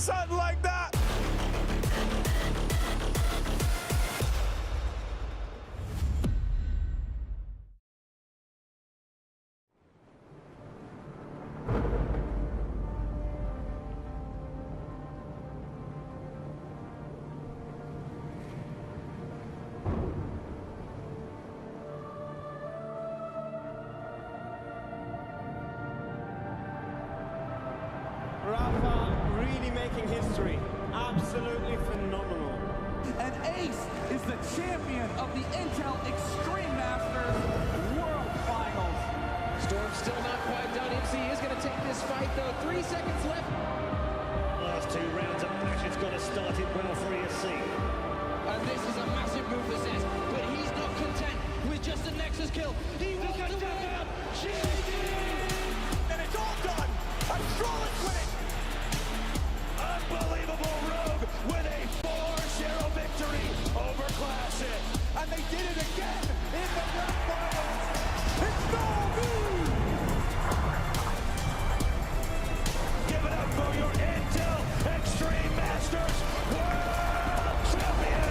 something like that. Really making history. Absolutely phenomenal. And Ace is the champion of the Intel Extreme Masters World Finals. Storm's still not quite done. MC is going to take this fight, though. 3 seconds left. Last 2 rounds of matches got to start it well for ESC. And this is a massive move for Zez, but he's not content with just a Nexus kill. He wants to down. And it's all done. Astralis with it. Unbelievable Rogue with a 4-0 victory over Classic. And they did it again in the grand finals. It's Nuke! Give it up for your Intel Extreme Masters World Champion!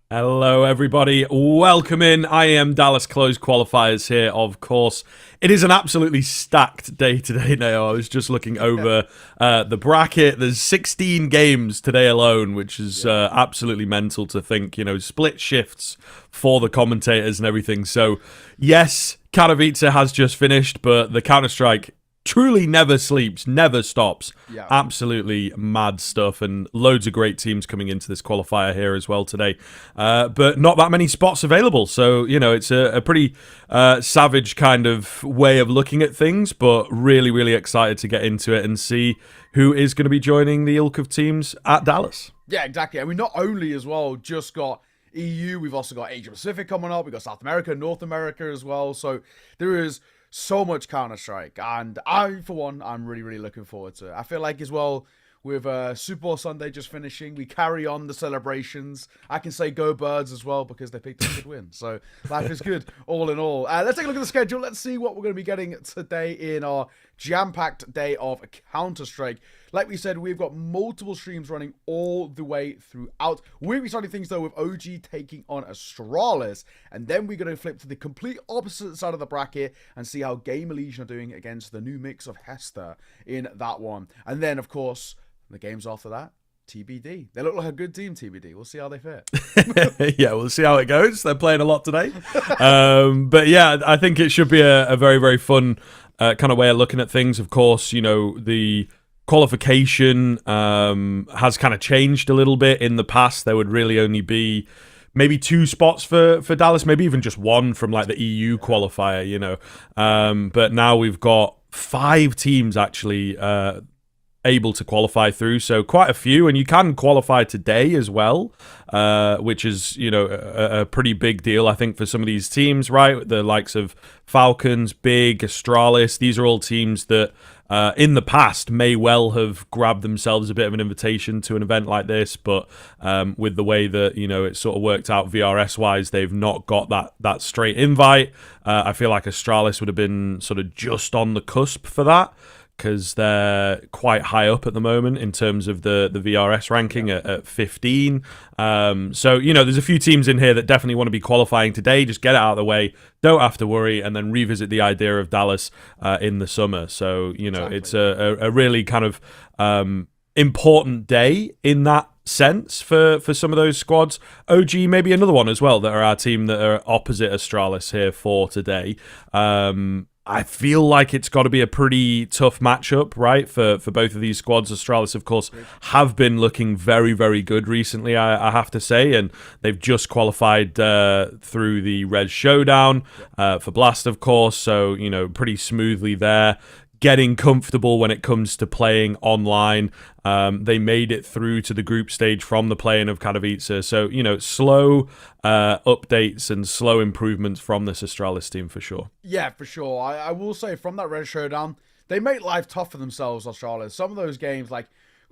Hello everybody, welcome in. IEM Dallas Closed Qualifiers here, of course. It is an absolutely stacked day today, Neo. I was just looking over the bracket. There's 16 games today alone, which is absolutely mental to think, you know, split shifts for the commentators and everything. So, yes, Katowice has just finished, but the Counter-Strike truly never sleeps, never stops. Yeah. Absolutely mad stuff, and loads of great teams coming into this qualifier here as well today. But not that many spots available, so, you know, it's a pretty savage kind of way of looking at things, but really, really excited to get into it and see who is going to be joining the ilk of teams at Dallas. Yeah, exactly. And we not only as well just got EU, we've also got Asia Pacific coming up, we've got South America, North America as well, so there is so much Counter-Strike, and I, for one, I'm really, really looking forward to it. I feel like as well, with Super Bowl Sunday just finishing, we carry on the celebrations. I can say go Birds as well because they picked a good win. So life is good, all in all. Let's take a look at the schedule. Let's see what we're going to be getting today in our jam-packed day of Counter-Strike. Like we said, we've got multiple streams running all the way throughout. We'll be starting things, though, with OG taking on Astralis. And then we're going to flip to the complete opposite side of the bracket and see how Game Elysian are doing against the new mix of Hester in that one. And then, of course, the games after that, TBD. They look like a good team, TBD. We'll see how they fit. Yeah, we'll see how it goes. They're playing a lot today. But yeah, I think it should be a very, very fun kind of way of looking at things. Of course, you know, the qualification has kind of changed a little bit. In the past, there would really only be maybe 2 spots for Dallas, maybe even just 1 from like the EU qualifier, you know. But now we've got 5 teams actually able to qualify through, so quite a few, and you can qualify today as well, which is, you know, a pretty big deal, I think, for some of these teams, right? The likes of Falcons, Big, Astralis, these are all teams that in the past may well have grabbed themselves a bit of an invitation to an event like this, but with the way that, you know, it sort of worked out VRS wise, they've not got that straight invite. I feel like Astralis would have been sort of just on the cusp for that, because they're quite high up at the moment in terms of the VRS ranking at 15. So, you know, there's a few teams in here that definitely want to be qualifying today. Just get it out of the way. Don't have to worry, and then revisit the idea of Dallas in the summer. So, you know, It's a really kind of important day in that sense for some of those squads. OG, maybe another one as well, that are our team that are opposite Astralis here for today. I feel like it's got to be a pretty tough matchup, right, for both of these squads. Astralis, of course, have been looking very, very good recently, I have to say, and they've just qualified through the Res Showdown for Blast, of course, so, you know, pretty smoothly there. Getting comfortable when it comes to playing online. They made it through to the group stage from the playing of Katowice. So, you know, slow updates and slow improvements from this Astralis team for sure. Yeah, for sure. I will say from that Red Showdown, they make life tough for themselves, Astralis. Some of those games, like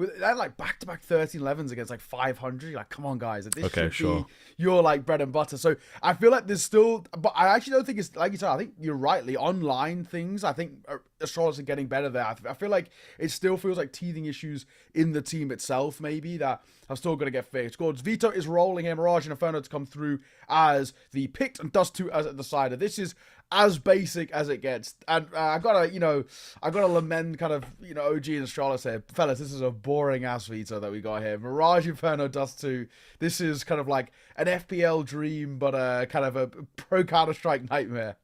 They had like back-to-back 13-11s against like 500. You're like, come on, guys. This should sure. be your like bread and butter. So I feel like there's still, but I actually don't think it's like you said. I think you're rightly online things. I think Astralis are getting better there. I feel like it still feels like teething issues in the team itself, maybe that are still going to get fixed. Gord's Vito is rolling here. Mirage and Inferno to come through as the picked, and Dust 2 as a decider. This is as basic as it gets. And I gotta lament kind of, OG and Astralis here. Fellas, this is a boring ass veto that we got here. Mirage, Inferno, Dust 2. This is kind of like an FPL dream, but kind of a pro Counter-Strike nightmare.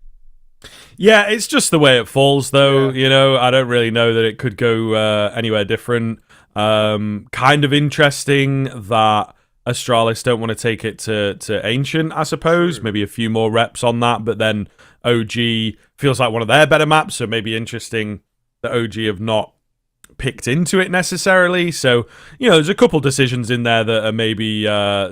Yeah, it's just the way it falls, though. Yeah. I don't really know that it could go anywhere different. Kind of interesting that Astralis don't want to take it to Ancient, I suppose. True. Maybe a few more reps on that, but then OG feels like one of their better maps, so maybe interesting that OG have not picked into it necessarily. So, there's a couple decisions in there that are maybe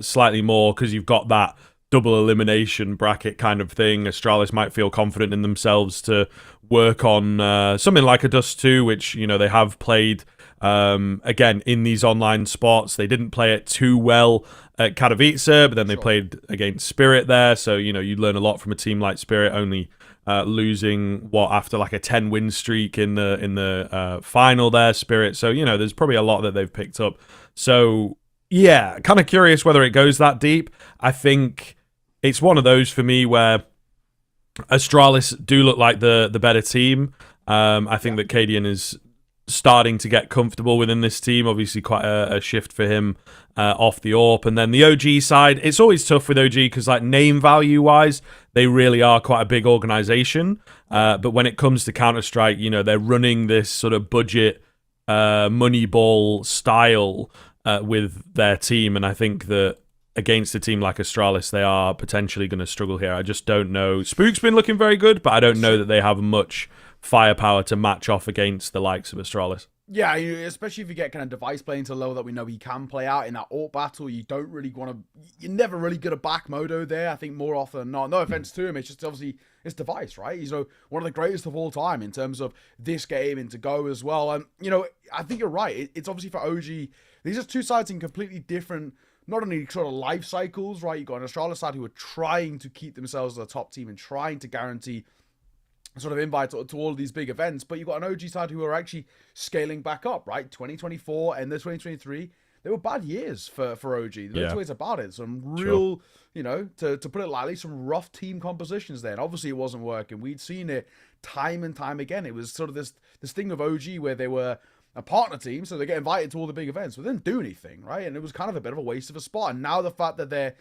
slightly more, because you've got that double elimination bracket kind of thing. Astralis might feel confident in themselves to work on something like a Dust 2, which, they have played again in these online spots. They didn't play it too well at Katowice, but then they played against Spirit there. So, you learn a lot from a team like Spirit, only losing after like a 10-win streak in the final there, Spirit. So, there's probably a lot that they've picked up. So, yeah, kind of curious whether it goes that deep. I think it's one of those for me where Astralis do look like the better team. I think that Cadian is starting to get comfortable within this team. Obviously, quite a shift for him off the AWP. And then the OG side, it's always tough with OG because, like, name value wise, they really are quite a big organization. But when it comes to Counter-Strike, they're running this sort of budget Moneyball style with their team. And I think that against a team like Astralis, they are potentially going to struggle here. I just don't know. Spook's been looking very good, but I don't know that they have much firepower to match off against the likes of Astralis. Yeah, especially if you get kind of device playing to the level that we know he can play out in that AWP battle. You don't really want to. You're never really good at back Modo there. I think more often than not. No offense to him, it's just obviously it's device, right? He's one of the greatest of all time in terms of this game and to go as well. And I think you're right. It's obviously for OG. These are two sides in completely different, not only sort of life cycles, right? You've got an Astralis side who are trying to keep themselves as a top team and trying to guarantee sort of invite to all of these big events, but you've got an OG side who are actually scaling back up, right? 2024 and the 2023, they were bad years for OG. There's ways about it. Some real, to put it lightly, some rough team compositions there. And obviously it wasn't working. We'd seen it time and time again. It was sort of this thing of OG where they were a partner team, so they get invited to all the big events, but they didn't do anything, right? And it was kind of a bit of a waste of a spot. And now the fact that they're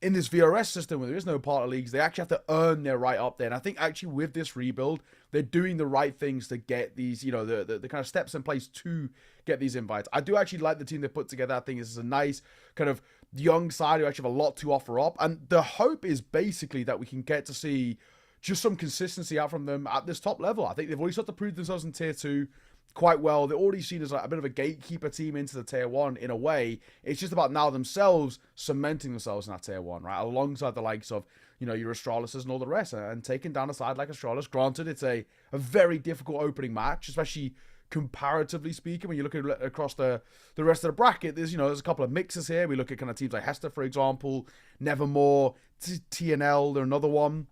in this VRS system where there is no partner leagues, they actually have to earn their right up there. And I think actually with this rebuild, they're doing the right things to get these, the kind of steps in place to get these invites. I do actually like the team they put together. I think this is a nice kind of young side who actually have a lot to offer up. And the hope is basically that we can get to see just some consistency out from them at this top level. I think they've already started to prove themselves in tier 2 quite well. They're already seen as like a bit of a gatekeeper team into the tier 1 in a way. It's just about now themselves cementing themselves in that tier 1, right? Alongside the likes of, your Astralises and all the rest, and taking down a side like Astralis. Granted, it's a very difficult opening match, especially comparatively speaking, when you look at across the rest of the bracket. There's a couple of mixes here. We look at kind of teams like Hester, for example, Nevermore, TNL, they're another one.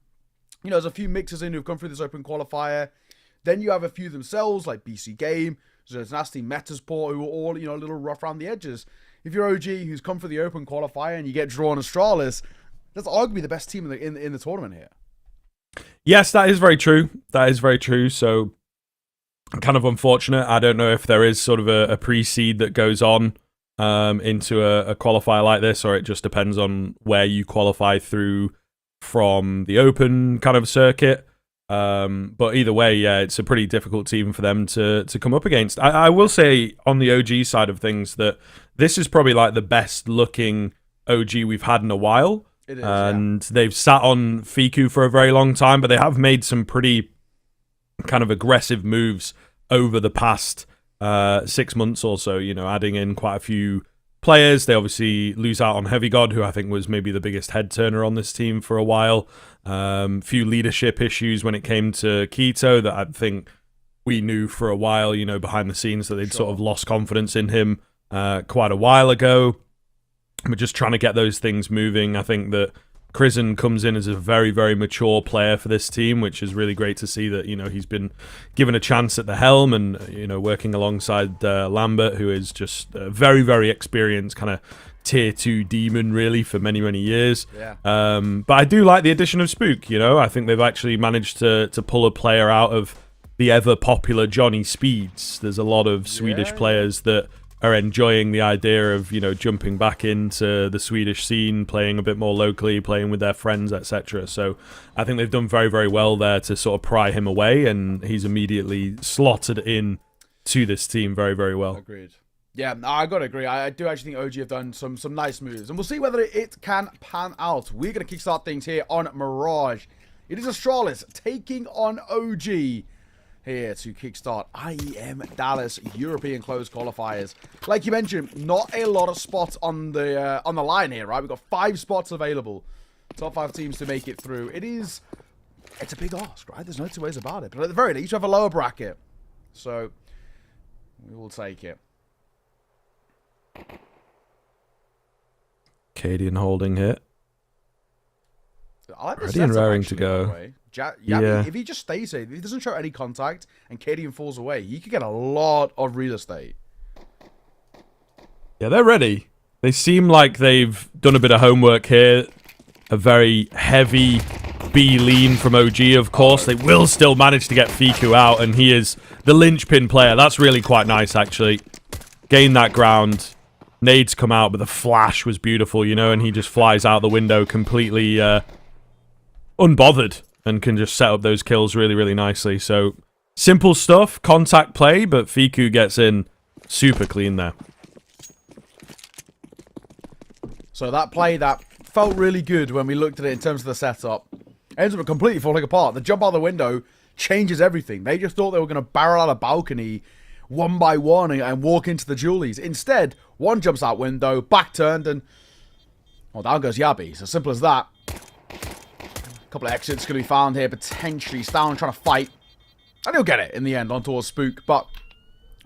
There's a few mixes in who've come through this open qualifier. Then you have a few themselves, like BC Game, there's Nasty Metasport, who are all, a little rough around the edges. If you're OG, who's come for the open qualifier, and you get drawn Astralis, that's arguably the best team in the tournament here. Yes, that is very true. That is very true. So, kind of unfortunate. I don't know if there is sort of a pre-seed that goes on into a qualifier like this, or it just depends on where you qualify through from the open kind of circuit. But either way, yeah, it's a pretty difficult team for them to come up against. I will say on the OG side of things that this is probably like the best looking OG we've had in a while. It is, and they've sat on Fiku for a very long time, but they have made some pretty kind of aggressive moves over the past 6 months or so, adding in quite a few players. They obviously lose out on Heavy God, who I think was maybe the biggest head turner on this team for a while. Few leadership issues when it came to Keto that I think we knew for a while, behind the scenes, that they'd sort of lost confidence in him quite a while ago. We're just trying to get those things moving. I think that Krizen comes in as a very, very mature player for this team, which is really great to see that, he's been given a chance at the helm and, working alongside Lambert, who is just a very, very experienced kind of tier 2 demon, really, for many, many years. Yeah. But I do like the addition of Spook, I think they've actually managed to pull a player out of the ever-popular Johnny Speeds. There's a lot of Swedish players that are enjoying the idea of, jumping back into the Swedish scene, playing a bit more locally, playing with their friends, etc. So I think they've done very, very well there to sort of pry him away, and he's immediately slotted in to this team very, very well. Agreed. Yeah, I gotta agree. I do actually think OG have done some nice moves, and we'll see whether it can pan out. We're gonna kickstart things here on Mirage. It is Astralis taking on OG here to kickstart IEM Dallas European Closed Qualifiers. Like you mentioned, not a lot of spots on the line here, right? We've got 5 spots available. Top 5 teams to make it through. It's a big ask, right? There's no two ways about it. But at the very least, you have a lower bracket. So, we will take it. Cadian holding here. I like the Ready and setup, raring actually, to go. Yeah. If he just stays here, if he doesn't show any contact and Cadian falls away, he could get a lot of real estate. Yeah, they're ready. They seem like they've done a bit of homework here. A very heavy B lean from OG, of course. They will still manage to get Fiku out, and he is the linchpin player. That's really quite nice, actually. Gain that ground. Nades come out, but the flash was beautiful, and he just flies out the window completely unbothered and can just set up those kills really, really nicely. So, simple stuff, contact play, but Fiku gets in super clean there. So that play that felt really good when we looked at it in terms of the setup ends up completely falling apart. The jump out the window changes everything. They just thought they were going to barrel out a balcony one by one and walk into the Julies. Instead, one jumps out window, back turned, and down goes Yabi. So simple as that. A couple of exits going to be found here, potentially. Stown trying to fight. And he'll get it in the end on towards Spook. But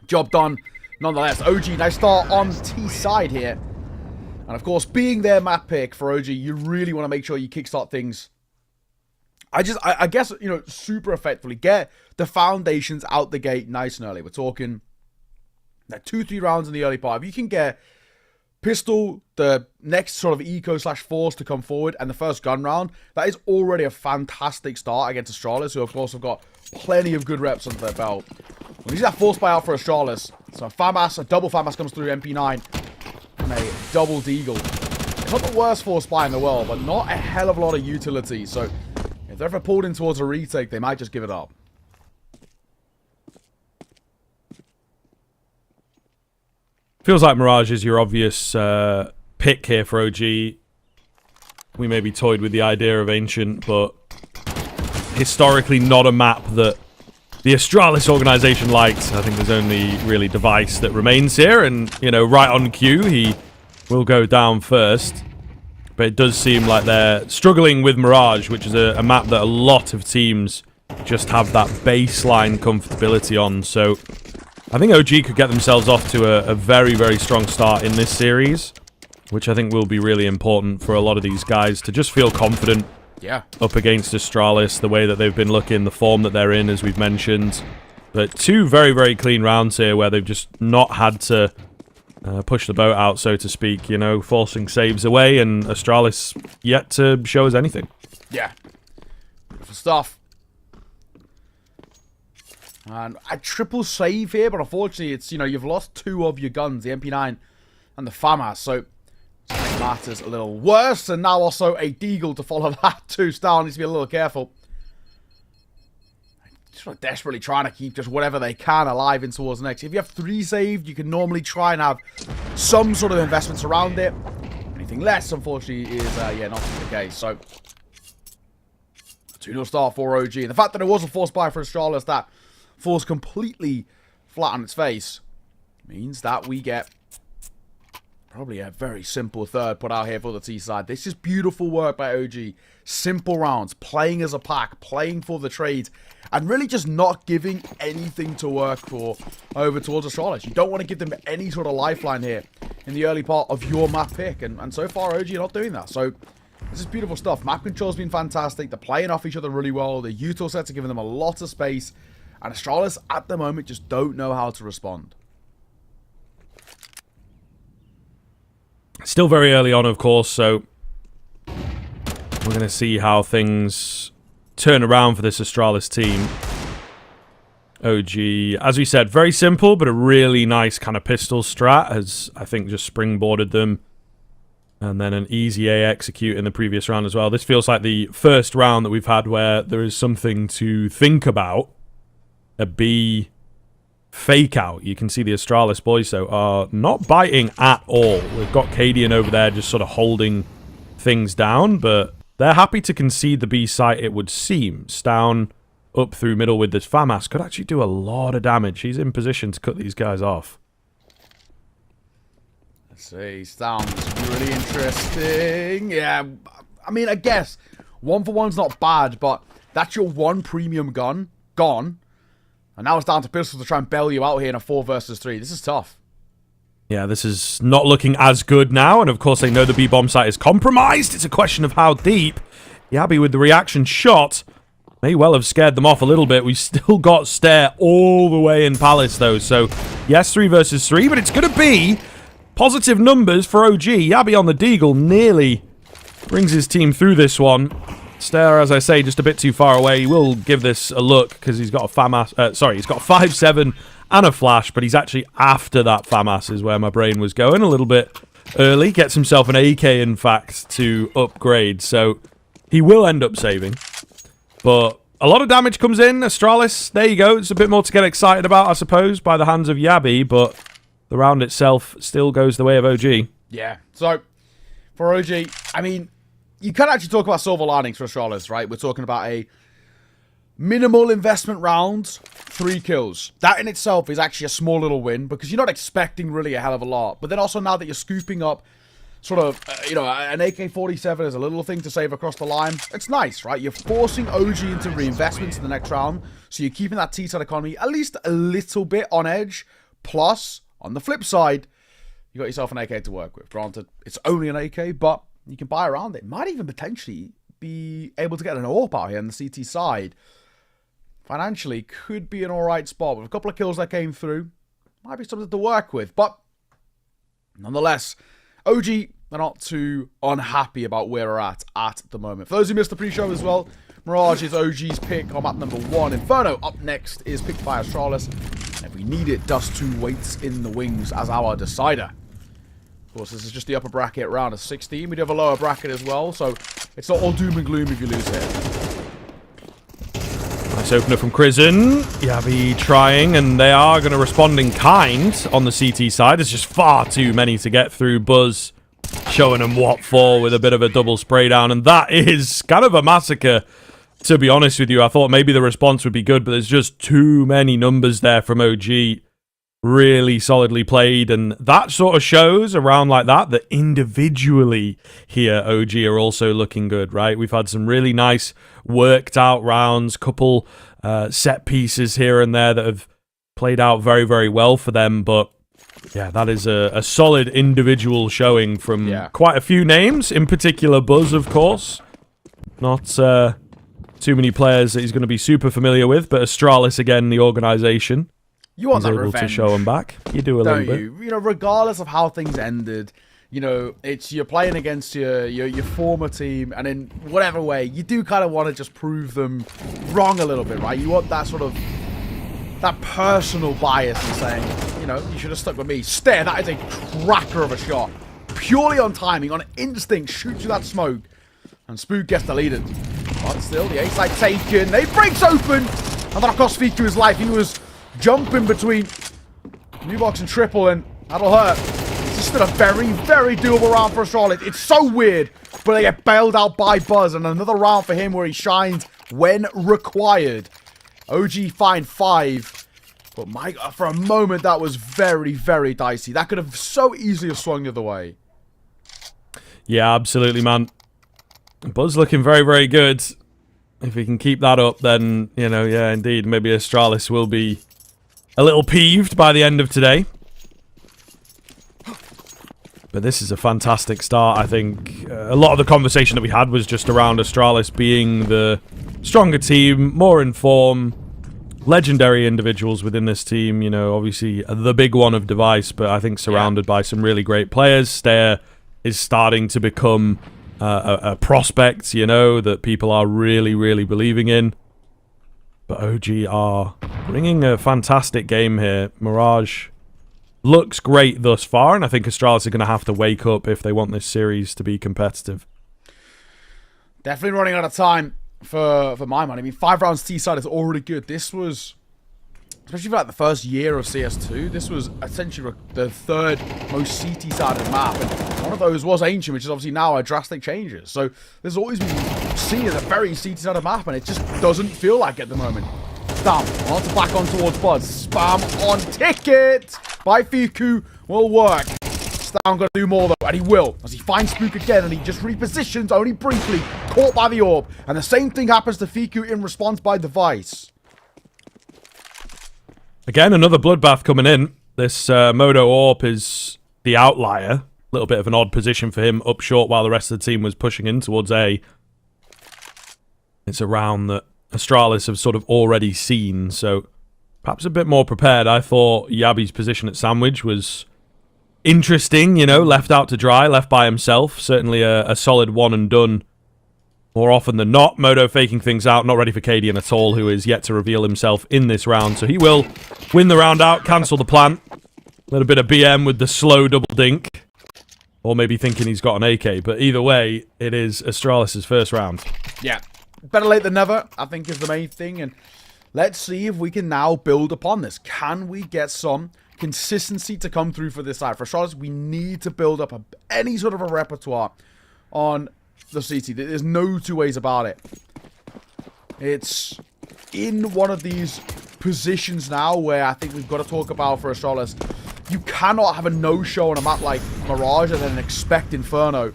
job done nonetheless. OG, nice start on T side here. And of course, being their map pick for OG, you really want to make sure you kickstart things. I guess, super effectively. Get the foundations out the gate nice and early. We're talking 2-3 rounds in the early part. If you can get Pistol, the next sort of eco/force to come forward, and the first gun round, that is already a fantastic start against Astralis, who of course have got plenty of good reps under their belt. When you see that force buy out for Astralis, so a double FAMAS comes through MP9, and a double Deagle. It's not the worst force buy in the world, but not a hell of a lot of utility, so if they're ever pulled in towards a retake, they might just give it up. Feels like Mirage is your obvious pick here for OG. We maybe toyed with the idea of Ancient, but historically not a map that the Astralis organization liked. I think there's only really Device that remains here, and, right on cue, he will go down first. But it does seem like they're struggling with Mirage, which is a map that a lot of teams just have that baseline comfortability on, so I think OG could get themselves off to a very, very strong start in this series, which I think will be really important for a lot of these guys to just feel confident up against Astralis, the way that they've been looking, the form that they're in, as we've mentioned. But 2 very, very clean rounds here where they've just not had to push the boat out, so to speak, forcing saves away, and Astralis yet to show us anything. Yeah. Beautiful stuff. And a triple save here, but unfortunately, it's, you've lost 2 of your guns, the MP9 and the FAMAS, so it matters a little worse. And now also a Deagle to follow that too. Star needs to be a little careful. Just desperately trying to keep just whatever they can alive in towards the next. If you have 3 saved, you can normally try and have some sort of investments around it. Anything less, unfortunately, is not the case. So 2-0 start for OG. And the fact that it was a force buy for Astralis that falls completely flat on its face means that we get Probably a very simple third put out here for the T side. This is beautiful work by OG. Simple rounds, playing as a pack, playing for the trades, and really just not giving anything to work for over towards Astralis. You don't want to give them any sort of lifeline here in the early part of your map pick, and so far OG are not doing that. So this is beautiful stuff. Map control's been fantastic. They're playing off each other really well. The util sets are giving them a lot of space, and Astralis at the moment just don't know how to respond. Still very early on, of course, so we're going to see how things turn around for this Astralis team. OG, as we said, very simple, but a really nice kind of pistol strat has, I think, just springboarded them. And then an easy A execute in the previous round as well. This feels like the first round that we've had where there is something to think about. A B fake out. You can see the Astralis boys, though, are not biting at all. We've got Cadian over there just sort of holding things down, but they're happy to concede the B site, it would seem. Stown up through middle with this FAMAS could actually do a lot of damage. He's in position to cut these guys off. Let's see. Sounds really interesting. Yeah, I mean, I guess 1-for-1's not bad, but that's your one premium gun gone. And now it's down to pistols to try and bail you out here in a 4 versus 3. This is tough. Yeah, this is not looking as good now. And of course, they know the B-bomb site is compromised. It's a question of how deep. Yabi with the reaction shot may well have scared them off a little bit. We've still got Stare all the way in Palace, though. So, yes, 3 versus 3, but it's going to be positive numbers for OG. Yabi on the Deagle nearly brings his team through this one. Stare, as I say, just a bit too far away. He will give this a look because he's got a FAMAS. Sorry, he's got 5-7 and a flash, but he's actually after that FAMAS is where my brain was going a little bit early. Gets himself an AK, in fact, to upgrade. So he will end up saving. But a lot of damage comes in. Astralis, there you go. It's a bit more to get excited about, I suppose, by the hands of Yabi, but the round itself still goes the way of OG. Yeah. So for OG, I mean, you can actually talk about silver linings for Astralis, right? We're talking about a minimal investment round, 3 kills. That in itself is actually a small little win because you're not expecting really a hell of a lot. But then also now that you're scooping up sort of, you know, an AK-47 is a little thing to save across the line. It's nice, right? You're forcing OG into reinvestments in the next round. So you're keeping that T-side economy at least a little bit on edge. Plus, on the flip side, you got yourself an AK to work with. Granted, it's only an AK, but you can buy around it. Might even potentially be able to get an AWP out here on the CT side. Financially, could be an alright spot. With a couple of kills that came through, might be something to work with. But, nonetheless, OG are not too unhappy about where we're at the moment. For those who missed the pre-show as well, Mirage is OG's pick on map number 1. Inferno up next is picked by Astralis. And if we need it, Dust 2 waits in the wings as our decider. Of course, this is just the upper bracket round of 16. We do have a lower bracket as well, so it's not all doom and gloom if you lose here. Nice opener from Crizzen. Yabi trying, and they are going to respond in kind on the CT side. There's just far too many to get through. Buzz showing them what for with a bit of a double spray down, and that is kind of a massacre, to be honest with you. I thought maybe the response would be good, but there's just too many numbers there from OG. Really solidly played, and that sort of shows around like that individually here OG are also looking good, right? We've had some really nice worked out rounds, couple set pieces here and there that have played out very, very well for them, but yeah, that is a solid individual showing from quite a few names, in particular Buzz, of course. Not too many players that he's going to be super familiar with, but Astralis, again, the organisation. You want that able revenge. to show them back. You do a little bit. You know, regardless of how things ended, you know, it's you're playing against your former team, and in whatever way, you do kind of want to just prove them wrong a little bit, right? You want that sort of that personal bias in saying, you know, you should have stuck with me. Stare, that is a cracker of a shot. Purely on timing, on instinct, shoots you that smoke, and Spook gets deleted. But still, the A-side taken. They breaks open, and that cost Fiku his life. He was jumping between new box and triple, and that'll hurt. It's just been a very, very doable round for Astralis. It's so weird, but they get bailed out by Buzz, and another round for him where he shines when required. OG find 5. But my God, for a moment, that was very, very dicey. That could have so easily have swung the other way. Yeah, absolutely, man. Buzz looking very, very good. If he can keep that up, then, you know, yeah, indeed, maybe Astralis will be a little peeved by the end of today. But this is a fantastic start, I think. A lot of the conversation that we had was just around Astralis being the stronger team, more in form, legendary individuals within this team. You know, obviously the big one of Device, but I think surrounded by some really great players. Stair is starting to become a prospect, you know, that people are really, really believing in. But OG are bringing a fantastic game here. Mirage looks great thus far, and I think Astralis are going to have to wake up if they want this series to be competitive. Definitely running out of time for my money. I mean, 5 rounds T-side is already good. This was, especially for like the first year of CS2, this was essentially the 3rd most CT-sided map, and one of those was Ancient, which is obviously now a drastic changes. So there's always been seen as a very CT-sided map, and it just doesn't feel like it at the moment. Stamp, on to back on towards Buzz. Spam on ticket by Fiku will work. Stam got to do more though, and he will, as he finds Spook again, and he just repositions only briefly, caught by the orb. And the same thing happens to Fiku in response by Device. Again, another bloodbath coming in. This Modo AWP is the outlier. A little bit of an odd position for him up short while the rest of the team was pushing in towards A. It's a round that Astralis have sort of already seen, so perhaps a bit more prepared. I thought Yabi's position at Sandwich was interesting, you know, left out to dry, left by himself. Certainly a solid one and done more often than not. Modo faking things out, not ready for Cadian at all, who is yet to reveal himself in this round. So he will win the round out, cancel the plant. A little bit of BM with the slow double dink. Or maybe thinking he's got an AK. But either way, it is Astralis' first round. Yeah. Better late than never, I think, is the main thing. And let's see if we can now build upon this. Can we get some consistency to come through for this side? For Astralis, we need to build up any sort of a repertoire on the CT. There's no two ways about it. It's in one of these positions now where I think we've got to talk about for Astralis. You cannot have a no-show on a map like Mirage and then expect Inferno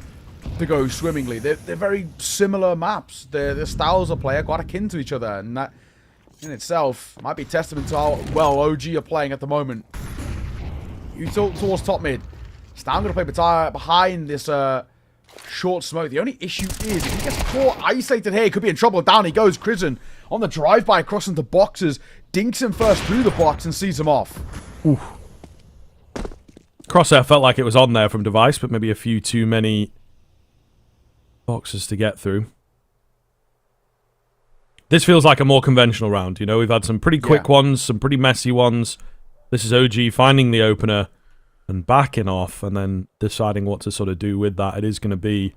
to go swimmingly. They're very similar maps. Their styles of play are quite akin to each other, and that in itself might be testament to how well OG are playing at the moment. You talk towards top mid. Stam going to play behind this short smoke. The only issue is if he gets caught isolated here, he could be in trouble. Down he goes. Crizzen on the drive-by across into boxes. Dinks him first through the box and sees him off. Ooh. Crosshair felt like it was on there from Device, but maybe a few too many boxes to get through. This feels like a more conventional round. You know, we've had some pretty quick ones, some pretty messy ones. This is OG finding the opener and backing off and then deciding what to sort of do with that. It is going to be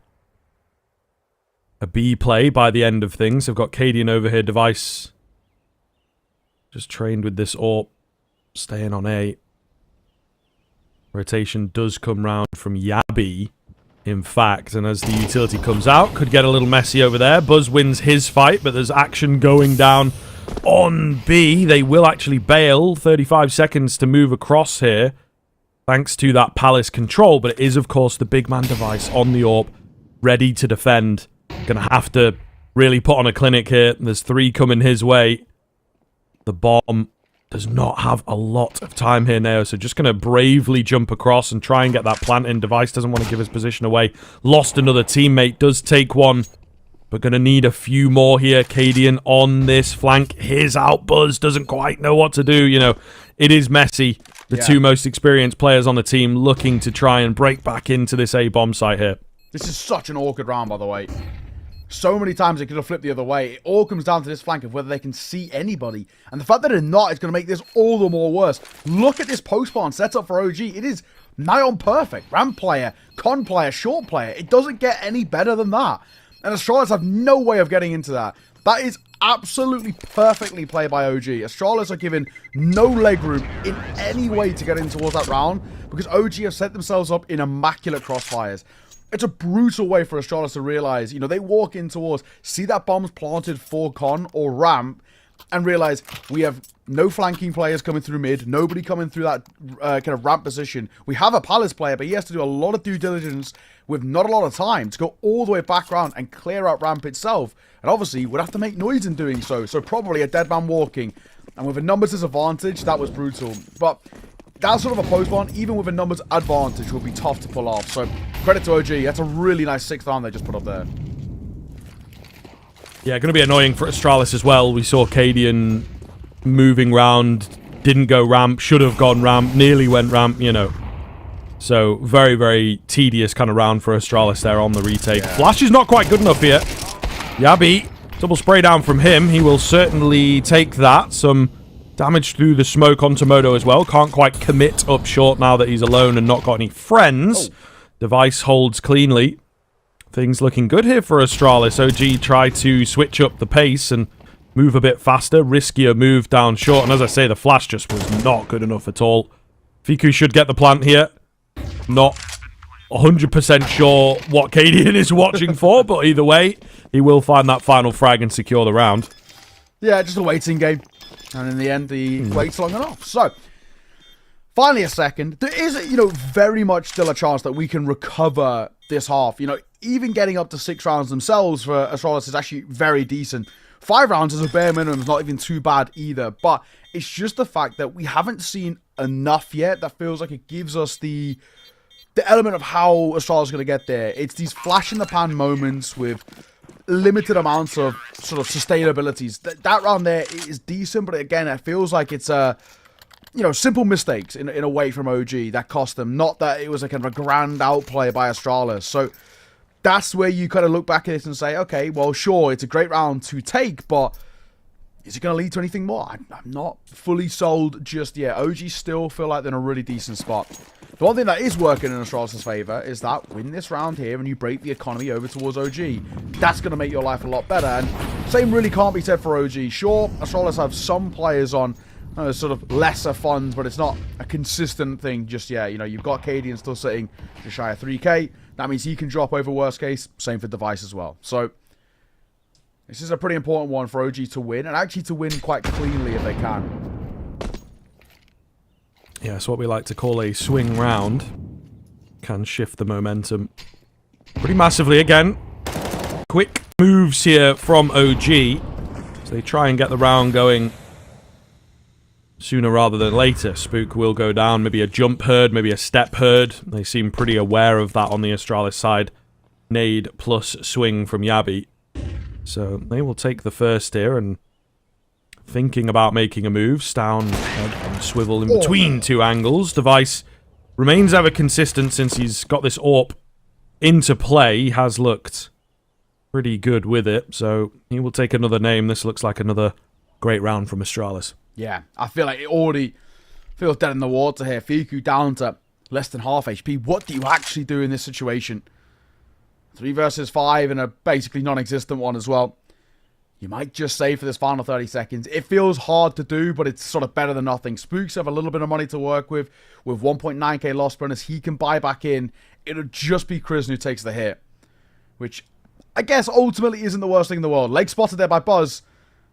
a B play by the end of things. I've got Cadian over here. Device just trained with this AWP, staying on A. Rotation does come round from Yabi, in fact, and as the utility comes out, could get a little messy over there. Buzz wins his fight, but there's action going down on B. They will actually bail. 35 seconds to move across here, thanks to that Palace control, but it is, of course, the big man Device on the AWP, ready to defend. Gonna have to really put on a clinic here. There's 3 coming his way. The bomb does not have a lot of time here now, so just going to bravely jump across and try and get that plant in. Device doesn't want to give his position away. Lost another teammate, does take one, but going to need a few more here. Cadian on this flank. Here's out. Buzz doesn't quite know what to do. You know, it is messy. The two most experienced players on the team looking to try and break back into this A-bomb site here. This is such an awkward round, by the way. So many times it could have flipped the other way. It all comes down to this flank of whether they can see anybody. And the fact that they're not is going to make this all the more worse. Look at this post-spawn setup for OG. It is nigh on perfect. Ramp player, con player, short player. It doesn't get any better than that. And Astralis have no way of getting into that. That is absolutely perfectly played by OG. Astralis are given no leg room in any way to get in towards that round because OG have set themselves up in immaculate crossfires. It's a brutal way for Astralis to realize, you know, they walk in towards, see that bomb's planted for con or ramp, and realize we have no flanking players coming through mid, nobody coming through that kind of ramp position. We have a Palace player, but he has to do a lot of due diligence with not a lot of time to go all the way back around and clear out ramp itself. And obviously, would have to make noise in doing so. So probably a dead man walking. And with a numbers disadvantage, that was brutal. But that sort of a post one, even with a numbers advantage, will be tough to pull off. So credit to OG. That's a really nice 6th round they just put up there. Yeah, going to be annoying for Astralis as well. We saw Cadian moving round, didn't go ramp, should have gone ramp, nearly went ramp, you know. So very, very tedious kind of round for Astralis there on the retake. Yeah. Flash is not quite good enough here. Yabi, double spray down from him. He will certainly take that. Some damage through the smoke onto Moto as well. Can't quite commit up short now that he's alone and not got any friends. Oh. Device holds cleanly. Things looking good here for Astralis. OG tried to switch up the pace and move a bit faster. Riskier move down short. And as I say, the flash just was not good enough at all. Fiku should get the plant here. Not 100% sure what Cadian is watching for, but either way, he will find that final frag and secure the round. Yeah, just a waiting game. And in the end, he waits long enough. So, finally a second. There is, very much still a chance that we can recover this half. Even getting up to 6 rounds themselves for Astralis is actually very decent. 5 rounds is a bare minimum. It's not even too bad either. But it's just the fact that we haven't seen enough yet that feels like it gives us the element of how Astralis is going to get there. It's these flash-in-the-pan moments with limited amounts of sort of sustainabilities. That round there is decent, but again, it feels like it's simple mistakes in a way from OG that cost them. Not that it was a kind of a grand outplay by Astralis. So that's where you kind of look back at it and say, okay, well, sure, it's a great round to take, but is it going to lead to anything more? I'm not fully sold just yet. OG still feel like they're in a really decent spot. The one thing that is working in Astralis' favour is that win this round here and you break the economy over towards OG. That's going to make your life a lot better. And same really can't be said for OG. Sure, Astralis have some players on sort of lesser funds, but it's not a consistent thing just yet. You've got Cadian still sitting just shy of 3k. That means he can drop over worst case. Same for Device as well. So this is a pretty important one for OG to win, and actually to win quite cleanly if they can. Yeah, it's what we like to call a swing round. Can shift the momentum pretty massively again. Quick moves here from OG. So they try and get the round going sooner rather than later. Spook will go down. Maybe a jump herd, maybe a step herd. They seem pretty aware of that on the Astralis side. Nade plus swing from Yabi. So they will take the first here and thinking about making a move. Stown and swivel in between 2 angles. Device remains ever consistent since he's got this AWP into play. He has looked pretty good with it. So he will take another name. This looks like another great round from Astralis. Yeah, I feel like it already feels dead in the water here. Fiku down to less than half HP. What do you actually do in this situation? 3 versus 5 and a basically non-existent one as well. You might just save for this final 30 seconds. It feels hard to do, but it's sort of better than nothing. Spooks have a little bit of money to work with 1.9k loss bonus. He can buy back in. It'll just be Chris who takes the hit, which I guess ultimately isn't the worst thing in the world. Leg spotted there by Buzz.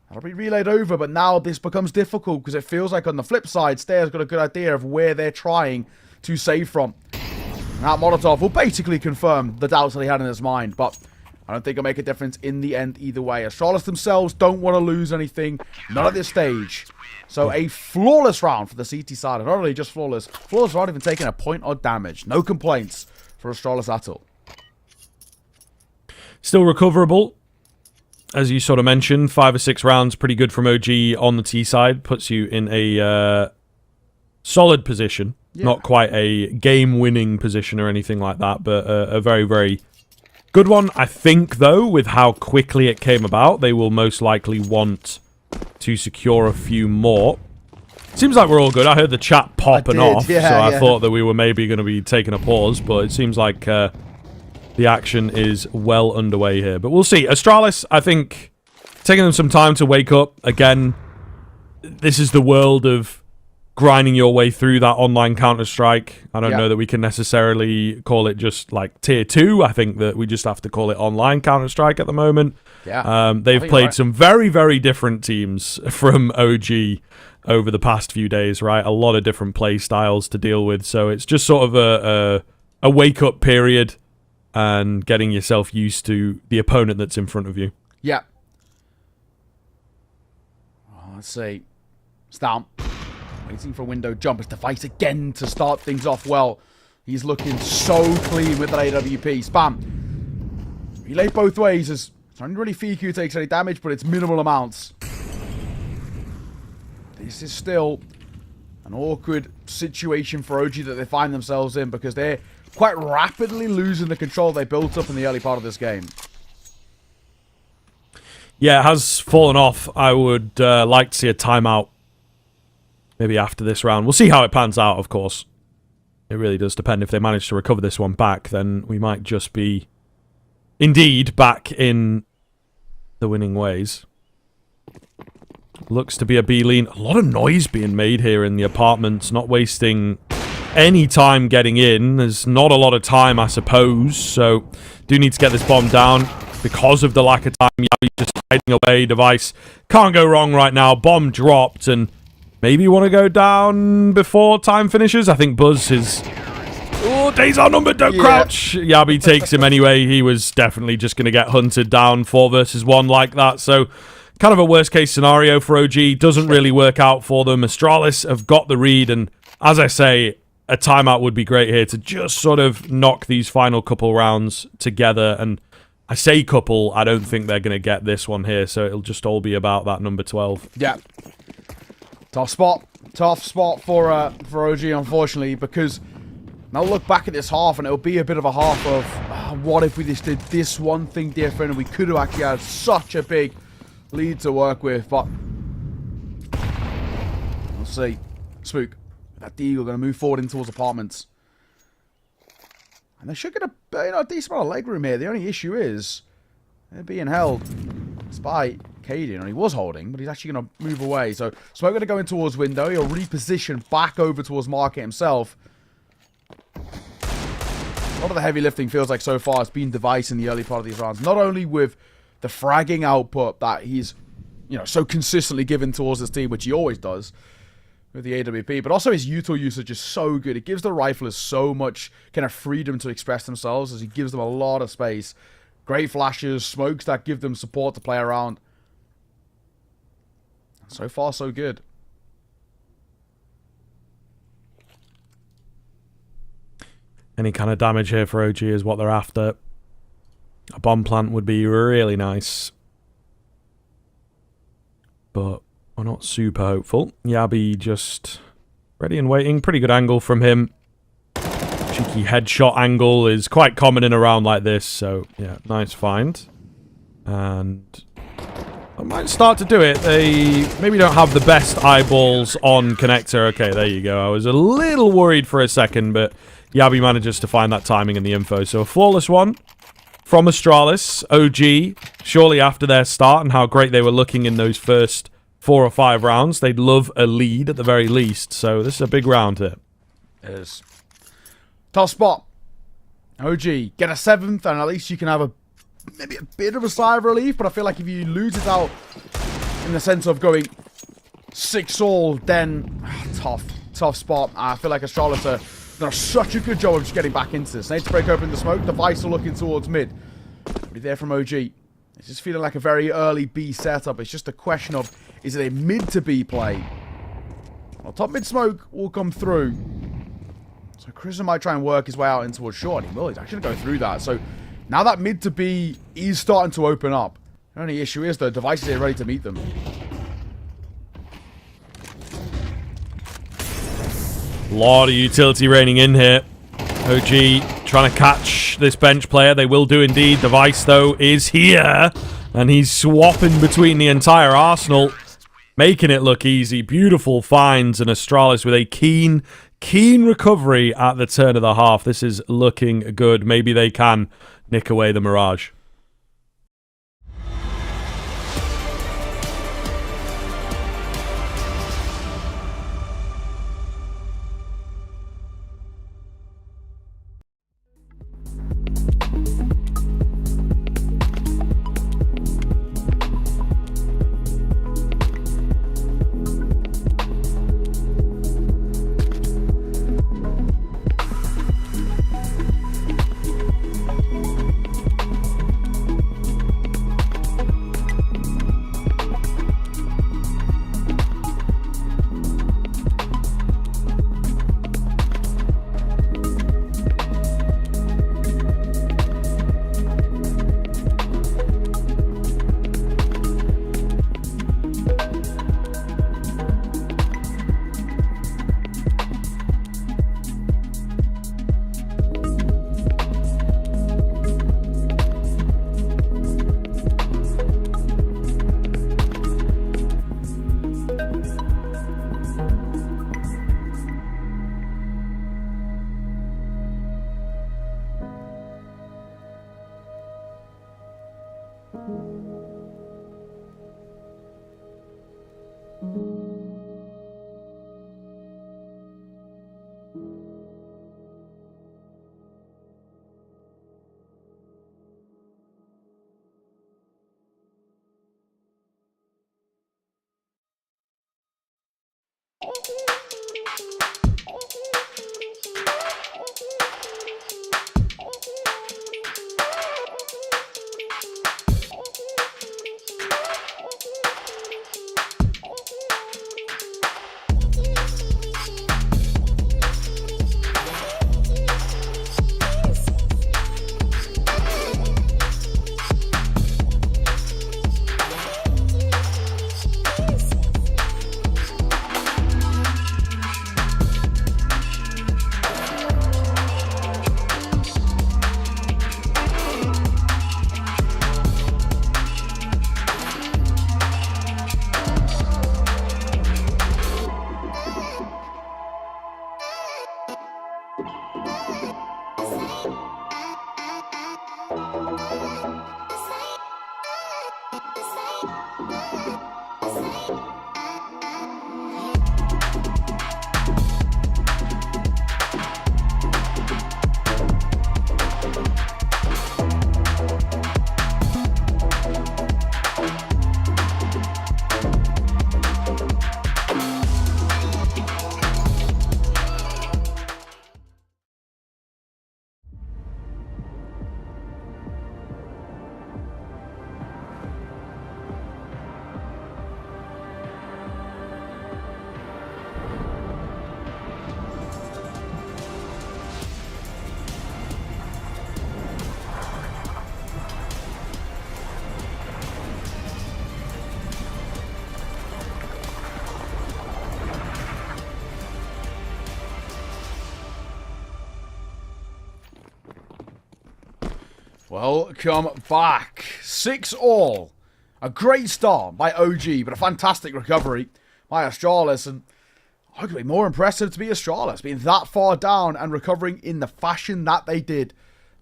That'll be relayed over, but now this becomes difficult because it feels like on the flip side, Stayer's got a good idea of where they're trying to save from. Now Molotov will basically confirm the doubts that he had in his mind, but I don't think it'll make a difference in the end either way. Astralis themselves don't want to lose anything, not at this stage. So a flawless round for the CT side. And not only just flawless, flawless not even taking a point or damage. No complaints for Astralis at all. Still recoverable. As you sort of mentioned, 5 or 6 rounds, pretty good from OG on the T side. Puts you in a solid position. Yeah. Not quite a game-winning position or anything like that, but a very, very good one. I think, though, with how quickly it came about, they will most likely want to secure a few more. Seems like we're all good. I heard the chat popping off, yeah, so I thought that we were maybe going to be taking a pause, but it seems like the action is well underway here. But we'll see. Astralis, I think, taking them some time to wake up. Again, this is the world of grinding your way through that online Counter-Strike. I don't know that we can necessarily call it just like tier 2. I think that we just have to call it online Counter-Strike at the moment. Yeah. They've played some very, very different teams from OG over the past few days, right? A lot of different play styles to deal with. So it's just sort of a wake-up period and getting yourself used to the opponent that's in front of you. Yeah. Let's see. Stamp. Waiting for a window jump. It's Device again to start things off well. He's looking so clean with that AWP. Spam. Relay both ways as it's not really Fiku who takes any damage, but it's minimal amounts. This is still an awkward situation for OG that they find themselves in because they're quite rapidly losing the control they built up in the early part of this game. Yeah, it has fallen off. I would like to see a timeout maybe after this round. We'll see how it pans out, of course. It really does depend. If they manage to recover this one back, then we might just be, indeed, back in the winning ways. Looks to be a B lean. A lot of noise being made here in the apartments. Not wasting any time getting in. There's not a lot of time, I suppose. So, do need to get this bomb down. Because of the lack of time, Yabi just hiding away. Device can't go wrong right now. Bomb dropped, and maybe you want to go down before time finishes. I think Buzz is... Oh, days are numbered, don't crouch. Yabi takes him anyway. He was definitely just going to get hunted down 4 versus 1 like that. So, kind of a worst case scenario for OG. Doesn't really work out for them. Astralis have got the read, and as I say, a timeout would be great here to just sort of knock these final couple rounds together. And I say couple, I don't think they're going to get this one here, so it'll just all be about that number 12. Yeah. Tough spot for OG, unfortunately, because now look back at this half, and it'll be a bit of a half of what if we just did this one thing different, and we could have actually had such a big lead to work with, but we'll see. Spook, that Deagle going to move forward in towards apartments. And they should get a decent amount of leg room here. The only issue is they're being held by Cadian, and he was holding, but he's actually going to move away. So Smoke going to go in towards window. He'll reposition back over towards market himself. A lot of the heavy lifting feels like so far has been Device in the early part of these rounds. Not only with the fragging output that he's, so consistently given towards this team, which he always does with the AWP, but also his util usage is so good. It gives the riflers so much kind of freedom to express themselves as he gives them a lot of space. Great flashes, smokes that give them support to play around. So far, so good. Any kind of damage here for OG is what they're after. A bomb plant would be really nice. But we're not super hopeful. Yabi just ready and waiting. Pretty good angle from him. Cheeky headshot angle is quite common in a round like this. So, yeah, nice find. And I might start to do it. They maybe don't have the best eyeballs on connector. Okay, there you go. I was a little worried for a second, but Yabi manages to find that timing and the info. So a flawless one from Astralis. OG, surely after their start and how great they were looking in those first 4 or 5 rounds, they'd love a lead at the very least. So this is a big round here. It is. Tough spot. OG, get a 7th, and at least you can have maybe a bit of a sigh of relief, but I feel like if you lose it out in the sense of going 6-all, then tough spot. I feel like Astralis are done such a good job of just getting back into this. They need to break open the smoke. Device are looking towards mid. Already there from OG. It's just feeling like a very early B setup. It's just a question of, is it a mid to B play? Well, top mid smoke will come through. So Christian might try and work his way out in towards short. He will. He's actually going to go through that. So now that mid to B is starting to open up. The only issue is the Device is here ready to meet them. A lot of utility raining in here. OG trying to catch this bench player. They will do indeed. Device, though, is here. And he's swapping between the entire arsenal. Making it look easy. Beautiful finds. And Astralis with a keen recovery at the turn of the half. This is looking good. Maybe they can nick away the Mirage. Welcome back. 6-all. A great start by OG, but a fantastic recovery by Astralis. And arguably more impressive to be Astralis, being that far down and recovering in the fashion that they did.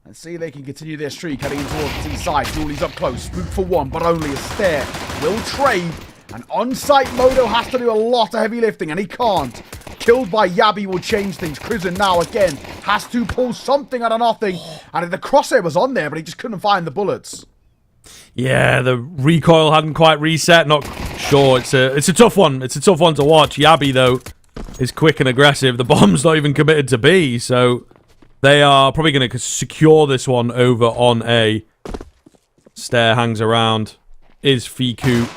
And see if they can continue their streak heading in towards the T-side. Dooley's up close. Spook for one, but only a stare. Will trade. And on-site Modo has to do a lot of heavy lifting, and he can't. Killed by Yabi will change things. Crimson now, again, has to pull something out of nothing. And the crosshair was on there, but he just couldn't find the bullets. Yeah, the recoil hadn't quite reset. Not sure. It's a tough one. It's a tough one to watch. Yabi, though, is quick and aggressive. The bomb's not even committed to B, so they are probably going to secure this one over on A. Stare hangs around. Is Fiku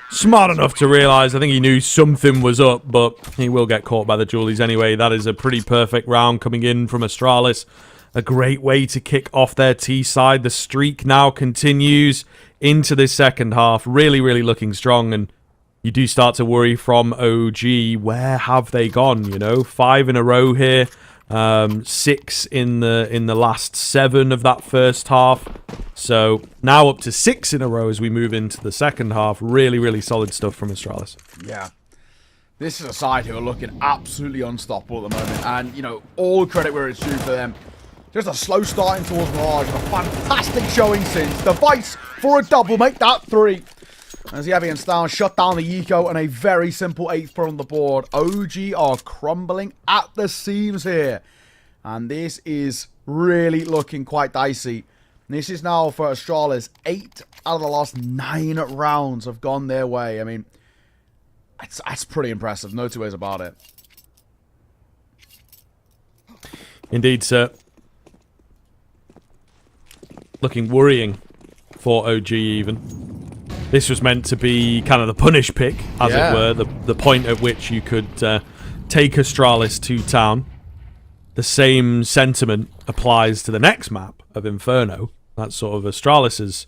smart enough to realise? I think he knew something was up, but he will get caught by the Julies anyway. That is a pretty perfect round coming in from Astralis. A great way to kick off their T side. The streak now continues into this second half. Really, really looking strong, and you do start to worry from OG. Where have they gone? You know, 5 in a row here. 6 in the last 7 of that first half. So now up to 6 in a row as we move into the second half. Really, really solid stuff from Astralis. Yeah. This is a side who are looking absolutely unstoppable at the moment. And, you know, all credit where it's due for them. Just a slow starting towards Mirage. A fantastic showing since. Device for a double. Make that 3. As Yabi and Stan shut down the Eco and a very simple 8th point on the board. OG are crumbling at the seams here. And this is really looking quite dicey. This is now for Astralis. 8 out of the last 9 rounds have gone their way. I mean, that's pretty impressive. No two ways about it. Indeed, sir. Looking worrying for OG even. This was meant to be kind of the punish pick, as it were. The point at which you could take Astralis to town. The same sentiment applies to the next map of Inferno. That's sort of Astralis's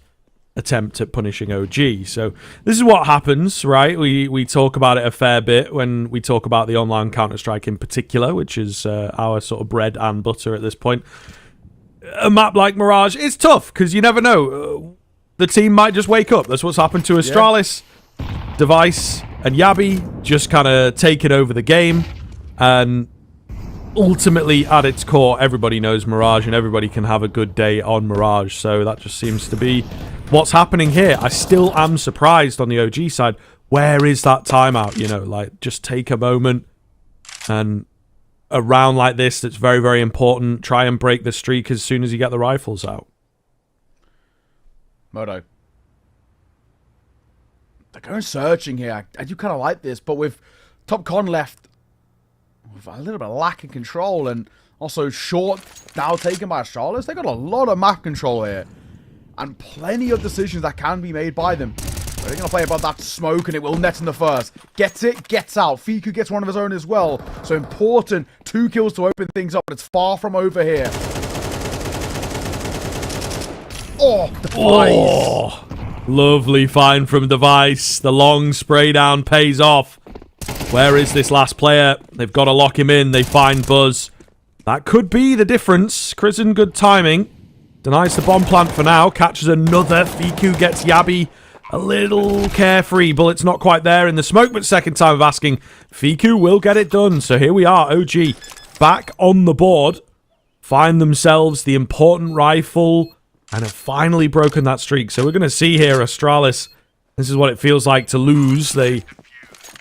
attempt at punishing OG. So this is what happens, right? We talk about it a fair bit when we talk about the online Counter-Strike in particular, which is our sort of bread and butter at this point. A map like Mirage is tough because you never know. The team might just wake up. That's what's happened to Astralis. Yeah. Device and Yabi just kind of taking over the game. And ultimately, at its core, everybody knows Mirage and everybody can have a good day on Mirage. So that just seems to be what's happening here. I still am surprised on the OG side. Where is that timeout? You know, like, just take a moment. And a round like this that's very, very important. Try and break the streak as soon as you get the rifles out. Modo. They're going searching here. I do kind of like this, but with Top Con left with a little bit of lack of control and also short now taken by Astralis, they got a lot of map control here. And plenty of decisions that can be made by them. They're going to play about that smoke and it will net in the first. Gets it, gets out. Fiku gets one of his own as well. So important. 2 kills to open things up, but it's far from over here. Oh, Device. Oh, lovely find from Device. The long spray down pays off. Where is this last player? They've got to lock him in. They find Buzz. That could be the difference. Crimson, good timing. Denies the bomb plant for now. Catches another. Fiku gets Yabi a little carefree. Bullet's not quite there in the smoke, but second time of asking. Fiku will get it done. So here we are. OG back on the board. Find themselves the important rifle. And have finally broken that streak. So we're going to see here Astralis. This is what it feels like to lose. They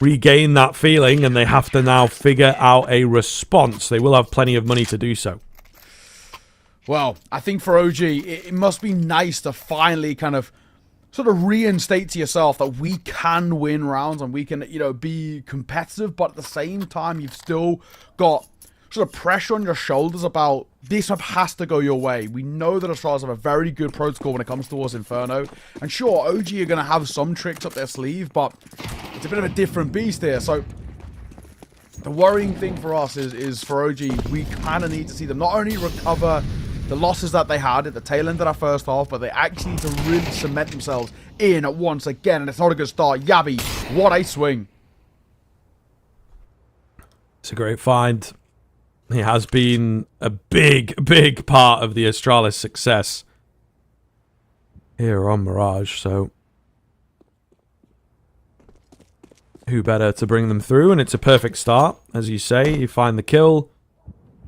regain that feeling and they have to now figure out a response. They will have plenty of money to do so. Well, I think for OG, it must be nice to finally kind of sort of reinstate to yourself that we can win rounds and we can, you know, be competitive. But at the same time, you've still got sort of pressure on your shoulders about this map has to go your way. We know that Astralis have a very good protocol when it comes towards Inferno. And sure, OG are going to have some tricks up their sleeve, but it's a bit of a different beast here. So the worrying thing for us is for OG, we kind of need to see them not only recover the losses that they had at the tail end of that first half, but they actually need to really cement themselves in at once again. And it's not a good start. Yabi, what a swing. It's a great find. He has been a big, big part of the Astralis success. here on Mirage, so who better to bring them through? And it's a perfect start, as you say. You find the kill.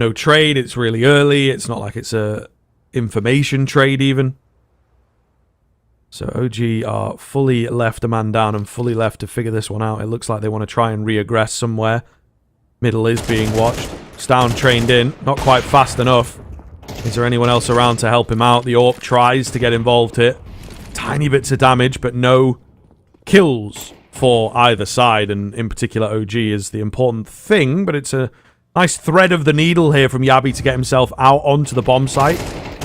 No trade, it's really early. It's not like it's a information trade even. So OG are fully left a man down and fully left to figure this one out. It looks like they want to try and re-aggress somewhere. Middle is being watched. Stown trained in, not quite fast enough. Is there anyone else around to help him out? The AWP tries to get involved here. Tiny bits of damage, but no kills for either side. And in particular, OG is the important thing. But it's a nice thread of the needle here from Yabi to get himself out onto the bomb site.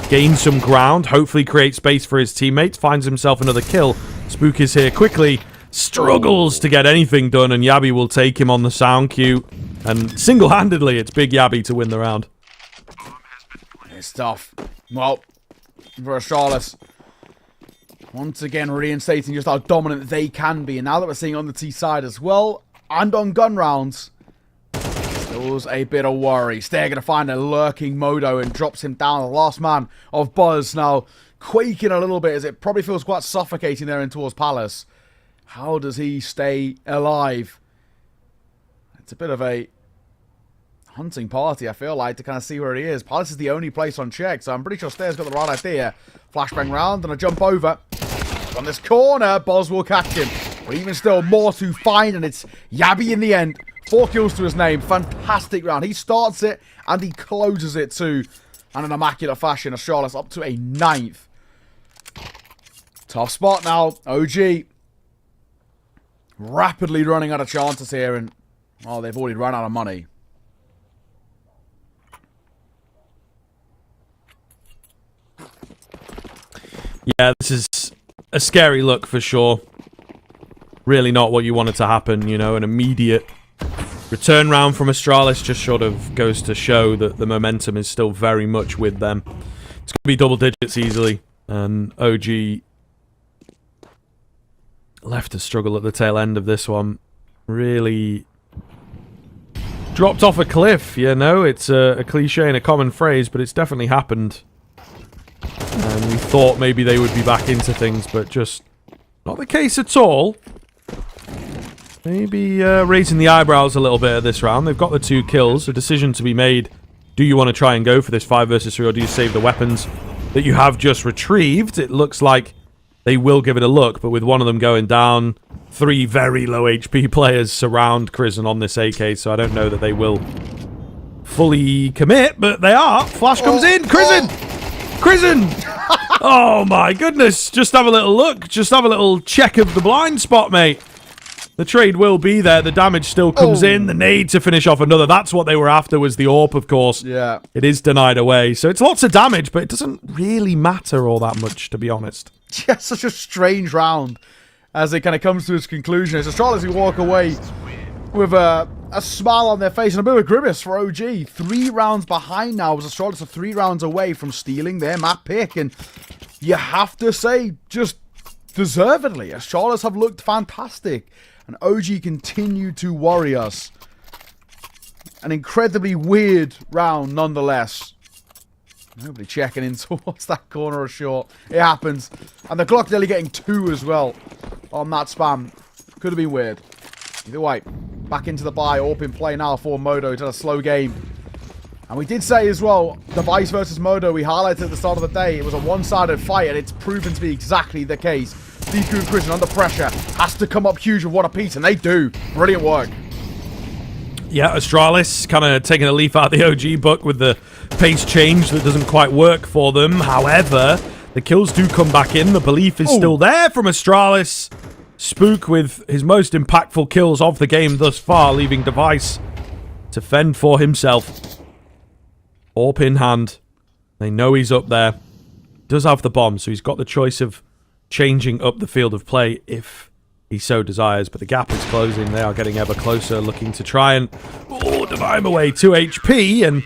Gain some ground. Hopefully create space for his teammates. Finds himself another kill. Spook is here quickly. Struggles to get anything done. And Yabi will take him on the sound cue. And single-handedly, it's Big Yabi to win the round. It's tough. Well, for Astralis, once again reinstating just how dominant they can be. And now that we're seeing on the T side as well, and on gun rounds, still a bit of worry. They're going to find a lurking Modo and drops him down. The last man of Buzz now quaking a little bit as it probably feels quite suffocating there in towards Palace. How does he stay alive? It's a bit of a hunting party, I feel like, to kind of see where he is. Palace is the only place on check, so I'm pretty sure Stair's got the right idea. Flashbang round and a jump over. On this corner, Boz will catch him. But even still, more to find, and it's Yabi in the end. 4 kills to his name. Fantastic round. He starts it, and he closes it too. And in immaculate fashion, Astralis up to a 9th. Tough spot now. OG rapidly running out of chances here, and, well, they've already run out of money. Yeah, this is a scary look for sure. Really not what you wanted to happen, you know, an immediate return round from Astralis just sort of goes to show that the momentum is still very much with them. It's going to be double digits easily, and OG left to struggle at the tail end of this one. Really dropped off a cliff, you know. It's a cliche and a common phrase, but it's definitely happened. And we thought maybe they would be back into things, but just not the case at all. Maybe raising the eyebrows a little bit at this round. They've got the 2 kills. A decision to be made. Do you want to try and go for this 5 versus 3, or do you save the weapons that you have just retrieved? It looks like they will give it a look, but with one of them going down, 3 very low HP players surround Crizzen on this AK, so I don't know that they will fully commit, but they are. Flash comes in. Crizzen! Crizzen! Oh my goodness. Just have a little look. Just have a little check of the blind spot, mate. The trade will be there. The damage still comes in. The nade to finish off another. That's what they were after, was the AWP, of course. Yeah. It is denied away. So it's lots of damage, but it doesn't really matter all that much, to be honest. Yeah, such a strange round as it kind of comes to its conclusion. It's Astralis who walk away with a smile on their face and a bit of a grimace for OG. 3 rounds behind now, as Astralis are 3 rounds away from stealing their map pick. And you have to say, just deservedly, Astralis have looked fantastic. And OG continue to worry us. An incredibly weird round nonetheless. Nobody checking in towards that corner or short. It happens. And the clock nearly getting 2 as well on that spam. Could have been weird. Either way, back into the buy. AWP in play now for Modo. It's had a slow game. And we did say as well, the Vice versus Modo, we highlighted at the start of the day, it was a one-sided fight, and it's proven to be exactly the case. Deku and Crizzen under pressure, has to come up huge with 1 apiece, and they do. Brilliant work. Yeah, Astralis kind of taking a leaf out of the OG book with the pace change that doesn't quite work for them. However, the kills do come back in. The belief is still there from Astralis. Spook with his most impactful kills of the game thus far, leaving Device to fend for himself. AWP in hand. They know he's up there. Does have the bomb, so he's got the choice of changing up the field of play if he so desires, but the gap is closing. They are getting ever closer, looking to try and divide him away. 2 HP, and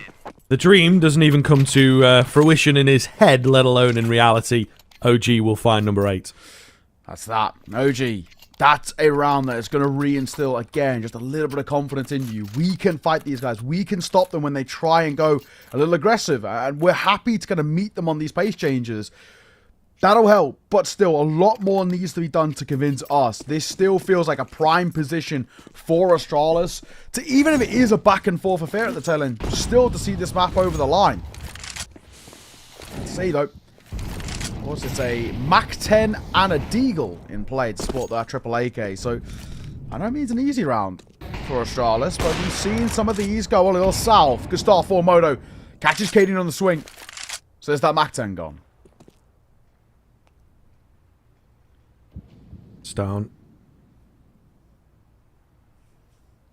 the dream doesn't even come to fruition in his head, let alone in reality. OG will find number 8. That's that. OG. That's a round that is going to reinstill, again, just a little bit of confidence in you. We can fight these guys. We can stop them when they try and go a little aggressive. And we're happy to kind of meet them on these pace changes. That'll help, but still, a lot more needs to be done to convince us. This still feels like a prime position for Astralis to, even if it is a back and forth affair at the tail end, still to see this map over the line. Let's see, though. Of course, it's a Mach 10 and a Deagle in play to support that triple AK, so I know it means an easy round for Astralis, but we've seen some of these go a little south. Good start for Moto. Catches Kaden on the swing. So there's that Mach 10 gone. It's down.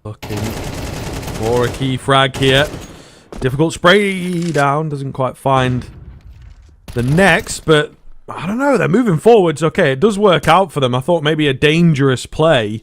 Looking for a key frag here. Difficult spray down. Doesn't quite find the next, but I don't know. They're moving forwards. Okay, it does work out for them. I thought maybe a dangerous play,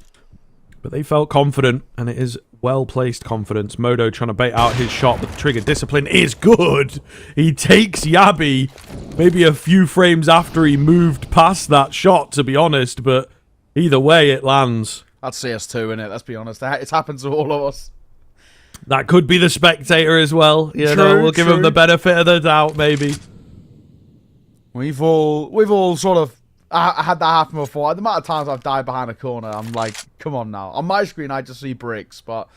but they felt confident, and it is well-placed confidence. Modo trying to bait out his shot, but the trigger discipline is good. He takes Yabi maybe a few frames after he moved past that shot, to be honest, but either way, it lands. That's CS2, innit? Let's be honest. It's happened to all of us. That could be the spectator as well. You know, we'll give him the benefit of the doubt, maybe. We've all sort of had that happen before. The amount of times I've died behind a corner, I'm like, come on now. On my screen, I just see bricks, but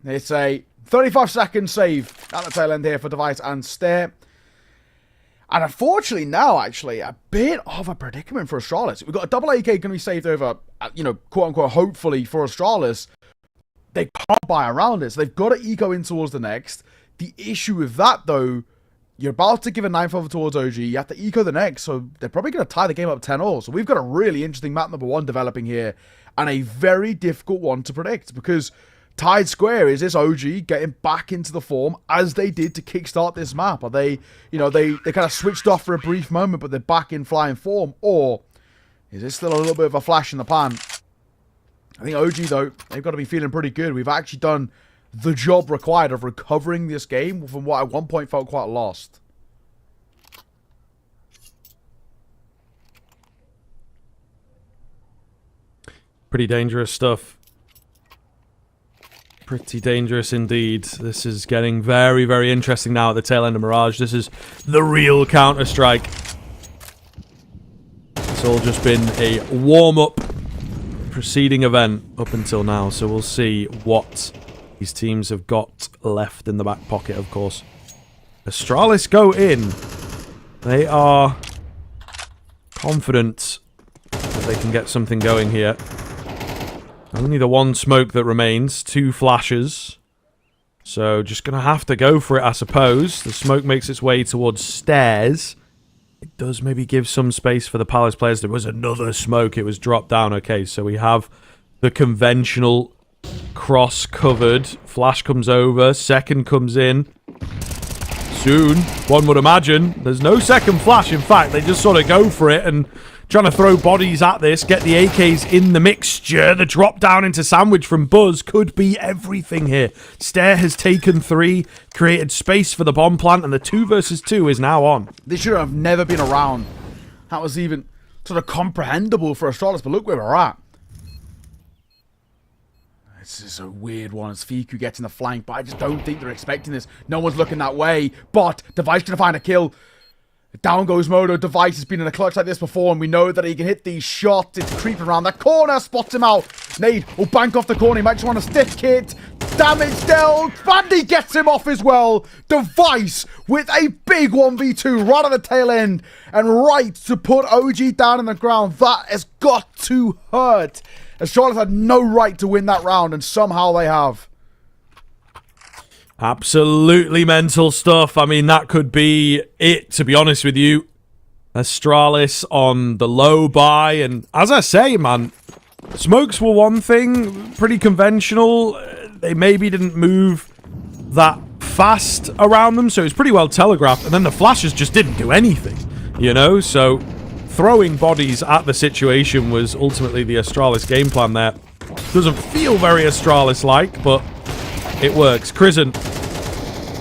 it's a 35-second save at the tail end here for Device and Stare. And unfortunately now, actually, a bit of a predicament for Astralis. We've got a double AK going to be saved over, you know, quote-unquote, hopefully for Astralis. They can't buy around it, so they've got to eco in towards the next. The issue with that, though, you're about to give a 9th over towards OG. You have to eco the next, so they're probably going to tie the game up 10-all. So we've got a really interesting map number 1 developing here, and a very difficult one to predict, because tied square is this OG getting back into the form as they did to kickstart this map. Are they, you know, they kind of switched off for a brief moment, but they're back in flying form, or is it still a little bit of a flash in the pan? I think OG, though, they've got to be feeling pretty good. We've actually done the job required of recovering this game from what at one point felt quite lost. Pretty dangerous stuff. Pretty dangerous indeed. This is getting very, very interesting now at the tail end of Mirage. This is the real Counter-Strike. It's all just been a warm-up preceding event up until now, so we'll see what these teams have got left in the back pocket, of course. Astralis go in. They are confident that they can get something going here. Only the one smoke that remains. 2 flashes. So just going to have to go for it, I suppose. The smoke makes its way towards stairs. It does maybe give some space for the Palace players. There was another smoke. It was dropped down. Okay, so we have the conventional cross covered. Flash comes over. Second comes in. Soon, one would imagine. There's no second flash. In fact, they just sort of go for it and trying to throw bodies at this, get the AKs in the mixture. The drop down into sandwich from Buzz could be everything here. Stare has taken 3, created space for the bomb plant, and the 2 versus 2 is now on. They should have never been around. That was even sort of comprehensible for Astralis, but look where we're at. This is a weird one as Fiku gets in the flank, but I just don't think they're expecting this. No one's looking that way, but Device going to find a kill. Down goes Modo. Device has been in a clutch like this before, and we know that he can hit these shots. It's creeping around that corner, spots him out. Nade will bank off the corner. He might just want a stiff kit. Damage dealt. Bandy gets him off as well. Device with a big 1v2 right at the tail end, and right to put OG down in the ground. That has got to hurt. Astralis had no right to win that round, and somehow they have. Absolutely mental stuff. I mean, that could be it, to be honest with you. Astralis on the low buy, and as I say, man, smokes were one thing, pretty conventional. They maybe didn't move that fast around them, so it was pretty well telegraphed, and then the flashes just didn't do anything, you know? So throwing bodies at the situation was ultimately the Astralis game plan there. Doesn't feel very Astralis-like, but it works. Crizant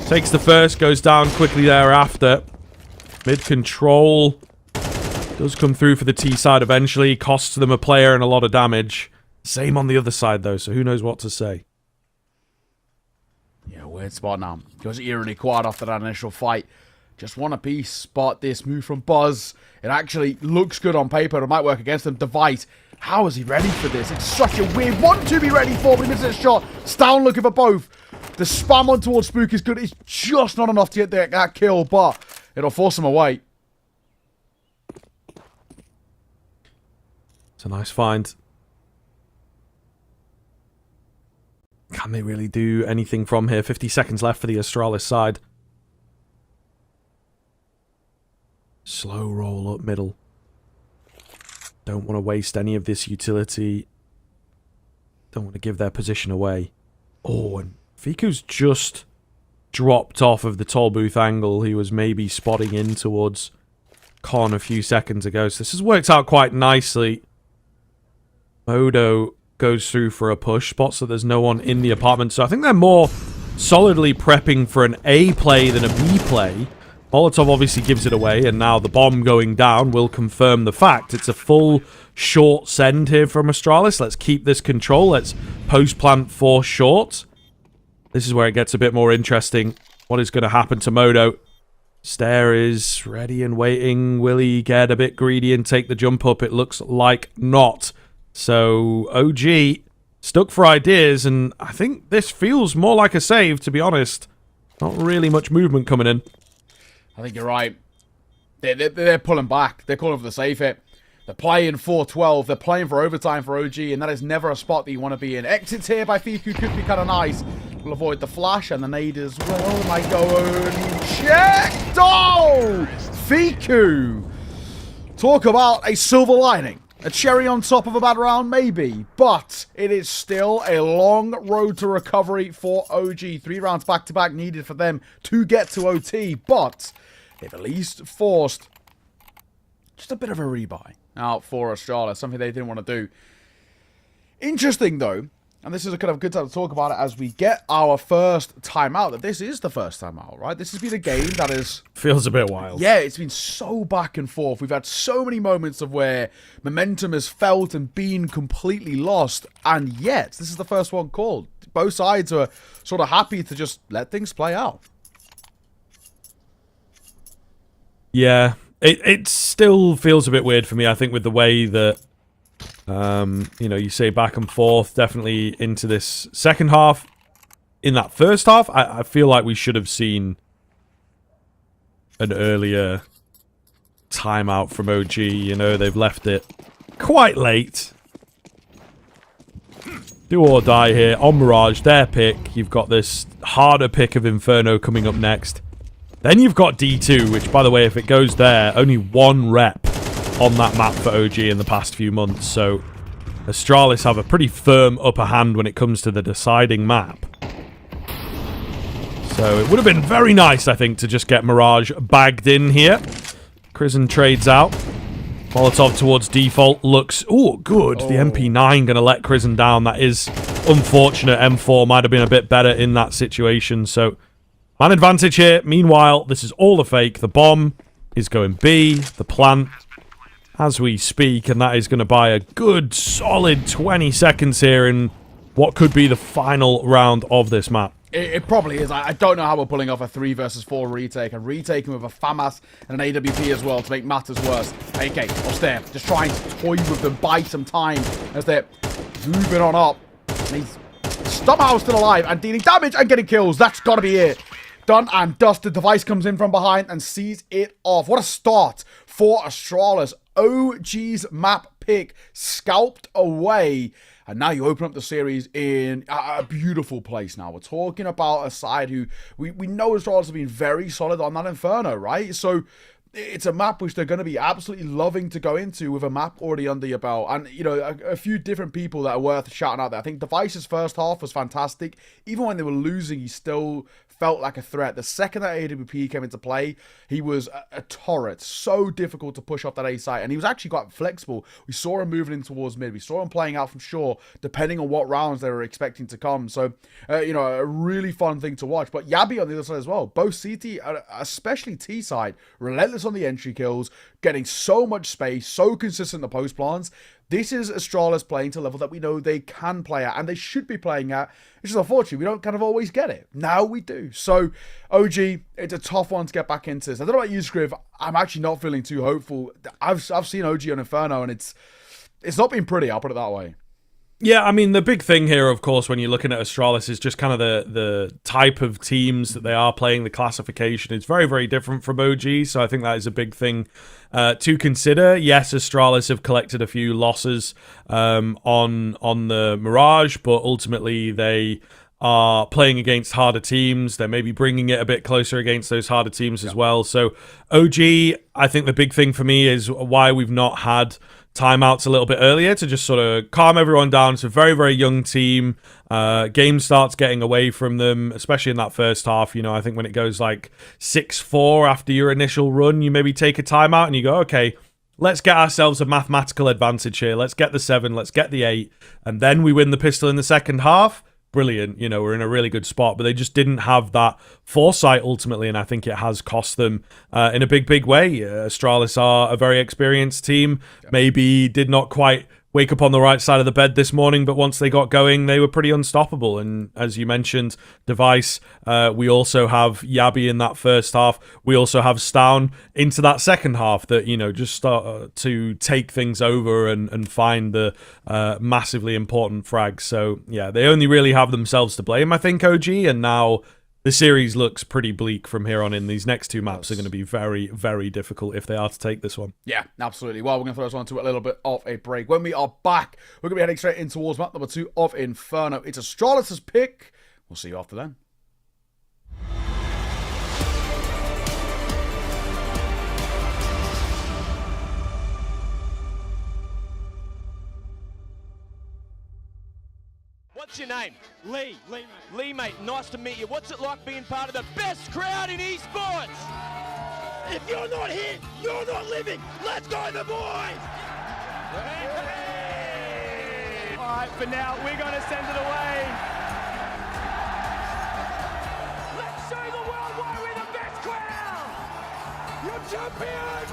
takes the first, goes down quickly thereafter. Mid-control does come through for the T side eventually. Costs them a player and a lot of damage. Same on the other side, though, so who knows what to say. Yeah, weird spot now. Goes eerily quiet after that initial fight. just one apiece. But this move from Buzz, it actually looks good on paper. It might work against them. Device, how is he ready for this? It's such a weird one to be ready for, but he misses a shot. Stown looking for both. The spam on towards Spook is good. It's just not enough to get that kill, but it'll force him away. It's a nice find. Can they really do anything from here? 50 seconds left for the Astralis side. Slow roll up middle. Don't want to waste any of this utility. Don't want to give their position away. Oh, and Fiku's just dropped off of the toll booth angle. He was maybe spotting in towards Con a few seconds ago. So this has worked out quite nicely. Modo goes through for a push, spots that there's no one in the apartment, so I think they're more solidly prepping for an A play than a B play. Molotov obviously gives it away, and now the bomb going down will confirm the fact. It's a full short send here from Astralis. Let's keep this control. Let's post-plant for short. This is where it gets a bit more interesting. What is going to happen to Modo? Stare is ready and waiting. Will he get a bit greedy and take the jump up? It looks like not. So, OG stuck for ideas, and I think this feels more like a save, to be honest. Not really much movement coming in. I think you're right. They're pulling back. They're calling for the save hit. They're playing 4-12. They're playing for overtime for OG, and that is never a spot that you want to be in. Exits here by Fiku could be kind of nice. We'll avoid the flash and the nade as well. Might go unchecked. Oh! Fiku! Talk about a silver lining. A cherry on top of a bad round, maybe. But it is still a long road to recovery for OG. 3 rounds back-to-back needed for them to get to OT. But they've at least forced just a bit of a rebuy out for Astralis. Something they didn't want to do. Interesting, though. And this is a kind of good time to talk about it as we get our first timeout. That this is the first timeout, right? This has been a game that is... Feels a bit wild. Yeah, it's been so back and forth. We've had so many moments of where momentum has felt and been completely lost. And yet, this is the first one called. Both sides are sort of happy to just let things play out. Yeah, it still feels a bit weird for me, I think, with the way that... you know, you say back and forth, definitely into this second half. In that first half, I feel like we should have seen an earlier timeout from OG. You know, they've left it quite late. Do or die here on Mirage, their pick. You've got this harder pick of Inferno coming up next. Then you've got D2, which, by the way, if it goes there, only 1 rep on that map for OG in the past few months, so Astralis have a pretty firm upper hand when it comes to the deciding map. So it would have been very nice, I think, to just get Mirage bagged in here. Crizzen trades out. Molotov towards default looks... Oh, good. The MP9 going to let Crizzen down. That is unfortunate. M4 might have been a bit better in that situation, so man advantage here. Meanwhile, this is all a fake. The bomb is going B. The plant... as we speak, and that is going to buy a good solid 20 seconds here in what could be the final round of this map. It probably is. I don't know how we're pulling off a 3 versus 4 retake. And retaking with a FAMAS and an AWP as well to make matters worse. AK, or Stare, just trying to toy with them, buy some time as they're moving on up. And he's somehow still alive and dealing damage and getting kills. That's got to be it. Done and dusted. Device comes in from behind and sees it off. What a start for Astralis. OG's map pick scalped away. And now you open up the series in a beautiful place now. We're talking about a side who we know Astralis have been very solid on that Inferno, right? So it's a map which they're going to be absolutely loving to go into with a map already under your belt. And, you know, a few different people that are worth shouting out there. I think Device's first half was fantastic. Even when they were losing, he still felt like a threat. The second that AWP came into play, he was a turret. So difficult to push off that A site. And he was actually quite flexible. We saw him moving in towards mid. We saw him playing out from shore, depending on what rounds they were expecting to come. So, you know, a really fun thing to watch. But Yabi on the other side as well. Both CT, especially T side, relentless on the entry kills, getting so much space, so consistent in the post plans. This is Astralis playing to a level that we know they can play at, and they should be playing at. It's just unfortunate we don't kind of always get it. Now we do. So, OG, it's a tough one to get back into this. I don't know about you, Scriv. I'm actually not feeling too hopeful. I've seen OG on Inferno, and it's not been pretty, I'll put it that way. Yeah, I mean, the big thing here, of course, when you're looking at Astralis is just kind of the type of teams that they are playing. The classification is very, very different from OG, so I think that is a big thing to consider. Yes, Astralis have collected a few losses on the Mirage, but ultimately they are playing against harder teams. They're maybe bringing it a bit closer against those harder teams as well. So OG, I think the big thing for me is why we've not had timeouts a little bit earlier to just sort of calm everyone down. It's a very, very young team. Game starts getting away from them, especially in that first half. You know, I think when it goes like 6-4 after your initial run, you maybe take a timeout and you go, okay, let's get ourselves a mathematical advantage here. Let's get the 7, let's get the 8, and then we win the pistol in the second half. Brilliant, you know, we're in a really good spot, but they just didn't have that foresight ultimately, and I think it has cost them in a big, big way. Astralis are a very experienced team, maybe did not quite wake up on the right side of the bed this morning, but once they got going, they were pretty unstoppable. And as you mentioned, Device, we also have Yabi in that first half. We also have Stown into that second half that, you know, just start to take things over and find the massively important frags. So, yeah, they only really have themselves to blame, I think, OG, and now the series looks pretty bleak from here on in. These next two maps are going to be very, very difficult if they are to take this one. Yeah, absolutely. Well, we're going to throw us on to a little bit of a break. When we are back, we're going to be heading straight in towards map number 2 of Inferno. It's Astralis' pick. We'll see you after then. What's your name? Lee. Lee, mate, nice to meet you. What's it like being part of the best crowd in esports? If you're not here, you're not living. Let's go, the boys! Hey! All right, for now, we're going to send it away. Let's show the world why we're the best crowd! You're champions!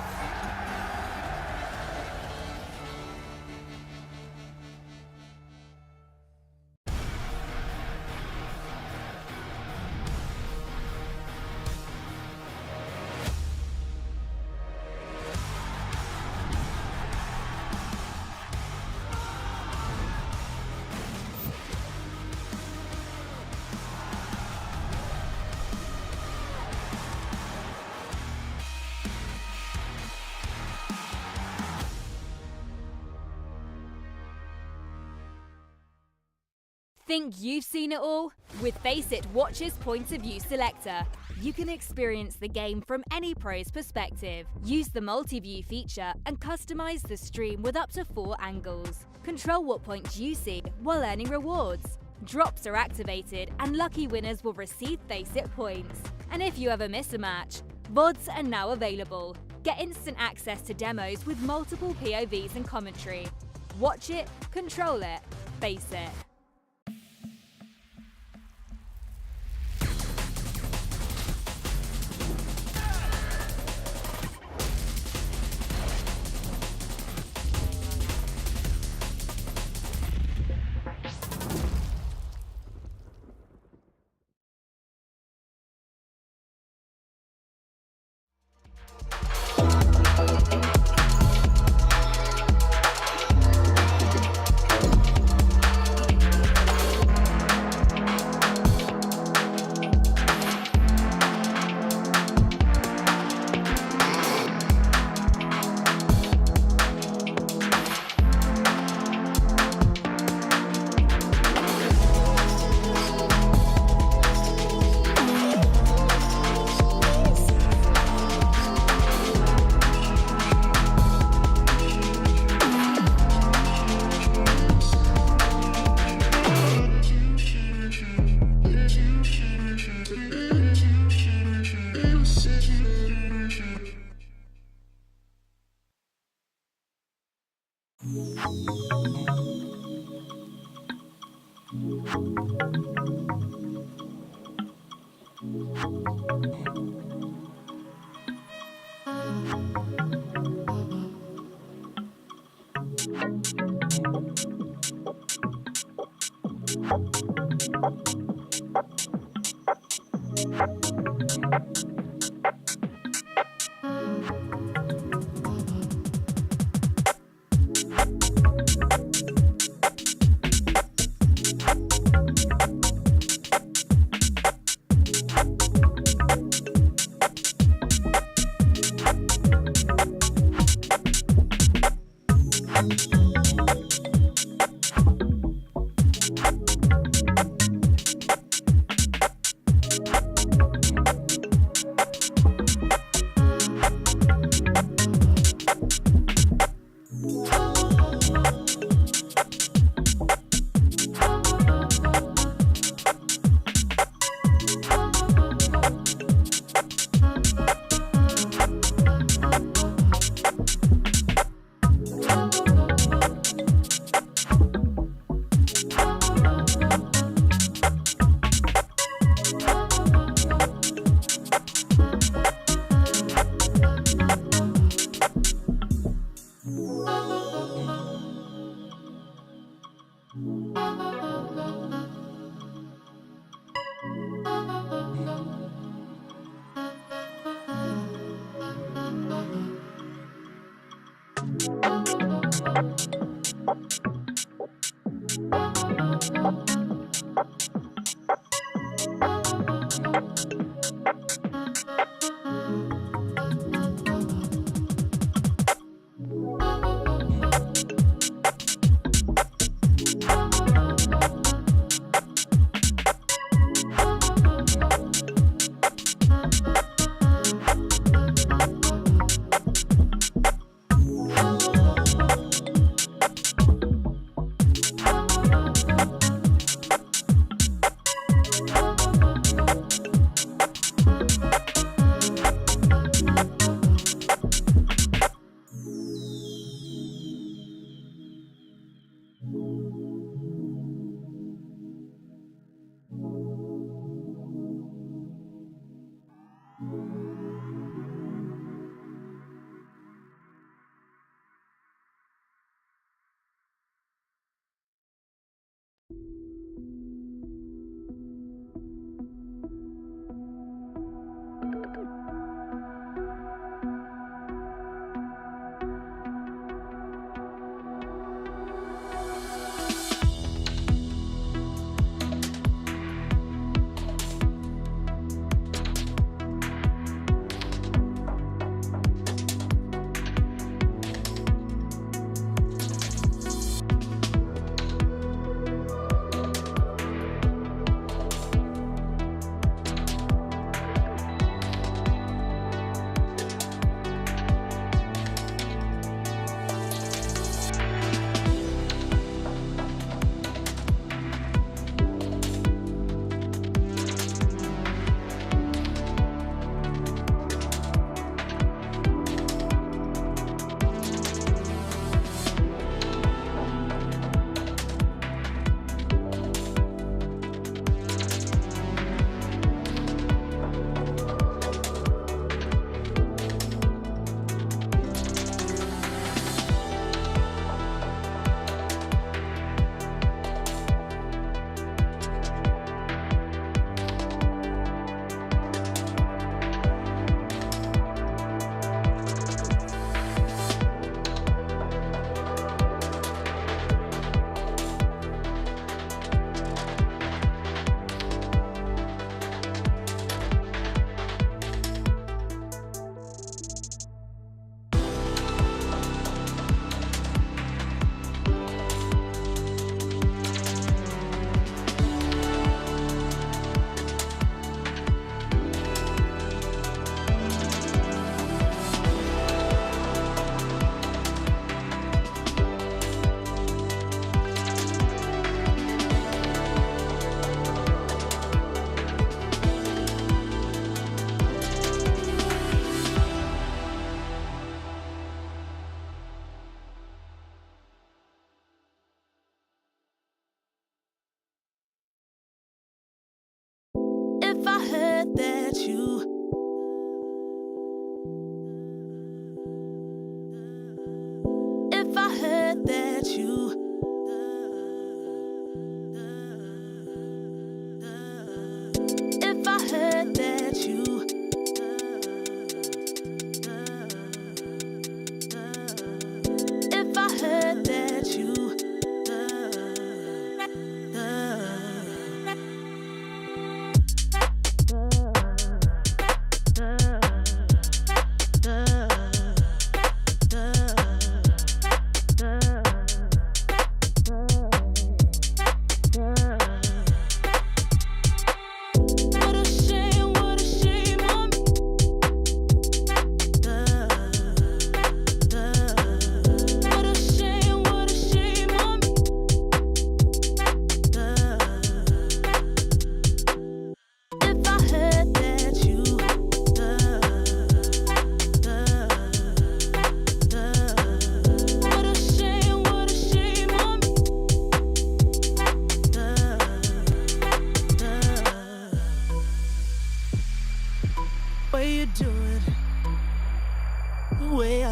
Think you've seen it all? With Faceit Watch's Point of View Selector, you can experience the game from any pro's perspective. Use the multi-view feature and customize the stream with up to 4 angles. Control what points you see while earning rewards. Drops are activated and lucky winners will receive Faceit points. And if you ever miss a match, VODs are now available. Get instant access to demos with multiple POVs and commentary. Watch it, control it, Faceit.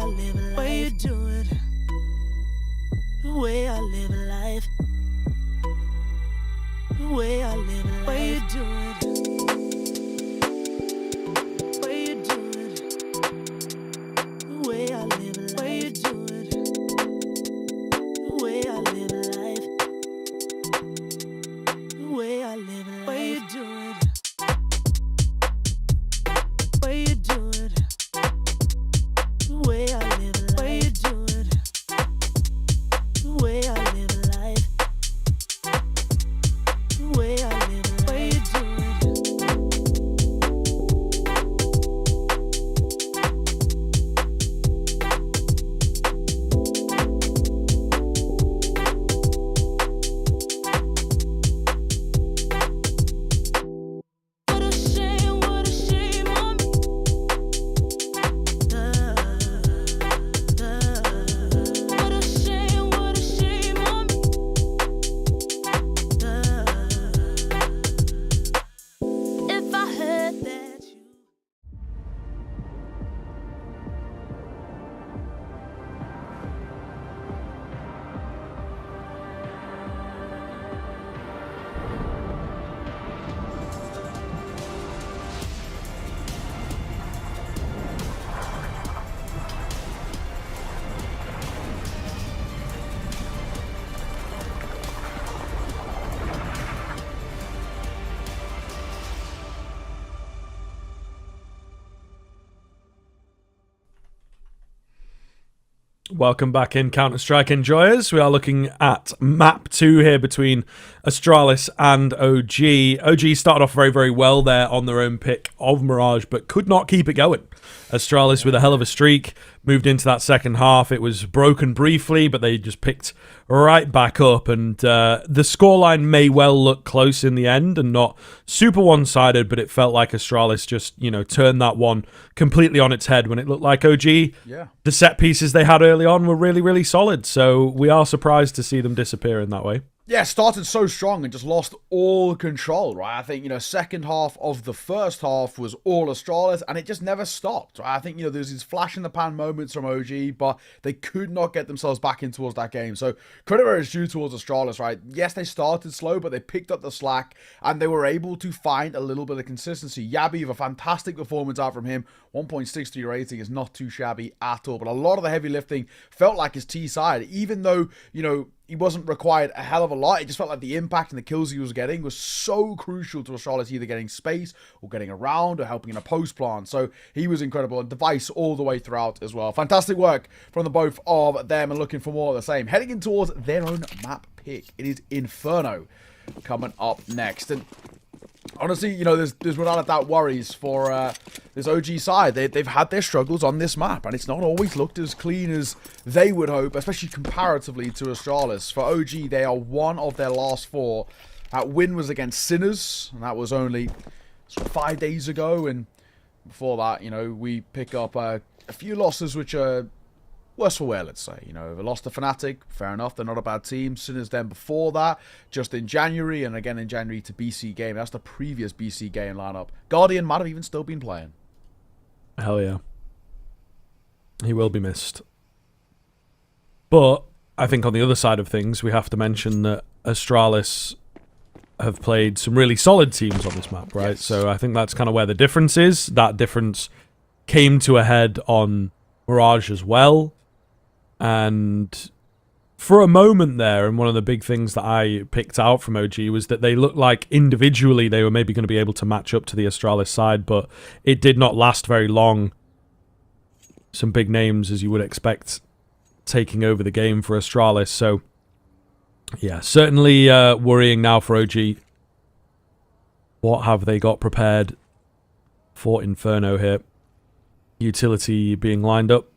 live life. Way you do it. The way I live life. The way I live life. Way you do it. Way you do it. The way I live life. Way you do it. The way I live life. The way I live life. Way you do it. Way you do it. The way I live life. Way you do it. The way I live life. The way I live life. Way you do it. What a shame on me. What a shame on me. If I heard that you Welcome back in, Counter-Strike enjoyers. We are looking at map 2 here between Astralis and OG. OG started off very, very well there on their own pick of Mirage, but could not keep it going. Astralis with a hell of a streak moved into that second half. It was broken briefly, but they just picked right back up, and the scoreline may well look close in the end and not super one-sided, but it felt like Astralis just, you know, turned that one completely on its head when it looked like OG. Yeah. The set pieces they had early on were really, really solid, so we are surprised to see them disappear in that way. Yeah, started so strong and just lost all control, right? I think, you know, second half of the first half was all Astralis, and it just never stopped, right? I think, you know, there's these flash-in-the-pan moments from OG, but they could not get themselves back in towards that game. So, credit where it's due towards Astralis, right? Yes, they started slow, but they picked up the slack, and they were able to find a little bit of consistency. Yabi, a fantastic performance out from him. 1.63 rating is not too shabby at all, but a lot of the heavy lifting felt like his T side, even though, you know, he wasn't required a hell of a lot. It just felt like the impact and the kills he was getting was so crucial to Astralis, either getting space or getting around or helping in a post plant. So he was incredible, and Device all the way throughout as well. Fantastic work from the both of them, and looking for more of the same. Heading in towards their own map pick. It is Inferno coming up next. And honestly, you know, there's without a doubt worries for this OG side. They've had their struggles on this map, and it's not always looked as clean as they would hope, especially comparatively to Astralis. For OG, they are one of their last 4. That win was against Sinners, and that was only 5 days ago. And before that, you know, we pick up a few losses which are worse for wear, let's say. You know, they lost to Fnatic, fair enough, they're not a bad team. Sinners then before that, just in January, and again in January to BC Game. That's the previous BC Game lineup. Guardian might have even still been playing. Hell yeah. He will be missed. But I think on the other side of things, we have to mention that Astralis have played some really solid teams on this map, right? Yes. So I think that's kind of where the difference is. That difference came to a head on Mirage as well. And for a moment there, and one of the big things that I picked out from OG was that they looked like individually they were maybe going to be able to match up to the Astralis side, but it did not last very long. Some big names, as you would expect, taking over the game for Astralis. So, yeah, certainly worrying now for OG. What have they got prepared for Inferno here? Utility being lined up.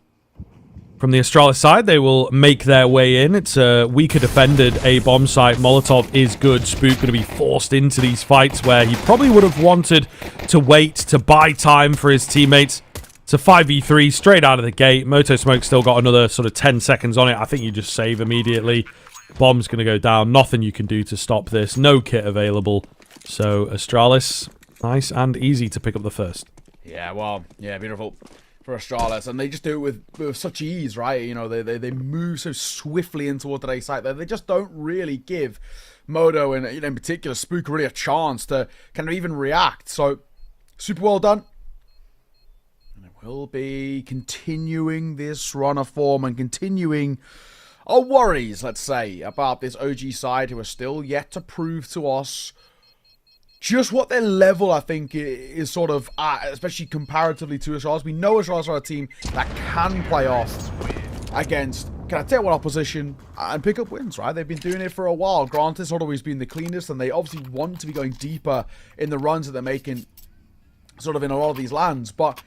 From the Astralis side, they will make their way in. It's a weaker defended A bomb site. Molotov is good. Spook going to be forced into these fights where he probably would have wanted to wait to buy time for his teammates. It's a 5v3 straight out of the gate. Moto Smoke still got another sort of 10 seconds on it. I think you just save immediately. Bomb's going to go down. Nothing you can do to stop this. No kit available. So Astralis, nice and easy to pick up the first. Yeah, well, yeah, beautiful for Astralis, and they just do it with such ease, right? You know, they move so swiftly into what they site that they just don't really give Modo and, you know, in particular Spook really a chance to kind of even react. So super well done. And it will be continuing this run of form and continuing our worries, let's say, about this OG side who are still yet to prove to us just what their level, I think, is sort of at, especially comparatively to Astralis. We know Astralis are a team that can play off against kind of take one opposition and pick up wins, right? They've been doing it for a while. Granted, it's not always been the cleanest, and they obviously want to be going deeper in the runs that they're making sort of in a lot of these lands, but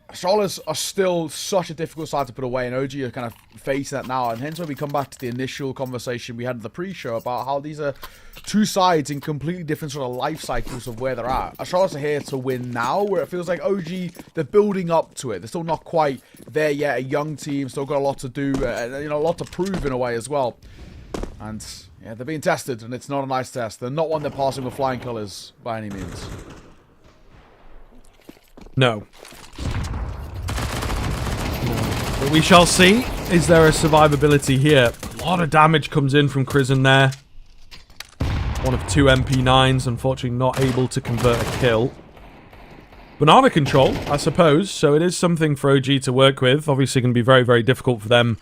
Astralis are still such a difficult side to put away, and OG are kind of facing that now, and hence when we come back to the initial conversation we had in the pre-show about how these are two sides in completely different sort of life cycles of where they're at. Astralis are here to win now, where it feels like OG, they're building up to it. They're still not quite there yet, a young team, still got a lot to do, you know, a lot to prove in a way as well. And yeah, they're being tested, and it's not a nice test. They're not one they're passing with flying colours by any means. No. But we shall see. Is there a survivability here? A lot of damage comes in from Crizzen there. One of two MP9s, unfortunately not able to convert a kill. Banana control, I suppose, so it is something for OG to work with. Obviously going to be very, very difficult for them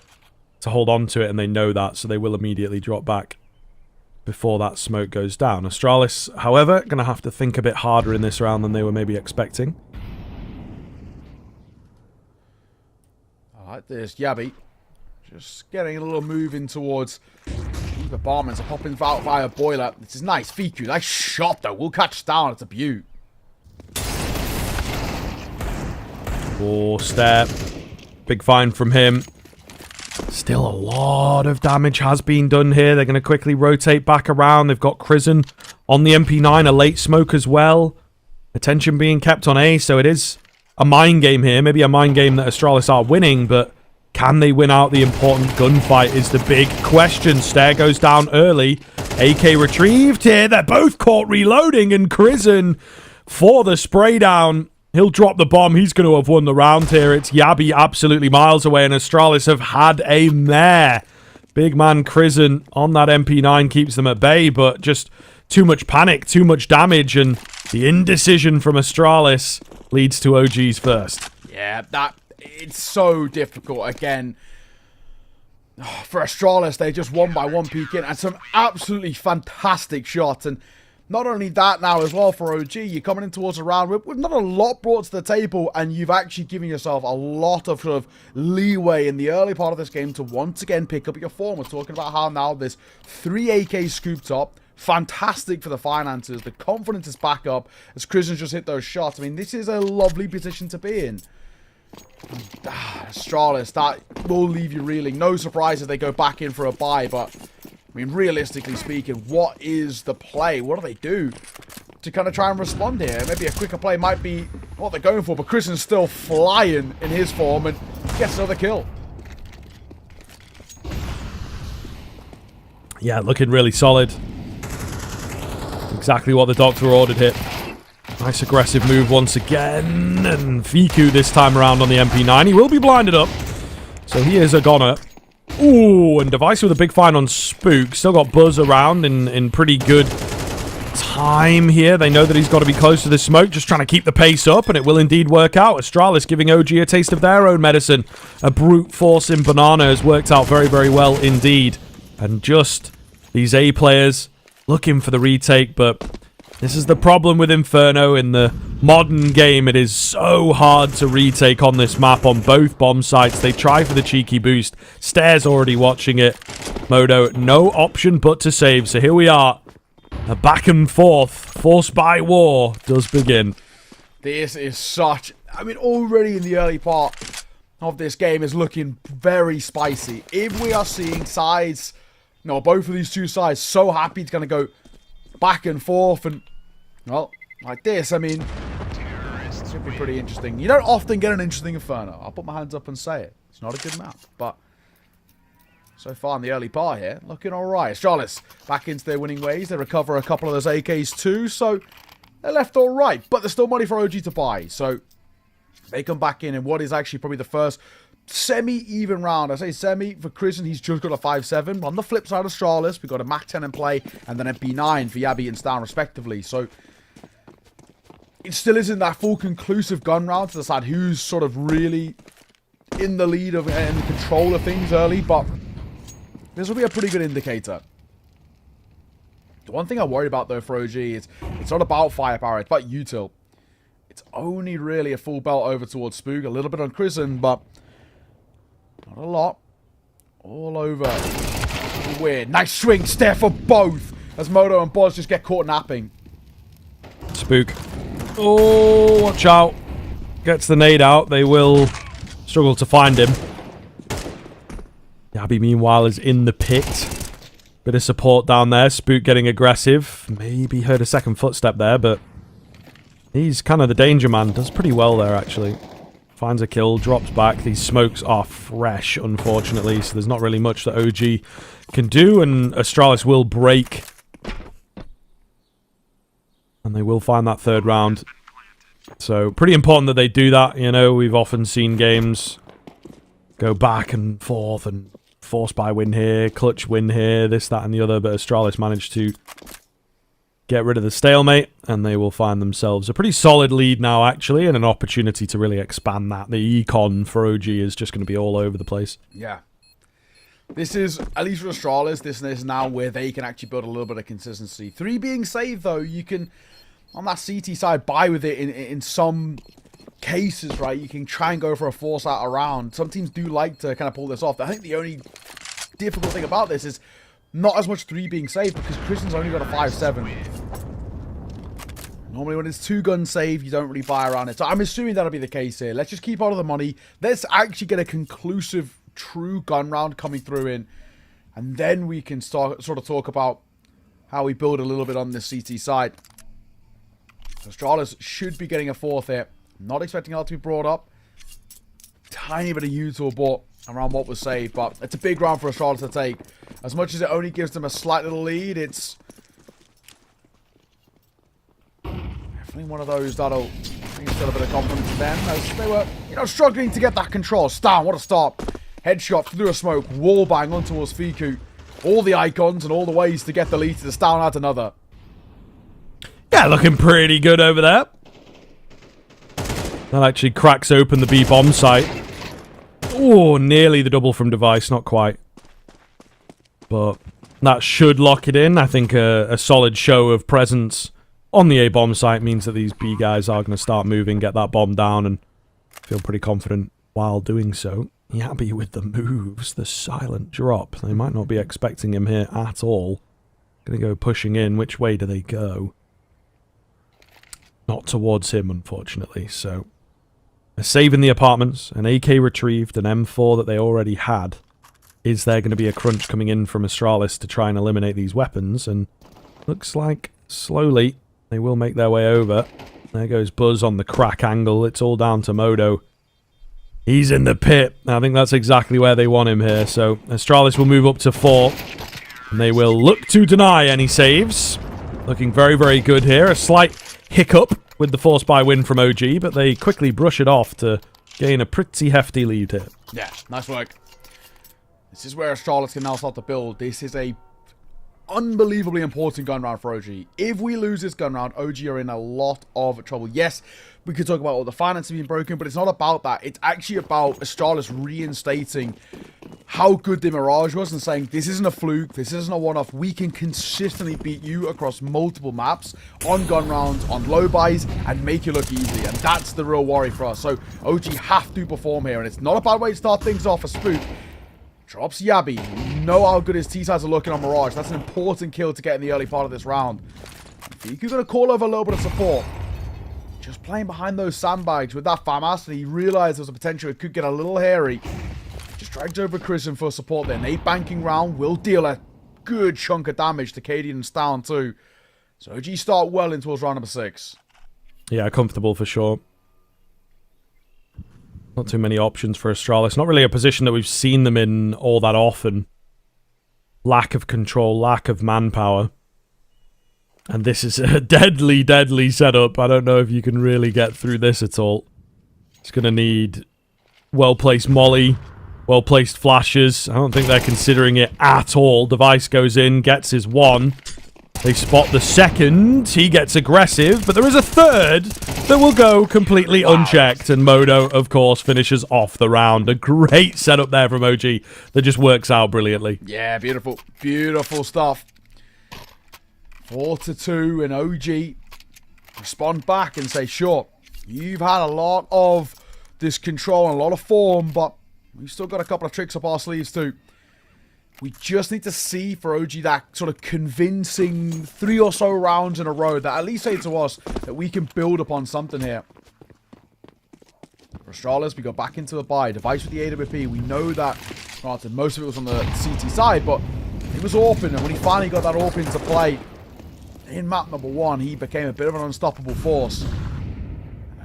to hold on to it, and they know that, so they will immediately drop back before that smoke goes down. Astralis, however, going to have to think a bit harder in this round than they were maybe expecting. Alright, there's Yabby. Just getting a little move in towards the barmans. Popping out via boiler. This is nice. Fiku, nice shot though. We'll catch down. It's a beaut. Oh, step. Big find from him. Still a lot of damage has been done here. They're going to quickly rotate back around. They've got Crizzen on the MP9, a late smoke as well. Attention being kept on A, so it is a mind game here. Maybe a mind game that Astralis are winning, but can they win out the important gunfight is the big question. Stair goes down early. AK retrieved here. They're both caught reloading, and Crizzen for the spray down. He'll drop the bomb. He's going to have won the round here. It's Yabby absolutely miles away, and Astralis have had a mare. Big man Crizzen on that MP9 keeps them at bay, but just too much panic, too much damage, and the indecision from Astralis leads to OG's first. Yeah, it's so difficult again. For Astralis, they just won by one peek in, and some absolutely fantastic shots. And not only that now as well for OG, you're coming in towards a round with not a lot brought to the table, and you've actually given yourself a lot of sort of leeway in the early part of this game to once again pick up your form. We're talking about how now there's 3 AK scooped up. Fantastic for the finances. The confidence is back up as Crizzen's just hit those shots. I mean, this is a lovely position to be in. Astralis, that will leave you reeling. No surprise if they go back in for a buy, but I mean, realistically speaking, what is the play? What do they do to kind of try and respond here? Maybe a quicker play might be what they're going for, but Crizzen's still flying in his form and gets another kill. Yeah, looking really solid. Exactly what the doctor ordered here. Nice aggressive move once again. And Fiku this time around on the MP9. He will be blinded up. So he is a goner. Ooh, and Device with a big find on Spook. Still got Buzz around in pretty good time here. They know that he's got to be close to the smoke. Just trying to keep the pace up, and it will indeed work out. Astralis giving OG a taste of their own medicine. A brute force in Banana has worked out very, very well indeed. And just these A players looking for the retake, but this is the problem with Inferno. In the modern game, it is so hard to retake on this map on both bomb sites. They try for the cheeky boost. Stair's already watching it. Modo, no option but to save. So here we are. A back and forth, forced by war, does begin. This is such... I mean, already in the early part of this game is looking very spicy. If we are seeing sides... No, both of these two sides so happy to kind of go back and forth, and well, like this, I mean, it should be pretty interesting. You don't often get an interesting Inferno. I'll put my hands up and say it. It's not a good map, but so far in the early part here, looking alright. Astralis back into their winning ways. They recover a couple of those AKs too, so they're left alright, but there's still money for OG to buy, so They come back in what is actually probably the first semi-even round. I say semi for Chris, and he's just got a 5-7. On the flip side of Astralis, we've got a Mach 10 in play, and then a B9 for Yabi and Stan, respectively. So it still isn't that full conclusive gun round to decide who's sort of really in the lead of and control of things early, but this will be a pretty good indicator. The one thing I worry about, though, for OG is it's not about firepower, it's about util. It's only really a full belt over towards Spook, a little bit on Chrisen, but not a lot. All over. Weird. Nice swing stare for both as Moto and Boz just get caught napping. Spook. Oh, watch out. Gets the nade out. They will struggle to find him. Yabi, meanwhile, is in the pit. Bit of support down there. Spook getting aggressive. Maybe heard a second footstep there, but he's kind of the danger man. Does pretty well there, actually. Finds a kill, drops back. These smokes are fresh, unfortunately, so there's not really much that OG can do, and Astralis will break. And they will find that third round. So, pretty important that they do that. You know, we've often seen games go back and forth and force buy win here, clutch win here, this, that, and the other, but Astralis managed to get rid of the stalemate, and they will find themselves a pretty solid lead now, actually, and an opportunity to really expand that. The econ for OG is just going to be all over the place. Yeah. This is, at least for Astralis, this is now where they can actually build a little bit of consistency. 3 being saved, though, you can, on that CT side, buy with it in some cases, right? You can try and go for a force out around. Some teams do like to kind of pull this off. I think the only difficult thing about this is not as much 3 being saved because Christian's only got a 5-7. Normally when it's 2 guns saved, you don't really buy around it. So I'm assuming that'll be the case here. Let's just keep all of the money. Let's actually get a conclusive, true gun round coming through in. And then we can start sort of talk about how we build a little bit on this CT side. So Astralis should be getting a 4th hit. Not expecting that to be brought up. Tiny bit of util bought around what was saved, but it's a big round for Astralis to take. As much as it only gives them a slight little lead, it's definitely one of those that'll instill a bit of confidence in them as they were, you know, struggling to get that control. Stan, what a start. Headshot through a smoke, wall bang on towards Fiku. All the icons and all the ways to get the lead to the Stan out another. Yeah, looking pretty good over there. That actually cracks open the B bomb site. Oh, nearly the double from Device, not quite. But that should lock it in. I think a solid show of presence on the A bomb site means that these B guys are going to start moving, get that bomb down, and feel pretty confident while doing so. Yabi with the moves, the silent drop. They might not be expecting him here at all. Going to go pushing in. Which way do they go? Not towards him, unfortunately, so a save in the apartments, an AK retrieved, an M4 that they already had. Is there going to be a crunch coming in from Astralis to try and eliminate these weapons? And looks like slowly they will make their way over. There goes Buzz on the crack angle. It's all down to Modo. He's in the pit. I think that's exactly where they want him here. So Astralis will move up to 4. And they will look to deny any saves. Looking very, very good here. A slight hiccup with the force buy win from OG, but they quickly brush it off to gain a pretty hefty lead here. Yeah, nice work. This is where Astralis can now start to build. This is a unbelievably important gun round for OG. If we lose this gun round, OG are in a lot of trouble. Yes, we could talk about all the finances being broken, but it's not about that. It's actually about Astralis reinstating how good the Mirage was and saying, this isn't a fluke, this isn't a one-off. We can consistently beat you across multiple maps, on gun rounds, on low buys, and make you look easy. And that's the real worry for us. So OG have to perform here, and it's not a bad way to start things off for Spook. Drops Yabi. You know how good his T-sides are looking on Mirage. That's an important kill to get in the early part of this round. Fiku going to call over a little bit of support. Just playing behind those sandbags with that FAMAS, and he realized there's a potential it could get a little hairy. Just dragged over Christian for support there. Nate banking round will deal a good chunk of damage to Cadian and Stan too. So OG start well in towards round number 6. Yeah, comfortable for sure. Not too many options for Astralis. Not really a position that we've seen them in all that often. Lack of control, lack of manpower. And this is a deadly, deadly setup. I don't know if you can really get through this at all. It's going to need well-placed molly, well-placed flashes. I don't think they're considering it at all. Device goes in, gets his one. They spot the second. He gets aggressive, but there is a third that will go completely unchecked. And Modo, of course, finishes off the round. A great setup there from OG that just works out brilliantly. Yeah, beautiful. Beautiful stuff. 4-2, and OG respond back and say, sure, you've had a lot of this control and a lot of form, but we've still got a couple of tricks up our sleeves too. We just need to see for OG that sort of convincing 3 or so rounds in a row that at least say to us that we can build upon something here. For Astralis, we go back into a buy. Device with the AWP. We know that, granted, most of it was on the CT side, but it was open, and when he finally got that AWP into play, in map number 1, he became a bit of an unstoppable force.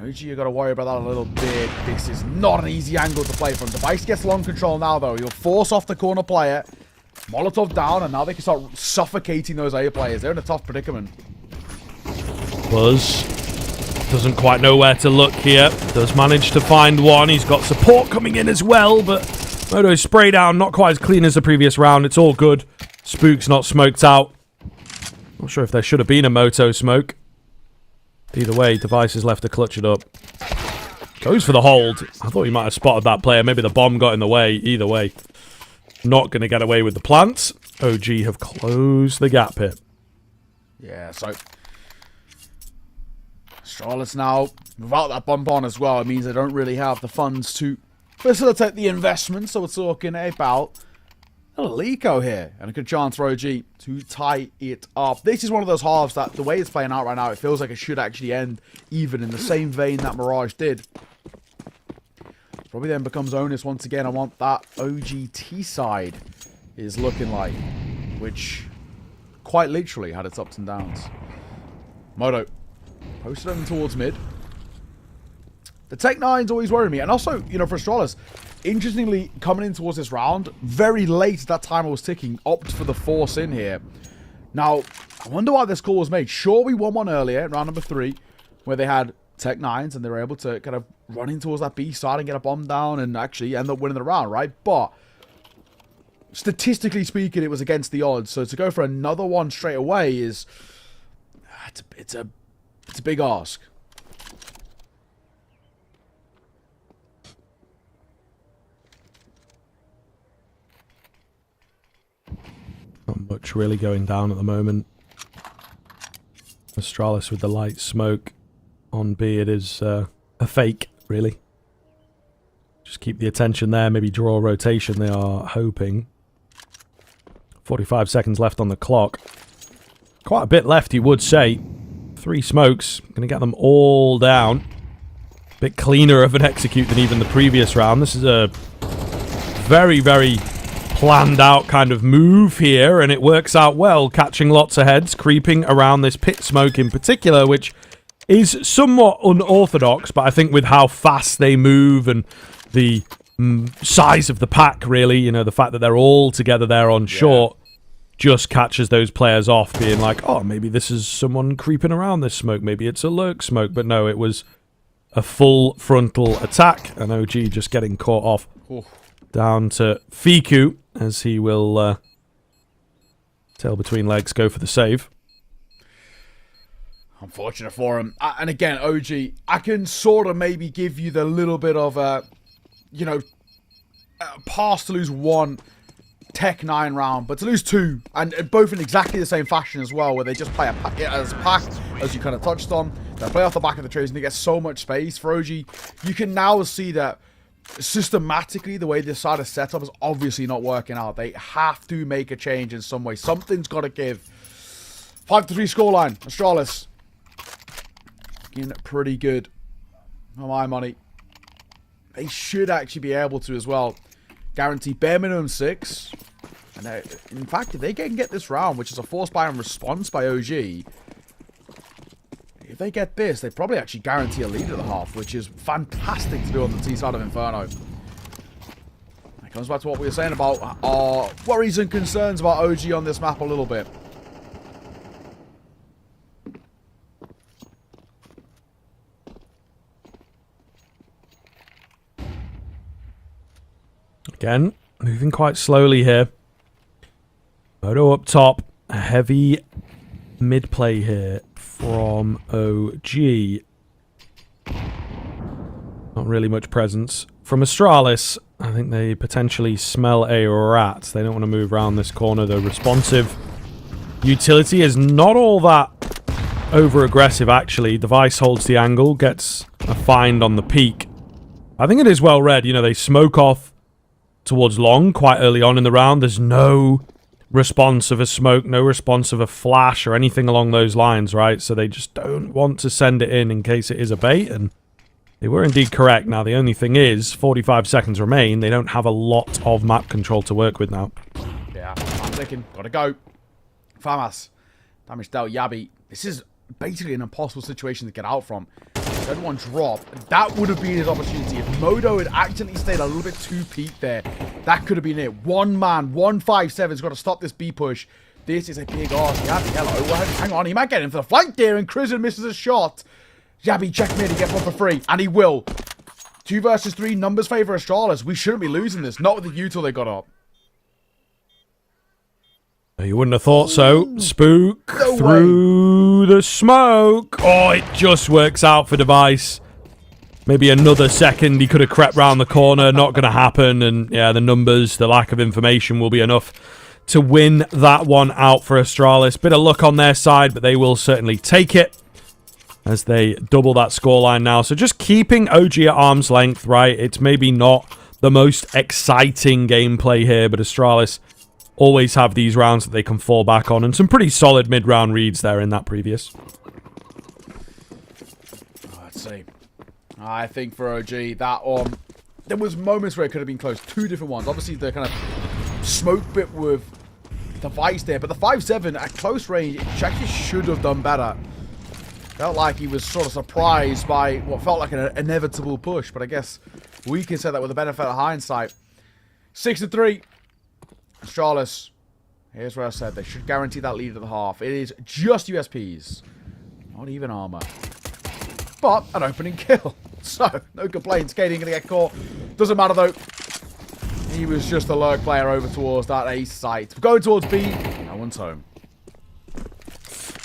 OG, you got to worry about that a little bit. This is not an easy angle to play from. Device gets long control now, though. He'll force off the corner player. Molotov down, and now they can start suffocating those A players. They're in a tough predicament. Buzz doesn't quite know where to look here. Does manage to find one. He's got support coming in as well, but Moto's spray down, not quite as clean as the previous round. It's all good. Spook's not smoked out. Not sure if there should have been a Moto smoke. Either way, Device is left to clutch it up. Goes for the hold. I thought he might have spotted that player. Maybe the bomb got in the way. Either way, not going to get away with the plants. OG have closed the gap here. Yeah, so Astralis now, without that bump on as well, it means they don't really have the funds to facilitate the investment. So we're talking about a Lico here, and a good chance for OG to tie it up. This is one of those halves that, the way it's playing out right now, it feels like it should actually end even in the same vein that Mirage did. Probably then becomes onus once again. I want that OGT side is looking like, which quite literally had its ups and downs. Moto posted them towards mid. The Tech 9's always worried me, and also, you know, for Astralis, interestingly, coming in towards this round, very late that timer was ticking, opt for the force in here. Now, I wonder why this call was made. Sure, we won one earlier, round number 3, where they had Tech 9s and they were able to kind of run in towards that B side and get a bomb down and actually end up winning the round, right? But statistically speaking, it was against the odds. So to go for another one straight away is it's a big ask. Not much really going down at the moment. Astralis with the light smoke on B. It is a fake, really. Just keep the attention there. Maybe draw a rotation, they are hoping. 45 seconds left on the clock. Quite a bit left, you would say. 3 smokes. Going to get them all down. Bit cleaner of an execute than even the previous round. This is a very, very planned out kind of move here, and it works out well, catching lots of heads, creeping around this pit smoke in particular, which is somewhat unorthodox, but I think with how fast they move and the size of the pack, really, you know, the fact that they're all together there on short just catches those players off, being like, oh, maybe this is someone creeping around this smoke, maybe it's a lurk smoke, but no, it was a full frontal attack, and OG just getting caught off. Down to Fiku, as he will tail between legs, go for the save. Unfortunate for him. And again, OG, I can sort of maybe give you the little bit of a, you know, pass to lose 1 Tech 9 round, but to lose 2, and both in exactly the same fashion as well, where they just play as a pack, as you kind of touched on. They play off the back of the trees and they get so much space. For OG, you can now see that systematically the way this side is set up is obviously not working out. They have to make a change in some way. Something's got to give. 5-3 scoreline. Astralis looking pretty good for my money. They should actually be able to as well guarantee bare minimum 6. And in fact, if they can get this round, which is a force buy and response by OG, if they get this, they probably actually guarantee a lead at the half, which is fantastic to do on the T side of Inferno. It comes back to what we were saying about our worries and concerns about OG on this map a little bit. Again, moving quite slowly here. Moto up top. A heavy mid-play here from OG. Not really much presence. From Astralis, I think they potentially smell a rat. They don't want to move around this corner. The responsive utility is not all that over-aggressive, actually. Device holds the angle, gets a find on the peak. I think it is well read. You know, they smoke off towards long quite early on in the round. There's no response of a smoke, no response of a flash or anything along those lines, right? So they just don't want to send it in case it is a bait, and they were indeed correct. Now, the only thing is, 45 seconds remain. They don't have a lot of map control to work with now. Yeah, I'm thinking, gotta go. Famas, damage dealt Yabi. This is basically an impossible situation to get out from. Third one drop. That would have been his opportunity. If Modo had accidentally stayed a little bit too peaked there, that could have been it. One man, 157's got to stop this B push. This is a big ask. Yabi, hello. Well, hang on, he might get in for the flank there, and Crizzen misses a shot. Yabi checkmate, he gets one for free, and he will. 2 versus 3, numbers favor Astralis. We shouldn't be losing this, not with the util they got up. You wouldn't have thought so. Spook through the smoke. Oh, it just works out for Device. Maybe another second he could have crept round the corner. Not going to happen. And yeah, the numbers, the lack of information will be enough to win that one out for Astralis. Bit of luck on their side, but they will certainly take it as they double that scoreline now. So just keeping OG at arm's length, right? It's maybe not the most exciting gameplay here, but Astralis always have these rounds that they can fall back on, and some pretty solid mid-round reads there in that previous. Let's see. I think for OG, that there was moments where it could have been close. 2 different ones. Obviously, the kind of smoke bit with Device there, but the 5-7 at close range, it actually should have done better. Felt like he was sort of surprised by what felt like an inevitable push, but I guess we can say that with the benefit of hindsight. 6-3. Astralis, here's where I said they should guarantee that lead at the half. It is just USPs, not even armor, but an opening kill. So, no complaints. Katie going to get caught. Doesn't matter, though. He was just a lurk player over towards that A site. We're going towards B. No one's home.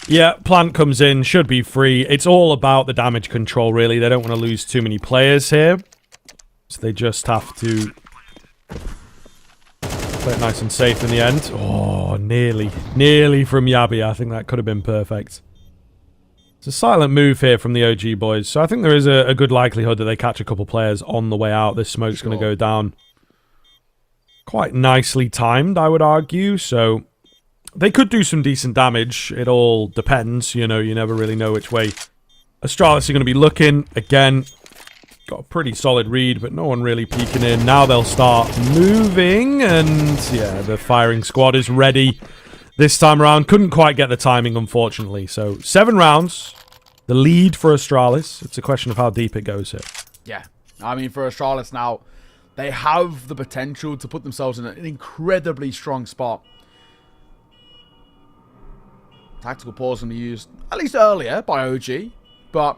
Yeah, plant comes in, should be free. It's all about the damage control, really. They don't want to lose too many players here, so they just have to play it nice and safe in the end. Oh, nearly from Yabi. I think that could have been perfect. It's a silent move here from the OG boys, so I think there is a good likelihood that they catch a couple players on the way out. This smoke's going to go down quite nicely timed, I would argue, so they could do some decent damage. It all depends, you know, you never really know which way Astralis are going to be looking. Again, got a pretty solid read, but no one really peeking in. Now they'll start moving, and yeah, the firing squad is ready this time around. Couldn't quite get the timing, unfortunately. So 7 rounds, the lead for Astralis. It's a question of how deep it goes here. Yeah, I mean, for Astralis now, they have the potential to put themselves in an incredibly strong spot. Tactical pause can be used, at least earlier, by OG, but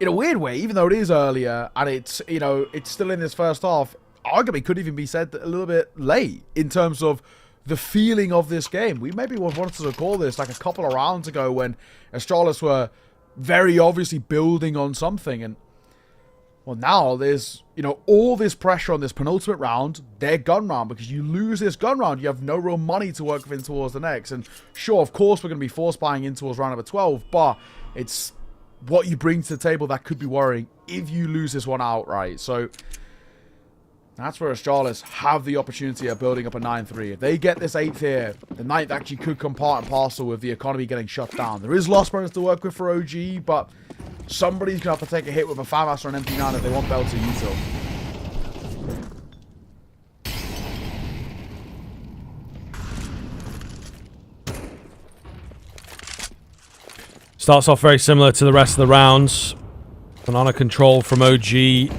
in a weird way, even though it is earlier, and it's, you know, it's still in this first half, arguably could even be said a little bit late in terms of the feeling of this game. We maybe wanted to call this like a couple of rounds ago when Astralis were very obviously building on something, and well, now there's, you know, all this pressure on this penultimate round, their gun round, because you lose this gun round, you have no real money to work with in towards the next. And sure, of course, we're going to be force buying in towards round number 12, but it's what you bring to the table that could be worrying if you lose this one outright. So that's where Astralis have the opportunity of building up a 9-3. If they get this 8th here, the 9th actually could come part and parcel with the economy getting shut down. There is lost bonus to work with for OG, but somebody's going to have to take a hit with a FAMAS or an MP9 if they want Bell to util. Starts off very similar to the rest of the rounds. Banana control from OG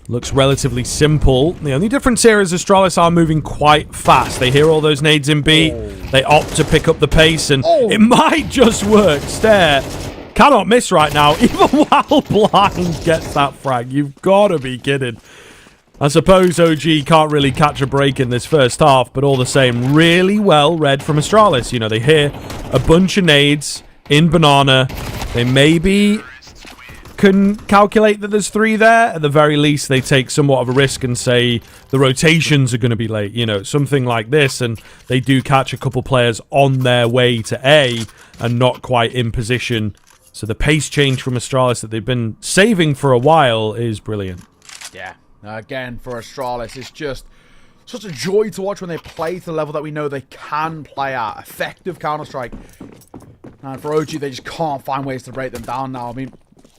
looks relatively simple. The only difference here is Astralis are moving quite fast. They hear all those nades in B. They opt to pick up the pace, and it might just work. Stare. Cannot miss right now, even while Blind gets that frag. You've got to be kidding. I suppose OG can't really catch a break in this first half, but all the same, really well read from Astralis. You know, they hear a bunch of nades in Banana. They maybe can calculate that there's 3 there. At the very least, they take somewhat of a risk and say the rotations are going to be late. You know, something like this, and they do catch a couple players on their way to A and not quite in position. So the pace change from Astralis that they've been saving for a while is brilliant. Yeah. Again, for Astralis, it's just such a joy to watch when they play to the level that we know they can play at. Effective Counter-Strike. And for OG, they just can't find ways to break them down now. I mean,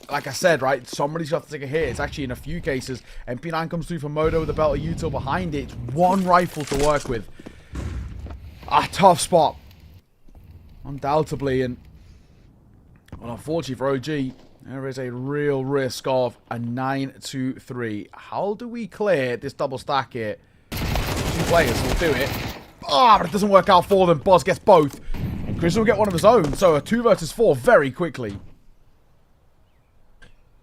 like I said, right, somebody's got to take a hit. It's actually, in a few cases, MP9 comes through for Modo with the belt of Util behind it. It's one rifle to work with. A tough spot. Undoubtedly. And, well, unfortunately for OG, there is a real risk of a 9-2-3. How do we clear this double stack here? 2 players will do it. Ah, but it doesn't work out for them. Boz gets both. And Chris will get one of his own. So a 2 versus 4 very quickly.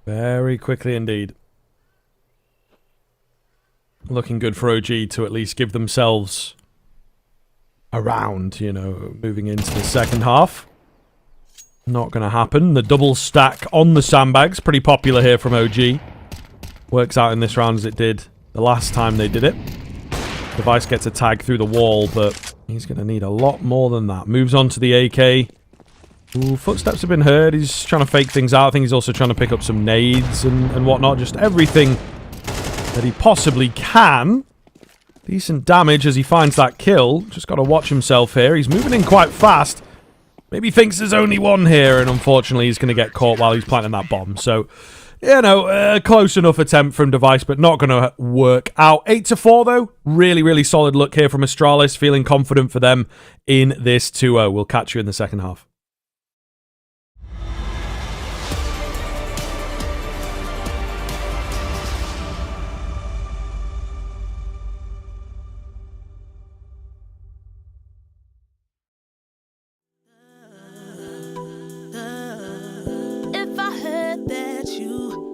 Very quickly indeed. Looking good for OG to at least give themselves a round, you know, moving into the second half. Not going to happen. The double stack on the sandbags, pretty popular here from OG. Works out in this round as it did the last time they did it. Device gets a tag through the wall, but he's going to need a lot more than that. Moves on to the AK. Ooh, footsteps have been heard. He's trying to fake things out. I think he's also trying to pick up some nades and whatnot. Just everything that he possibly can. Decent damage as he finds that kill. Just got to watch himself here. He's moving in quite fast. Maybe thinks there's only one here, and unfortunately he's going to get caught while he's planting that bomb. So, you know, close enough attempt from Device, but not going to work out. 8-4, though. Really, really solid look here from Astralis. Feeling confident for them in this 2-0. We'll catch you in the second half. If I heard that you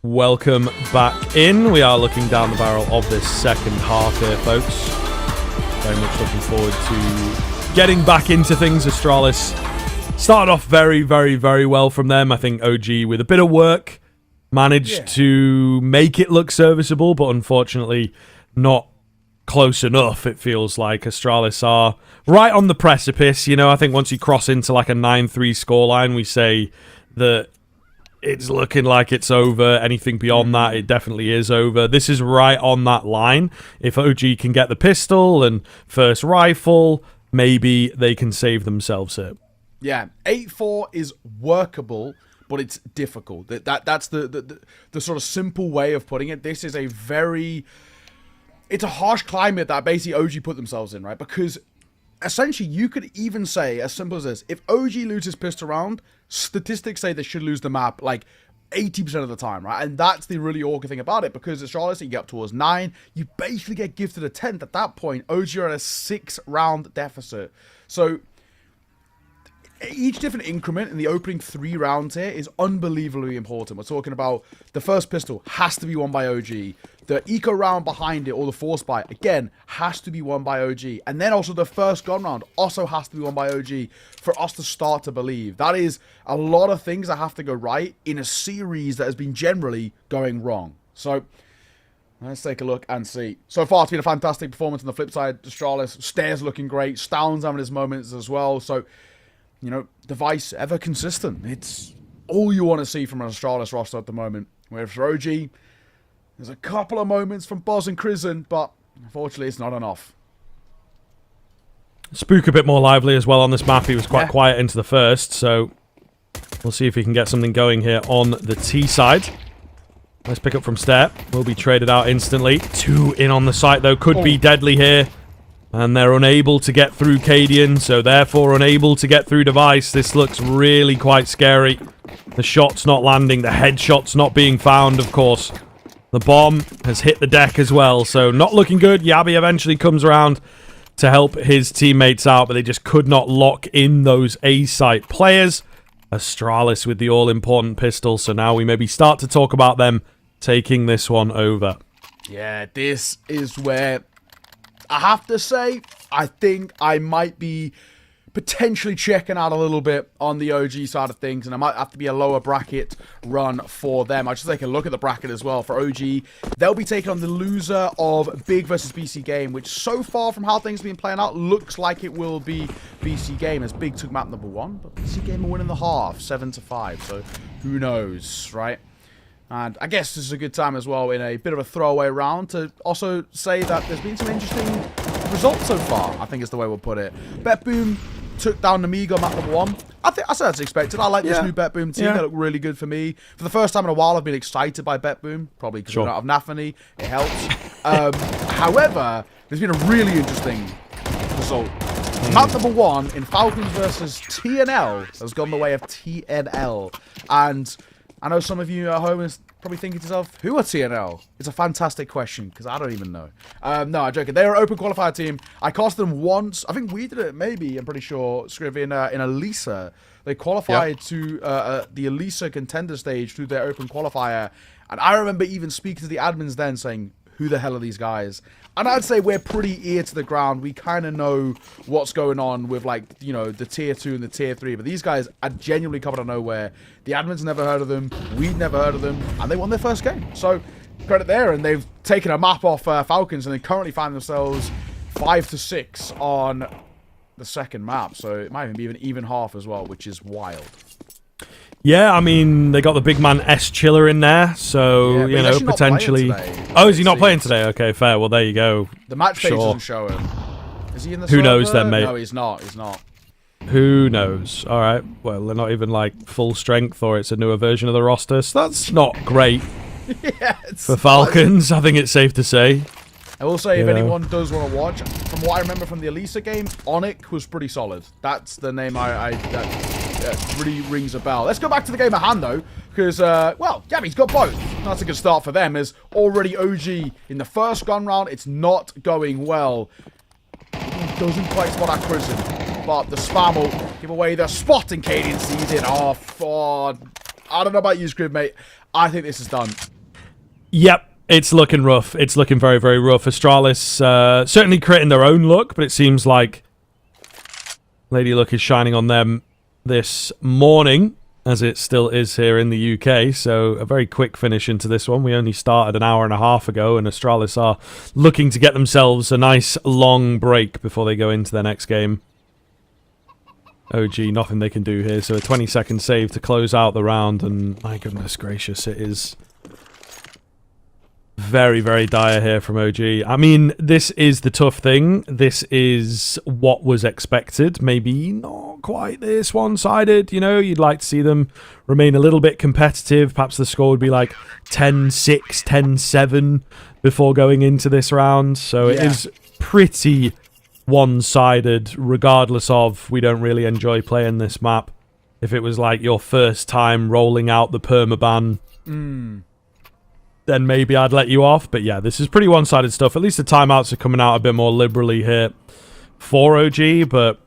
Welcome back in. We are looking down the barrel of this second half here, folks. Very much looking forward to getting back into things. Astralis started off very, very, very well from them. I think OG, with a bit of work, managed to make it look serviceable, but unfortunately not close enough. It feels like Astralis are right on the precipice. I think once you cross into like a 9-3 scoreline, we say that it's looking like it's over. Anything beyond that, it definitely is over. This is right on that line. If OG can get the pistol and first rifle, maybe they can save themselves here. Yeah, 8-4 is workable, but it's difficult. That's the sort of simple way of putting it. This is it's a harsh climate that basically OG put themselves in, right? Because essentially you could even say, as simple as this, if OG loses pistol round, statistics say they should lose the map like 80% of the time, right? And that's the really awkward thing about it, because Astralis, you get up towards 9, you basically get gifted a 10th. At that point, OG are at a 6-round deficit. So each different increment in the opening 3 rounds here is unbelievably important. We're talking about the first pistol has to be won by OG. The eco round behind it, or the force buy, again, has to be won by OG. And then also the first gun round also has to be won by OG for us to start to believe. That is a lot of things that have to go right in a series that has been generally going wrong. So let's take a look and see. So far, it's been a fantastic performance on the flip side. Astralis, Stairs looking great. Stound's having his moments as well. So, Device ever consistent. It's all you want to see from an Astralis roster at the moment. Whereas for OG, there's a couple of moments from Boz and Crizzen, but unfortunately it's not enough. Spook a bit more lively as well on this map. He was quite quiet into the first, so we'll see if he can get something going here on the T side. Let's pick up from Stair. Will be traded out instantly. 2 in on the site, though. Could be deadly here. And they're unable to get through Cadian, so therefore unable to get through Device. This looks really quite scary. The shot's not landing. The headshot's not being found, of course. The bomb has hit the deck as well, so not looking good. Yabi eventually comes around to help his teammates out, but they just could not lock in those A-site players. Astralis with the all-important pistol, so now we maybe start to talk about them taking this one over. Yeah, this is where I have to say, I think I might be potentially checking out a little bit on the OG side of things, and I might have to be a lower bracket run for them. I just take a look at the bracket as well. For OG, they'll be taking on the loser of Big versus BC Game, which so far from how things have been playing out, looks like it will be BC Game, as Big took map number 1, but BC Game are winning the half, 7-5, so who knows, right? And I guess this is a good time as well in a bit of a throwaway round to also say that there's been some interesting results so far, I think is the way we'll put it. Bet Boom took down Namigo map number 1. I said that's expected. I like this new Bet Boom team. They look really good for me. For the first time in a while, I've been excited by Bet Boom. Probably because we don't have Nafany. It helps. However, there's been a really interesting result. Map number 1 in Falcons versus TNL has gone the way of TNL. And I know some of you at home is probably thinking to yourself, who are TNL? It's a fantastic question, because I don't even know. No, I'm joking. They're an open qualifier team. I cast them once. I think we did it, maybe, I'm pretty sure, Scriv, in Elisa. They qualified to the Elisa contender stage through their open qualifier. And I remember even speaking to the admins then saying, who the hell are these guys? And I'd say we're pretty ear to the ground. We kind of know what's going on with, like, the tier 2 and the tier 3. But these guys are genuinely coming out of nowhere. The admins never heard of them. We'd never heard of them. And they won their first game. So, credit there. And they've taken a map off Falcons. And they currently find themselves 5-6 on the second map. So, it might even be even half as well, which is wild. Yeah, I mean, they got the big man S Chiller in there, so, potentially... Oh, is he not playing today? Okay, fair. Well, there you go. The match page doesn't show him. Is he in the Who knows then, mate? No, he's not. He's not. Who knows? All right. Well, they're not even, like, full strength, or it's a newer version of the roster, so that's not great for Falcons, I think it's safe to say. I will say, if anyone does want to watch, from what I remember from the Elisa game, Onic was pretty solid. That's the name that really rings a bell. Let's go back to the game at hand, though, because, well, Yabi's got both. That's a good start for them, as already OG in the first gun round, it's not going well. He doesn't quite spot our Crizzen, but the spam will give away the spot, and Cadian sees it off. Oh, I don't know about you, Scrib, mate. I think this is done. Yep. It's looking rough. It's looking very, very rough. Astralis certainly creating their own look, but it seems like Lady Luck is shining on them this morning. as it still is here in the UK. So a very quick finish into this one. We only started an hour and a half ago, and Astralis are looking to get themselves a nice long break before they go into their next game. OG, nothing they can do here. So a 20-second save to close out the round, and my goodness gracious, it is very, very dire here from OG. I mean, this is the tough thing. This is what was expected. Maybe not quite this one-sided. You know, you'd like to see them remain a little bit competitive. Perhaps the score would be like 10-6, 10-7 before going into this round. So it is pretty one-sided, regardless of we don't really enjoy playing this map. If it was like your first time rolling out the permaban, then maybe I'd let you off. But yeah, this is pretty one-sided stuff. At least the timeouts are coming out a bit more liberally here for OG. But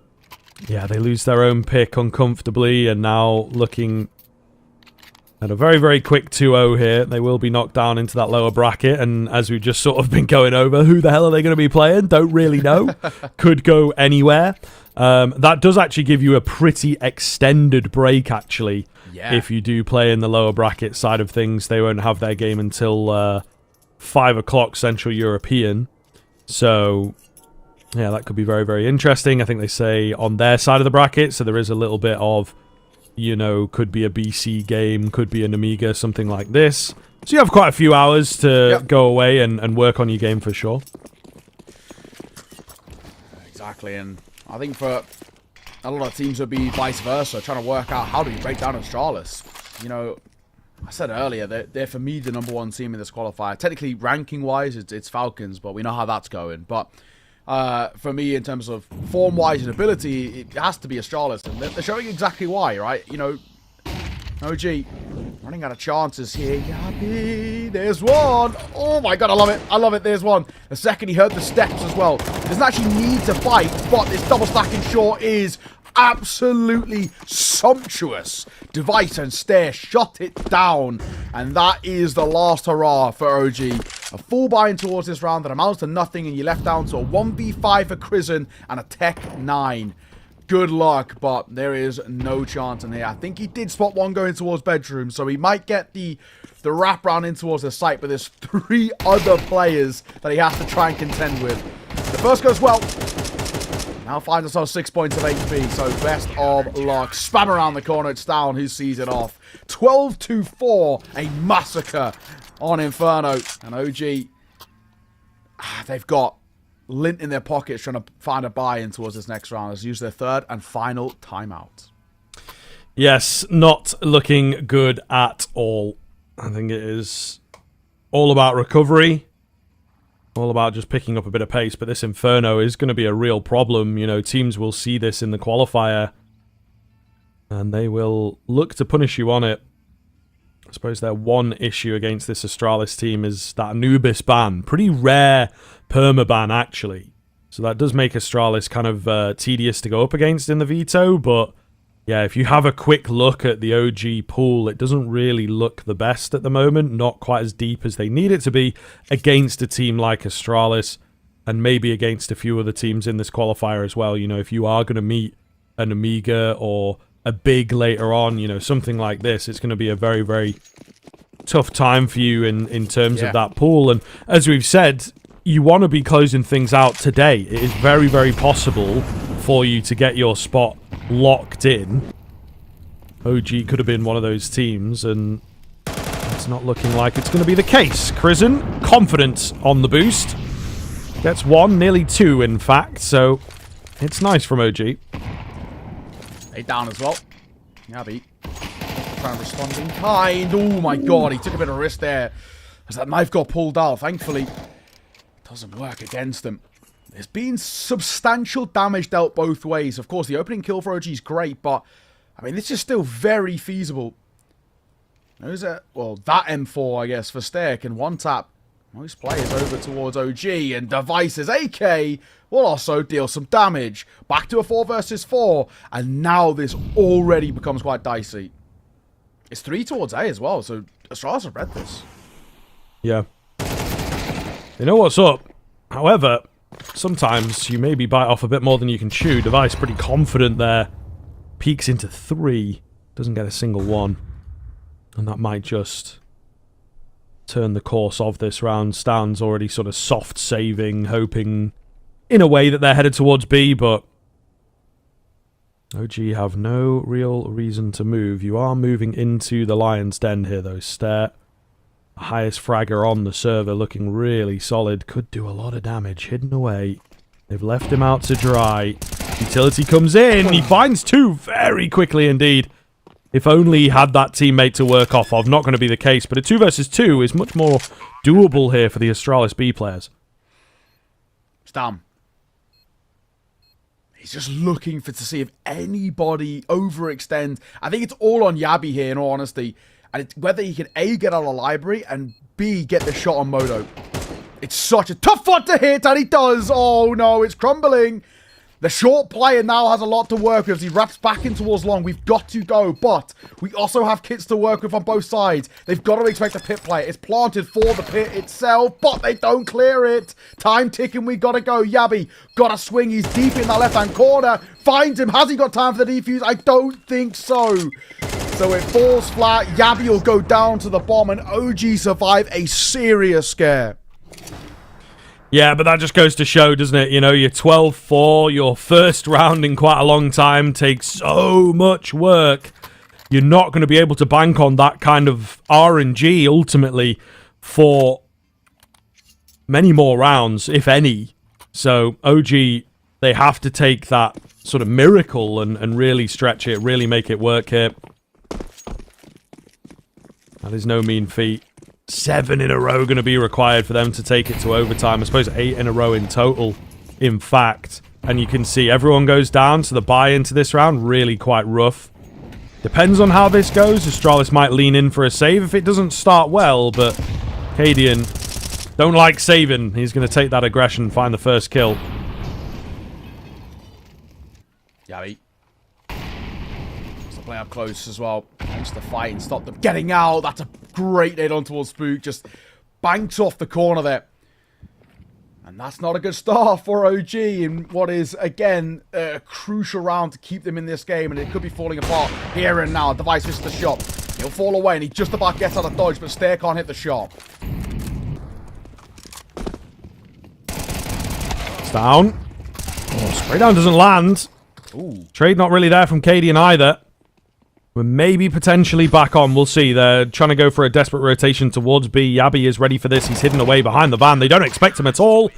yeah, they lose their own pick uncomfortably, and now looking at a very, very quick 2-0 here. They will be knocked down into that lower bracket, and as we've just sort of been going over, who the hell are they going to be playing? Don't really know. Could go anywhere. That does actually give you a pretty extended break, actually. Yeah. If you do play in the lower bracket side of things, they won't have their game until 5 o'clock Central European. So, yeah, that could be very, very interesting. I think they say on their side of the bracket, so there is a little bit of, you know, could be a BC game, could be an Amiga, something like this. So you have quite a few hours to go away and work on your game for sure. Exactly, and I think for a lot of teams would be vice versa, trying to work out how do you break down Astralis. You know, I said earlier, they're for me the #1 team in this qualifier. Technically, ranking-wise, it's Falcons, but we know how that's going. But for me, in terms of form-wise and ability, it has to be Astralis, and they're showing exactly why, right? You know, OG running out of chances here. Yabi, there's one. Oh my god, I love it. I love it. There's one. The second he heard the steps as well. Doesn't actually need to fight, but this double stacking short is absolutely sumptuous. Device and Stare shut it down, and that is the last hurrah for OG. A full buy-in towards this round that amounts to nothing, and you're left down to a 1v5 for Crizzen and a Tech 9. Good luck, but there is no chance in here. I think he did spot one going towards bedroom, so he might get the wrap round in towards the site, but there's 3 other players that he has to try and contend with. The first goes well. Now finds himself 6 points of HP, so best of luck. Spam around the corner, it's down, who sees it off. 12-4, a massacre on Inferno. And OG, they've got lint in their pockets trying to find a buy-in towards this next round. Let's use their third and final timeout. Yes, not looking good at all. I think it is all about recovery. All about just picking up a bit of pace, but this Inferno is going to be a real problem. You know, teams will see this in the qualifier, and they will look to punish you on it. I suppose their one issue against this Astralis team is that Anubis ban. Pretty rare permaban, actually. So that does make Astralis kind of tedious to go up against in the veto, but yeah, if you have a quick look at the OG pool, it doesn't really look the best at the moment. Not quite as deep as they need it to be against a team like Astralis, and maybe against a few other teams in this qualifier as well. You know, if you are going to meet an Amiga or a big later on, you know, something like this, it's going to be a very, very tough time for you in terms of that pool. And as we've said, you want to be closing things out today. It is very, very possible for you to get your spot locked in. OG could have been one of those teams, and it's not looking like it's going to be the case. Crizzen, confident on the boost. Gets 1, nearly 2 in fact, so it's nice from OG. 8 down as well. Yabi trying to respond in kind. Oh my god, he took a bit of a risk there as that knife got pulled out. Thankfully, it doesn't work against him. There's been substantial damage dealt both ways. Of course, the opening kill for OG is great, but I mean, this is still very feasible. There's that M4, I guess, for Stair can one-tap most players over towards OG, and Device's AK will also deal some damage. Back to a 4 versus 4, and now this already becomes quite dicey. It's 3 towards A as well, so Astralis have read this. Yeah. They know what's up. However, sometimes you maybe bite off a bit more than you can chew. Device pretty confident there. Peeks into 3. Doesn't get a single one. And that might just turn the course of this round. Stan's already sort of soft saving, hoping in a way that they're headed towards B, but OG have no real reason to move. You are moving into the Lion's Den here, though. Stare. Highest fragger on the server, looking really solid. Could do a lot of damage. Hidden away. They've left him out to dry. Utility comes in. He finds two very quickly indeed. If only he had that teammate to work off of. Not going to be the case, but a 2 versus 2 is much more doable here for the Astralis B players. Stam. He's just looking to see if anybody overextends. I think it's all on Yabi here, in all honesty. And it's whether he can A, get out of the library, and B, get the shot on Moto. It's such a tough one to hit, and he does. Oh no, it's crumbling. The short player now has a lot to work with as he wraps back in towards long. We've got to go, but we also have kits to work with on both sides. They've got to expect a pit play. It's planted for the pit itself, but they don't clear it. Time ticking, we got to go. Yabi got to swing. He's deep in that left-hand corner. Finds him. Has he got time for the defuse? I don't think so. So it falls flat. Yabi will go down to the bomb, and OG survive a serious scare. Yeah, but that just goes to show, doesn't it? You know, you're 12-4, your first round in quite a long time takes so much work. You're not going to be able to bank on that kind of RNG, ultimately, for many more rounds, if any. So, OG, they have to take that sort of miracle and really stretch it, really make it work here. That is no mean feat. 7 in a row going to be required for them to take it to overtime. I suppose 8 in a row in total, in fact. And you can see everyone goes down, so the buy into this round really quite rough. Depends on how this goes. Astralis might lean in for a save if it doesn't start well, but Cadian don't like saving. He's going to take that aggression and find the first kill. Yabi. Play up close as well. Thanks to fight and stop them getting out. That's a great nade on towards Spook. Just banks off the corner there. And that's not a good start for OG in what is, again, a crucial round to keep them in this game. And it could be falling apart here and now. Device misses the shot. He'll fall away and he just about gets out of dodge, but Stair can't hit the shot. It's down. Oh, spray down doesn't land. Ooh. Trade not really there from Cadian either. We're maybe potentially back on. We'll see. They're trying to go for a desperate rotation towards B. Yabi is ready for this. He's hidden away behind the van. They don't expect him at all.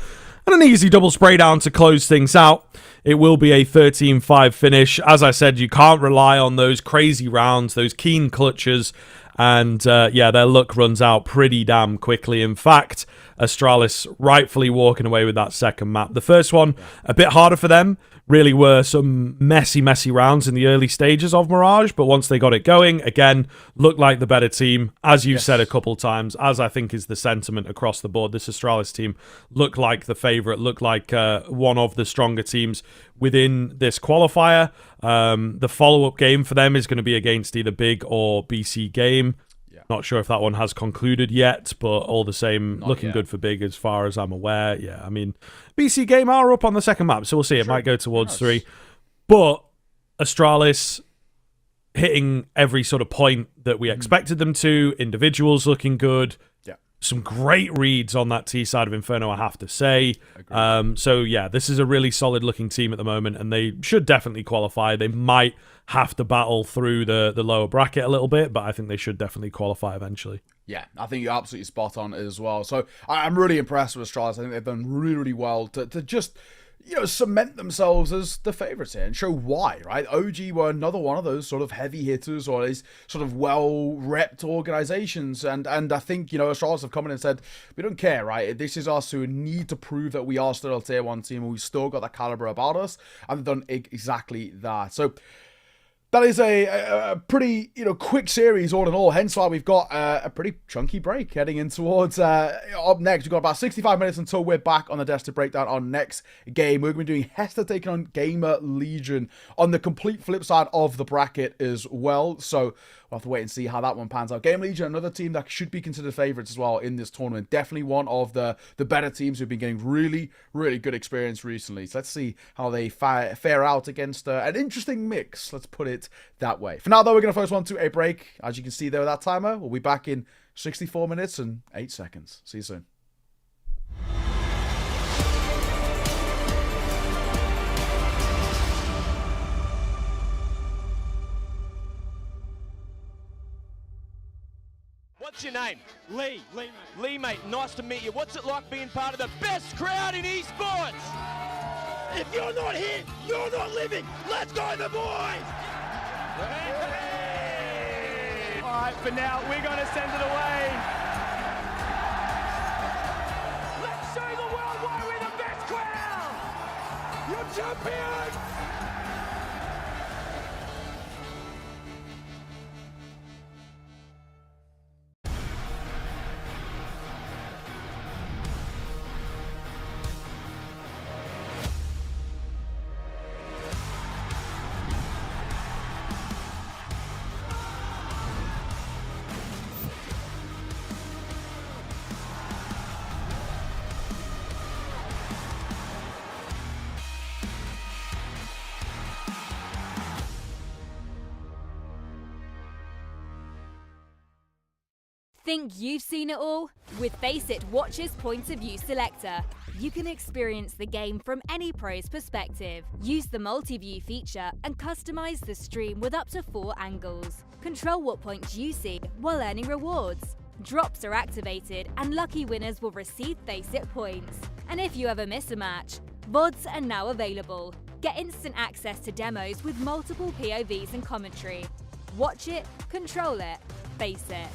And an easy double spray down to close things out. It will be a 13-5 finish. As I said, you can't rely on those crazy rounds, those keen clutches. And, yeah, their luck runs out pretty damn quickly. In fact, Astralis rightfully walking away with that second map. The first one, a bit harder for them. Really were some messy rounds in the early stages of Mirage, but once they got it going, again, looked like the better team. As you've said a couple times, as I think is the sentiment across the board, this Astralis team looked like the favourite, looked like one of the stronger teams within this qualifier. The follow-up game for them is going to be against either Big or BC Game. Not sure if that one has concluded yet, but all the same, looking good for Big as far as I'm aware. Yeah, I mean, BC Game are up on the second map, so we'll see. It might go towards 3. But Astralis hitting every sort of point that we expected them to. Individuals looking good. Yeah. Some great reads on that T side of Inferno, I have to say. So, yeah, this is a really solid-looking team at the moment, and they should definitely qualify. They might have to battle through the lower bracket a little bit, but I think they should definitely qualify eventually. Yeah, I think you're absolutely spot on as well. So I'm really impressed with Astralis. I think they've done really well to just, you know, cement themselves as the favourites here and show why, right? OG were another one of those sort of heavy hitters or these sort of well-repped organisations. And I think, you know, Astralis have come in and said, we don't care, right? This is us who need to prove that we are still a tier 1 team and we've still got that calibre about us. And they've done exactly that. So that is a pretty, you know, quick series all in all. Hence why we've got a pretty chunky break heading in towards up next. We've got about 65 minutes until we're back on the desk to break down our next game. We're going to be doing Hester taking on Gamer Legion on the complete flip side of the bracket as well. So we'll have to wait and see how that one pans out. Game Legion, another team that should be considered favourites as well in this tournament. Definitely one of the better teams who've been getting really, really good experience recently. So let's see how they fare out against an interesting mix. Let's put it that way. For now, though, we're going to focus on to a break. As you can see there with that timer, we'll be back in 64 minutes and 8 seconds. See you soon. What's your name? Lee. Lee, mate. Nice to meet you. What's it like being part of the best crowd in esports? If you're not here, you're not living. Let's go, the boys! All right, for now, we're going to send it away. Let's show the world why we're the best crowd! You're champions! Think you've seen it all? With Faceit Watch's Point of View Selector, you can experience the game from any pro's perspective. Use the multi-view feature and customize the stream with up to 4 angles. Control what points you see while earning rewards. Drops are activated and lucky winners will receive Faceit points. And if you ever miss a match, VODs are now available. Get instant access to demos with multiple POVs and commentary. Watch it, control it, Faceit.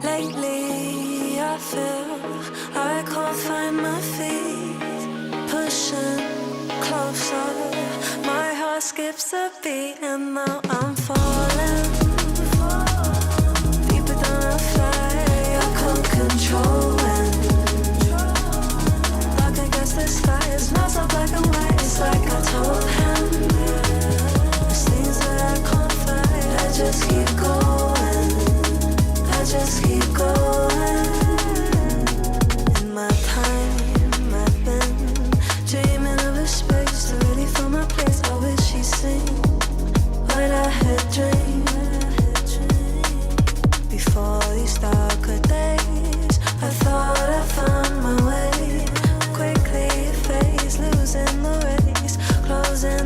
Lately, I feel I can't find my feet. Pushing closer, my heart skips a beat, and now I'm falling. Deeper than a fly, I can't control it. Dark against the sky, it's not so black and white. It's like I told him. There's things that I can't fight. I just keep going. Just keep going. In my time, I've been dreaming of a space to really find my place. I wish he'd seen what I had dreamed. Before these darker days, I thought I found my way. Quickly fades, losing the race, closing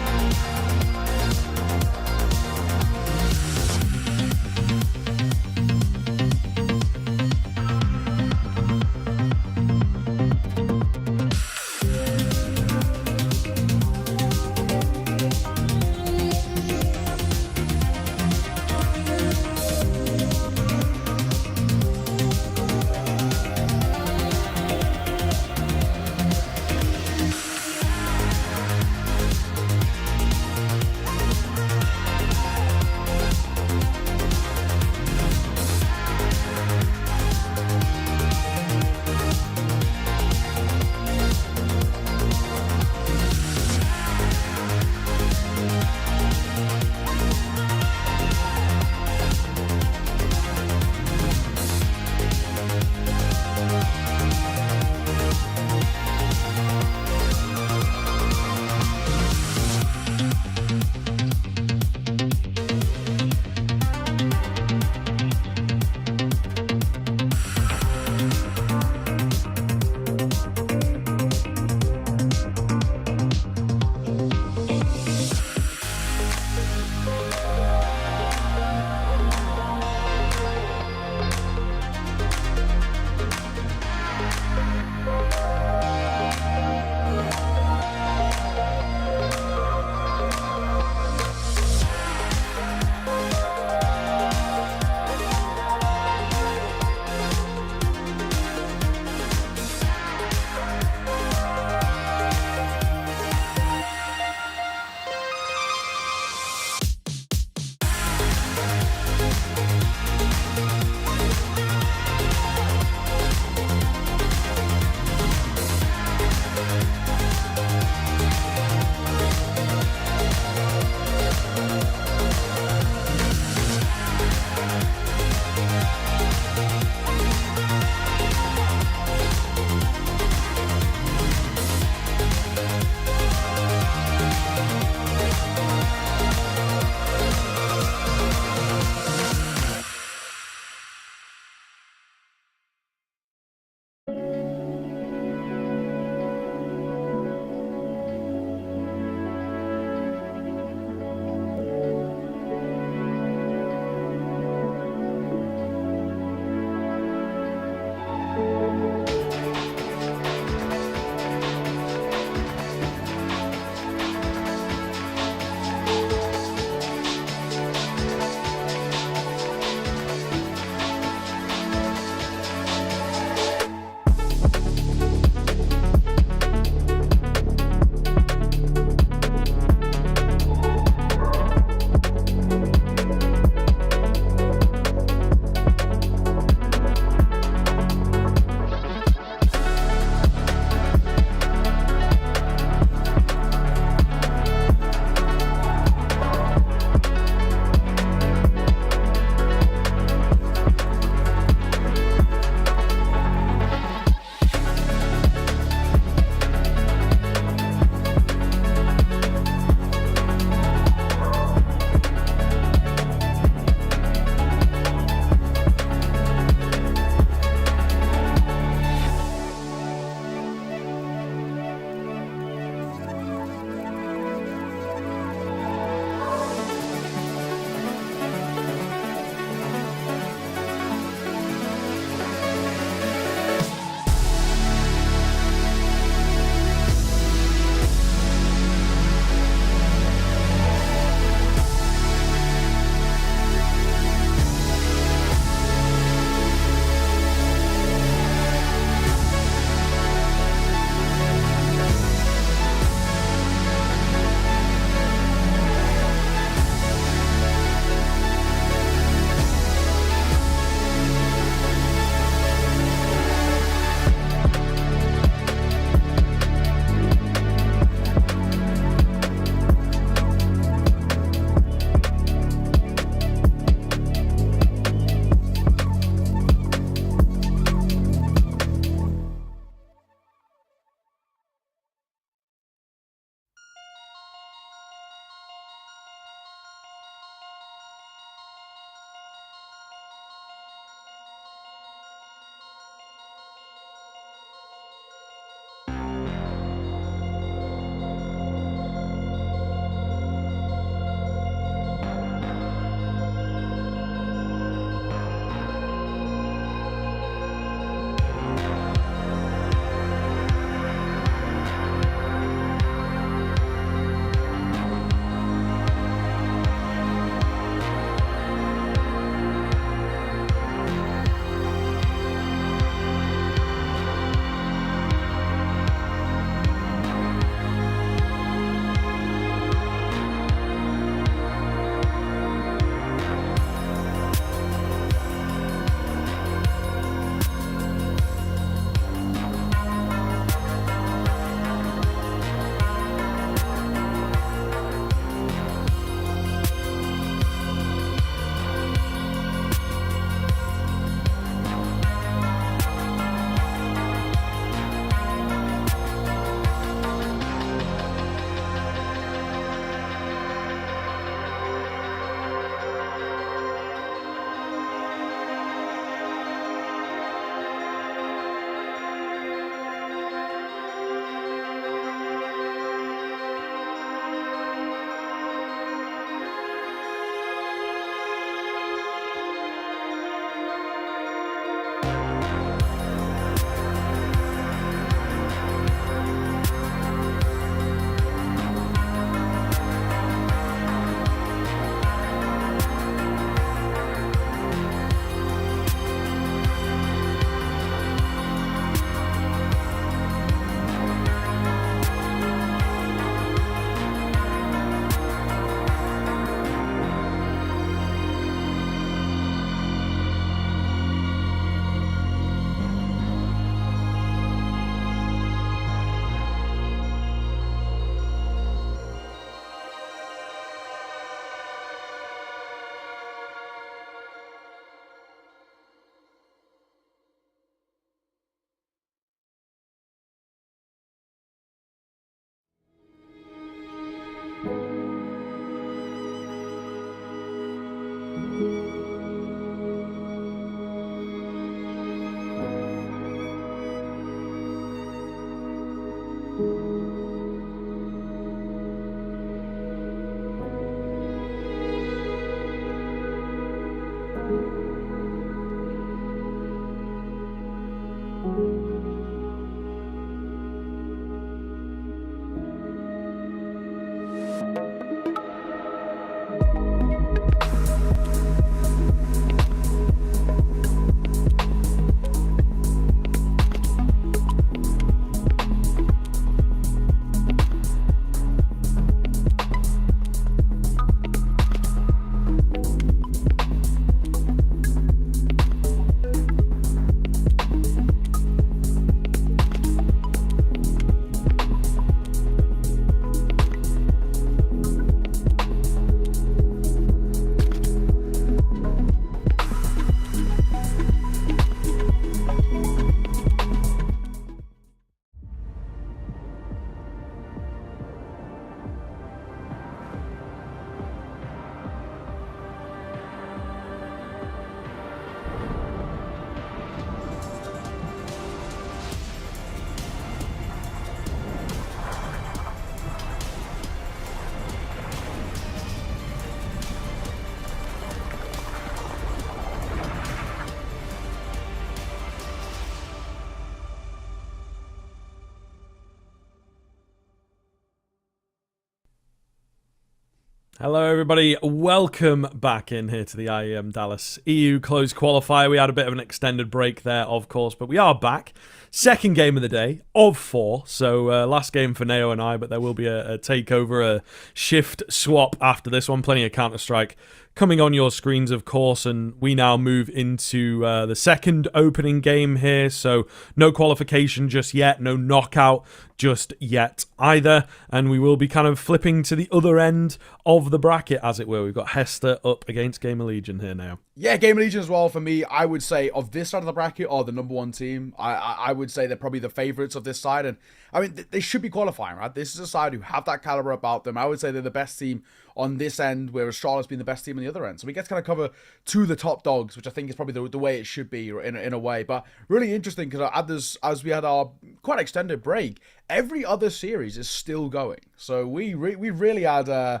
Hello, everybody. Welcome back in here to the IEM Dallas EU closed qualifier. We had a bit of an extended break there, of course, but we are back. Second game of the day of 4. So last game for Neo and I, but there will be a takeover, a shift swap after this one. Plenty of Counter-Strike coming on your screens, of course, and we now move into the second opening game here. So no qualification just yet, no knockout just yet either, and we will be kind of flipping to the other end of the bracket, as it were. We've got Hester up against Gamer Legion here now. Yeah, Gamer Legion as well for me. I would say of this side of the bracket are the number one team. I would say they're probably the favorites of this side, and I mean they should be qualifying, right? This is a side who have that caliber about them. I would say they're the best team on this end, whereas Charlotte's been the best team on the other end. So we get to kind of cover two of the top dogs, which I think is probably the way it should be in a way. But really interesting because as we had our quite extended break, every other series is still going. So we really had a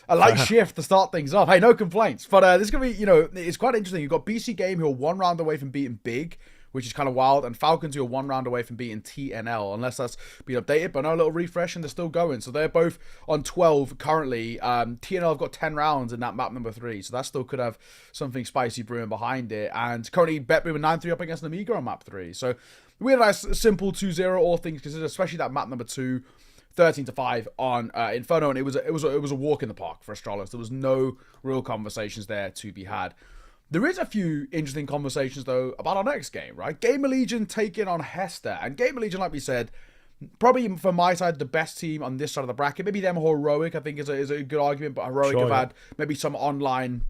light shift to start things off. Hey, no complaints. But this is going to be, it's quite interesting. You've got BC Game who are 1 round away from beating Big, which is kind of wild, and Falcons who are 1 round away from beating TNL, unless that's been updated, but no, a little refresh, and they're still going. So they're both on 12 currently. TNL have got 10 rounds in that map number 3, so that still could have something spicy brewing behind it. And currently, BetBoom 9-3 up against Amiga on map 3. So we had a nice, simple 2-0, all things considered, especially that map number 2. 13-5 on Inferno, and it was a walk in the park for Astralis. There was no real conversations there to be had. There is a few interesting conversations, though, about our next game, right? Gamer Legion taking on Hester. And Gamer Legion, like we said, probably from my side, the best team on this side of the bracket. Maybe them Heroic, I think, is a good argument, but Heroic have had maybe some online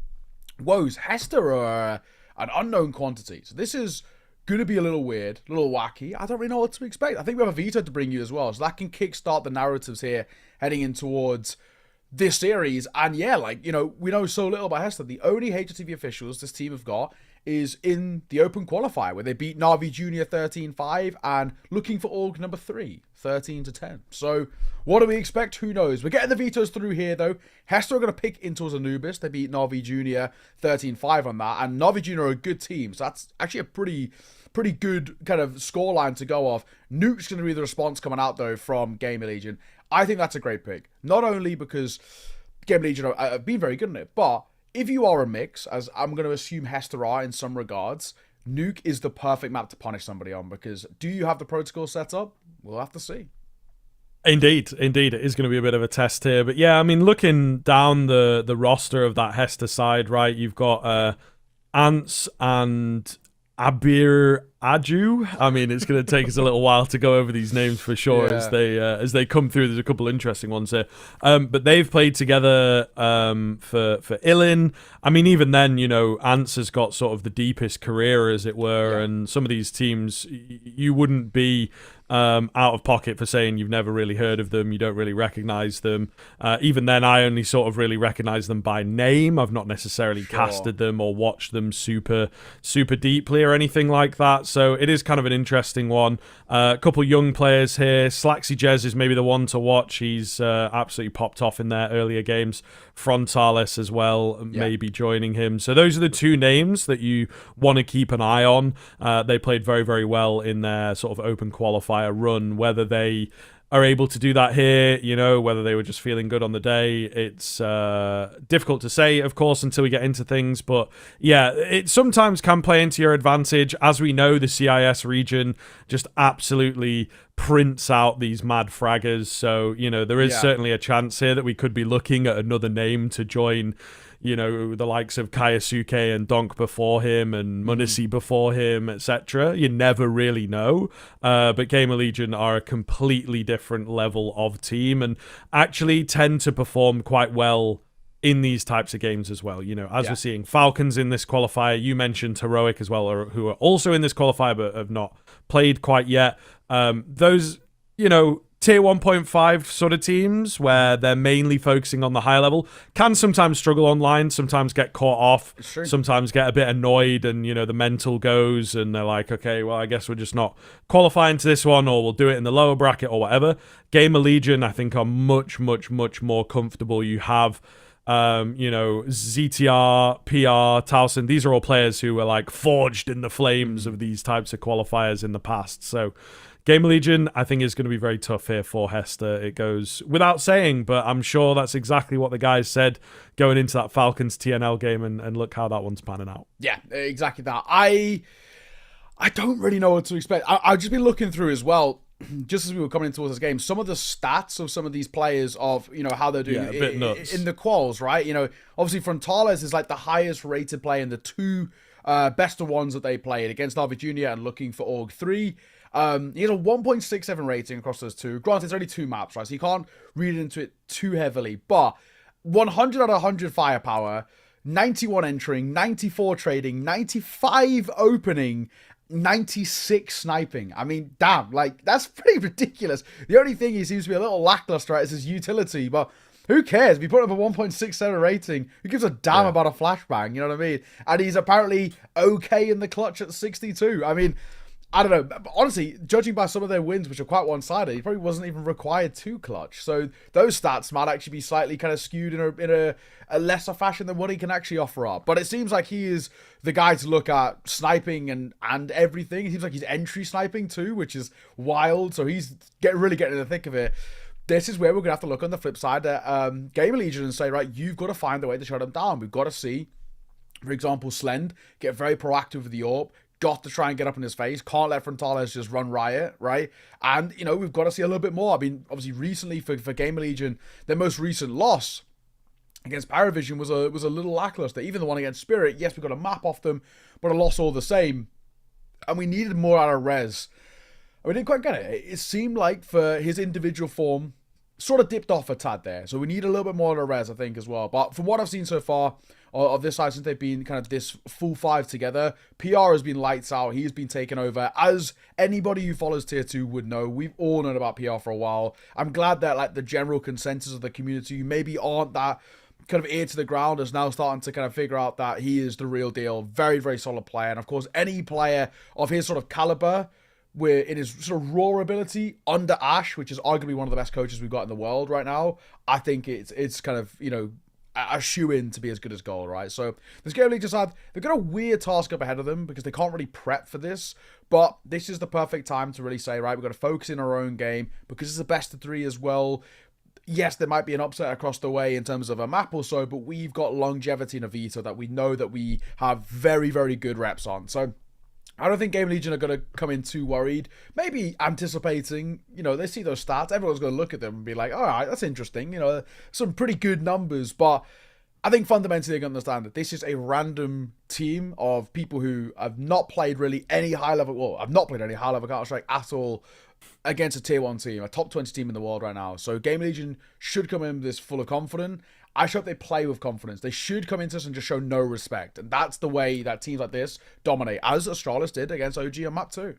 woes. Hester are an unknown quantity. So this is going to be a little weird, a little wacky. I don't really know what to expect. I think we have a veto to bring you as well. So that can kickstart the narratives here heading in towards this series. And yeah, we know so little about Hester. The only HTV officials this team have got is in the open qualifier where they beat Navi Junior 13-5 and looking for org number 3, 13-10. So what do we expect? Who knows? We're getting the vetoes through here though. Hester are going to pick in towards Anubis. They beat Navi Junior 13-5 on that, and Navi Junior are a good team. So that's actually a pretty good kind of scoreline to go off. Nuke's going to be the response coming out though from Gamer Legion. I think that's a great pick. Not only because Gamer Legion have been very good in it, but if you are a mix, as I'm going to assume Hester are in some regards, Nuke is the perfect map to punish somebody on, because do you have the protocol set up? We'll have to see. Indeed, it is going to be a bit of a test here. But yeah, I mean, looking down the roster of that Hester side, right, you've got Ants and Abir Aju. I mean, it's going to take us a little while to go over these names for sure as they come through. There's a couple interesting ones here, but they've played together for Illin. I mean, even then, Ants has got sort of the deepest career, as it were, and some of these teams you wouldn't be out of pocket for saying you've never really heard of them, you don't really recognize them. Even then, I only sort of really recognize them by name. I've not necessarily casted them or watched them super deeply or anything like that. So it is kind of an interesting one. A couple young players here. Slaxy Jez is maybe the one to watch. He's absolutely popped off in their earlier games. Frontalis as well, maybe joining him. So those are the two names that you want to keep an eye on. They played very, very well in their sort of open qualifier run. Whether they are able to do that here, whether they were just feeling good on the day, it's difficult to say, of course, until we get into things. But yeah, it sometimes can play into your advantage. As we know, the CIS region just absolutely prints out these mad fraggers. So, there is certainly a chance here that we could be looking at another name to join, the likes of Kayasuke and Donk before him and Munisi before him, etc. You never really know. But Gamer Legion are a completely different level of team and actually tend to perform quite well in these types of games as well. As we're seeing Falcons in this qualifier, you mentioned Heroic as well, who are also in this qualifier but have not played quite yet. Those, tier 1.5 sort of teams where they're mainly focusing on the high level can sometimes struggle online, sometimes get caught off, sometimes get a bit annoyed, and the mental goes and they're like, okay, well, I guess we're just not qualifying to this one, or we'll do it in the lower bracket or whatever. Gamer Legion, I think, are much more comfortable. You have ZTR, PR, Towson, these are all players who were like forged in the flames of these types of qualifiers in the past. So Gamer Legion, I think, is going to be very tough here for Hester. It goes without saying, but I'm sure that's exactly what the guys said going into that Falcons TNL game, and look how that one's panning out. Yeah, exactly that. I don't really know what to expect. I've just been looking through as well, just as we were coming towards this game, some of the stats of some of these players of, how they're doing a bit nuts in the quals, right? Obviously Frontales is like the highest rated player in the two best of ones that they played against Navi Junior and looking for Org 3. He has a 1.67 rating across those two. Granted, it's only 2 maps, right? So you can't read into it too heavily, but 100 out of 100 firepower, 91 entering, 94 trading, 95 opening, 96 sniping. I mean, damn, like, that's pretty ridiculous. The only thing he seems to be a little lackluster at is his utility, but who cares? If you put up a 1.67 rating, who gives a damn about a flashbang, you know what I mean? And he's apparently okay in the clutch at 62. I mean, I don't know. Honestly, judging by some of their wins, which are quite one-sided, he probably wasn't even required to clutch. So those stats might actually be slightly kind of skewed in a lesser fashion than what he can actually offer up. But it seems like he is the guy to look at sniping and everything. It seems like he's entry sniping too, which is wild. So he's really getting in the thick of it. This is where we're going to have to look on the flip side at Gamer Legion and say, right, you've got to find a way to shut him down. We've got to see, for example, Slend get very proactive with the AWP. Got to try and get up in his face. Can't let Frontales just run riot, right? And, we've got to see a little bit more. I mean, obviously, recently for Gamer Legion, their most recent loss against Paravision was a little lackluster. Even the one against Spirit, yes, we got a map off them, but a loss all the same. And we needed more out of Rez. And we didn't quite get it. It seemed like for his individual form, sort of dipped off a tad there. So we need a little bit more out of Rez, I think, as well. But from what I've seen so far of this side, since they've been kind of this full 5 together, PR has been lights out. He's been taken over. As anybody who follows Tier 2 would know, we've all known about PR for a while. I'm glad that like the general consensus of the community who maybe aren't that kind of ear to the ground is now starting to kind of figure out that he is the real deal. Very, very solid player. And of course, any player of his sort of caliber, we're in his sort of raw ability under Ash, which is arguably one of the best coaches we've got in the world right now, I think it's kind of, a shoe-in to be as good as gold, right? So this Game League just they've got a weird task up ahead of them because they can't really prep for this, but this is the perfect time to really say, right, we've got to focus in our own game because it's a best of 3 as well. Yes, there might be an upset across the way in terms of a map or so, but we've got longevity in a veto that we know that we have very, very good reps on. So I don't think Game Legion are going to come in too worried. Maybe anticipating, they see those stats. Everyone's going to look at them and be like, all right, that's interesting. Some pretty good numbers. But I think fundamentally they can understand that this is a random team of people who have not played really any high level. Well, I've not played any high level Counter-Strike at all against a tier 1 team, a top 20 team in the world right now. So Game Legion should come in this full of confidence. I hope they play with confidence. They should come into this and just show no respect. And that's the way that teams like this dominate, as Astralis did against OG on map 2.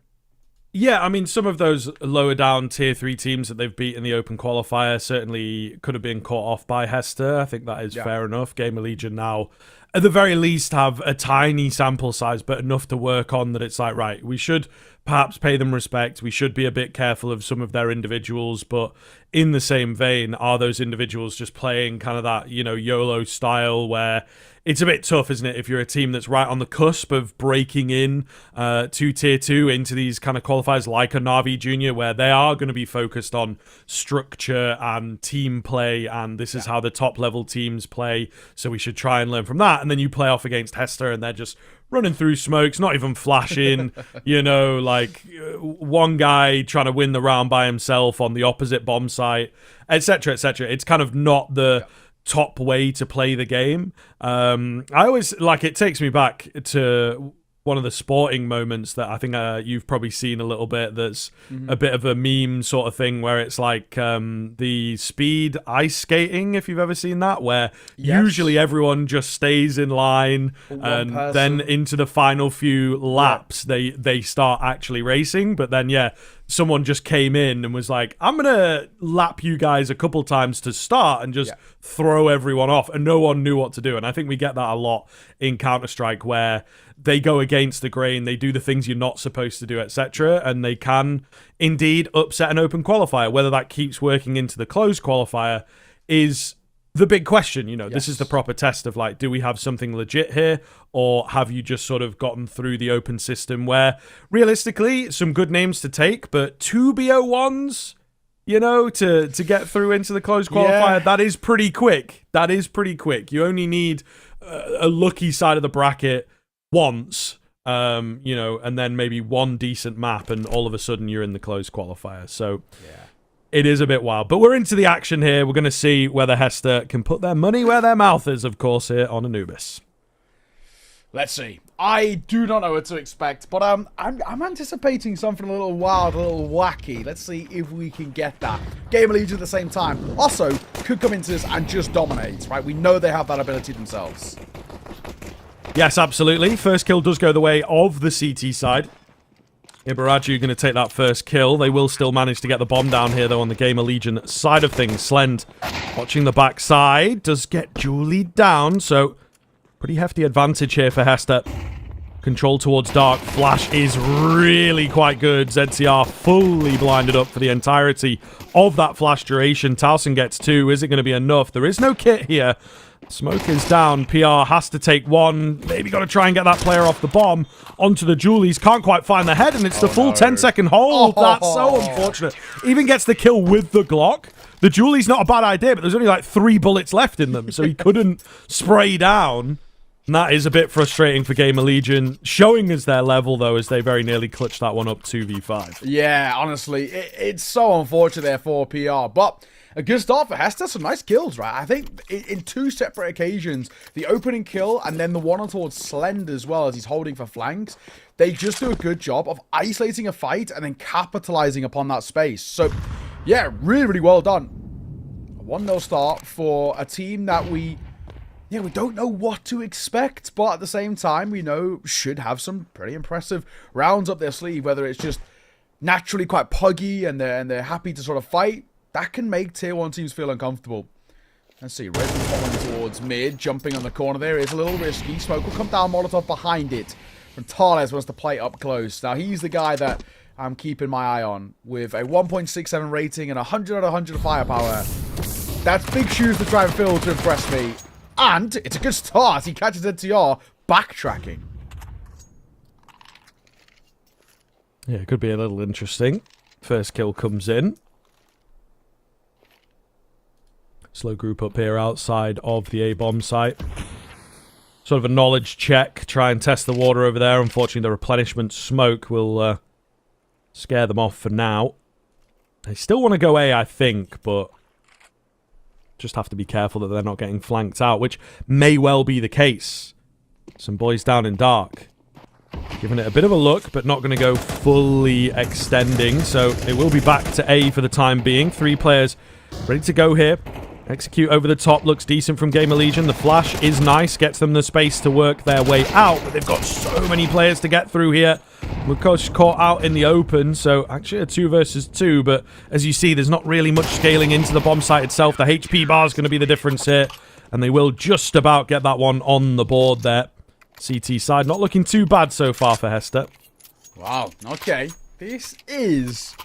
Yeah, I mean, some of those lower down tier 3 teams that they've beat in the open qualifier certainly could have been caught off by Hester. I think that is fair enough. Gamer Legion now, at the very least, have a tiny sample size, but enough to work on that it's like, right, we should perhaps pay them respect. We should be a bit careful of some of their individuals, but in the same vein, are those individuals just playing kind of that, YOLO style where it's a bit tough, isn't it, if you're a team that's right on the cusp of breaking in to tier 2 into these kind of qualifiers like a Navi Junior, where they are going to be focused on structure and team play, and this is how the top level teams play, so we should try and learn from that. And then you play off against Hester and they're just running through smokes, not even flashing, like one guy trying to win the round by himself on the opposite bomb site, etc., etc. It's kind of not the top way to play the game. I always, it takes me back to one of the sporting moments that I think you've probably seen a little bit, that's a bit of a meme sort of thing, where it's like the speed ice skating, if you've ever seen that, where usually everyone just stays in line and then into the final few laps they start actually racing, but then someone just came in and was like, I'm gonna lap you guys a couple times to start and just throw everyone off, and no one knew what to do. And I think we get that a lot in Counter-Strike, where they go against the grain, they do the things you're not supposed to do, etc., and they can indeed upset an open qualifier. Whether that keeps working into the closed qualifier is the big question, you know, this is the proper test of like, do we have something legit here, or have you just sort of gotten through the open system where realistically some good names to take, but 2 BO1s, you know, to get through into the closed qualifier, that is pretty quick. That is pretty quick. You only need a lucky side of the bracket once, you know, and then maybe one decent map, and all of a sudden you're in the closed qualifier. So it is a bit wild. But we're into the action here. We're going to see whether Hester can put their money where their mouth is, of course, here on Anubis. Let's see. I do not know what to expect, but I'm anticipating something a little wild, a little wacky. Let's see if we can get that. Game of Legion at the same time also could come into this and just dominate, right? We know they have that ability themselves. Yes, absolutely. First kill does go the way of the CT side. Mirage going to take that first kill. They will still manage to get the bomb down here, though, on the Gamer Legion side of things. Slend watching the backside. Does get Julie down, so pretty hefty advantage here for Hester. Control towards Dark. Flash is really quite good. ZCR fully blinded up for the entirety of that flash duration. Towson gets 2. Is it going to be enough? There is no kit here. Smoke is down. PR has to take 1. Maybe got to try and get that player off the bomb onto the Julies. Can't quite find the head, and it's the full 10-second hold. That's so unfortunate. Even gets the kill with the Glock. The Julie's not a bad idea, but there's only like 3 bullets left in them, so he couldn't spray down. And that is a bit frustrating for Gamer Legion, showing us their level, though, as they very nearly clutched that one up 2v5. Yeah, honestly, it's so unfortunate there for PR, but a good start for Hester. Some nice kills, right? I think in 2 separate occasions, the opening kill and then the one on towards Slend as well, as he's holding for flanks, they just do a good job of isolating a fight and then capitalizing upon that space. So, yeah, really, really well done. A 1-0 start for a team that we don't know what to expect, but at the same time, we know should have some pretty impressive rounds up their sleeve, whether it's just naturally quite puggy and they're happy to sort of fight. That can make tier 1 teams feel uncomfortable. Let's see, Red falling towards mid, jumping on the corner there is a little risky. Smoke will come down, Molotov behind it. Frontales wants to play up close. Now, he's the guy that I'm keeping my eye on with a 1.67 rating and 100 out of 100 firepower. That's big shoes to try and fill to impress me. And it's a good start. He catches NTR backtracking. Yeah, it could be a little interesting. First kill comes in. Slow group up here outside of the A-bomb site. Sort of a knowledge check. Try and test the water over there. Unfortunately, the replenishment smoke will scare them off for now. They still want to go A, I think, but just have to be careful that they're not getting flanked out, which may well be the case. Some boys down in Dark. Giving it a bit of a look, but not going to go fully extending. So it will be back to A for the time being. 3 players ready to go here. Execute over the top. Looks decent from Gamer Legion. The flash is nice. Gets them the space to work their way out. But they've got so many players to get through here. Lukosh caught out in the open. So actually a 2 versus 2. But as you see, there's not really much scaling into the bomb site itself. The HP bar is going to be the difference here. And they will just about get that one on the board there. CT side not looking too bad so far for Hester. Wow. Okay. This is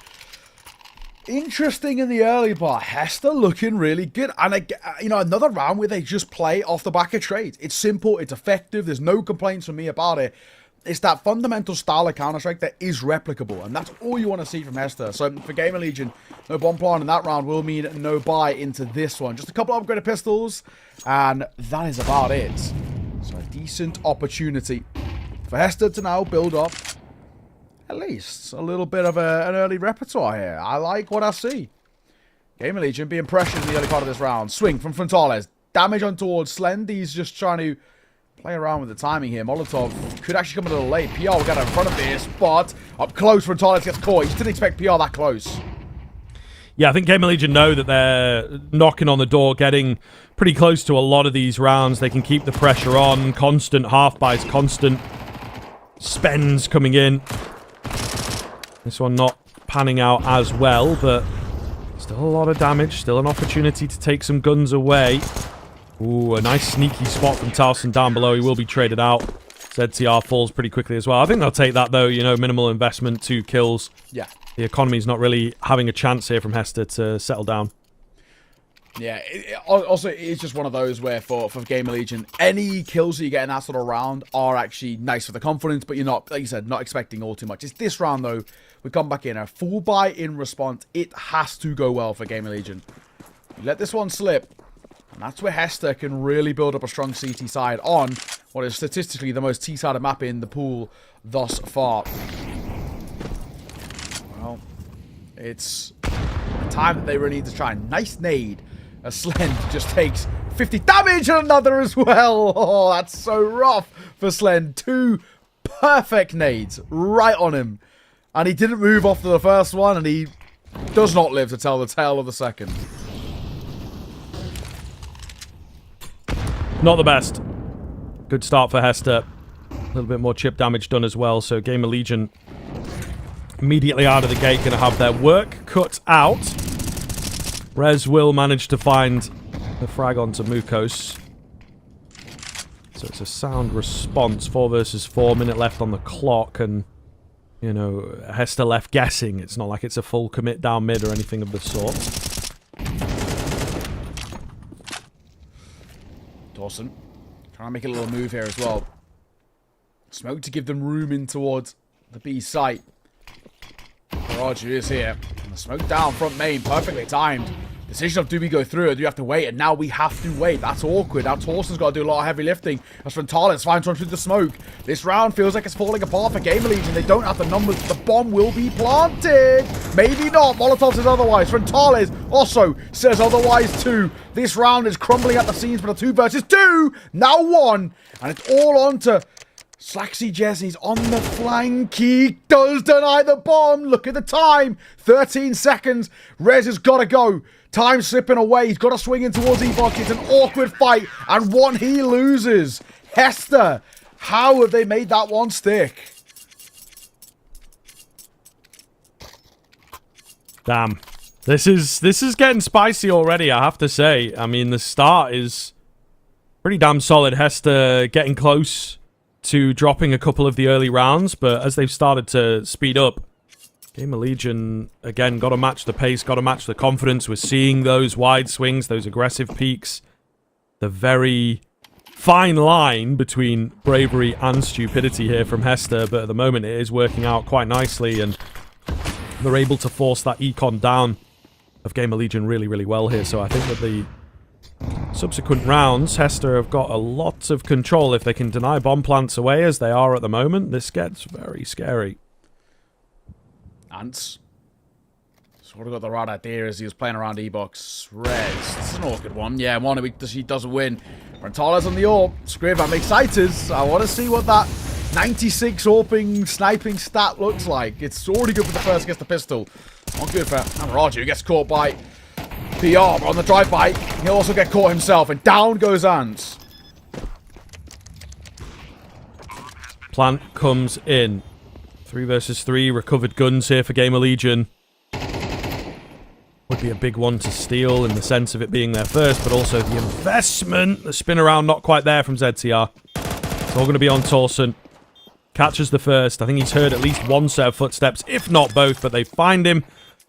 interesting in the early part. Hester looking really good. And, another round where they just play off the back of trades. It's simple. It's effective. There's no complaints from me about it. It's that fundamental style of Counter-Strike that is replicable. And that's all you want to see from Hester. So for Gamer Legion, no bomb plan in that round will mean no buy into this one. Just a couple of upgraded pistols. And that is about it. So a decent opportunity for Hester to now build up at least a little bit of an early repertoire here. I like what I see. Gamer Legion being pressured in the early part of this round. Swing from Frontales. Damage on towards Slend. He's just trying to play around with the timing here. Molotov could actually come a little late. PR will get in front of this, but up close, Frontales gets caught. He didn't expect PR that close. Yeah, I think Gamer Legion know that they're knocking on the door, getting pretty close to a lot of these rounds. They can keep the pressure on. Constant half-buys, constant spends coming in. This one not panning out as well, but still a lot of damage. Still an opportunity to take some guns away. Ooh, a nice sneaky spot from Towson down below. He will be traded out. ZTR falls pretty quickly as well. I think they'll take that, though. Minimal investment, 2 kills. Yeah. The economy's not really having a chance here from Hester to settle down. Yeah, also, it's just one of those where for Gamer Legion, any kills that you get in that sort of round are actually nice for the confidence, but you're not, like you said, not expecting all too much. It's this round, though, we come back in, a full buy in response. It has to go well for Gamer Legion. You let this one slip, and that's where Hester can really build up a strong CT side on what is statistically the most T-sided map in the pool thus far. Well, it's the time that they really need to try. Nice nade. A Slend just takes 50 damage and another as well. Oh, that's so rough for Slend. 2 perfect nades right on him. And he didn't move off to the first one, and he does not live to tell the tale of the second. Not the best. Good start for Hester. A little bit more chip damage done as well, so Gamer Legion immediately out of the gate going to have their work cut out. Rez will manage to find the frag onto Mukos. So it's a sound response. 4 versus 4, minute left on the clock, and, you know, Hester left guessing. It's not like it's a full commit down mid or anything of the sort. Dawson trying to make a little move here as well. Smoke to give them room in towards the B site. Mirage is here. And the smoke down front main, perfectly timed. Decision of do we go through or do you have to wait? And now we have to wait. That's awkward. Now Torsten's got to do a lot of heavy lifting. As Frontalis finds one through the smoke. This round feels like it's falling apart for Gamer Legion. They don't have the numbers. The bomb will be planted. Maybe not. Molotov says otherwise. Frontalis also says otherwise too. This round is crumbling at the seams for the 2 versus 2. Now 1. And it's all on to Slaxy Jesse's on the flank. He does deny the bomb. Look at the time. 13 seconds. Rez has got to go. Time slipping away. He's got to swing in towards Evox. It's an awkward fight. And one he loses. Hester. How have they made that one stick? Damn. This is getting spicy already, I have to say. I mean, the start is pretty damn solid. Hester getting close to dropping a couple of the early rounds, but as they've started to speed up, Gamer Legion, again, got to match the pace, got to match the confidence. We're seeing those wide swings, those aggressive peaks. The very fine line between bravery and stupidity here from Hester, but at the moment it is working out quite nicely, and they're able to force that econ down of Gamer Legion really, really well here. So I think that the subsequent rounds, Hester have got a lot of control. If they can deny bomb plants away as they are at the moment, this gets very scary. Ants sort of got the right idea as he was playing around E-Box. Rez, it's an awkward one. Yeah, one of he doesn't win. Rentala's on the AWP. Scriv, I'm excited. I want to see what that 96 AWPing sniping stat looks like. It's already good for the first against the pistol. Not good for Mirage, who gets caught by PR on the drive-by. He'll also get caught himself, and down goes Ants. Plant comes in. 3 versus 3, recovered guns here for Gamer Legion. Would be a big one to steal in the sense of it being their first, but also the investment. The spin around not quite there from ZTR. It's all going to be on Torsen. Catches the first. I think he's heard at least one set of footsteps, if not both, but they find him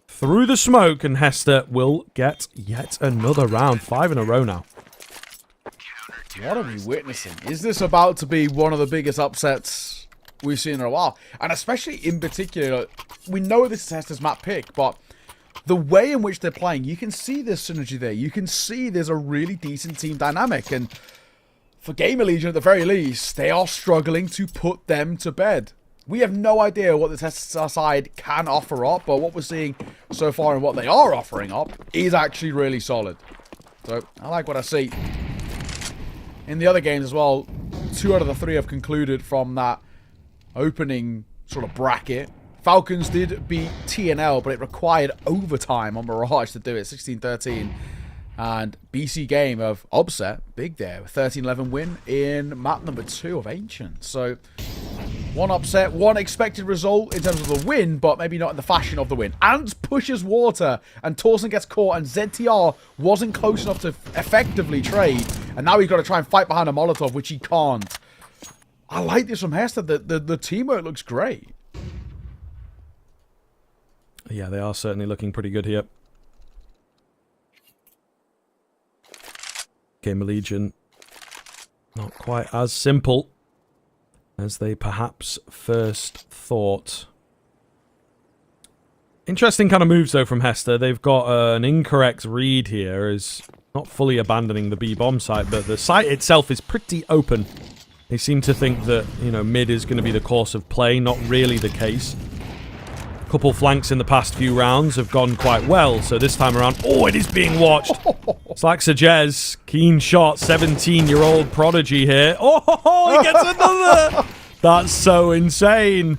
through the smoke, and Hester will get yet another round. 5 in a row now. What are we witnessing? Is this about to be one of the biggest upsets we've seen in a while? And especially in particular, we know this is Hester's map pick, but the way in which they're playing, you can see this synergy there. You can see there's a really decent team dynamic, and for Gamer Legion at the very least, they are struggling to put them to bed. We have no idea what this Hester side can offer up, but what we're seeing so far and what they are offering up is actually really solid. So I like what I see. In the other games as well, 2 out of the 3 have concluded from that opening sort of bracket. Falcons did beat TNL, but it required overtime on Mirage to do it, 16-13. And BC game of upset, big there, 13-11 win in map number 2 of Ancient. So, one upset, one expected result in terms of the win, but maybe not in the fashion of the win. Ants pushes water, and Torsen gets caught, and ZTR wasn't close enough to effectively trade. And now he's got to try and fight behind a Molotov, which he can't. I like this from Hester. The teamwork looks great. Yeah, they are certainly looking pretty good here. Gamer Legion, not quite as simple as they perhaps first thought. Interesting kind of moves, though, from Hester. They've got an incorrect read here, is not fully abandoning the B-bomb site, but the site itself is pretty open. They seem to think that, you know, mid is going to be the course of play. Not really the case. A couple flanks in the past few rounds have gone quite well, so this time around... Oh, it is being watched! Slaxajez, keen shot, 17-year-old prodigy here. Oh, he gets another! That's so insane.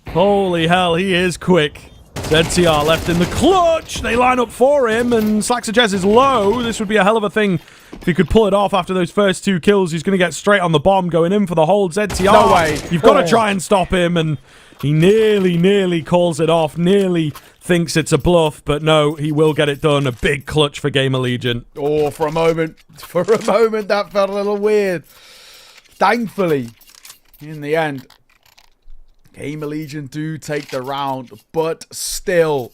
Holy hell, he is quick. ZTR left in the clutch. They line up for him, and Slaxajez is low. This would be a hell of a thing if he could pull it off after those first 2 kills. He's going to get straight on the bomb, going in for the hold. ZTR, no way. You've got to try and stop him, and he nearly calls it off, nearly thinks it's a bluff, but no, he will get it done. A big clutch for Gamer Legion. Oh, for a moment, that felt a little weird. Thankfully, in the end, Gamer Legion do take the round, but still,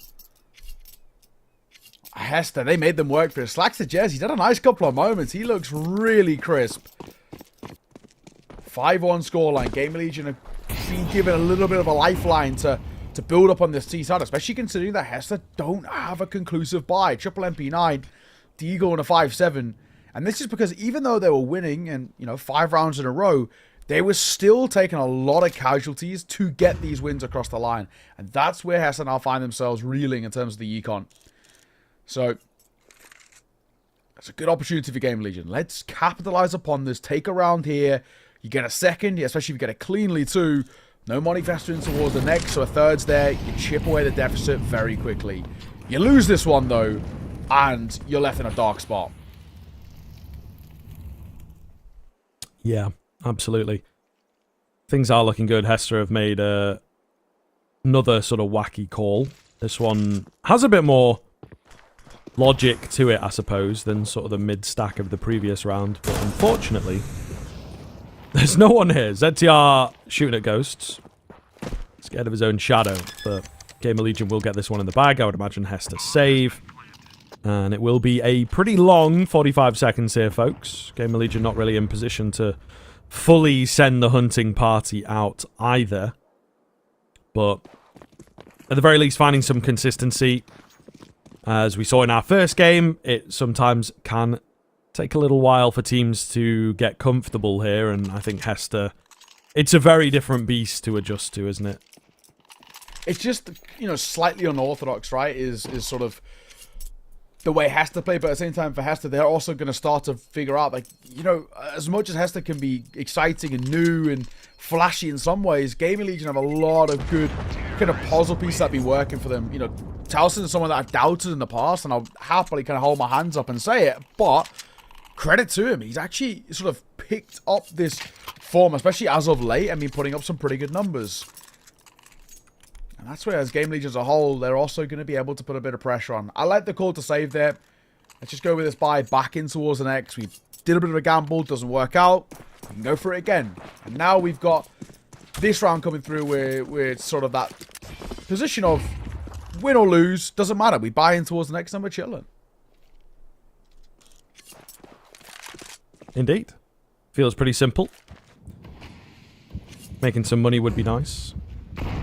Hester, they made them work for it. Slaxajez, he's had a nice couple of moments. He looks really crisp. 5-1 scoreline. Gamer Legion have been given a little bit of a lifeline to build up on this T side, especially considering that Hester don't have a conclusive buy. Triple MP9, Deagle and a 5-7. And this is because even though they were winning and, you know, 5 rounds in a row, they were still taking a lot of casualties to get these wins across the line. And that's where Hester now find themselves reeling in terms of the econ. So, it's a good opportunity for Gamer Legion. Let's capitalize upon this. Take a round here. You get a second, especially if you get it cleanly too. No money festering towards the next, so a third's there. You chip away the deficit very quickly. You lose this one, though, and you're left in a dark spot. Yeah. Absolutely. Things are looking good. Hester have made another sort of wacky call. This one has a bit more logic to it, I suppose, than sort of the mid-stack of the previous round. But unfortunately, there's no one here. ZTR shooting at ghosts. Scared of his own shadow. But Gamer Legion will get this one in the bag. I would imagine Hester save. And it will be a pretty long 45 seconds here, folks. Gamer Legion not really in position to fully send the hunting party out either, but at the very least finding some consistency. As we saw in our first game, it sometimes can take a little while for teams to get comfortable here, and I think Hester, it's a very different beast to adjust to, isn't it? It's just, you know, slightly unorthodox, right, is sort of the way Hester play, but at the same time for Hester, they're also going to start to figure out, like, you know, as much as Hester can be exciting and new and flashy in some ways, Gaming Legion have a lot of good kind of puzzle pieces that be working for them. You know, Towson is someone that I doubted in the past, and I'll happily kind of hold my hands up and say it, but credit to him, he's actually sort of picked up this form, especially as of late, and been putting up some pretty good numbers. And that's where, as Game Legion as a whole, they're also going to be able to put a bit of pressure on. I like the call to save there. Let's just go with this buy back in towards the next. We did a bit of a gamble, doesn't work out. We can go for it again. And now we've got this round coming through where it's sort of that position of win or lose, doesn't matter. We buy in towards the next and we're chilling. Indeed. Feels pretty simple. Making some money would be nice.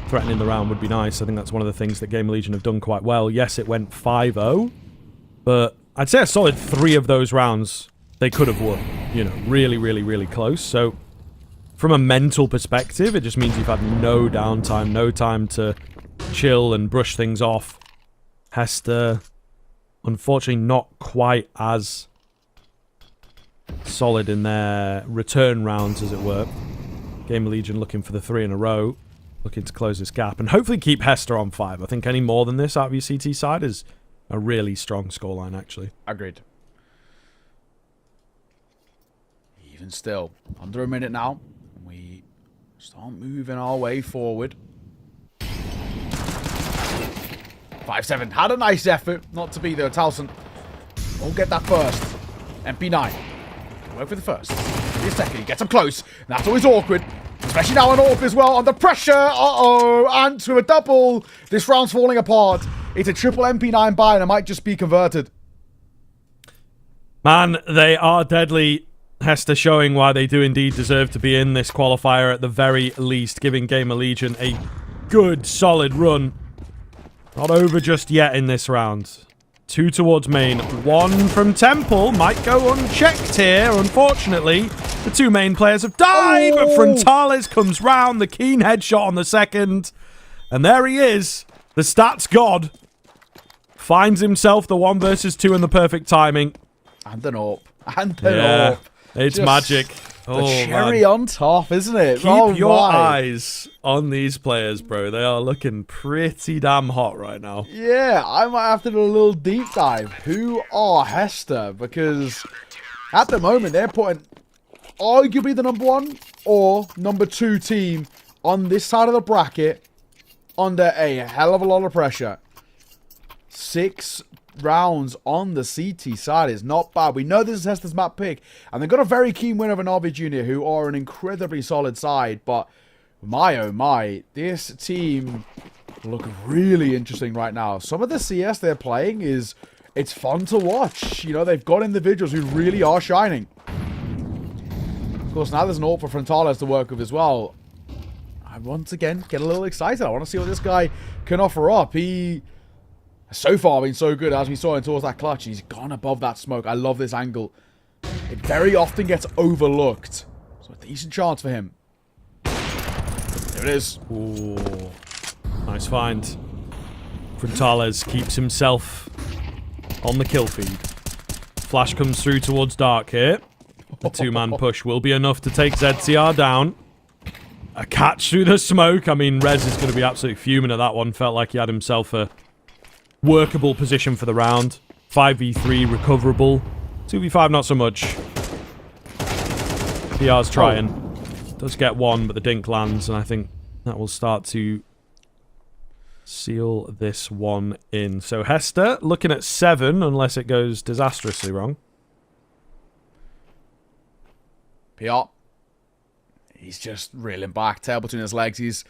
Threatening the round would be nice. I think that's one of the things that Game Legion have done quite well. Yes, it went 5-0, but I'd say a solid 3 of those rounds they could have won. You know, really, really, really close. So, from a mental perspective, it just means you've had no downtime, no time to chill and brush things off. Hester, unfortunately, not quite as solid in their return rounds, as it were. Game Legion looking for the 3 in a row. Looking to close this gap and hopefully keep Hester on 5. I think any more than this out of your CT side is a really strong scoreline, actually. Agreed. Even still, under a minute now. We start moving our way forward. 5-7. Had a nice effort. Not to be there. Towson won't get that first. MP9. Work for the first. Maybe a second. He gets him close. And that's always awkward. Especially now on AWP as well, under pressure. Uh-oh, and to a double. This round's falling apart. It's a triple MP9 buy, and it might just be converted. Man, they are deadly. Hester showing why they do indeed deserve to be in this qualifier at the very least, giving Gamer Legion a good, solid run. Not over just yet in this round. 2 towards main, 1 from Temple. Might go unchecked here, unfortunately. The 2 main players have died, but Frontales comes round, the keen headshot on the second. And there he is, the stats god. Finds himself the 1 versus 2 in the perfect timing. And an AWP. And an AWP. It's Just magic. The cherry on top, isn't it? Keep your eyes on these players, bro. They are looking pretty damn hot right now. Yeah, I might have to do a little deep dive. Who are Hester? Because at the moment, they're putting arguably the number 1 or number 2 team on this side of the bracket under a hell of a lot of pressure. 6 rounds on the CT side is not bad. We know this is Hester's map pick, and they've got a very keen win over Navi Junior, who are an incredibly solid side, but my oh my, this team look really interesting right now. Some of the CS they're playing it's fun to watch. You know, they've got individuals who really are shining. Of course, now there's an AWP for Frontales to work with as well. I once again get a little excited. I want to see what this guy can offer up. He so far been so good as we saw him towards that clutch. He's gone above that smoke. I love this angle. It very often gets overlooked. So a decent chance for him. There it is. Ooh. Nice find. Frontales keeps himself on the kill feed. Flash comes through towards Dark here. The 2-man push will be enough to take ZCR down. A catch through the smoke. I mean, Rez is going to be absolutely fuming at that one. Felt like he had himself a workable position for the round. 5v3 recoverable. 2v5 not so much. PR's trying. Does get 1, but the dink lands, and I think that will start to seal this one in. So Hester looking at 7, unless it goes disastrously wrong. PR. He's just reeling back, tail between his legs. He's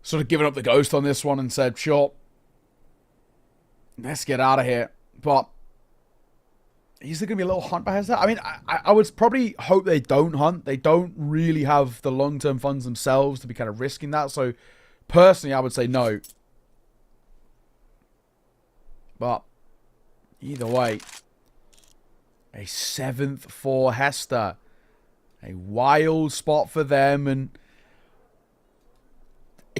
sort of given up the ghost on this one and said, sure, let's get out of here. But is there going to be a little hunt by Hester? I mean, I would probably hope they don't hunt. They don't really have the long-term funds themselves to be kind of risking that. So, personally, I would say no. But, either way, a 7th for Hester. A wild spot for them, and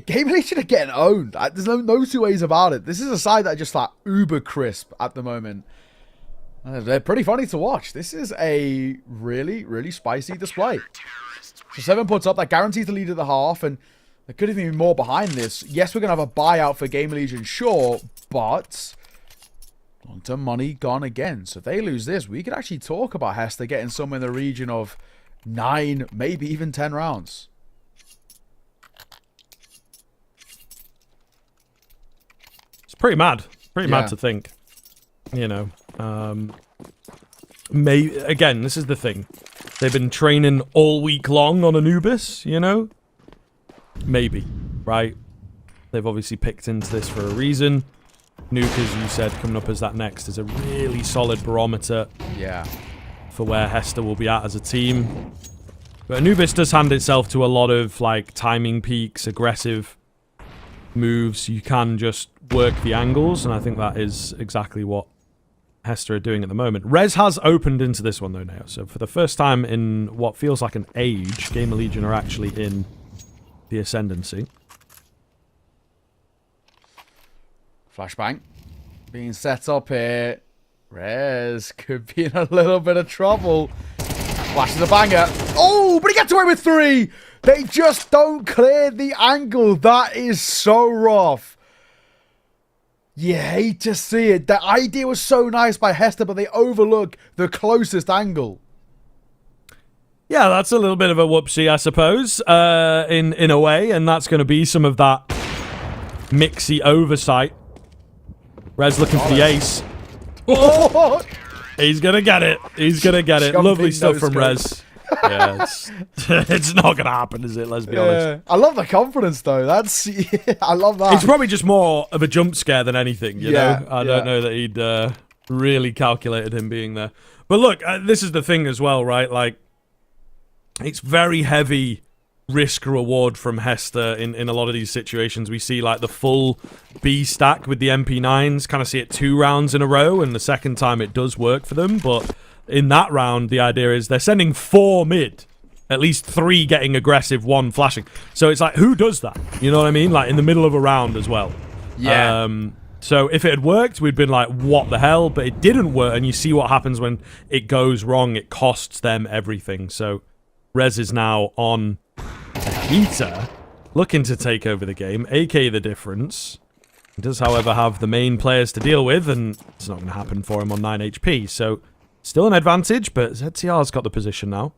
Game Legion are getting owned. There's no 2 ways about it. This is a side that are just like uber crisp at the moment. They're pretty funny to watch. This is a really, really spicy display. So 7 puts up. That guarantees the lead at the half, and there could even be more behind this. Yes, we're going to have a buyout for Game Legion, sure, but long-term money gone again. So if they lose this, we could actually talk about Hester getting somewhere in the region of 9, maybe even 10 rounds. It's pretty mad. Pretty mad to think. You know. Again, this is the thing. They've been training all week long on Anubis, you know? Maybe, right? They've obviously picked into this for a reason. Nuke, as you said, coming up as that next is a really solid barometer. Yeah. For where Hester will be at as a team. But Anubis does hand itself to a lot of like timing peaks, aggressive moves. You can just work the angles, and I think that is exactly what Hester are doing at the moment. Rez has opened into this one though now, so for the first time in what feels like an age, Gamer Legion are actually in the ascendancy. Flashbang being set up here. Rez could be in a little bit of trouble. Flashes a banger. Oh, but he gets away with 3. They just don't clear the angle. That is so rough. You hate to see it. The idea was so nice by Hester, but they overlook the closest angle. Yeah, that's a little bit of a whoopsie, I suppose, in a way, and that's going to be some of that mixy oversight. Rez looking for the ace. Oh! He's gonna get it. He's gonna get it. Lovely stuff from Rez. Yeah, it's not gonna happen, is it? Let's be honest. I love the confidence, though. I love that. It's probably just more of a jump scare than anything, you know? I don't know that he'd Really calculated him being there. But look, this is the thing as well, right? Like, it's very heavy risk-reward from Hester in a lot of these situations. We see, like, the full B stack with the MP9s, kind of see it 2 rounds in a row, and the second time it does work for them. But in that round, the idea is they're sending 4 mid. At least 3 getting aggressive, 1 flashing. So it's like, who does that? You know what I mean? Like, in the middle of a round as well. Yeah. So if it had worked, we'd been like, what the hell? But it didn't work, and you see what happens when it goes wrong. It costs them everything. So Rez is now on a heater, looking to take over the game. AK the difference. He does, however, have the main players to deal with, and it's not going to happen for him on 9 HP. So still an advantage, but ZTR's got the position now.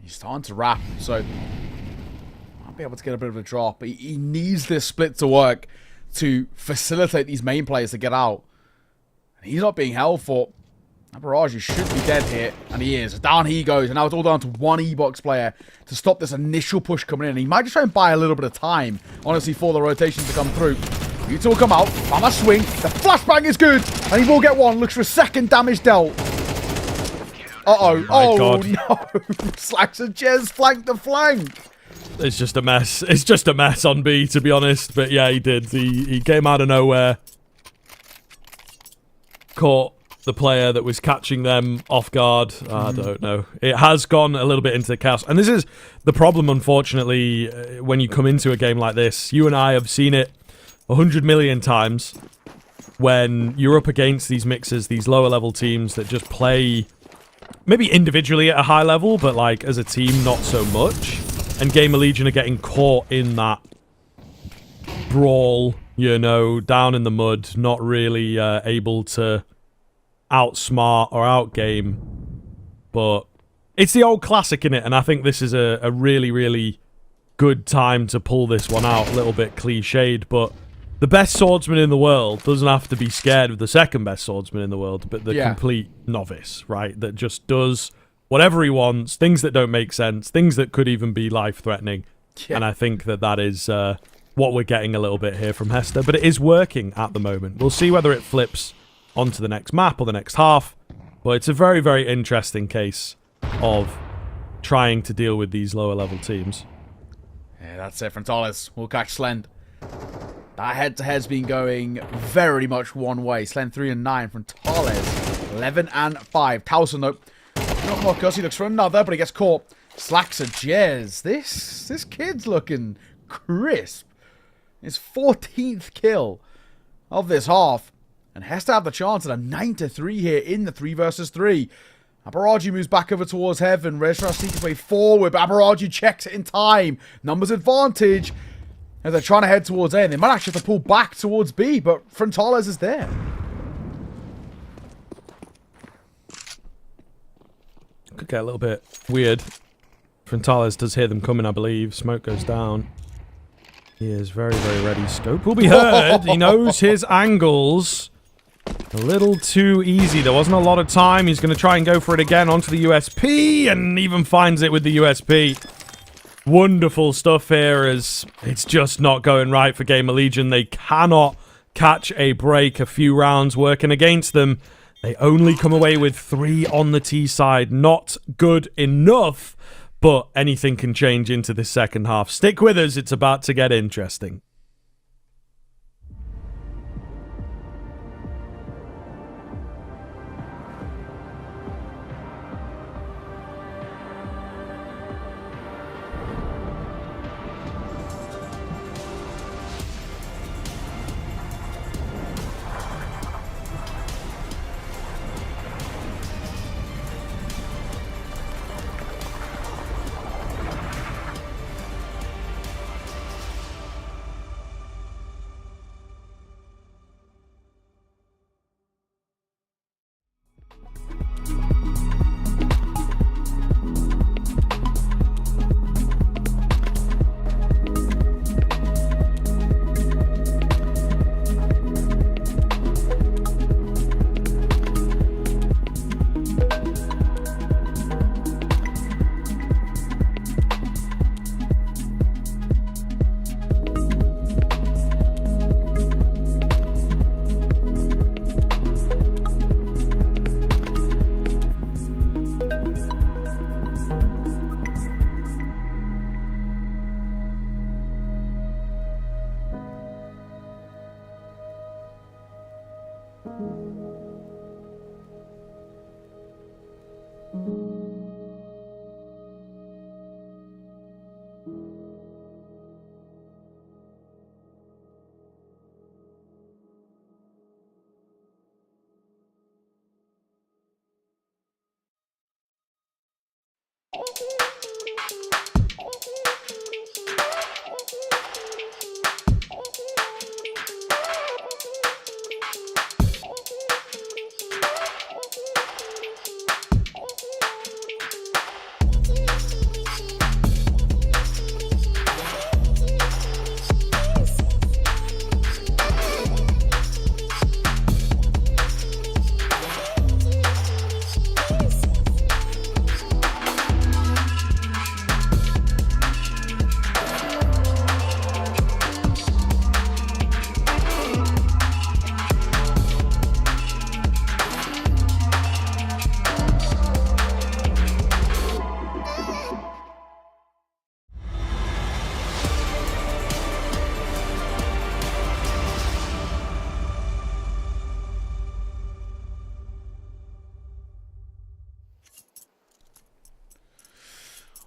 He's starting to wrap, so might be able to get a bit of a drop. He needs this split to work to facilitate these main players to get out. And he's not being held for. Mirage should be dead here, and he is. Down he goes, and now it's all down to 1 E-Box player to stop this initial push coming in. He might just try and buy a little bit of time, honestly, for the rotations to come through. You two will come out, Mama swing, the flashbang is good, and he will get 1. Looks for a second damage dealt. Uh-oh. Oh, God. No. Slacks and Jez flank the flank. It's just a mess. It's just a mess on B, to be honest. But yeah, he did. He came out of nowhere. Caught the player that was catching them off guard. I don't know. It has gone a little bit into the chaos. And this is the problem, unfortunately, when you come into a game like this. You and I have seen it 100 million times when you're up against these mixers, these lower level teams that just play maybe individually at a high level, but like as a team, not so much. And Gamer Legion are getting caught in that brawl, you know, down in the mud, not really able to outsmart or outgame. But it's the old classic, innit? And I think this is a really, really good time to pull this one out. A little bit cliched, but the best swordsman in the world doesn't have to be scared of the second best swordsman in the world, but the complete novice, right? That just does whatever he wants, things that don't make sense, things that could even be life-threatening. Yeah. And I think that is what we're getting a little bit here from Hester, but it is working at the moment. We'll see whether it flips onto the next map or the next half, but it's a very, very interesting case of trying to deal with these lower-level teams. Yeah, that's it. Frontalis will catch Slend. That head-to-head's been going very much one way. Slend 3 and 9 from Tales. 11 and 5. Towson, though, not more cuss. He looks for another, but he gets caught. Slacks a Jez. This kid's looking crisp. His 14th kill of this half. And Hester have the chance at a 9-3 here in the 3 versus 3. Abaragi moves back over towards Heaven. Restrar seeks his way forward, but Abaragi checks it in time. Numbers advantage. As they're trying to head towards A, and they might actually have to pull back towards B, but Frontales is there. Could get a little bit weird. Frontales does hear them coming, I believe. Smoke goes down. He is very, very ready. Scope will be heard. He knows his angles. A little too easy. There wasn't a lot of time. He's going to try and go for it again onto the USP, and even finds it with the USP. Wonderful stuff here, as it's just not going right for Gamer Legion. They cannot catch a break. A few rounds working against them. They only come away with 3 on the T side. Not good enough, but anything can change into the second half. Stick with us. It's about to get interesting.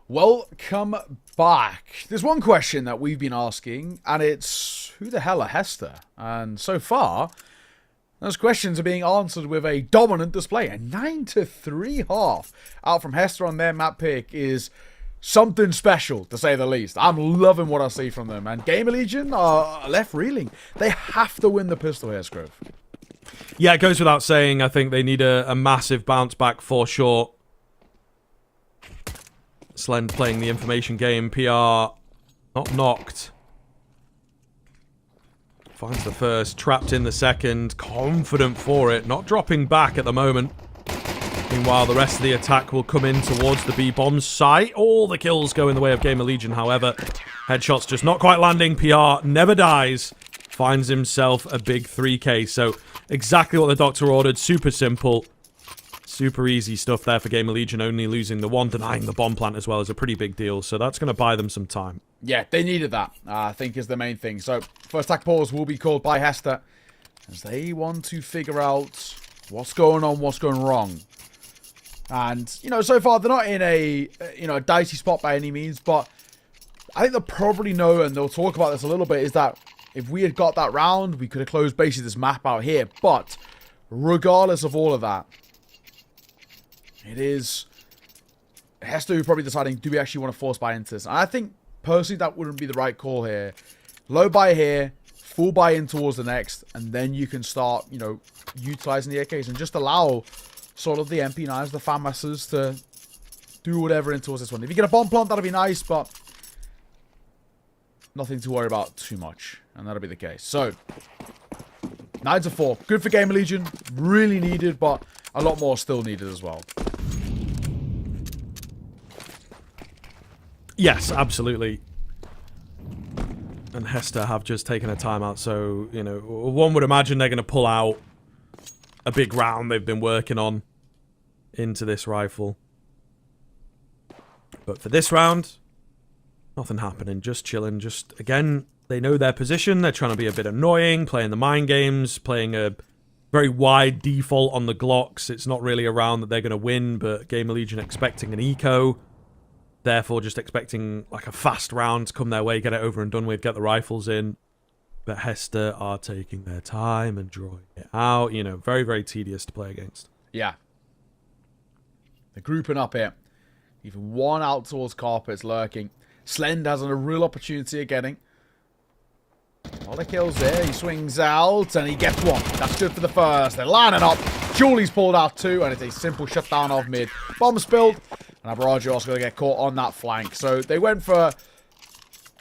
Welcome back. There's one question that we've been asking, and it's, who the hell are Hester? And so far, those questions are being answered with a dominant display. A 9-3 half out from Hester on their map pick is something special, to say the least. I'm loving what I see from them. And Gamer Legion are left reeling. They have to win the pistol here, Scrove. Yeah, it goes without saying. I think they need a massive bounce back for sure. Slend playing the information game. PR not knocked. Finds the first. Trapped in the second. Confident for it. Not dropping back at the moment. Meanwhile, the rest of the attack will come in towards the B-bomb site. All the kills go in the way of Gamer Legion, however. Headshots just not quite landing. PR never dies. Finds himself a big 3k. So, exactly what the doctor ordered. Super simple. Super easy stuff there for Gamer Legion. Only losing the one, denying the bomb plant as well is a pretty big deal. So that's going to buy them some time. Yeah, they needed that, I think, is the main thing. So, first attack pause will be called by Hester, as they want to figure out what's going on, what's going wrong. And, you know, so far they're not in a, a dicey spot by any means, but I think they'll probably know, and they'll talk about this a little bit, is that if we had got that round, we could have closed basically this map out here. But, regardless of all of that, it is Hester who probably deciding, do we actually want to force buy into this? And I think, personally, that wouldn't be the right call here. Low buy here, full buy in towards the next, and then you can start, utilizing the AKs and just allow sort of the MP9s, the FAMASs, to do whatever in towards this one. If you get a bomb plant, that'll be nice, but nothing to worry about too much, and that'll be the case. So, 9-4. Good for Gamer Legion. Really needed, but a lot more still needed as well. Yes, absolutely. And Hester have just taken a timeout, so, one would imagine they're going to pull out a big round they've been working on into this rifle. But for this round, nothing happening, just chilling, again, they know their position, they're trying to be a bit annoying, playing the mind games, playing a very wide default on the Glocks. It's not really a round that they're going to win, but Gamer Legion expecting an eco. Therefore, just expecting like a fast round to come their way, get it over and done with, get the rifles in. But Hester are taking their time and drawing it out. Very, very tedious to play against. Yeah. They're grouping up here. Even one out towards Carpet's lurking. Slend has a real opportunity of getting. A lot of kills there. He swings out and he gets one. That's good for the first. They're lining up. Julie's pulled out two, and it's a simple shutdown of mid. Bomb spilled. And Mirage also going to get caught on that flank. So they went for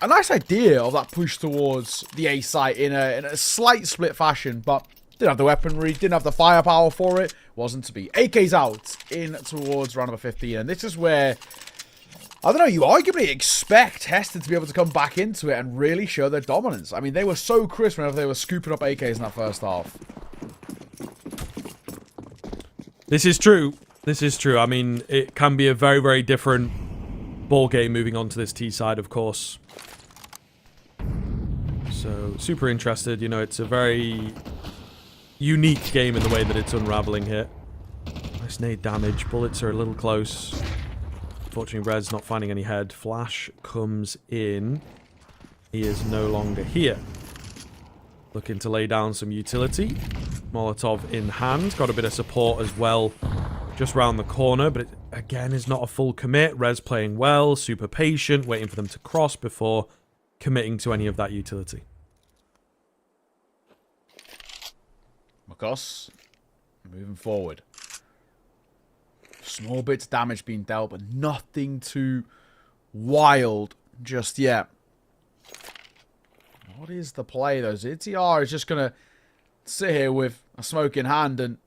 a nice idea of that push towards the A site in a slight split fashion, but didn't have the weaponry, didn't have the firepower for it. Wasn't to be. AK's out in towards round number 15. And this is where, I don't know, you arguably expect Hester to be able to come back into it and really show their dominance. I mean, they were so crisp whenever they were scooping up AKs in that first half. This is true. This is true. I mean, it can be a very, very different ball game moving on to this T side, of course. So, super interested. It's a very unique game in the way that it's unraveling here. Nice nade damage. Bullets are a little close. Unfortunately, Red's not finding any head. Flash comes in. He is no longer here. Looking to lay down some utility. Molotov in hand. Got a bit of support as well. Just round the corner, but it, again, is not a full commit. Rez playing well, super patient, waiting for them to cross before committing to any of that utility. Makos, moving forward. Small bits of damage being dealt, but nothing too wild just yet. What is the play, though? ZTR is just going to sit here with a smoke in hand and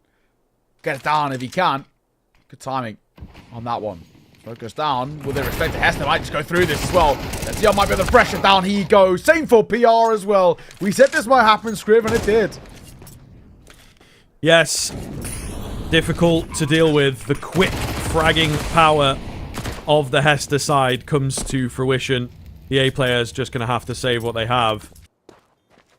get it down if he can. Good timing on that one. Focus down. With their respect to Hester, might just go through this as well. ZTR might be able to pressure down. He goes. Same for PR as well. We said this might happen, Scriv, and it did. Yes. Difficult to deal with. The quick fragging power of the Hester side comes to fruition. The A players just going to have to save what they have.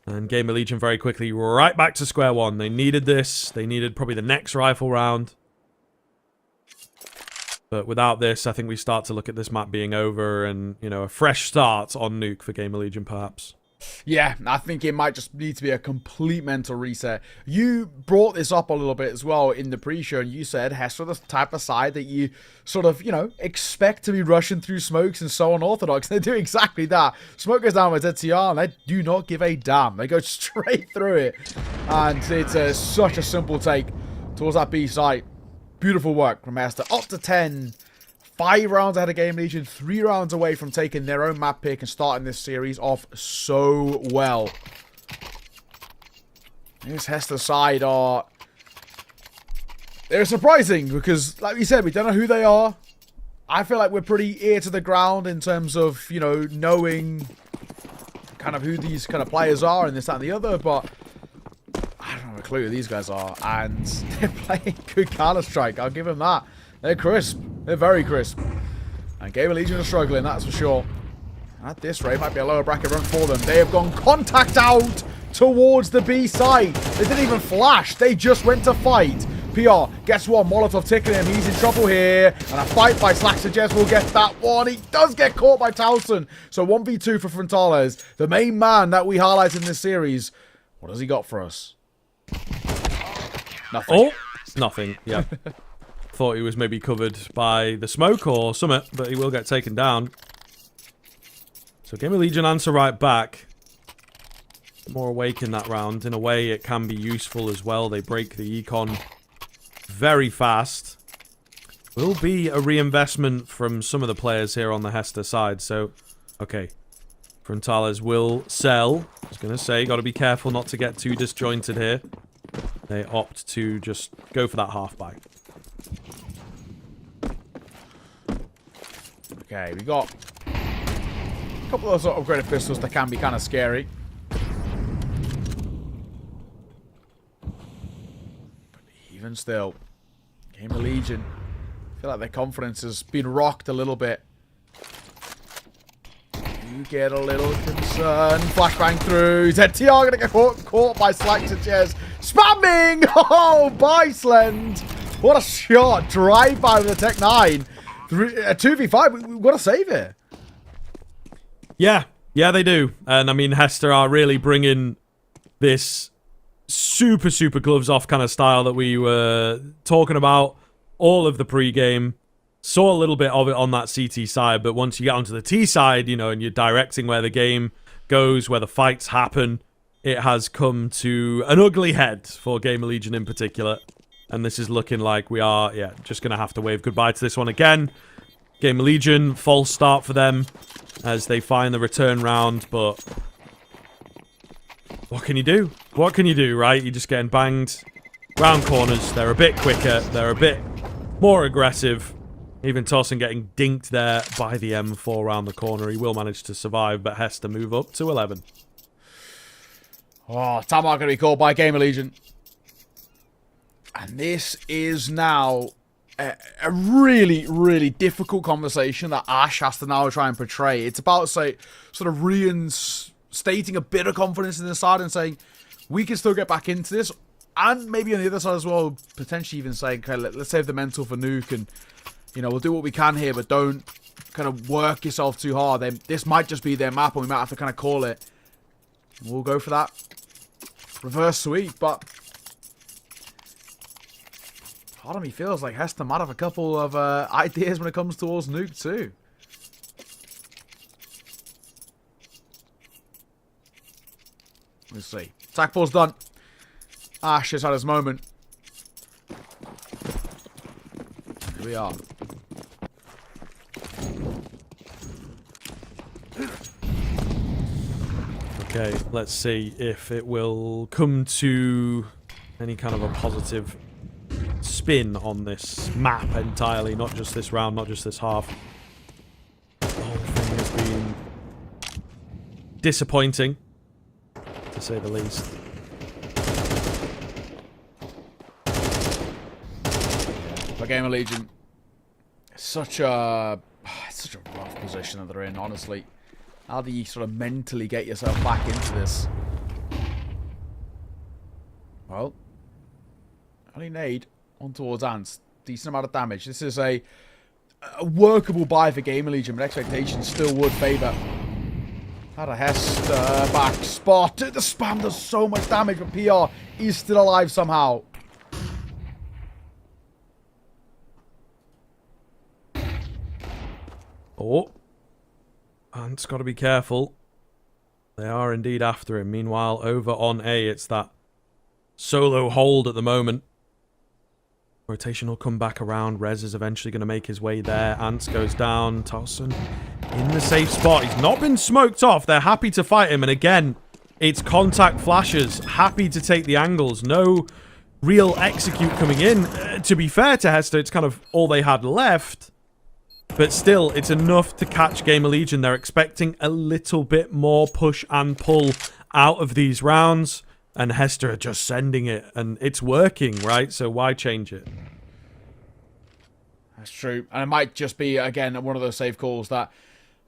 And Gamer Legion very quickly right back to square one. They needed this. They needed probably the next rifle round. But without this, I think we start to look at this map being over and, you know, a fresh start on Nuke for Gamer Legion, perhaps. Yeah, I think it might just need to be a complete mental reset. You brought this up a little bit as well in the pre-show, and you said Hester the type of side that you sort of, you know, expect to be rushing through smokes and so unorthodox. They do exactly that. Smoke goes down with ZTR, and they do not give a damn. They go straight through it. And it's such a simple take towards that B site. Beautiful work from Hester. Up to 10. 5 rounds ahead of Game Legion, 3 rounds away from taking their own map pick and starting this series off so well. This Hester side are... They're surprising because, like we said, we don't know who they are. I feel like we're pretty ear to the ground in terms of, you know, knowing kind of who these kind of players are and this, that, and the other, but I don't have a clue who these guys are. And they're playing good Counter-Strike, I'll give them that. They're crisp. They're very crisp. And Gamer Legion are struggling, that's for sure. At this rate, might be a lower bracket run for them. They have gone contact out towards the B side. They didn't even flash. They just went to fight. PR gets one. Molotov ticking him. He's in trouble here. And a fight by Slacksages will get that one. He does get caught by Towson. So 1v2 for Frontales. The main man that we highlight in this series. What has he got for us? Nothing. Oh, nothing. Yeah. Thought he was maybe covered by the smoke or something, but he will get taken down. So Gamer Legion answer right back. More awake in that round. In a way, it can be useful as well. They break the econ very fast. Will be a reinvestment from some of the players here on the Hester side. So, okay. Frontales will sell. I was going to say, got to be careful not to get too disjointed here. They opt to just go for that half buy. Okay, we got a couple of sort of upgraded pistols that can be kind of scary. But even still, Gamer Legion, I feel like their confidence has been rocked a little bit. You get a little concerned. Flashbang through. ZTR gonna get caught by Slacksages. Spamming! Oh, Biceland! What a shot. Drive by with the Tech 9. A 2v5, we've got to save it. Yeah, they do. And I mean, Hester are really bringing this super gloves off kind of style that we were talking about all of the pre-game. Saw a little bit of it on that CT side, but once you get onto the T side, you know, and you're directing where the game goes, where the fights happen, it has come to an ugly head for Gamer Legion in particular. And this is looking like we are, yeah, just going to have to wave goodbye to this one again. Gamer Legion, false start for them as they find the return round, but what can you do? What can you do, right? You're just getting banged round corners. They're a bit quicker. They're a bit more aggressive. Even Towson getting dinked there by the M4 around the corner. He will manage to survive, but Hester move up to 11. Oh, timeout going to be called by Gamer Legion. And this is now a really difficult conversation that Ash has to now try and portray. It's about, say, sort of reinstating a bit of confidence in the side and saying, we can still get back into this. And maybe on the other side as well, potentially even saying, okay, let's save the mental for Nuke and, you know, we'll do what we can here, but don't kind of work yourself too hard. This might just be their map and we might have to kind of call it. We'll go for that reverse sweep, but part of me feels like Hester might have a couple of ideas when it comes towards Nuke too. Let's see. Attack ball's done. Ash has had his moment. Here we are. Okay, let's see if it will come to any kind of a positive spin on this map entirely, not just this round, not just this half. The whole thing has been disappointing, to say the least. For Gamer Legion, it's such a rough position that they're in, honestly. How do you sort of mentally get yourself back into this? Well, only nade on towards Ants. Decent amount of damage. This is a a workable buy for Gamer Legion, but expectations still would favour. Had a Hester back spot. The spam does so much damage, but PR is still alive somehow. Oh. Ant's got to be careful. They are indeed after him. Meanwhile, over on A, it's that solo hold at the moment. Rotation will come back around. Rez is eventually going to make his way there. Ants goes down. Towson in the safe spot. He's not been smoked off. They're happy to fight him. And again, it's contact flashes. Happy to take the angles. No real execute coming in. To be fair to Hester, it's kind of all they had left. But still, it's enough to catch Gamer Legion. They're expecting a little bit more push and pull out of these rounds. And Hester are just sending it. And it's working, right? So why change it? That's true. And it might just be, again, one of those safe calls that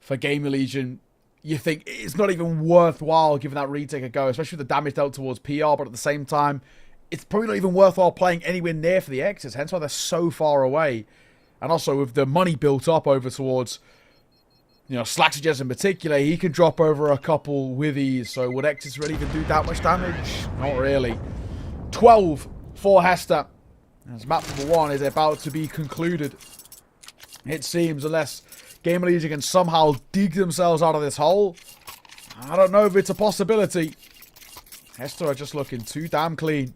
for Gamer Legion, you think it's not even worthwhile giving that retake a go, especially with the damage dealt towards PR. But at the same time, it's probably not even worthwhile playing anywhere near for the X's. Hence why they're so far away. And also, with the money built up over towards, you know, Slacksages in particular, he can drop over a couple with ease. So would Exis really even do that much damage? Not really. 12 for Hester. As map number 1 is about to be concluded. It seems, unless Gamer Legion can somehow dig themselves out of this hole. I don't know if it's a possibility. Hester are just looking too damn clean.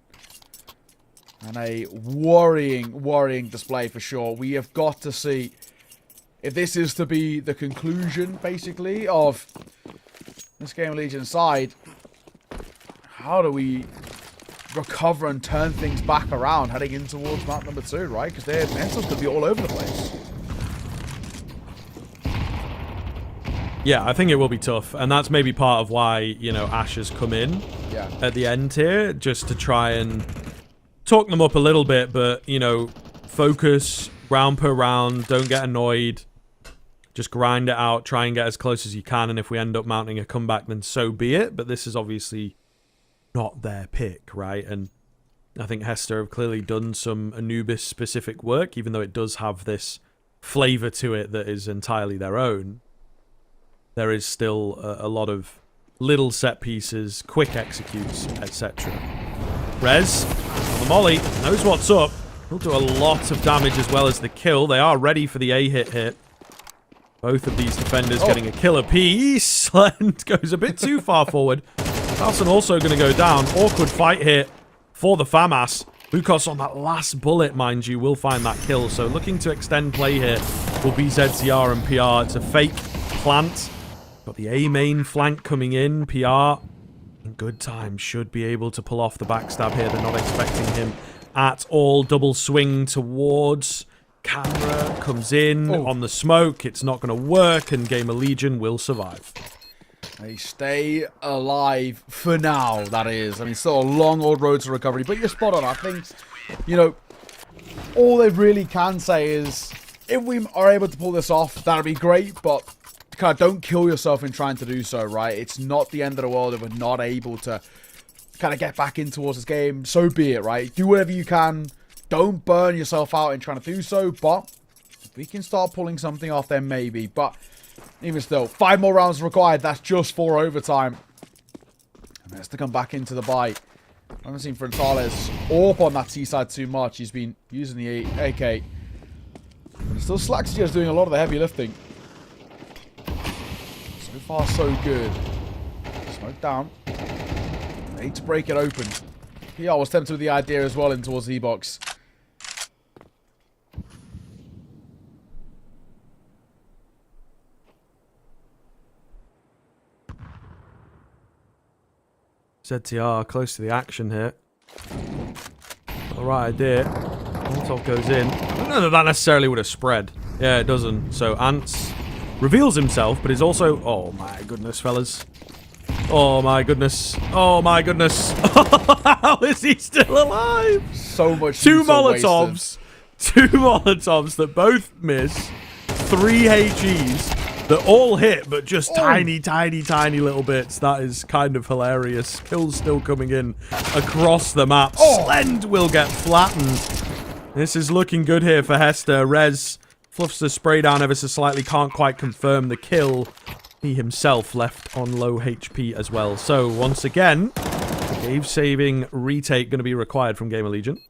And a worrying display for sure. We have got to see if this is to be the conclusion, basically, of this Gamer Legion side. How do we recover and turn things back around heading in towards map number 2, right? Because their mentals could be all over the place. Yeah, I think it will be tough. And that's maybe part of why, you know, Ash has come in at the end here, just to try and talk them up a little bit, but, you know, focus round per round, don't get annoyed, just grind it out, try and get as close as you can, and if we end up mounting a comeback, then so be it. But this is obviously not their pick, right? And I think Hester have clearly done some Anubis specific work, even though it does have this flavor to it that is entirely their own. There is still a lot of little set pieces, quick executes, etc. Rez on the molly knows what's up. He'll do a lot of damage as well as the kill. They are ready for the A-hit. Both of these defenders getting a killer piece. And goes a bit too far forward. Carlson also going to go down. Awkward fight here for the FAMAS. Bukos on that last bullet, mind you, will find that kill. So looking to extend play here will be ZCR and PR. It's a fake plant. Got the A main flank coming in. PR in good time should be able to pull off the backstab here. They're not expecting him at all. Double swing towards camera. Comes in on the smoke. It's not going to work, and Gamer Legion will survive. They stay alive for now, that is. I mean, still a long old road to recovery, but you're spot on. I think, you know, all they really can say is if we are able to pull this off, that'd be great, but kind of don't kill yourself in trying to do so, right? It's not the end of the world if we're not able to kind of get back in towards this game. So be it, right? Do whatever you can. Don't burn yourself out in trying to do so, but if we can start pulling something off, then maybe. But even still, 5 more rounds required. That's just for overtime. And has to come back into the bite. I haven't seen Frontales up on that T-side too much. He's been using the AK. But still, Slacksages doing a lot of the heavy lifting. So far, so good. Smoke down. Need to break it open. PR was tempted with the idea as well in towards the E-box. ZTR close to the action here. All right idea. Molotov goes in. I don't know that necessarily would have spread. Yeah, it doesn't. So Ants reveals himself, but is also... Oh my goodness, fellas. Oh my goodness. Oh my goodness. How is he still alive? So much. 2 Molotovs. 2 Molotovs that both miss. 3 HEs that all hit, but just tiny little bits. That is kind of hilarious. Kills still coming in across the map. Slend will get flattened. This is looking good here for Hester. Rez fluffs the spray down ever so slightly, can't quite confirm the kill. He himself left on low HP as well. So, once again, game-saving retake going to be required from Gamer Legion.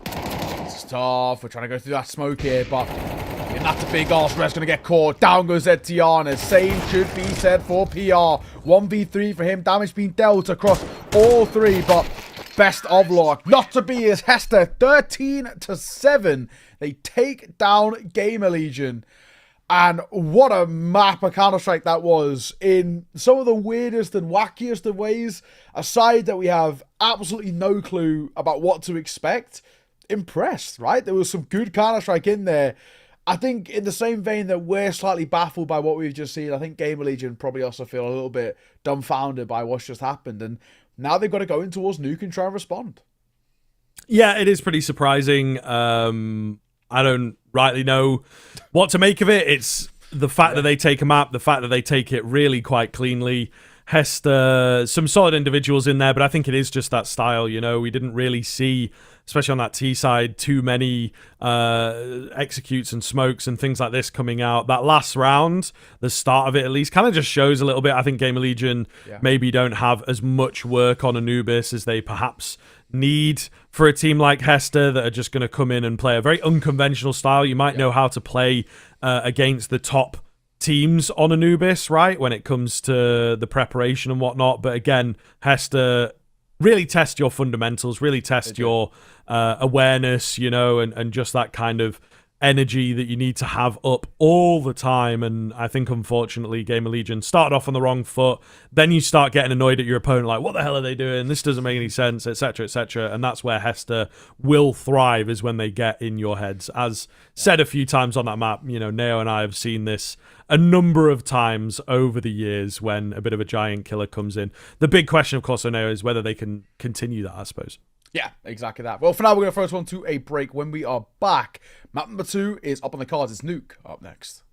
It's tough. We're trying to go through that smoke here, but that's a big ass. Red's going to get caught. Down goes Etiana. Same should be said for PR. 1v3 for him. Damage being dealt across all three, but best of luck. Not to be is Hester. 13-7. They take down Gamer Legion. And what a map of Counter-Strike that was in some of the weirdest and wackiest of ways. Aside that we have absolutely no clue about what to expect. Impressed, right? There was some good Counter-Strike in there. I think in the same vein that we're slightly baffled by what we've just seen, I think Gamer Legion probably also feel a little bit dumbfounded by what's just happened. And now they've got to go in towards Nuke and try and respond. Yeah, it is pretty surprising. I don't rightly know what to make of it. It's the fact that they take a map, the fact that they take it really quite cleanly. Hester, some solid individuals in there, but I think it is just that style, you know. We didn't really see, especially on that T side, too many executes and smokes and things like this coming out. That last round, the start of it at least, kind of just shows a little bit. I think Gamer Legion maybe don't have as much work on Anubis as they perhaps need for a team like Hester that are just going to come in and play a very unconventional style. You might know how to play against the top teams on Anubis, right, when it comes to the preparation and whatnot. But again, Hester really test your fundamentals, really test your awareness, you know, and just that kind of energy that you need to have up all the time. And I think, unfortunately, Gamer Legion started off on the wrong foot. Then you start getting annoyed at your opponent, like, what the hell are they doing? This doesn't make any sense, etc., etc. And that's where Hester will thrive, is when they get in your heads. As said a few times on that map, you know, Neo and I have seen this a number of times over the years when a bit of a giant killer comes in. The big question, of course, I know, is whether they can continue that, I suppose. Yeah, exactly that. Well, for now, we're going to throw this one to a break. When we are back, map number 2 is up on the cards. It's Nuke up next.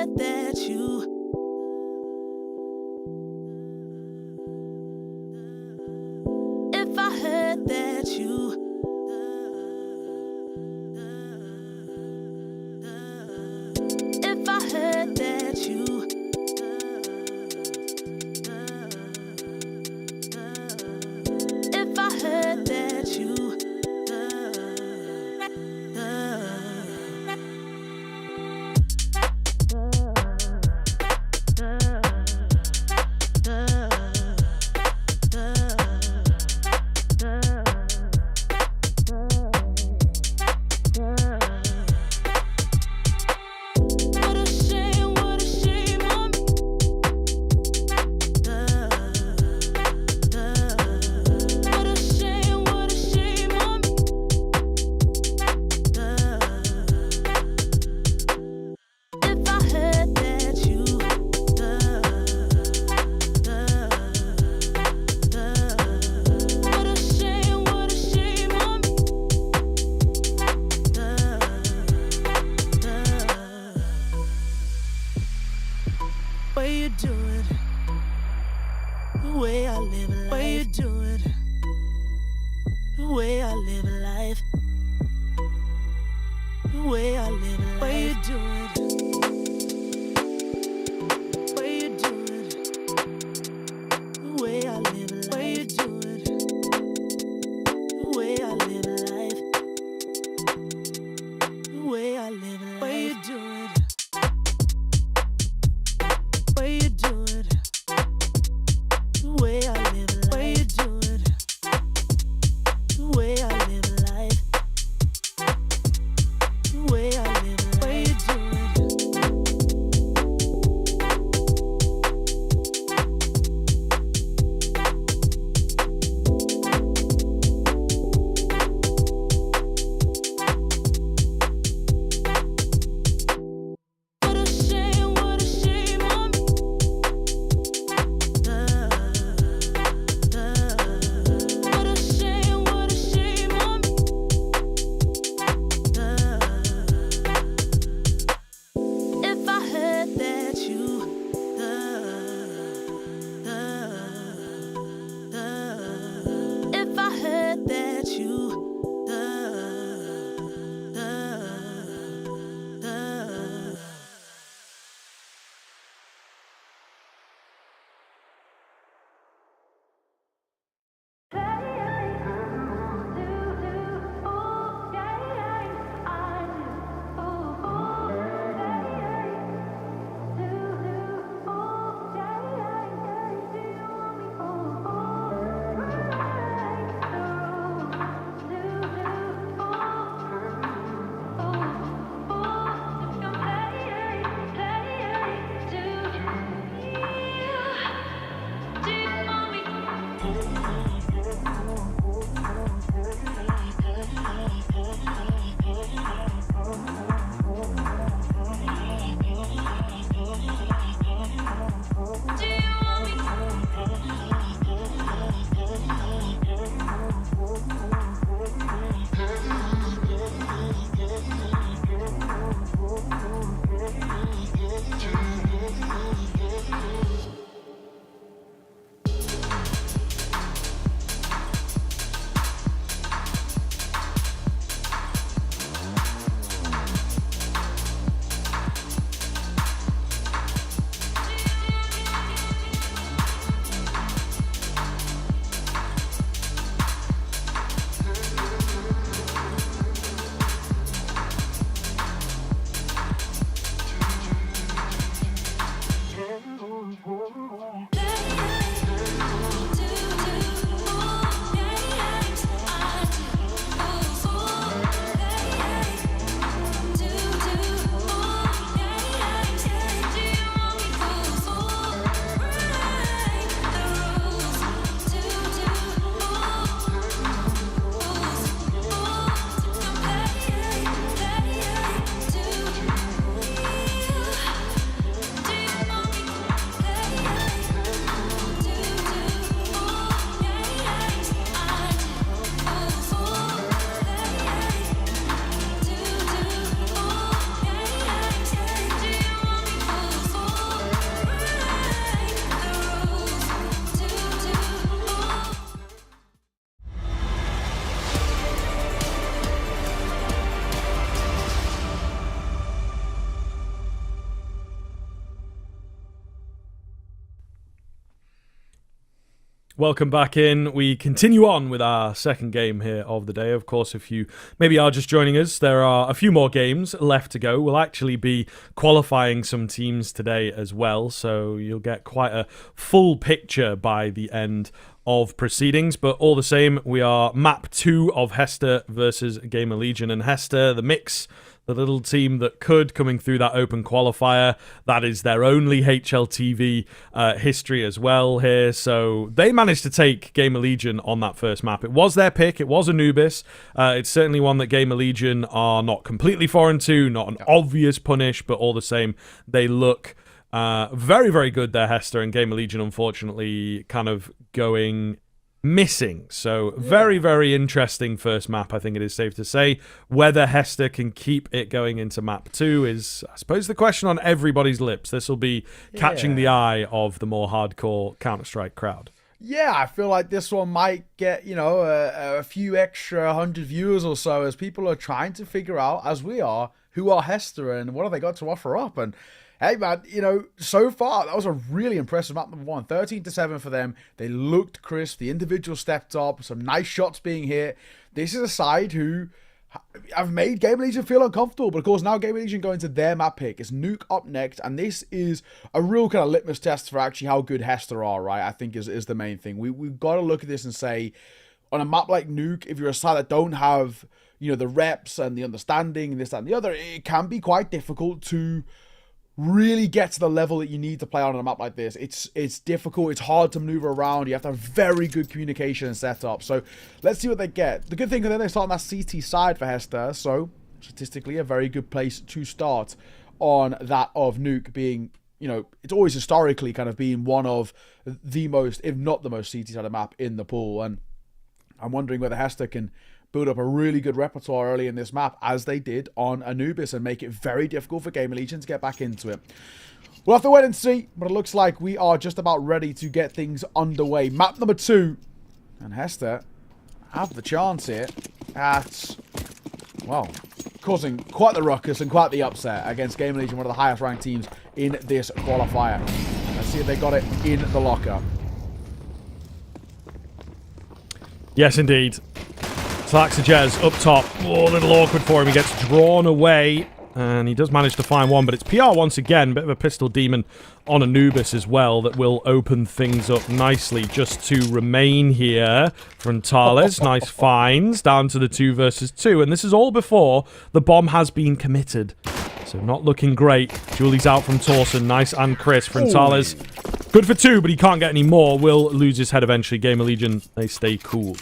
heard that you if I heard that you if I heard that you if I heard that you Welcome back in. We continue on with our second game here of the day. Of course, if you maybe are just joining us, there are a few more games left to go. We'll actually be qualifying some teams today as well, so you'll get quite a full picture by the end of proceedings. But all the same, we are map 2 of Hester versus Gamer Legion, and Hester, the mix, the little team that could, coming through that open qualifier. That is their only HLTV history as well here. So they managed to take Gamer Legion on that first map. It was their pick. It was Anubis. It's certainly one that Gamer Legion are not completely foreign to, not an obvious punish, but all the same, they look very, very good there, Hester, and Gamer Legion, unfortunately, kind of going missing. So very, very interesting first map, I think it is safe to say. Whether Hester can keep it going into map 2 is, I suppose, the question on everybody's lips. This will be catching the eye of the more hardcore Counter-Strike crowd. Yeah, I feel like this one might get, you know, a few extra 100 viewers or so as people are trying to figure out, as we are, who are Hester and what have they got to offer up. And hey, man, you know, so far, that was a really impressive map number 1. 13-7 for them. They looked crisp. The individual stepped up. Some nice shots being hit. This is a side who have made Gamer Legion feel uncomfortable. But, of course, now Gamer Legion going to their map pick. It's Nuke up next. And this is a real kind of litmus test for actually how good Hester are, right? I think is the main thing. We've got to look at this and say, on a map like Nuke, if you're a side that don't have, you know, the reps and the understanding and this, that, and the other, it can be quite difficult to really get to the level that you need to play on a map like this. It's difficult. It's hard to maneuver around. You have to have very good communication and setup. So let's see what they get. The good thing is that they start on that CT side for Hester. So statistically, a very good place to start on that of Nuke being, you know, it's always historically kind of been one of the most, if not the most CT-sided map in the pool. And I'm wondering whether Hester can build up a really good repertoire early in this map, as they did on Anubis, and make it very difficult for Gamer Legion to get back into it. We'll have to wait and see, but it looks like we are just about ready to get things underway. Map number 2, and Hester have the chance here at, well, causing quite the ruckus and quite the upset against Gamer Legion, one of the highest ranked teams in this qualifier. Let's see if they got it in the locker. Yes, indeed. Slaxajez up top. Oh, a little awkward for him. He gets drawn away, and he does manage to find one, but it's PR once again. Bit of a pistol demon on Anubis as well that will open things up nicely just to remain here. Frontales, nice finds, down to the 2 versus 2, and this is all before the bomb has been committed. So not looking great. Julie's out from Torsen, nice and crisp. Frontales, good for 2, but he can't get any more. Will lose his head eventually. Gamer Legion, they stay cool.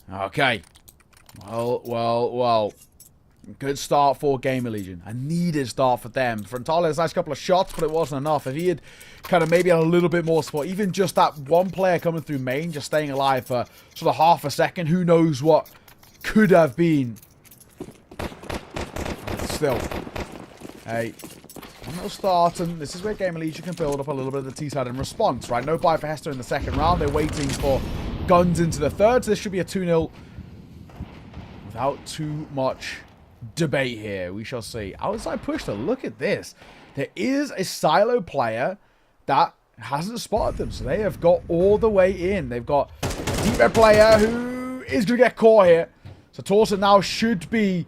Okay. Well. Good start for Gamer Legion. A needed start for them. Frontales, nice couple of shots, but it wasn't enough. If he had kind of maybe had a little bit more support, even just that one player coming through main, just staying alive for sort of half a second, who knows what could have been. Still. Hey. One little start, and this is where Gamer Legion can build up a little bit of the T-side in response, right? No buy for Hester in the second round. They're waiting for guns into the third, so this should be a 2-0 without too much debate here. We shall see. Outside push, though. Look at this. There is a silo player that hasn't spotted them, so they have got all the way in. They've got a deep red player who is going to get caught here. So Torsen now should be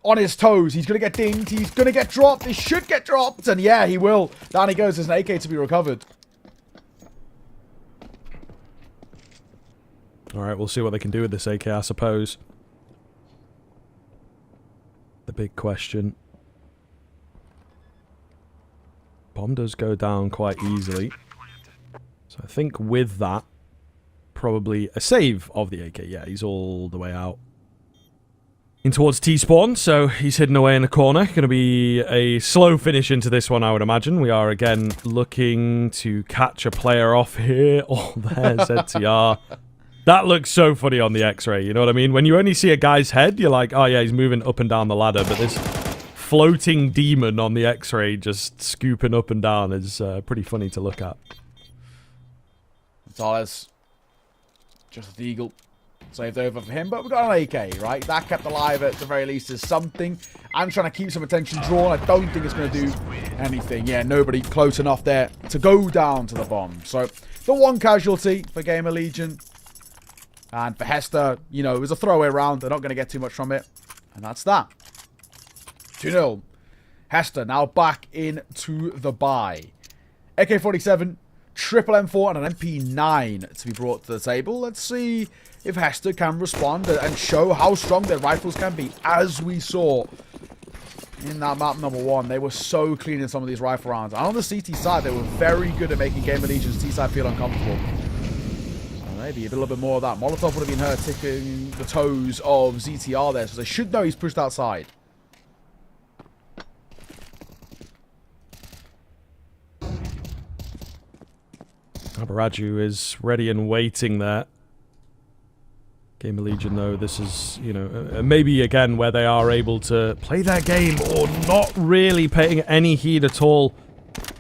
on his toes. He's going to get dinged. He's going to get dropped. He should get dropped, and yeah, he will. Down he goes. There's an AK to be recovered. All right, we'll see what they can do with this AK, I suppose. The big question. Bomb does go down quite easily. So I think with that, probably a save of the AK. Yeah, he's all the way out. In towards T-spawn, so he's hidden away in the corner. Going to be a slow finish into this one, I would imagine. We are, again, looking to catch a player off here. Oh, there's ZTR. That looks so funny on the X-ray, you know what I mean? When you only see a guy's head, you're like, oh yeah, he's moving up and down the ladder, but this floating demon on the X-ray just scooping up and down is pretty funny to look at. Gonzalez, just the eagle, saved over for him, but we've got an AK, right? That kept alive at the very least is something. I'm trying to keep some attention drawn. I don't think it's going to do anything. Yeah, nobody close enough there to go down to the bomb. So the one casualty for Gamer Legion. And for Hester, you know, it was a throwaway round. They're not going to get too much from it. And that's that. 2-0. Hester now back into the bye. AK-47, triple M4, and an MP9 to be brought to the table. Let's see if Hester can respond and show how strong their rifles can be. As we saw in that map number 1, they were so clean in some of these rifle rounds. And on the CT side, they were very good at making Gamer Legion's T side feel uncomfortable. So maybe a little bit more of that. Molotov would have been hurt ticking the toes of ZTR there, so they should know he's pushed outside. Abaraju is ready and waiting there. Gamer Legion, though, this is, you know, maybe again where they are able to play their game or not really paying any heed at all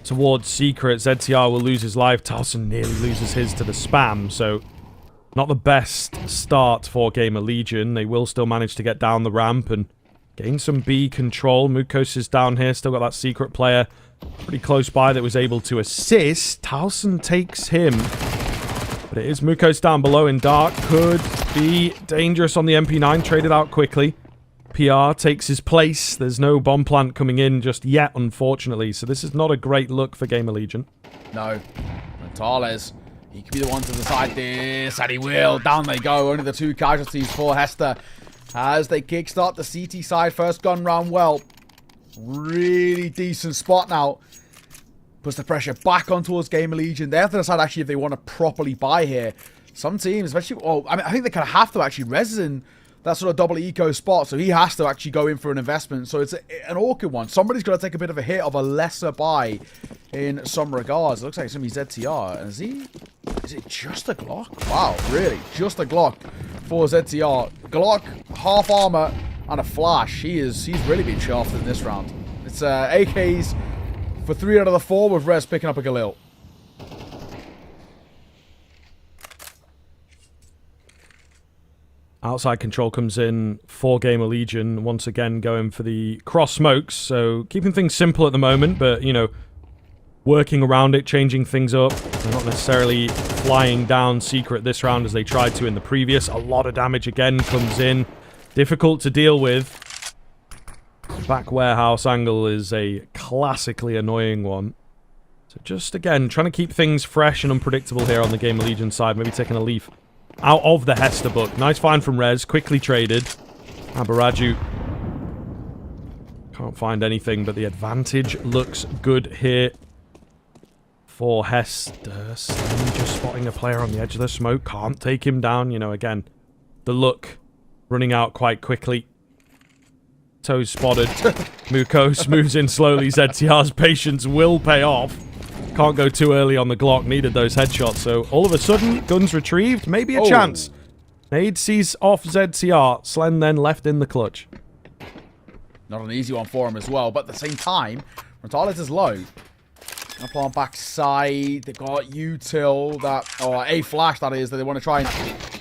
towards Secret. ZTR will lose his life. Towson nearly loses his to the spam, so not the best start for Gamer Legion. They will still manage to get down the ramp and gain some B control. Mukos is down here, still got that Secret player pretty close by that was able to assist. Towson takes him. But it is Mukos down below in dark. Could be dangerous on the MP9. Traded out quickly. PR takes his place. There's no bomb plant coming in just yet, unfortunately. So this is not a great look for Gamer Legion. No. Mentales, he could be the one to decide this. And he will. Down they go. Only the 2 casualties for Hester as they kickstart the CT side. First gun round well. Really decent spot now. Puts the pressure back on towards Gamer Legion. They have to decide actually if they want to properly buy here. Some teams, especially, well, I mean, I think they kind of have to actually resin that sort of double eco spot. So he has to actually go in for an investment. So it's an awkward one. Somebody's got to take a bit of a hit of a lesser buy in some regards. It looks like it's going to be ZTR. And is it just a Glock? Wow, really? Just a Glock for ZTR. Glock, half armor, and a flash. He's really been shafted in this round. It's AKs for 3 out of the 4 with Rez picking up a Galil. Outside control comes in for Gamer Legion, once again going for the cross smokes. So keeping things simple at the moment, but, you know, working around it, changing things up. They're not necessarily flying down Secret this round as they tried to in the previous. A lot of damage again comes in. Difficult to deal with. Back warehouse angle is a classically annoying one. So just, again, trying to keep things fresh and unpredictable here on the Gamer Legion side. Maybe taking a leaf out of the Hester book. Nice find from Rez. Quickly traded. Abaraju can't find anything, but the advantage looks good here for Hester. Slim just spotting a player on the edge of the smoke. Can't take him down. You know, again, the look running out quite quickly. Toes spotted. Mukos moves in slowly. ZTR's patience will pay off. Can't go too early on the Glock. Needed those headshots. So all of a sudden, guns retrieved. Maybe a chance. Nade sees off ZTR. Slen then left in the clutch. Not an easy one for him as well. But at the same time, Mentales is low. Up on backside. They've got Util. Or a flash, that is. That they want to try and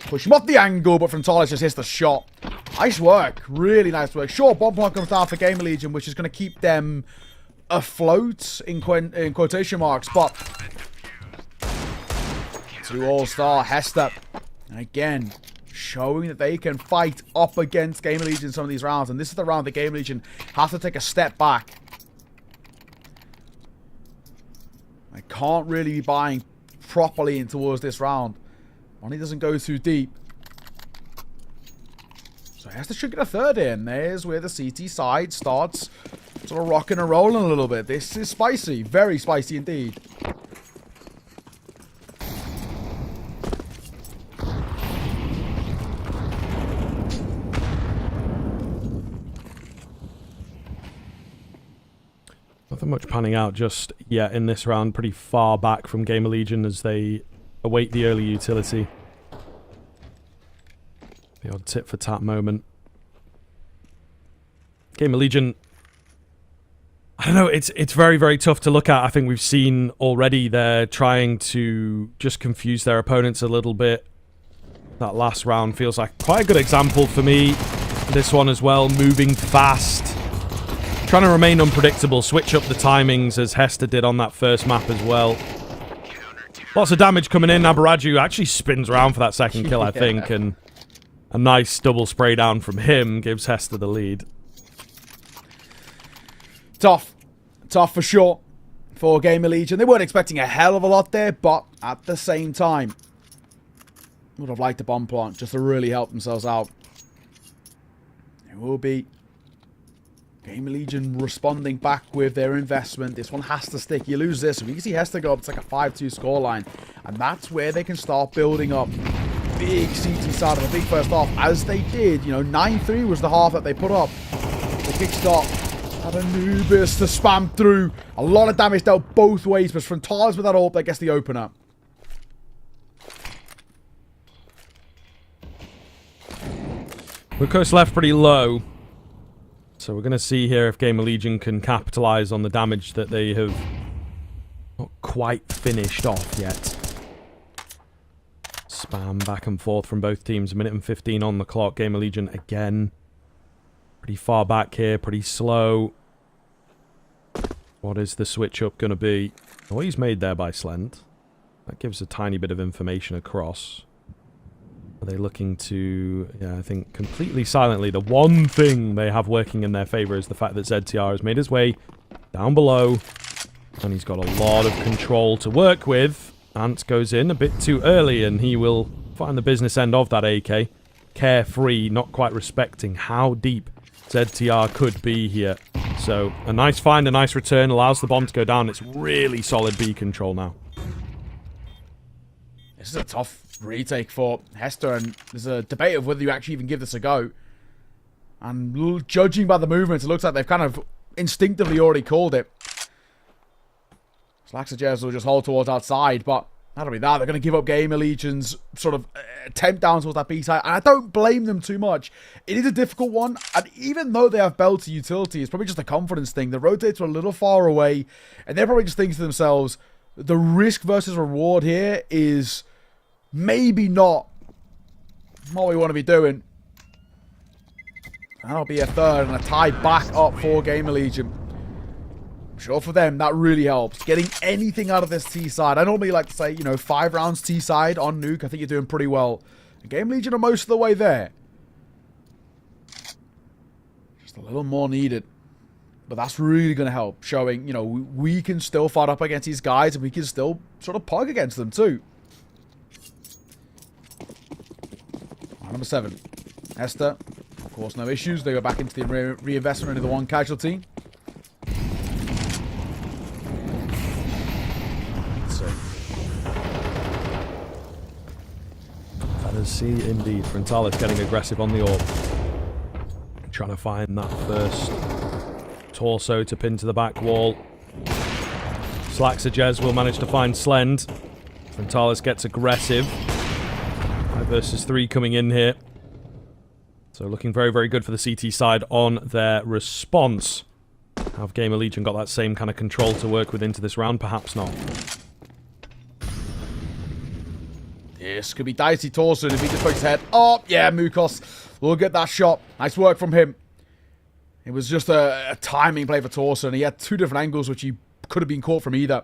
push him off the angle. But Mentales just hits the shot. Nice work. Really nice work. Sure, bomb plant comes down for Gamer Legion, which is going to keep them afloat in quotation marks, but to all-star Hester, and again showing that they can fight up against Gamer Legion in some of these rounds, and this is the round that Gamer Legion has to take a step back. I can't really be buying properly in towards this round. Money doesn't go too deep. So Hester should get a third in. There's where the CT side starts sort of rocking and rolling a little bit. This is spicy. Very spicy indeed. Nothing much panning out just yet in this round. Pretty far back from Gamer Legion as they await the early utility. The odd tit for tat moment. Gamer Legion, I don't know, it's very, very tough to look at. I think we've seen already they're trying to just confuse their opponents a little bit. That last round feels like quite a good example for me. This one as well, moving fast. Trying to remain unpredictable, switch up the timings as Hester did on that first map as well. Lots of damage coming in. Nabaraju actually spins around for that second kill, I think, and a nice double spray down from him gives Hester the lead. Tough for sure for Gamer Legion. They weren't expecting a hell of a lot there, but at the same time, would have liked a bomb plant just to really help themselves out. It will be Gamer Legion responding back with their investment. This one has to stick. You lose this, we can see Hester go up. It's like a 5-2 scoreline, and that's where they can start building up. Big CT side of a big first half, as they did. You know, 9-3 was the half that they put up. The kickstart had Anubis to spam through. A lot of damage dealt both ways, but Frontalis with that ult that gets the opener. Mukos left pretty low. So we're going to see here if Gamer Legion can capitalize on the damage that they have not quite finished off yet. Spam back and forth from both teams. 1 minute and 15 on the clock. Gamer Legion again. Pretty far back here. Pretty slow. What is the switch up going to be? Oh, he's made there by Slend. That gives a tiny bit of information across. Are they looking to... Yeah, I think completely silently. The one thing they have working in their favor is the fact that ZTR has made his way down below. And he's got a lot of control to work with. Ant goes in a bit too early, and he will find the business end of that AK. Carefree, not quite respecting how deep ZTR could be here. So, a nice find, a nice return, allows the bomb to go down. It's really solid B control now. This is a tough retake for Hester, and there's a debate of whether you actually even give this a go. And judging by the movements, it looks like they've kind of instinctively already called it. Slaxajez will just hold towards outside, but that'll be that. They're going to give up Gamer Legion's sort of attempt down towards that B side, and I don't blame them too much. It is a difficult one, and even though they have belter utility, it's probably just a confidence thing. The rotates are a little far away, and they're probably just thinking to themselves, the risk versus reward here is maybe not what we want to be doing. That'll be a third and a tie back up for Gamer Legion. I'm sure for them, that really helps. Getting anything out of this T side. I normally like to say, you know, 5 rounds T side on Nuke. I think you're doing pretty well. And Gamer Legion are most of the way there. Just a little more needed. But that's really going to help. Showing, you know, we can still fight up against these guys, and we can still sort of pug against them too. Number 7. Hester. Of course, no issues. They go back into the reinvestment into the one casualty. See, indeed. Frontalis getting aggressive on the orb. Trying to find that first torso to pin to the back wall. Slaxajez will manage to find Slend. Frontalis gets aggressive. 5 versus 3 coming in here. So looking very, very good for the CT side on their response. Have Gamer Legion got that same kind of control to work with into this round? Perhaps not. This could be dicey. Torso if he just pokes his head. Oh, yeah, Mukos will get that shot. Nice work from him. It was just a timing play for Torso, and he had 2 different angles which he could have been caught from either.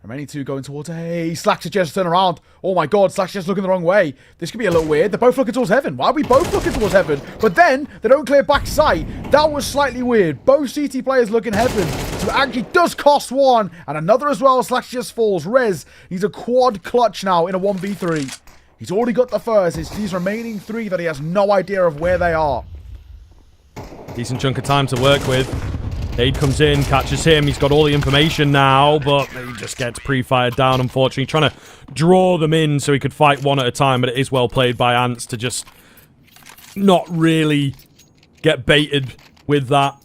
Remaining 2 going towards... Hey, Slaxajez turn around. Oh my god, Slaxajez looking the wrong way. This could be a little weird. They're both looking towards heaven. Why are we both looking towards heaven? But then, they don't clear back sight. That was slightly weird. Both CT players looking heaven. So it actually does cost 1. And another as well. Slaxajez falls. Rez, he's a quad clutch now in a 1v3. He's already got the first. It's these remaining 3 that he has no idea of where they are. Decent chunk of time to work with. Aid comes in, catches him. He's got all the information now, but he just gets pre-fired down, unfortunately. Trying to draw them in so he could fight one at a time, but it is well played by Ants to just not really get baited with that.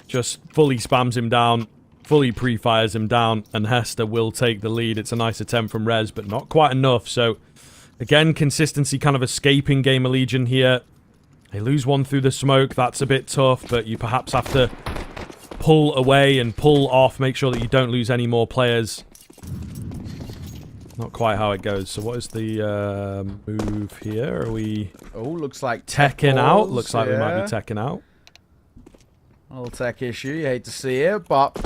Just fully spams him down, fully pre-fires him down, and Hester will take the lead. It's a nice attempt from Rez, but not quite enough. So, again, consistency kind of escaping Gamer Legion here. They lose one through the smoke. That's a bit tough, but you perhaps have to pull away and pull off. Make sure that you don't lose any more players. Not quite how it goes. So what is the move here? Are we... Oh, looks like teching out. Looks like we might be teching out. A little tech issue. You hate to see it, but...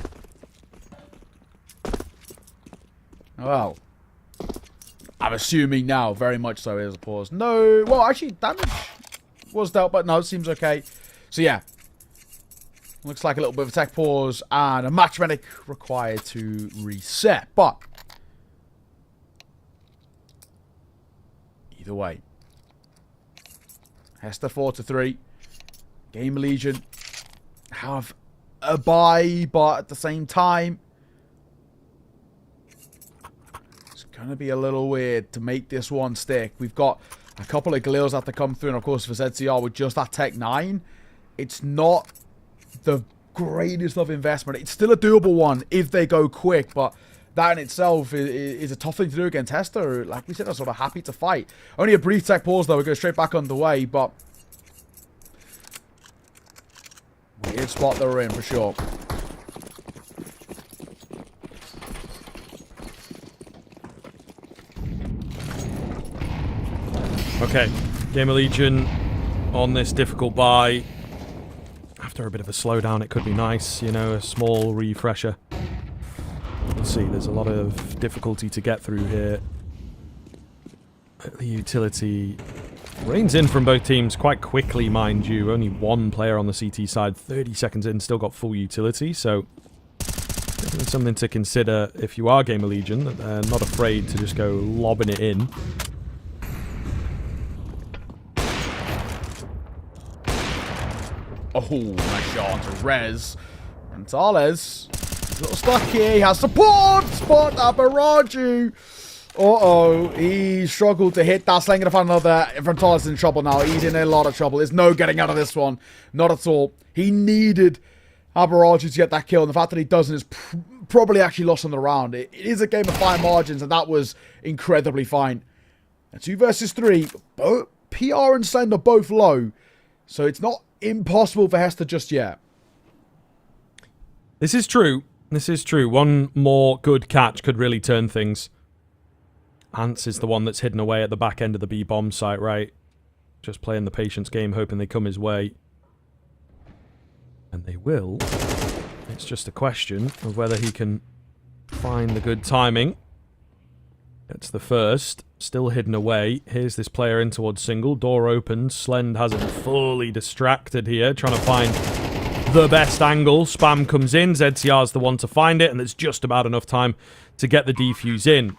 Well, I'm assuming now, very much so. Here's a pause. No, well, actually, damage was dealt, but no, it seems okay. So, yeah. Looks like a little bit of a tech pause and a match medic required to reset. But either way, Hester 4-3. Game Legion have a bye, but at the same time, it's going to be a little weird to make this one stick. We've got a couple of Galils that have to come through, and of course for ZCR with just that Tech 9, it's not the greatest of investment. It's still a doable one if they go quick, but that in itself is a tough thing to do against Hester. Like we said, I'm sort of happy to fight. Only a brief tech pause though. We go straight back underway, but weird spot that we're in for sure. Okay, Game of Legion on this difficult buy. After a bit of a slowdown, it could be nice, you know, a small refresher. Let's see, there's a lot of difficulty to get through here. The utility rains in from both teams quite quickly, mind you. Only one player on the CT side, 30 seconds in, still got full utility, so definitely something to consider if you are Game of Legion. Not afraid to just go lobbing it in. Oh, nice shot to Rez. And Tales, he's a little stuck here. He has support! Spot at Mirage. Uh-oh, he struggled to hit that. Sling to find another. Tales is in trouble now. He's in a lot of trouble. There's no getting out of this one. Not at all. He needed Mirage to get that kill. And the fact that he doesn't is probably actually lost on the round. It is a game of fine margins, and that was incredibly fine. And 2 versus 3. Both PR and Slend are both low. So it's not impossible for Hester just yet. This is true. This is true. One more good catch could really turn things. Ants is the one that's hidden away at the back end of the B bomb site, right? Just playing the patience game, hoping they come his way. And they will. It's just a question of whether he can find the good timing. Gets the first. Still hidden away. Here's this player in towards single. Door opens. Slend has him fully distracted here, trying to find the best angle. Spam comes in. ZCR's the one to find it, and there's just about enough time to get the defuse in.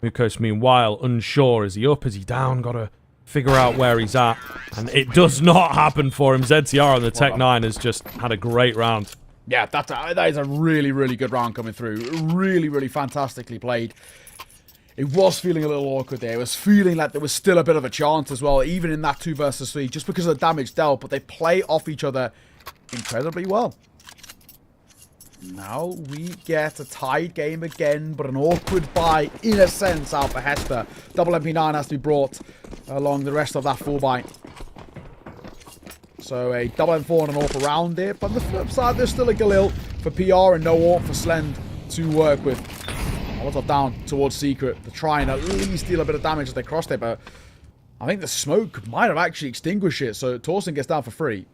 Mukos, meanwhile, unsure. Is he up? Is he down? Got to figure out where he's at. And it does not happen for him. ZCR on the Tech 9 has just had a great round. Yeah, that is a really, really good round coming through. Really, really fantastically played. It was feeling a little awkward there. It was feeling like there was still a bit of a chance as well, even in that 2 versus 3, just because of the damage dealt, but they play off each other incredibly well. Now we get a tied game again, but an awkward buy, in a sense, out for Hester. Double MP9 has to be brought along the rest of that 4-buy. So a double M4 and an AWP around it, but on the flip side, there's still a Galil for PR and no AWP for Slend to work with. Molotov down towards Secret to try and at least deal a bit of damage as they crossed it, but I think the smoke might have actually extinguished it, so Torsten gets down for free.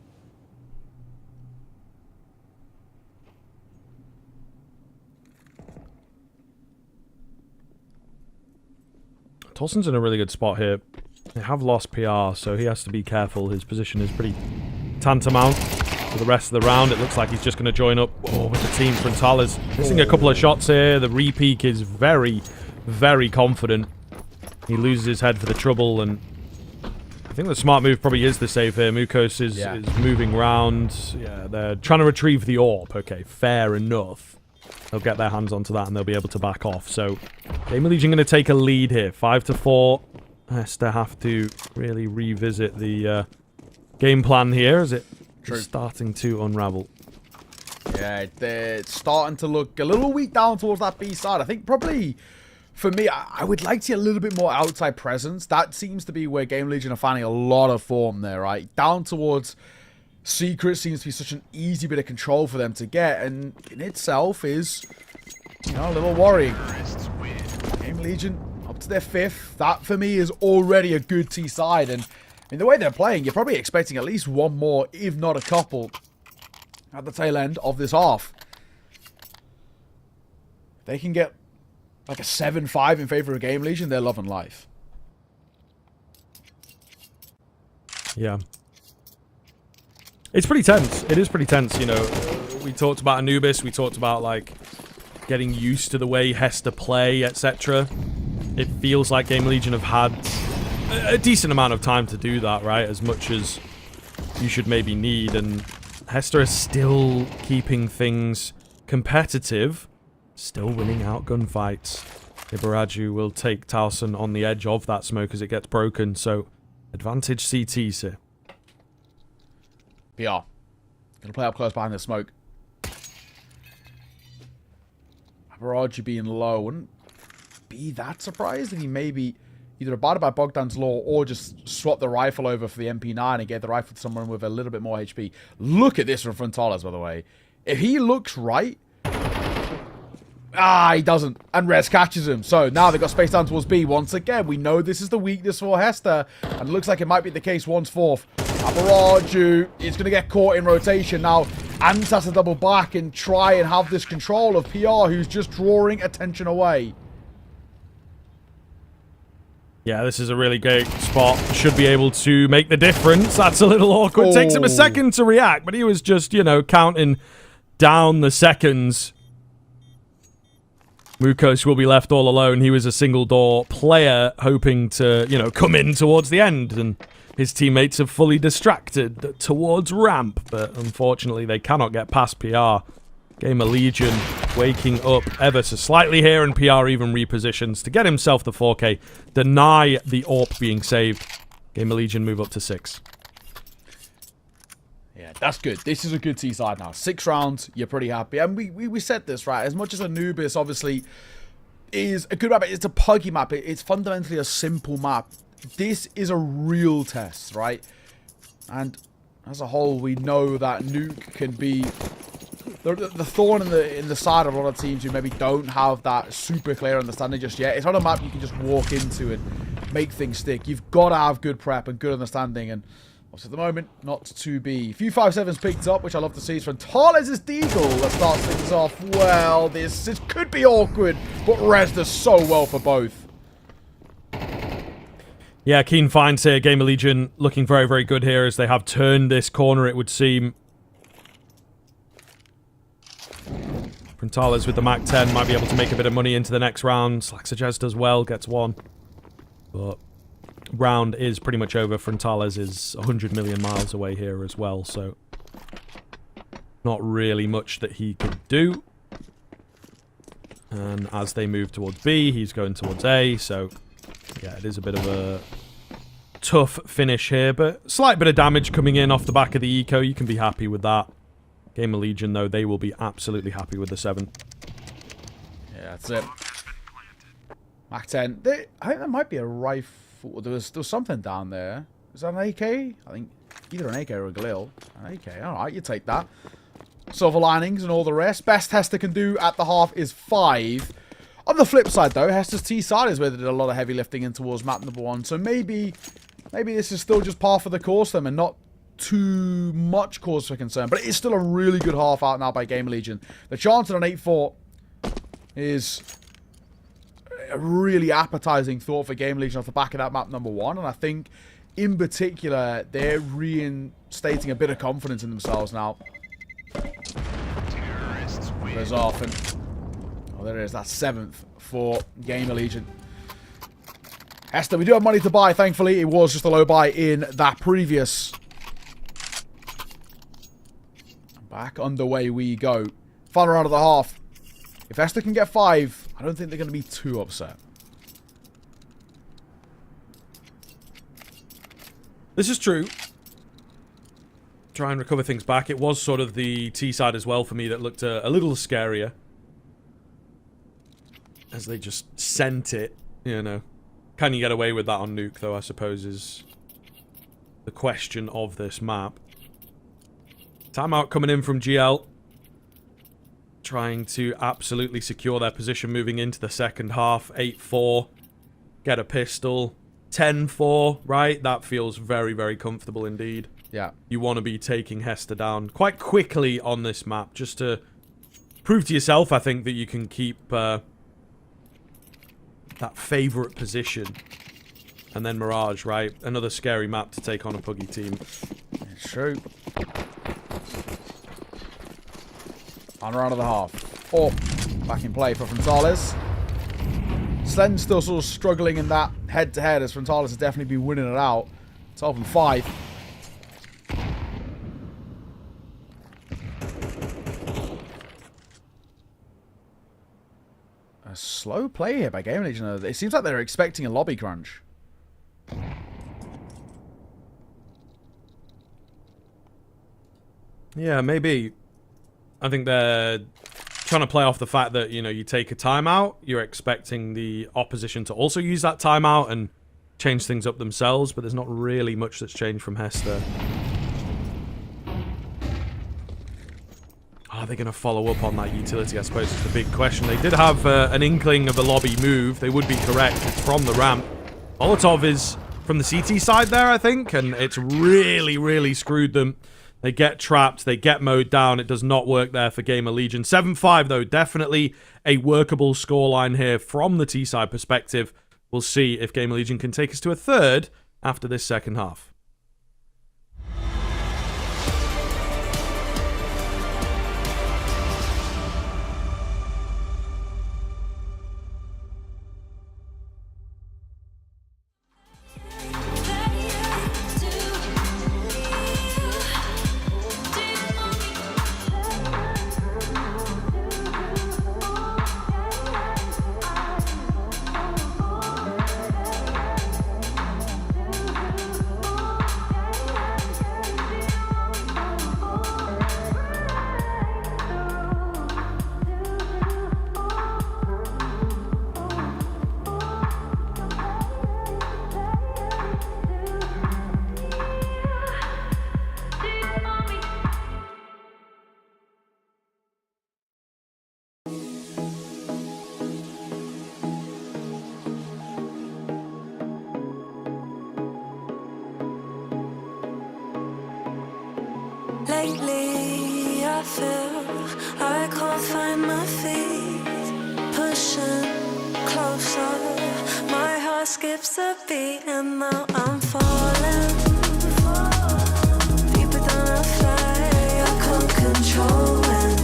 Torsten's in a really good spot here. They have lost PR, so he has to be careful. His position is pretty tantamount for the rest of the round. It looks like he's just going to join up with the team. Frontalis missing a couple of shots here. The re-peek is very, very confident. He loses his head for the trouble, and I think the smart move probably is the save here. Mukos is moving round. Yeah, they're trying to retrieve the AWP. Okay, fair enough. They'll get their hands onto that, and they'll be able to back off. So, Game of Legion going to take a lead here. 5-4. Hester have to really revisit the game plan here as it's starting to unravel. Yeah, they're starting to look a little weak down towards that B side. I think probably, for me, I would like to see a little bit more outside presence. That seems to be where Game Legion are finding a lot of form there, right? Down towards Secret seems to be such an easy bit of control for them to get, and in itself is, you know, a little worrying. Game Legion up to their 5th. That, for me, is already a good T side, and I mean, the way they're playing, you're probably expecting at least one more, if not a couple, at the tail end of this half. They can get like a 7-5 in favor of Game Legion, they're loving life. Yeah. It's pretty tense. It is pretty tense, you know. We talked about Anubis. We talked about, like, getting used to the way Hester play, etc. It feels like Game Legion have had a decent amount of time to do that, right? As much as you should maybe need. And Hester is still keeping things competitive. Still winning out gunfights. Ibaraju will take Towson on the edge of that smoke as it gets broken. So, advantage CTs here. PR. Gonna play up close behind the smoke. Mirage being low wouldn't be that surprised if he maybe either abided by Bogdan's law or just swapped the rifle over for the MP9 and gave the rifle to someone with a little bit more HP. Look at this from Frontalis, by the way. If he looks right... Ah, he doesn't. And Rez catches him. So now they've got space down towards B. Once again, we know this is the weakness for Hester. And it looks like it might be the case once fourth. Abaraju is going to get caught in rotation. Now, Ants has to double back and try and have this control of PR, who's just drawing attention away. Yeah, this is a really great spot. Should be able to make the difference. That's a little awkward. Oh. Takes him a second to react, but he was just, you know, counting down the seconds. Mukos will be left all alone. He was a single door player hoping to, you know, come in towards the end, and his teammates have fully distracted towards ramp, but unfortunately they cannot get past PR. Gamer Legion waking up ever so slightly here, and PR even repositions to get himself the 4K, deny the AWP being saved. Gamer Legion move up to 6. Yeah, that's good. This is a good T-side now. 6 rounds, you're pretty happy. And we said this, right? As much as Anubis obviously is a good map, it's a puggy map. It's fundamentally a simple map. This is a real test, right? And as a whole, we know that Nuke can be the thorn in the side of a lot of teams who maybe don't have that super clear understanding just yet. It's not a map you can just walk into and make things stick. You've got to have good prep and good understanding, and obviously at the moment, not to be. A few 5-7s picked up, which I love to see. It's from Tales' Deagle that starts things off. Well, this could be awkward, but Rez does so well for both. Yeah, keen finds here. Gamer Legion looking very, very good here as they have turned this corner, it would seem. Frontalis with the Mac 10 might be able to make a bit of money into the next round. Slaxajaz does well, gets one. But round is pretty much over. Frontalis is 100 million miles away here as well, so not really much that he could do. And as they move towards B, he's going towards A, so yeah, it is a bit of a tough finish here, but slight bit of damage coming in off the back of the eco. You can be happy with that. Gamer Legion, though, they will be absolutely happy with the 7. Yeah, that's it. Mac 10. I think there might be a rifle. There was something down there. Is that an AK? I think either an AK or a Galil. An AK. All right, you take that. Silver linings and all the rest. Best Hester can do at the half is 5. On the flip side, though, Hester's T side is where they did a lot of heavy lifting in towards map number 1. So maybe this is still just par for the course, them, and not too much cause for concern. But it is still a really good half out now by Gamer Legion. The chance at an 8-4 is a really appetizing thought for Gamer Legion off the back of that map number 1. And I think, in particular, they're reinstating a bit of confidence in themselves now. Goes off and... Oh, there it is. That's 7th for Gamer Legion. Hester, we do have money to buy, thankfully. It was just a low buy in that previous. Back underway we go. Final round of the half. If Hester can get 5, I don't think they're going to be too upset. This is true. Try and recover things back. It was sort of the T side as well for me that looked a little scarier. As they just sent it, you know. Can you get away with that on Nuke, though, I suppose, is the question of this map. Timeout coming in from GL. Trying to absolutely secure their position moving into the second half. 8-4. Get a pistol. 10-4, right? That feels very, very comfortable indeed. Yeah. You want to be taking Hester down quite quickly on this map, just to prove to yourself, I think, that you can keep that favourite position. And then Mirage, right? Another scary map to take on a Puggy team. It's true. And round of the half. Oh, back in play for Frontales. Slen's still sort of struggling in that head-to-head as Frontales has definitely been winning it out. 12 and 5. A slow play here by Game Legion. It seems like they're expecting a lobby crunch. Yeah, maybe. I think they're trying to play off the fact that, you know, you take a timeout, you're expecting the opposition to also use that timeout and change things up themselves, but there's not really much that's changed from Hester. Are they going to follow up on that utility, I suppose, is the big question. They did have an inkling of the lobby move. They would be correct. It's from the ramp. Molotov is from the CT side there, I think, and it's really, really screwed them. They get trapped. They get mowed down. It does not work there for Gamer Legion. 7-5, though. Definitely a workable scoreline here from the T-side perspective. We'll see if Gamer Legion can take us to a third after this second half. Lately, I feel I can't find my feet. Pushing closer, my heart skips a beat, and now I'm falling. Deeper than I fly, I can't control it.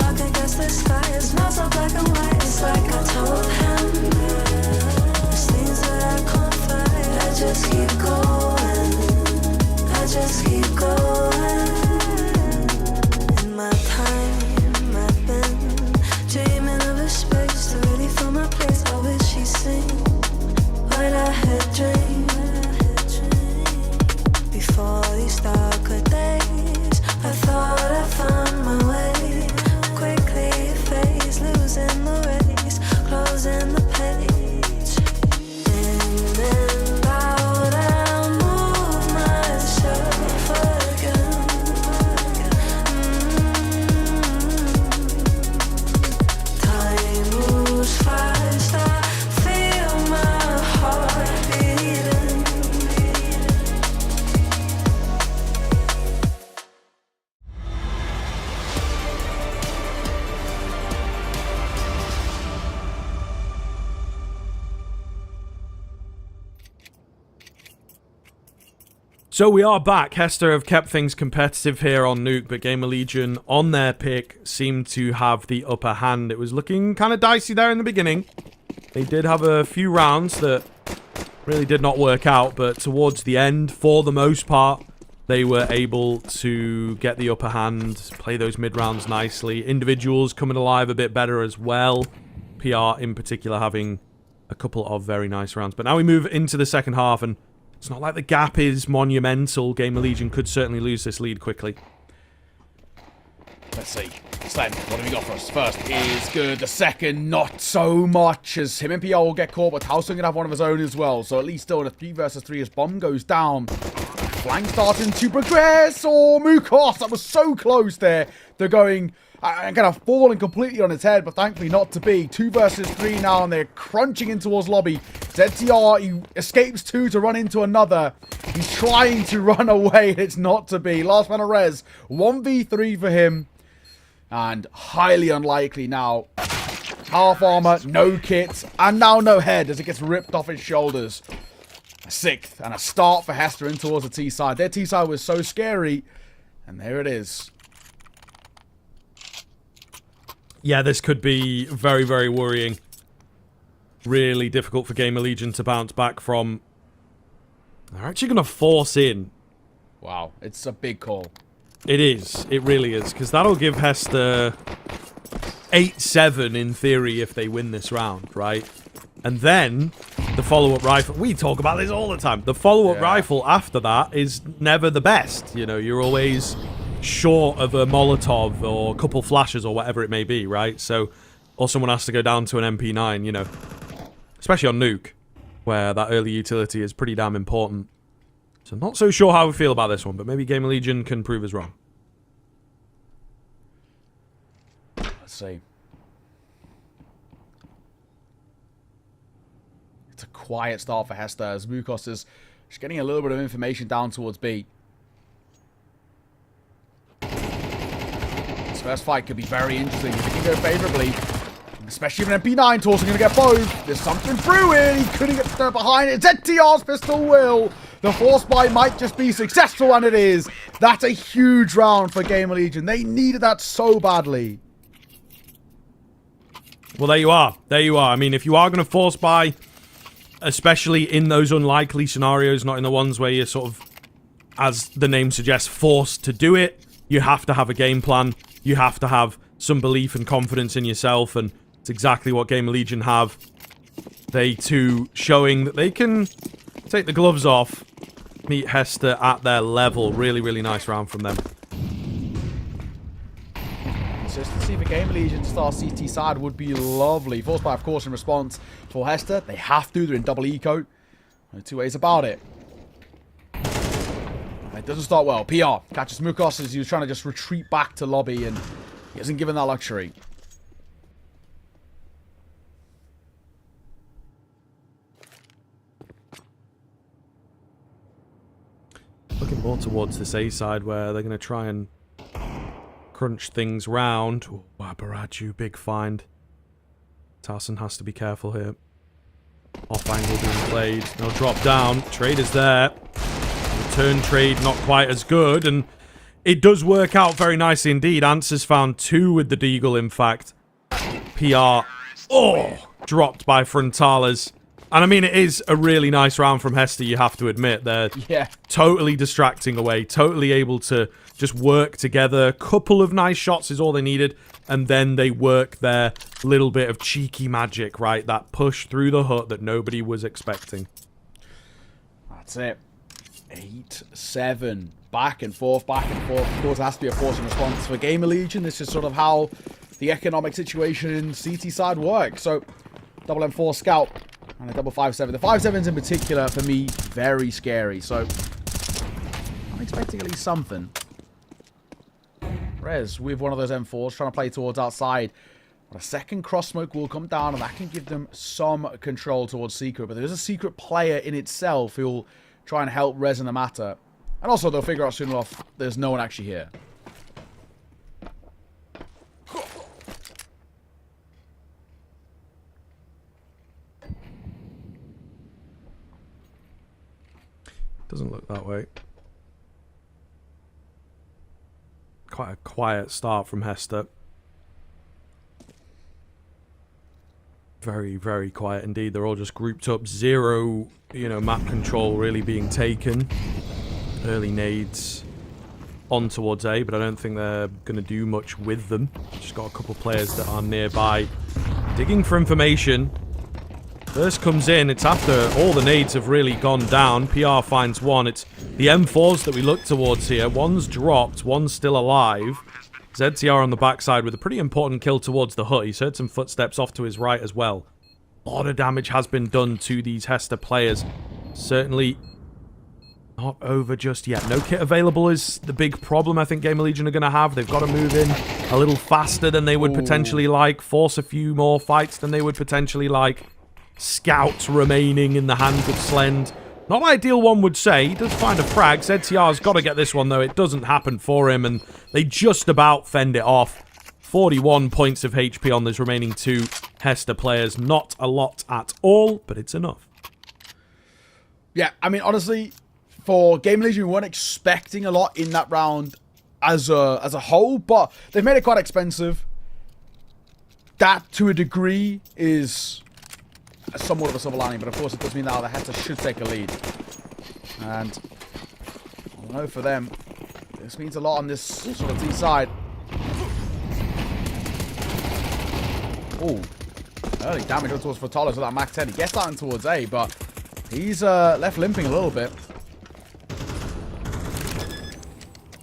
Dark against the sky, it's not so black and white. It's like I told him. There's things that I can't fight. I just keep going. Just keep going. In my time, I've been dreaming of a space to really fill my place. I wish he'd seen what I had dreamed. Before these darker days, I thought I found my way. Quickly it fades, losing the race, closing the page. In and out, I move myself again. Time moves fast, I feel my heart beating. So we are back. Hester have kept things competitive here on Nuke, but Gamer Legion on their pick seemed to have the upper hand. It was looking kind of dicey there in the beginning. They did have a few rounds that really did not work out, but towards the end, for the most part, they were able to get the upper hand, play those mid-rounds nicely. Individuals coming alive a bit better as well. PR in particular having a couple of very nice rounds. But now we move into the second half, and it's not like the gap is monumental. Gamer Legion could certainly lose this lead quickly. Let's see. Slen, what have you got for us? First is good. The second, not so much, as him and PR will get caught, but Towson going to have one of his own as well. So at least still in a 3 versus 3 as Bomb goes down. Flank starting to progress. Oh, Mukos, that was so close there. They're going kind of falling completely on its head, but thankfully not to be. 2 versus 3 now, and they're crunching in towards lobby. ZTR, he escapes 2 to run into another. He's trying to run away, and it's not to be. Last man of res. 1v3 for him. And highly unlikely now half armor, no kit, and now no head as it gets ripped off his shoulders. A 6th and a start for Hester in towards the T side. Their T side was so scary, and there it is. Yeah, this could be very, very worrying. Really difficult for Gamer Legion to bounce back from. They're actually going to force in. Wow, it's a big call. It is. It really is. Because that'll give Hester 8-7 in theory if they win this round, right? And then the follow-up rifle. We talk about this all the time. The follow-up rifle after that is never the best. You know, you're always short of a Molotov or a couple flashes or whatever it may be, right? So, or someone has to go down to an MP9, you know. Especially on Nuke, where that early utility is pretty damn important. So I'm not so sure how we feel about this one, but maybe Gamer Legion can prove us wrong. Let's see. It's a quiet start for Hester as Mukos is just getting a little bit of information down towards B. This first fight could be very interesting if it can go favorably. Especially if an MP9 toss are going to get both. There's something through it. He couldn't get there behind it. ZTR's pistol will. The force buy might just be successful, and it is. That's a huge round for Gamer Legion. They needed that so badly. Well, there you are. There you are. I mean, if you are going to force buy, especially in those unlikely scenarios, not in the ones where you're sort of, as the name suggests, forced to do it, you have to have a game plan. You have to have some belief and confidence in yourself, and it's exactly what Gamer Legion have. They too showing that they can take the gloves off, meet Hester at their level. Really, really nice round from them. Consistency for Gamer Legion to start CT side would be lovely. Force by, of course, in response for Hester. They have to. They're in double eco. No two ways about it. It doesn't start well. PR catches Mukos as he was trying to just retreat back to lobby, and he isn't given that luxury. Looking more towards this A side where they're going to try and crunch things round. Oh, wow, Baraju, big find. Tarson has to be careful here. Off angle being played. No drop down. Trade is there. Return trade not quite as good, and it does work out very nicely indeed. Answers found 2 with the Deagle, in fact. PR. Oh! Dropped by Frontalas. And I mean, it is a really nice round from Hester, you have to admit. They're totally distracting away, totally able to just work together. A couple of nice shots is all they needed, and then they work their little bit of cheeky magic, right? That push through the hut that nobody was expecting. That's it. 8-7. Back and forth, back and forth. Of course, it has to be a forcing response for Gamer Legion. This is sort of how the economic situation in CT side works. So, double M4 Scout and a double 5-7. The 5-7s in particular, for me, very scary. So, I'm expecting at least something. Rez with one of those M4s trying to play towards outside. But a second cross smoke will come down, and that can give them some control towards Secret. But there is a Secret player in itself who will try and help Rez in the matter. And also, they'll figure out soon enough there's no one actually here. Doesn't look that way. Quite a quiet start from Hester. Very, very quiet indeed. They're all just grouped up. Zero, map control really being taken. Early nades on towards A, but I don't think they're going to do much with them. Just got a couple players that are nearby. Digging for information. First comes in. It's after all the nades have really gone down. PR finds one. It's the M4s that we look towards here. One's dropped. One's still alive. ZTR on the backside with a pretty important kill towards the hut. He's heard some footsteps off to his right as well. A lot of damage has been done to these Hester players. Certainly not over just yet. No kit available is the big problem I think Gamer Legion are going to have. They've got to move in a little faster than they would potentially like. Force a few more fights than they would potentially like. Scouts remaining in the hands of Slend. Not ideal, one would say. He does find a frag. ZTR's got to get this one, though. It doesn't happen for him, and they just about fend it off. 41 points of HP on those remaining 2. Hester players. Not a lot at all, but it's enough. Yeah, I mean, honestly, for Game Legion, we weren't expecting a lot in that round as a whole, but they've made it quite expensive. That, to a degree, is somewhat of a silver lining, but of course it does mean that the Hester should take a lead. And I don't know, for them, this means a lot on this sort of T side. Oh, early damage up towards Fatalis with that Mac 10. He gets that in towards A, but he's left limping a little bit.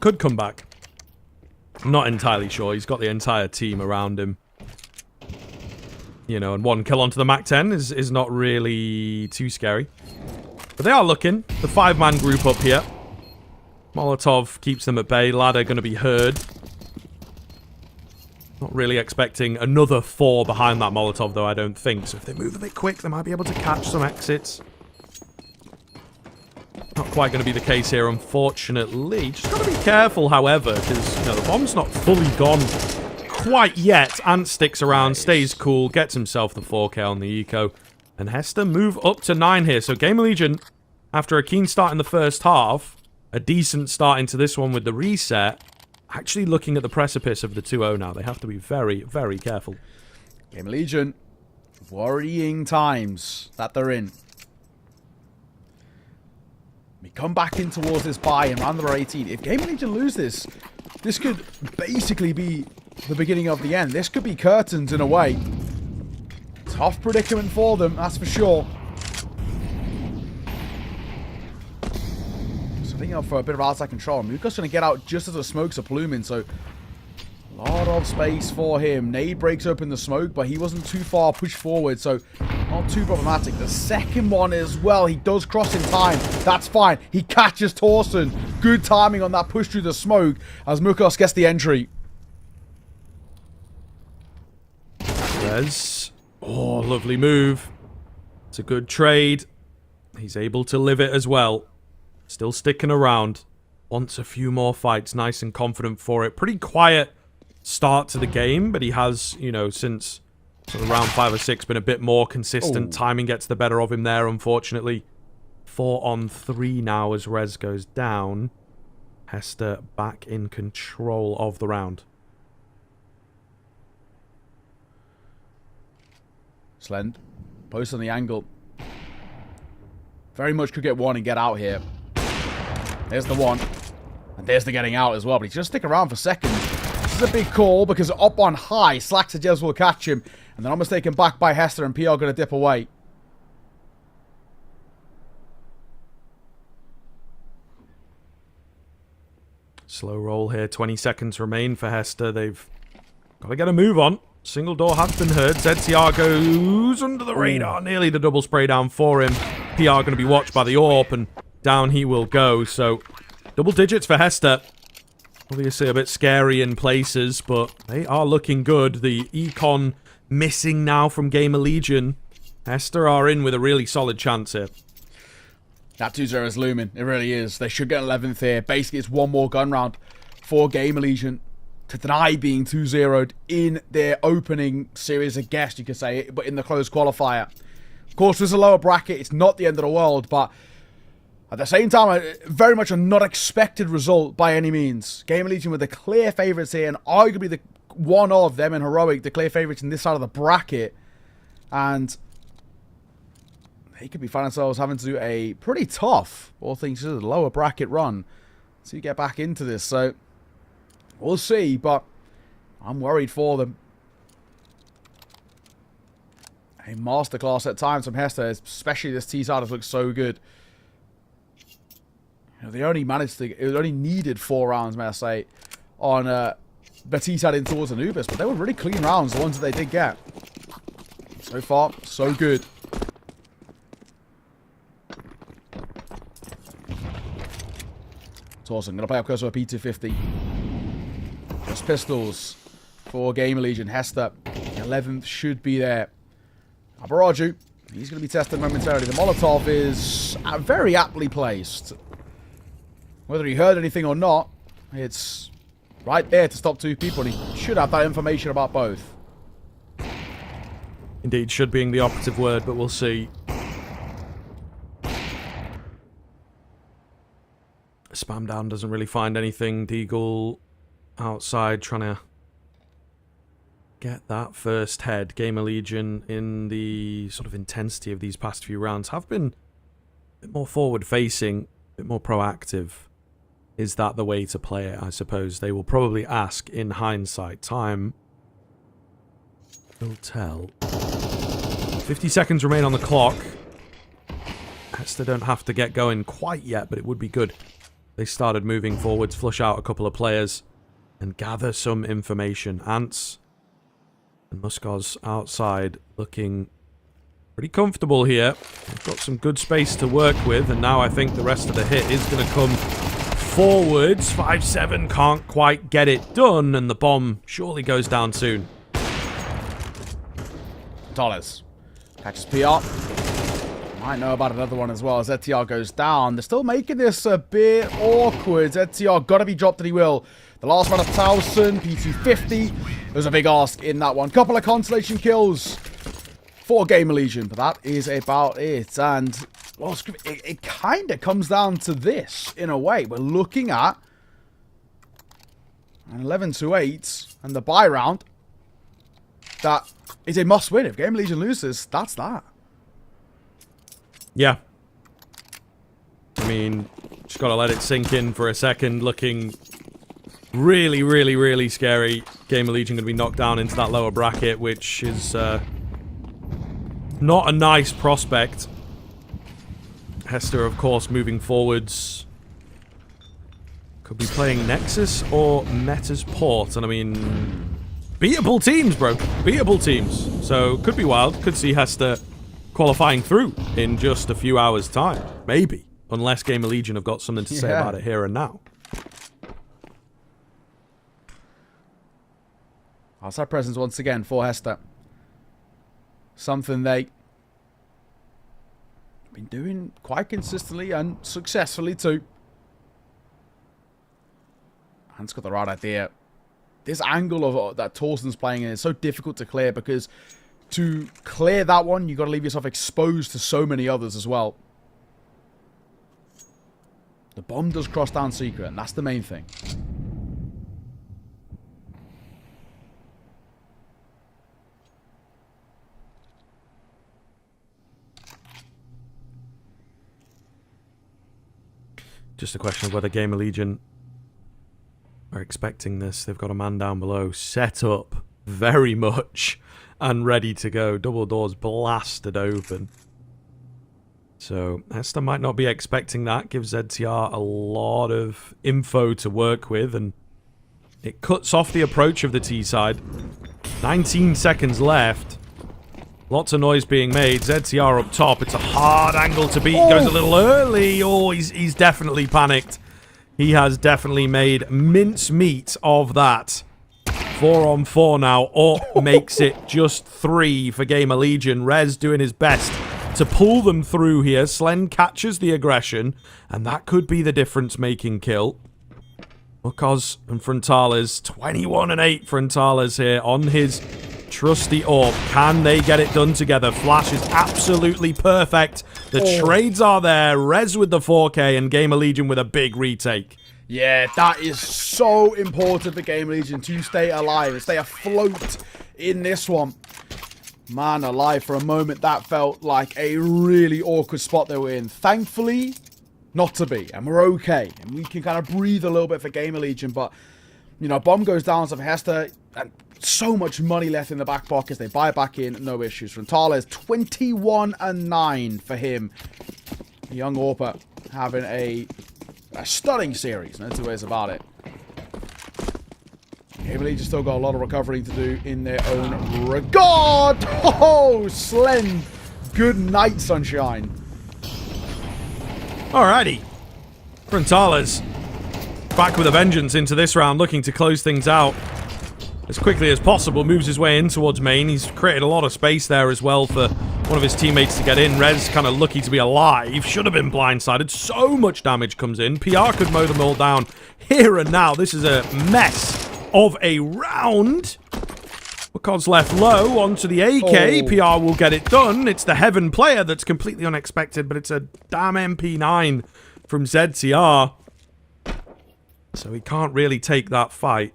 Could come back. Not entirely sure. He's got the entire team around him. You know, and one kill onto the Mac 10 is not really too scary. But they are looking. The 5-man group up here. Molotov keeps them at bay. Ladder going to be heard. Not really expecting another 4 behind that Molotov, though, I don't think. So if they move a bit quick, they might be able to catch some exits. Not quite going to be the case here, unfortunately. Just got to be careful, however, because, you know, the bomb's not fully gone quite yet. Ant sticks around, stays cool, gets himself the 4K on the eco. And Hester move up to 9 here. So Game Legion, after a keen start in the first half, a decent start into this one with the reset, actually looking at the precipice of the 2-0 now. They have to be very, very careful. Game Legion, worrying times that they're in. We come back in towards this buy in round number 18. If Game Legion lose this, this could basically be the beginning of the end. This could be curtains in a way. Tough predicament for them, that's for sure. Setting up for a bit of outside control. Nuke's going to get out just as the smokes are pluming, so a lot of space for him. Nade breaks open the smoke, but he wasn't too far pushed forward, so not too problematic. The second one as well, he does cross in time. That's fine. He catches Torsten. Good timing on that push through the smoke as Mukos gets the entry. Rez. Oh, lovely move. It's a good trade. He's able to live it as well. Still sticking around. Wants a few more fights. Nice and confident for it. Pretty quiet start to the game, but he has, you know, since sort of round 5 or 6 been a bit more consistent. Timing gets the better of him there, unfortunately. 4 on 3 now as Rez goes down. Hester back in control of the round. Slend. Post on the angle. Very much could get one and get out here. There's the one. And there's the getting out as well. But he's just stick around for seconds. This is a big call because up on high, Slaxajez will catch him. And then I'm mistaken back by Hester and PR going to dip away. Slow roll here. 20 seconds remain for Hester. They've got to get a move on. Single door has been heard. ZCR goes under the radar. Nearly the double spray down for him. PR going to be watched by the AWP, and down he will go. So, double digits for Hester. Obviously a bit scary in places, but they are looking good. The Econ missing now from Gamer Legion. Hester are in with a really solid chance here. That 2-0 is looming. It really is. They should get 11th here. Basically, it's one more gun round for Gamer Legion to deny being 2-0'd in their opening series, I guess you could say, but in the closed qualifier. Of course, there's a lower bracket. It's not the end of the world, but at the same time, very much a not expected result by any means. Gamer Legion were the clear favourites here, and arguably the one of them and Heroic, the clear favourites in this side of the bracket. And they could be finding themselves having to do a pretty tough, all things considered, lower bracket run to get back into this. So we'll see, but I'm worried for them. A masterclass at times from Hester, especially this T-side has looked so good. You know, they only managed to, it only needed 4 rounds, may I say, on the T-side in towards Anubis, but they were really clean rounds, the ones that they did get. So far, so good. Torsten going to play up close to a P250. Just pistols for Gamer Legion. Hester, 11th should be there. Abaraju, he's going to be tested momentarily. The Molotov is very aptly placed. Whether he heard anything or not, it's right there to stop 2 people, and he should have that information about both. Indeed, should being the operative word, but we'll see. Spam down doesn't really find anything. Deagle outside trying to get that first head. Gamer Legion, in the sort of intensity of these past few rounds, have been a bit more forward-facing, a bit more proactive. Is that the way to play it, I suppose? They will probably ask in hindsight. Time will tell. 50 seconds remain on the clock. Hester don't have to get going quite yet, but it would be good. They started moving forwards, flush out a couple of players, and gather some information. Ants and Muskoz outside looking pretty comfortable here. They've got some good space to work with, and now I think the rest of the hit is going to come forwards. 5-7 can't quite get it done, and the bomb surely goes down soon. Dollars catches PR. Might know about another one as well as ZTR goes down. They're still making this a bit awkward. ZTR got to be dropped and he will. The last round of 1,000, P250. There's a big ask in that one. Couple of constellation kills for Gamer Legion, but that is about it. And well, it kind of comes down to this in a way. We're looking at an 11-8 and the bye round. That is a must win. If Gamer Legion loses, that's that. Yeah. I mean, just got to let it sink in for a second. Looking really, really, really scary. Gamer Legion going to be knocked down into that lower bracket, which is not a nice prospect. Hester, of course, moving forwards. Could be playing Nexus or Meta's Port. And I mean, beatable teams, bro. Beatable teams. So, could be wild. Could see Hester qualifying through in just a few hours' time. Maybe. Unless Gamer Legion have got something to say about it here and now. Outside presence once again for Hester. Something they been doing quite consistently and successfully too. Hans got the right idea. This angle of that Torsten's playing in is so difficult to clear because to clear that one, you've got to leave yourself exposed to so many others as well. The bomb does cross down secret, and that's the main thing. Just a question of whether Gamer Legion are expecting this. They've got a man down below set up very much and ready to go. Double doors blasted open. So Hester might not be expecting that. Gives ZTR a lot of info to work with, and it cuts off the approach of the T side. 19 seconds left. Lots of noise being made. ZTR up top. It's a hard angle to beat. Goes a little early. Oh, he's definitely panicked. He has definitely made mincemeat of that. 4 on 4 now, or makes it just 3 for Gamer Legion. Rez doing his best to pull them through here. Slen catches the aggression, and that could be the difference-making kill. Muskoz and Frontales, 21-8 Frontales here on his trusty orb. Can they get it done together? Flash is absolutely perfect. The trades are there. Rez with the 4K and Gamer Legion with a big retake. Yeah, that is so important for Gamer Legion to stay alive and stay afloat in this one. Man alive, for a moment that felt like a really awkward spot they were in. Thankfully, not to be, and we're okay. And we can kind of breathe a little bit for Gamer Legion, but, you know, bomb goes down to Hester, and so much money left in the back pockets. They buy back in, no issues. Frontales, 21-9 for him. Young Orpa having a stunning series, no two ways about it. Gamer Legion still got a lot of recovering to do in their own regard. Oh, Slen. Good night, sunshine. Alrighty. Frontales back with a vengeance into this round, looking to close things out as quickly as possible. Moves his way in towards main. He's created a lot of space there as well for one of his teammates to get in. Rez kind of lucky to be alive. Should have been blindsided. So much damage comes in. PR could mow them all down here and now. This is a mess of a round. Wakad's left low onto the AK. PR will get it done. It's the Heaven player that's completely unexpected, but it's a damn MP9 from ZTR. So he can't really take that fight.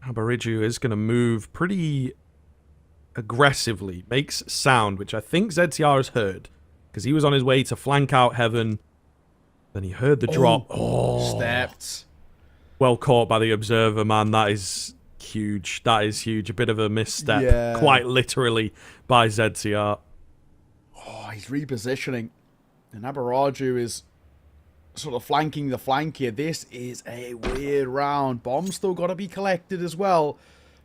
Aboriju is going to move pretty aggressively. Makes sound, which I think ZTR has heard. Because he was on his way to flank out Heaven. Then he heard the drop. Stepped. Well caught by the observer, man. That is huge. That is huge. A bit of a misstep. Yeah. Quite literally by ZTR. Oh, he's repositioning. And Aboriju is sort of flanking the flank here. This is a weird round. Bomb's still got to be collected as well.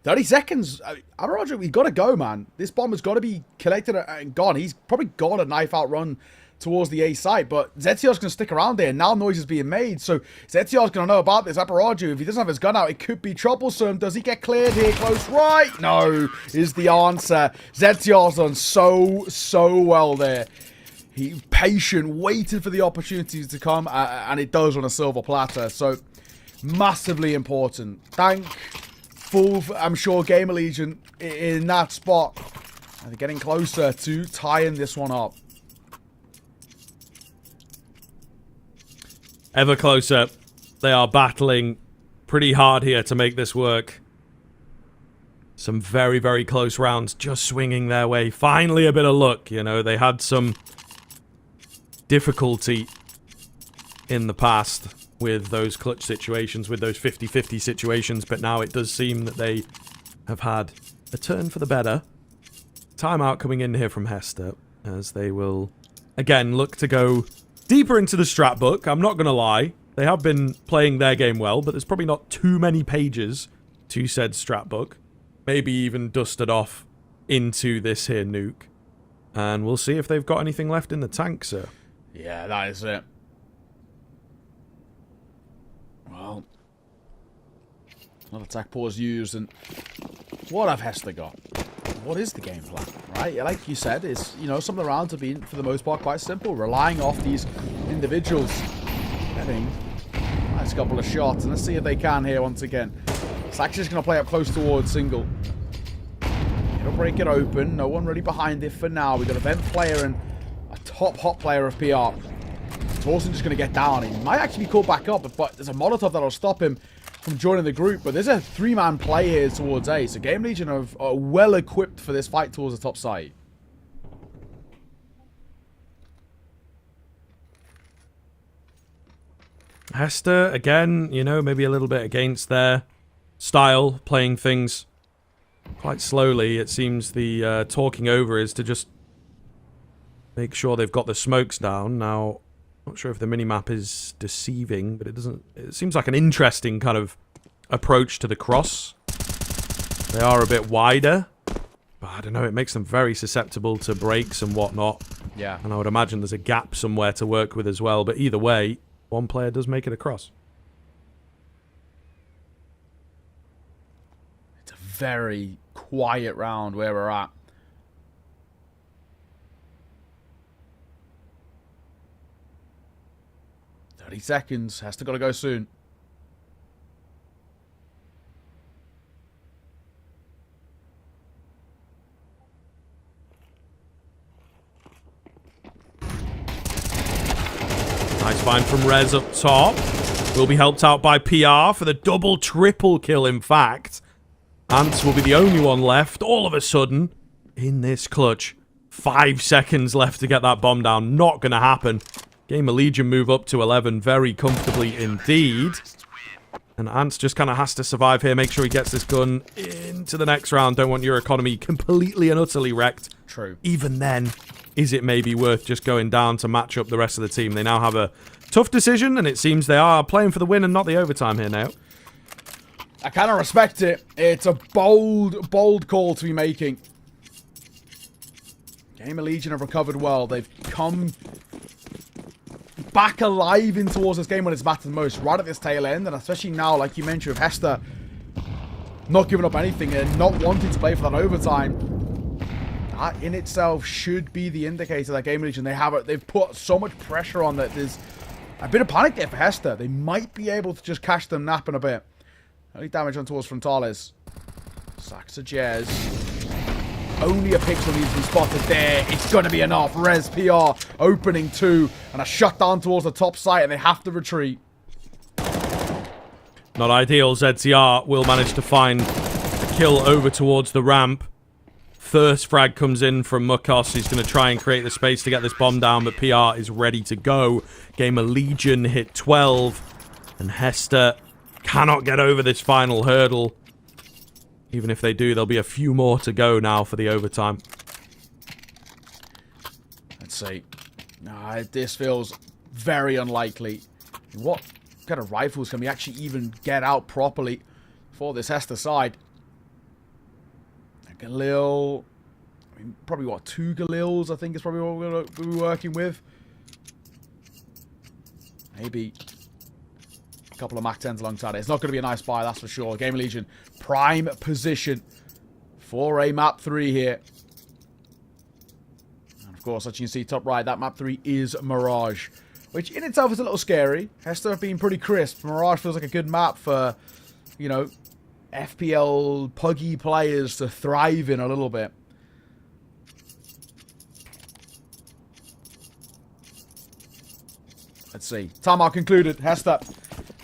30 seconds. Aboriju, we've got to go, man. This bomb has got to be collected and gone. He's probably got a knife out run towards the A site, but ZTR's going to stick around there. Now noise is being made, so ZTR's going to know about this. Aboriju, if he doesn't have his gun out, it could be troublesome. Does he get cleared here? Close right? No, is the answer. ZTR's done so well there. He patient, waited for the opportunities to come, and it does on a silver platter. So, massively important. Thankful, I'm sure, Game Allegiant in that spot. And they're getting closer to tying this one up. Ever closer. They are battling pretty hard here to make this work. Some very, very close rounds just swinging their way. Finally, a bit of luck. You know, they had some difficulty in the past with those clutch situations, with those 50-50 situations, but now it does seem that they have had a turn for the better. Timeout coming in here from Hester, as they will, again, look to go deeper into the strat book. I'm not going to lie. They have been playing their game well, but there's probably not too many pages to said strat book. Maybe even dusted off into this here nuke. And we'll see if they've got anything left in the tank, sir. Yeah, that is it. Well, another attack pause used, and what have Hester got? What is the game plan, right? Like you said, is, you know, some of the rounds have been, for the most part, quite simple, relying off these individuals. Getting a nice couple of shots, and let's see if they can here once again. Sax is going to play up close towards single. He'll break it open. No one really behind it for now. We've got a vent player and a top hot player of PR. Torsen just going to get down. He might actually be called back up, but there's a Molotov that'll stop him from joining the group. But there's a three-man play here towards A. So Game Legion are well equipped for this fight towards the top site. Hester, again, you know, maybe a little bit against their style, playing things quite slowly. It seems the talking over is to just make sure they've got the smokes down. Now, not sure if the minimap is deceiving, but it seems like an interesting kind of approach to the cross. They are a bit wider, but I don't know, it makes them very susceptible to breaks and whatnot. Yeah. And I would imagine there's a gap somewhere to work with as well, but either way, one player does make it across. It's a very quiet round where we're at. "30 seconds. Has to gotta go soon." Nice find from Rez up top. Will be helped out by PR for the double, triple kill, in fact. Ants will be the only one left all of a sudden in this clutch. 5 seconds left to get that bomb down. Not going to happen. Game of Legion move up to 11 very comfortably indeed. And Ants just kind of has to survive here. Make sure he gets this gun into the next round. Don't want your economy completely and utterly wrecked. True. Even then, is it maybe worth just going down to match up the rest of the team? They now have a tough decision, and it seems they are playing for the win and not the overtime here now. I kind of respect it. It's a bold call to be making. Game of Legion have recovered well. They've come back alive in towards this game when it's mattered most, right at this tail end, and especially now, like you mentioned, with Hester not giving up anything and not wanting to play for that overtime. That in itself should be the indicator that Game of Legion, they've put so much pressure on that there's a bit of panic there for Hester. They might be able to just catch them napping a bit. Early damage on towards Frontales. Sacks of Jez. Only a pixel needs to be spotted there. It's going to be enough. Res PR opening 2 and a shutdown towards the top site, and they have to retreat. Not ideal. ZCR will manage to find a kill over towards the ramp. First frag comes in from Mukos. He's going to try and create the space to get this bomb down, but PR is ready to go. Gamer Legion hit 12, and Hester cannot get over this final hurdle. Even if they do, there'll be a few more to go now for the overtime. Let's see. This feels very unlikely. What kind of rifles can we actually even get out properly for this Hester side? A Galil. I mean, probably what, 2 Galils I think is probably what we're going to be working with. Maybe a couple of Mach 10s alongside it. It's not going to be a nice buy, that's for sure. Gamer Legion, prime position for a map 3 here. And of course, as you can see top right, that map 3 is Mirage, which in itself is a little scary. Hester have been pretty crisp. Mirage feels like a good map for, you know, FPL puggy players to thrive in a little bit. Let's see. Timeout concluded. Hester,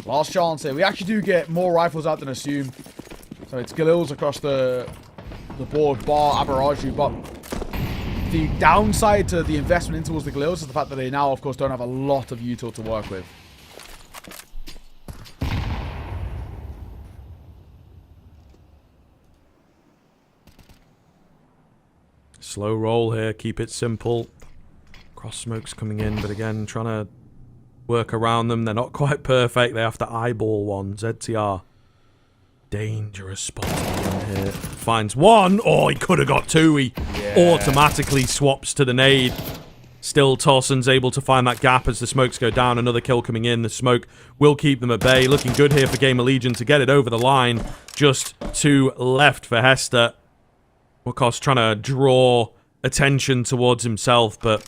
last chance here. We actually do get more rifles out than assumed. So it's Galils across the board, bar Abaraju. But the downside to the investment in towards the Galils is the fact that they now, of course, don't have a lot of util to work with. Slow roll here. Keep it simple. Cross smokes coming in, but again, trying to work around them. They're not quite perfect. They have to eyeball one. ZTR. Dangerous spot here. Finds one. Oh, he could have got 2. He automatically swaps to the nade. Still, Torson's able to find that gap as the smokes go down. Another kill coming in. The smoke will keep them at bay. Looking good here for Gamer Legion to get it over the line. Just 2 left for Hester. Mukos trying to draw attention towards himself, but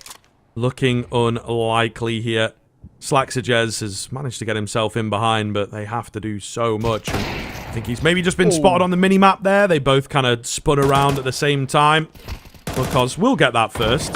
looking unlikely here. Slaxajez has managed to get himself in behind, but they have to do so much. And I think he's maybe just been spotted on the mini-map there. They both kind of spun around at the same time. Mukos will get that first,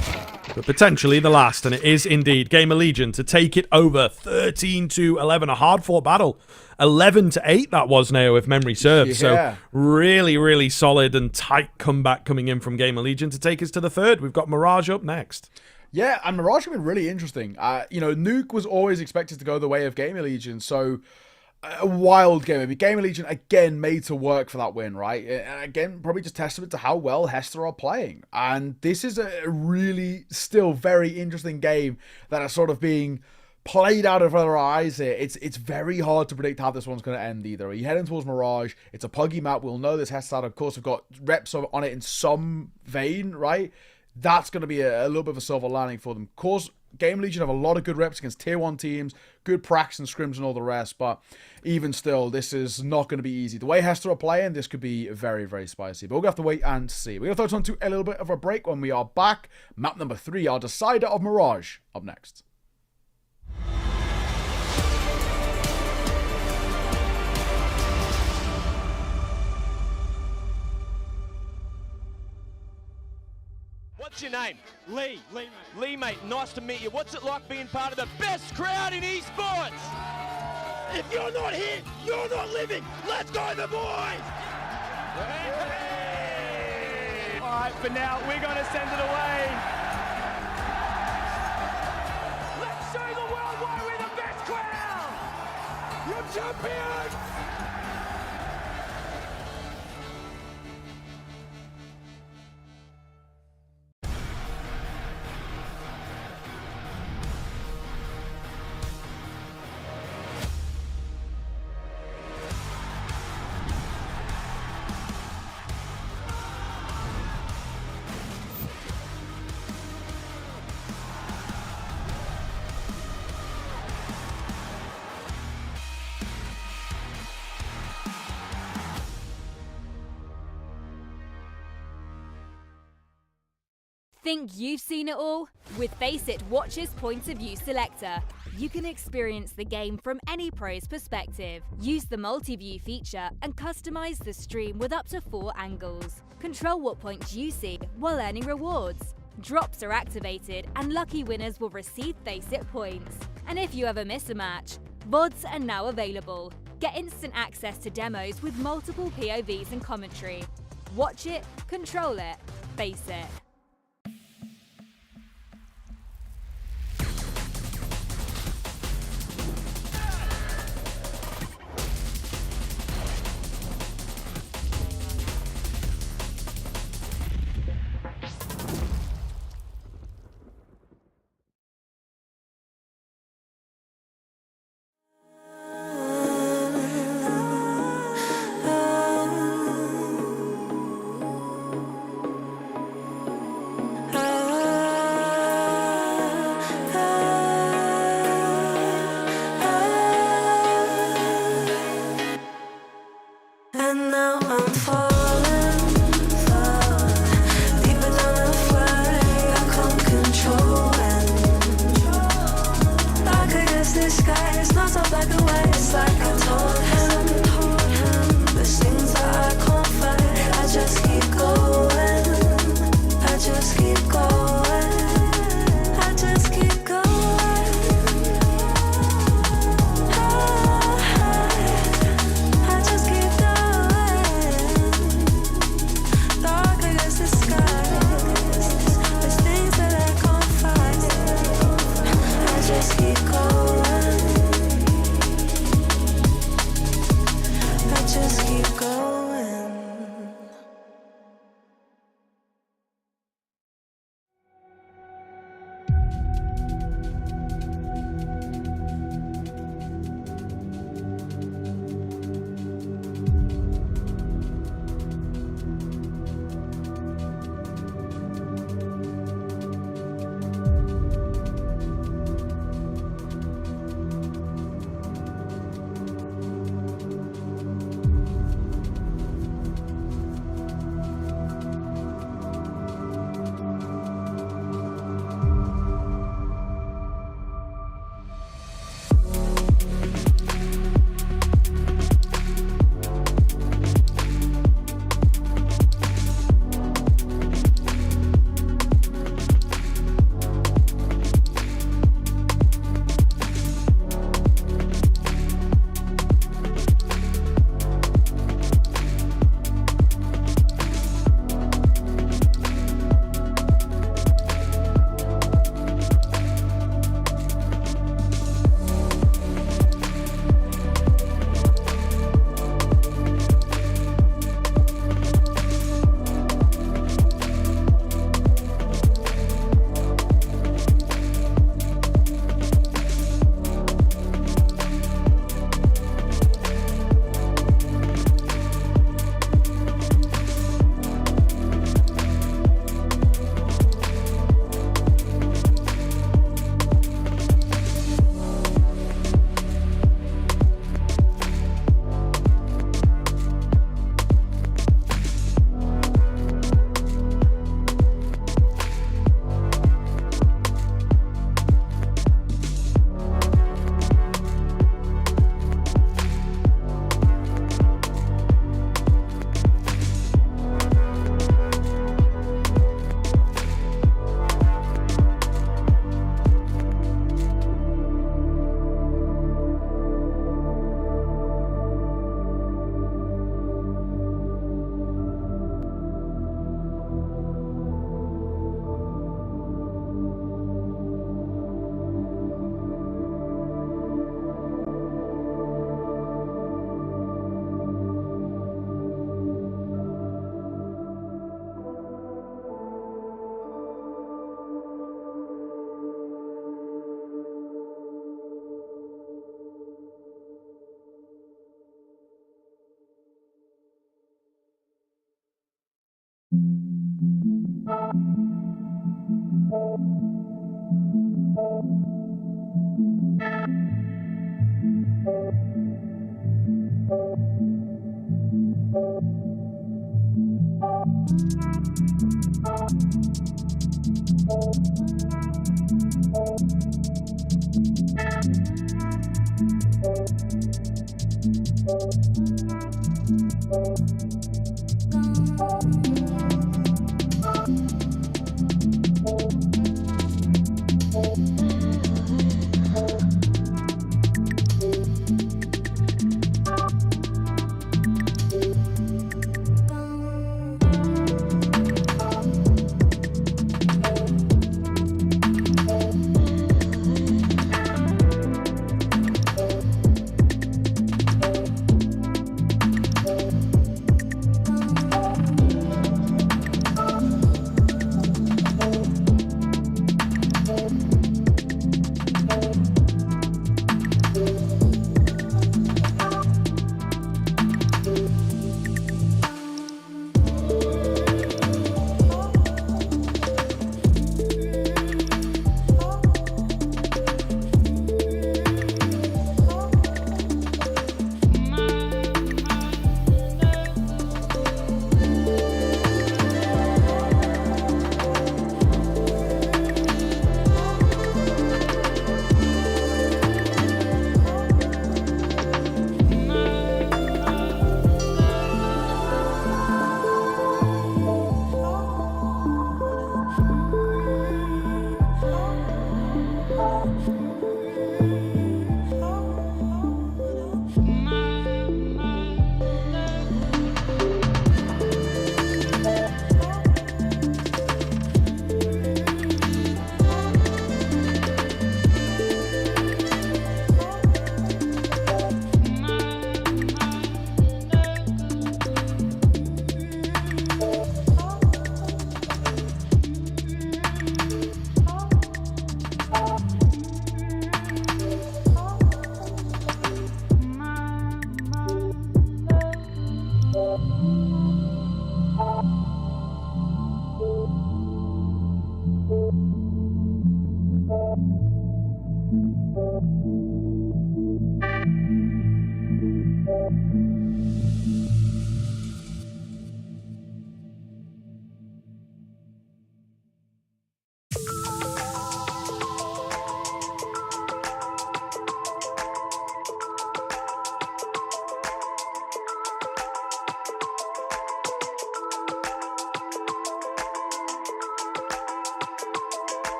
but potentially the last. And it is indeed Gamer Legion to take it over 13-11. A hard-fought battle. 11-8 that was, Neo, if memory serves. Yeah. So really, really solid and tight comeback coming in from Gamer Legion to take us to the 3rd. We've got Mirage up next. Yeah, and Mirage has been really interesting. You know, Nuke was always expected to go the way of Gamer Legion, so a wild game. I mean, Gamer Legion, again, made to work for that win, right? And again, probably just testament to how well Hester are playing. And this is a really, still very interesting game that is sort of being played out of our eyes here. It's very hard to predict how this one's going to end either. Are you heading towards Mirage? It's a puggy map. We'll know this Hester, of course, have got reps on it in some vein, right? That's going to be a little bit of a silver lining for them. Of course, Game Legion have a lot of good reps against tier 1 teams, good pracs and scrims and all the rest, but even still, this is not going to be easy. The way Hester are playing, this could be very, very spicy, but we're going to have to wait and see. We're going to throw this on to a little bit of a break. When we are back, map number 3, our decider of Mirage, up next. What's your name? Lee. Lee, mate. Nice to meet you. What's it like being part of the best crowd in esports? If you're not here, you're not living. Let's go, the boys! All right, for now, we're going to send it away. Let's show the world why we're the best crowd! You're champions! Think you've seen it all? With Face It Watch's Point of View Selector, you can experience the game from any pro's perspective. Use the multi-view feature and customize the stream with up to 4 angles. Control what points you see while earning rewards. Drops are activated and lucky winners will receive FACEIT points. And if you ever miss a match, VODs are now available. Get instant access to demos with multiple POVs and commentary. Watch it, control it, face it. And now I'm falling, deeper down the flood, I can't control it. Dark against the sky, it's not so black and white, it's like I told him. There's things that I can't fight, I just keep going, I just keep going, I just keep going. I just keep going. Dark against the skies. There's things that I can't fight. I just keep going. I just keep going.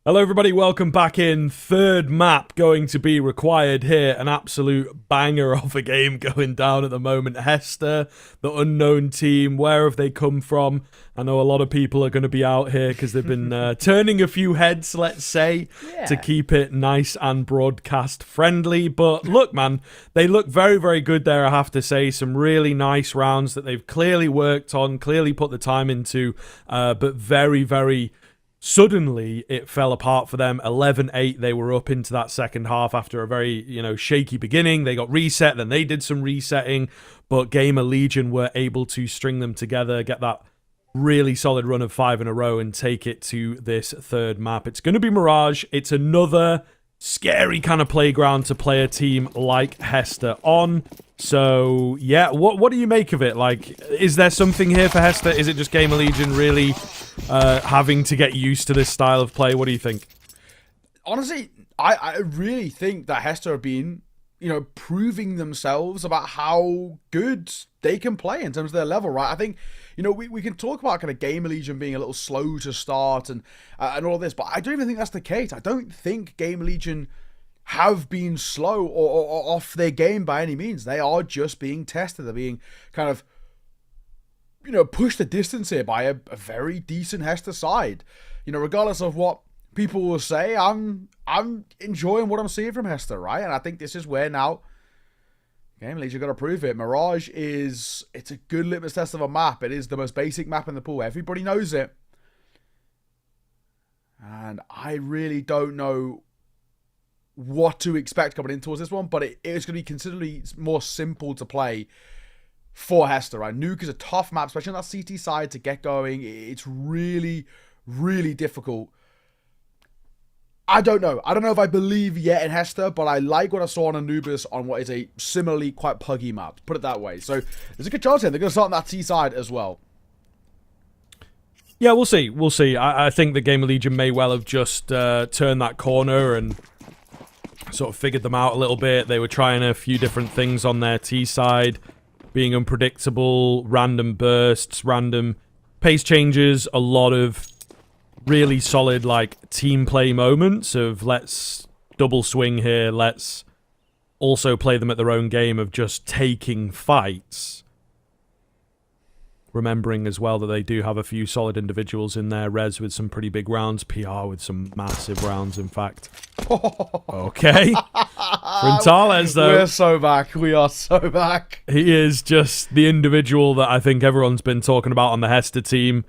Hello everybody, welcome back in. Third map going to be required here. An absolute banger of a game going down at the moment. Hester, the unknown team, where have they come from? I know a lot of people are going to be out here because they've been turning a few heads, let's say, to keep it nice and broadcast friendly. But look, man, they look very, very good there, I have to say. Some really nice rounds that they've clearly worked on, clearly put the time into, but very, very... Suddenly, it fell apart for them. 11-8, they were up into that second half after a very, shaky beginning. They got reset, then they did some resetting, but Gamer Legion were able to string them together, get that really solid run of 5 in a row, and take it to this third map. It's going to be Mirage. It's another scary kind of playground to play a team like Hester on. So, yeah, what do you make of it? Like, is there something here for Hester? Is it just Gamer Legion really having to get used to this style of play? What do you think? Honestly, I really think that Hester have been, proving themselves about how good they can play in terms of their level, right? I think, we can talk about kind of Gamer Legion being a little slow to start and all this, but I don't even think that's the case. I don't think Gamer Legion have been slow or off their game by any means. They are just being tested. They're being kind of, pushed the distance here by a very decent Hester side. Regardless of what people will say, I'm enjoying what I'm seeing from Hester, right? And I think this is where now Game League, you've got to prove it. Mirage it's a good litmus test of a map. It is the most basic map in the pool. Everybody knows it. And I really don't know what to expect coming in towards this one, but it is going to be considerably more simple to play for Hester, right? Nuke is a tough map, especially on that CT side to get going. It's really, really difficult. I don't know. I don't know if I believe yet in Hester, but I like what I saw on Anubis on what is a similarly quite puggy map. Put it that way. So there's a good chance here. They're going to start on that T side as well. Yeah, we'll see. We'll see. I think the Gamer Legion may well have just turned that corner and sort of figured them out a little bit. They were trying a few different things on their T side, being unpredictable, random bursts, random pace changes, a lot of really solid team play moments of let's double swing here, let's also play them at their own game of just taking fights. Remembering as well that they do have a few solid individuals in there. Rez with some pretty big rounds. PR with some massive rounds, in fact. Okay. Frontales, though. We're so back. We are so back. He is just the individual that I think everyone's been talking about on the Hester team.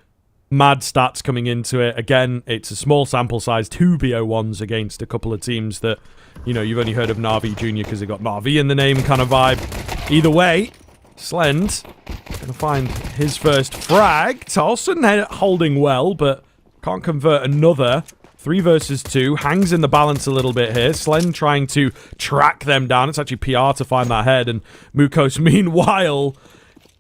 Mad stats coming into it. Again, it's a small sample size. 2 BO1s against a couple of teams that, you've only heard of Na'Vi Jr. because they got Na'Vi in the name kind of vibe. Either way, Slend going to find his first frag. Tolson holding well, but can't convert another. 3 versus 2. Hangs in the balance a little bit here. Slend trying to track them down. It's actually PR to find that head. And Mukos, meanwhile,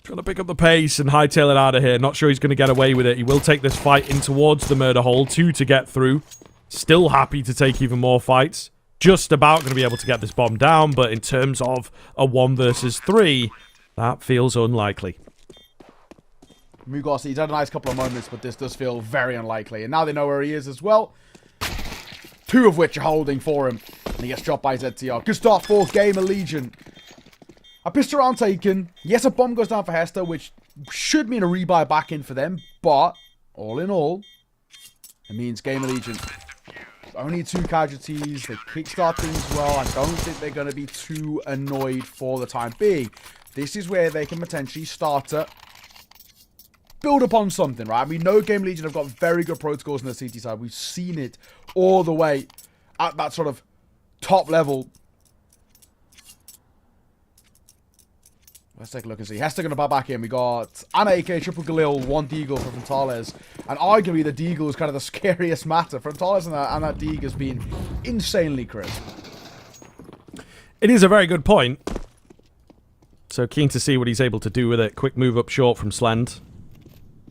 trying to pick up the pace and hightail it out of here. Not sure he's going to get away with it. He will take this fight in towards the murder hole. 2 to get through. Still happy to take even more fights. Just about going to be able to get this bomb down. But in terms of a 1 versus 3... that feels unlikely. Mugos, he's had a nice couple of moments, but this does feel very unlikely. And now they know where he is as well. 2 of which are holding for him. And he gets dropped by ZTR. Good start for Gamer Legion. A pistol round taken. Yes, a bomb goes down for Hester, which should mean a rebuy back in for them. But, all in all, it means Gamer Legion. Only 2 casualties. They kickstart things well. I don't think they're going to be too annoyed for the time being. This is where they can potentially start to build upon something, right? We know Game Legion have got very good protocols on the CT side. We've seen it all the way at that sort of top level. Let's take a look and see. Hester going to buy back in. We got Anna, AK, Triple Galil, 1 Deagle for Frontales. And arguably the Deagle is kind of the scariest matter. Frontales and that Deagle has been insanely crisp. It is a very good point. So keen to see what he's able to do with it. Quick move up short from Slend.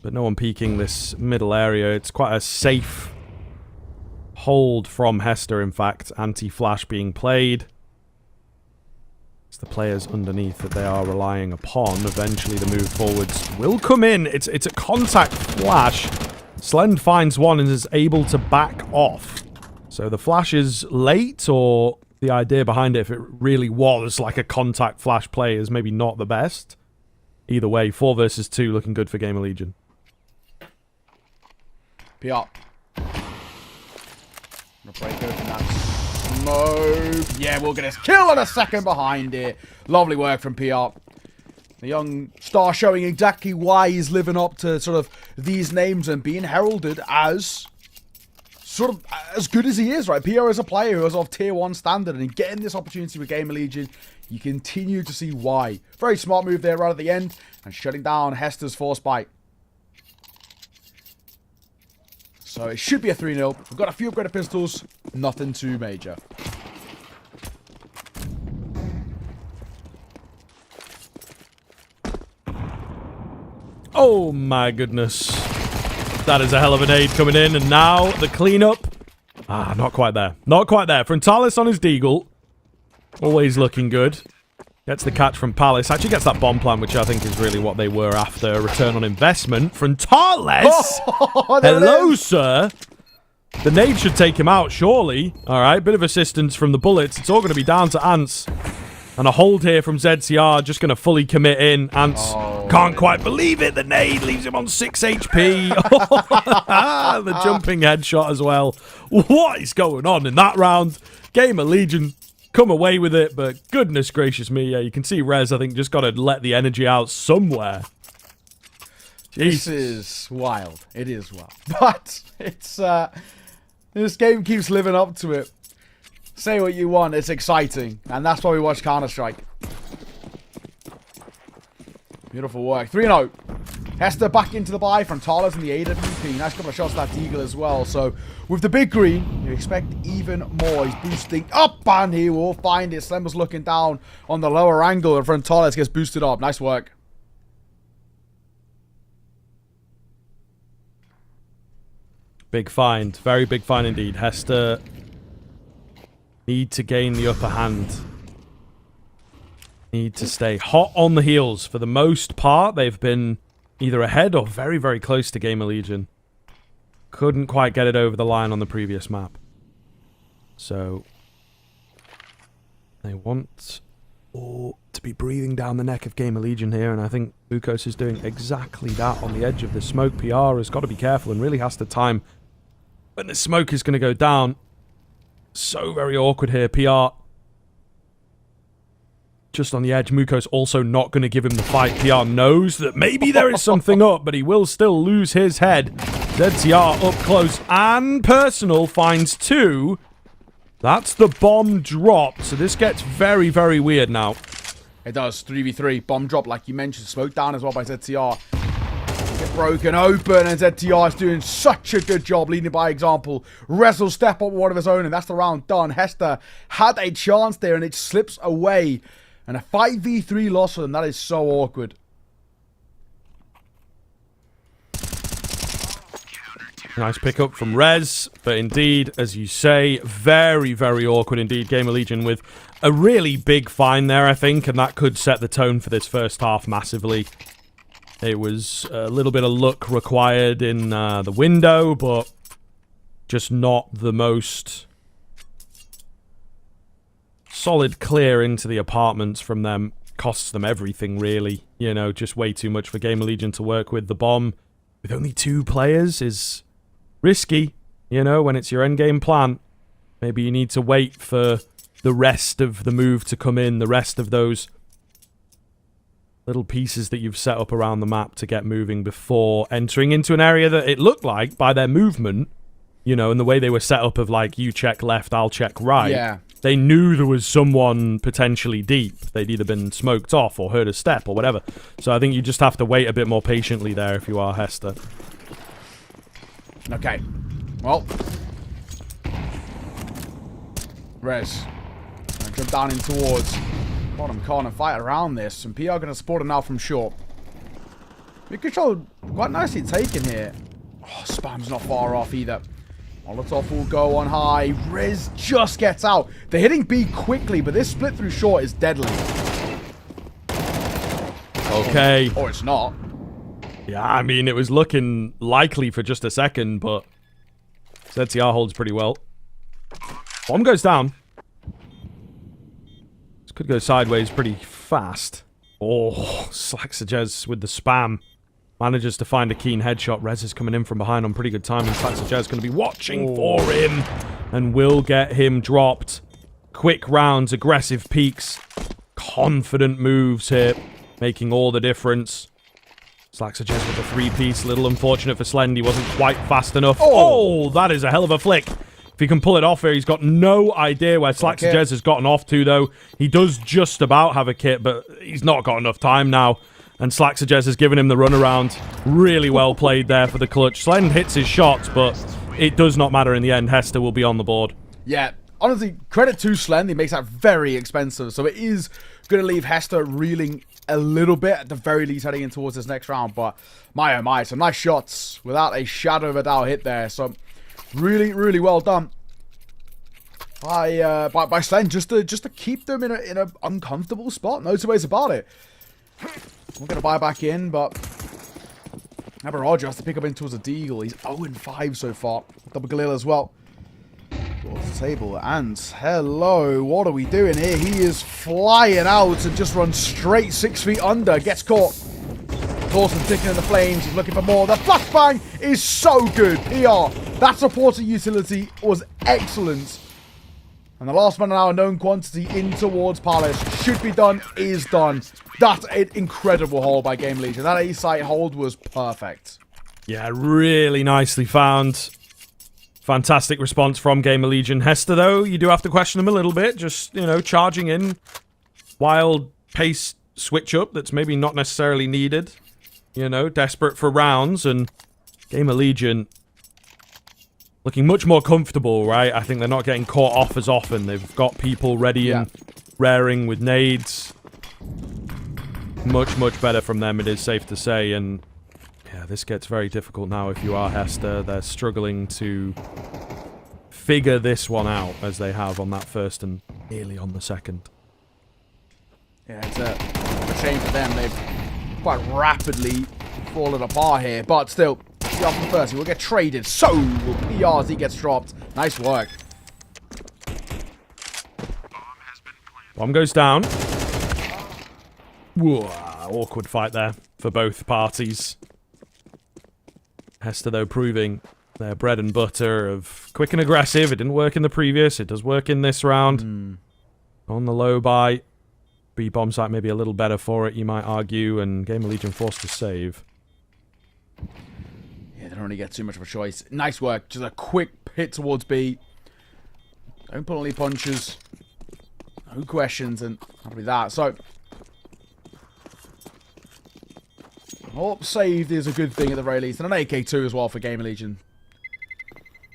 But no one peeking this middle area. It's quite a safe hold from Hester, in fact. Anti-flash being played. It's the players underneath that they are relying upon. Eventually the move forwards will come in. It's a contact flash. Slend finds one and is able to back off. So the flash is late, or the idea behind it, if it really was like a contact flash play, is maybe not the best. Either way, 4 versus 2 looking good for Gamer Legion. PR. Gonna break open that smoke. Yeah, we'll get his kill in a second behind it. Lovely work from PR. The young star showing exactly why he's living up to sort of these names and being heralded as sort of as good as he is, right? PR is a player who is of tier 1 standard, and getting this opportunity with Gamer Legion, you continue to see why. Very smart move there right at the end, and shutting down Hester's force bite. So it should be a 3-0. We've got a few upgraded pistols, nothing too major. Oh my goodness. That is a hell of a nade coming in, and now the cleanup. Ah, not quite there. Not quite there. Frontalis on his deagle. Always looking good. Gets the catch from Palace. Actually gets that bomb plant, which I think is really what they were after. Return on investment. Frontalis! Oh, hello, sir! The nade should take him out, surely. Alright, bit of assistance from the bullets. It's all going to be down to Ants. And a hold here from ZCR, just going to fully commit in. Ants can't quite believe it. The nade leaves him on 6 HP. The jumping headshot as well. What is going on in that round? Gamer Legion come away with it, but goodness gracious me. Yeah, you can see Rez, I think, just got to let the energy out somewhere. This is wild. It is wild. But it's, this game keeps living up to it. Say what you want, it's exciting. And that's why we watch Counter-Strike. Beautiful work. 3-0. Hester back into the buy from Talas and the AWP. Nice couple of shots to that Deagle as well. So, with the big green, you expect even more. He's boosting up, and he will find it. Slemmer's looking down on the lower angle, and Frontalis gets boosted up. Nice work. Big find. Very big find indeed. Hester need to gain the upper hand. Need to stay hot on the heels. For the most part, they've been either ahead or very, very close to Gamer Legion. Couldn't quite get it over the line on the previous map. So, they want to be breathing down the neck of Gamer Legion here, and I think Bukos is doing exactly that on the edge of the smoke. PR has got to be careful and really has to time when the smoke is going to go down. So very awkward here. PR just on the edge. Muko's also not going to give him the fight. PR knows that maybe there is something up, but he will still lose his head. ZCR up close and personal finds 2. That's the bomb drop. So this gets very, very weird now. It does. 3v3. Bomb drop, like you mentioned. Smoke down as well by ZCR. Get broken open, and ZTR is doing such a good job leading by example. Rez will step up one of his own, and that's the round done. Hester had a chance there, and it slips away. And a 5v3 loss for them. That is so awkward. Nice pickup from Rez, but indeed, as you say, very, very awkward indeed. Gamer Legion with a really big find there, I think, and that could set the tone for this first half massively. It was a little bit of luck required in the window, but just not the most solid clear into the apartments from them. Costs them everything, really. You know, just way too much for Gamer Legion to work with. The bomb with only 2 players is risky, you know, when it's your endgame plan. Maybe you need to wait for the rest of the move to come in, the rest of those little pieces that you've set up around the map to get moving before entering into an area that it looked like, by their movement, you know, and the way they were set up of like, you check left, I'll check right. Yeah. They knew there was someone potentially deep. They'd either been smoked off or heard a step or whatever. So I think you just have to wait a bit more patiently there if you are Hester. Okay. Well. Rez. Jump down in towards bottom corner fight around this, and PR going to support him now from short. Big control quite nicely taken here. Oh, Spam's not far off either. Molotov will go on high. Riz just gets out. They're hitting B quickly, but this split through short is deadly. Okay. Or it's not. Yeah, I mean, it was looking likely for just a second, but ZTR holds pretty well. Bomb goes down. This could go sideways pretty fast. Oh, Slaxajez with the spam. Manages to find a keen headshot. Rez is coming in from behind on pretty good timing. Slaxajez is going to be watching for him and will get him dropped. Quick rounds, aggressive peaks, confident moves here, making all the difference. Slaxajez with the 3-piece. Little unfortunate for Slend. He wasn't quite fast enough. Oh, that is a hell of a flick. If he can pull it off here, he's got no idea where Slaxajez has gotten off to, though. He does just about have a kit, but he's not got enough time now. And Slaxajez has given him the runaround. Really well played there for the clutch. Slend hits his shots, but it does not matter in the end. Hester will be on the board. Yeah, honestly, credit to Slend. He makes that very expensive. So it is going to leave Hester reeling a little bit, at the very least, heading in towards this next round. But my oh my, some nice shots without a shadow of a doubt hit there. So really, really well done by Slend, just to keep them in a uncomfortable spot. No two ways about it. We're going to buy back in, but Mirage has to pick up in towards a Deagle. He's 0-5 so far. Double Galil as well. Towards the table. And hello, what are we doing here? He is flying out and just runs straight 6 feet under. Gets caught. Dawson ticking in the flames. He's looking for more. The flashbang is so good. PR. That supporter utility was excellent. And the last man an hour known quantity in towards Palace. Should be done, is done. That's an incredible hold by Game Legion. That A-site hold was perfect. Yeah, really nicely found. Fantastic response from Gamer Legion. Hester, though, you do have to question him a little bit. Just, you know, charging in. Wild pace switch up that's maybe not necessarily needed. You know, desperate for rounds. And Gamer Legion looking much more comfortable, right? I think they're not getting caught off as often. They've got people ready and raring with nades. Much, much better from them, it is safe to say. And yeah, this gets very difficult now if you are Hester. They're struggling to figure this one out as they have on that first and nearly on the second. Yeah, it's a shame for them. They've quite rapidly fallen apart here, but still, the off the first, he will get traded. So will PR as he gets dropped. Nice work. Bomb goes down. Whoa, awkward fight there for both parties. Hester, though, proving their bread and butter of quick and aggressive. It didn't work in the previous. It does work in this round. On the low buy. B bomb site maybe a little better for it, you might argue, and Gamer Legion forced to save. Yeah, they don't really get too much of a choice. Nice work. Just a quick hit towards B. Don't pull any punches. No questions, and that'll be that. So, AWP saved is a good thing at the very least. And an AK-2 as well for Gamer Legion.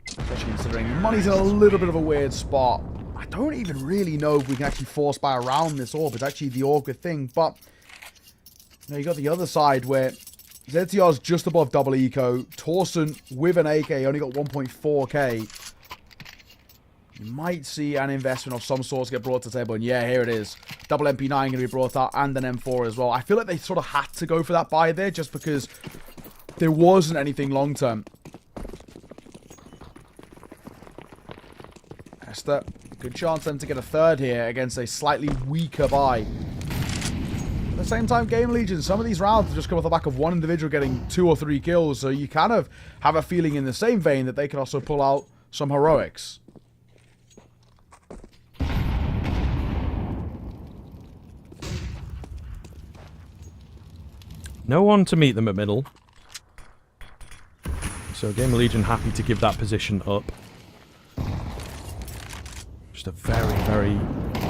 Especially considering money's in a little bit of a weird spot. I don't even really know if we can actually force buy around this AWP. It's actually the awkward thing. But, you know, you got the other side where ZTR's just above double eco. Torsen with an AK only got 1.4k. You might see an investment of some sort get brought to the table. And yeah, here it is. Double MP9 going to be brought out and an M4 as well. I feel like they sort of had to go for that buy there just because there wasn't anything long term. Hester, good chance then to get a third here against a slightly weaker buy. At the same time, Game Legion, some of these rounds have just come off the back of one individual getting 2 or 3 kills. So you kind of have a feeling in the same vein that they can also pull out some heroics. No one to meet them at middle. So Gamer Legion happy to give that position up. Just a very, very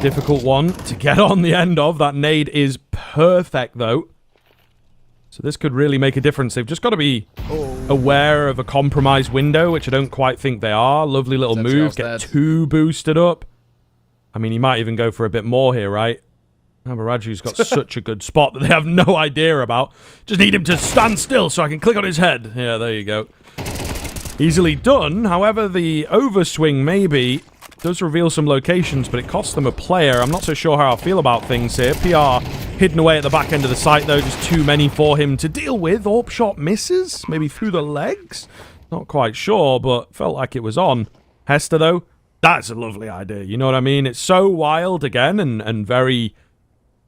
difficult one to get on the end of. That nade is perfect, though. So this could really make a difference. They've just got to be aware of a compromised window, which I don't quite think they are. Lovely little move. Get 2 boosted up. I mean, he might even go for a bit more here, right? Mirage's got such a good spot that they have no idea about. Just need him to stand still so I can click on his head. Yeah, there you go. Easily done. However, the overswing maybe does reveal some locations, but it costs them a player. I'm not so sure how I feel about things here. PR hidden away at the back end of the site, though. Just too many for him to deal with. AWP shot misses. Maybe through the legs. Not quite sure, but felt like it was on. Hester, though, that's a lovely idea. You know what I mean? It's so wild again and very...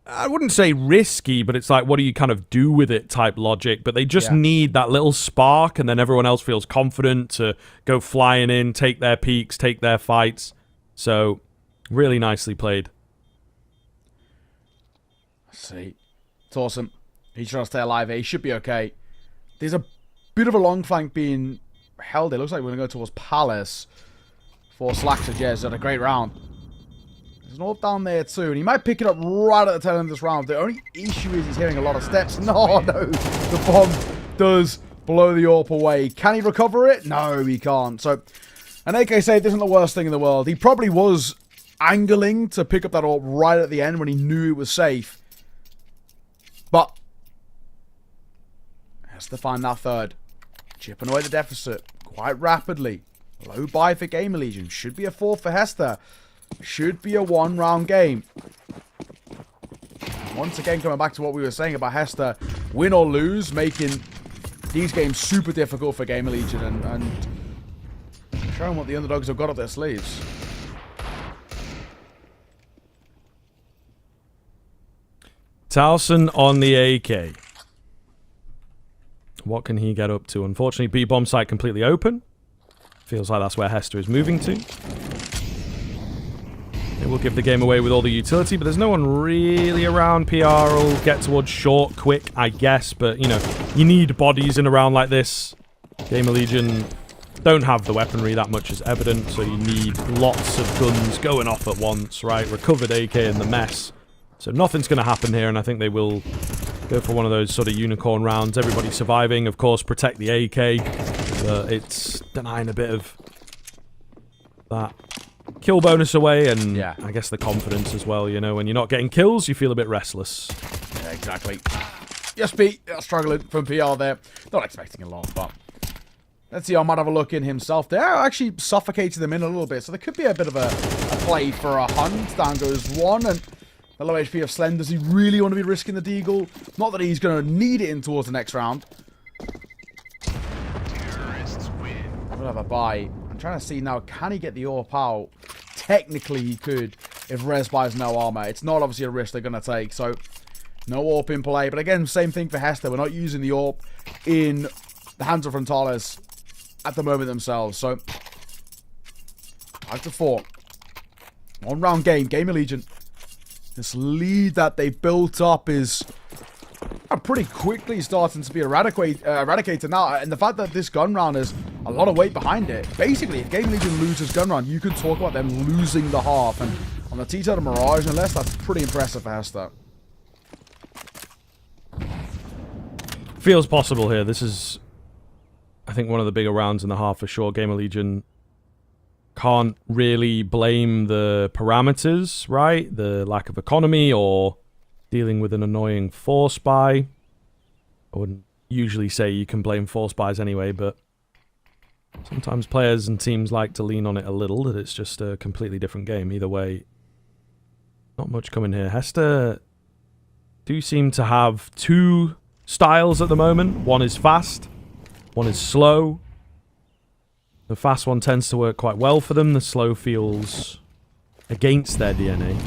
I wouldn't say risky, but it's like, what do you kind of do with it type logic. But they just need that little spark, and then everyone else feels confident to go flying in, take their peaks, take their fights. So, really nicely played. Let's see. It's awesome. He's trying to stay alive here. He should be okay. There's a bit of a long flank being held. It looks like we're going to go towards Palace for Slaxer. Jez had a great round. There's an AWP down there too, and he might pick it up right at the tail end of this round. The only issue is he's hearing a lot of steps. No, the bomb does blow the AWP away. Can he recover it? No, he can't. So, an AK save isn't the worst thing in the world. He probably was angling to pick up that AWP right at the end when he knew it was safe. But, has to find that third. Chipping away the deficit quite rapidly. Low buy for Gamer Legion. Should be a 4 for Hester. Should be a 1-round game. Once again, coming back to what we were saying about Hester, win or lose, making these games super difficult for Gamer Legion and showing what the underdogs have got up their sleeves. Towson on the AK. What can he get up to? Unfortunately, B-bomb site completely open. Feels like that's where Hester is moving to. It will give the game away with all the utility, but there's no one really around. PR will get towards short, quick, I guess, but, you know, you need bodies in a round like this. Gamer Legion don't have the weaponry that much is evident, so you need lots of guns going off at once, right? Recovered AK in the mess. So nothing's going to happen here, and I think they will go for one of those sort of unicorn rounds. Everybody surviving, of course, protect the AK, but it's denying a bit of that kill bonus away, and yeah, I guess the confidence as well. You know, when you're not getting kills, you feel a bit restless. Yeah, exactly. Yes, Pete. Struggling from PR there. Not expecting a lot, but let's see. I might have a look in himself there. Actually suffocated them in a little bit, so there could be a bit of a play for a hunt. Down goes one, and the low HP of Slen. Does he really want to be risking the deagle? Not that he's going to need it in towards the next round. We'll have a buy. I'm trying to see now, can he get the AWP out? Technically, he could if Res buys no armor. It's not obviously a risk they're going to take, so no AWP in play. But again, same thing for Hester. We're not using the AWP in the hands of Frontales at the moment themselves. So, 5-4. 1-round game. Gamer Legion. This lead that they built up is pretty quickly starting to be eradicated now. And the fact that this gun round has a lot of weight behind it. Basically, if Gamer Legion loses gun round, you could talk about them losing the half. And on the T-side of Mirage, unless that's pretty impressive for Hester. Feels possible here. This is, I think, one of the bigger rounds in the half for sure. Gamer Legion can't really blame the parameters, right? The lack of economy or dealing with an annoying force buy. I wouldn't usually say you can blame force buys anyway, but sometimes players and teams like to lean on it a little, that it's just a completely different game. Either way, not much coming here. Hester do seem to have two styles at the moment. One is fast, one is slow. The fast one tends to work quite well for them. The slow feels against their DNA.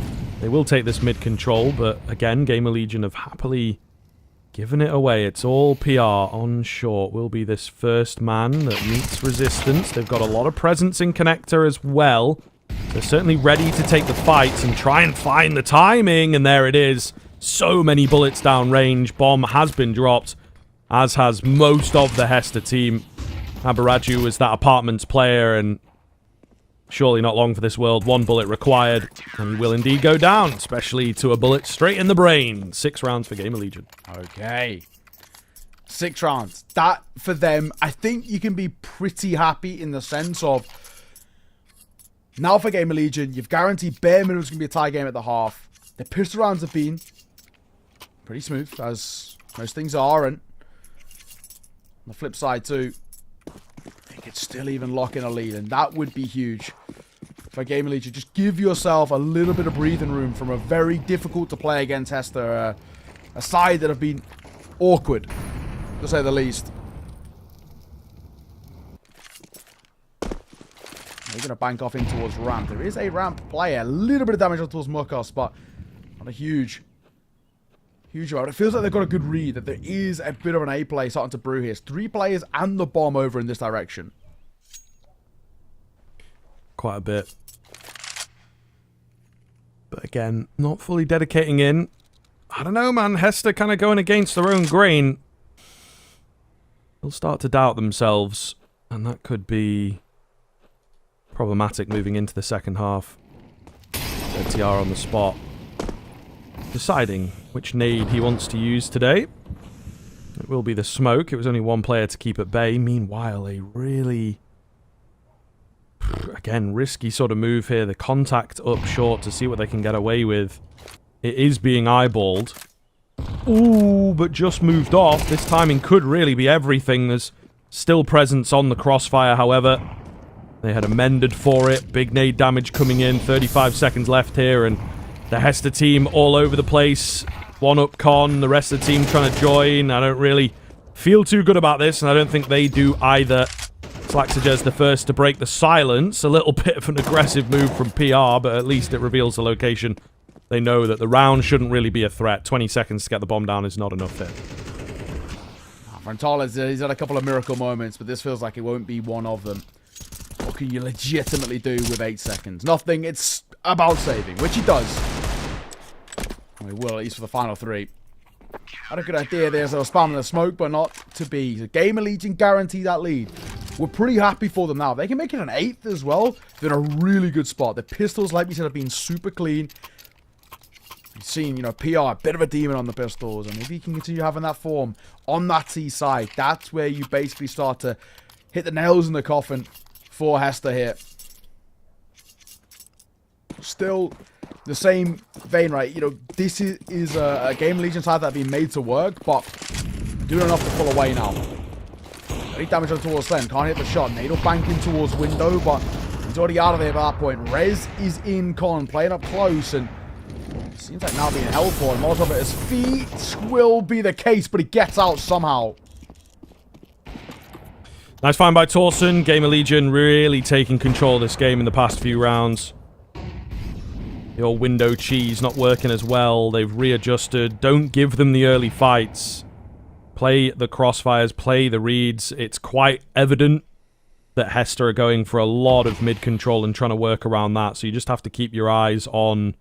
They will take this mid control, but again, Gamer Legion have happily given it away. It's all PR on short. Will be this first man that meets resistance. They've got a lot of presence in connector as well. They're certainly ready to take the fight and try and find the timing, and there it is. So many bullets down range. Bomb has been dropped, as has most of the Hester team. Abaraju was that apartments player, and surely not long for this world. One bullet required, and he will indeed go down, especially to a bullet straight in the brain. 6 rounds for Gamer Legion. Okay. 6 rounds. That, for them, I think you can be pretty happy in the sense of, now for Gamer Legion, you've guaranteed bare minimum it's going to be a tie game at the half. The pistol rounds have been pretty smooth, as most things are, and on the flip side too, they could still even lock in a lead, and that would be huge for Game Elite. Just give yourself a little bit of breathing room from a very difficult to play against Hester, a side that have been awkward, to say the least. They're going to bank off in towards ramp. There is a ramp player. A little bit of damage on towards Mukos, but not a huge amount. It feels like they've got a good read, that there is a bit of an A play starting to brew here. It's 3 players and the bomb over in this direction. Quite a bit. But again, not fully dedicating in. I don't know, man. Hester kind of going against their own grain. They'll start to doubt themselves, and that could be problematic moving into the second half. TR on the spot, deciding which nade he wants to use today. It will be the smoke. It was only 1 player to keep at bay. Meanwhile, a really, again, risky sort of move here. The contact up short to see what they can get away with. It is being eyeballed. Ooh, but just moved off. This timing could really be everything. There's still presence on the crossfire, however. They had amended for it. Big nade damage coming in. 35 seconds left here, and the Hester team all over the place. 1-up con. The rest of the team trying to join. I don't really feel too good about this, and I don't think they do either. Slaxages the first to break the silence. A little bit of an aggressive move from PR, but at least it reveals the location. They know that the round shouldn't really be a threat. 20 seconds to get the bomb down is not enough here. Frontales, he's had a couple of miracle moments, but this feels like it won't be one of them. What can you legitimately do with 8 seconds? Nothing. It's about saving, which he does. Well, he will, at least for the final 3. Had a good idea there, so spamming the smoke, but not to be. So Game Elite can guarantee that lead. We're pretty happy for them now. They can make it an 8th as well. They're in a really good spot. The pistols, like we said, have been super clean. You've seen, you know, PR, a bit of a demon on the pistols. And if he can continue having that form on that T side, that's where you basically start to hit the nails in the coffin for Hester here. Still the same vein, right? You know, this is a Game Legion side that have been made to work, but doing enough to pull away now. Any damage on towards Slen. Can't hit the shot. Nadal banking towards window, but he's already out of there by that point. Rez is in con, playing up close, and seems like now being held for him. Molotov at his feet will be the case, but he gets out somehow. Nice find by Torsen. Gamer Legion really taking control of this game in the past few rounds. The old window cheese not working as well. They've readjusted. Don't give them the early fights. Play the crossfires, play the reads. It's quite evident that Hester are going for a lot of mid-control and trying to work around that. So you just have to keep your eyes on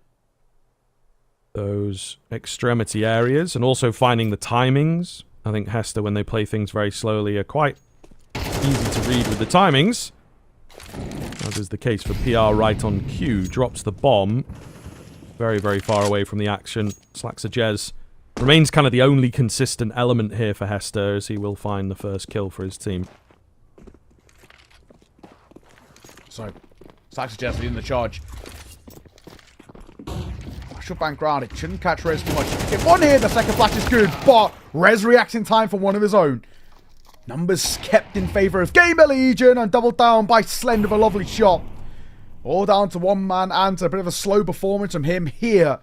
those extremity areas and also finding the timings. I think Hester, when they play things very slowly, are quite easy to read with the timings. As is the case for PR right on cue. Drops the bomb. Very, very far away from the action. Slaxages remains kind of the only consistent element here for Hester, as he will find the first kill for his team. So, Slaxages leading the charge. Should bank round. It shouldn't catch Rez too much. Get one here. The second flash is good, but Rez reacts in time for one of his own. Numbers kept in favor of Gamer Legion and doubled down by Slend with a lovely shot. All down to one man and a bit of a slow performance from him here.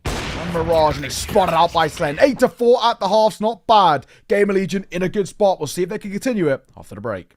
And Mirage, and he's spotted out by Slend. 8-4 at the halves, not bad. Gamer Legion in a good spot. We'll see if they can continue it after the break.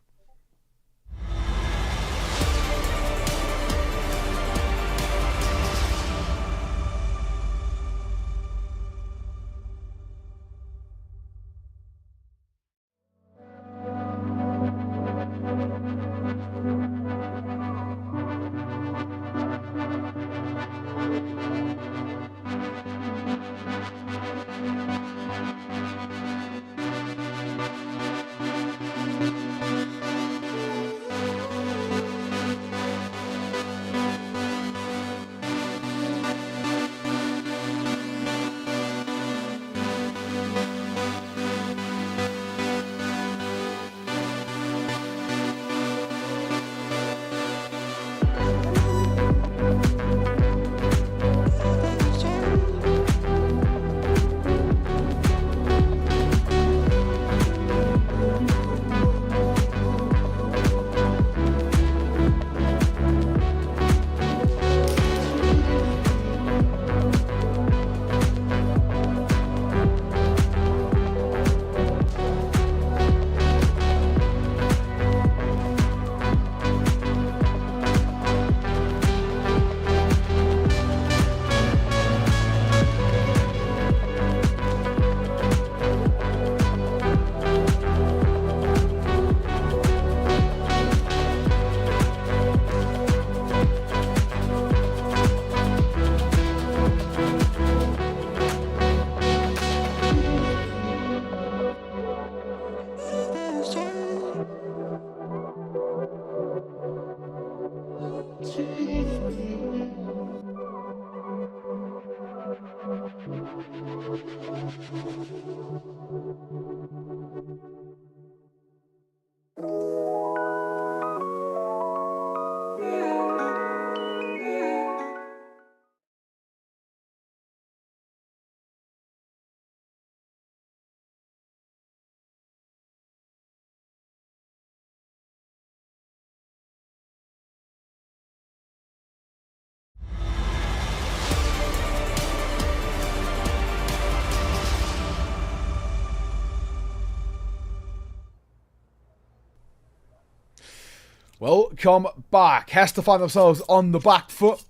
Welcome back. Hester find themselves on the back foot.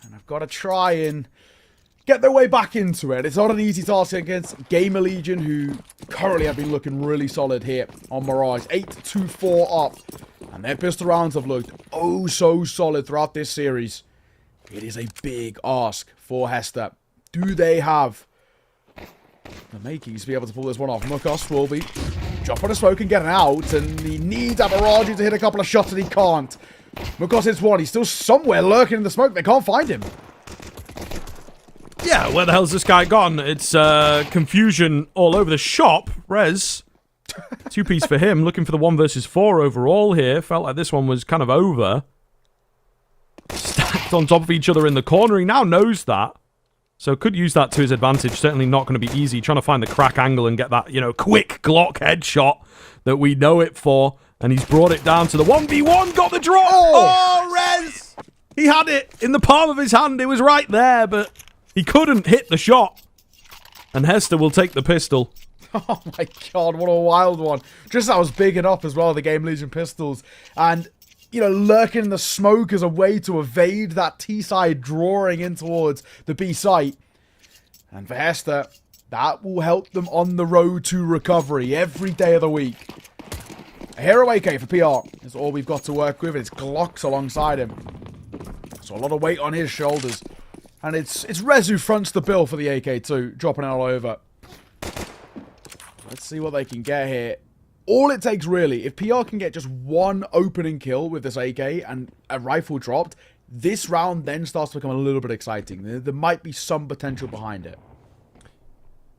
And I've got to try and get their way back into it. It's not an easy task against Gamer Legion, who currently have been looking really solid here on Mirage. 8-2-4 up. And their pistol rounds have looked oh so solid throughout this series. It is a big ask for Hester. Do they have the makings to be able to pull this one off? Mukos will be dropping a smoke and getting out. And he needs Mirage to hit a couple of shots and he can't. Mukos hits one. He's still somewhere lurking in the smoke. They can't find him. Yeah, where the hell's this guy gone? It's confusion all over the shop. Rez, 2-piece for him. Looking for the 1 versus 4 overall here. Felt like this one was kind of over. Stacked on top of each other in the corner. He now knows that. So could use that to his advantage. Certainly not going to be easy. Trying to find the crack angle and get that, you know, quick Glock headshot that we know it for. And he's brought it down to the 1v1. Got the draw. Oh, Rez! He had it in the palm of his hand. It was right there, but he couldn't hit the shot. And Hester will take the pistol. Oh my god, what a wild one. Just that was big enough as well, the Game Legion pistols. And, you know, lurking in the smoke as a way to evade that T-side drawing in towards the B site. And for Hester, that will help them on the road to recovery every day of the week. A hero AK for PR is all we've got to work with. It's Glocks alongside him. So a lot of weight on his shoulders. And it's Rez who fronts the bill for the AK too, dropping it all over. Let's see what they can get here. All it takes really, if PR can get just one opening kill with this AK and a rifle dropped, this round then starts to become a little bit exciting. There might be some potential behind it.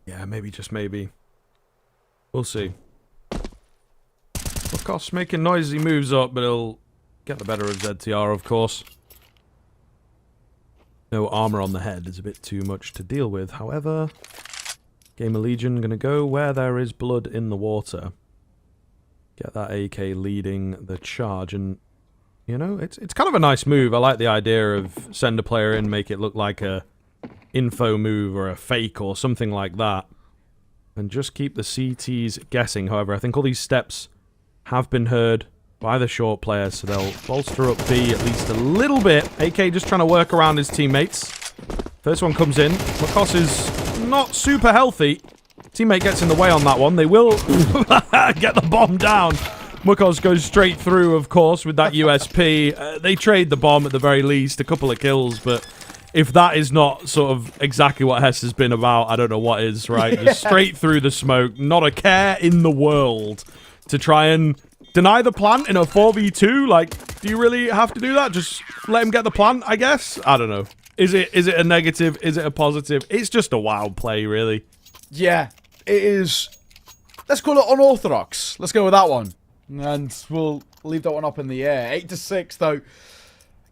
Yeah, maybe, just maybe. We'll see. Of course, making noise as he moves up, but he'll get the better of ZTR, of course. No armor on the head is a bit too much to deal with. However, Gamer Legion going to go where there is blood in the water. Get that AK leading the charge. And, you know, it's kind of a nice move. I like the idea of send a player in, make it look like a info move or a fake or something like that. And just keep the CTs guessing. However, I think all these steps have been heard by the short players, so they'll bolster up B at least a little bit. AK just trying to work around his teammates. First one comes in. Mukos is not super healthy. Teammate gets in the way on that one. They will get the bomb down. Mukos goes straight through, of course, with that USP. They trade the bomb at the very least. A couple of kills, but if that is not sort of exactly what Hess has been about, I don't know what is, right? Just straight through the smoke. Not a care in the world to try and deny the plant in a 4v2? Like, do you really have to do that? Just let him get the plant, I guess? I don't know. Is it a negative? Is it a positive? It's just a wild play, really. Yeah, it is. Let's call it unorthodox. Let's go with that one. And we'll leave that one up in the air. 8-6, though.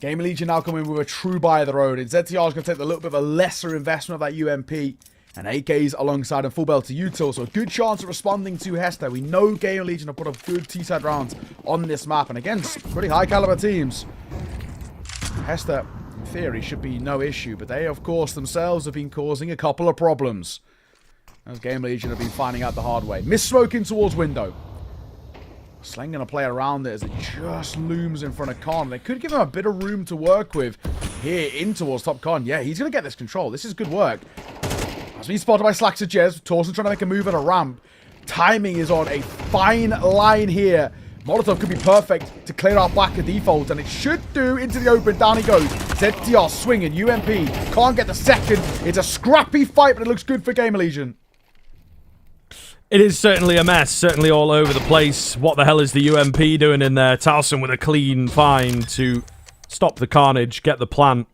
Gamer Legion now coming with a true buy of their own. And ZTR is going to take a little bit of a lesser investment of that UMP. And AKs alongside a full belt to util, so a good chance of responding to Hester. We know Gamer Legion have put up good T-side rounds on this map, and against pretty high caliber teams. Hester, in theory, should be no issue, but they, of course, themselves have been causing a couple of problems. As Gamer Legion have been finding out the hard way. Missmoking towards window. Slang gonna play around it as it just looms in front of Khan. They could give him a bit of room to work with here in towards top Khan. Yeah, he's gonna get this control. This is good work. Has been spotted by Slacks of Jez. Torsen trying to make a move at a ramp. Timing is on a fine line here. Molotov could be perfect to clear out back a default, and it should do into the open. Down he goes. ZTR swinging. UMP can't get the second. It's a scrappy fight, but it looks good for Gamer Legion. It is certainly a mess, certainly all over the place. What the hell is the UMP doing in there? Towson with a clean find to stop the carnage, get the plant,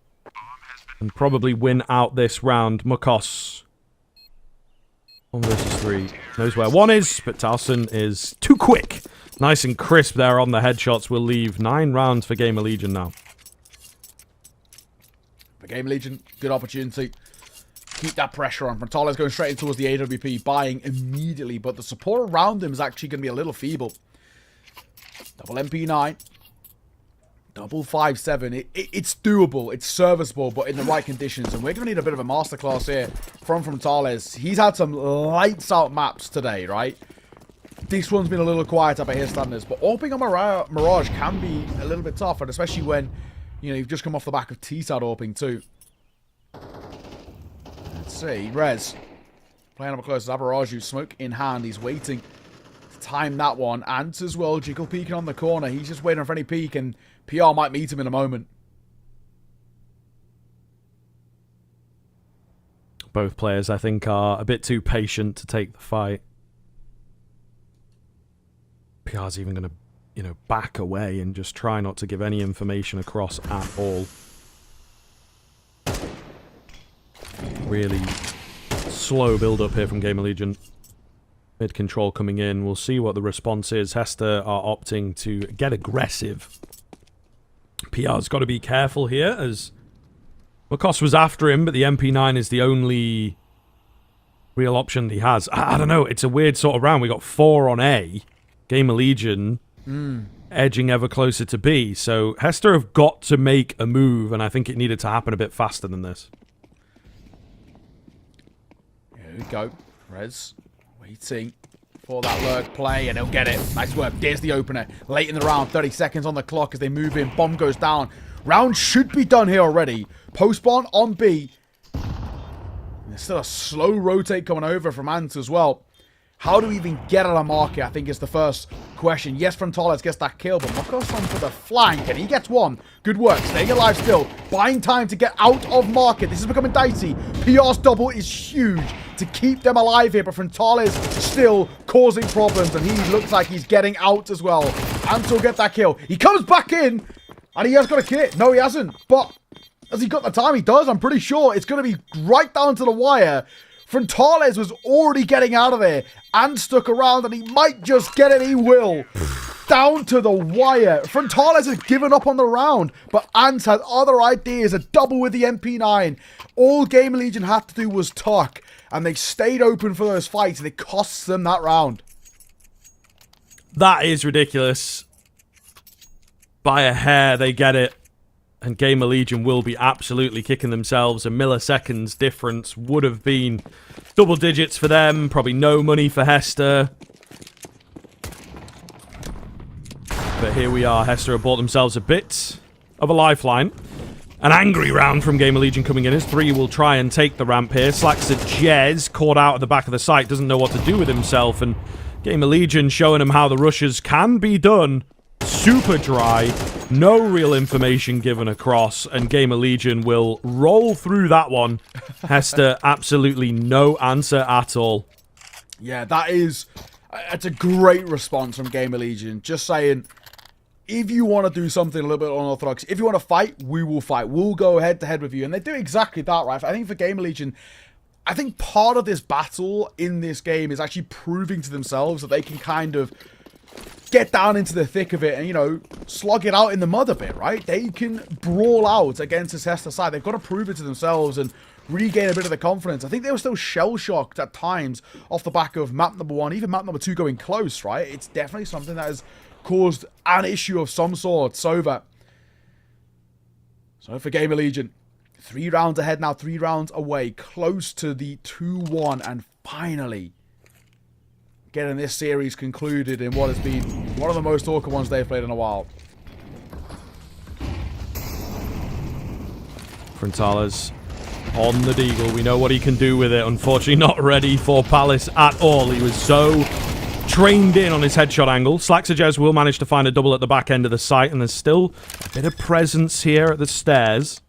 and probably win out this round. Mukos. 1 versus 3. Knows where 1 is, but Towson is too quick. Nice and crisp there on the headshots. We'll leave 9 rounds for Gamer Legion now. For Gamer Legion, good opportunity. Keep that pressure on. Frontales going straight in towards the AWP, buying immediately, but the support around him is actually going to be a little feeble. Double MP9. Double 5.7. It's doable. It's serviceable, but in the right conditions. And we're going to need a bit of a masterclass here from Tales. He's had some lights out maps today, right? this one's been a little quieter by his standards. But opening on Mirage can be a little bit tough, and especially when, you know, you've just come off the back of T-Side opening too. Let's see. Rez playing up close. Abaraju, smoke in hand. He's waiting to time that one. Ant as well. Jiggle peeking on the corner. He's just waiting for any peek, and PR might meet him in a moment. Both players, I think, are a bit too patient to take the fight. PR's even going to, you know, back away and just try not to give any information across at all. Really slow build-up here from Game Allegiant. Mid-control coming in. We'll see what the response is. Hester are opting to get aggressive. PR's got to be careful here, as Lacoste was after him, but the MP9 is the only real option he has. I don't know. It's a weird sort of round. We got 4 on A. Game Legion edging ever closer to B. So Hester have got to make a move, and I think it needed to happen a bit faster than this. Here we go. Rez waiting for that lurk play, and he'll get it. Nice work. There's the opener. Late in the round. 30 seconds on the clock as they move in. Bomb goes down. Round should be done here already. Post-spawn on B. And there's still a slow rotate coming over from Ant as well. How do we even get out of market, I think, is the first question. Yes, Frontales gets that kill, but Moko's on for the flank, and he gets one. Good work. Staying alive still. Buying time to get out of market. This is becoming dicey. PR's double is huge to keep them alive here, but Frontales still causing problems, and he looks like he's getting out as well. Ant will get that kill. He comes back in, and he has got a kit. No, he hasn't. But has he got the time? He does. I'm pretty sure it's going to be right down to the wire. Frontales was already getting out of there and stuck around, and he might just get it. He will. Down to the wire. Frontales has given up on the round, but Ant had other ideas. A double with the MP9. All Game Legion had to do was tuck, and they stayed open for those fights, and it costs them that round. That is ridiculous. By a hair, they get it. And Game Legion will be absolutely kicking themselves. A milliseconds difference would have been double digits for them. Probably no money for Hester. But here we are. Hester have bought themselves a bit of a lifeline. An angry round from Game Legion coming in as 3 will try and take the ramp here. Slacks at Jez, caught out at the back of the site, doesn't know what to do with himself. And Game Legion showing him how the rushes can be done. Super dry. No real information given across, and Game Legion will roll through that one. Hester, absolutely no answer at all. Yeah, that's a great response from Game Legion. Just saying, if you want to do something a little bit unorthodox, if you want to fight, we will fight. We'll go head to head with you. And they do exactly that, right? I think for Game Legion, I think part of this battle in this game is actually proving to themselves that they can kind of get down into the thick of it and, you know, slug it out in the mud a bit, right? They can brawl out against this Hester side. They've got to prove it to themselves and regain a bit of the confidence. I think they were still shell-shocked at times off the back of map number 1, even map number 2 going close, right? It's definitely something that has caused an issue of some sort over. So for Game Legion, 3 rounds ahead now, 3 rounds away, close to the 2-1, and finally getting this series concluded in what has been one of the most awkward ones they've played in a while. Frontales on the Deagle. We know what he can do with it. Unfortunately, not ready for Palace at all. He was so trained in on his headshot angle. Slaxajez will manage to find a double at the back end of the site, and there's still a bit of presence here at the stairs.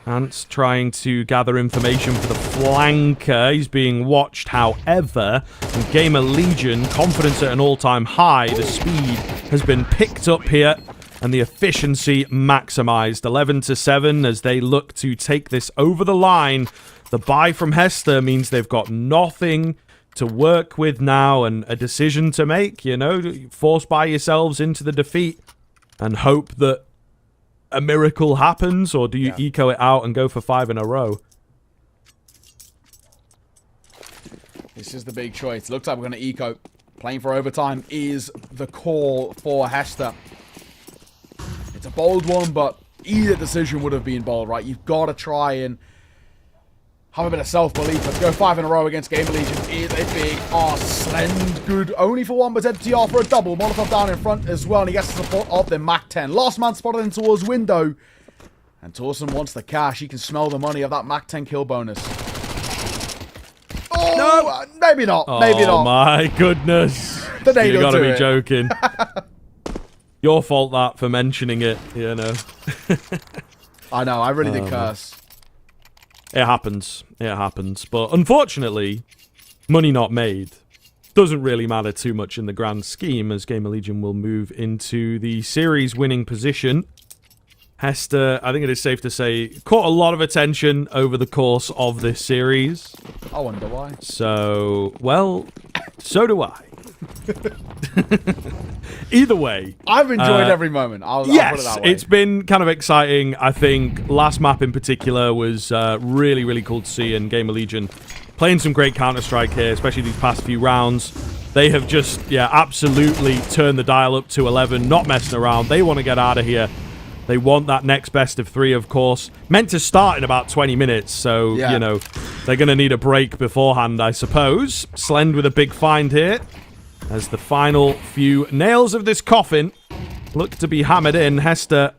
Ant's trying to gather information for the flanker. He's being watched, however. And Gamer Legion, confidence at an all-time high. The speed has been picked up here, and the efficiency maximized. 11-7 as they look to take this over the line. The buy from Hester means they've got nothing to work with now and a decision to make. You know, force buy yourselves into the defeat and hope that a miracle happens, or do you eco it out and go for 5 in a row? This is the big choice. Looks like we're going to eco. Playing for overtime is the call for Hester. It's a bold one, but either decision would have been bold, right? You've got to try and have a bit of self-belief. Let's go 5 in a row against Gamer Legion is a big Slend. Good only for one, but ZTR for a double. Molotov down in front as well, and he gets the support of the MAC-10. Last man spotted in towards window. And Torsen wants the cash. He can smell the money of that MAC-10 kill bonus. Oh, no! Maybe not. Maybe not. Oh, my goodness. You gotta be joking. Your fault that for mentioning it, you know. I know, I really did curse. It happens. It happens. But unfortunately, money not made doesn't really matter too much in the grand scheme, as Gamer Legion will move into the series winning position. Hester, I think it is safe to say, caught a lot of attention over the course of this series. I wonder why. So, well, so do I. Either way, I've enjoyed every moment. I'll put it that way. It's been kind of exciting. I think last map in particular was really, really cool to see, and Gamer Legion playing some great Counter-Strike here, especially these past few rounds. They have just, absolutely turned the dial up to 11, not messing around. They want to get out of here. They want that next best of 3, of course. Meant to start in about 20 minutes, so, you know, they're going to need a break beforehand, I suppose. Slend with a big find here, as the final few nails of this coffin look to be hammered in. Hester,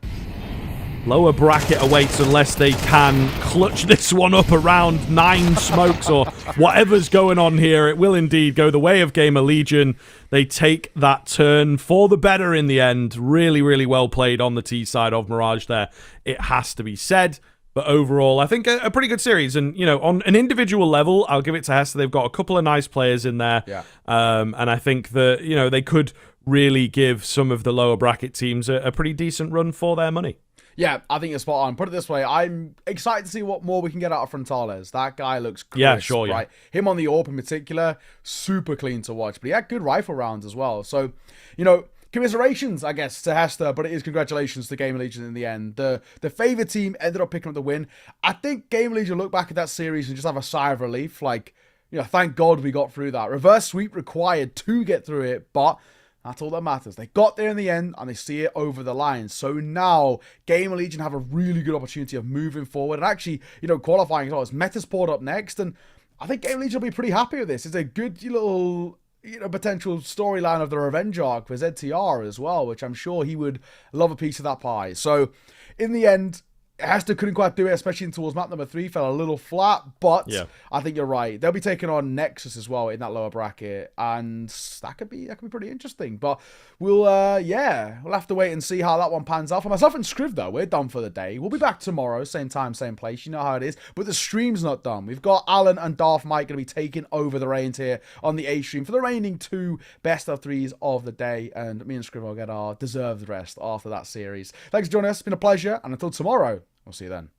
lower bracket awaits unless they can clutch this one up around 9 smokes or whatever's going on here. It will indeed go the way of Gamer Legion. They take that turn for the better in the end. Really, really well played on the T side of Mirage there, it has to be said. But overall, I think a pretty good series. And, you know, on an individual level, I'll give it to Hester. They've got a couple of nice players in there. Yeah. And I think that, you know, they could really give some of the lower bracket teams a pretty decent run for their money. Yeah, I think you're spot on. Put it this way, I'm excited to see what more we can get out of Frontales. That guy looks crisp, yeah, sure, yeah. Right? Him on the AWP in particular, super clean to watch. But he had good rifle rounds as well. So, you know, commiserations, I guess, to Hester, but it is congratulations to Gamer Legion in the end. The favored team ended up picking up the win. I think Gamer Legion look back at that series and just have a sigh of relief. Like, you know, thank God we got through that. Reverse sweep required to get through it, but that's all that matters. They got there in the end, and they see it over the line. So now, Gamer Legion have a really good opportunity of moving forward. And actually, you know, qualifying as well. It's Metasport up next, and I think Gamer Legion will be pretty happy with this. It's a good little, you know, potential storyline of the revenge arc for ZTR as well, which I'm sure he would love a piece of that pie. So, in the end, Hester couldn't quite do it, especially towards map number 3. Fell a little flat, but I think you're right. They'll be taking on Nexus as well in that lower bracket, and that could be pretty interesting. But we'll have to wait and see how that one pans out. For myself and Scriv, though, we're done for the day. We'll be back tomorrow, same time, same place. You know how it is. But the stream's not done. We've got Alan and Darth Mike going to be taking over the reins here on the A stream for the remaining 2 best of 3s of the day, and me and Scriv will get our deserved rest after that series. Thanks for joining us. It's been a pleasure, and until tomorrow, we'll see you then.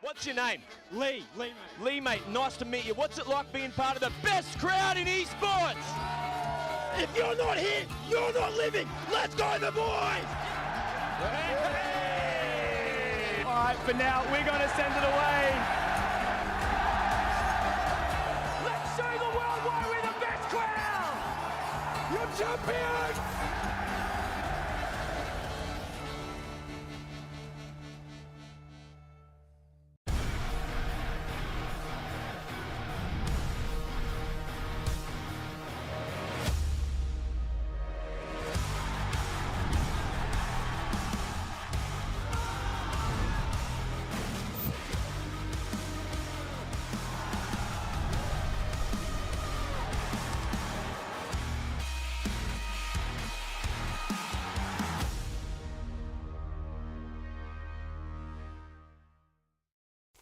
What's your name? Lee. Lee, mate, nice to meet you. What's it like being part of the best crowd in esports? If you're not here, you're not living. Let's go, the boys! All right, for now, we're going to send it away. Let's show the world why we're the best crowd! You're champions!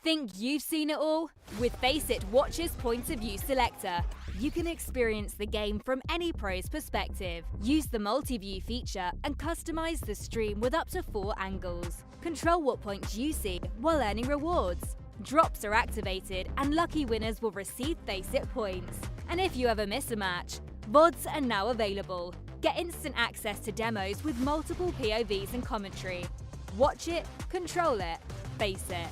Think you've seen it all? With Faceit Watch's Point of View Selector, you can experience the game from any pro's perspective. Use the multi-view feature and customize the stream with up to 4 angles. Control what points you see while earning rewards. Drops are activated and lucky winners will receive Faceit points. And if you ever miss a match, VODs are now available. Get instant access to demos with multiple POVs and commentary. Watch it, control it, Faceit.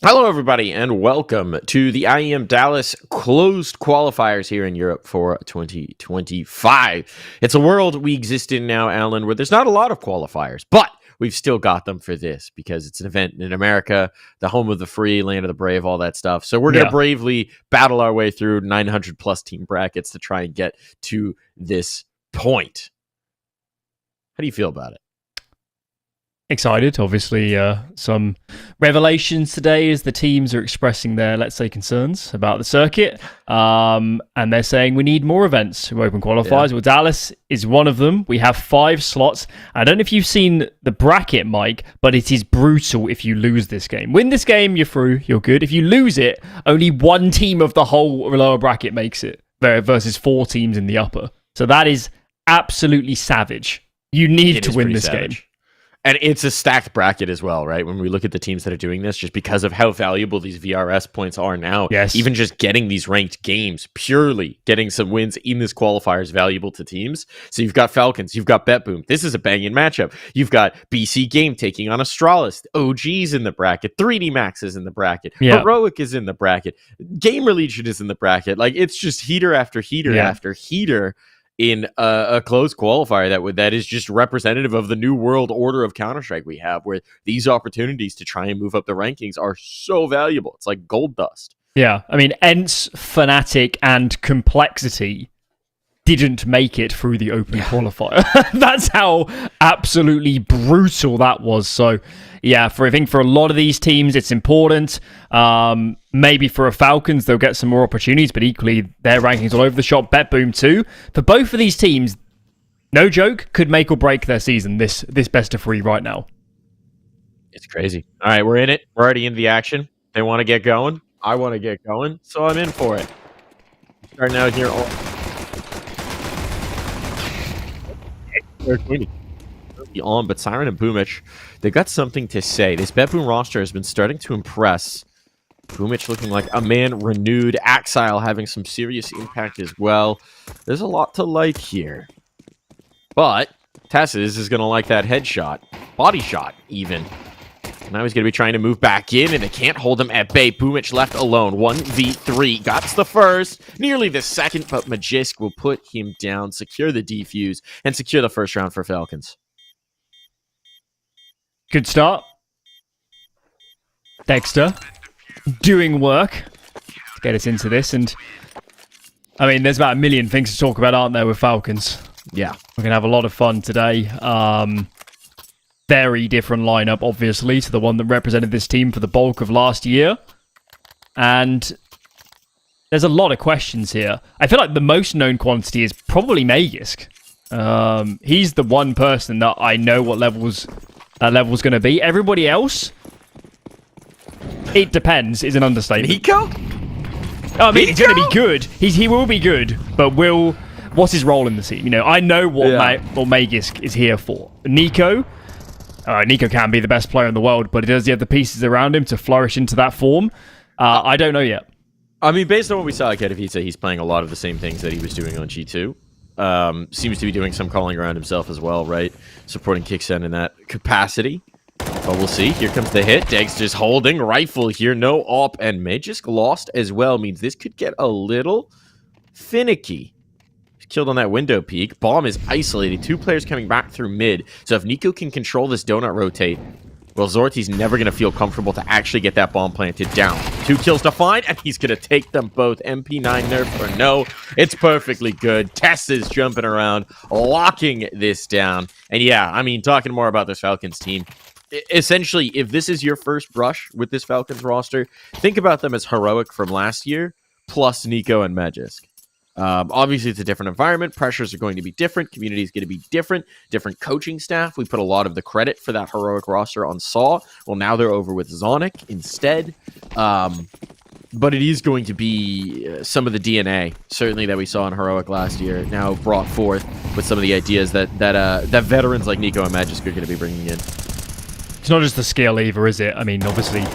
Hello, everybody, and welcome to the IEM Dallas closed qualifiers here in Europe for 2025. It's a world we exist in now, Alan, where there's not a lot of qualifiers, but we've still got them for this because it's an event in America, the home of the free, land of the brave, all that stuff. So we're going to bravely battle our way through 900 plus team brackets to try and get to this point. How do you feel about it? Excited, obviously. Some revelations today as the teams are expressing their, let's say, concerns about the circuit. And they're saying we need more events who open qualifiers. Well, Dallas is one of them. We have 5 slots. I don't know if you've seen the bracket, Mike, but it is brutal if you lose this game. Win this game, you're through, you're good. If you lose it, only one team of the whole lower bracket makes it versus 4 teams in the upper. So that is absolutely savage. You need to win this game. And it's a stacked bracket as well, right? When we look at the teams that are doing this, just because of how valuable these VRS points are now, even just getting these ranked games, purely getting some wins in this qualifier is valuable to teams. So you've got Falcons, you've got BetBoom. This is a banging matchup. You've got BC Game taking on Astralis. OG's in the bracket. 3D Max is in the bracket. Heroic is in the bracket. Gamer Legion is in the bracket. Like, it's just heater after heater after heater in a closed qualifier that is just representative of the new world order of Counter-Strike we have, where these opportunities to try and move up the rankings are so valuable. It's like gold dust. Yeah, I mean, ENCE, Fnatic, and Complexity didn't make it through the open qualifier. That's how absolutely brutal that was. So, yeah, I think for a lot of these teams, it's important. Maybe for a Falcons, they'll get some more opportunities, but equally, their rankings all over the shop. BetBoom too. For both of these teams, no joke, could make or break their season, this best of 3 right now. It's crazy. All right, we're in it. We're already in the action. They want to get going. I want to get going, so I'm in for it. Starting out here. they're going to be on, but Siren and Boomich, they got something to say. This Bedboom roster has been starting to impress. Boomich looking like a man renewed. Axile having some serious impact as well. There's a lot to like here. But Tessis is going to like that headshot. Body shot, even. Now he's going to be trying to move back in, and they can't hold him at bay. Boomich left alone. 1v3. Got the first, nearly the second, but Magisk will put him down, secure the defuse, and secure the first round for Falcons. Good start. Dexter doing work to get us into this. And, I mean, there's about a million things to talk about, aren't there, with Falcons? Yeah. We're going to have a lot of fun today. Very different lineup, obviously, to the one that represented this team for the bulk of last year. And there's a lot of questions here. I feel like the most known quantity is probably Magisk. He's the one person that I know what that level's going to be. Everybody else, it depends, is an understatement. Nico? I mean, he's going to be good. He will be good, but what's his role in the team? You know, I know what Magisk is here for. Nico can be the best player in the world, but does he have the pieces around him to flourish into that form? I don't know yet. I mean, based on what we saw at Katowice, he's playing a lot of the same things that he was doing on G2. Seems to be doing some calling around himself as well, right? Supporting Kicksen in that capacity. But we'll see. Here comes the hit. Degs just holding. Rifle here. No op. And Magisk lost as well. Means this could get a little finicky. He's killed on that window peak. Bomb is isolated. 2 players coming back through mid. So if Nico can control this donut rotate, well, Zorti's never going to feel comfortable to actually get that bomb planted down. 2 kills to find, and he's going to take them both. MP9 nerf or no. It's perfectly good. Tess is jumping around, locking this down. And yeah, I mean, talking more about this Falcons team. Essentially, if this is your first brush with this Falcons roster, think about them as Heroic from last year, plus Nico and Magisk. Obviously, it's a different environment. Pressures are going to be different. Community is going to be different. Different coaching staff. We put a lot of the credit for that Heroic roster on Saw. Well, now they're over with Zonic instead. But it is going to be some of the DNA, certainly, that we saw in Heroic last year, now brought forth with some of the ideas that veterans like Nico and Magisk are going to be bringing in. It's not just the skill either, is it? I mean, obviously,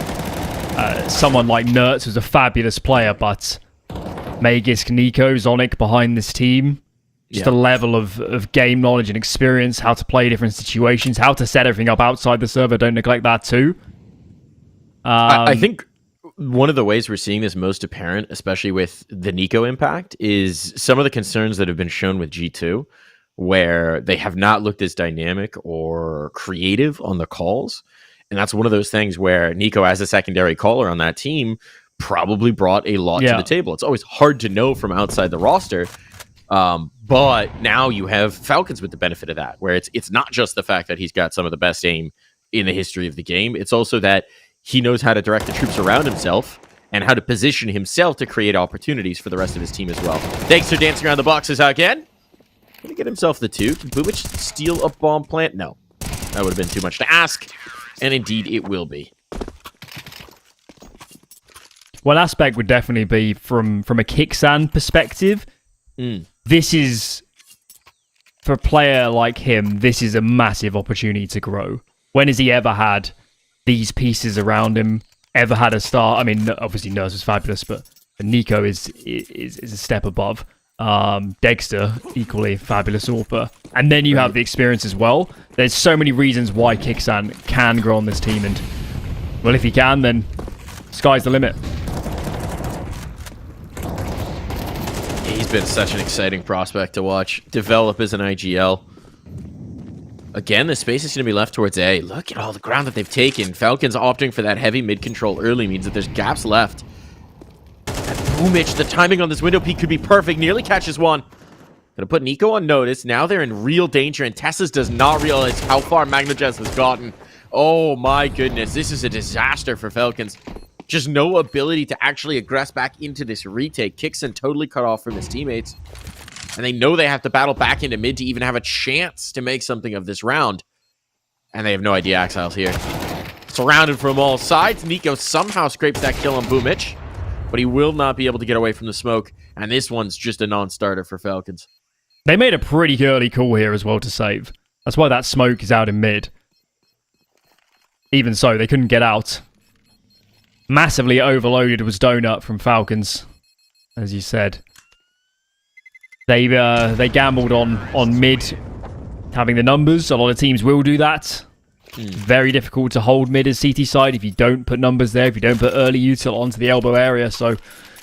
someone like Nertz was a fabulous player, but Magisk, Nico, Zonic behind this team, just the level of game knowledge and experience, how to play different situations, how to set everything up outside the server, don't neglect that too. I think one of the ways we're seeing this most apparent, especially with the Nico impact, is some of the concerns that have been shown with G2, where they have not looked as dynamic or creative on the calls. And that's one of those things where Nico, as a secondary caller on that team, probably brought a lot to the table. It's always hard to know from outside the roster. But now you have Falcons with the benefit of that, where it's not just the fact that he's got some of the best aim in the history of the game. It's also that he knows how to direct the troops around himself and how to position himself to create opportunities for the rest of his team as well. Thanks for dancing around the boxes again. Gonna get himself the 2. Can Boomich steal a bomb plant? No. That would have been too much to ask. And indeed, it will be. One aspect would definitely be from a Kicksan perspective. This is, for a player like him, this is a massive opportunity to grow. When has he ever had these pieces around him? Ever had a star? I mean, obviously Nurse was fabulous, but Nico is a step above. Dexter, equally fabulous AWPer. And then you have the experience as well. There's so many reasons why Kicksan can grow on this team, and, well, if he can, then sky's the limit. He's been such an exciting prospect to watch develop as an IGL. Again, the space is going to be left towards A. Look at all the ground that they've taken. Falcons opting for that heavy mid-control early means that there's gaps left. Boomich, the timing on this window peak could be perfect. Nearly catches one. Gonna put Nico on notice. Now they're in real danger, and Tessis does not realize how far MagnaJazz has gotten. Oh my goodness, this is a disaster for Falcons. Just no ability to actually aggress back into this retake. Kickson totally cut off from his teammates. And they know they have to battle back into mid to even have a chance to make something of this round. And they have no idea Axile's here. Surrounded from all sides. Nico somehow scrapes that kill on Boomich, but he will not be able to get away from the smoke. And this one's just a non-starter for Falcons. They made a pretty early call here as well to save. That's why that smoke is out in mid. Even so, they couldn't get out. Massively overloaded was Donut from Falcons, as you said. They gambled on mid having the numbers. A lot of teams will do that. Very difficult to hold mid as CT side if you don't put numbers there, if you don't put early util onto the elbow area. So,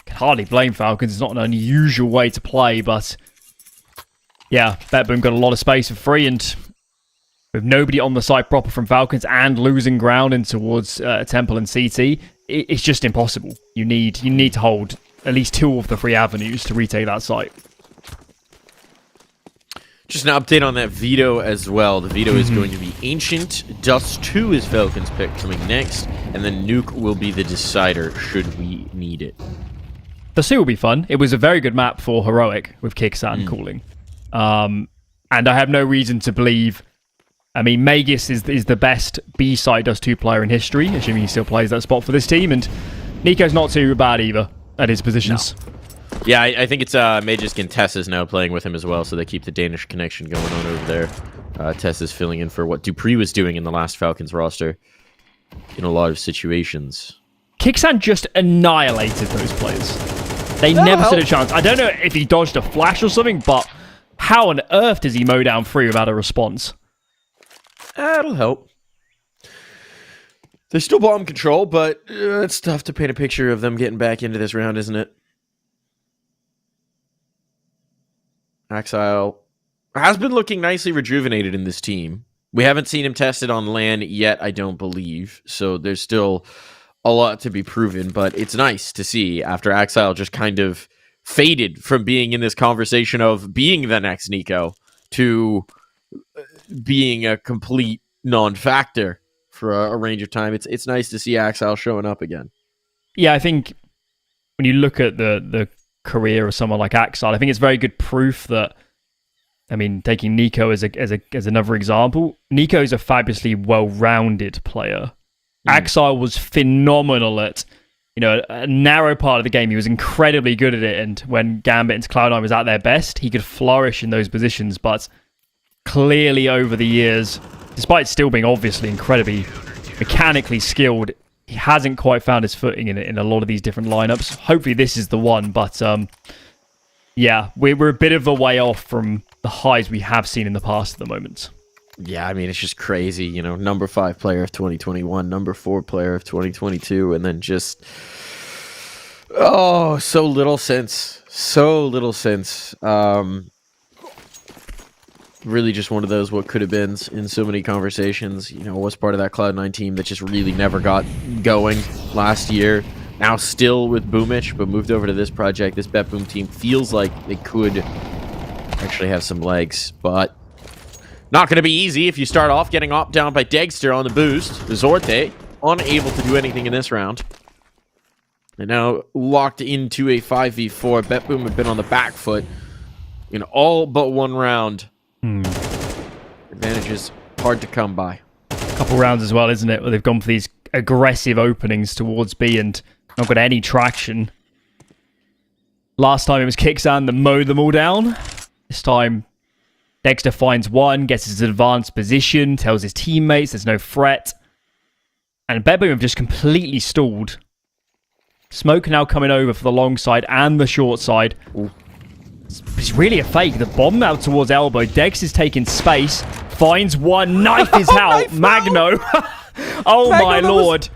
can hardly blame Falcons. It's not an unusual way to play, but yeah, BetBoom got a lot of space for free, and with nobody on the site proper from Falcons and losing ground in towards Temple and CT, it's just impossible. You need to hold at least 2 of the 3 avenues to retake that site. Just an update on that veto as well. The veto is going to be Ancient. Dust 2 is Falcon's pick coming next, and then Nuke will be the decider should we need it. The 2 will be fun. It was a very good map for Heroic with Kicksan calling. And I have no reason to believe... I mean, Magus is the best B-side Dust 2 player in history, assuming he still plays that spot for this team, and Nico's not too bad either at his positions. No. Yeah, I think it's Magus and Tess is now playing with him as well, so they keep the Danish connection going on over there. Tess is filling in for what Dupree was doing in the last Falcons roster in a lot of situations. Kicksan just annihilated those players. They never stood a chance. I don't know if he dodged a flash or something, but how on earth does he mow down 3 without a response? That'll help. They're still bottom control, but it's tough to paint a picture of them getting back into this round, isn't it? Axile has been looking nicely rejuvenated in this team. We haven't seen him tested on LAN yet, I don't believe. So there's still a lot to be proven, but it's nice to see after Axile just kind of faded from being in this conversation of being the next Nico to being a complete non-factor for a range of time. It's nice to see Axile showing up again. Yeah, I think when you look at the career of someone like Axile, I think it's very good proof that, I mean, taking Nico as another example, Nico is a fabulously well-rounded player. Axile was phenomenal at, a narrow part of the game. He was incredibly good at it, and when Gambit and Cloud9 was at their best, he could flourish in those positions, but clearly over the years, despite still being obviously incredibly mechanically skilled, he hasn't quite found his footing in a lot of these different lineups. Hopefully this is the one, but yeah, we're a bit of a way off from the highs we have seen in the past at the moment. Yeah, I mean, it's just crazy, number 5 player of 2021, number 4 player of 2022, and then just, so little sense. Really just one of those what could have been in so many conversations. Was part of that Cloud9 team that just really never got going last year. Now still with Boomich, but moved over to this project. This BetBoom team feels like they could actually have some legs, but not going to be easy if you start off getting opt down by Degster on the boost. Zorte unable to do anything in this round. And now locked into a 5v4. BetBoom have been on the back foot in all but one round. Advantages hard to come by. Couple rounds as well, isn't it? Where they've gone for these aggressive openings towards B and not got any traction. Last time it was Kicksan that mowed them all down. This time Dexter finds one, gets his advanced position, tells his teammates there's no threat. And BetBoom have just completely stalled. Smoke now coming over for the long side and the short side. Ooh. It's really a fake. The bomb out towards elbow. Dex is taking space. Finds one. Knife is out. Magno. Oh my lord.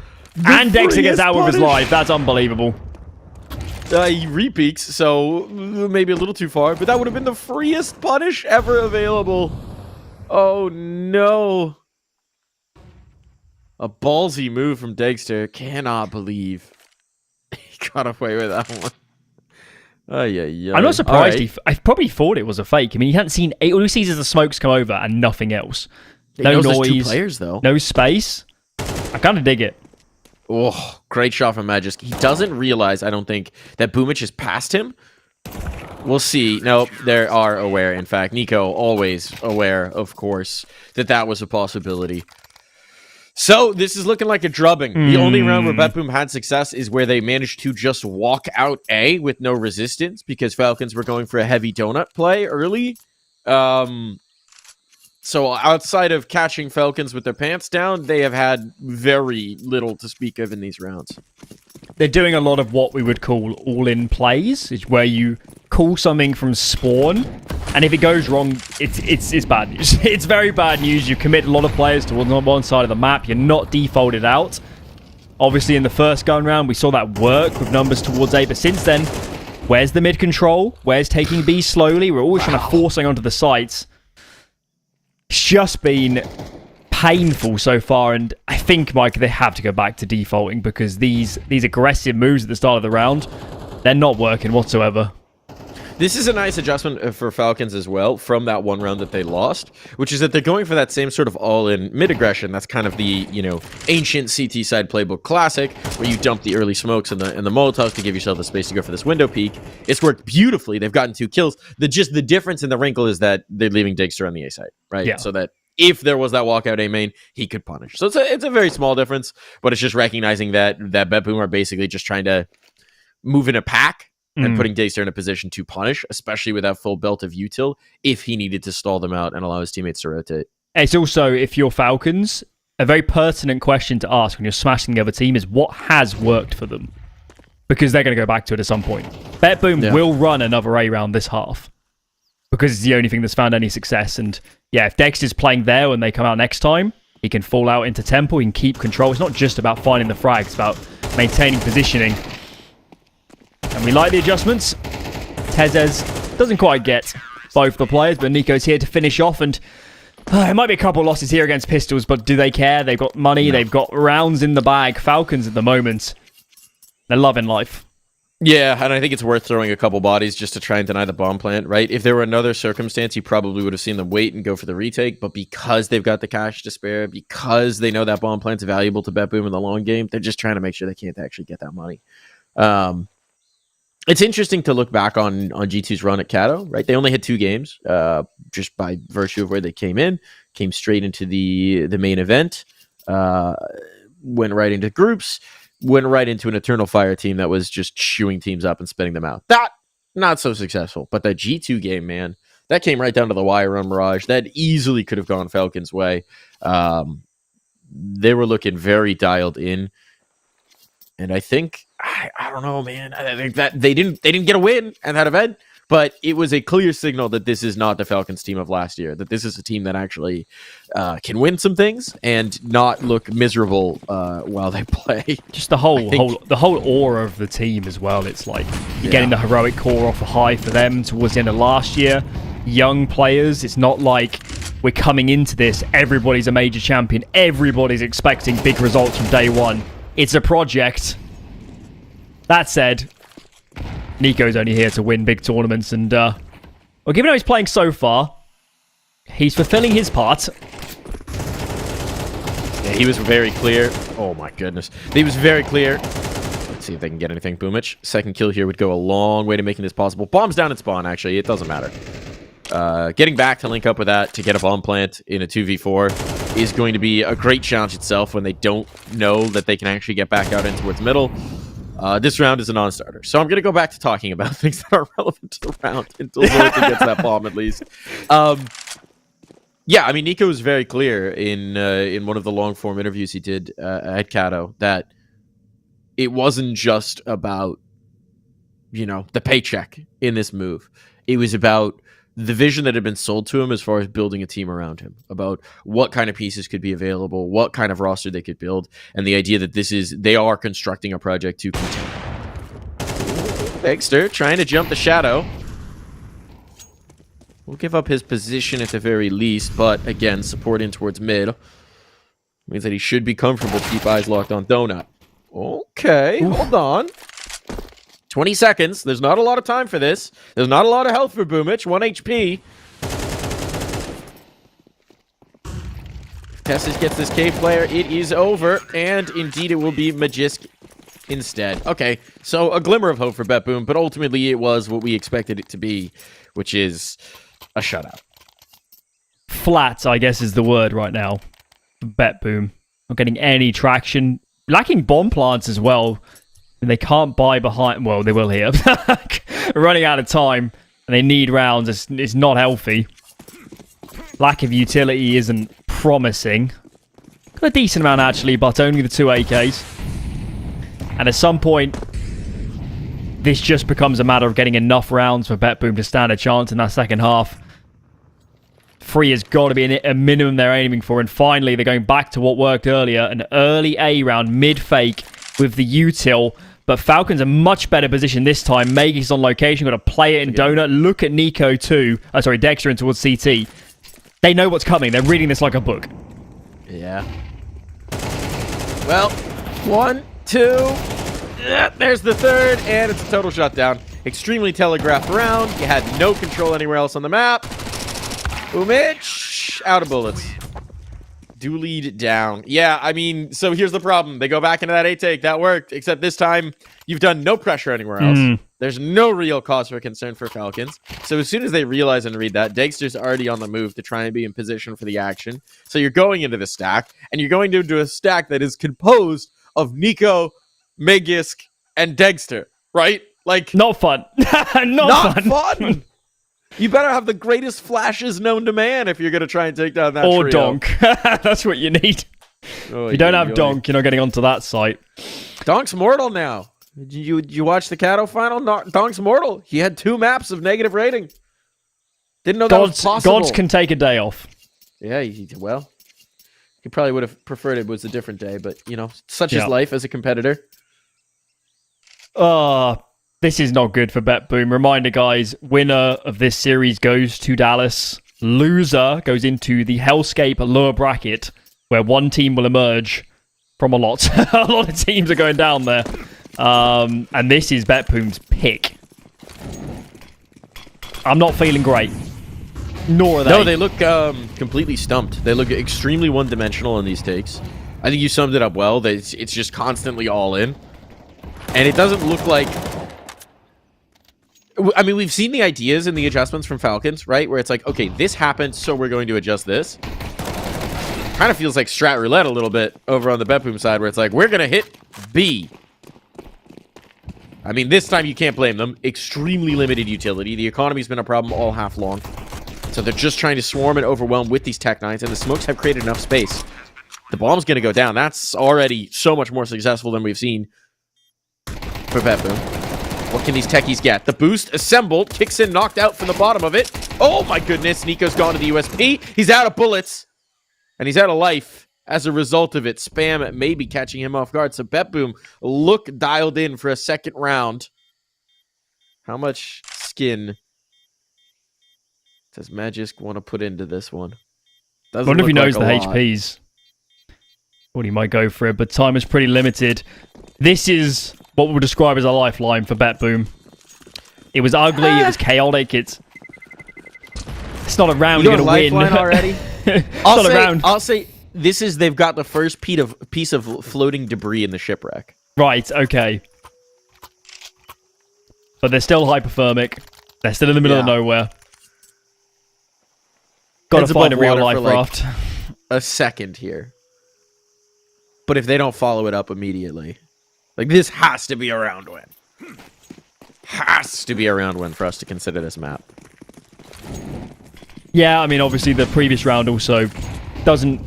And Dexter gets out with his life. That's unbelievable. He repeats, so maybe a little too far, but that would have been the freest punish ever available. Oh no. A ballsy move from Dexter. Cannot believe he got away with that one. I'm not surprised. Right. I probably thought it was a fake. I mean, he hadn't seen... All he sees is the smokes come over and nothing else. No noise. 2 players, though. No space. I kind of dig it. Oh, great shot from Magisk. He doesn't realize, I don't think, that Boomich is past him. We'll see. Nope, they are aware. In fact, Nico always aware, of course, that was a possibility. So, this is looking like a drubbing. The only round where BetBoom had success is where they managed to just walk out A with no resistance because Falcons were going for a heavy donut play early. So outside of catching Falcons with their pants down, they have had very little to speak of in these rounds. They're doing a lot of what we would call all-in plays, it's where you call something from spawn, and if it goes wrong, it's bad news. It's very bad news. You commit a lot of players towards one side of the map. You're not defaulted out. Obviously, in the first gun round, we saw that work with numbers towards A, but since then, where's the mid control? Where's taking B slowly? We're always trying to force something onto the sites. It's just been painful so far, and I think, Mike, they have to go back to defaulting because these aggressive moves at the start of the round, they're not working whatsoever. This is a nice adjustment for Falcons as well from that one round that they lost, which is that they're going for that same sort of all-in mid-aggression. That's kind of the, ancient CT side playbook classic, where you dump the early smokes and the Molotovs to give yourself the space to go for this window peek. It's worked beautifully. They've gotten 2 kills. The difference in the wrinkle is that they're leaving Digster on the A side, right? Yeah. So that if there was that walkout A main, he could punish. So it's a very small difference, but it's just recognizing that BetBoom are basically just trying to move in a pack and putting Digster in a position to punish, especially with that full belt of util, if he needed to stall them out and allow his teammates to rotate. It's also, if you're Falcons, a very pertinent question to ask when you're smashing the other team is what has worked for them? Because they're going to go back to it at some point. BetBoom will run another A round this half because it's the only thing that's found any success. And yeah, if Dex is playing there when they come out next time, he can fall out into Temple, he can keep control. It's not just about finding the frag, it's about maintaining positioning. And we like the adjustments. Tezes doesn't quite get both the players, but Nico's here to finish off. And it might be a couple of losses here against Pistols, but do they care? They've got money. They've got rounds in the bag. Falcons at the moment, they're loving life. Yeah, and I think it's worth throwing a couple bodies just to try and deny the bomb plant, right? If there were another circumstance, you probably would have seen them wait and go for the retake, but because they've got the cash to spare, because they know that bomb plant's valuable to BetBoom in the long game, they're just trying to make sure they can't actually get that money. It's interesting to look back on G2's run at Kato, right? They only had 2 games, just by virtue of where they came straight into the main event, went right into groups, went right into an Eternal Fire team that was just chewing teams up and spitting them out. That, not so successful. But that G2 game, man, that came right down to the wire on Mirage. That easily could have gone Falcons' way. They were looking very dialed in. And I think, I don't know, man. I think that they didn't get a win at that event, but it was a clear signal that this is not the Falcons team of last year, that this is a team that actually can win some things and not look miserable while they play. Just the whole aura of the team as well. It's like you're getting the heroic core off a high for them towards the end of last year. Young players. It's not like we're coming into this, everybody's a major champion. Everybody's expecting big results from day one. It's a project. That said, Nico's only here to win big tournaments, and well, given how he's playing so far, he's fulfilling his part. Yeah, he was very clear. Oh my goodness. He was very clear. Let's see if they can get anything. Boomich. Second kill here would go a long way to making this possible. Bombs down at spawn, actually. It doesn't matter. Getting back to link up with that to get a bomb plant in a 2v4 is going to be a great challenge itself when they don't know that they can actually get back out in towards middle. This round is a non-starter. So I'm going to go back to talking about things that are relevant to the round until Zorthy gets that bomb at least. Yeah, I mean, Nico was very clear in one of the long-form interviews he did at Kato that it wasn't just about, the paycheck in this move. It was about the vision that had been sold to him as far as building a team around him, about what kind of pieces could be available, what kind of roster they could build, and the idea that they are constructing a project to continue. Dexter trying to jump the shadow. We'll give up his position at the very least, but again, support in towards mid. Means that he should be comfortable to keep eyes locked on Donut. Okay, hold on. 20 seconds. There's not a lot of time for this. There's not a lot of health for Boomich. 1 HP. If Tessis gets this cave player, it is over. And indeed, it will be Magisk instead. Okay, so a glimmer of hope for BetBoom, but ultimately it was what we expected it to be, which is a shutout. Flat, I guess, is the word right now. BetBoom. Not getting any traction. Lacking bomb plants as well. And they can't buy behind... Well, they will here. Running out of time. And they need rounds. It's not healthy. lack of utility isn't promising. Got a decent amount, actually, but only the 2 AKs. And at some point, this just becomes a matter of getting enough rounds for BetBoom to stand a chance in that second half. 3 has got to be a minimum they're aiming for. And finally, they're going back to what worked earlier. An early A round, mid-fake with the util. But Falcons are much better position this time. Magus on location. Got to play it in Donut. Look at Nico too. Dexter in towards CT. They know what's coming. They're reading this like a book. Yeah. Well, 1, 2. There's the third, and it's a total shutdown. Extremely telegraphed round. You had no control anywhere else on the map. Umich, out of bullets. Do lead down. Yeah, I mean, so here's the problem. They go back into that 8 take. That worked, except this time, you've done no pressure anywhere else. There's no real cause for concern for Falcons. So as soon as they realize and read that, Dexter's already on the move to try and be in position for the action. So you're going into the stack, and you're going into a stack that is composed of Nico, Magisk, and Dexter, right? Like, not fun. not fun. You better have the greatest flashes known to man if you're going to try and take down that or trio. Donk. That's what you need. If you don't have Donk, you're not getting onto that site. Donk's mortal now. Did you watch the Kato final? Donk's mortal. He had 2 maps of negative rating. Didn't know that was possible. Gods can take a day off. Yeah, well, he probably would have preferred it was a different day, but, you know, such is life as a competitor. This is not good for BetBoom. Reminder, guys, winner of this series goes to Dallas. Loser goes into the Hellscape lower bracket, where one team will emerge from a lot. A lot of teams are going down there. And this is BetBoom's pick. I'm not feeling great. Nor are they. No, they look completely stumped. They look extremely one-dimensional in these takes. I think you summed it up well. It's just constantly all in. And it doesn't look like... I mean, we've seen the ideas and the adjustments from Falcons, right? Where it's like, okay, this happened, so we're going to adjust this. Kind of feels like strat roulette a little bit over on the BetBoom side, where it's like, we're going to hit B. I mean, this time you can't blame them. Extremely limited utility. The economy's been a problem all half long. So they're just trying to swarm and overwhelm with these Tech 9s, and the smokes have created enough space. The bomb's going to go down. That's already so much more successful than we've seen for BetBoom. What can these techies get? The boost assembled. Kicks in, knocked out from the bottom of it. Oh my goodness. Nico's gone to the USP. He's out of bullets. And he's out of life as a result of it. Spam may be catching him off guard. So BetBoom look dialed in for a second round. How much skin does Magisk want to put into this one? I wonder if he knows the HPs. Or he might go for it, but time is pretty limited. This is what we'll describe as a lifeline for BetBoom. It was ugly, it was chaotic, it's not a round you're going to win. Already? I'll say this is they've got the first piece of floating debris in the shipwreck. Right, okay. But they're still hypothermic. They're still in the middle of nowhere. Got to find a real life raft. A second here. But if they don't follow it up immediately, like, this has to be a round win. Has to be a round win for us to consider this map. Yeah, I mean, obviously the previous round also doesn't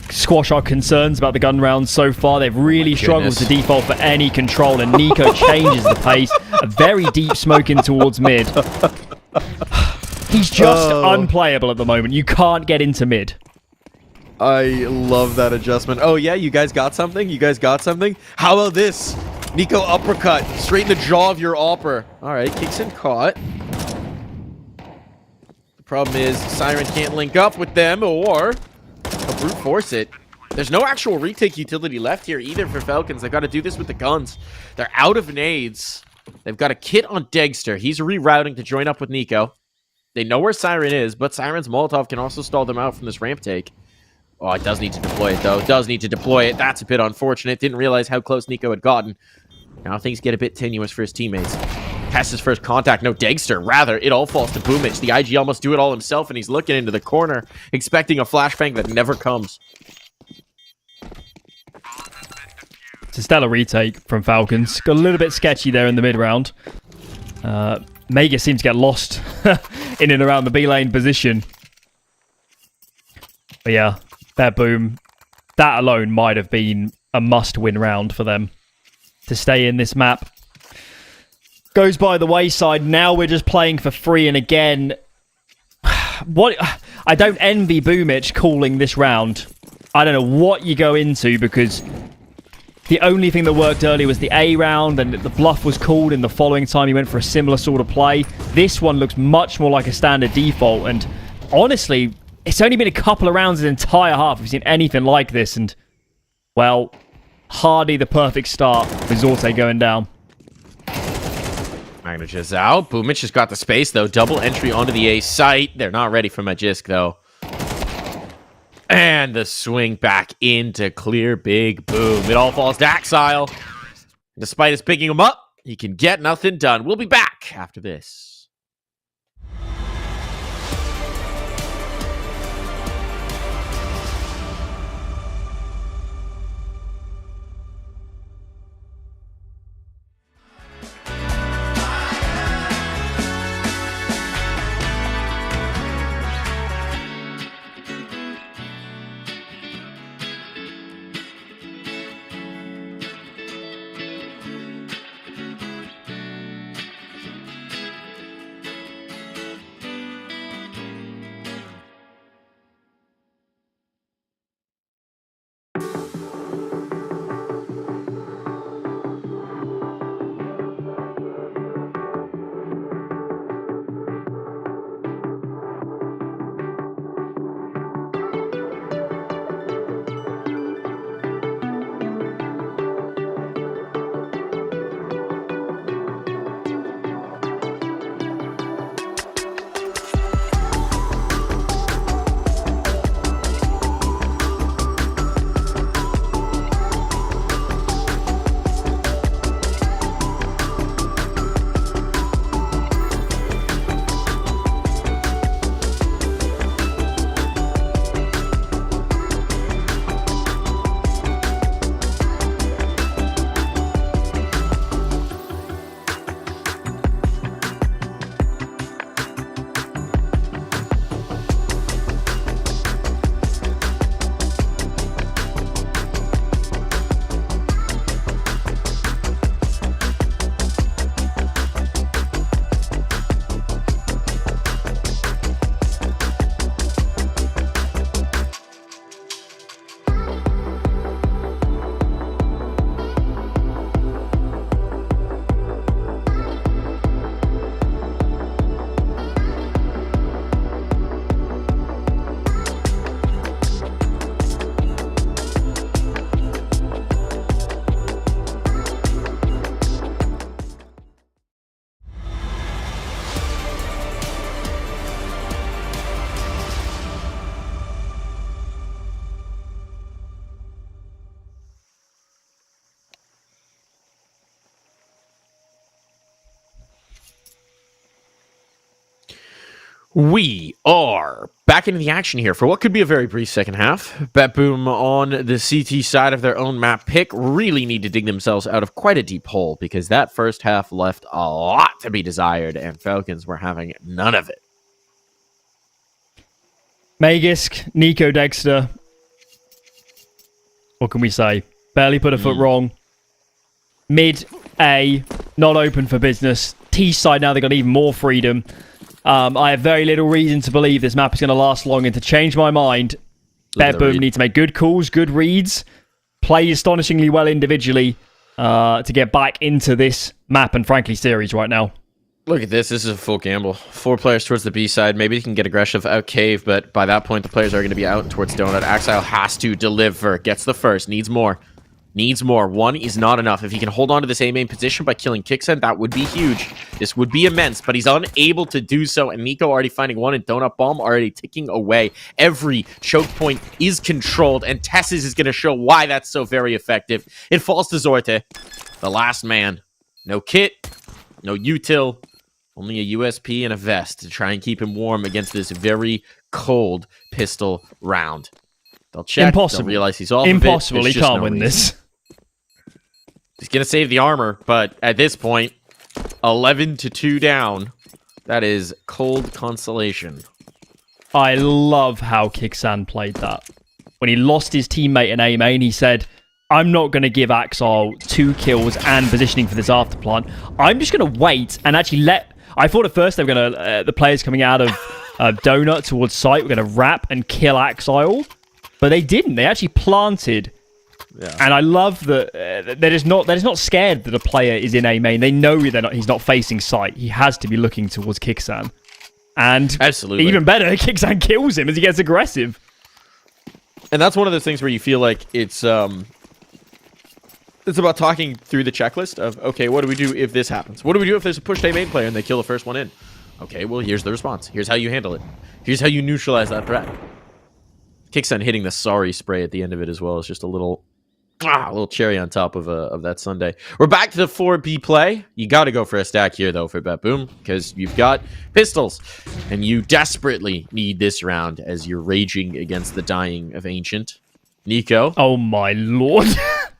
squash our concerns about the gun rounds so far. They've really struggled to default for any control, and Nico changes the pace. A very deep smoke in towards mid. He's just unplayable at the moment. You can't get into mid. I love that adjustment. Oh, yeah, you guys got something? You guys got something? How about this? Nico uppercut. Straight in the jaw of your AWPer. All right, kicks in caught. The problem is Siren can't link up with them or brute force it. There's no actual retake utility left here either for Falcons. They've got to do this with the guns. They're out of nades. They've got a kit on Dexter. He's rerouting to join up with Nico. They know where Siren is, but Siren's Molotov can also stall them out from this ramp take. Oh, it does need to deploy it, though. Does need to deploy it. That's a bit unfortunate. Didn't realize how close Nico had gotten. Now things get a bit tenuous for his teammates. Has his first contact. No, Dexter. Rather, it all falls to Boomich. The IG almost do it all himself, and he's looking into the corner, expecting a flashbang that never comes. It's a stellar retake from Falcons. Got a little bit sketchy there in the mid-round. Mega seems to get lost in and around the B lane position. But yeah, their boom, that alone might have been a must-win round for them to stay in this map. Goes by the wayside. Now we're just playing for free, and again, what I don't envy Boomich calling this round. I don't know what you go into, because the only thing that worked earlier was the A round, and the bluff was called in the following time he went for a similar sort of play. This one looks much more like a standard default, and honestly, it's only been a couple of rounds in the entire half we've seen anything like this, and, well, hardly the perfect start with Zorte going down. Magnage is out. Boomich has got the space, though. Double entry onto the A site. They're not ready for Magisk, though. And the swing back into clear. Big boom. It all falls to Axile. Despite us picking him up, he can get nothing done. We'll be back after this. We are back into the action here for what could be a very brief second half. BetBoom on the CT side of their own map pick really need to dig themselves out of quite a deep hole, because that first half left a lot to be desired, and Falcons were having none of it. Magisk, Nico Dexter. What can we say? Barely put a foot wrong. Mid A, not open for business. T side now, they've got even more freedom. I have very little reason to believe this map is going to last long, and to change my mind, BetBoom need to make good calls, good reads, play astonishingly well individually to get back into this map and, frankly, series right now. Look at this. This is a full gamble. 4 players towards the B side. Maybe they can get aggressive out cave, but by that point, the players are going to be out towards Donut. Axile has to deliver. Gets the first. Needs more. Needs more. 1 is not enough. If he can hold on to the same main position by killing Kixen, that would be huge. This would be immense, but he's unable to do so, and Nico already finding 1 and Donut Bomb already ticking away. Every choke point is controlled, and Tessis is going to show why that's so very effective. It falls to Zorte, the last man. No kit, no util, only a USP and a vest to try and keep him warm against this very cold pistol round. They'll check, Impossible. They'll realize he's off Impossible, of it. he can't win this. He's going to save the armor, but at this point, 11-2 down. That is cold consolation. I love how Kixan played that. When he lost his teammate in A main, he said, I'm not going to give Axile 2 kills and positioning for this afterplant. I'm just going to wait and actually let... I thought at first they were going to... the players coming out of Donut towards site were going to wrap and kill Axile. But they didn't. They actually planted. Yeah. And I love that they're just not scared that a player is in A main. They know he's not facing site. He has to be looking towards Kixan. And absolutely, even better, Kixan kills him as he gets aggressive. And that's one of those things where you feel like it's about talking through the checklist of, okay, what do we do if this happens? What do we do if there's a push A main player and they kill the first one in? Okay, well, here's the response. Here's how you handle it. Here's how you neutralize that threat. Kixan hitting the sorry spray at the end of it as well is just a little cherry on top of that Sunday. We're back to the 4B play. You got to go for a stack here, though, for BetBoom, because you've got pistols, and you desperately need this round as you're raging against the dying of Ancient. Nico. Oh, my lord.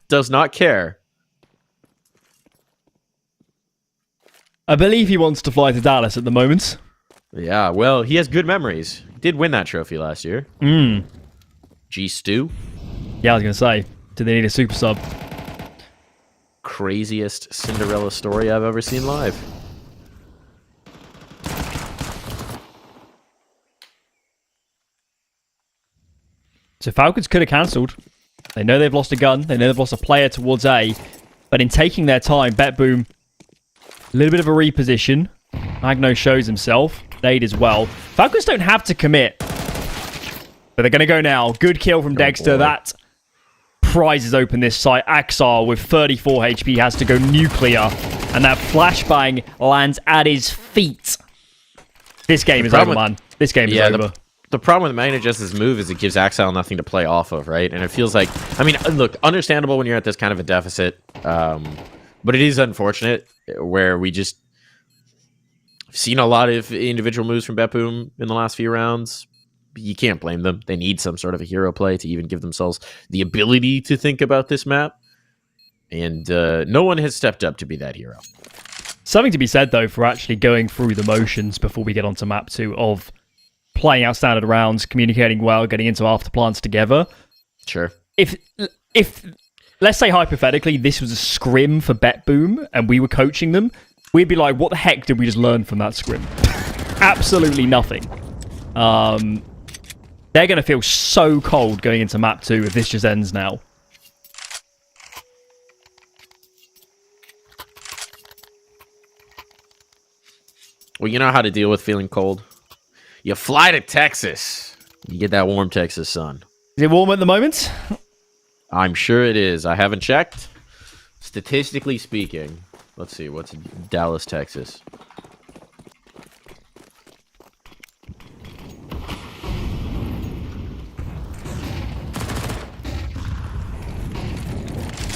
Does not care. I believe he wants to fly to Dallas at the moment. Yeah, well, he has good memories. He did win that trophy last year. G Stu. Yeah, I was going to say, do they need a super sub? Craziest Cinderella story I've ever seen live. So Falcons could have cancelled. They know they've lost a gun. They know they've lost a player towards A. But in taking their time, BetBoom, a little bit of a reposition. Magno shows himself. Nade as well. Falcons don't have to commit. But they're going to go now. Good kill from Dexter. Boy. That prizes open this site. Axar with 34 HP has to go nuclear. And that flashbang lands at his feet. This game is over, man. This game is over. The problem with Magnagus's move is it gives Axile nothing to play off of, right? And it feels like... I mean, look, understandable when you're at this kind of a deficit. But it is unfortunate where we just... seen a lot of individual moves from BetBoom in the last few rounds. You can't blame them. They need some sort of a hero play to even give themselves the ability to think about this map. And no one has stepped up to be that hero. Something to be said, though, for actually going through the motions before we get onto map 2 of playing out standard rounds, communicating well, getting into afterplants together. Sure. If let's say hypothetically this was a scrim for BetBoom and we were coaching them, we'd be like, what the heck did we just learn from that scrim? Absolutely nothing. They're going to feel so cold going into map 2 if this just ends now. Well, you know how to deal with feeling cold. You fly to Texas. You get that warm Texas sun. Is it warm at the moment? I'm sure it is. I haven't checked. Statistically speaking, let's see. What's Dallas, Texas?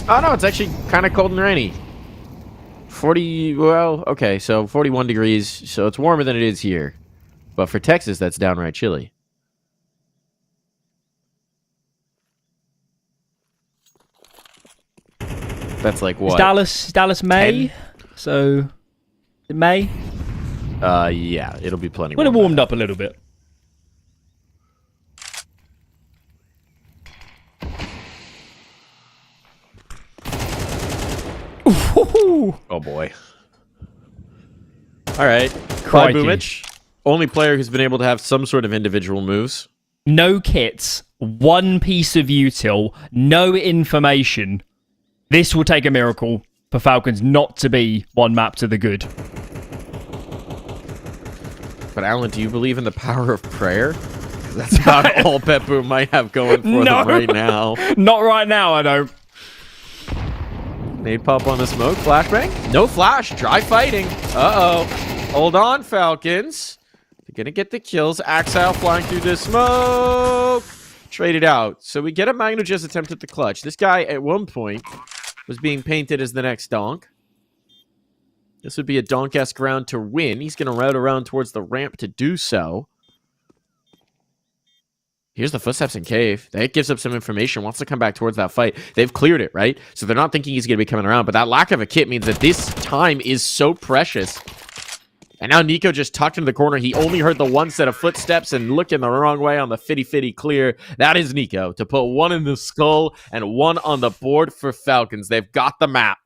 Oh, no, it's actually kind of cold and rainy. 40, well, okay, so 41 degrees, so it's warmer than it is here. But for Texas, that's downright chilly. That's like what? Dallas May? 10? So, May? Yeah, it'll be plenty Would have warmed up a little bit. Oh boy. All right. Clyde Bumich, only player who's been able to have some sort of individual moves. No kits, one piece of util, no information. This will take a miracle for Falcons not to be one map to the good. But Alan, do you believe in the power of prayer? That's about all BetBoom might have going for them right now. Not right now, I don't. Nade pop on the smoke. Flashbang. No flash. Dry fighting. Uh-oh. Hold on, Falcons. They're going to get the kills. Axile flying through the smoke. Traded out. So we get a Magno just attempt at the clutch. This guy, at one point, was being painted as the next donk. This would be a donk-esque round to win. He's going to route around towards the ramp to do so. Here's the footsteps in cave. That gives up some information. Wants to come back towards that fight. They've cleared it, right? So they're not thinking he's going to be coming around. But that lack of a kit means that this time is so precious. And now Nico just tucked into the corner. He only heard the one set of footsteps and looking the wrong way on the fitty clear. That is Nico to put one in the skull and one on the board for Falcons. They've got the map.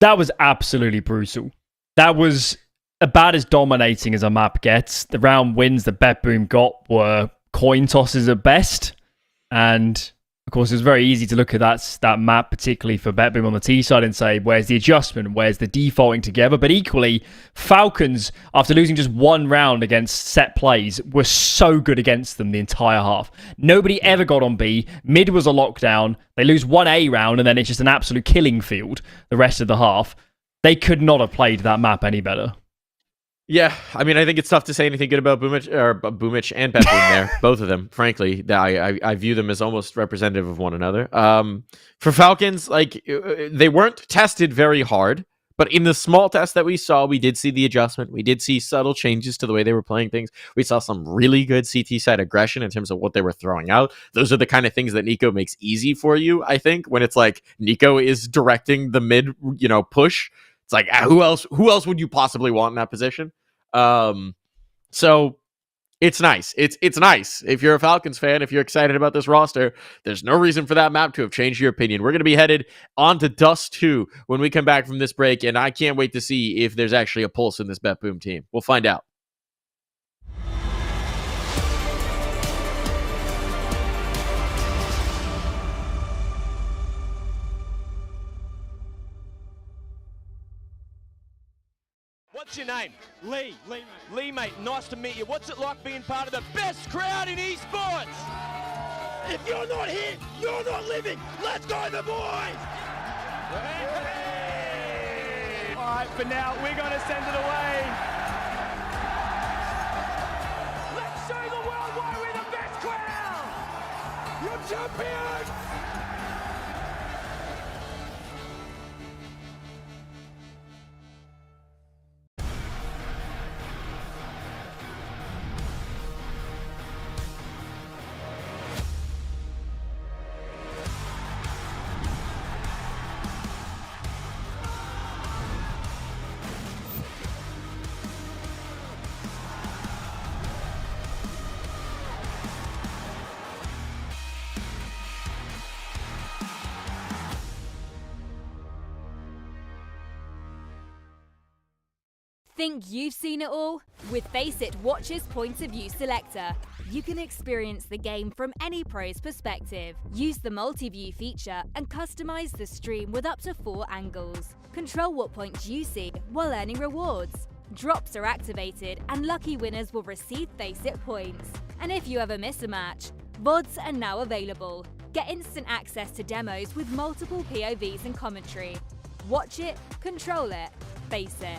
That was absolutely brutal. That was about as dominating as a map gets. The round wins that BetBoom got were coin tosses at best. And of course, it was very easy to look at that map, particularly for BetBoom on the T side, and say, where's the adjustment? Where's the defaulting together? But equally, Falcons, after losing just one round against set plays, were so good against them the entire half. Nobody ever got on B. Mid was a lockdown. They lose one A round, and then it's just an absolute killing field the rest of the half. They could not have played that map any better. Yeah, I mean, I think it's tough to say anything good about Boomich and BetBoom there. Both of them, frankly, I view them as almost representative of one another. For Falcons, like, they weren't tested very hard, but in the small test that we saw, we did see the adjustment. We did see subtle changes to the way they were playing things. We saw some really good CT side aggression in terms of what they were throwing out. Those are the kind of things that Nico makes easy for you, I think, when it's like Nico is directing the mid, push. It's like, who else would you possibly want in that position? So it's nice. It's nice. If you're a Falcons fan, if you're excited about this roster, there's no reason for that map to have changed your opinion. We're going to be headed on to Dust 2 when we come back from this break, and I can't wait to see if there's actually a pulse in this BetBoom team. We'll find out. What's your name? Lee. Lee, mate, nice to meet you. What's it like being part of the best crowd in esports? If you're not here, you're not living. Let's go, the boys! All right, for now, we're going to send it away. Let's show the world why we're the best crowd! You're champions! Think you've seen it all? With Faceit Watch's Point of View Selector, you can experience the game from any pro's perspective. Use the multi-view feature and customize the stream with up to 4 angles. Control what points you see while earning rewards. Drops are activated and lucky winners will receive Faceit points. And if you ever miss a match, VODs are now available. Get instant access to demos with multiple POVs and commentary. Watch it, control it, Faceit.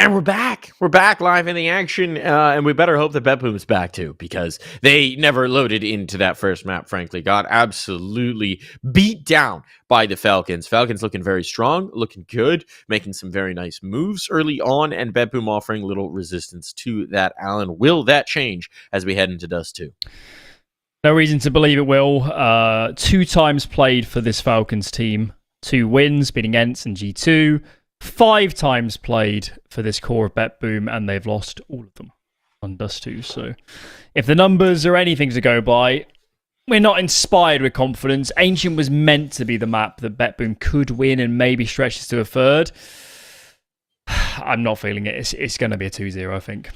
And we're back. We're back live in the action, and we better hope that BetBoom's back too, because they never loaded into that first map, frankly. Got absolutely beat down by the Falcons. Falcons looking very strong, looking good, making some very nice moves early on, and BetBoom offering little resistance to that, Alan. Will that change as we head into Dust 2? No reason to believe it will. 2 times played for this Falcons team. 2 wins, beating Ents and G2. 5 times played for this core of BetBoom, and they've lost all of them on Dust 2. So if the numbers are anything to go by, we're not inspired with confidence. Ancient was meant to be the map that BetBoom could win and maybe stretches to a third. I'm not feeling it. It's going to be a 2-0, I think.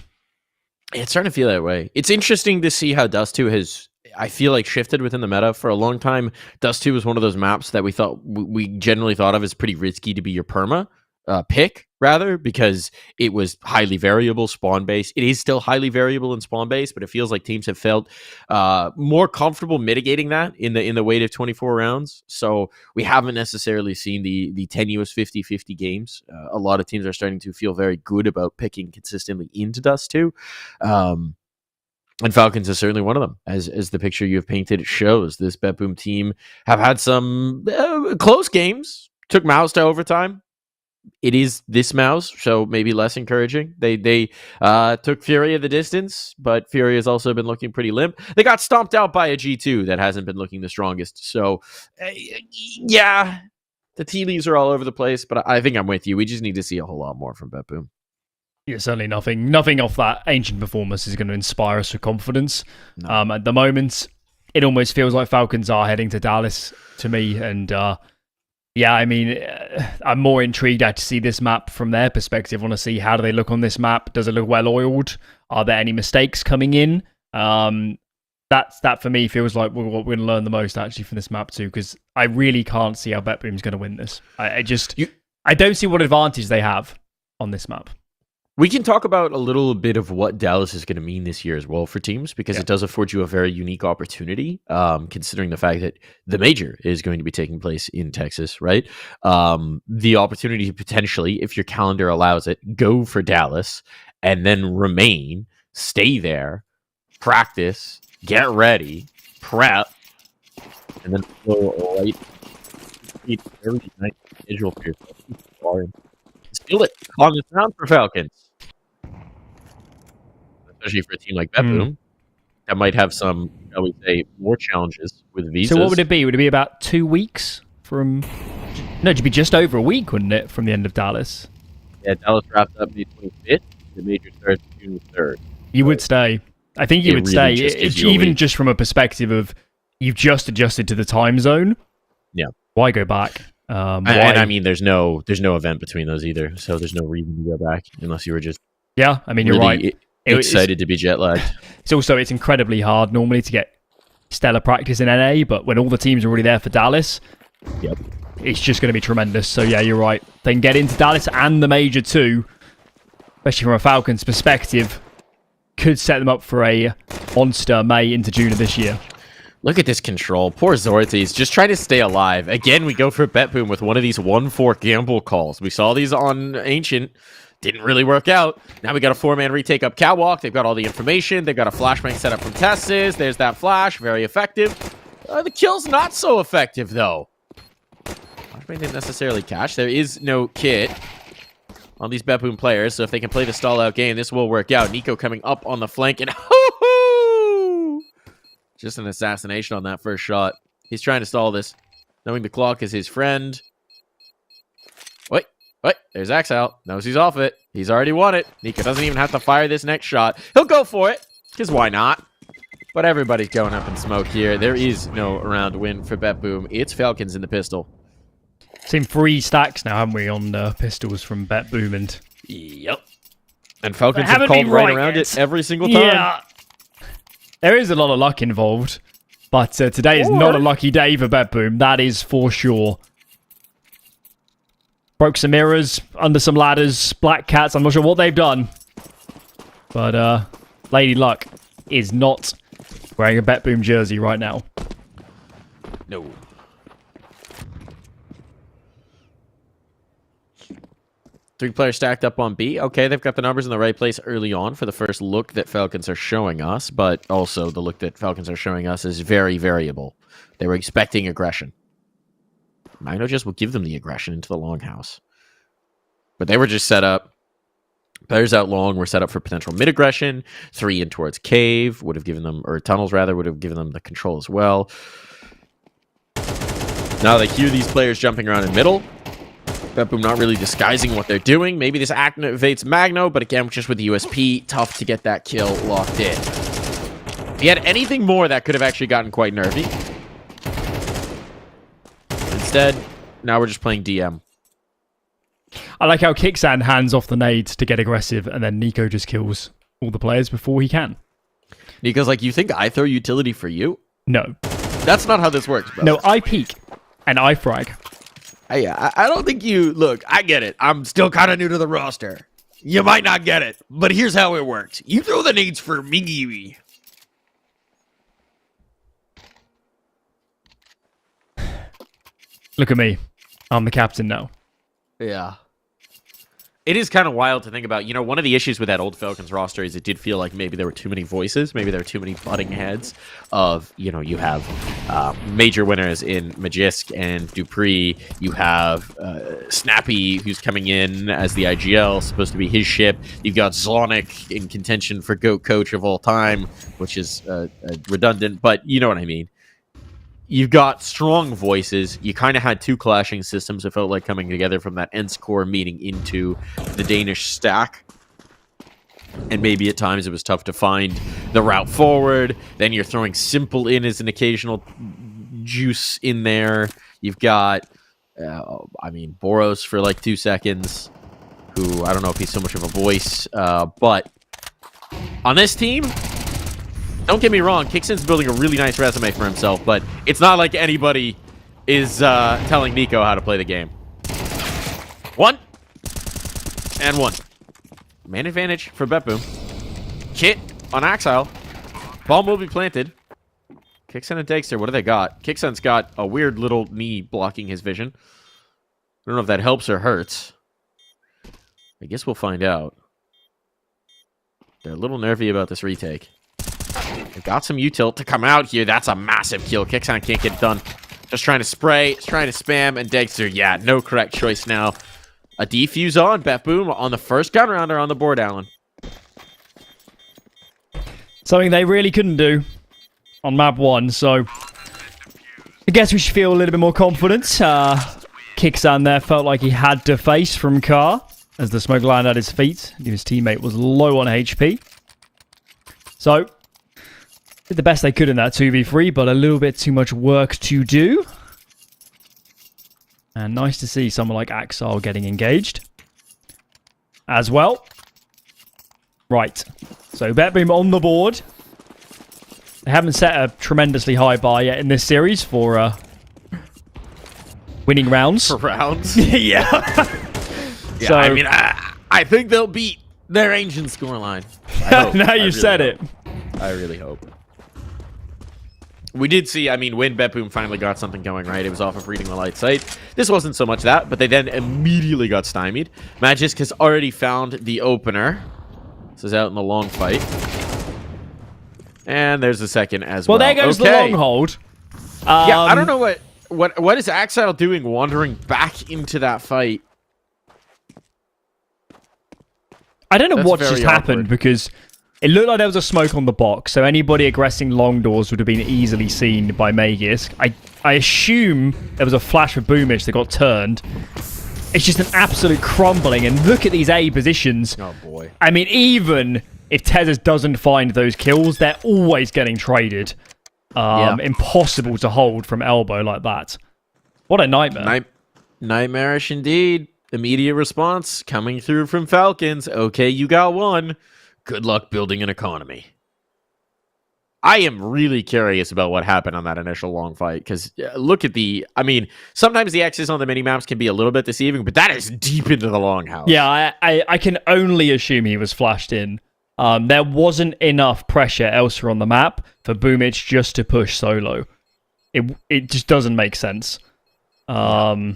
It's starting to feel that way. It's interesting to see how Dust 2 has, I feel like, shifted within the meta. For a long time, Dust 2 was one of those maps that we generally thought of as pretty risky to be your perma pick, rather, because it was highly variable spawn based. It is still highly variable in spawn based, but it feels like teams have felt more comfortable mitigating that in the wait of 24 rounds. So we haven't necessarily seen the tenuous 50-50 games. A lot of teams are starting to feel very good about picking consistently into Dust 2. And Falcons is certainly one of them, as the picture you have painted shows. This BetBoom team have had some close games, took Mouse to overtime. It is this Mouse, so maybe less encouraging. They took Fury of the distance, but Fury has also been looking pretty limp. They got stomped out by a G2 that hasn't been looking the strongest. So, yeah, the tea leaves are all over the place, but I think I'm with you. We just need to see a whole lot more from BetBoom. Yeah, certainly nothing off that Ancient performance is going to inspire us with confidence. No. At the moment, it almost feels like Falcons are heading to Dallas to me, and yeah, I mean, I'm more intrigued to see this map from their perspective. I want to see how do they look on this map. Does it look well oiled? Are there any mistakes coming in? That for me feels like what we're going to learn the most actually from this map too, because I really can't see how BetBoom's going to win this. I don't see what advantage they have on this map. We can talk about a little bit of what Dallas is going to mean this year as well for teams, because it does afford you a very unique opportunity, considering the fact that the major is going to be taking place in Texas, right? The opportunity to potentially, if your calendar allows it, go for Dallas and then remain, stay there, practice, get ready, prep, and then go right. Very nice schedule for yourself. Steal it on the round for Falcons. Especially for a team like BetBoom that might have some, I would say, more challenges with visas. So what would it be? Would it be about 2 weeks from... No, it'd be just over a week, wouldn't it, from the end of Dallas? Yeah, Dallas wraps up May 25th. The major starts June 3rd. You would stay. I think you would really stay. Even just from a perspective of you've just adjusted to the time zone. Yeah. Why go back? And I mean, there's no event between those either, so there's no reason to go back unless you were just I mean, you're right. Excited to be jet lagged. It's incredibly hard normally to get stellar practice in NA, but when all the teams are already there for Dallas, it's just going to be tremendous. So yeah, you're right. They can get into Dallas and the major too, especially from a Falcons perspective, could set them up for a monster May into June of this year. Look at this control. Poor Zorthi's just trying to stay alive. Again, we go for BetBoom with one of these 1-4 gamble calls. We saw these on Ancient. Didn't really work out. Now we got a 4-man retake up Catwalk. They've got all the information. They've got a flashbang set up from Tessis. There's that flash. Very effective. The kill's not so effective, though. Flashbang didn't necessarily catch. There is no kit on these BetBoom players, so if they can play the stall-out game, this will work out. Nico coming up on the flank, and just an assassination on that first shot. He's trying to stall this, knowing the clock is his friend. Wait, there's Axel. Knows he's off it. He's already won it. Nico doesn't even have to fire this next shot. He'll go for it, because why not? But everybody's going up in smoke here. There is no round win for BetBoom. It's Falcons in the pistol. Seen 3 stacks now, haven't we, on pistols from BetBoom? And yep. And Falcons have called right around it every single time. Yeah. There is a lot of luck involved, but today is not a lucky day for BetBoom. That is for sure. Broke some mirrors, under some ladders, black cats. I'm not sure what they've done. But Lady Luck is not wearing a BetBoom jersey right now. No. 3 players stacked up on B. Okay, they've got the numbers in the right place early on for the first look that Falcons are showing us, but also the look that Falcons are showing us is very variable. They were expecting aggression. Magno just will give them the aggression into the longhouse. But they were just set up. Players out long were set up for potential mid-aggression. 3 in towards cave would have given them, or tunnels rather, would have given them the control as well. Now they hear these players jumping around in middle. Bepboom not really disguising what they're doing. Maybe this activates Magno, but again, just with the USP, tough to get that kill locked in. If he had anything more, that could have actually gotten quite nervy. Instead, now we're just playing DM. I like how Kicksan hands off the nades to get aggressive, and then Nico just kills all the players before he can. Nico's like, you think I throw utility for you? No. That's not how this works, bro. No, I peek, and I frag. I don't think you... Look, I get it. I'm still kind of new to the roster. You might not get it, but here's how it works. You throw the nades for me. Look at me. I'm the captain now. Yeah. It is kind of wild to think about. You know, one of the issues with that old Falcons roster is it did feel like maybe there were too many voices. Maybe there were too many butting heads of, you know, you have major winners in Magisk and Dupree. You have Snappy, who's coming in as the IGL, supposed to be his ship. You've got Zlonic in contention for GOAT coach of all time, which is redundant, but you know what I mean. You've got strong voices. You kind of had 2 clashing systems. It felt like coming together from that Ents core meeting into the Danish stack. And maybe at times it was tough to find the route forward. Then you're throwing Simple in as an occasional juice in there. You've got, Boros for like 2 seconds, who I don't know if he's so much of a voice. But on this team... Don't get me wrong, Kicksan's building a really nice resume for himself, but it's not like anybody is telling Nico how to play the game. 1. And 1. Man advantage for Bepboom. Kit on Axile. Bomb will be planted. Kicksan and Dexter, what do they got? Kicksan's got a weird little knee blocking his vision. I don't know if that helps or hurts. I guess we'll find out. They're a little nervy about this retake. They've got some U-tilt to come out here. That's a massive kill. Kicksan can't get it done. Just trying to spray, trying to spam, and Dexter, yeah, no correct choice now. A defuse on Bepboom on the first gun rounder on the board, Alan. Something they really couldn't do on map 1, so I guess we should feel a little bit more confident. Kicksan there felt like he had to face from Car as the smoke landed at his feet. His teammate was low on HP. So, did the best they could in that 2v3, but a little bit too much work to do. And nice to see someone like Axile getting engaged as well. Right, so Bepboom on the board. They haven't set a tremendously high bar yet in this series for winning rounds. For rounds? Yeah. Yeah, So, I mean, I think they'll beat their ancient scoreline. now you said it. I really hope. We did see, I mean, when Bepboom finally got something going right, it was off of reading the light sight. This wasn't so much that, but they then immediately got stymied. Magisk has already found the opener. This is out in the long fight. And there's the second as well. Well, there goes the long hold. Yeah, I don't know what is Axile doing wandering back into that fight. I don't know That's what very just happened awkward. because it looked like there was a smoke on the box, so anybody aggressing long doors would have been easily seen by Magisk. I assume there was a flash of Boomish that got turned. It's just an absolute crumbling, and look at these A positions. Oh boy. I mean, even if Tezes doesn't find those kills, they're always getting traded. Impossible to hold from elbow like that. What a nightmare. Nightmarish indeed. Immediate response coming through from Falcons. Okay, you got one. Good luck building an economy. I am really curious about what happened on that initial long fight, because look at the... I mean, sometimes the X's on the mini-maps can be a little bit deceiving, but that is deep into the longhouse. Yeah, I can only assume he was flashed in. There wasn't enough pressure elsewhere on the map for Boomich just to push solo. It just doesn't make sense. Yeah,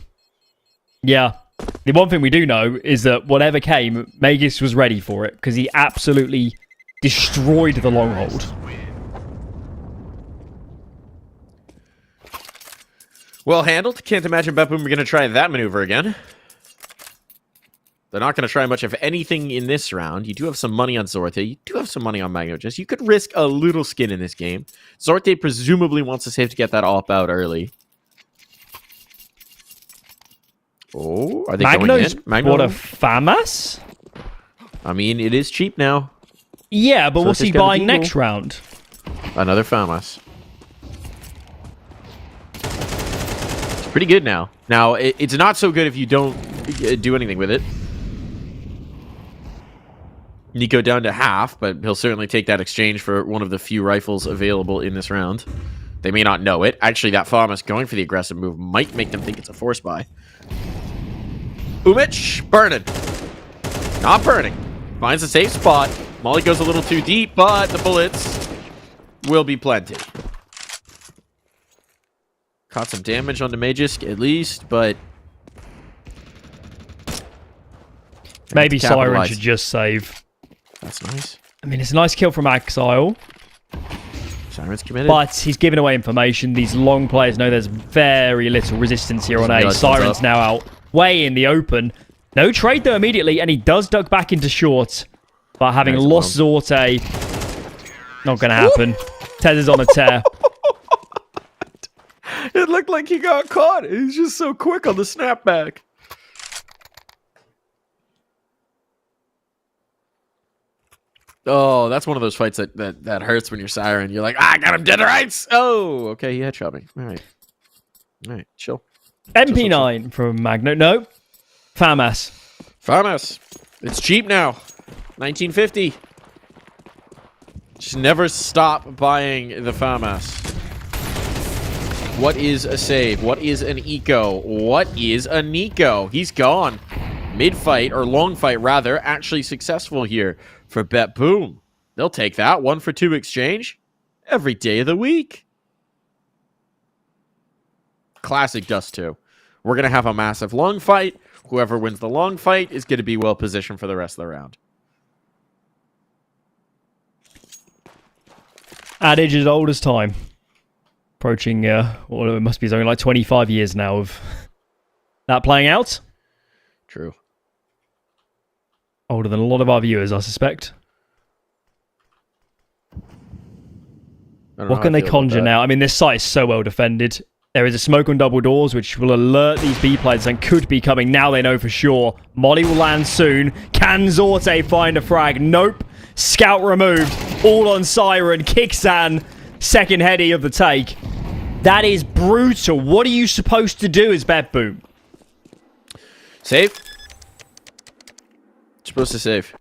The one thing we do know is that whatever came, Magus was ready for it because he absolutely destroyed the long hold. Well handled. Can't imagine BetBoom are going to try that maneuver again. They're not going to try much of anything in this round. You do have some money on Zorte. You do have some money on Magnogis. You could risk a little skin in this game. Zorte presumably wants to save to get that op out early. Oh, are they going in? Magno's bought a FAMAS? I mean, it is cheap now. Yeah, but what's he buying next round? Another FAMAS. It's pretty good now. Now, it's not so good if you don't do anything with it. Nico down to half, but he'll certainly take that exchange for one of the few rifles available in this round. They may not know it. Actually, that FAMAS going for the aggressive move might make them think it's a force buy. Umich, burning. Not burning. Finds a safe spot. Molly goes a little too deep, but the bullets will be plenty. Caught some damage on the Magisk, at least, but... Maybe Siren should just save. That's nice. I mean, it's a nice kill from Exile. Siren's committed. But he's giving away information. These long players know there's very little resistance here on A. Siren's now out way in the open. No trade, though, immediately, and he does duck back into short. But having lost Zorte, not going to happen. Tez is on a tear. It looked like he got caught. He's just so quick on the snapback. Oh, that's one of those fights that hurts when you're Siren. You're like, I got him dead to rights. Oh, okay, he headshot me. All right, chill. MP9 chill. From Magno. No, FAMAS. FAMAS. It's cheap now. 1950. Just never stop buying the FAMAS. What is a save? What is an eco? What is a Nico? He's gone. Mid-fight, or long fight rather, actually successful here for BetBoom. They'll take that. 1-for-2 exchange every day of the week. Classic Dust 2. We're going to have a massive long fight. Whoever wins the long fight is going to be well positioned for the rest of the round. Adage as old as time. Approaching, well, it must be something like 25 years now of that playing out. True. Older than a lot of our viewers, I suspect. What can they conjure now? I mean, this site is so well defended. There is a smoke on double doors, which will alert these B players and could be coming. Now they know for sure. Molly will land soon. Can Zorte find a frag? Nope. Scout removed. All on Siren. Kixan. Second heady of the take. That is brutal. What are you supposed to do as BetBoom? Save. Supposed to save.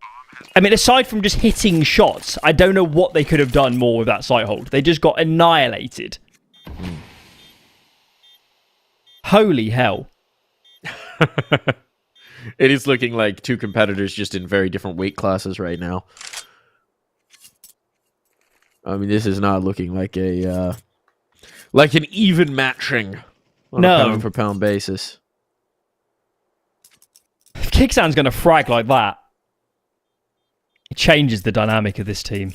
I mean, aside from just hitting shots, I don't know what they could have done more with that site hold. They just got annihilated. Holy hell. It is looking like two competitors just in very different weight classes right now. I mean, this is not looking like a like an even matching on a pound for pound basis. If Kixan's going to frag like that, it changes the dynamic of this team.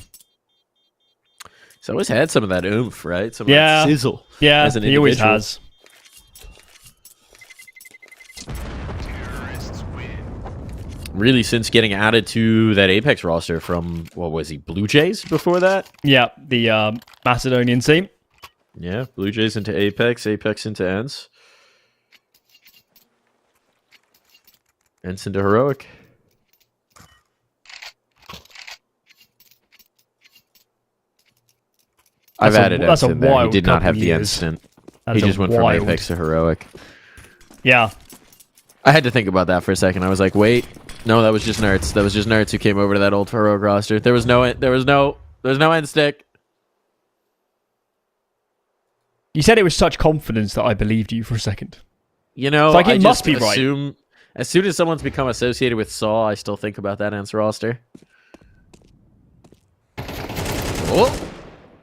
He's always had some of that oomph, right? Some of that sizzle. Yeah, as an he always has. Really, since getting added to that Apex roster from, what was he, Blue Jays before that? Yeah, the Macedonian team. Yeah, Blue Jays into Apex, Apex into ENCE. ENCE into Heroic. I've added ENCE in there. He did not have the instant. He just went from Apex to Heroic. Yeah. I had to think about that for a second. I was like, wait, no, that was just nerds. That was just nerds who came over to that old Heroic roster. There was no end stick. You said it with such confidence that I believed you for a second. You know, it's like it I must just be assume, right. As soon as someone's become associated with Saw, I still think about that ENCE roster. Oh,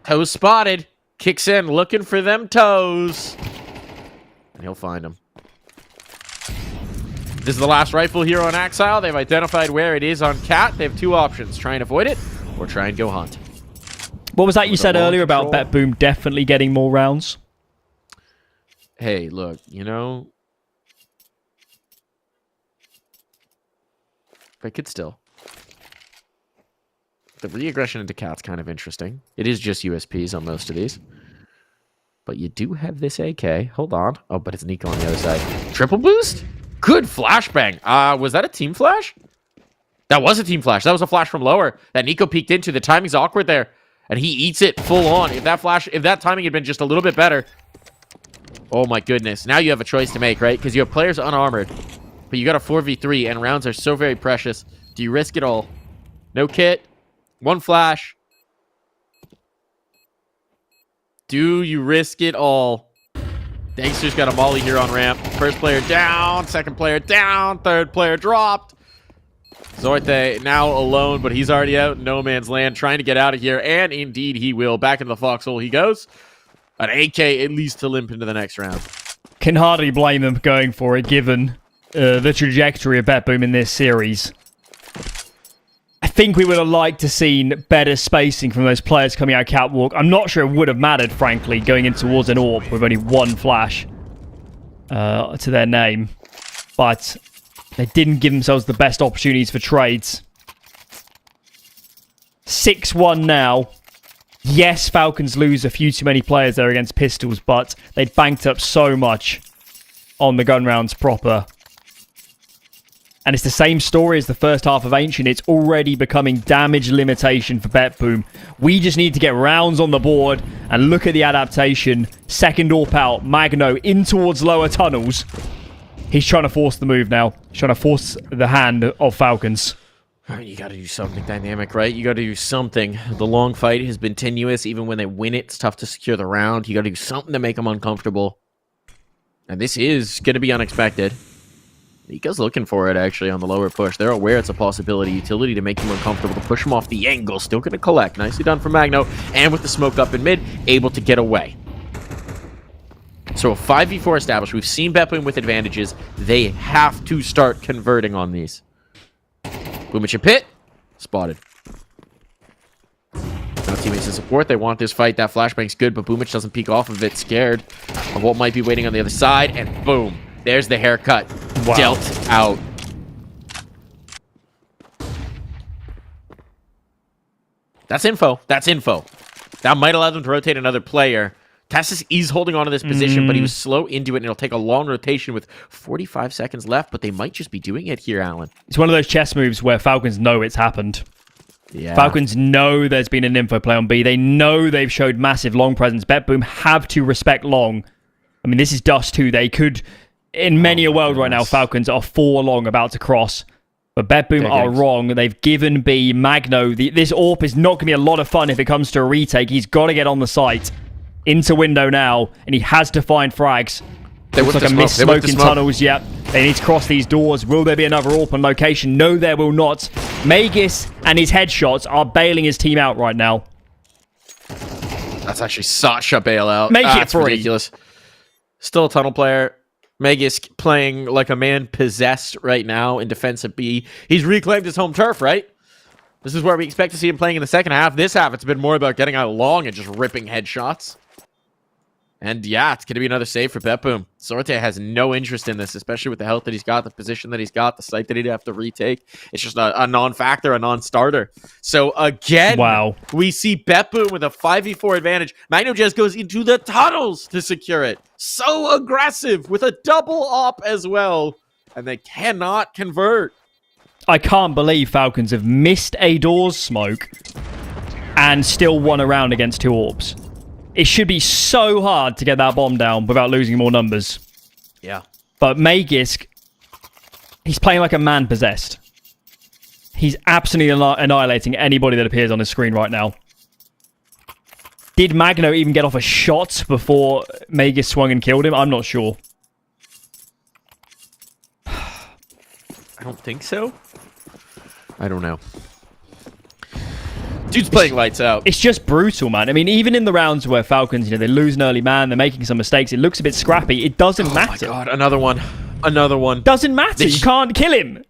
toes spotted. Kicks in, looking for them toes. And he'll find them. This is the last rifle here on Axile. They've identified where it is on Cat. They have two options. Try and avoid it, or try and go hunt. What was that you said earlier about Bet Boom definitely getting more rounds? Hey, look, you know, they could still. The re-aggression into Cat's kind of interesting. It is just USPs on most of these. But you do have this AK. Hold on. Oh, but it's Nico on the other side. Triple boost? Good flashbang. Was that a team flash? That was a team flash. That was a flash from lower that Nico peeked into. The timing's awkward there. And he eats it full on. If that timing had been just a little bit better. Oh my goodness. Now you have a choice to make, right? Because you have players unarmored. But you got a 4v3 and rounds are so very precious. Do you risk it all? No kit. One flash. Do you risk it all? Dangster's got a molly here on ramp. First player down. Second player down. Third player dropped. Zoite now alone, but he's already out in no man's land trying to get out of here. And indeed he will. Back into the foxhole he goes. An AK at least to limp into the next round. Can hardly blame them for going for it, given the trajectory of Bet Boom in this series. I think we would have liked to seen better spacing from those players coming out catwalk. I'm not sure it would have mattered, frankly, going in towards an AWP with only one flash to their name. But they didn't give themselves the best opportunities for trades. 6-1 now. Yes, Falcons lose a few too many players there against Pistols, but they banked up so much on the gun rounds proper. And it's the same story as the first half of Ancient. It's already becoming damage limitation for Bet Boom. We just need to get rounds on the board and look at the adaptation. Second AWP out, Magno in towards lower tunnels. He's trying to force the move now. He's trying to force the hand of Falcons. You got to do something dynamic, right? You got to do something. The long fight has been tenuous. Even when they win it, it's tough to secure the round. You got to do something to make them uncomfortable. And this is going to be unexpected. Nico's looking for it, actually, on the lower push. They're aware it's a possibility. Utility to make him uncomfortable, to push him off the angle. Still going to collect. Nicely done for Magno. And with the smoke up in mid, able to get away. So a 5v4 established. We've seen Bet Boom with advantages. They have to start converting on these. Boomich and Pit. Spotted. Now teammates in support. They want this fight. That flashbang's good, but Boomich doesn't peek off of it. Scared of what might be waiting on the other side. And boom. There's the haircut. Wow. Dealt out. That's info. That's info. That might allow them to rotate another player. Tassis is holding on to this position, but he was slow into it, and it'll take a long rotation with 45 seconds left, but they might just be doing it here, Alan. It's one of those chess moves where Falcons know it's happened. Yeah. Falcons know there's been an info play on B. They know they've showed massive long presence. Bet Boom have to respect long. I mean, this is Dust 2. They could, in many a world right now, Falcons are 4 long about to cross. But Bet Boom are wrong. They've given B Magno. This AWP is not going to be a lot of fun if it comes to a retake. He's got to get on the site. Into window now, and he has to find frags. Looks like a missed smoke in tunnels. Yep. They need to cross these doors. Will there be another AWP on location? No, there will not. Magis and his headshots are bailing his team out right now. That's actually such a bailout. Make it free. Ridiculous. Still a tunnel player. Magis playing like a man possessed right now in defense of B. He's reclaimed his home turf, right? This is where we expect to see him playing in the second half. This half, it's been more about getting out long and just ripping headshots. And yeah, it's going to be another save for Bet Boom. Sorte has no interest in this, especially with the health that he's got, the position that he's got, the site that he'd have to retake. It's just a non-factor, a non-starter. So again, we see Bet Boom with a 5v4 advantage. Magno just goes into the tunnels to secure it. So aggressive with a double op as well. And they cannot convert. I can't believe Falcons have missed a doors smoke and still won a round against 2 AWPs. It should be so hard to get that bomb down without losing more numbers. Yeah. But Magisk, he's playing like a man possessed. He's absolutely annihilating anybody that appears on his screen right now. Did Magno even get off a shot before Magisk swung and killed him? I'm not sure. I don't think so. I don't know. Dude's playing lights out. It's just brutal, man. I mean, even in the rounds where Falcons, they lose an early man, they're making some mistakes, it looks a bit scrappy. It doesn't matter. Oh my god, another one. Another one. Doesn't matter. You can't kill him.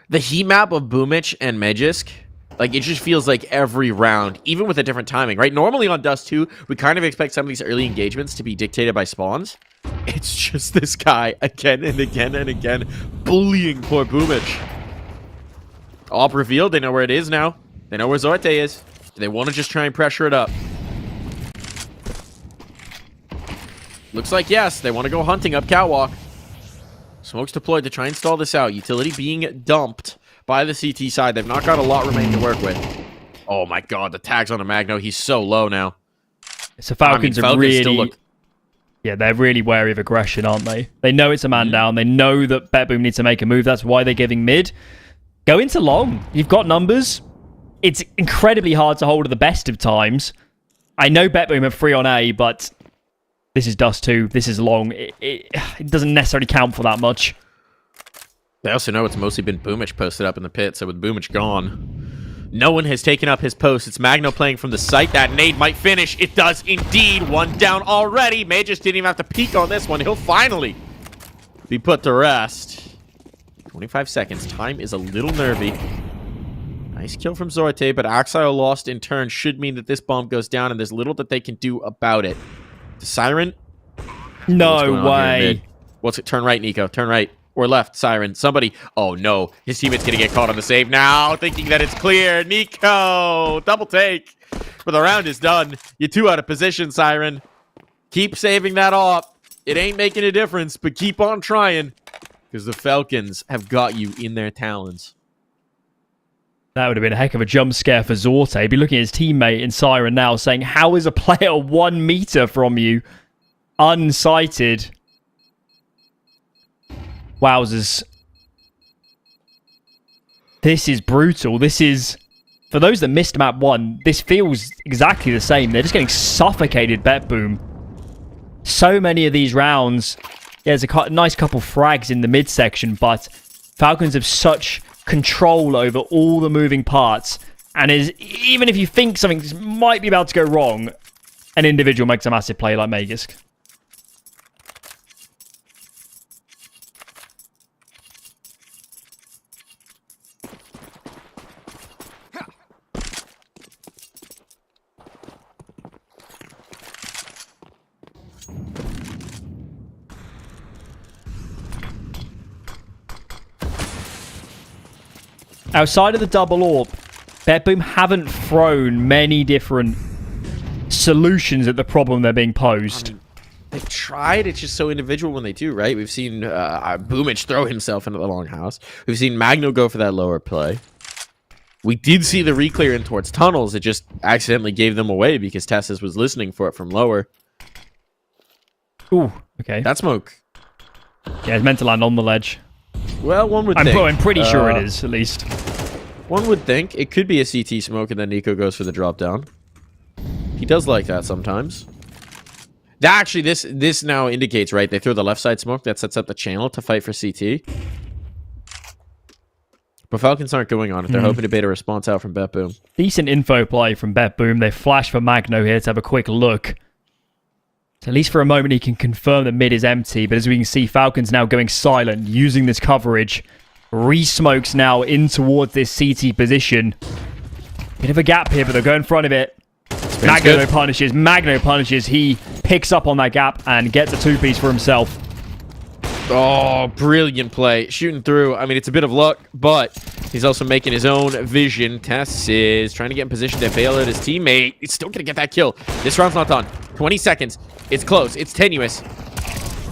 The heat map of Boomich and Magisk, like, it just feels like every round, even with a different timing, right? Normally on Dust 2, we kind of expect some of these early engagements to be dictated by spawns. It's just this guy again and again and again bullying poor Boomich. Op revealed. They know where it is now. They know where Zorte is. They want to just try and pressure it up. Looks like yes. They want to go hunting up Catwalk. Smokes deployed to try and stall this out. Utility being dumped by the CT side. They've not got a lot remaining to work with. Oh my god, the tags on a Magno. He's so low now. So Falcons are really... still look... Yeah, they're really wary of aggression, aren't they? They know it's a man down. They know that BetBoom needs to make a move. That's why they're giving mid. Go into long. You've got numbers. It's incredibly hard to hold at the best of times. I know BetBoom are 3 on A, but this is Dust 2. This is long. It doesn't necessarily count for that much. They also know it's mostly been Boomich posted up in the pit, so with Boomich gone, no one has taken up his post. It's Magno playing from the site. That nade might finish. It does indeed. One down already. May just didn't even have to peek on this one. He'll finally be put to rest. 25 seconds. Time is a little nervy. Nice kill from Zorte, but Axile lost in turn should mean that this bomb goes down, and there's little that they can do about it. The Siren? No way. What's it? Turn right, Nico. Turn right. Or left, Siren. Somebody. Oh, no. His teammate's going to get caught on the save now, thinking that it's clear. Nico! Double take. But the round is done. You're 2 out of position, Siren. Keep saving that off. It ain't making a difference, but keep on trying. Because the Falcons have got you in their talons. That would have been a heck of a jump scare for Zorte. He'd be looking at his teammate in Siren now, saying, how is a player 1 meter from you unsighted? Wowzers. This is brutal. This is... For those that missed map 1, this feels exactly the same. They're just getting suffocated, BetBoom. So many of these rounds... Yeah, there's a nice couple frags in the midsection, but Falcons have such control over all the moving parts. And even if you think something might be about to go wrong, an individual makes a massive play like Magisk. Outside of the double orb, BetBoom haven't thrown many different solutions at the problem they're being posed. I mean, they've tried. It's just so individual when they do, right? We've seen Boomich throw himself into the longhouse. We've seen Magno go for that lower play. We did see the reclear in towards tunnels. It just accidentally gave them away because Tessus was listening for it from lower. Ooh, okay. That smoke. Yeah, it's meant to land on the ledge. Well, one would think. I'm pretty sure it is, at least. One would think. It could be a CT smoke, and then Nico goes for the drop down. He does like that sometimes. Actually, this now indicates, right, they throw the left side smoke. That sets up the channel to fight for CT. But Falcons aren't going on it. They're hoping to bait a response out from BetBoom. Decent info play from BetBoom. They flash for Magno here to have a quick look. So at least for a moment he can confirm that mid is empty, but as we can see, Falcons now going silent, using this coverage. Re-smokes now in towards this CT position. Bit of a gap here, but they'll go in front of it. Magno punishes. He picks up on that gap and gets a 2-piece for himself. Oh, brilliant play. Shooting through. I mean, it's a bit of luck, but he's also making his own vision. Tess is trying to get in position to bail out his teammate. He's still going to get that kill. This round's not done. 20 seconds. It's close. It's tenuous.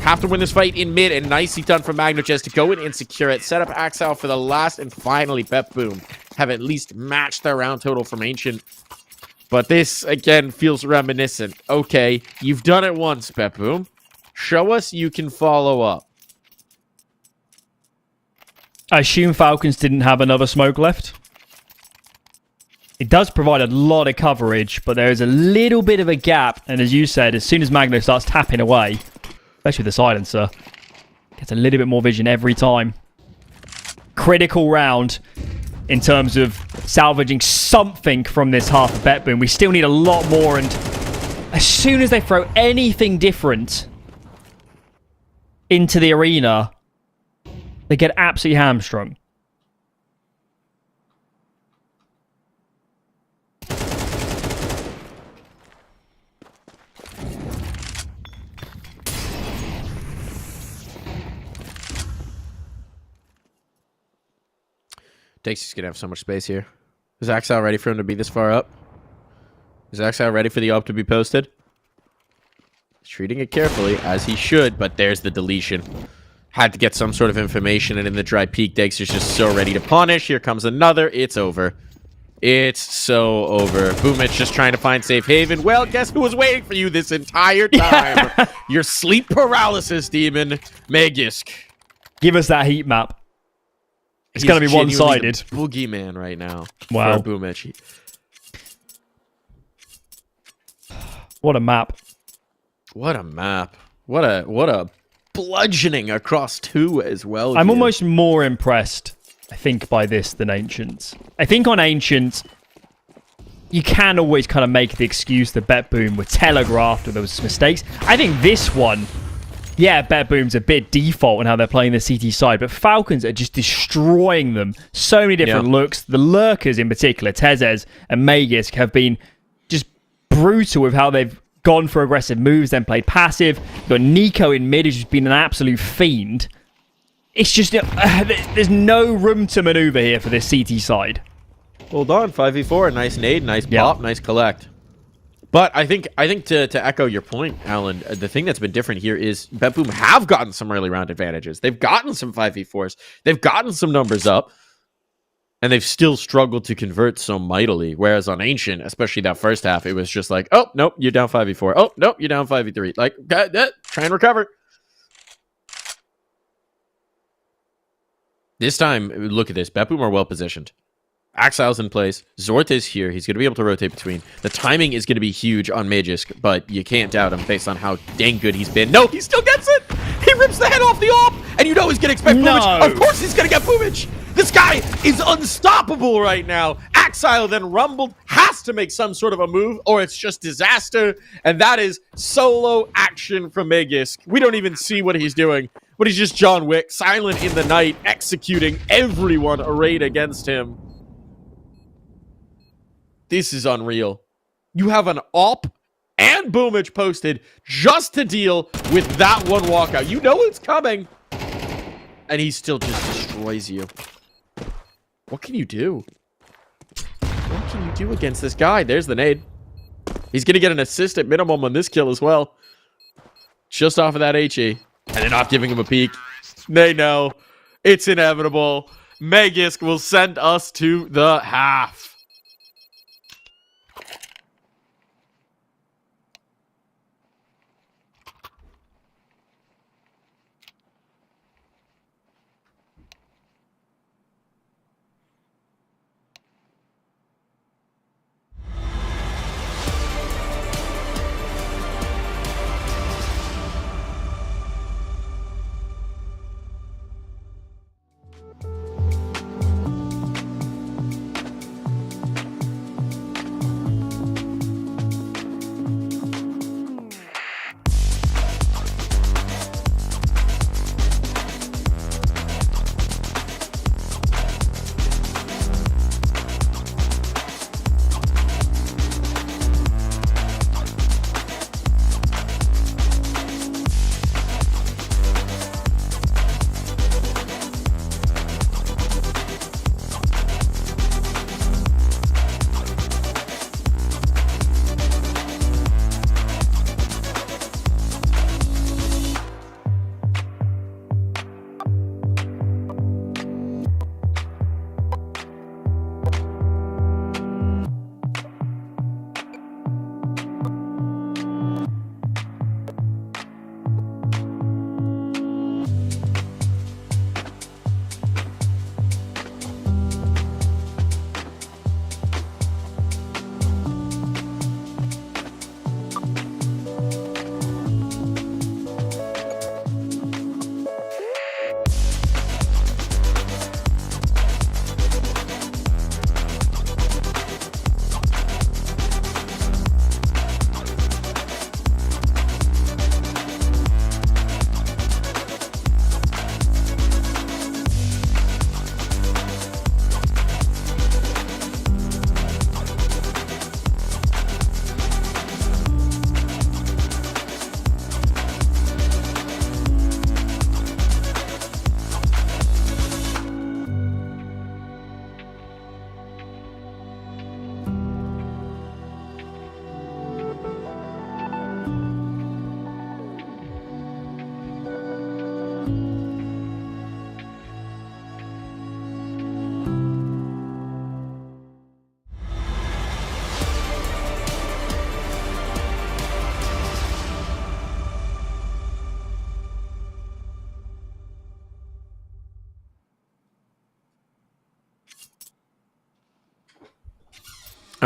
Have to win this fight in mid, and nicely done from Magno just to go in and secure it. Set up Axel for the last, and finally BetBoom have at least matched their round total from Ancient. But this, again, feels reminiscent. Okay, you've done it once, BetBoom. Show us you can follow up. I assume Falcons didn't have another smoke left. It does provide a lot of coverage, but there is a little bit of a gap. And as you said, as soon as Magno starts tapping away, especially with the silencer, gets a little bit more vision every time. Critical round in terms of salvaging something from this half of BetBoom. We still need a lot more, and as soon as they throw anything different into the arena, They get absolutely hamstrung. Dixie's going to have so much space here. Is Axel ready for him to be this far up? Is Axel ready for the op to be posted? He's treating it carefully, as he should, but there's the deletion. Had to get some sort of information, and in the dry peak, Dexter's just so ready to punish. Here comes another. It's over. It's so over. Boomich just trying to find safe haven. Well, guess who was waiting for you this entire time? Your sleep paralysis demon, Magisk. Give us that heat map. It's going to be one-sided. Boogeyman right now. Wow. For Boomich. What a map. What a map. What a bludgeoning across 2 as well. I'm here. almost more impressed, I think, by this than Ancients. I think on Ancients, you can always kind of make the excuse that Bet Boom were telegraphed or there was mistakes. I think this one, yeah, Bet Boom's a bit default in how they're playing the CT side, but Falcons are just destroying them. So many different looks. The lurkers in particular, Tezes and Magisk, have been just brutal with how they've gone for aggressive moves, then played passive. You've got Nico in mid, who's just been an absolute fiend. It's just, there's no room to maneuver here for this CT side. Hold on, 5v4, nice nade, nice pop, nice collect. But I think to echo your point, Alan, the thing that's been different here is BetBoom have gotten some early round advantages. They've gotten some 5v4s. They've gotten some numbers up. And they've still struggled to convert so mightily. Whereas on Ancient, especially that first half, it was just like, oh, nope, you're down 5v4. Oh, nope, you're down 5v3. Like, try and recover. This time, look at this. BetBoom are well positioned. Axile's in place. Zort is here. He's going to be able to rotate between. The timing is going to be huge on Magisk, but you can't doubt him based on how dang good he's been. No, he still gets it! He rips the head off the op, and you know he's going to expect Boomich. Of course he's going to get Boomich! This guy is unstoppable right now. Axile then rumbled, has to make some sort of a move, or it's just disaster, and that is solo action from Magisk. We don't even see what he's doing, but he's just John Wick, silent in the night, executing everyone arrayed against him. This is unreal. You have an op and Boomich posted just to deal with that one walkout. You know it's coming. And he still just destroys you. What can you do? What can you do against this guy? There's the nade. He's going to get an assist at minimum on this kill as well. Just off of that HE. And they're not giving him a peek. They know. It's inevitable. Magisk will send us to the half.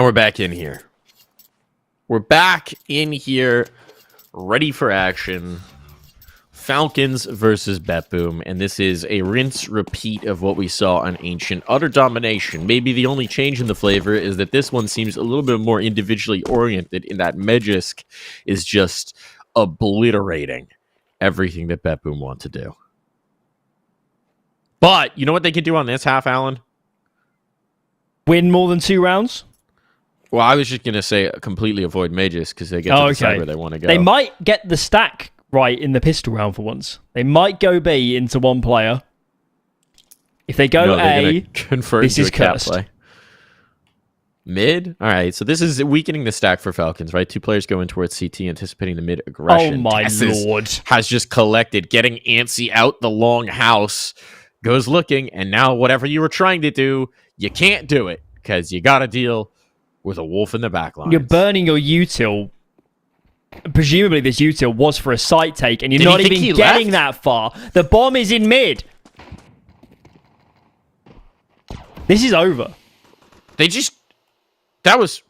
And we're back in here. We're back in here, ready for action. Falcons versus BetBoom, and this is a rinse repeat of what we saw on Ancient. Utter domination. Maybe the only change in the flavor is that this one seems a little bit more individually oriented in that Magisk is just obliterating everything that BetBoom want to do. But you know what they could do on this half, Alan? Win more than 2 rounds? Well, I was just going to say completely avoid Magisk because they get to decide where they want to go. They might get the stack right in the pistol round for once. They might go B into one player. If they go A, this is cursed. Play. Mid? All right, so this is weakening the stack for Falcons, right? 2 players going towards CT, anticipating the mid aggression. Oh my lord. Has just collected, getting antsy out the long house, goes looking, and now whatever you were trying to do, you can't do it because you got to deal with a wolf in the back line. You're burning your util. Presumably this util was for a site take, and you're not even getting that far. The bomb is in mid. This is over. That was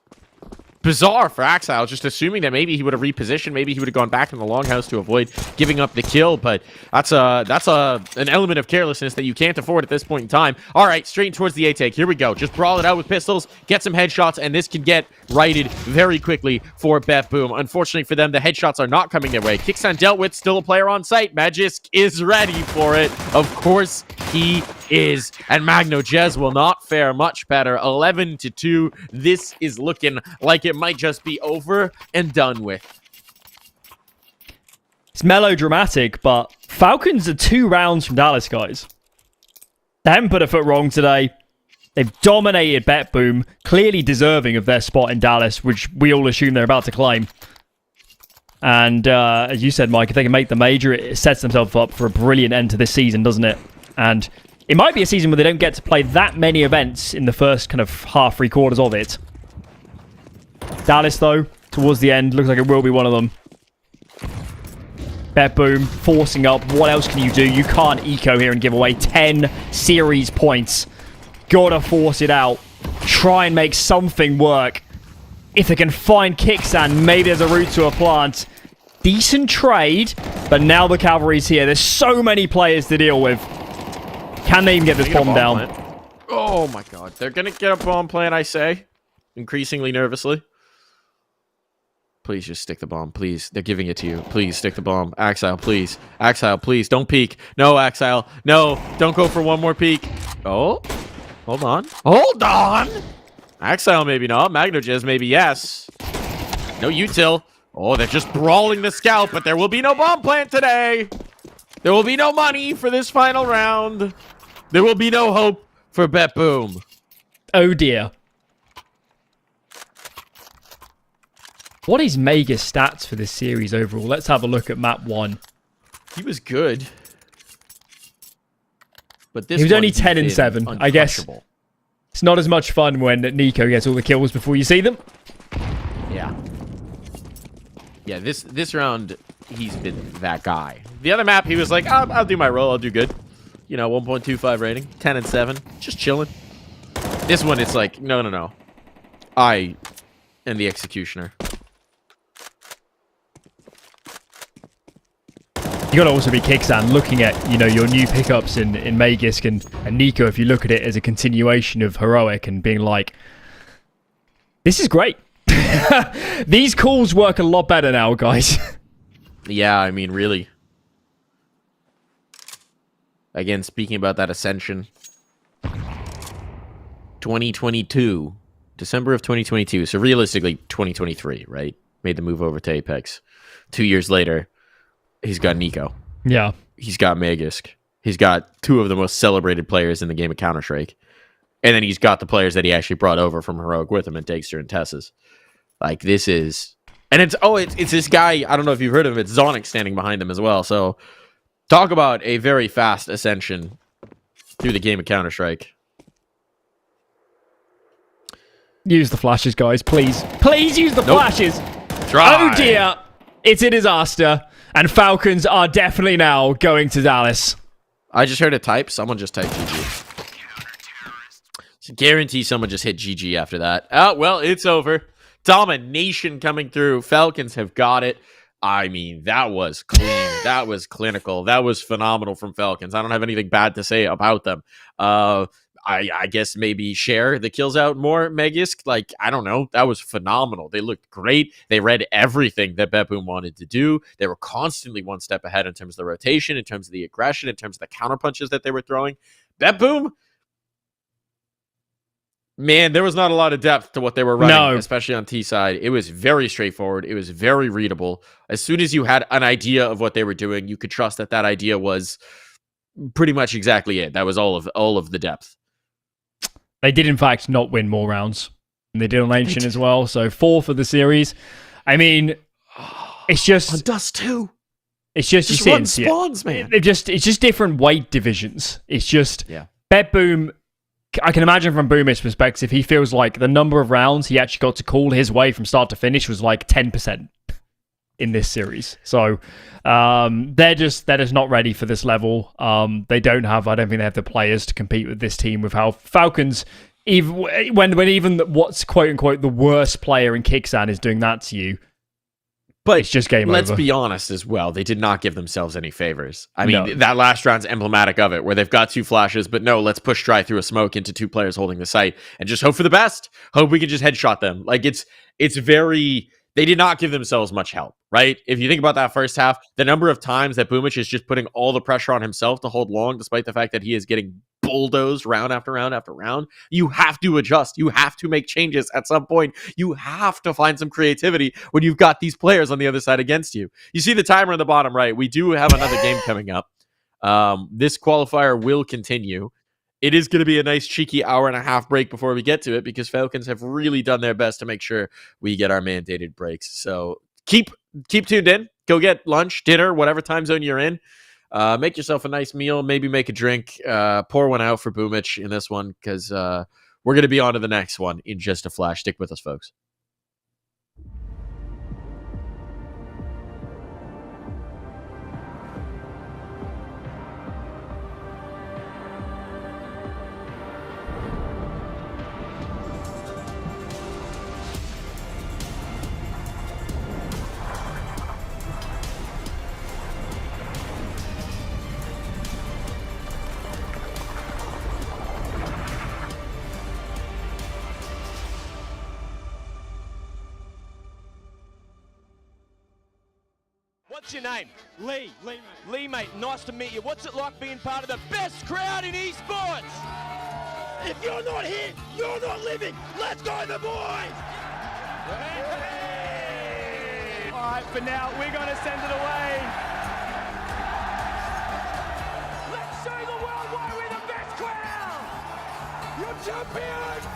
bizarre for Axile, just assuming that maybe he would have repositioned, maybe he would have gone back in the longhouse to avoid giving up the kill, but that's an element of carelessness that you can't afford at this point in time. All right, straight towards the A-take. Here we go. Just brawl it out with pistols, get some headshots, and this can get righted very quickly for BetBoom. Unfortunately for them, the headshots are not coming their way. Kickstand dealt with, still a player on site. Magisk is ready for it. Of course he is, and Magno Jez will not fare much better. 11-2. This is looking like it might just be over and done with. It's melodramatic, but Falcons are 2 rounds from Dallas, guys. They haven't put a foot wrong today. They've dominated BetBoom, clearly deserving of their spot in Dallas, which we all assume they're about to claim. And as you said, Mike, if they can make the major, it sets themselves up for a brilliant end to this season, doesn't it? And it might be a season where they don't get to play that many events in the first kind of half, 3 quarters of it. Dallas, though, towards the end, looks like it will be one of them. BetBoom forcing up. What else can you do? You can't eco here and give away 10 series points. Gotta force it out. Try and make something work. If they can find Kickstand, maybe there's a route to a plant. Decent trade, but now the cavalry's here. There's so many players to deal with. Can they even get this bomb down? Plant? Oh my god. They're gonna get a bomb plant, I say. Increasingly nervously. Please just stick the bomb. Please. They're giving it to you. Please stick the bomb. Axile, please. Axile, please. Don't peek. No, Axile. No. Don't go for one more peek. Oh. Hold on. Hold on. Axile, maybe not. Magnojez, maybe yes. No util. Oh, they're just brawling the scout, but there will be no bomb plant today. There will be no money for this final round. There will be no hope for BetBoom. Oh, dear. What is Mega's stats for this series overall? Let's have a look at map 1. He was good. But this he was only 10 and 7. I guess it's not as much fun when Nico gets all the kills before you see them. Yeah. Yeah, this round, he's been that guy. The other map, he was like, I'll do my role. I'll do good. You know, 1.25 rating. 10 and 7. Just chilling. This one, it's like, no. I am the executioner. You got to also be Kickstand looking at, you know, your new pickups in Magisk and Nico, if you look at it as a continuation of Heroic and being like, this is great. These calls work a lot better now, guys. Yeah, I mean, really. Again, speaking about that Ascension. 2022. December of 2022. So realistically, 2023, right? Made the move over to Apex. 2 years later, he's got Nico. Yeah. He's got Magisk. He's got 2 of the most celebrated players in the game of Counter-Strike. And then he's got the players that he actually brought over from Heroic with him in Dexter and Tess's. Like, this is... And it's this guy, I don't know if you've heard of him, it's Zonic standing behind him as well. So, talk about a very fast ascension through the game of Counter-Strike. Use the flashes, guys, please. Please use the flashes! Try. Oh dear! It's a disaster. And Falcons are definitely now going to Dallas. I just heard a type. Someone just typed GG. Guarantee someone just hit GG after that. Oh, well, it's over. Domination coming through. Falcons have got it. I mean, that was clean. That was clinical. That was phenomenal from Falcons. I don't have anything bad to say about them. I guess maybe share the kills out more, Megisk. Like, I don't know. That was phenomenal. They looked great. They read everything that BetBoom wanted to do. They were constantly one step ahead in terms of the rotation, in terms of the aggression, in terms of the counterpunches that they were throwing. BetBoom, man, there was not a lot of depth to what they were running, especially on T side. It was very straightforward. It was very readable. As soon as you had an idea of what they were doing, you could trust that that idea was pretty much exactly it. That was all of the depth. They did, in fact, not win more rounds. And they did on Ancient as well. So 4 for the series. I mean, it's just... On Dust 2. It's just run spawns, man. It's just different weight divisions. It's just... BetBoom... I can imagine from Boom's perspective, he feels like the number of rounds he actually got to call his way from start to finish was like 10% in this series. So they're just not ready for this level. I don't think they have the players to compete with this team, with how Falcons, even when what's quote unquote the worst player in Kicksan is doing that to you. But it's just game over. Let's be honest as well. They did not give themselves any favors. I mean, that last round's emblematic of it, where they've got 2 flashes, but no, let's push dry through a smoke into 2 players holding the site and just hope for the best. Hope we can just headshot them. Like, it's very... They did not give themselves much help, right? If you think about that first half, the number of times that Boomich is just putting all the pressure on himself to hold long, despite the fact that he is getting bulldozed round after round after round, you have to adjust. You have to make changes at some point. You have to find some creativity when you've got these players on the other side against you. You see the timer on the bottom right. We do have another game coming up. This qualifier will continue. It is going to be a nice cheeky hour and a half break before we get to it, because Falcons have really done their best to make sure we get our mandated breaks. So keep tuned in. Go get lunch, dinner, whatever time zone you're in. Make yourself a nice meal. Maybe make a drink. Pour one out for Boomich in this one, because we're going to be on to the next one in just a flash. Stick with us, folks. What's your name? Lee. Lee, mate, nice to meet you. What's it like being part of the best crowd in esports? If you're not here, you're not living. Let's go, the boys! Hey! All right, for now, we're going to send it away. Let's show the world why we're the best crowd! You're champions!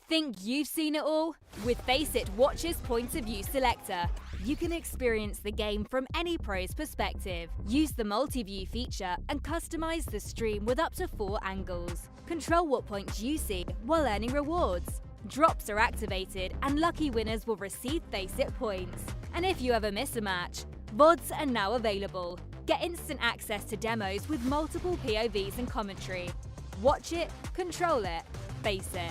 Think you've seen it all? With Faceit Watch's Point of View Selector, you can experience the game from any pro's perspective. Use the multi-view feature and customize the stream with up to 4 angles. Control what points you see while earning rewards. Drops are activated and lucky winners will receive Faceit points. And if you ever miss a match, VODs are now available. Get instant access to demos with multiple POVs and commentary. Watch it, control it, Faceit.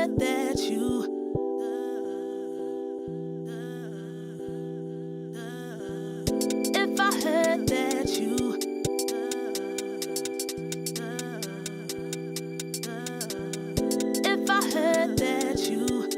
heard that you if I heard that you if I heard that you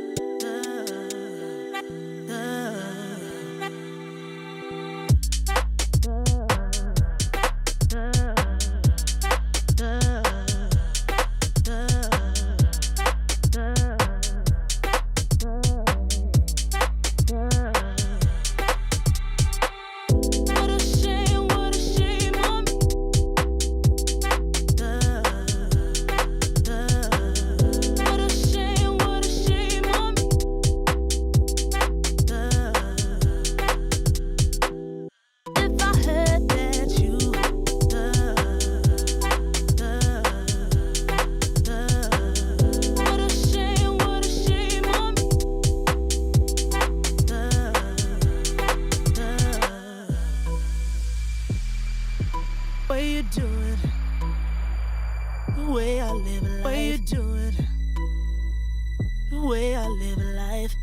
way I live life.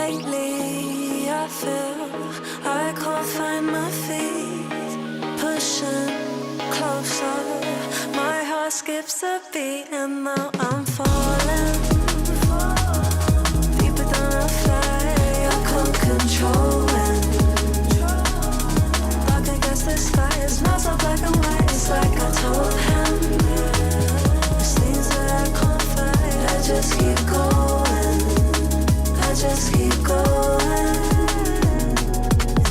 lately I feel I can't find my feet. Pushing closer, my heart skips a beat, and now I'm falling. Deeper than a fly, I can't control it. Dark against the sky, it's not so black and white. It's like I told him, there's things that I can't fight. I just keep going, I just keep going.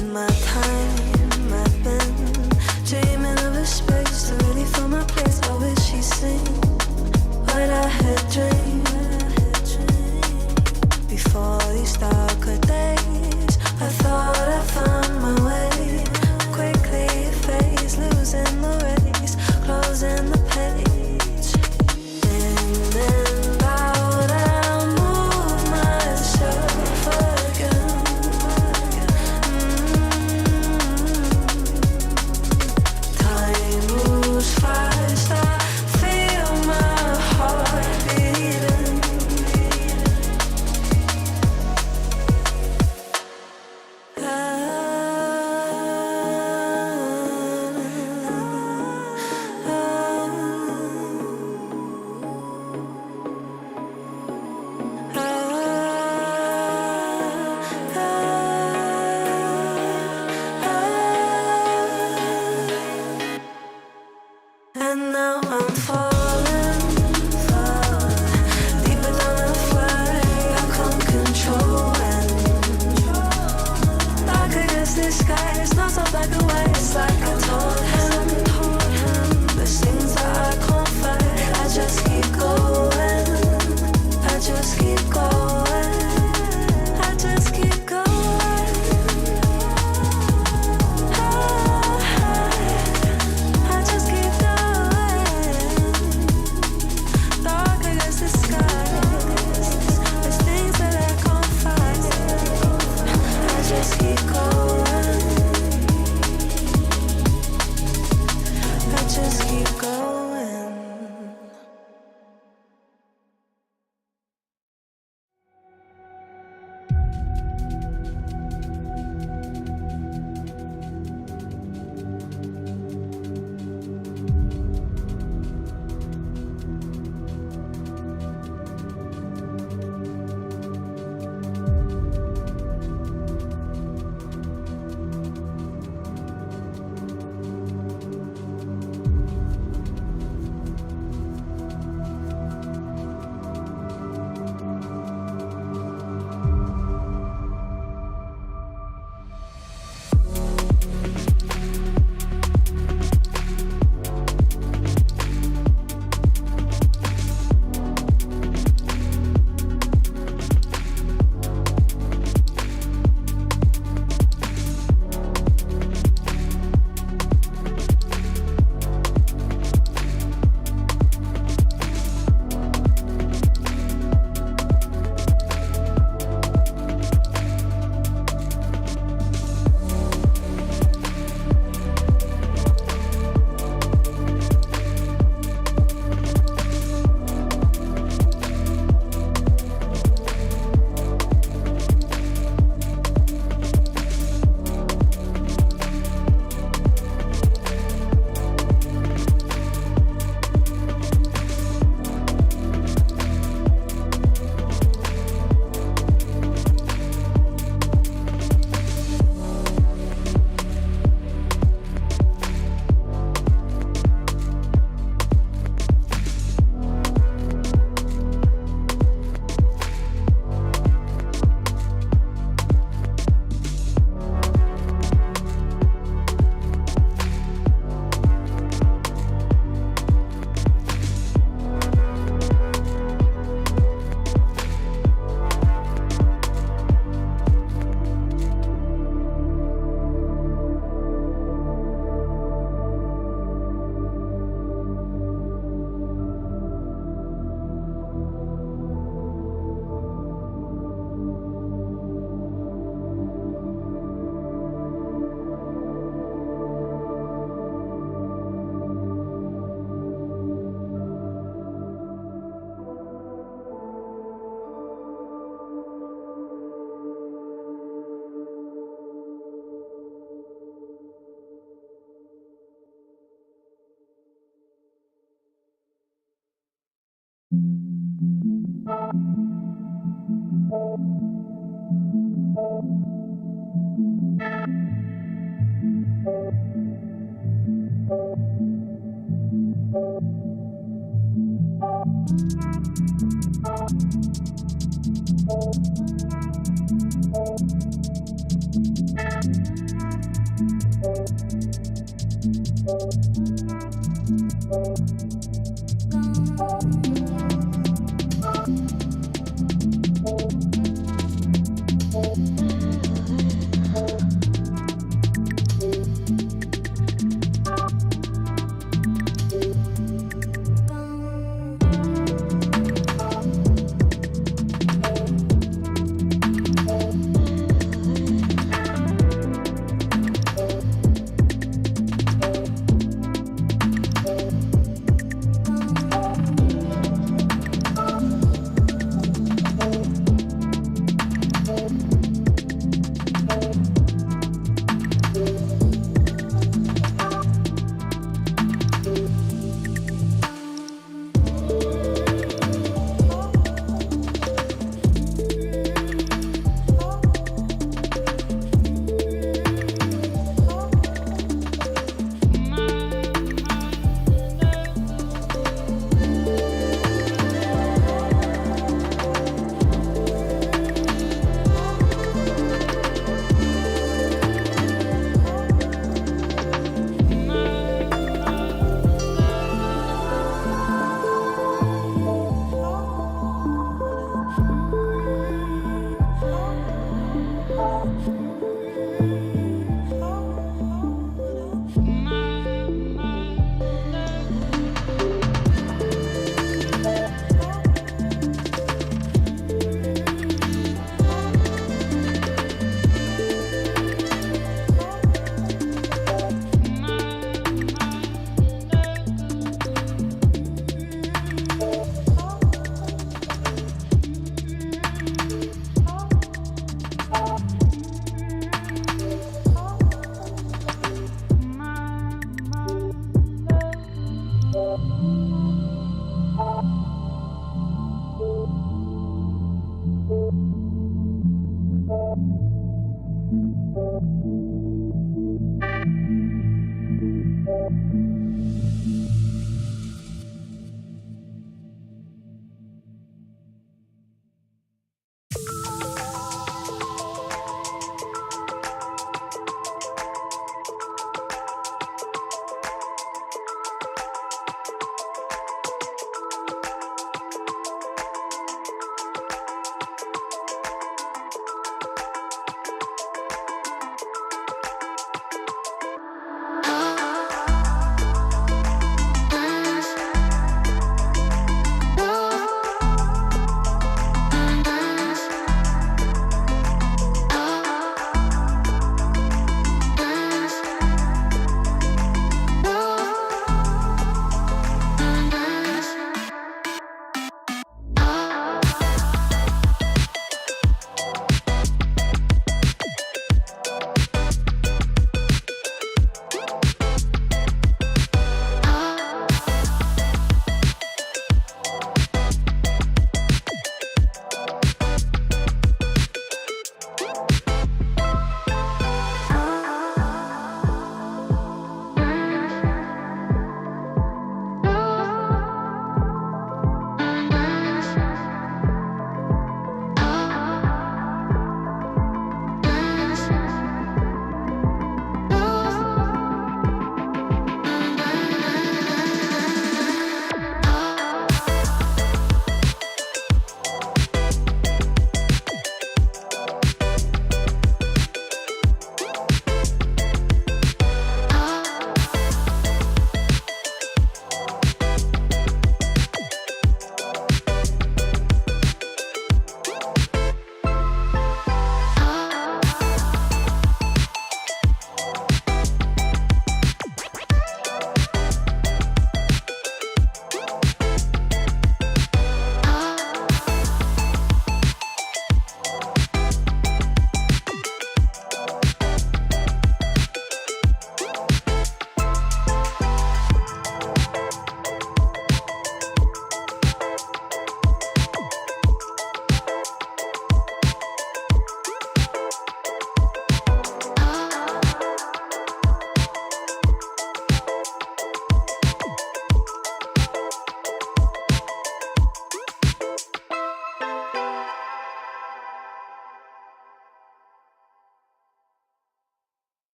In my time, I've been dreaming of a space to really find my place. I wish he'd sing, but I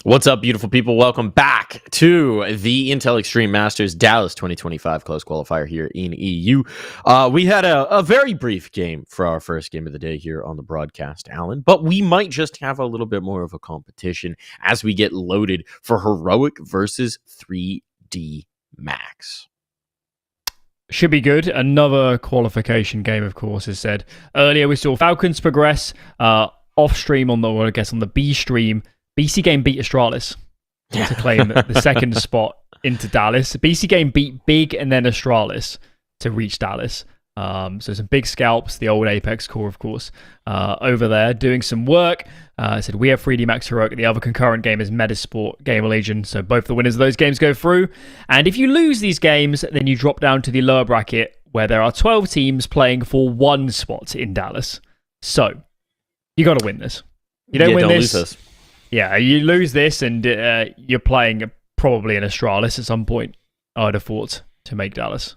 What's up, beautiful people? Welcome back to the Intel Extreme Masters Dallas 2025 close qualifier here in EU. We had a very brief game for our first game of the day here on the broadcast, Alan, but we might just have a little bit more of a competition as we get loaded for Heroic versus 3D Max. Should be good. Another qualification game, of course, as said. Earlier, we saw Falcons progress off stream on the B stream. BC Game beat Astralis to claim the second spot into Dallas. BC Game beat Big and then Astralis to reach Dallas. So some big scalps, the old Apex core, of course, over there doing some work. I said we have 3D Max Heroic. The other concurrent game is Metasport Gamer Legion. So both the winners of those games go through. And if you lose these games, then you drop down to the lower bracket where there are 12 teams playing for one spot in Dallas. So you got to win this. You don't win this. Lose this. Yeah, you lose this and you're playing probably in Astralis at some point, I'd have thought, to make Dallas.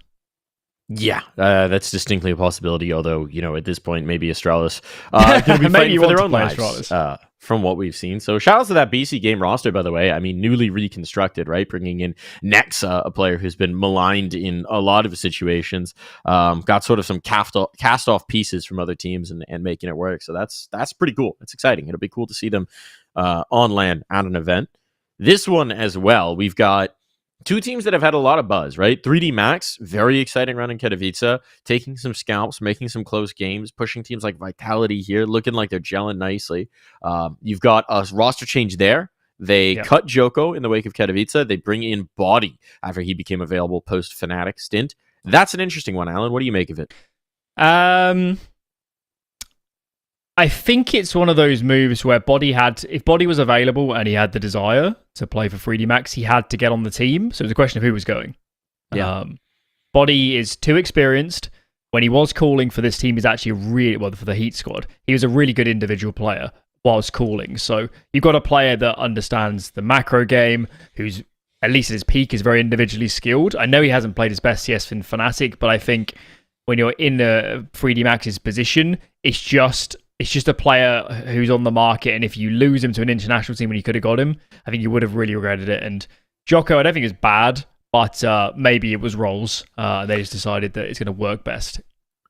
Yeah, that's distinctly a possibility, although, at this point, maybe Astralis going to be fighting for their own lives from what we've seen. So shout out to that BC Game roster, by the way. I mean, newly reconstructed, right? Bringing in Nexa, a player who's been maligned in a lot of situations, got sort of some cast-off pieces from other teams and making it work. So that's pretty cool. It's exciting. It'll be cool to see them on land at an event. This one as well, we've got two teams that have had a lot of buzz, right? 3D Max, very exciting run in Katowice, taking some scalps, making some close games, pushing teams like Vitality here, looking like they're gelling nicely. You've got a roster change there. They cut Joko in the wake of Katowice. They bring in Body after he became available post-Fnatic stint. That's an interesting one, Alan. What do you make of it? I think it's one of those moves where if Body was available and he had the desire to play for 3D Max, he had to get on the team. So it was a question of who was going. Yeah. Body is too experienced. When he was calling for this team, he's actually for the Heat squad, he was a really good individual player whilst calling. So you've got a player that understands the macro game, who's, at least at his peak, is very individually skilled. I know he hasn't played his best CS in Fnatic, but I think when you're in 3D Max's position, it's just a player who's on the market, and if you lose him to an international team when you could have got him, I think you would have really regretted it. And Joko, I don't think it was bad, but maybe it was roles. They just decided that it's going to work best.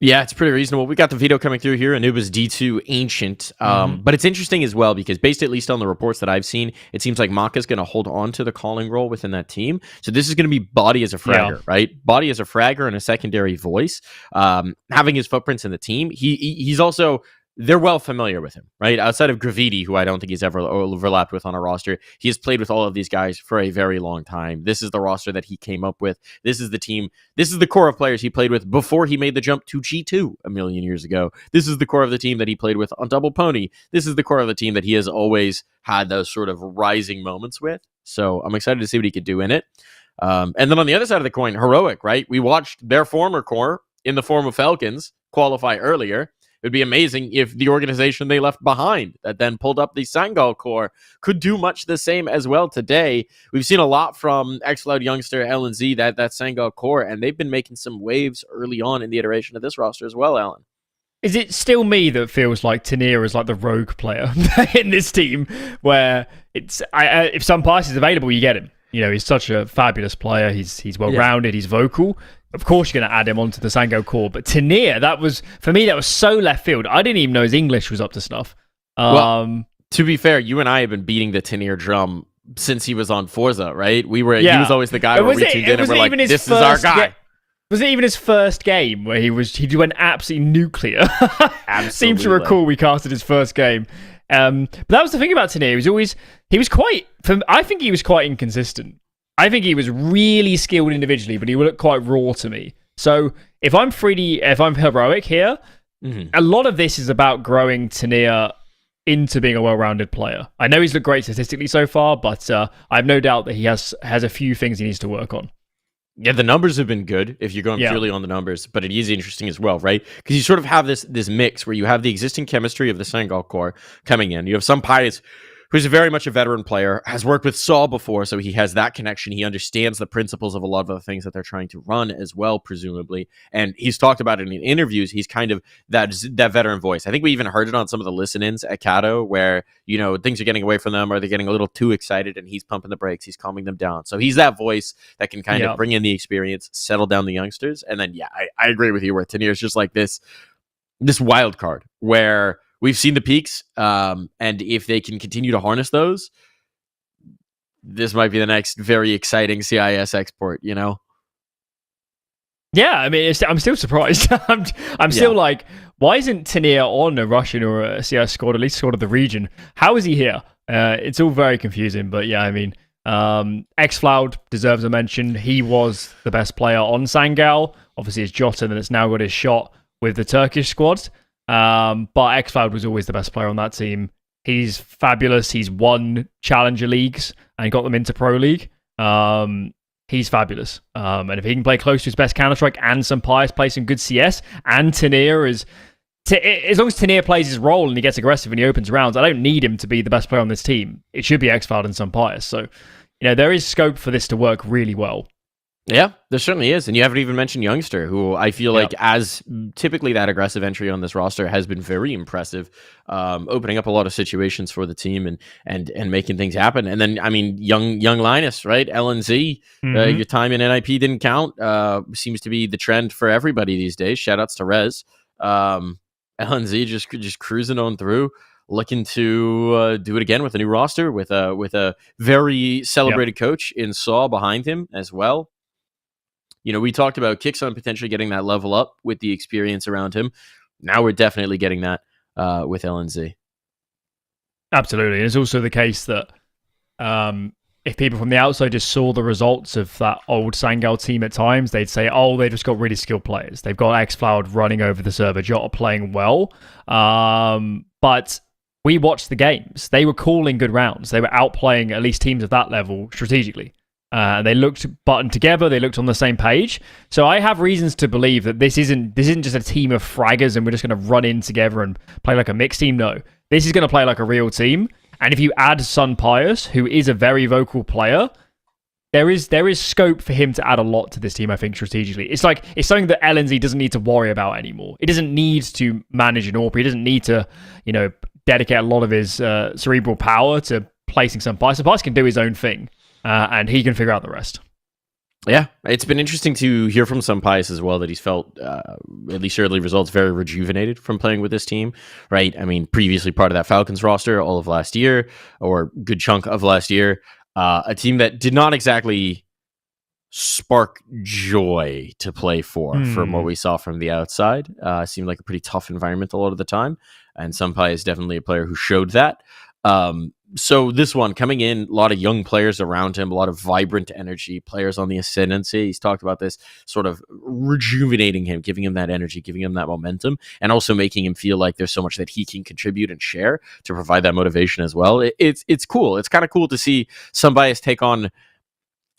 Yeah, it's pretty reasonable. We got the veto coming through here. Anubis D2 Ancient. But it's interesting as well because based at least on the reports that I've seen, it seems like Maka's going to hold on to the calling role within that team. So this is going to be Body as a fragger, right? Body as a fragger and a secondary voice. Having his footprints in the team. He's also... They're well familiar with him, right? Outside of Gravity, who I don't think he's ever overlapped with on a roster, he has played with all of these guys for a very long time. This is the roster that he came up with. This is the team. This is the core of players he played with before he made the jump to G2 a million years ago. This is the core of the team that he played with on Double Pony. This is the core of the team that he has always had those sort of rising moments with. So I'm excited to see what he could do in it. And then on the other side of the coin, Heroic, right? We watched their former core in the form of Falcons qualify earlier. It would be amazing if the organization they left behind that then pulled up the Sangal core could do much the same as well today. We've seen a lot from XCloud Youngster, LNZ, that Sangal core, and they've been making some waves early on in the iteration of this roster as well, Alan. Is it still me that feels like Tania is like the rogue player in this team, where if some pass is available, you get him? He's such a fabulous player. He's well-rounded. He's vocal. Of course, you're going to add him onto the Sango core. But Tania, that was so left field. I didn't even know his English was up to snuff. Well, to be fair, you and I have been beating the Tania drum since he was on Forza, right? He was always the guy where we tuned in and we're like, this is our guy. Was it even his first game where he went absolutely nuclear? Absolutely. Seem to recall we casted his first game. But that was the thing about Tania. I think he was quite inconsistent. I think he was really skilled individually, but he looked quite raw to me. So if I'm Heroic here, a lot of this is about growing Tania into being a well-rounded player. I know he's looked great statistically so far, but I have no doubt that he has a few things he needs to work on. Yeah, the numbers have been good if you're going purely on the numbers, but it is interesting as well, right? Because you sort of have this mix where you have the existing chemistry of the Sangal core coming in. You have some pilots who's very much a veteran player, has worked with Saul before, so he has that connection. He understands the principles of a lot of the things that they're trying to run as well, presumably. And he's talked about it in interviews. He's kind of that veteran voice. I think we even heard it on some of the listen-ins at Kato where, things are getting away from them or they're getting a little too excited and he's pumping the brakes. He's calming them down. So he's that voice that can kind of bring in the experience, settle down the youngsters. And then, I agree with you where Tanir is just like this wild card where we've seen the peaks, and if they can continue to harness those, this might be the next very exciting CIS export, Yeah, I mean, I'm still surprised. I'm still like, why isn't Tanir on a Russian or a CIS squad, at least squad of the region? How is he here? It's all very confusing, but yeah, I mean, Xfloud deserves a mention. He was the best player on Sangal. Obviously, it's Jotun that's now got his shot with the Turkish squad. But Xcloud was always the best player on that team. He's fabulous. He's won Challenger leagues and got them into Pro League. He's fabulous. And if he can play close to his best Counter-Strike and some Pius play some good CS, and Tanir is... as long as Tanir plays his role and he gets aggressive and he opens rounds, I don't need him to be the best player on this team. It should be Xcloud and some Pius. So, there is scope for this to work really well. Yeah, there certainly is. And you haven't even mentioned Youngster, who I feel like as typically that aggressive entry on this roster has been very impressive, opening up a lot of situations for the team and making things happen. And then, I mean, young Linus, right? LNZ, your time in NIP didn't count. Seems to be the trend for everybody these days. Shout outs to Rez. LNZ just cruising on through, looking to do it again with a new roster, with a very celebrated coach in Saw behind him as well. We talked about Kixon potentially getting that level up with the experience around him. Now we're definitely getting that with LNZ. Absolutely. It's also the case that if people from the outside just saw the results of that old Sangal team at times, they'd say, oh, they just got really skilled players. They've got Xcloud running over the server, Jota playing well. But we watched the games. They were calling good rounds. They were outplaying at least teams of that level strategically. They looked buttoned together. They looked on the same page. So I have reasons to believe that this isn't just a team of fraggers and we're just going to run in together and play like a mixed team. No, this is going to play like a real team. And if you add Sun Pius, who is a very vocal player, there is scope for him to add a lot to this team. I think strategically, it's something that LNZ doesn't need to worry about anymore. It doesn't need to manage an AWP. He doesn't need to dedicate a lot of his cerebral power to placing Sun Pius. Sun Pius can do his own thing. And he can figure out the rest. Yeah, it's been interesting to hear from some Pius as well that he's felt, at least early results, very rejuvenated from playing with this team, right? I mean, previously part of that Falcons roster all of last year, or good chunk of last year, a team that did not exactly spark joy to play for from what we saw from the outside. Seemed like a pretty tough environment a lot of the time, and Senpai is definitely a player who showed that. So this one coming in, a lot of young players around him, a lot of vibrant energy, players on the ascendancy. He's talked about this sort of rejuvenating him, giving him that energy, giving him that momentum, and also making him feel like there's so much that he can contribute and share to provide that motivation as well. It's cool. It's kind of cool to see Sunbias take on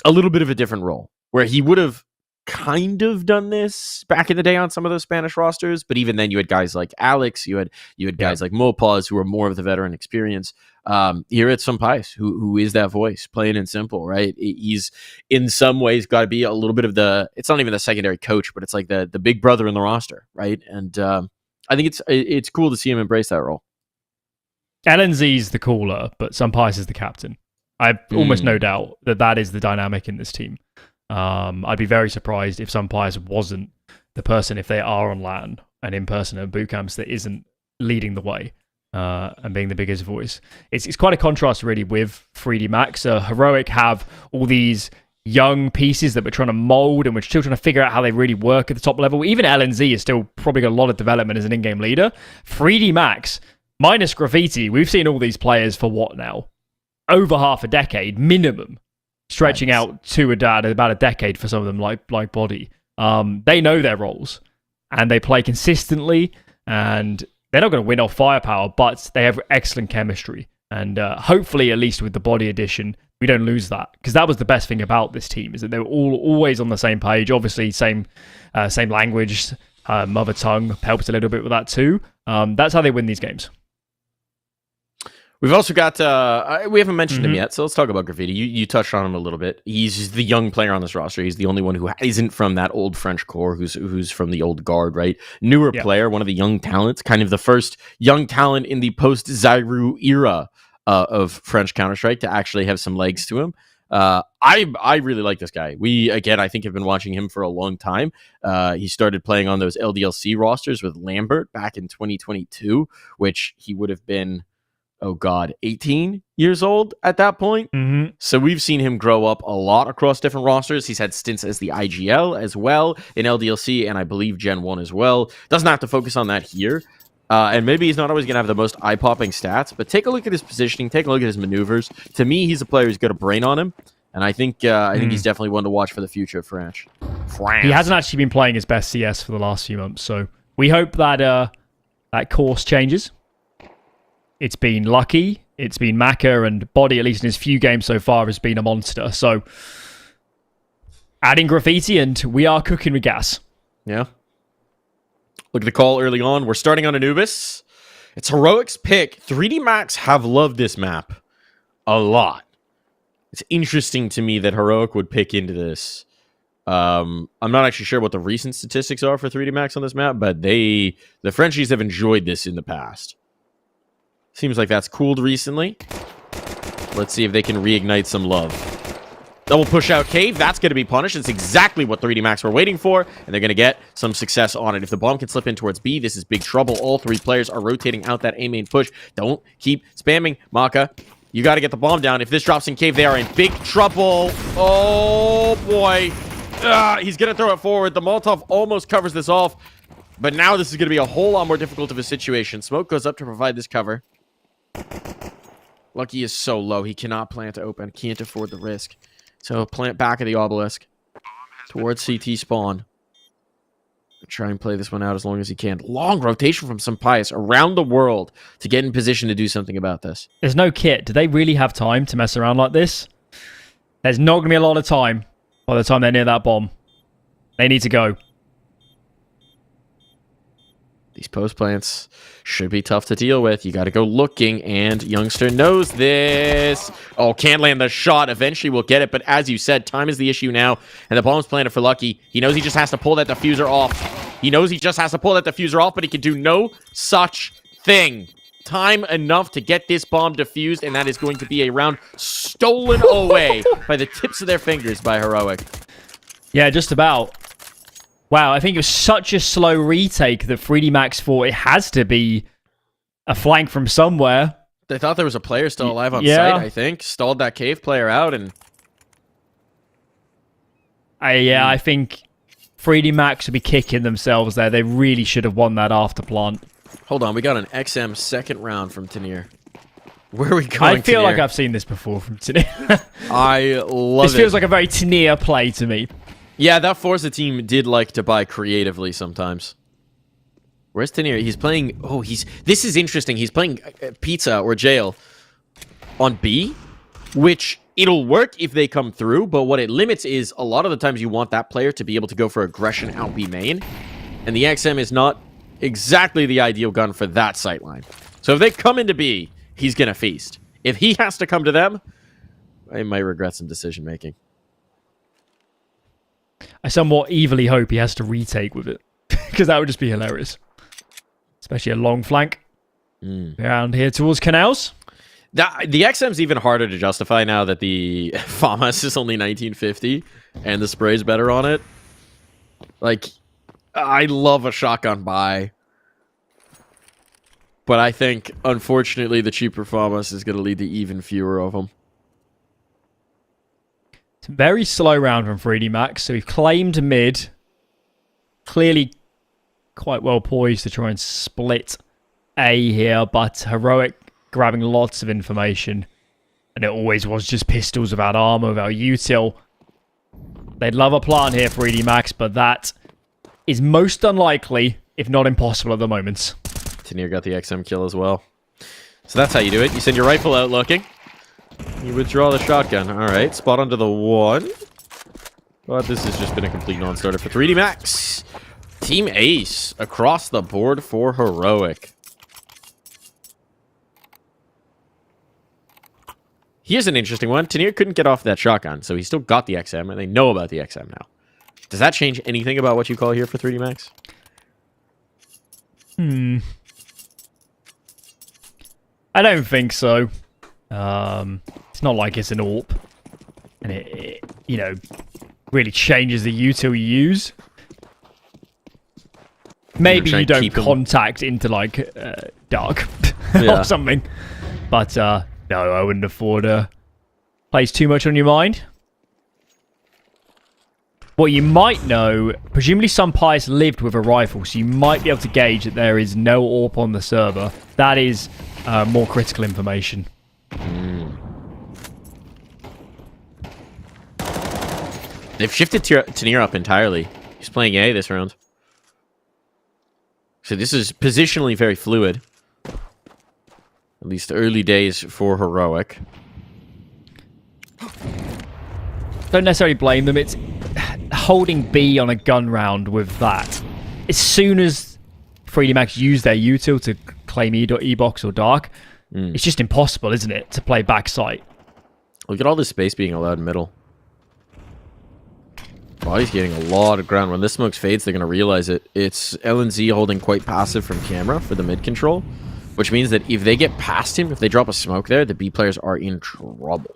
a little bit of a different role where he would have kind of done this back in the day on some of those Spanish rosters, but even then you had guys like Alex, you had guys like Mopaz who were more of the veteran experience. Here at Sunpice, who is that voice, plain and simple, right? He's in some ways got to be a little bit of it's not even the secondary coach, but it's like the big brother in the roster, right? And I think it's cool to see him embrace that role. LNZ's the caller, but Sunpice is the captain. I have almost no doubt that is the dynamic in this team. I'd be very surprised if Sunpice wasn't the person, if they are on LAN and in person at boot camps, that isn't leading the way and being the biggest voice. It's quite a contrast really with 3D Max. Heroic have all these young pieces that we're trying to mold and we're still trying to figure out how they really work at the top level. Even LNZ is still probably got a lot of development as an in-game leader. 3D Max, minus Graffiti, we've seen all these players for what now? Over half a decade minimum. Stretching out to about a decade for some of them, like Body. They know their roles, and they play consistently, and they're not going to win off firepower, but they have excellent chemistry. And hopefully, at least with the Body edition, we don't lose that, because that was the best thing about this team, is that they were always on the same page. Obviously, same language, mother tongue helps a little bit with that too. That's how they win these games. We've also got, we haven't mentioned him yet, so let's talk about Graffiti. You touched on him a little bit. He's the young player on this roster. He's the only one who isn't from that old French core, who's from the old guard, right? Newer player, one of the young talents, kind of the first young talent in the post-Zyru era of French Counter-Strike to actually have some legs to him. I really like this guy. We, again, I think have been watching him for a long time. He started playing on those LDLC rosters with Lambert back in 2022, which he would have been... 18 years old at that point. So we've seen him grow up a lot across different rosters. He's had stints as the IGL as well, in LDLC, and I believe Gen 1 as well. Doesn't have to focus on that here. And maybe he's not always going to have the most eye-popping stats, but take a look at his positioning, take a look at his maneuvers. To me, he's a player who's got a brain on him, and I think he's definitely one to watch for the future of France. He hasn't actually been playing his best CS for the last few months, so we hope that that course changes. It's been Lucky, it's been Maka, and Body, at least in his few games so far, has been a monster. So, adding Graffiti, and we are cooking with gas. Yeah. Look at the call early on. We're starting on Anubis. It's Heroic's pick. 3D Max have loved this map a lot. It's interesting to me that Heroic would pick into this. I'm not actually sure what the recent statistics are for 3D Max on this map, but the Frenchies have enjoyed this in the past. Seems like that's cooled recently. Let's see if they can reignite some love. Double push out Cave. That's going to be punished. It's exactly what 3D Max were waiting for, and they're going to get some success on it. If the bomb can slip in towards B, this is big trouble. All three players are rotating out that A main push. Don't keep spamming, Maka. You got to get the bomb down. If this drops in Cave, they are in big trouble. Oh, boy. He's going to throw it forward. The Molotov almost covers this off, but now this is going to be a whole lot more difficult of a situation. Smoke goes up to provide this cover. Lucky is so low. He cannot plant to open. Can't afford the risk. So plant back of the obelisk towards CT spawn. Try and play this one out as long as he can. Long rotation from Sampaius around the world to get in position to do something about this. There's no kit. Do they really have time to mess around like this? There's not going to be a lot of time by the time they're near that bomb. They need to go. These post plants should be tough to deal with. You got to go looking, and Youngster knows this. Oh, can't land the shot. Eventually we'll get it, but as you said, time is the issue now, and the bomb's planted for Lucky. He knows he just has to pull that diffuser off. But he can do no such thing. Time enough to get this bomb defused, and that is going to be a round stolen away by the tips of their fingers by Heroic. Yeah, just about. Wow, I think it was such a slow retake that 3D Max thought it has to be a flank from somewhere. They thought there was a player still alive on site, I think. Stalled that cave player out, and... I think 3D Max would be kicking themselves there. They really should have won that after plant. Hold on, we got an XM second round from Tanir. Where are we going, I feel Tanir? like I've seen this before from Tanir. I love it. This feels like a very Tanir play to me. Yeah, that Forza team did like to buy creatively sometimes. Where's Tanir? He's playing... Oh, this is interesting. He's playing Pizza or Jail on B, which it'll work if they come through, but what it limits is a lot of the times you want that player to be able to go for aggression out B main, and the XM is not exactly the ideal gun for that sightline. So if they come into B, he's going to feast. If he has to come to them, I might regret some decision-making. I somewhat evilly hope he has to retake with it, because that would just be hilarious. Especially a long flank around here towards canals. The XM's even harder to justify now that the FAMAS is only 1950 and the spray's better on it. Like, I love a shotgun buy, but I think, unfortunately, the cheaper FAMAS is going to lead to even fewer of them. Very slow round from 3D Max. So we've claimed mid. Clearly quite well poised to try and split A here, but Heroic grabbing lots of information. And it always was just pistols without armor, without util. They'd love a plant here, 3D Max, but that is most unlikely, if not impossible at the moment. Tanir got the XM kill as well. So that's how you do it. You send your rifle out looking. You withdraw the shotgun. Alright, spot onto the one. But this has just been a complete non-starter for 3D Max. Team Ace across the board for Heroic. Here's an interesting one. Tanier couldn't get off that shotgun, so he still got the XM, and they know about the XM now. Does that change anything about what you call here for 3D Max? I don't think so. It's not like it's an AWP, and it you know, really changes the util you use. Maybe you don't contact into like dark or something, but no, I wouldn't afford place too much on your mind. What you might know, presumably some pies lived with a rifle, so you might be able to gauge that there is no AWP on the server. That is more critical information. They've shifted Tanier up entirely. He's playing A this round. So this is positionally very fluid. At least early days for Heroic. Don't necessarily blame them. It's holding B on a gun round with that. As soon as 3D Max use their util to claim E-box or dark, it's just impossible, isn't it, to play backside. Look at all this space being allowed in middle. Body's getting a lot of ground. When this smoke fades, they're going to realize it. It's LNZ holding quite passive from camera for the mid control, which means that if they get past him, if they drop a smoke there, the B players are in trouble.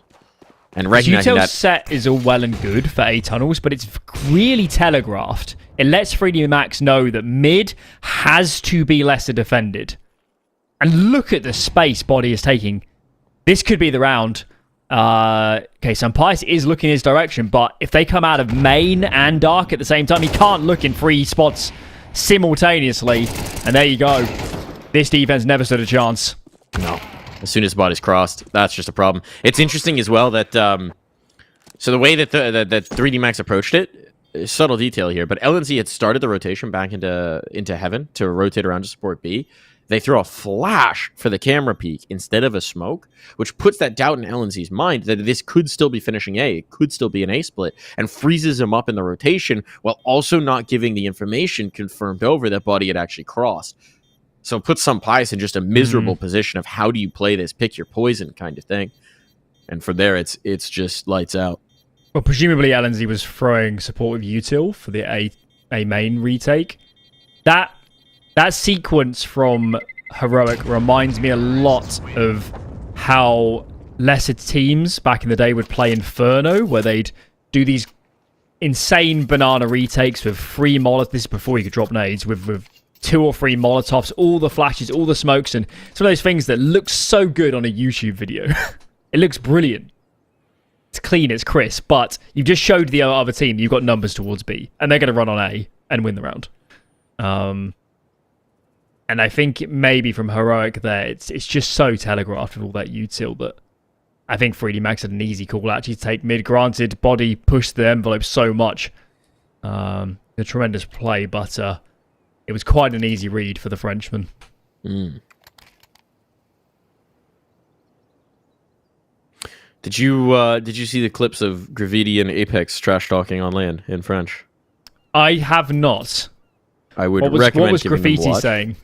And recognizing that set is all well and good for A tunnels, but it's really telegraphed. It lets 3D Max know that mid has to be lesser defended. And look at the space Body is taking. This could be the round. Okay, so Pius is looking his direction, but if they come out of main and dark at the same time, he can't look in 3 spots simultaneously. And there you go. This defense never stood a chance. No. As soon as Body's crossed, that's just a problem. It's interesting as well that so the way that that 3D Max approached it, subtle detail here, but LNZ had started the rotation back into heaven to rotate around to support B. They throw a flash for the camera peek instead of a smoke, which puts that doubt in LNZ's mind that this could still be finishing A, it could still be an A split, and freezes him up in the rotation while also not giving the information confirmed over that Body had actually crossed. So it puts some Pius in just a miserable position of how do you play this, pick your poison kind of thing. And from there, it's just lights out. Well, presumably LNZ was throwing support with util for the A main retake. That sequence from Heroic reminds me a lot of how lesser teams back in the day would play Inferno, where they'd do these insane banana retakes with 3 Molotovs. This is before you could drop nades, with 2 or 3 Molotovs, all the flashes, all the smokes, and it's one of those things that looks so good on a YouTube video. It looks brilliant. It's clean, it's crisp, but you've just showed the other team you've got numbers towards B, and they're going to run on A and win the round. And I think maybe from Heroic there, it's just so telegraphed with all that util that I think 3D Max had an easy call actually to take mid. Granted, Body pushed the envelope so much. A tremendous play, but it was quite an easy read for the Frenchman. Did you see the clips of Graffiti and Apex trash talking on LAN in French? I have not. I would recommend. What was Graffiti saying?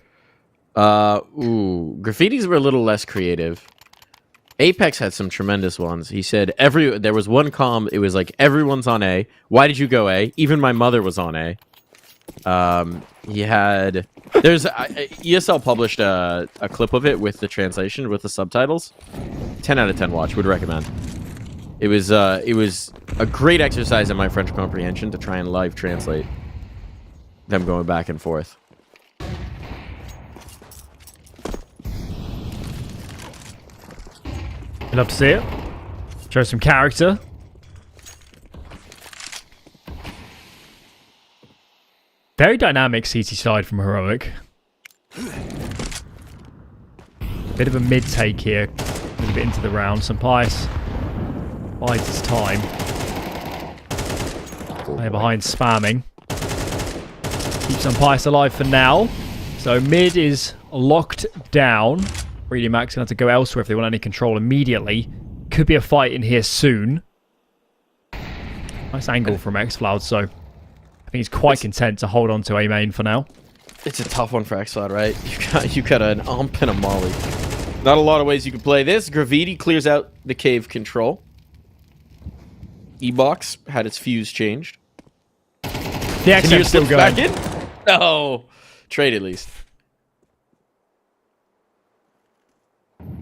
Graffitis were a little less creative. Apex had some tremendous ones. He said there was one comm. It was like everyone's on A. Why did you go A? Even my mother was on A. ESL published a clip of it with the translation with the subtitles. 10 out of 10 watch. Would recommend. It was a great exercise in my French comprehension to try and live translate them going back and forth. You'd love to see it. Show some character. Very dynamic CT side from Heroic. Bit of a mid take here. A little bit into the round. Some Pius bides his time. They're behind spamming. Keep some Pius alive for now. So mid is locked down. 3D Max going to have to go elsewhere if they want any control immediately. Could be a fight in here soon. Nice angle from Xcloud, so I think he's quite content to hold on to A main for now. It's a tough one for Xcloud, right? You got an ump and a molly. Not a lot of ways you can play this. Gravity clears out the cave control. E-Box had its fuse changed. The XM's still going. Back in? No. Trade at least.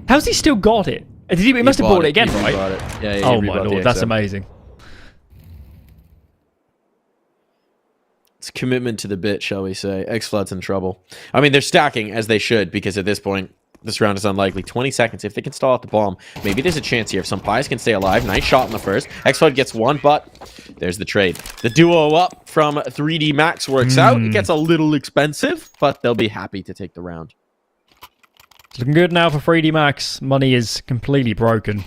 How's he still got it? He must have bought it again, right? Bought it. Yeah, oh my lord, that's amazing. It's commitment to the bit, shall we say. X-Flood's in trouble. I mean, they're stacking as they should, because at this point, this round is unlikely. 20 seconds. If they can stall out the bomb, maybe there's a chance here. If some Pies can stay alive. Nice shot in the first. X-Flood gets one, but there's the trade. The duo up from 3D Max works out. It gets a little expensive, but they'll be happy to take the round. It's looking good now for 3D Max. Money is completely broken.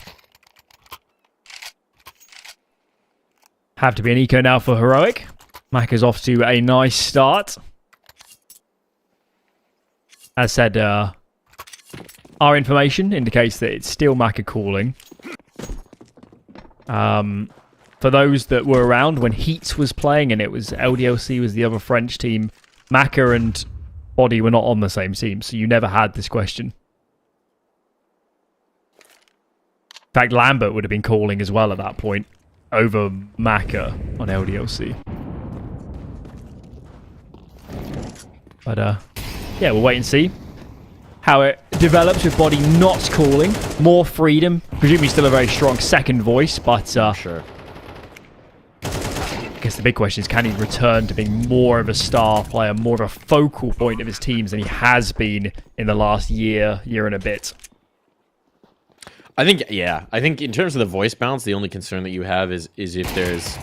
Have to be an eco now for Heroic. Mac is off to a nice start. As said, our information indicates that it's still Maka calling. For those that were around when Heats was playing and it was LDLC was the other French team, Maka and Body were not on the same team, so you never had this question. In fact, Lambert would have been calling as well at that point over Maka on LDLC. But, yeah, we'll wait and see how it develops with Body not calling. More freedom. Presumably still a very strong second voice, but Sure. I guess the big question is, can he return to being more of a star player, more of a focal point of his teams than he has been in the last year and a bit? I think, yeah. I think in terms of the voice balance, the only concern that you have is if there's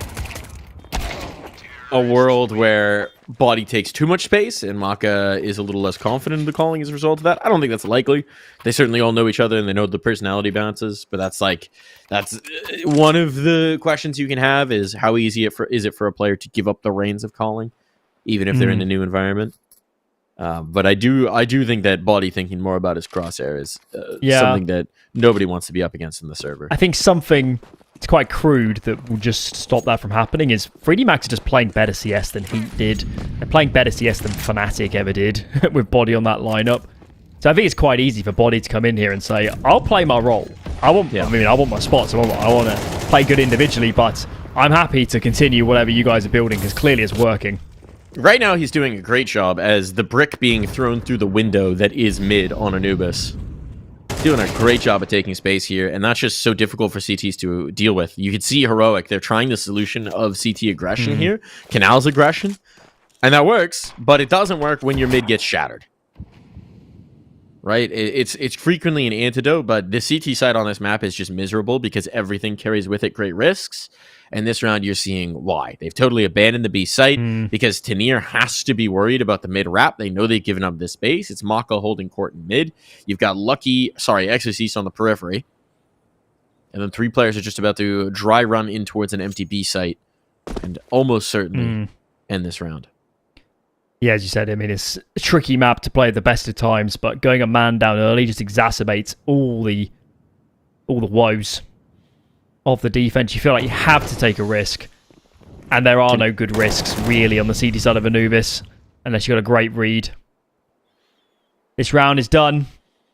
a world where Body takes too much space and Maka is a little less confident in the calling as a result of that. I don't think that's likely. They certainly all know each other and they know the personality balances, but that's one of the questions you can have is how easy is it for a player to give up the reins of calling, even if they're in a new environment. But I do think that Body thinking more about his crosshair is something that nobody wants to be up against in the server. I think something it's quite crude that will just stop that from happening is 3D Max are just playing better CS than Heat did. They're playing better CS than Fnatic ever did with Body on that lineup. So I think it's quite easy for Body to come in here and say, I'll play my role. I want my spots. I want to play good individually, but I'm happy to continue whatever you guys are building because clearly it's working. Right now, he's doing a great job as the brick being thrown through the window that is mid on Anubis. Doing a great job at taking space here, and that's just so difficult for CTs to deal with. You can see Heroic. They're trying the solution of CT aggression here, Canal's aggression, and that works, but it doesn't work when your mid gets shattered. Right? It's frequently an antidote, but the CT side on this map is just miserable because everything carries with it great risks. And this round, you're seeing why. They've totally abandoned the B site because Tanir has to be worried about the mid wrap. They know they've given up this space. It's Maka holding court in mid. You've got Exorcist on the periphery. And then 3 players are just about to dry run in towards an empty B site and almost certainly end this round. Yeah, as you said, I mean, it's a tricky map to play at the best of times, but going a man down early just exacerbates all the woes of the defense. You feel like you have to take a risk, and there are no good risks really on the CD side of Anubis unless you got a great read. This round is done.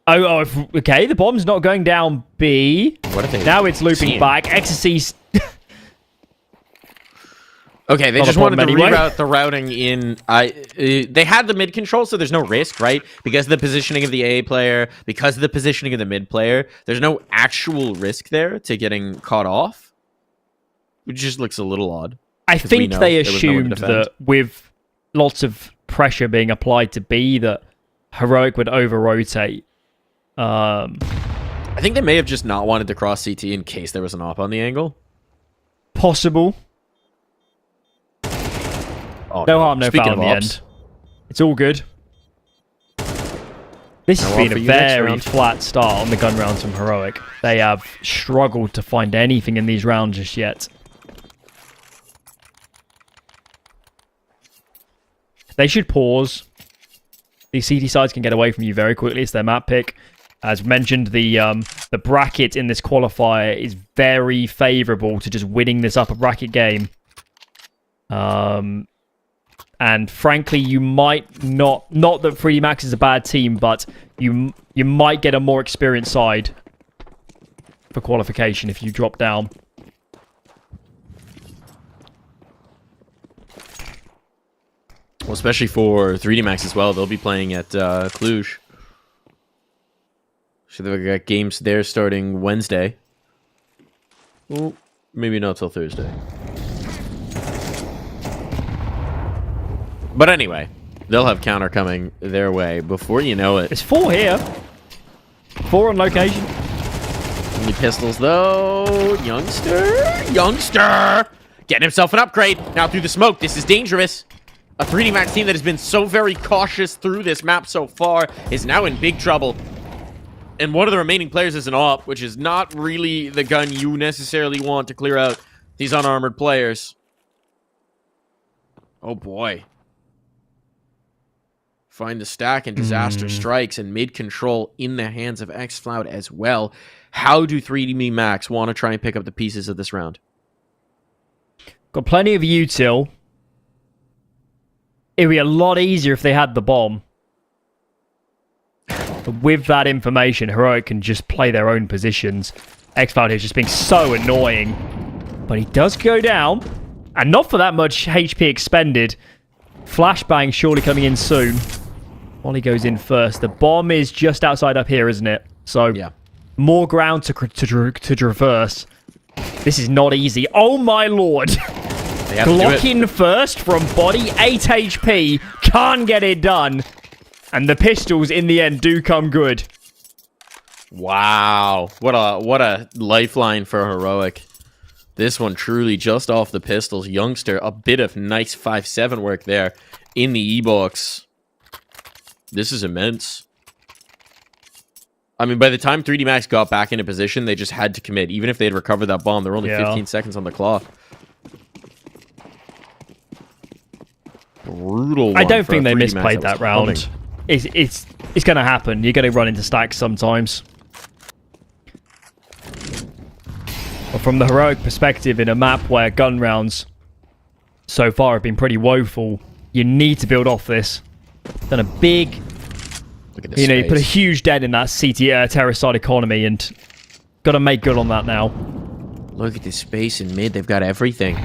Okay, the bomb's not going down B. What if they now it's looping back. Exorcist. Okay, they just wanted to reroute the routing in. They had the mid control, so there's no risk, right? Because of the positioning of the A player, because of the positioning of the mid player, there's no actual risk there to getting caught off. Which just looks a little odd. I think they assumed that with lots of pressure being applied to B, that Heroic would over-rotate. I think they may have just not wanted to cross CT in case there was an op on the angle. Possible. Oh, no harm, no foul in the end. It's all good. This has been a very flat start on the gun rounds from Heroic. They have struggled to find anything in these rounds just yet. They should pause. These CT sides can get away from you very quickly. It's their map pick. As mentioned, the bracket in this qualifier is very favourable to just winning this upper bracket game. And frankly, you might not that 3D Max is a bad team, but you might get a more experienced side for qualification if you drop down. Well, especially for 3D Max as well. They'll be playing at Cluj. So they've got games there starting Wednesday. Well, maybe not till Thursday. But anyway, they'll have counter coming their way before you know it. It's 4 here. 4 on location. Only pistols, though. Youngster! Getting himself an upgrade. Now through the smoke. This is dangerous. A 3D Max team that has been so very cautious through this map so far is now in big trouble. And one of the remaining players is an AWP, which is not really the gun you necessarily want to clear out these unarmored players. Oh boy. Find the stack and disaster strikes and mid-control in the hands of xFlout as well. How do 3D Max want to try and pick up the pieces of this round? Got plenty of util. It'd be a lot easier if they had the bomb. But with that information, Heroic can just play their own positions. xFlout here is just being so annoying. But he does go down. And not for that much HP expended. Flashbang surely coming in soon. Molly goes in first. The bomb is just outside up here, isn't it? So, yeah. More ground to traverse. This is not easy. Oh my lord! Glock in first from body, 8 HP. Can't get it done. And the pistols, in the end, do come good. Wow. What a lifeline for Heroic. This one truly just off the pistols. Youngster, a bit of nice 5-7 work there in the E-box. This is immense. I mean, by the time 3D Max got back into position, they just had to commit. Even if they had recovered that bomb, there were only 15 seconds on the clock. Brutal one. I don't think they misplayed that round. It's going to happen. You're going to run into stacks sometimes. But from the Heroic perspective, in a map where gun rounds so far have been pretty woeful, you need to build off this. Done a big, you put a huge dent in that terrorist side economy, and got to make good on that now. Look at this space in mid. They've got everything.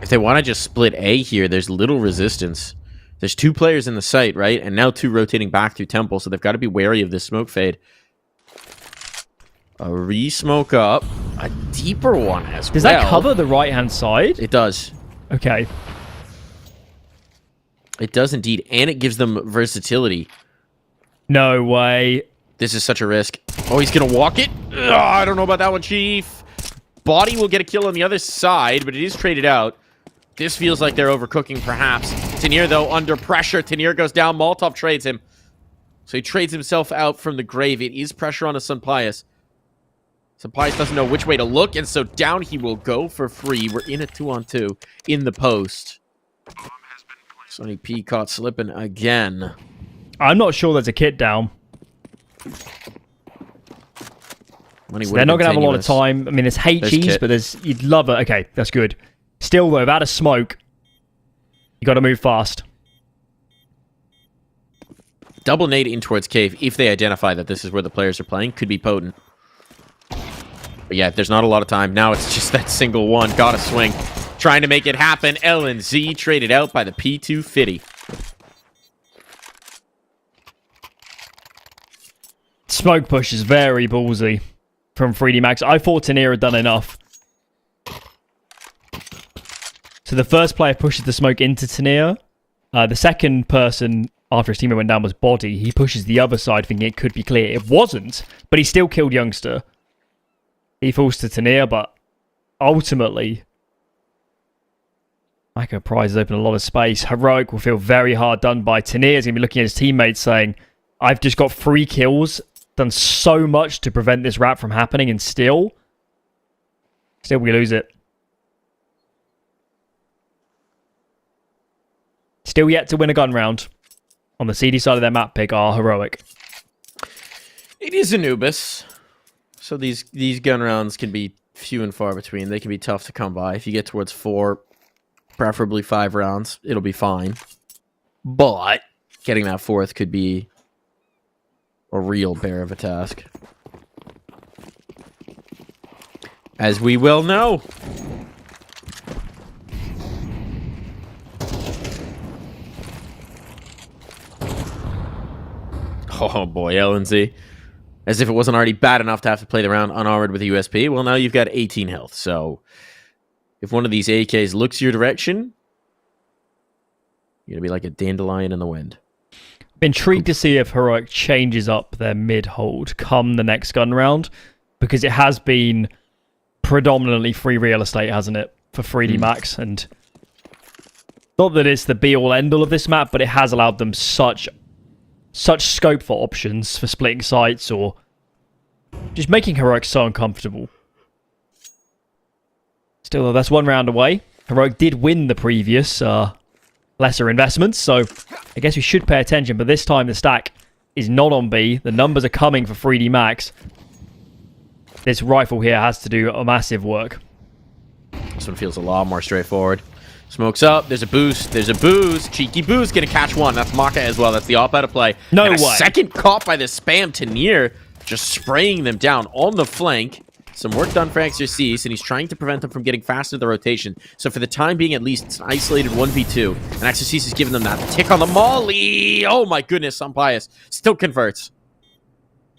If they want to just split A here, there's little resistance. There's 2 players in the site, right? And now 2 rotating back through Temple, so they've got to be wary of this smoke fade. A re-smoke up. A deeper one as well. Does that cover the right-hand side? It does. Okay. It does indeed, and it gives them versatility. No way. This is such a risk. Oh, he's going to walk it? Ugh, I don't know about that one, Chief. Body will get a kill on the other side, but it is traded out. This feels like they're overcooking, perhaps. Tanier, though, under pressure. Tanier goes down. Molotov trades him. So he trades himself out from the grave. It is pressure on a Sunpius. Sunpius doesn't know which way to look, and so down he will go for free. We're in a 2-on-2 in the post. Sonny P caught slipping again. I'm not sure there's a kit down. So they're not going to have a lot of time. I mean, there's HEs, but you'd love it. Okay, that's good. Still, though, without a smoke, you got to move fast. Double nade in towards cave, if they identify that this is where the players are playing, could be potent. But yeah, there's not a lot of time. Now it's just that single one. Gotta swing. Trying to make it happen. L&Z traded out by the P250. Smoke push is very ballsy from 3D Max. I thought Tanier had done enough. So the first player pushes the smoke into Tanier. The second person, after his teammate went down, was Body. He pushes the other side, thinking it could be clear. It wasn't, but he still killed Youngster. He falls to Tanier, but ultimately, Micro Prize has opened a lot of space. Heroic will feel very hard done by. Tanier is going to be looking at his teammates saying, I've just got 3 kills, done so much to prevent this wrap from happening, and still we lose it. Still yet to win a gun round. On the CD side of their map pick are Heroic. It is Anubis. So these gun rounds can be few and far between. They can be tough to come by. If you get towards 4, preferably 5 rounds, it'll be fine. But getting that fourth could be a real bear of a task. As we will know. Oh boy, LNZ. As if it wasn't already bad enough to have to play the round unarmored with a USP. Well, now you've got 18 health. So if one of these AKs looks your direction, you're going to be like a dandelion in the wind. I'm intrigued to see if Heroic changes up their mid-hold come the next gun round, because it has been predominantly free real estate, hasn't it, for 3D Max? And not that it's the be-all end-all of this map, but it has allowed them such scope for options for splitting sites or just making Heroic so uncomfortable. Still, though, that's one round away. Heroic did win the previous lesser investments, so I guess we should pay attention. But this time the stack is not on B. The numbers are coming for 3D Max. This rifle here has to do a massive work. This one feels a lot more straightforward. Smokes up. There's a boost. There's a boost. Cheeky boost. Gonna catch one. That's Maka as well. That's the op out of play. No and way. Second caught by the spam Tanir, just spraying them down on the flank. Some work done for Exorcist, and he's trying to prevent them from getting faster to the rotation. So for the time being, at least, it's an isolated 1v2. And Exorcist is giving them that tick on the molly. Oh my goodness, Unpious. Still converts.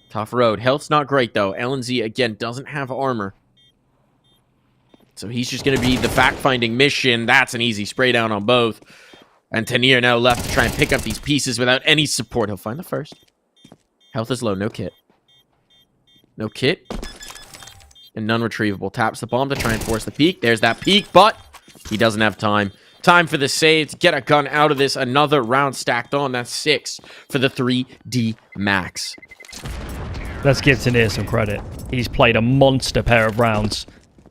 Tough road. Health's not great, though. LNZ, again, doesn't have armor. So he's just going to be the fact-finding mission. That's an easy spray down on both. And Tanir now left to try and pick up these pieces without any support. He'll find the first. Health is low. No kit. No kit. And none retrievable. Taps the bomb to try and force the peek. There's that peek, but he doesn't have time. Time for the save to get a gun out of this. Another round stacked on. That's 6 for the 3D Max. Let's give Tanir some credit. He's played a monster pair of rounds.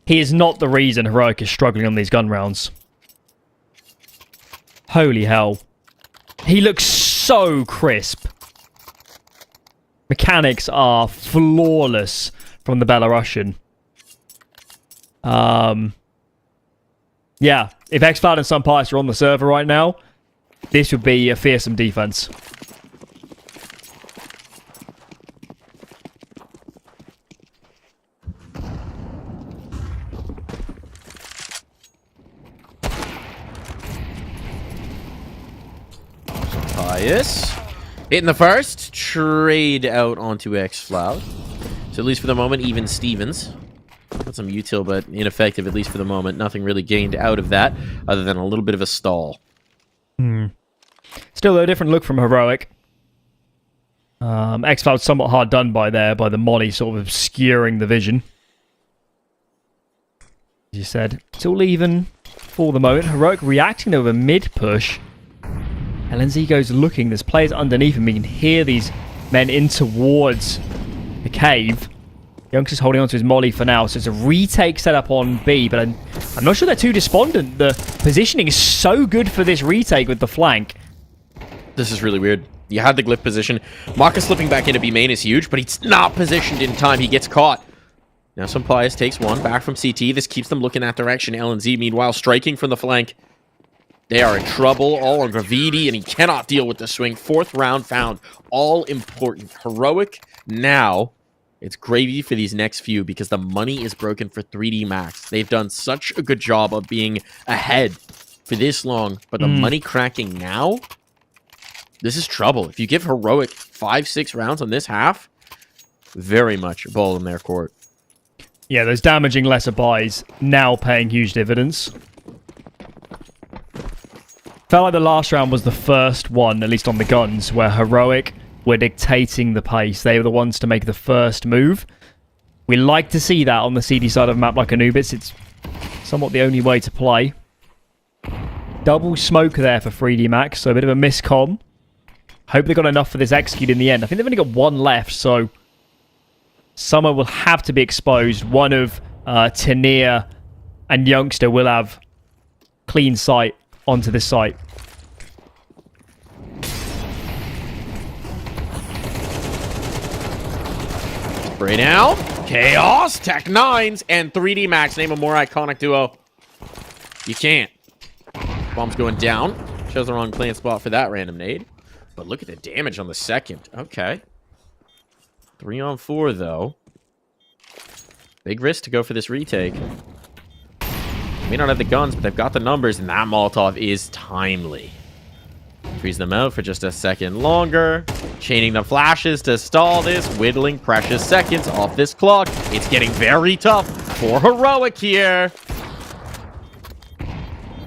He is not the reason Heroic is struggling on these gun rounds. Holy hell. He looks so crisp. Mechanics are flawless from the Belarusian. Yeah, if X-Cloud and Sunpice are on the server right now, this would be a fearsome defense. Pious. Hitting the first. Trade out onto X-Cloud. So at least for the moment, even Stevens. Got some util, but ineffective, at least for the moment. Nothing really gained out of that, other than a little bit of a stall. Still, though, a different look from Heroic. X-Cloud somewhat hard done by there, by the molly sort of obscuring the vision. As you said, it's all even for the moment. Heroic reacting to a mid-push. LNZ goes looking. There's players underneath him. We can hear these men in towards the cave. Youngster's holding on to his molly for now, so it's a retake set up on B, but I'm not sure they're too despondent. The positioning is so good for this retake with the flank. This is really weird. You had the glyph position. Maka slipping back into B main is huge, but he's not positioned in time. He gets caught. Now Sunpious takes one back from CT. This keeps them looking that direction. LNZ, meanwhile, striking from the flank. They are in trouble, all on Gravity, and he cannot deal with the swing. 4th round found. All important. Heroic now. It's gravy for these next few because the money is broken for 3D Max. They've done such a good job of being ahead for this long, but the money cracking now, this is trouble. If you give Heroic 5-6 rounds on this half, very much a ball in their court. Yeah, those damaging lesser buys now paying huge dividends. Felt like the last round was the first one, at least on the guns, where Heroic were dictating the pace. They were the ones to make the first move. We like to see that on the CD side of a map like Anubis. It's somewhat the only way to play. Double smoke there for 3D Max, so a bit of a miscom. Hope they got enough for this execute in the end. I think they've only got one left, so Summer will have to be exposed. One of Tanir and Youngster will have clean sight onto this site. Spray down. Chaos, Tech 9s, and 3D Max. Name a more iconic duo. You can't. Bomb's going down. Chose the wrong plant spot for that random nade. But look at the damage on the second. Okay. 3 on 4, though. Big risk to go for this retake. May not have the guns, but they've got the numbers, and that Molotov is timely. Freeze them out for just a second longer. Chaining the flashes to stall this. Whittling precious seconds off this clock. It's getting very tough for Heroic here.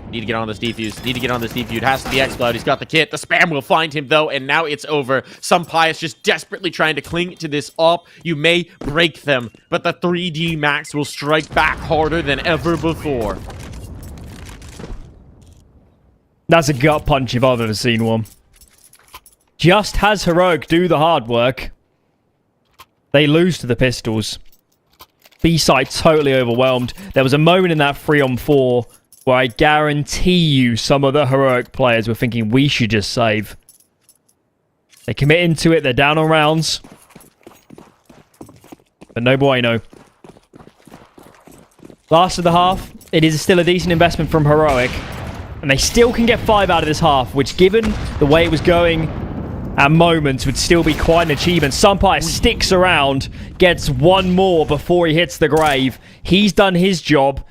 Need to get on this defuse. Need to get on this defuse. It has to be X-Cloud. He's got the kit. The spam will find him, though, and now it's over. Some Pious just desperately trying to cling to this op. You may break them, but the 3D Max will strike back harder than ever before. That's a gut punch if I've ever seen one. Just has Heroic do the hard work. They lose to the pistols. B-side totally overwhelmed. There was a moment in that 3-on-4 where I guarantee you some of the Heroic players were thinking we should just save. They commit into it. They're down on rounds. But no bueno. Last of the half. It is still a decent investment from Heroic. And they still can get 5 out of this half, which, given the way it was going at moments, would still be quite an achievement. Sumpire sticks around, gets one more before he hits the grave. He's done his job.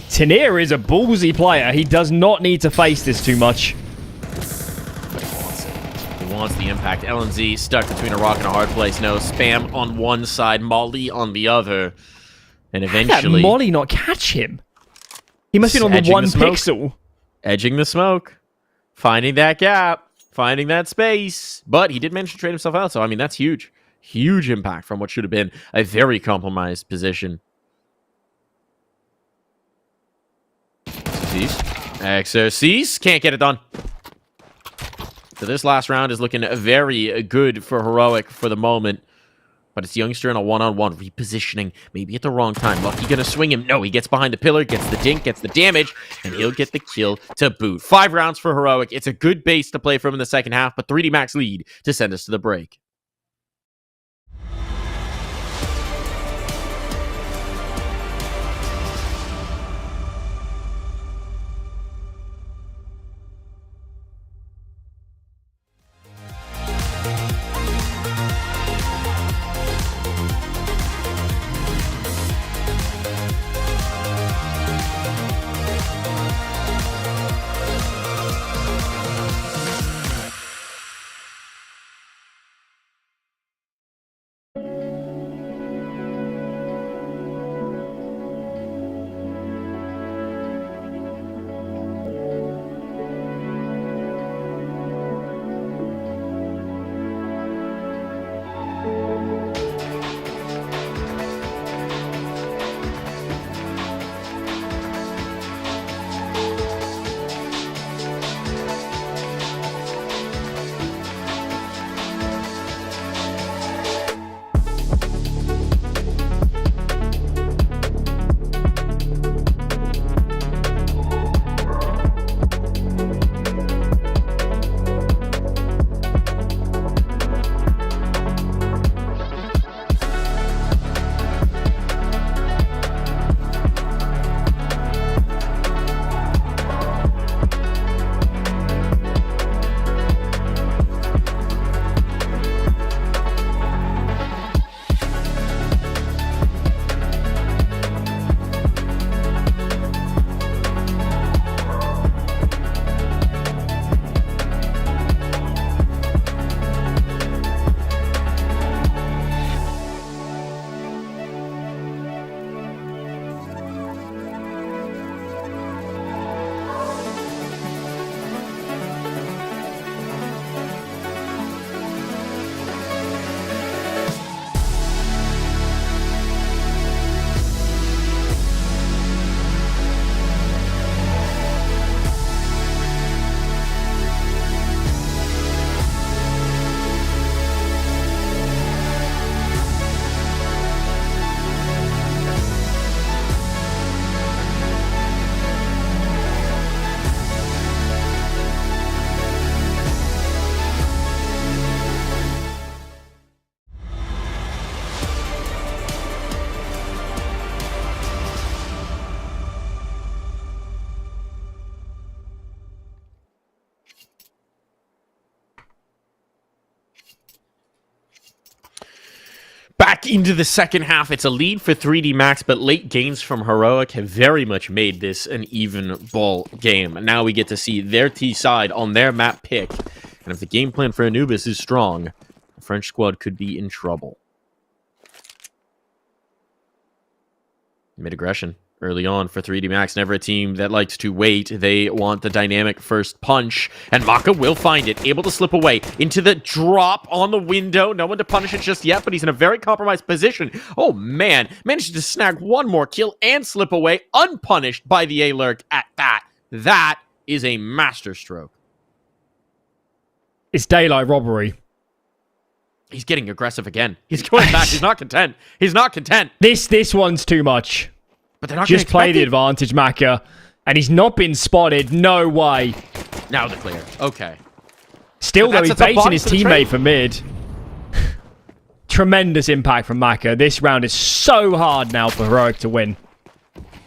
Tenier is a ballsy player. He does not need to face this too much. But he wants it. He wants the impact. LNZ stuck between a rock and a hard place. No, Spam on one side, Molly on the other. And eventually... How did Molly not catch him? He must have been on the 1 pixel. Edging the smoke. Finding that gap. Finding that space. But he did manage to trade himself out. So, I mean, that's huge. Huge impact from what should have been a very compromised position. Exorcise. Can't get it done. So this last round is looking very good for Heroic for the moment. But it's Youngster in a one-on-one repositioning. Maybe at the wrong time. Lucky gonna swing him. No, he gets behind the pillar, gets the dink, gets the damage, and he'll get the kill to boot. 5 rounds for Heroic. It's a good base to play from in the second half, but 3D Max lead to send us to the break. back into the second half. It's a lead for 3D Max, but late gains from Heroic have very much made this an even ball game. Now we get to see their T side on their map pick. And if the game plan for Anubis is strong, the French squad could be in trouble. Mid-aggression early on for 3D Max. Never a team that likes to wait. They want the dynamic first punch. And Maka will find it. Able to slip away into the drop on the window. No one to punish it just yet, but he's in a very compromised position. Oh, man. Managed to snag one more kill and slip away unpunished by the A-Lurk at that. That is a masterstroke. It's daylight robbery. He's getting aggressive again. He's going back. He's not content. He's not content. This one's too much. But they're not just play the advantage, Maka. And he's not been spotted. No way. Now they're clear. Okay. Still, though, he's baiting his teammate for mid. Tremendous impact from Maka. This round is so hard now for Heroic to win.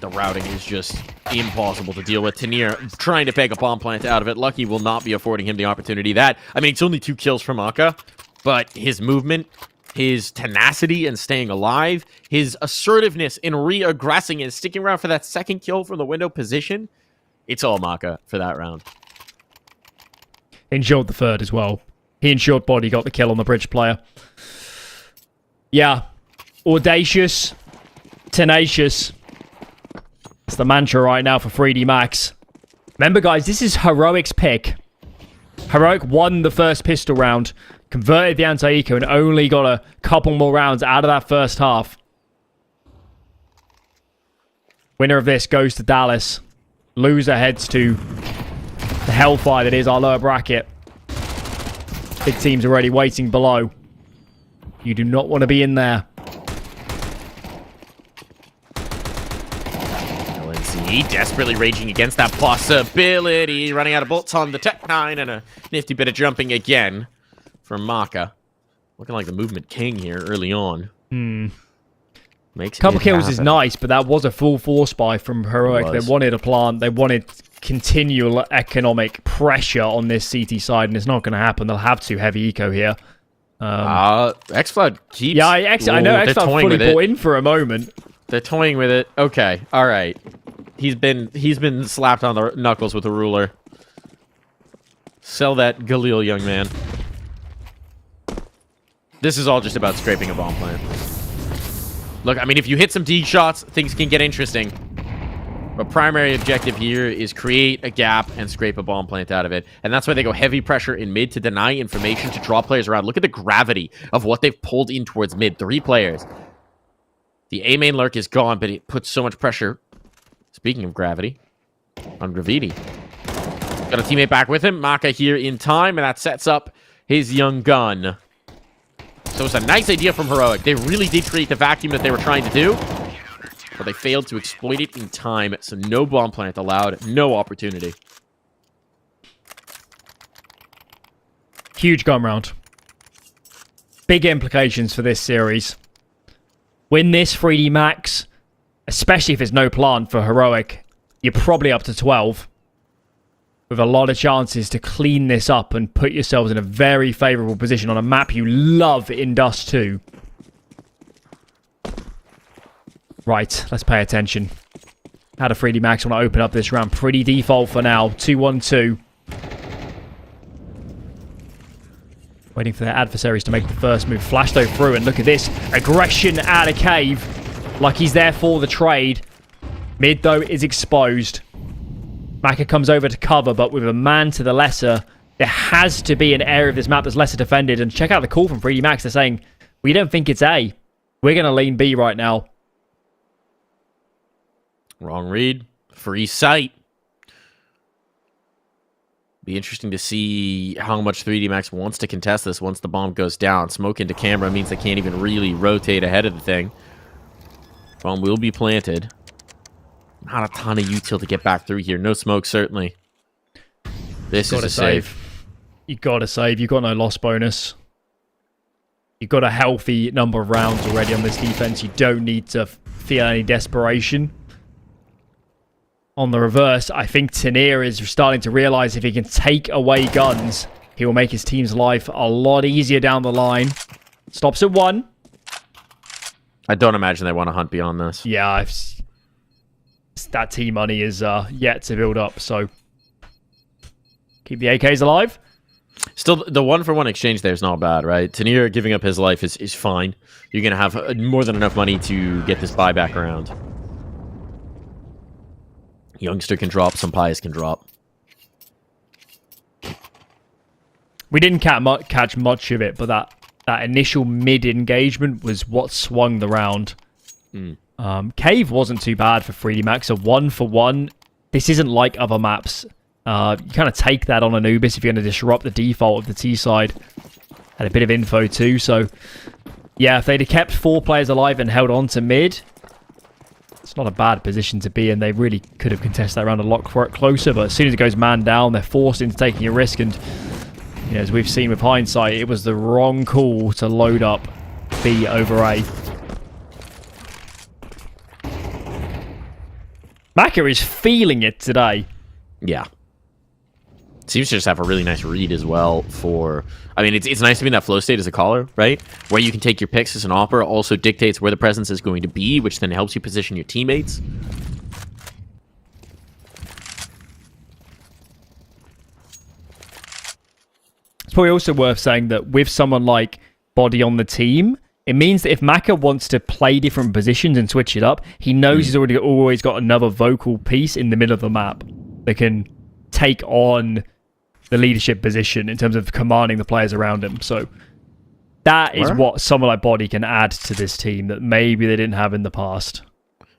The routing is just impossible to deal with. Tanir trying to peg a bomb plant out of it. Lucky will not be affording him the opportunity. It's only 2 kills from Maka. But his movement, his tenacity and staying alive, his assertiveness in re-aggressing and sticking around for that second kill from the window position, it's all Maka for that round. Ensured the third as well. He and Short Body got the kill on the bridge player. Yeah. Audacious. Tenacious. It's the mantra right now for 3D Max. Remember, guys, this is Heroic's pick. Heroic won the first pistol round. Converted the anti-eco and only got a couple more rounds out of that first half. Winner of this goes to Dallas. Loser heads to the hellfire that is our lower bracket. Big teams already waiting below. You do not want to be in there. LNC desperately raging against that possibility. Running out of bolts on the Tech 9 and a nifty bit of jumping again. From Maka. Looking like the movement king here early on. Couple kills is nice, but that was a full force buy from Heroic. They wanted a plant. They wanted continual economic pressure on this CT side, and it's not going to happen. They'll have to heavy eco here. Xflood keeps... Yeah, I know Xflood fully bought in for a moment. They're toying with it. Okay, all right. He's been slapped on the knuckles with a ruler. Sell that Galil, young man. This is all just about scraping a bomb plant. Look, if you hit some D shots, things can get interesting. But primary objective here is create a gap and scrape a bomb plant out of it. And that's why they go heavy pressure in mid to deny information, to draw players around. Look at the gravity of what they've pulled in towards mid. 3 players. The A main lurk is gone, but it puts so much pressure. Speaking of gravity, on Graviti. Got a teammate back with him. Maka here in time, and that sets up his young gun. So it's a nice idea from Heroic. They really did create the vacuum that they were trying to do, but they failed to exploit it in time, so no bomb plant allowed, no opportunity. Huge gun round. Big implications for this series. Win this 3D Max, especially if there's no plant for Heroic, you're probably up to 12. With a lot of chances to clean this up and put yourselves in a very favourable position on a map you love in Dust 2. Right, let's pay attention. How do 3D Max want to open up this round? Pretty default for now. 2-1-2. Waiting for their adversaries to make the first move. Flash though through, and look at this. Aggression out of cave. Like he's there for the trade. Mid though is exposed. Maka comes over to cover, but with a man to the lesser, there has to be an area of this map that's lesser defended. And check out the call from 3D Max. They're saying, we don't think it's A. We're going to lean B right now. Wrong read. Free sight. Be interesting to see how much 3D Max wants to contest this once the bomb goes down. Smoke into camera means they can't even really rotate ahead of the thing. Bomb will be planted. Not a ton of util to get back through here. No smoke, certainly. This is a save. You gotta save. You got no loss bonus. You got a healthy number of rounds already on this defense. You don't need to feel any desperation. On the reverse, I think Tanir is starting to realize if he can take away guns, he will make his team's life a lot easier down the line. Stops at 1. I don't imagine they want to hunt beyond this. Yeah, that T money is yet to build up, so keep the AKs alive. Still, the 1-for-1 exchange there is not bad, right? Tanier giving up his life is fine. You're going to have more than enough money to get this buyback around. Youngster can drop, some Pius can drop. We didn't catch much of it, but that initial mid-engagement was what swung the round. Cave wasn't too bad for 3D Max. A 1-for-1. This isn't like other maps. You kind of take that on Anubis if you're going to disrupt the default of the T side. Had a bit of info too, so yeah, if they'd have kept 4 players alive and held on to mid, it's not a bad position to be in. They really could have contested that round a lot closer, but as soon as it goes man down, they're forced into taking a risk, and you know, as we've seen with hindsight, it was the wrong call to load up B over A. Maka is feeling it today. Yeah. Seems to just have a really nice read as well for... I mean, it's nice to be in that flow state as a caller, right? Where you can take your picks as an opera, also dictates where the presence is going to be, which then helps you position your teammates. It's probably also worth saying that with someone like Body on the team, it means that if Maka wants to play different positions and switch it up, he knows he's always got another vocal piece in the middle of the map that can take on the leadership position in terms of commanding the players around him. So that is what someone like Body can add to this team that maybe they didn't have in the past.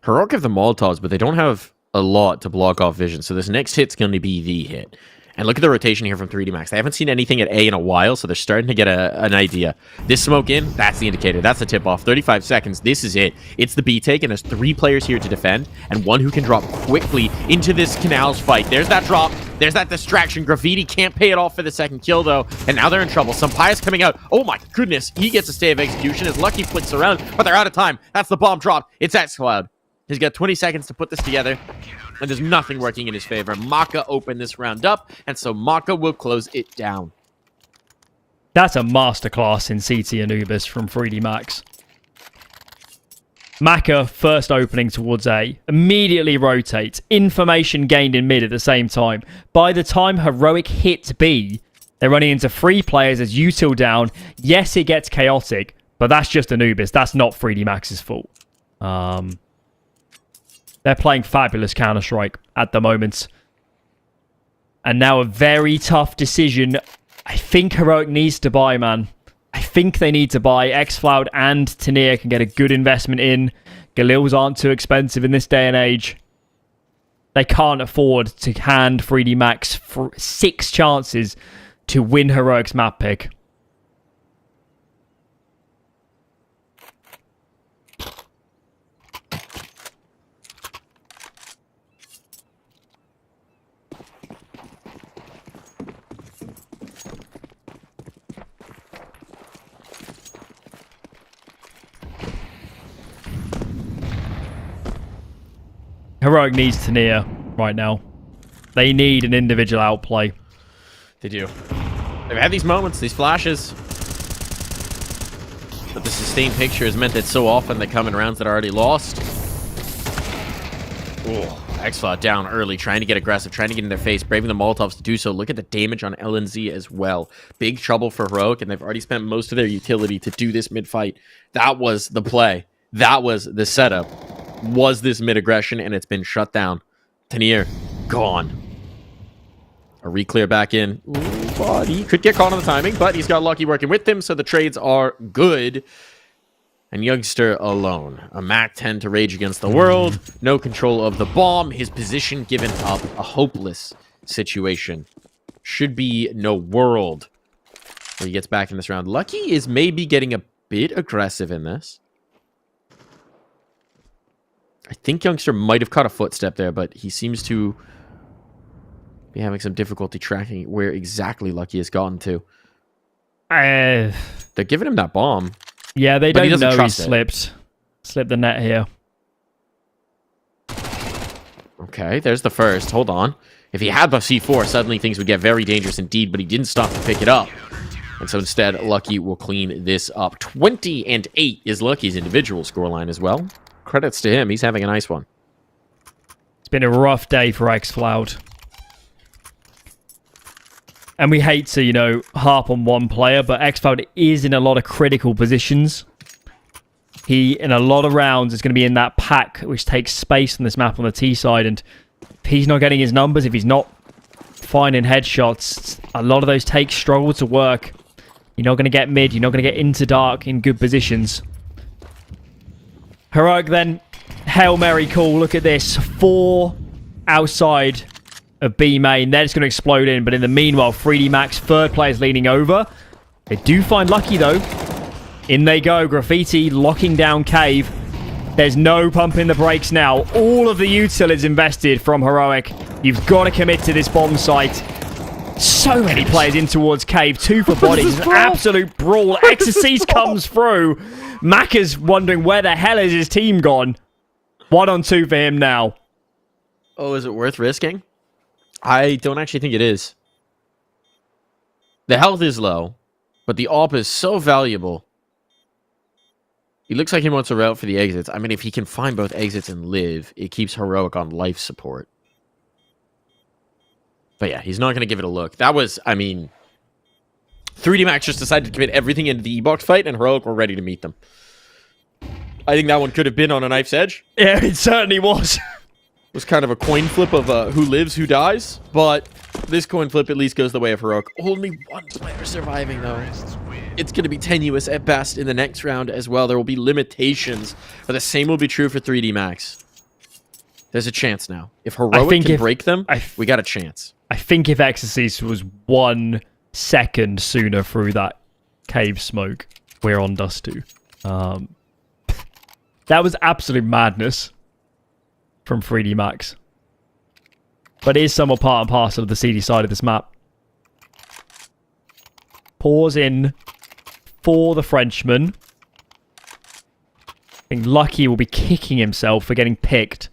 Heroic have the Molotovs, but they don't have a lot to block off vision. So this next hit's going to be the hit. And look at the rotation here from 3D Max. They haven't seen anything at A in a while, so they're starting to get an idea. This smoke in, that's the indicator. That's the tip-off. 35 seconds. This is it. It's the B take, and there's 3 players here to defend, and 1 who can drop quickly into this Canals fight. There's that drop. There's that distraction. Graffiti can't pay it off for the second kill, though, and now they're in trouble. Sampai's coming out. Oh, my goodness. He gets a stay of execution. His Lucky flicks around, but they're out of time. That's the bomb drop. It's xCloud. He's got 20 seconds to put this together, and there's nothing working in his favor. Maka opened this round up, and so Maka will close it down. That's a masterclass in CT Anubis from 3D Max. Maka first opening towards A, immediately rotates, information gained in mid at the same time. By the time Heroic hits B, they're running into 3 players as util down. Yes, it gets chaotic, but that's just Anubis. That's not 3D Max's fault. They're playing fabulous Counter-Strike at the moment. And now a very tough decision. I think Heroic needs to buy, man. I think they need to buy. xCloud and Tanier can get a good investment in. Galils aren't too expensive in this day and age. They can't afford to hand 3D Max 6 chances to win Heroic's map pick. Heroic needs Tanier right now. They need an individual outplay. They do. They've had these moments, these flashes. But the sustained picture has meant that so often they come in rounds that are already lost. Oh, xCloud down early, trying to get aggressive, trying to get in their face, braving the Molotovs to do so. Look at the damage on LNZ as well. Big trouble for Heroic, and they've already spent most of their utility to do this mid-fight. That was the play. That was the setup. Was this mid-aggression, and it's been shut down. Tanier, gone. A re-clear back in. Ooh, but he could get caught on the timing, but he's got Lucky working with him, so the trades are good. And Youngster alone. A MAC-10 to rage against the world. No control of the bomb. His position given up. A hopeless situation. Should be no world. Where he gets back in this round. Lucky is maybe getting a bit aggressive in this. I think Youngster might have caught a footstep there, but he seems to be having some difficulty tracking where exactly Lucky has gotten to. They're giving him that bomb. Yeah, they don't know he slipped the net here. Okay, there's the first. Hold on. If he had the C4, suddenly things would get very dangerous indeed, but he didn't stop to pick it up. And so instead, Lucky will clean this up. 20-8 is Lucky's individual scoreline as well. Credits to him. He's having a nice one. It's been a rough day for xFloud. And we hate to, you know, harp on one player, but xFloud is in a lot of critical positions. He, in a lot of rounds, is going to be in that pack, which takes space on this map on the T side. And if he's not getting his numbers, if he's not finding headshots, a lot of those takes struggle to work. You're not going to get mid. You're not going to get into dark in good positions. Heroic then. Hail Mary call. Look at this. 4 outside of B main. They're just going to explode in. But in the meanwhile, 3D Max, third player's leaning over. They do find Lucky, though. In they go. Graffiti locking down Cave. There's no pumping the brakes now. All of the util is invested from Heroic. You've got to commit to this bomb site. So many players in towards Cave. 2 for bodies. An absolute brawl. Exorcise comes through. Macca's wondering where the hell is his team gone. 1-on-2 for him now. Oh, is it worth risking? I don't actually think it is. The health is low, but the AWP is so valuable. He looks like he wants a route for the exits. I mean, if he can find both exits and live, it keeps Heroic on life support. But yeah, he's not going to give it a look. That was, I mean, 3D Max just decided to commit everything into the E-Box fight, and Heroic were ready to meet them. I think that one could have been on a knife's edge. Yeah, it certainly was. It was kind of a coin flip of who lives, who dies. But this coin flip at least goes the way of Heroic. Only one player surviving, though. It's going to be tenuous at best in the next round as well. There will be limitations, but the same will be true for 3D Max. There's a chance now. If Heroic can break them, we got a chance. I think if Exorcist was 1 second sooner through that cave smoke, we're on dust 2. That was absolute madness from 3D Max. But it is somewhat part and parcel of the CD side of this map. Pause in for the Frenchman. I think Lucky will be kicking himself for getting picked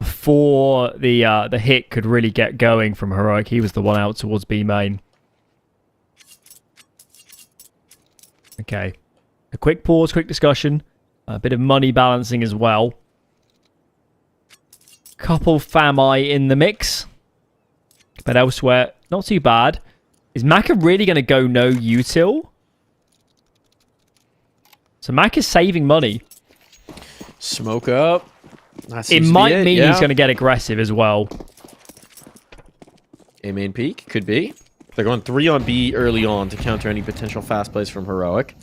before the hit could really get going from Heroic. He was the one out towards B main. Okay. A quick pause, quick discussion. A bit of money balancing as well. Couple Fami in the mix. But elsewhere, not too bad. Is Macca really going to go no util? So Macca's saving money. Smoke up. It might mean he's going to get aggressive as well. A main peak? Could be. They're going 3 on B early on to counter any potential fast plays from Heroic.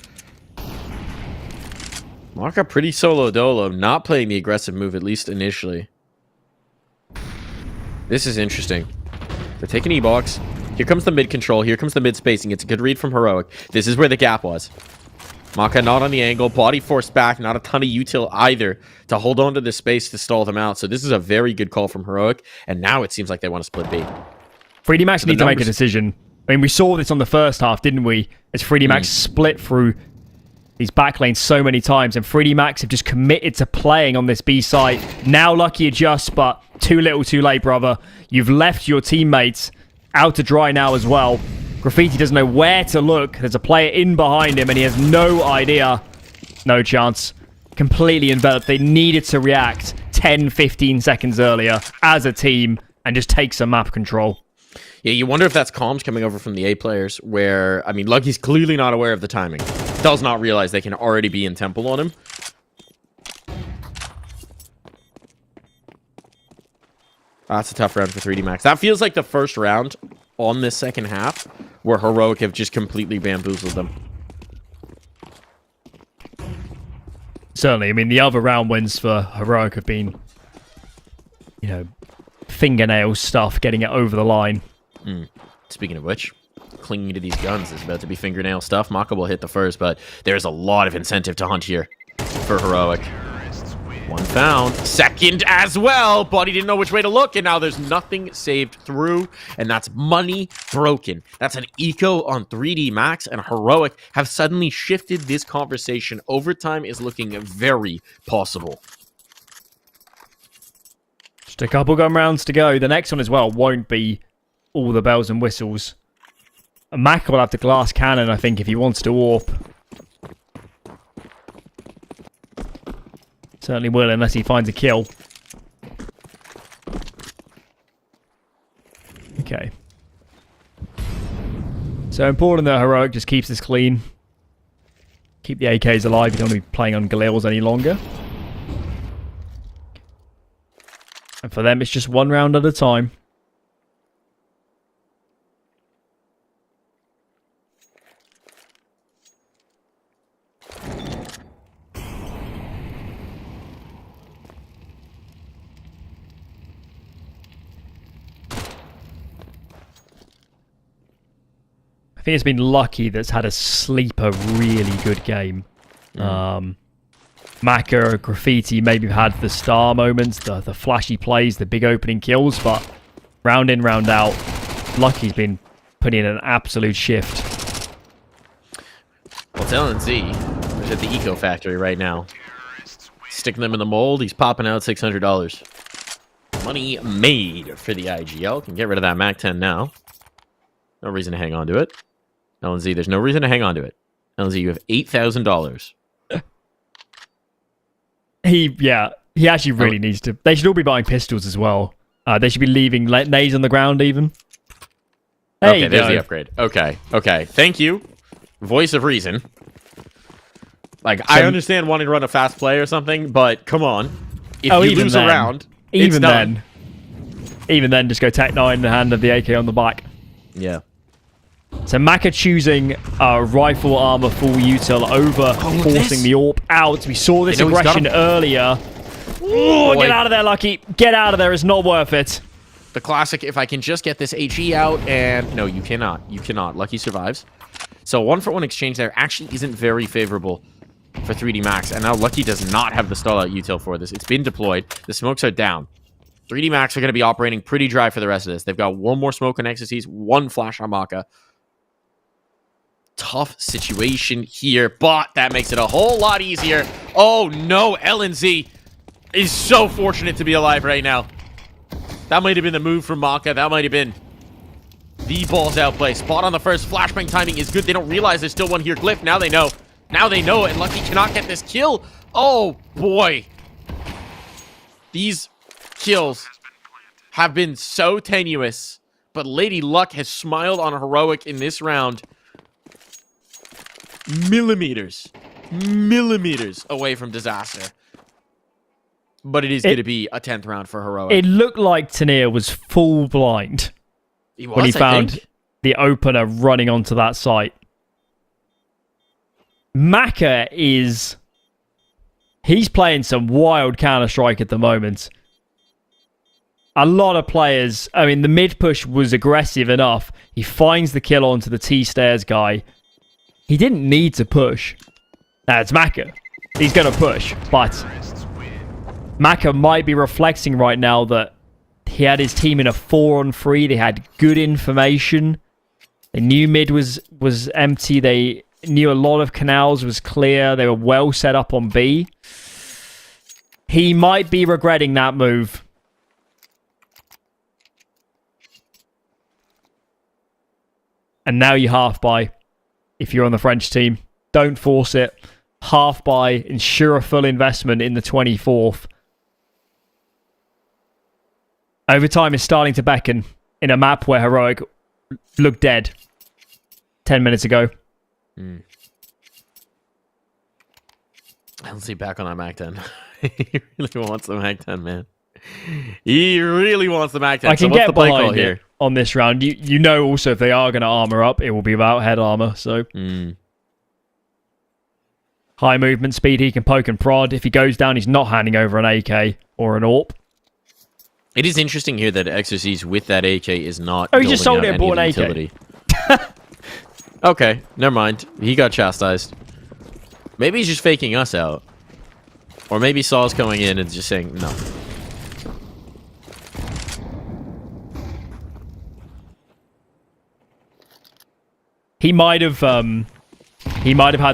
Maka pretty solo dolo, not playing the aggressive move, at least initially. This is interesting. They're taking E-Box. Here comes the mid control. Here comes the mid spacing. It's a good read from Heroic. This is where the gap was. Maka not on the angle. Body forced back. Not a ton of util either to hold on to this space to stall them out. So this is a very good call from Heroic. And now it seems like they want to split B. 3D Max need to make a decision. I mean, we saw this on the first half, didn't we? As 3D Max split through these back lanes so many times, and 3D Max have just committed to playing on this B site. Now Lucky adjusts, but too little too late, brother. You've left your teammates out to dry now as well. Graffiti doesn't know where to look. There's a player in behind him, and he has no idea. No chance. Completely enveloped. They needed to react 10, 15 seconds earlier as a team and just take some map control. Yeah, you wonder if that's comms coming over from the A players, where, I mean, Lucky's clearly not aware of the timing. Does not realize they can already be in Temple on him. That's a tough round for 3D Max. That feels like the first round on this second half where Heroic have just completely bamboozled them. Certainly. I mean, the other round wins for Heroic have been, you know, fingernail stuff, getting it over the line. Speaking of which, clinging to these guns is about to be fingernail stuff. Maka will hit the first, but there's a lot of incentive to hunt here for Heroic. One found. Second as well. But he didn't know which way to look, and now there's nothing saved through, and that's money broken. That's an eco on 3D Max, and Heroic have suddenly shifted this conversation. Overtime is looking very possible. Just a couple gun rounds to go. The next one as well won't be all the bells and whistles. Mac will have the glass cannon, I think, if he wants to warp. Certainly will, unless he finds a kill. Okay. So important that Heroic just keeps this clean. Keep the AKs alive. You don't want to be playing on Galils any longer. And for them, it's just one round at a time. I think it's been Lucky that's had a sleeper really good game. Maka, Graffiti maybe had the star moments, the flashy plays, the big opening kills, but round in, round out, Lucky's been putting in an absolute shift. Well, it's LNZ. He's at the Eco Factory right now. Sticking them in the mold, he's popping out $600. Money made for the IGL. Can get rid of that MAC-10 now. No reason to hang on to it. LNZ, there's no reason to hang on to it. LNZ, you have $8,000. He actually really needs to. They should all be buying pistols as well. They should be leaving nades on the ground even. Okay, there's the upgrade. Okay. Thank you. Voice of reason. Like, I understand wanting to run a fast play or something, but come on. If you lose a round, it's done. Even then, just go Tech 9 in the hand of the AK on the back. Yeah. So Maka choosing rifle armor full util over forcing the AWP out. We saw this aggression earlier. Ooh, get out of there, Lucky. Get out of there. It's not worth it. The classic, if I can just get this HE out, and no, you cannot. You cannot. Lucky survives. So 1-for-1 exchange there actually isn't very favorable for 3D Max, and now Lucky does not have the stall out util for this. It's been deployed. The smokes are down. 3D Max are going to be operating pretty dry for the rest of this. They've got one more smoke on Ecstasies, one flash on Maka. Tough situation here, but that makes it a whole lot easier. Oh no, LNZ is so fortunate to be alive right now. That might have been the move from Maka. That might have been the balls out play. Spot on the first. Flashbang timing is good. They don't realize there's still one here. Glyph, now they know. Now they know, and Lucky cannot get this kill. Oh boy. These kills have been so tenuous, but Lady Luck has smiled on Heroic in this round. Millimeters away from disaster. But it is going to be a 10th round for Heroic. It looked like Tania was full blind when he found the opener running onto that site. Maka he's playing some wild Counter-Strike at the moment. A lot of players, I mean, the mid push was aggressive enough. He finds the kill onto the T-stairs guy. He didn't need to push. It's Maka. He's going to push, but Maka might be reflecting right now that he had his team in a 4-on-3. They had good information. They knew mid was empty. They knew a lot of canals was clear. They were well set up on B. He might be regretting that move. And now you half buy. If you're on the French team, don't force it. Half buy, ensure a full investment in the 24th. Overtime is starting to beckon in a map where Heroic looked dead 10 minutes ago. Let's see back on that MAC-10. He really wants the MAC-10, man. He really wants the MAC-10. I can get behind it on this round. You know also if they are going to armor up, it will be about head armor. So high movement speed, he can poke and prod. If he goes down, he's not handing over an AK or an AWP. It is interesting here that Ecstasies with that AK is not. Oh, he just sold it and bought an utility. Okay, never mind. He got chastised. Maybe he's just faking us out. Or maybe Saul's coming in and just saying no. He might have had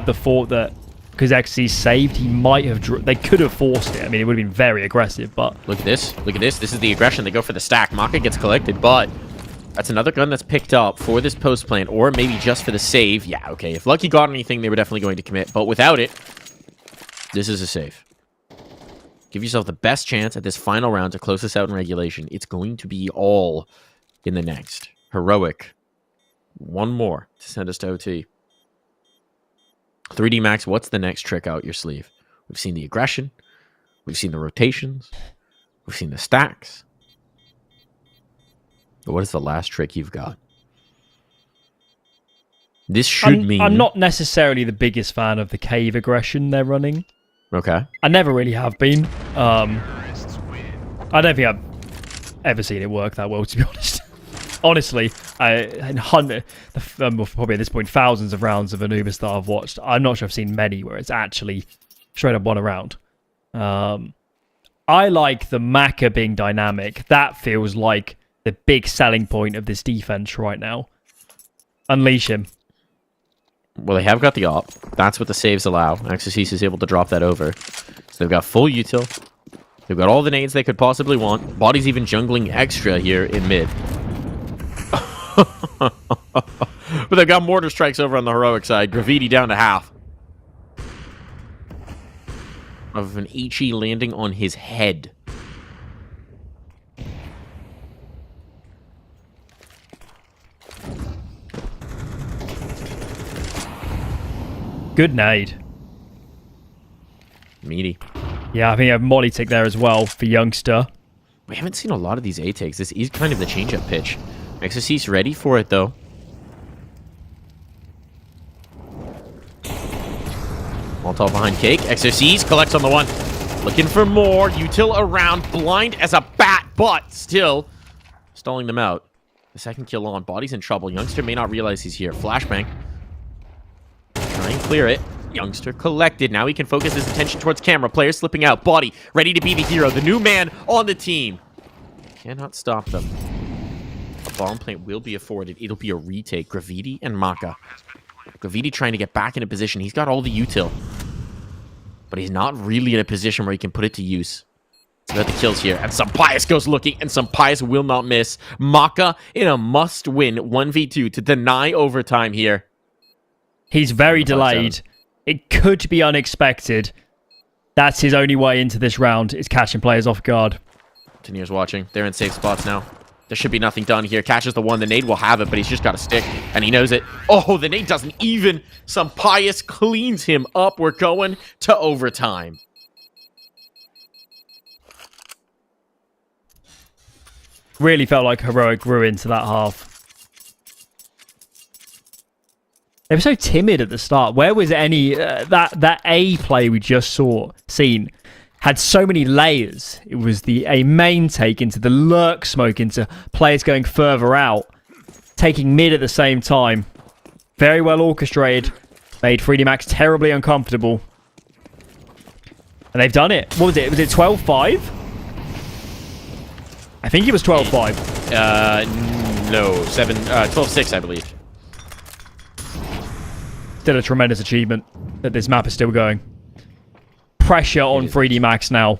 the thought that because XC saved, he might have. They could have forced it. I mean, it would have been very aggressive, but look at this. Look at this. This is the aggression. They go for the stack. Maka gets collected, but That's another gun that's picked up for this post plant, or maybe just for the save. Yeah, okay. If Lucky got anything, they were definitely going to commit. But without it, this is a save. Give yourself the best chance at this final round to close this out in regulation. It's going to be all in the next. Heroic. One more to send us to OT. 3D Max, what's the next trick out your sleeve? We've seen the aggression. We've seen the rotations. We've seen the stacks. But what is the last trick you've got? This should mean... I'm not necessarily the biggest fan of the cave aggression they're running. Okay. I never really have been. I don't think I've ever seen it work that well, to be honest. Honestly, probably at this point, thousands of rounds of Anubis that I've watched. I'm not sure I've seen many where it's actually straight up won a round. I like the Maka being dynamic. That feels like the big selling point of this defense right now. Unleash him. Well, they have got the op. That's what the saves allow. Exorcist is able to drop that over. So they've got full util. They've got all the nades they could possibly want. Body's even jungling extra here in mid. But they've got mortar strikes over on the heroic side. Graffiti down to half. Of an HE landing on his head. Good nade. Meaty. Yeah, I think I have Molly tick there as well for Youngster. We haven't seen a lot of these A takes. This is kind of the change-up pitch. Exorcist ready for it, though. Molotov behind Cake. Exorcist collects on the one. Looking for more. Util around. Blind as a bat, but still stalling them out. The second kill on. Body's in trouble. Youngster may not realize he's here. Flashbang. Try and clear it. Youngster collected. Now he can focus his attention towards camera. Player slipping out. Body ready to be the hero. The new man on the team. Cannot stop them. A bomb plant will be afforded. It'll be a retake. Graffiti and Maka. Graffiti trying to get back into position. He's got all the util. But he's not really in a position where he can put it to use. It's about the kills here. And some Pius goes looking, and some Pius will not miss. Maka in a must-win 1v2 to deny overtime here. He's very delayed. It could be unexpected. That's his only way into this round, is catching players off guard. Tanir's watching. They're in safe spots now. There should be nothing done here. Catches the one. The nade will have it, but he's just got to stick, and he knows it. Oh, the nade doesn't even. Some Pius cleans him up. We're going to overtime. Really felt like Heroic grew into that half. They were so timid at the start. Where was any... that A play we just seen had so many layers. It was a main take into the lurk smoke, into players going further out, taking mid at the same time. Very well orchestrated. Made 3D Max terribly uncomfortable. And they've done it. What was it? Was it 12-5? I think it was 12-5. No. 12-6, I believe. Still a tremendous achievement that this map is still going. Pressure on 3D Max now.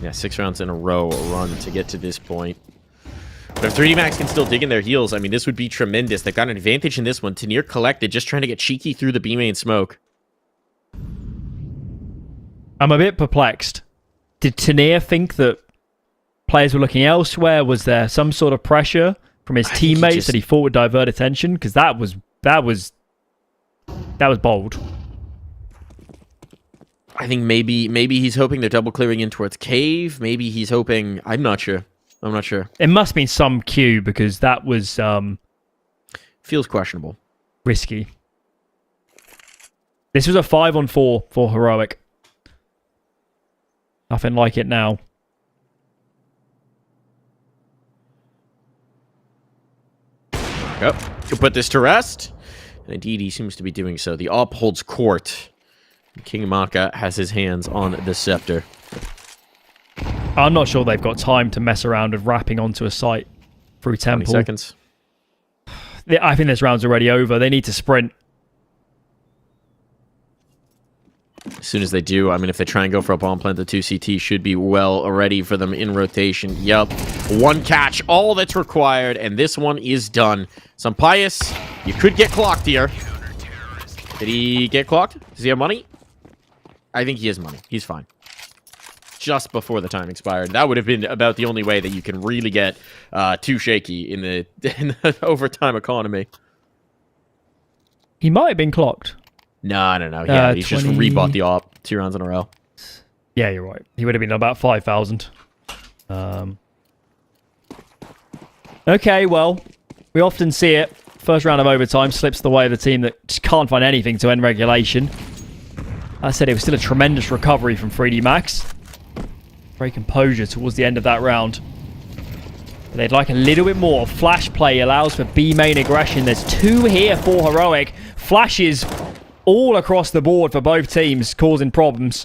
Yeah, 6 rounds in a row run to get to this point. But if 3D Max can still dig in their heels, I mean, this would be tremendous. They've got an advantage in this one. Tanir collected, just trying to get cheeky through the B main smoke. I'm a bit perplexed. Did Tanir think that players were looking elsewhere? Was there some sort of pressure from his teammates that he thought would divert attention? Because that was bold. I think maybe he's hoping they're double clearing in towards cave. Maybe he's hoping. I'm not sure. It must be some cue, because that was feels questionable. Risky. This was a 5-on-4 for Heroic. Nothing like it now. Yep. Could put this to rest. And indeed, he seems to be doing so. The op holds court. King Maka has his hands on the scepter. I'm not sure they've got time to mess around with wrapping onto a site through Temple. 20 seconds. I think this round's already over. They need to sprint. As soon as they do, I mean, if they try and go for a bomb plant, the 2CT should be well ready for them in rotation. Yup. One catch, all that's required, and this one is done. Some Pious, you could get clocked here. Did he get clocked? Does he have money? I think he has money. He's fine. Just before the time expired. That would have been about the only way that you can really get too shaky in the overtime economy. He might have been clocked. No. Yeah, he's 20... just rebought the op 2 rounds in a row. Yeah, you're right. He would have been about 5,000. Okay, well, we often see it. First round of overtime slips the way of the team that just can't find anything to end regulation. I said it was still a tremendous recovery from 3D Max. Great composure towards the end of that round. But they'd like a little bit more. Flash play allows for B main aggression. There's 2 here for Heroic. Flashes all across the board for both teams, causing problems.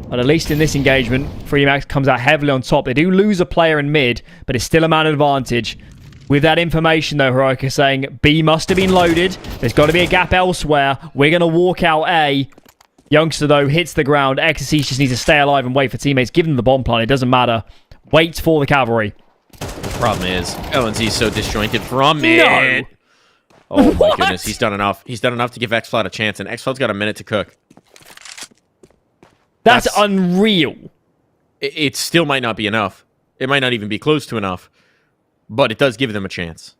But at least in this engagement, 3D Max comes out heavily on top. They do lose a player in mid, but it's still a man advantage. With that information, though, Heroic is saying B must have been loaded. There's got to be a gap elsewhere. We're going to walk out A. Youngster, though, hits the ground. Ecstasy just needs to stay alive and wait for teammates. Give them the bomb plant. It doesn't matter. Wait for the cavalry. The problem is, LNZ's so disjointed from it. No. Oh, my goodness. He's done enough. He's done enough to give XFlood a chance, and XFlood's got a minute to cook. That's unreal. It still might not be enough. It might not even be close to enough. But it does give them a chance.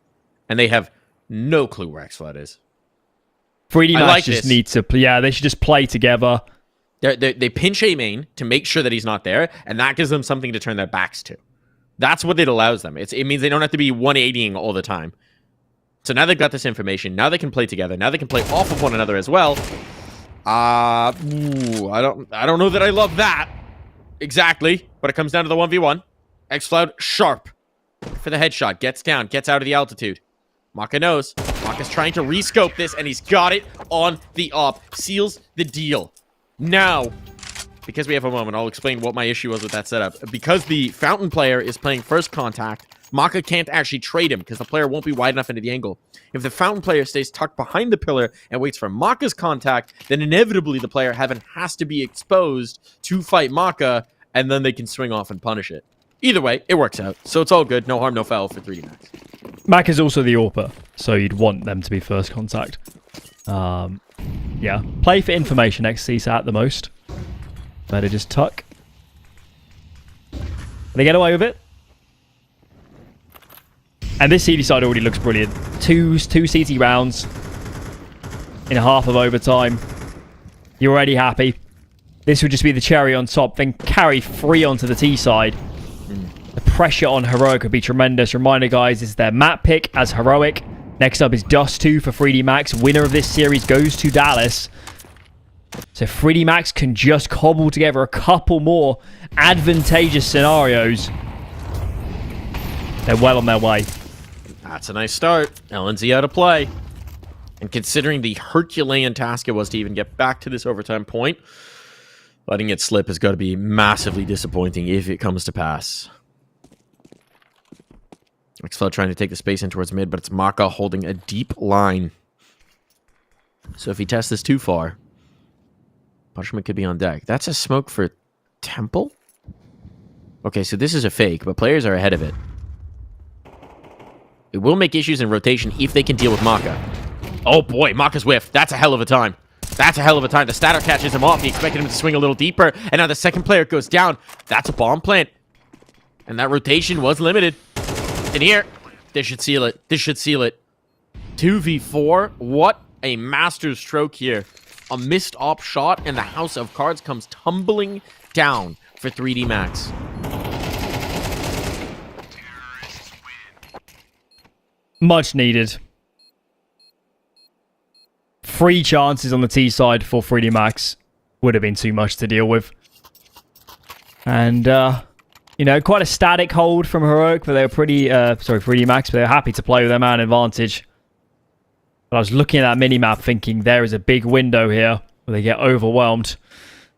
And they have no clue where XFlood is. 3D Max just needs to play. Yeah, they should just play together. They pinch A main to make sure that he's not there, and that gives them something to turn their backs to. That's what it allows them. It means they don't have to be 180ing all the time. So now they've got this information. Now they can play together. Now they can play off of one another as well. I don't know that I love that exactly, but it comes down to the 1v1. XCloud sharp for the headshot. Gets down, gets out of the altitude. Maka knows. Maka's trying to rescope this, and he's got it on the op. Seals the deal. Now, because we have a moment, I'll explain what my issue was with that setup. Because the Fountain player is playing first contact, Maka can't actually trade him because the player won't be wide enough into the angle. If the Fountain player stays tucked behind the pillar and waits for Maka's contact, then inevitably the player Heaven has to be exposed to fight Maka, and then they can swing off and punish it. Either way, it works out. So it's all good. No harm, no foul for 3D Max. Mac is also the AWPer, so you'd want them to be first contact. Yeah. Play for information XCs at the most. Better just tuck. They get away with it. And this CD side already looks brilliant. Two CT rounds in half of overtime. You're already happy. This would just be the cherry on top. Then carry 3 onto the T side. The pressure on Heroic would be tremendous. Reminder, guys, this is their map pick as Heroic. Next up is Dust 2 for 3D Max. Winner of this series goes to Dallas. So 3D Max can just cobble together a couple more advantageous scenarios. They're well on their way. That's a nice start. LNZ out of play. And considering the Herculean task it was to even get back to this overtime point, letting it slip has got to be massively disappointing if it comes to pass. XFlood trying to take the space in towards mid, but it's Maka holding a deep line. So if he tests this too far, punishment could be on deck. That's a smoke for Temple? Okay, so this is a fake, but players are ahead of it. It will make issues in rotation if they can deal with Maka. Oh boy, Maka's whiff. That's a hell of a time. That's a hell of a time. The statter catches him off. He expected him to swing a little deeper, and now the second player goes down. That's a bomb plant. And that rotation was limited. In here, this should seal it. This should seal it. 2v4. What a master stroke here. A missed op shot, and the House of Cards comes tumbling down for 3D Max. Much needed. 3 chances on the T side for 3D Max would have been too much to deal with. And, you know, quite a static hold from Heroic, but they were pretty, 3D Max, but they were happy to play with their man advantage. But I was looking at that minimap thinking there is a big window here where they get overwhelmed.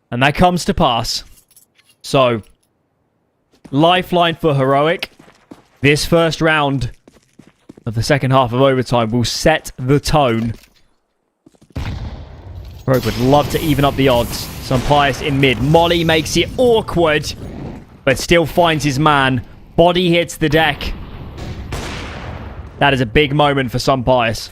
And that comes to pass. So, lifeline for Heroic. This first round of the second half of overtime will set the tone. Rogue would love to even up the odds. Some Pius in mid. Molly makes it awkward, but still finds his man. Body hits the deck. That is a big moment for Some Pius.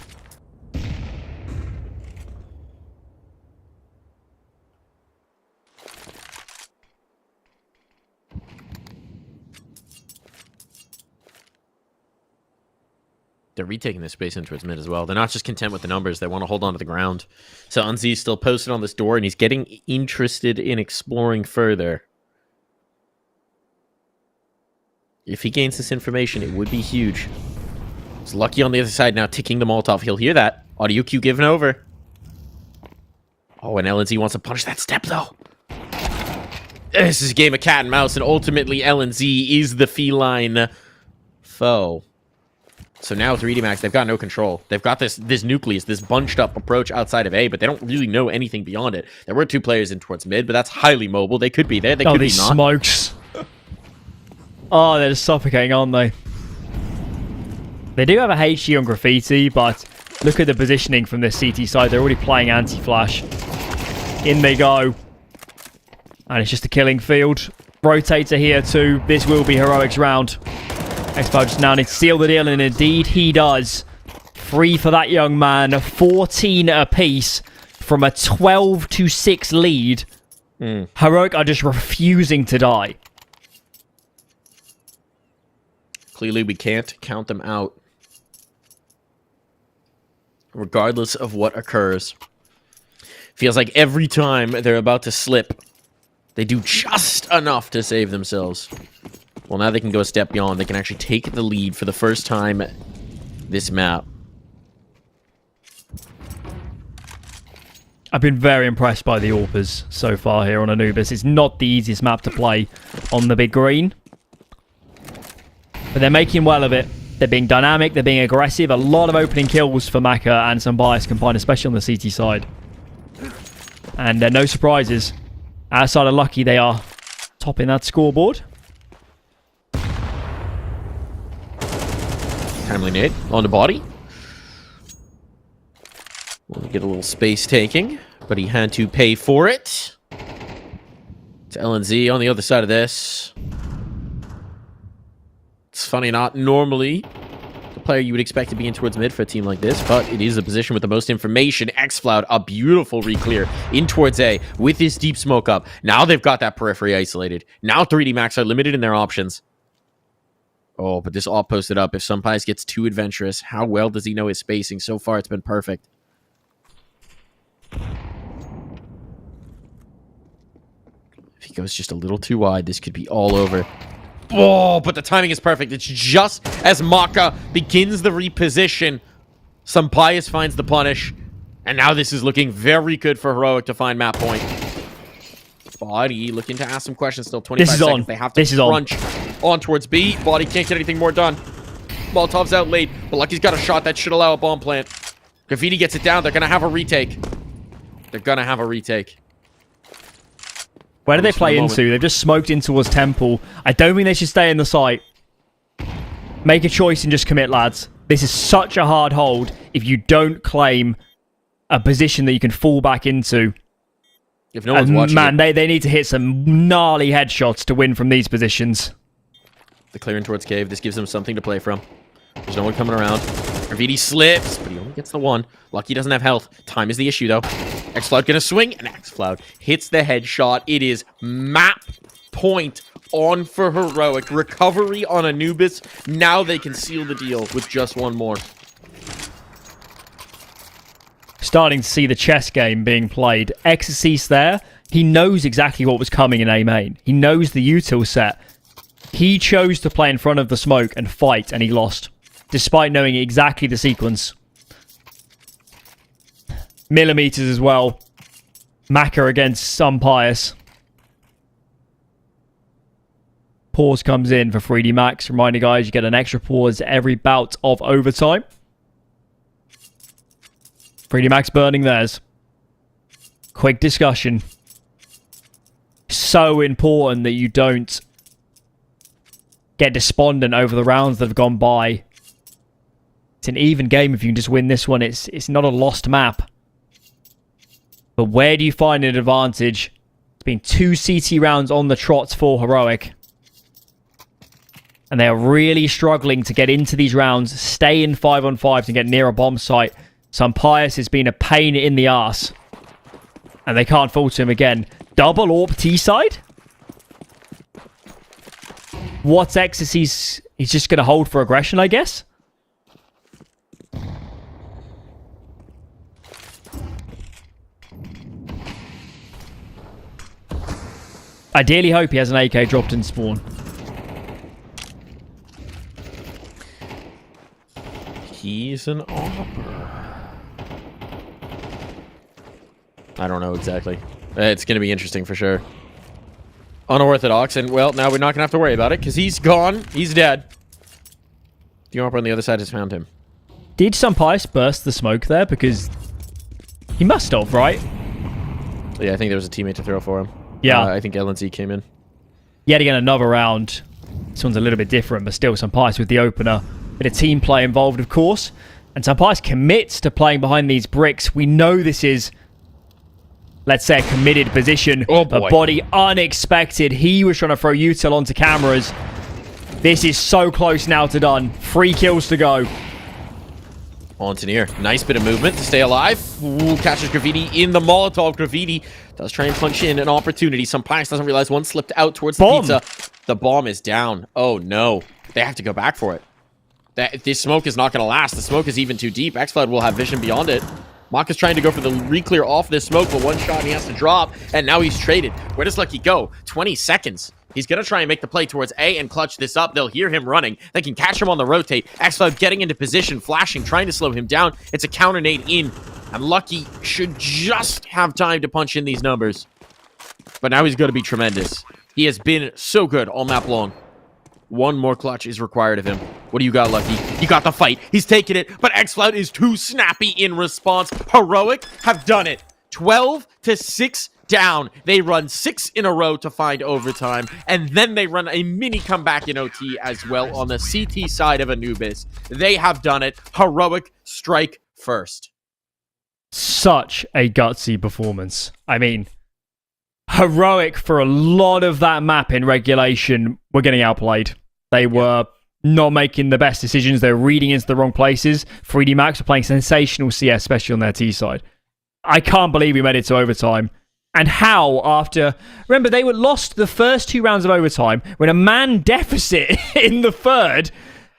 They're retaking this space in towards mid as well. They're not just content with the numbers. They want to hold on to the ground. So Unzi is still posted on this door, and he's getting interested in exploring further. If he gains this information, it would be huge. He's Lucky on the other side now, ticking the Molotov. He'll hear that. Audio cue given over. Oh, and LNZ wants to punish that step, though. This is a game of cat and mouse, and ultimately LNZ is the feline foe. So now with 3D Max, they've got no control. They've got this nucleus, this bunched up approach outside of A, but they don't really know anything beyond it. There were 2 players in towards mid, but that's highly mobile. They could be there. They could be these not. Smokes. Oh, they're just suffocating, aren't they? They do have a HG on Graffiti, but look at the positioning from this CT side. They're already playing anti-flash. In they go. And it's just a killing field. Rotator here too. This will be Heroic's round. Expo just now needs to seal the deal, and indeed he does. 3 for that young man. 14 apiece from a 12-6 lead. Heroic are just refusing to die. Clearly, we can't count them out. Regardless of what occurs. Feels like every time they're about to slip, they do just enough to save themselves. Well, now they can go a step beyond. They can actually take the lead for the first time this map. I've been very impressed by the AWPers so far here on Anubis. It's not the easiest map to play on the big green. But they're making well of it. They're being dynamic. They're being aggressive. A lot of opening kills for Maka and Some Bias combined, especially on the CT side. And no surprises. Outside of Lucky, they are topping that scoreboard. Timely nade on the body. We'll get a little space taking, but he had to pay for it. It's LNZ on the other side of this. It's funny, not normally the player you would expect to be in towards mid for a team like this, but it is a position with the most information. Xfloud, a beautiful re-clear in towards A with this deep smoke up. Now they've got that periphery isolated. Now 3D Max are limited in their options. Oh, but this all posted up. If Sunpies gets too adventurous, how well does he know his spacing? So far, it's been perfect. If he goes just a little too wide, this could be all over. Oh, but the timing is perfect. It's just as Maka begins the reposition. Sunpies finds the punish. And now this is looking very good for Heroic to find map point. Body looking to ask some questions still. 25 seconds. They have to crunch on towards B. Body can't get anything more done. Molotov's out late, but Lucky's got a shot that should allow a bomb plant. Graffiti gets it down. They're going to have a retake. They're going to have a retake. Where do they play into? They've just smoked in towards Temple. I don't think they should stay in the site. Make a choice and just commit, lads. This is such a hard hold if you don't claim a position that you can fall back into. If no one's watching, man, they need to hit some gnarly headshots to win from these positions. The clearing towards cave. This gives them something to play from. There's no one coming around. Graffiti slips, but he only gets the one. Lucky doesn't have health. Time is the issue, though. Xfloud gonna swing, and Xfloud hits the headshot. It is map point on for Heroic. Recovery on Anubis. Now they can seal the deal with just one more. Starting to see the chess game being played. Exorcist there. He knows exactly what was coming in A main. He knows the util set. He chose to play in front of the smoke and fight, and he lost. Despite knowing exactly the sequence. Millimeters as well. Maka against Some Pius. Pause comes in for 3D Max. Reminder, guys, you get an extra pause every bout of overtime. 3D Max burning theirs. Quick discussion. So important that you don't get despondent over the rounds that have gone by. It's an even game if you can just win this one. It's not a lost map. But where do you find an advantage? It's been 2 CT rounds on the trot for Heroic. And they are really struggling to get into these rounds, stay in 5-on-5 to get near a bomb site. Pius has been a pain in the ass. And they can't fall to him again. Double AWP T-side? What's Ecstasy's? He's just going to hold for aggression, I guess? Ideally hope he has an AK dropped in spawn. He's an AWPer. I don't know exactly. It's going to be interesting for sure. Unorthodox, and well, now we're not going to have to worry about it because he's gone. He's dead. The AWPer on the other side has found him. Did Pius burst the smoke there? Because he must have, right? Yeah, I think there was a teammate to throw for him. Yeah. I think LNZ came in. Yet again, another round. This one's a little bit different, but still Pius with the opener. Bit of team play involved, of course. And Pius commits to playing behind these bricks. We know this is, let's say, a committed position. Oh boy. A body unexpected. He was trying to throw util onto cameras. This is so close now to done. 3 kills to go. Montaneer, nice bit of movement to stay alive. Ooh, catches Graffiti in the Molotov. Graffiti does try and punch in an opportunity. Pius doesn't realize one slipped out towards the pizza. The bomb is down. Oh no. They have to go back for it. This smoke is not going to last. The smoke is even too deep. xCloud will have vision beyond it. Mock is trying to go for the re-clear off this smoke, but one shot and he has to drop, and now he's traded. Where does Lucky go? 20 seconds. He's going to try and make the play towards A and clutch this up. They'll hear him running. They can catch him on the rotate. xCloud getting into position, flashing, trying to slow him down. It's a counter nade in, and Lucky should just have time to punch in these numbers. But now he's going to be tremendous. He has been so good all map long. One more clutch is required of him. What do you got, Lucky? You got the fight. He's taking it, but xCloud is too snappy in response. Heroic have done it. 12-6 down. They run 6 in a row to find overtime, and then they run a mini comeback in OT as well on the CT side of Anubis. They have done it. Heroic strike first. Such a gutsy performance. I mean, Heroic for a lot of that map in regulation were getting outplayed. They were not making the best decisions. They were reading into the wrong places. 3D Max were playing sensational CS, especially on their T side. I can't believe we made it to overtime. And how after... Remember, they were lost the first 2 rounds of overtime when a man deficit in the third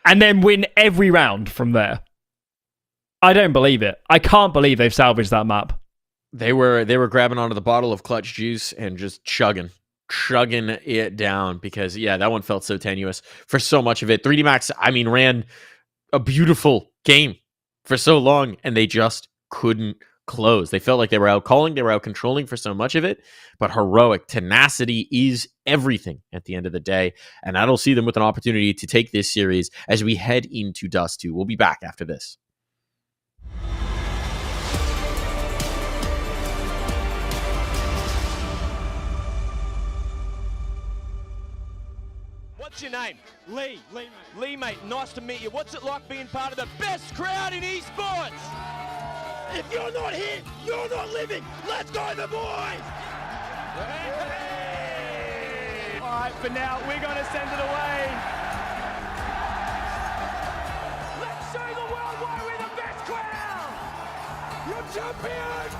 and then win every round from there. I don't believe it. I can't believe they've salvaged that map. They were grabbing onto the bottle of clutch juice and just chugging it down because, yeah, that one felt so tenuous for so much of it. 3D Max, I mean, ran a beautiful game for so long, and they just couldn't close. They felt like they were out calling, they were out controlling for so much of it, but Heroic tenacity is everything at the end of the day, and that'll see them with an opportunity to take this series as we head into Dust 2. We'll be back after this. What's your name? Lee. Lee, mate, nice to meet you. What's it like being part of the best crowd in esports? If you're not here, you're not living. Let's go, the boys! Hey! All right, for now, we're going to send it away. Let's show the world why we're the best crowd! You're champions!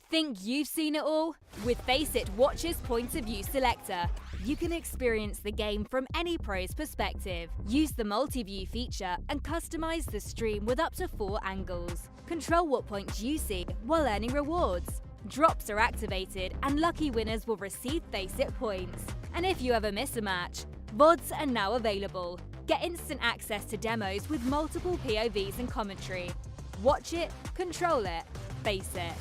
Think you've seen it all? With Faceit Watch's Point of View Selector, you can experience the game from any pro's perspective. Use the multi-view feature and customize the stream with up to 4 angles. Control what points you see while earning rewards. Drops are activated and lucky winners will receive Faceit points. And if you ever miss a match, VODs are now available. Get instant access to demos with multiple POVs and commentary. Watch it, control it, face it.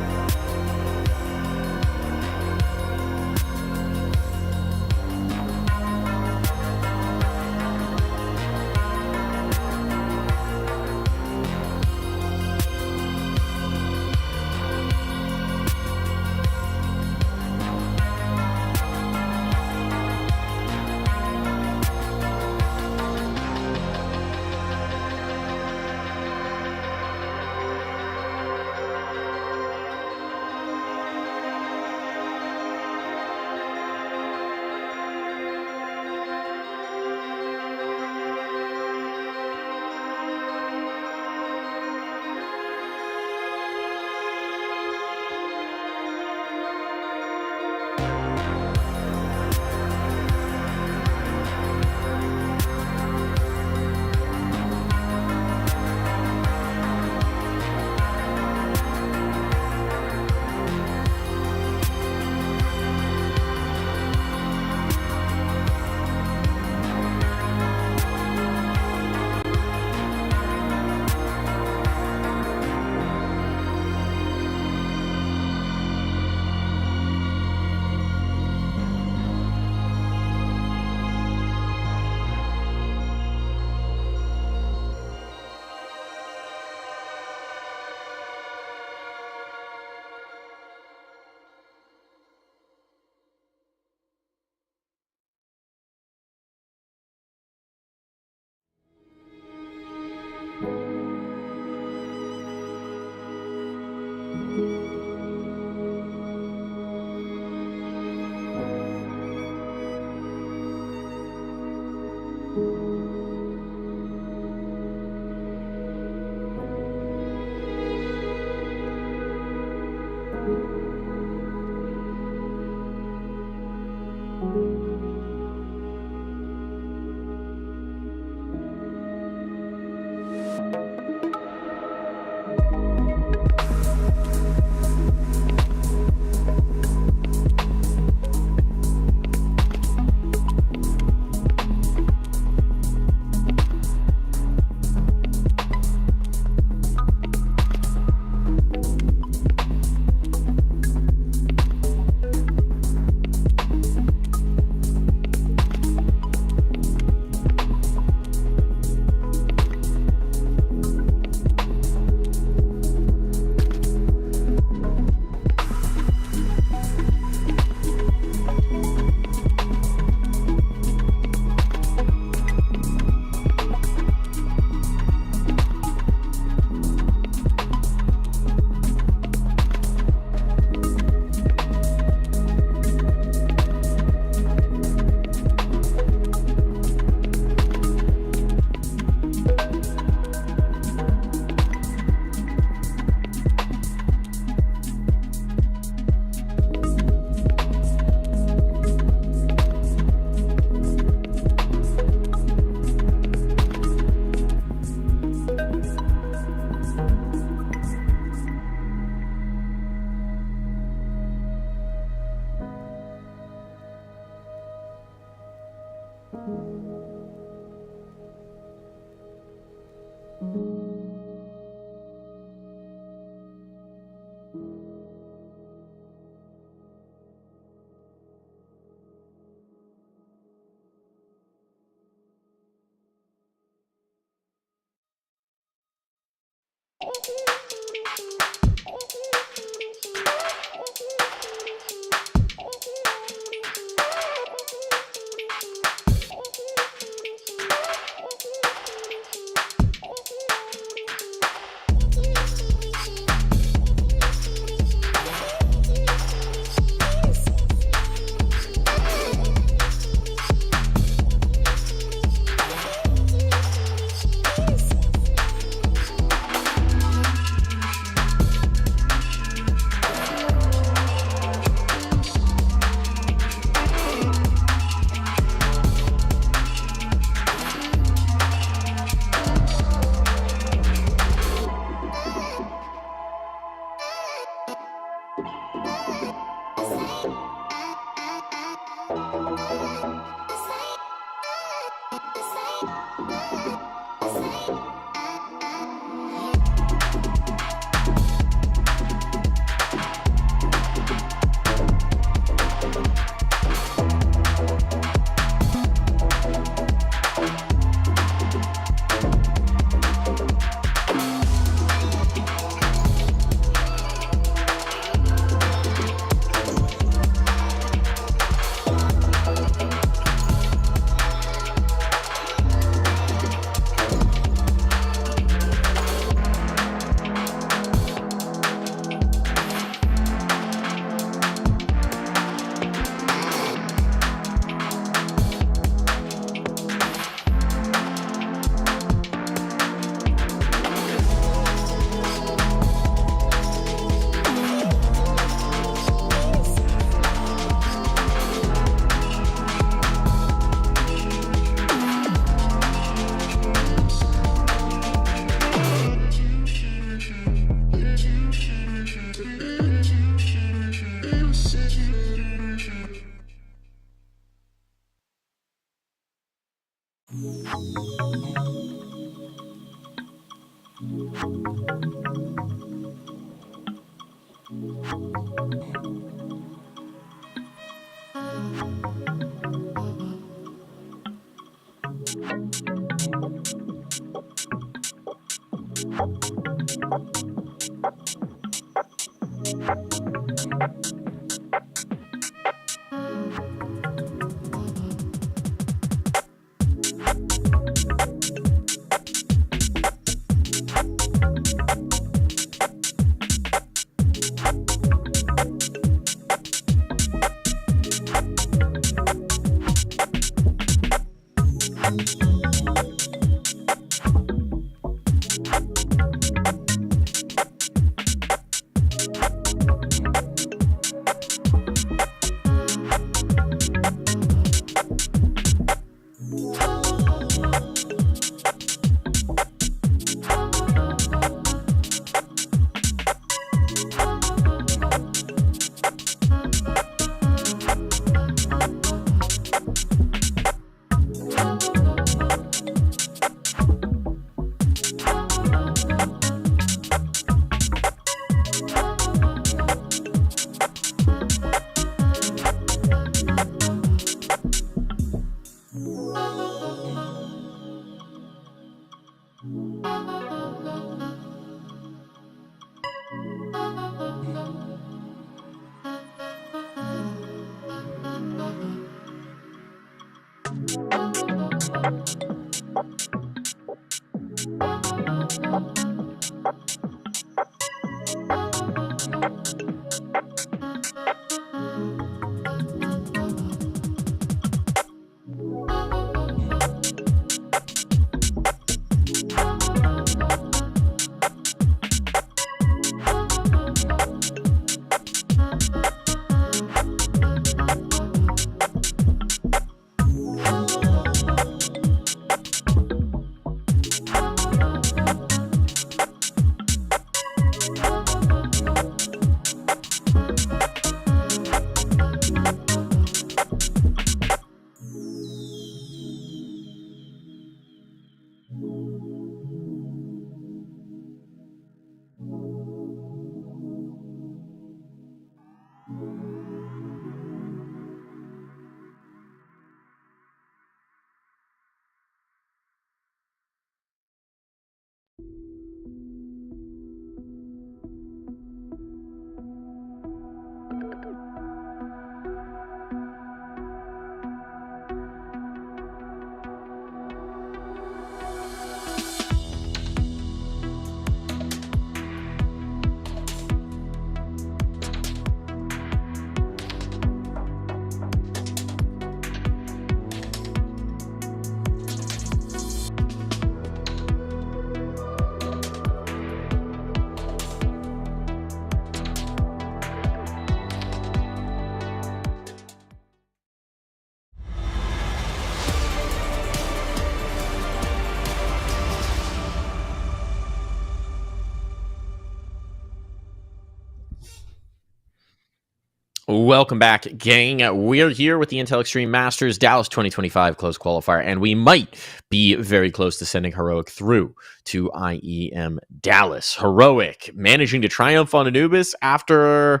Welcome back, gang. We're here with the Intel Extreme Masters Dallas 2025 close qualifier, and we might be very close to sending Heroic through to IEM Dallas. Heroic managing to triumph on Anubis after,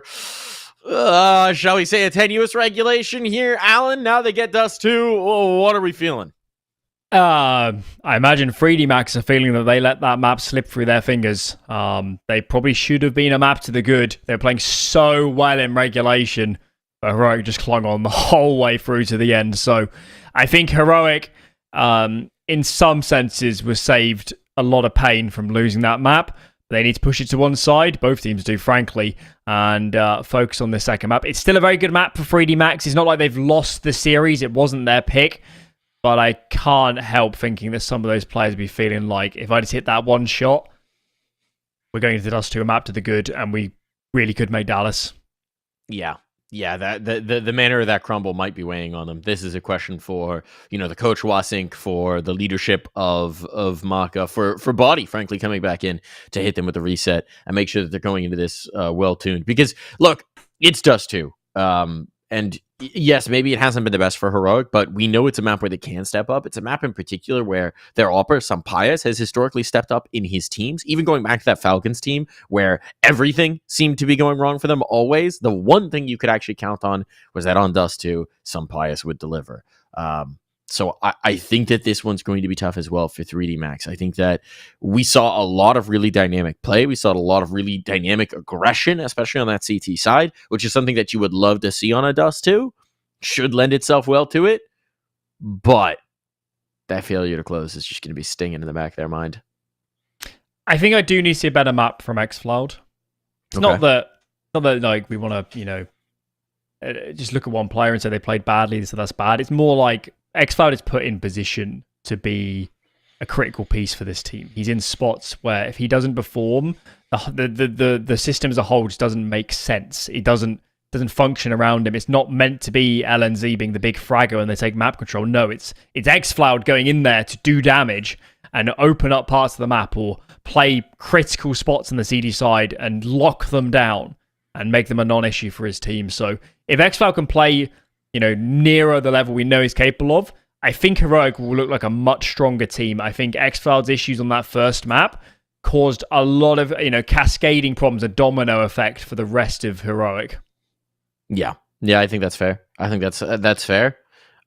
shall we say, a tenuous regulation here. Alan, now they get Dust 2. What are we feeling? I imagine 3D Max are feeling that they let that map slip through their fingers. They probably should have been a map to the good. They're playing so well in regulation, but Heroic just clung on the whole way through to the end. So I think Heroic, in some senses, was saved a lot of pain from losing that map. They need to push it to one side. Both teams do, frankly, and focus on the second map. It's still a very good map for 3D Max. It's not like they've lost the series. It wasn't their pick. But I can't help thinking that some of those players be feeling like, if I just hit that one shot, we're going to Dust 2 a map to the good, and we really could make Dallas. Yeah, that the manner of that crumble might be weighing on them. This is a question for, the coach Wasink, for the leadership of Maka, for Body, frankly, coming back in to hit them with a reset and make sure that they're going into this well-tuned. Because, look, it's Dust 2. And yes, maybe it hasn't been the best for Heroic, but we know it's a map where they can step up. It's a map in particular where their opera, Sampaias, has historically stepped up in his teams. Even going back to that Falcons team where everything seemed to be going wrong for them always, the one thing you could actually count on was that on Dust 2, Sampaias would deliver. So I think that this one's going to be tough as well for 3D Max. I think that we saw a lot of really dynamic play. We saw a lot of really dynamic aggression, especially on that CT side, which is something that you would love to see on a Dust 2. Should lend itself well to it. But that failure to close is just going to be stinging in the back of their mind. I think I do need to see a better map from xCloud. It's not that like we want to, just look at one player and say they played badly, so that's bad. It's more like xCloud is put in position to be a critical piece for this team. He's in spots where if he doesn't perform, the system as a whole just doesn't make sense. It doesn't function around him. It's not meant to be LNZ being the big fragger and they take map control. No, it's xCloud going in there to do damage and open up parts of the map or play critical spots on the CD side and lock them down and make them a non-issue for his team. So if xCloud can play nearer the level we know he's capable of, I think Heroic will look like a much stronger team. I think xCloud's issues on that first map caused a lot of, cascading problems, a domino effect for the rest of Heroic. Yeah, I think that's fair. I think that's fair.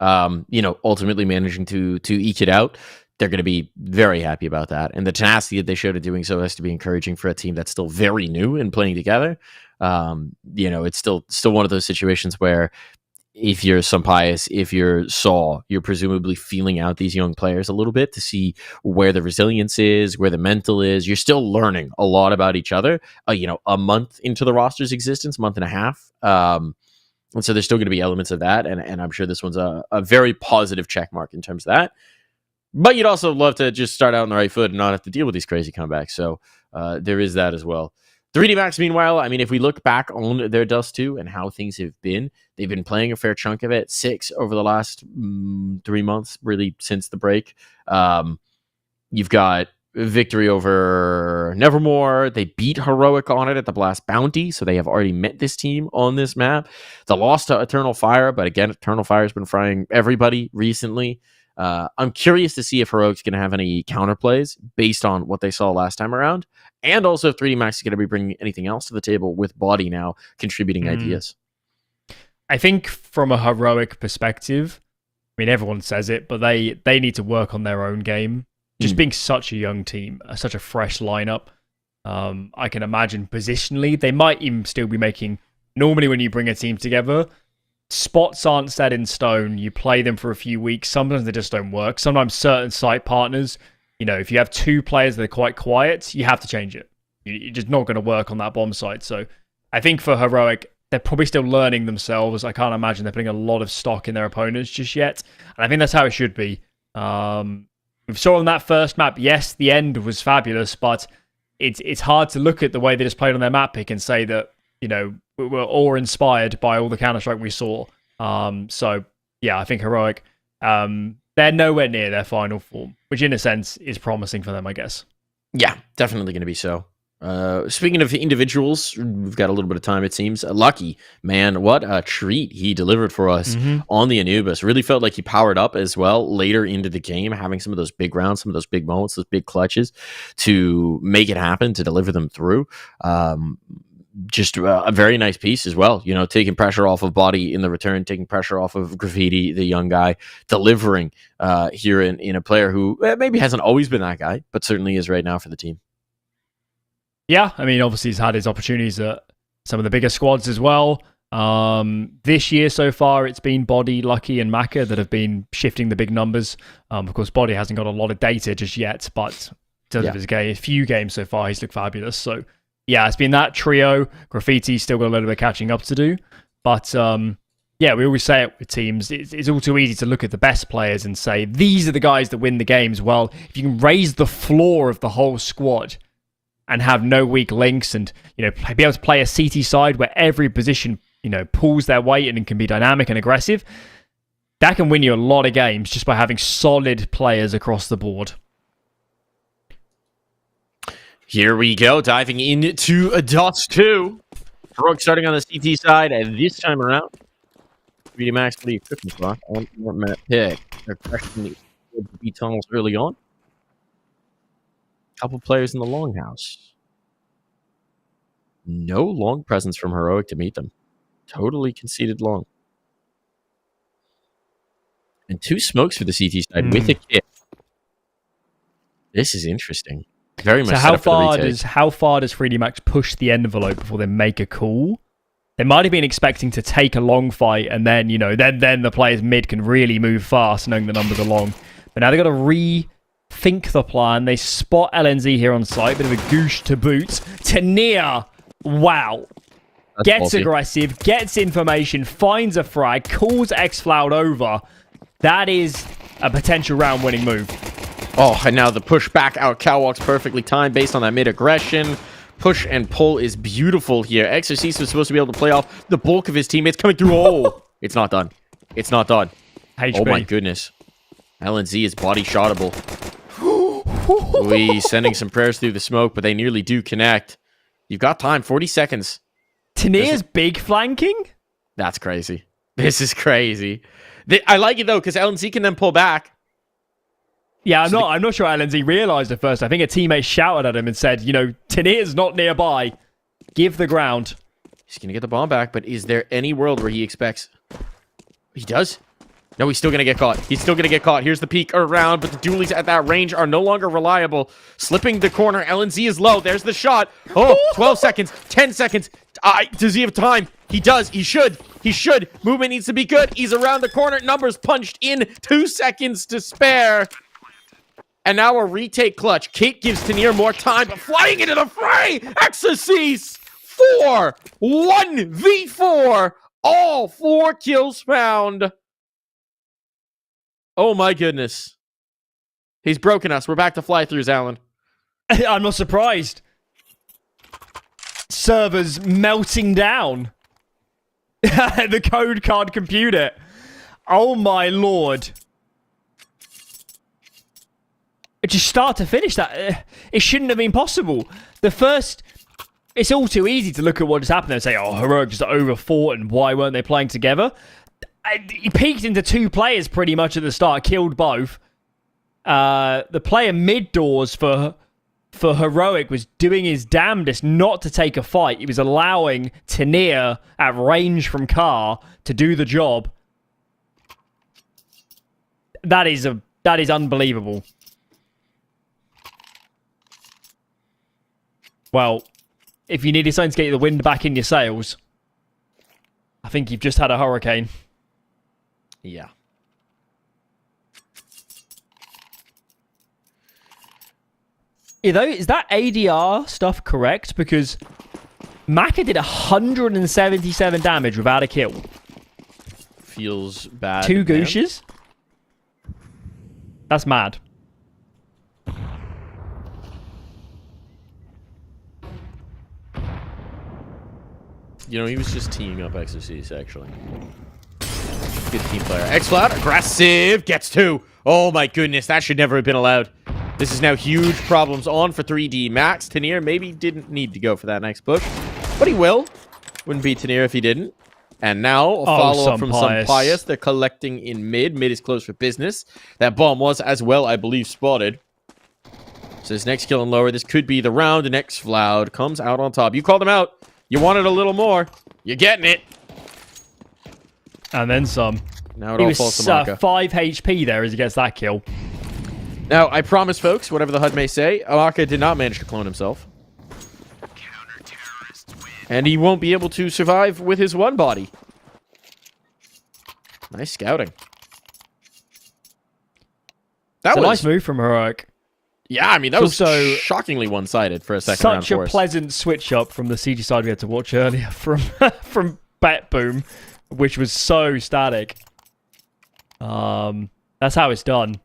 Ultimately managing to eke it out, they're going to be very happy about that. And the tenacity that they showed at doing so has to be encouraging for a team that's still very new and playing together. It's still one of those situations where if you're Sampaias, if you're Saw, you're presumably feeling out these young players a little bit to see where the resilience is, where the mental is. You're still learning a lot about each other, a month into the roster's existence, month and a half. And so there's still going to be elements of that. And I'm sure this one's a very positive check mark in terms of that. But you'd also love to just start out on the right foot and not have to deal with these crazy comebacks. So there is that as well. 3D Max, meanwhile, I mean, if we look back on their Dust 2 and how things have been, they've been playing a fair chunk of it, 6 over the last 3 months, really, since the break. You've got victory over Nevermore. They beat Heroic on it at the Blast Bounty, so they have already met this team on this map. The loss to Eternal Fire, but again, Eternal Fire has been frying everybody recently. I'm curious to see if Heroic's going to have any counterplays based on what they saw last time around. And also if 3D Max is going to be bringing anything else to the table with Body now contributing ideas. I think from a Heroic perspective, I mean, everyone says it, but they need to work on their own game. Just being such a young team, such a fresh lineup. I can imagine positionally, they might even still be making... Normally when you bring a team together, spots aren't set in stone. You play them for a few weeks. Sometimes they just don't work. Sometimes certain site partners... if you have 2 players that are quite quiet, you have to change it. You're just not going to work on that bomb site. So I think for Heroic, they're probably still learning themselves. I can't imagine they're putting a lot of stock in their opponents just yet. And I think that's how it should be. We saw on that first map, yes, the end was fabulous, but it's hard to look at the way they just played on their map pick and say that, we're awe-inspired by all the Counter-Strike we saw. So, yeah, I think Heroic... they're nowhere near their final form, which in a sense is promising for them, I guess. Yeah, definitely going to be so. Speaking of individuals, we've got a little bit of time, it seems. Lucky, man, what a treat he delivered for us on the Anubis. Really felt like he powered up as well later into the game, having some of those big rounds, some of those big moments, those big clutches to make it happen, to deliver them through. Just a very nice piece as well, taking pressure off of Body in the return, taking pressure off of Graffiti, the young guy, delivering here in a player who maybe hasn't always been that guy, but certainly is right now for the team. Yeah, I mean, obviously he's had his opportunities at some of the bigger squads as well. This year so far, it's been Body, Lucky, and Maka that have been shifting the big numbers. Of course, Body hasn't got a lot of data just yet, but in terms of his game, a few games so far, he's looked fabulous. So yeah, it's been that trio. Graffiti still got a little bit of catching up to do. But yeah, we always say it with teams. It's all too easy to look at the best players and say, these are the guys that win the games. Well, if you can raise the floor of the whole squad and have no weak links and, be able to play a CT side where every position, pulls their weight and can be dynamic and aggressive, that can win you a lot of games just by having solid players across the board. Here we go, diving into Dust 2. Heroic starting on the CT side, and this time around, 3D Max, what are you cooking for? On pick. They're questioning the B tunnels early on. Couple players in the longhouse. No long presence from Heroic to meet them. Totally conceded long. And 2 smokes for the CT side with a kit. This is interesting. Very much. So how far does 3D Max push the envelope before they make a call? They might have been expecting to take a long fight, and then then the players mid can really move fast, knowing the numbers are long. But now they've got to rethink the plan. They spot LNZ here on site, bit of a goosh to boot. Tania, wow. That's gets ballsy. Aggressive, gets information, finds a frag, calls xFloud over. That is a potential round-winning move. Oh, and now the push back out. Catwalk's perfectly timed based on that mid-aggression. Push and pull is beautiful here. Exorcist was supposed to be able to play off the bulk of his teammates coming through. Oh, it's not done. It's not done. HB. Oh my goodness. LNZ is body shotable. We sending some prayers through the smoke, but they nearly do connect. You've got time. 40 seconds. Tania's big flanking? That's crazy. This is crazy. I like it though, because LNZ can then pull back. Yeah, I'm not sure LNZ realised at first. I think a teammate shouted at him and said, Tania's not nearby. Give the ground. He's going to get the bomb back, but is there any world where he expects... He does? No, he's still going to get caught. He's still going to get caught. Here's the peek around, but the dualies at that range are no longer reliable. Slipping the corner. LNZ is low. There's the shot. Oh, 12 seconds. 10 seconds. Does he have time? He does. He should. He should. Movement needs to be good. He's around the corner. Numbers punched in. 2 seconds to spare. And now a retake clutch. Kate gives Tanier more time, but flying into the fray! Exorcise! 4! 1v4! All 4 kills found. Oh my goodness. He's broken us. We're back to fly-throughs, Alan. I'm not surprised. Servers melting down. The code can't compute it. Oh my lord. Just start to finish that. It shouldn't have been possible. It's all too easy to look at what just happened and say, oh, Heroic just overfought and why weren't they playing together? He peeked into 2 players pretty much at the start, killed both. The player mid-doors for Heroic was doing his damnedest not to take a fight. He was allowing Tania at range from car to do the job. That is unbelievable. Well, if you needed something to get the wind back in your sails, I think you've just had a hurricane. Yeah. Is that ADR stuff correct? Because Maka did 177 damage without a kill. Feels bad. 2 gooshes? That's mad. He was just teaming up Exorcist, actually. Good team player. xFloud, aggressive, gets 2. Oh my goodness, that should never have been allowed. This is now huge problems on for 3D Max. Tanier maybe didn't need to go for that next push, but he will. Wouldn't be Tanier if he didn't. And now a follow-up from Pious. They're collecting in mid. Mid is closed for business. That bomb was as well, I believe, spotted. So this next kill and lower, this could be the round. And xFloud comes out on top. You called him out. You wanted a little more. You're getting it. And then some. Now it all falls to Maka. 5 HP there as he gets that kill. Now, I promise, folks, whatever the HUD may say, Maka did not manage to clone himself. And he won't be able to survive with his one body. Nice scouting. That was a nice move from Heroic. Yeah, I mean, that was also shockingly one-sided for a second round Such for a us. pleasant switch-up from the CG side we had to watch earlier from Bet Boom, which was so static. That's how it's done.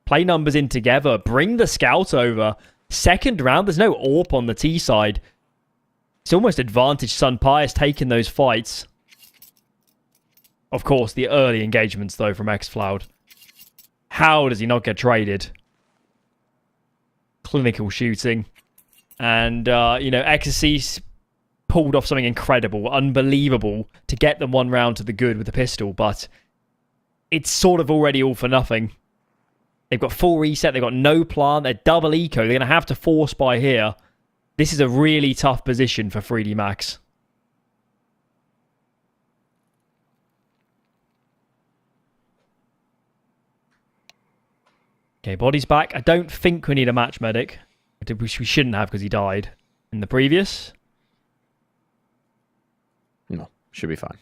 Play numbers in together. Bring the scout over. Second round, there's no AWP on the T side. It's almost advantage Sun Pius taking those fights. Of course, the early engagements, though, from xFloud. How does he not get traded? Clinical shooting. And, Exorcist pulled off something incredible, unbelievable, to get them one round to the good with the pistol, but it's sort of already all for nothing. They've got full reset, they've got no plant, they're double eco, they're going to have to force by here. This is a really tough position for 3D Max. Okay, body's back. I don't think we need a match medic. We shouldn't have because he died in the previous. No, should be fine.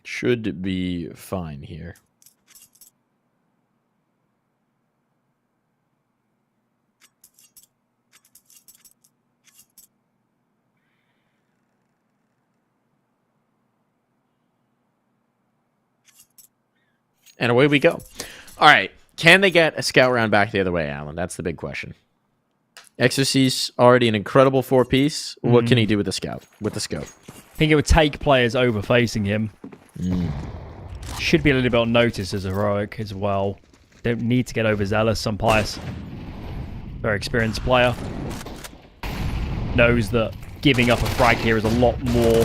Should be fine here. And away we go. All right. Can they get a scout round back the other way, Alan? That's the big question. Exorcist's already an incredible 4-piece. What can he do with the scout? With the scope? I think it would take players over facing him. Should be a little bit on notice as a heroic as well. Don't need to get overzealous. Some pious, very experienced player knows that giving up a frag here is a lot more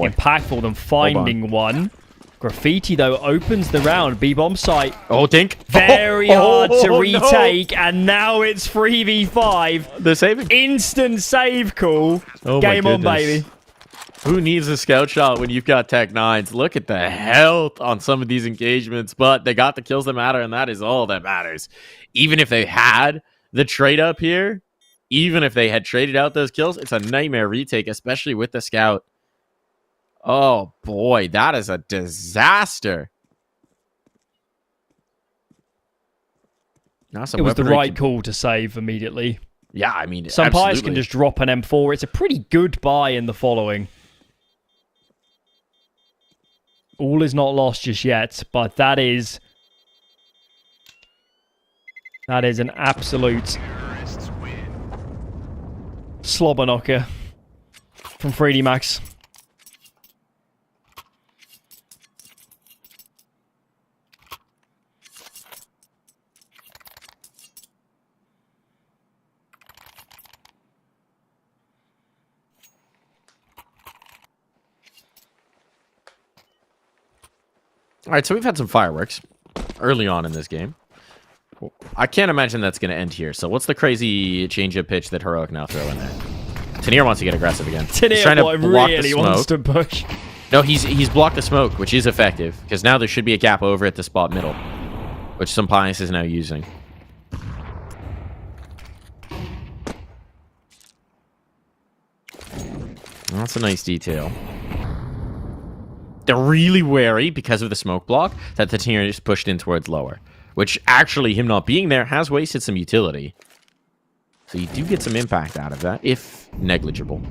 impactful than finding one. Graffiti, though, opens the round. B-bomb site. Oh, Dink. Very hard to retake, and now it's 3v5. They're saving. Instant save call. Game on, baby. Who needs a scout shot when you've got Tech 9s? Look at the health on some of these engagements, but they got the kills that matter, and that is all that matters. Even if they had the trade up here, even if they had traded out those kills, it's a nightmare retake, especially with the scout. Oh, boy, that is a disaster. It was the right call to save immediately. Yeah, I mean, some absolutely. players can just drop an M4. It's a pretty good buy in the following. All is not lost just yet, but that is an absolute slobber knocker from 3D Max. All right, so we've had some fireworks early on in this game. I can't imagine that's going to end here. So what's the crazy change-up pitch that Heroic now throw in there? Tanier wants to get aggressive again. Tanier trying to block really the smoke. wants to push. No, he's blocked the smoke, which is effective, because now there should be a gap over at the spot middle, which some Pius is now using. That's a nice detail. They're really wary because of the smoke block that the Tanier just pushed in towards lower, which actually him not being there has wasted some utility. So you do get some impact out of that, if negligible.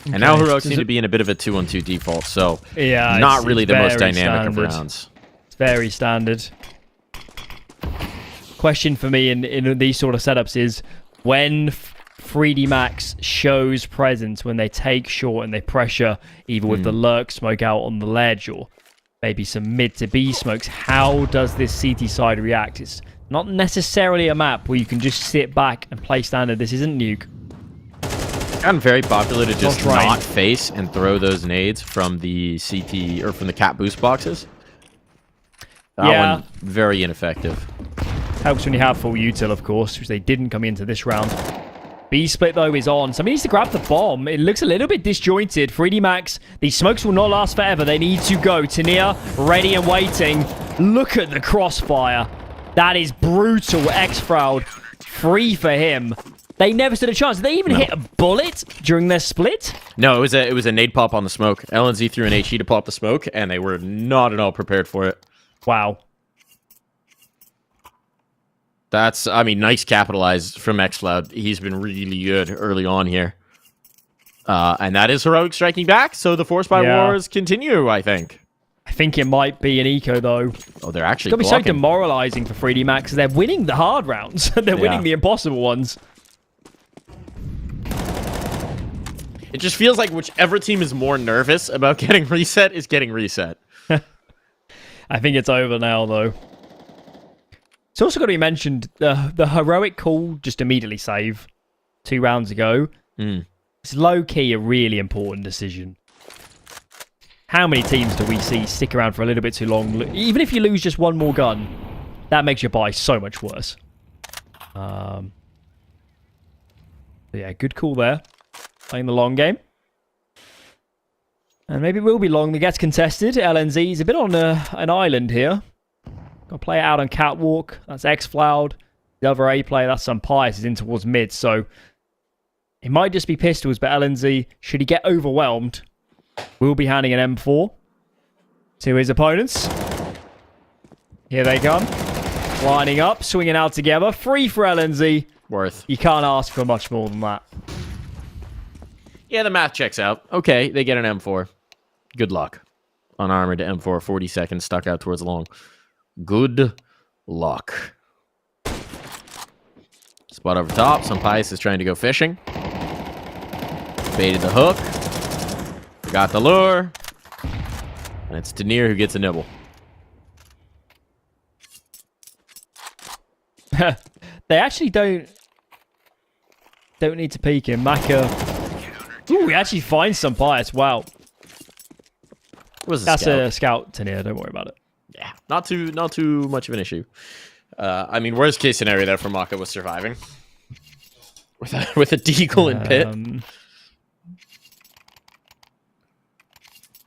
Okay. And now Heroic seem to be in a bit of a 2-on-2 default, so yeah, not really the most dynamic standard. of rounds. It's very standard. Question for me in these sort of setups is, when 3D Max shows presence, when they take short and they pressure, either with the lurk smoke out on the ledge or maybe some mid to B smokes, how does this CT side react? It's not necessarily a map where you can just sit back and play standard. This isn't Nuke. Gotten very popular to just not face and throw those nades from the CT or from the cap boost boxes. That one, very ineffective. Helps when you have full util, of course, which they didn't come into this round. B-split, though, is on. Somebody needs to grab the bomb. It looks a little bit disjointed. 3D Max, these smokes will not last forever. They need to go. Tanier, ready and waiting. Look at the crossfire. That is brutal. X-Fraud, free for him. They never stood a chance. Did they even hit a bullet during their split? No, it was a nade pop on the smoke. LNZ threw an HE to pop the smoke, and they were not at all prepared for it. Wow. That's, I mean, nice capitalized from Xcloud. He's been really good early on here. And that is Heroic striking back, so the Force by Wars continue, I think. I think it might be an eco, though. Oh, they're actually It's going to be so demoralizing for 3D Max. They're winning the hard rounds. They're winning the impossible ones. It just feels like whichever team is more nervous about getting reset is getting reset. I think it's over now, though. It's also got to be mentioned, the heroic call just immediately save. 2 rounds ago. It's low-key a really important decision. How many teams do we see stick around for a little bit too long? Even if you lose just one more gun, that makes your buy so much worse. Yeah, good call there. Playing the long game. And maybe it will be long. It gets contested. LNZ is a bit on an island here. Got to play it out on Catwalk. That's Xfloud. The other A player, that's some Pius, is in towards mid. So it might just be pistols, but LNZ, should he get overwhelmed, will be handing an M4 to his opponents. Here they come. Lining up, swinging out together. Free for LNZ. Worth. You can't ask for much more than that. Yeah, the math checks out. Okay, they get an M4. Good luck. Unarmored M4, 40 seconds, stuck out towards long. Good luck. Spot over top. Some Pius is trying to go fishing. Baited the hook. Got the lure. And it's Denier who gets a nibble. They actually don't need to peek him. Maka. Ooh, we actually find some Pius. Wow. That's a scout, Tania. Don't worry about it. Yeah, not too much of an issue. I mean, worst case scenario there for Maka was surviving with a deagle in pit.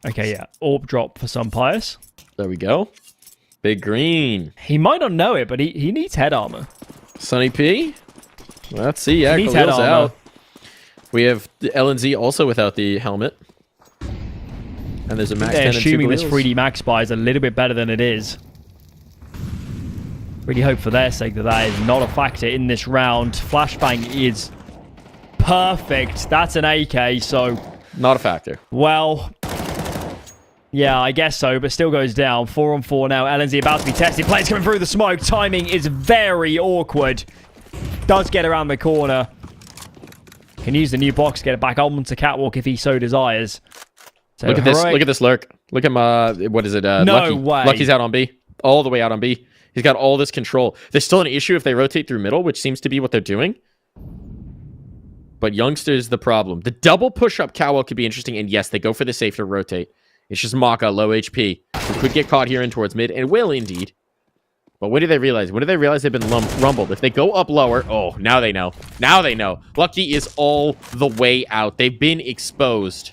Okay, yeah. Orb drop for some Pius. There we go. Big green. He might not know it, but he needs head armor. Sunny P. Let's see. Yeah, he needs head armor. Out. We have the LNZ also without the helmet. And there's a max 10 and 2 assuming this wheels. 3D max buy is a little bit better than it is. Really hope for their sake that is not a factor in this round. Flashbang is perfect. That's an AK, so... Not a factor. Well... Yeah, I guess so, but still goes down. 4 on 4 now. LNZ about to be tested. Players coming through the smoke. Timing is very awkward. Does get around the corner. Can use the new box to get it back onto Catwalk if he so desires. So look at this. Look at this lurk. Look at my... What is it? No Lucky. way. Lucky's out on B. All the way out on B. He's got all this control. There's still an issue if they rotate through middle, which seems to be what they're doing. But Youngster's the problem. The double push-up Catwalk could be interesting, and yes, they go for the safe to rotate. It's just Maka, low HP, who could get caught here in towards mid, and will indeed. But what do they realize? When do they realize they've been rumbled? If they go up lower... Oh, now they know. Now they know. Lucky is all the way out. They've been exposed.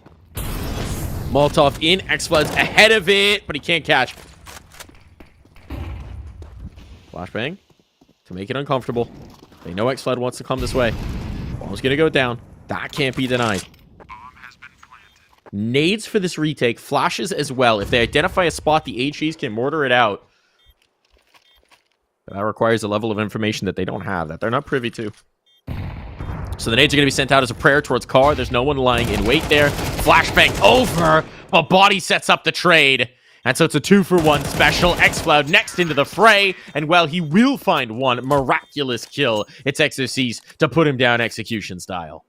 Molotov in. Xflood's ahead of it, but he can't catch. Flashbang to make it uncomfortable. They know Xflood wants to come this way. Bomb's going to go down. That can't be denied. Nades for this retake. Flashes as well. If they identify a spot, the HEs can mortar it out. But that requires a level of information that they don't have, that they're not privy to. So the nades are going to be sent out as a prayer towards car. There's no one lying in wait there. Flashbang over, but Body sets up the trade. And so it's a 2-for-1 special. Xfloud next into the fray. And well, he will find one miraculous kill. It's Exorcist to put him down execution style.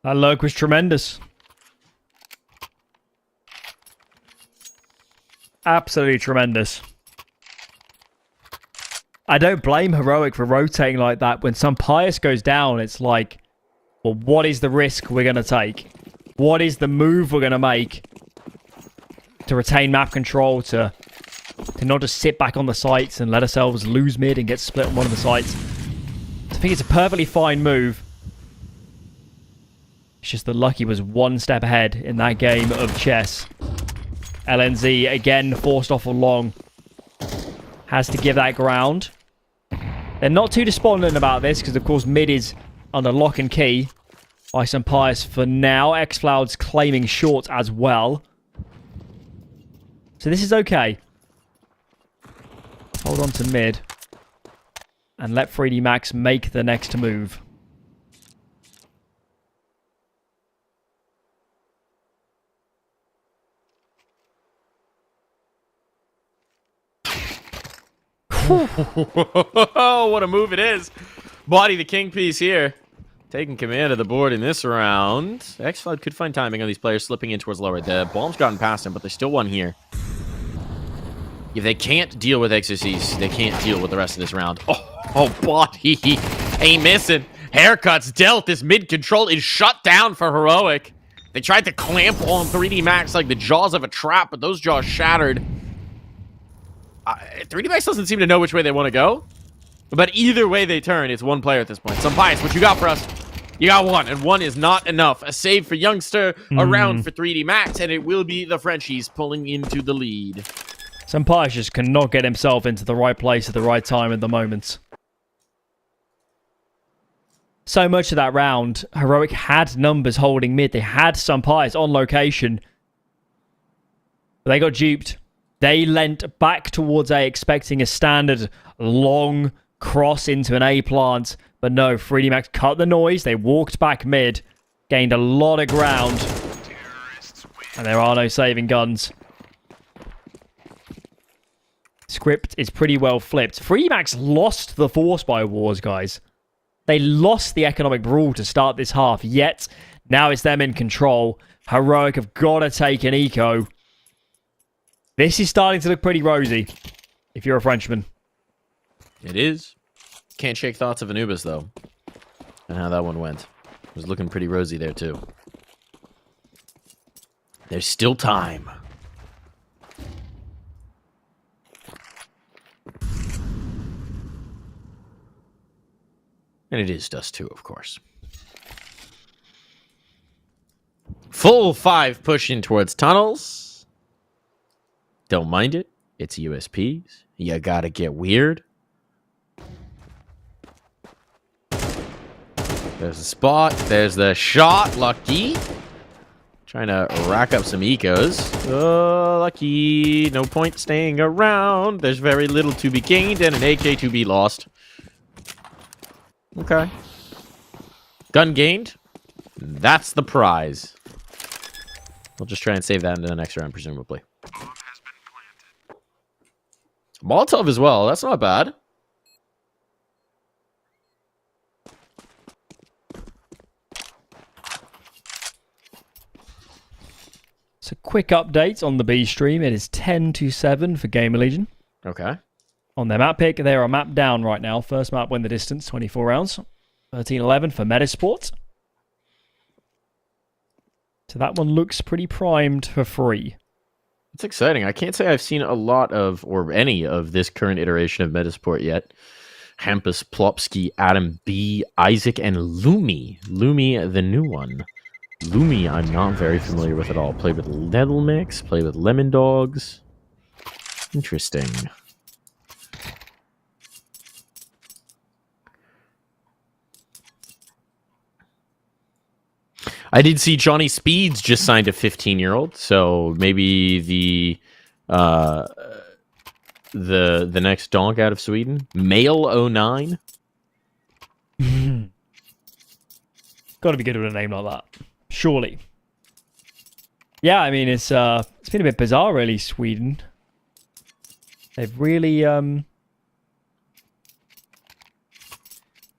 That lurk was tremendous. Absolutely tremendous. I don't blame Heroic for rotating like that. When some Pius goes down, it's like, well, what is the risk we're going to take? What is the move we're going to make to retain map control, to not just sit back on the sites and let ourselves lose mid and get split on one of the sites? I think it's a perfectly fine move. It's just that Lucky was one step ahead in that game of chess. LNZ, again, forced off a long. Has to give that ground. They're not too despondent about this, because, of course, mid is under lock and key by some Pius for now. Xfloud's claiming short as well. So this is okay. Hold on to mid. And let 3D Max make the next move. Oh, what a move it is. Body the king piece here. Taking command of the board in this round. Xfloud could find timing on these players slipping in towards lower. The bomb's gotten past him, but there's still one here. If they can't deal with Exorcist, they can't deal with the rest of this round. Oh, Body Ain't missing. Haircuts dealt. This mid control is shut down for Heroic. They tried to clamp on 3D Max like the jaws of a trap, but those jaws shattered. 3D Max doesn't seem to know which way they want to go. But either way they turn, it's one player at this point. Pies, what you got for us? You got one, and one is not enough. A save for Youngster, a round for 3D Max, and it will be the Frenchies pulling into the lead. Pies just cannot get himself into the right place at the right time at the moment. So much of that round, Heroic had numbers holding mid. They had Pies on location. But they got duped. They leant back towards A, expecting a standard long cross into an A plant. But no, 3D Max cut the noise. They walked back mid, gained a lot of ground. And there are no saving guns. Script is pretty well flipped. 3D Max lost the Force by Wars, guys. They lost the economic brawl to start this half, yet now it's them in control. Heroic have got to take an eco. This is starting to look pretty rosy, if you're a Frenchman. It is. Can't shake thoughts of Anubis, though, and how that one went. It was looking pretty rosy there, too. There's still time. And it is Dust 2, of course. Full 5 pushing towards tunnels. Don't mind it. It's USPs. You gotta get weird. There's the spot. There's the shot. Lucky. Trying to rack up some ecos. Oh, Lucky. No point staying around. There's very little to be gained and an AK to be lost. Okay. Gun gained. That's the prize. We'll just try and save that into the next round, presumably. Molotov as well. That's not bad. So quick update on the B stream. It is 10-7 for Gamer Legion. Okay. On their map pick, they are a map down right now. First map win the distance, 24 rounds. 13-11 for Metasport. So that one looks pretty primed for free. It's exciting. I can't say I've seen a lot of, or any of this current iteration of Metasport yet. Hampus, Plopsky, Adam B, Isaac, and Lumi. Lumi, the new one. Lumi, I'm not very familiar with at all. Play with Little Mix, play with Lemon Dogs. Interesting. I did see Johnny Speeds just signed a 15-year-old, so maybe the next donk out of Sweden, Male 09. Got to be good with a name like that, surely. Yeah, I mean it's been a bit bizarre, really. Sweden, they've really they're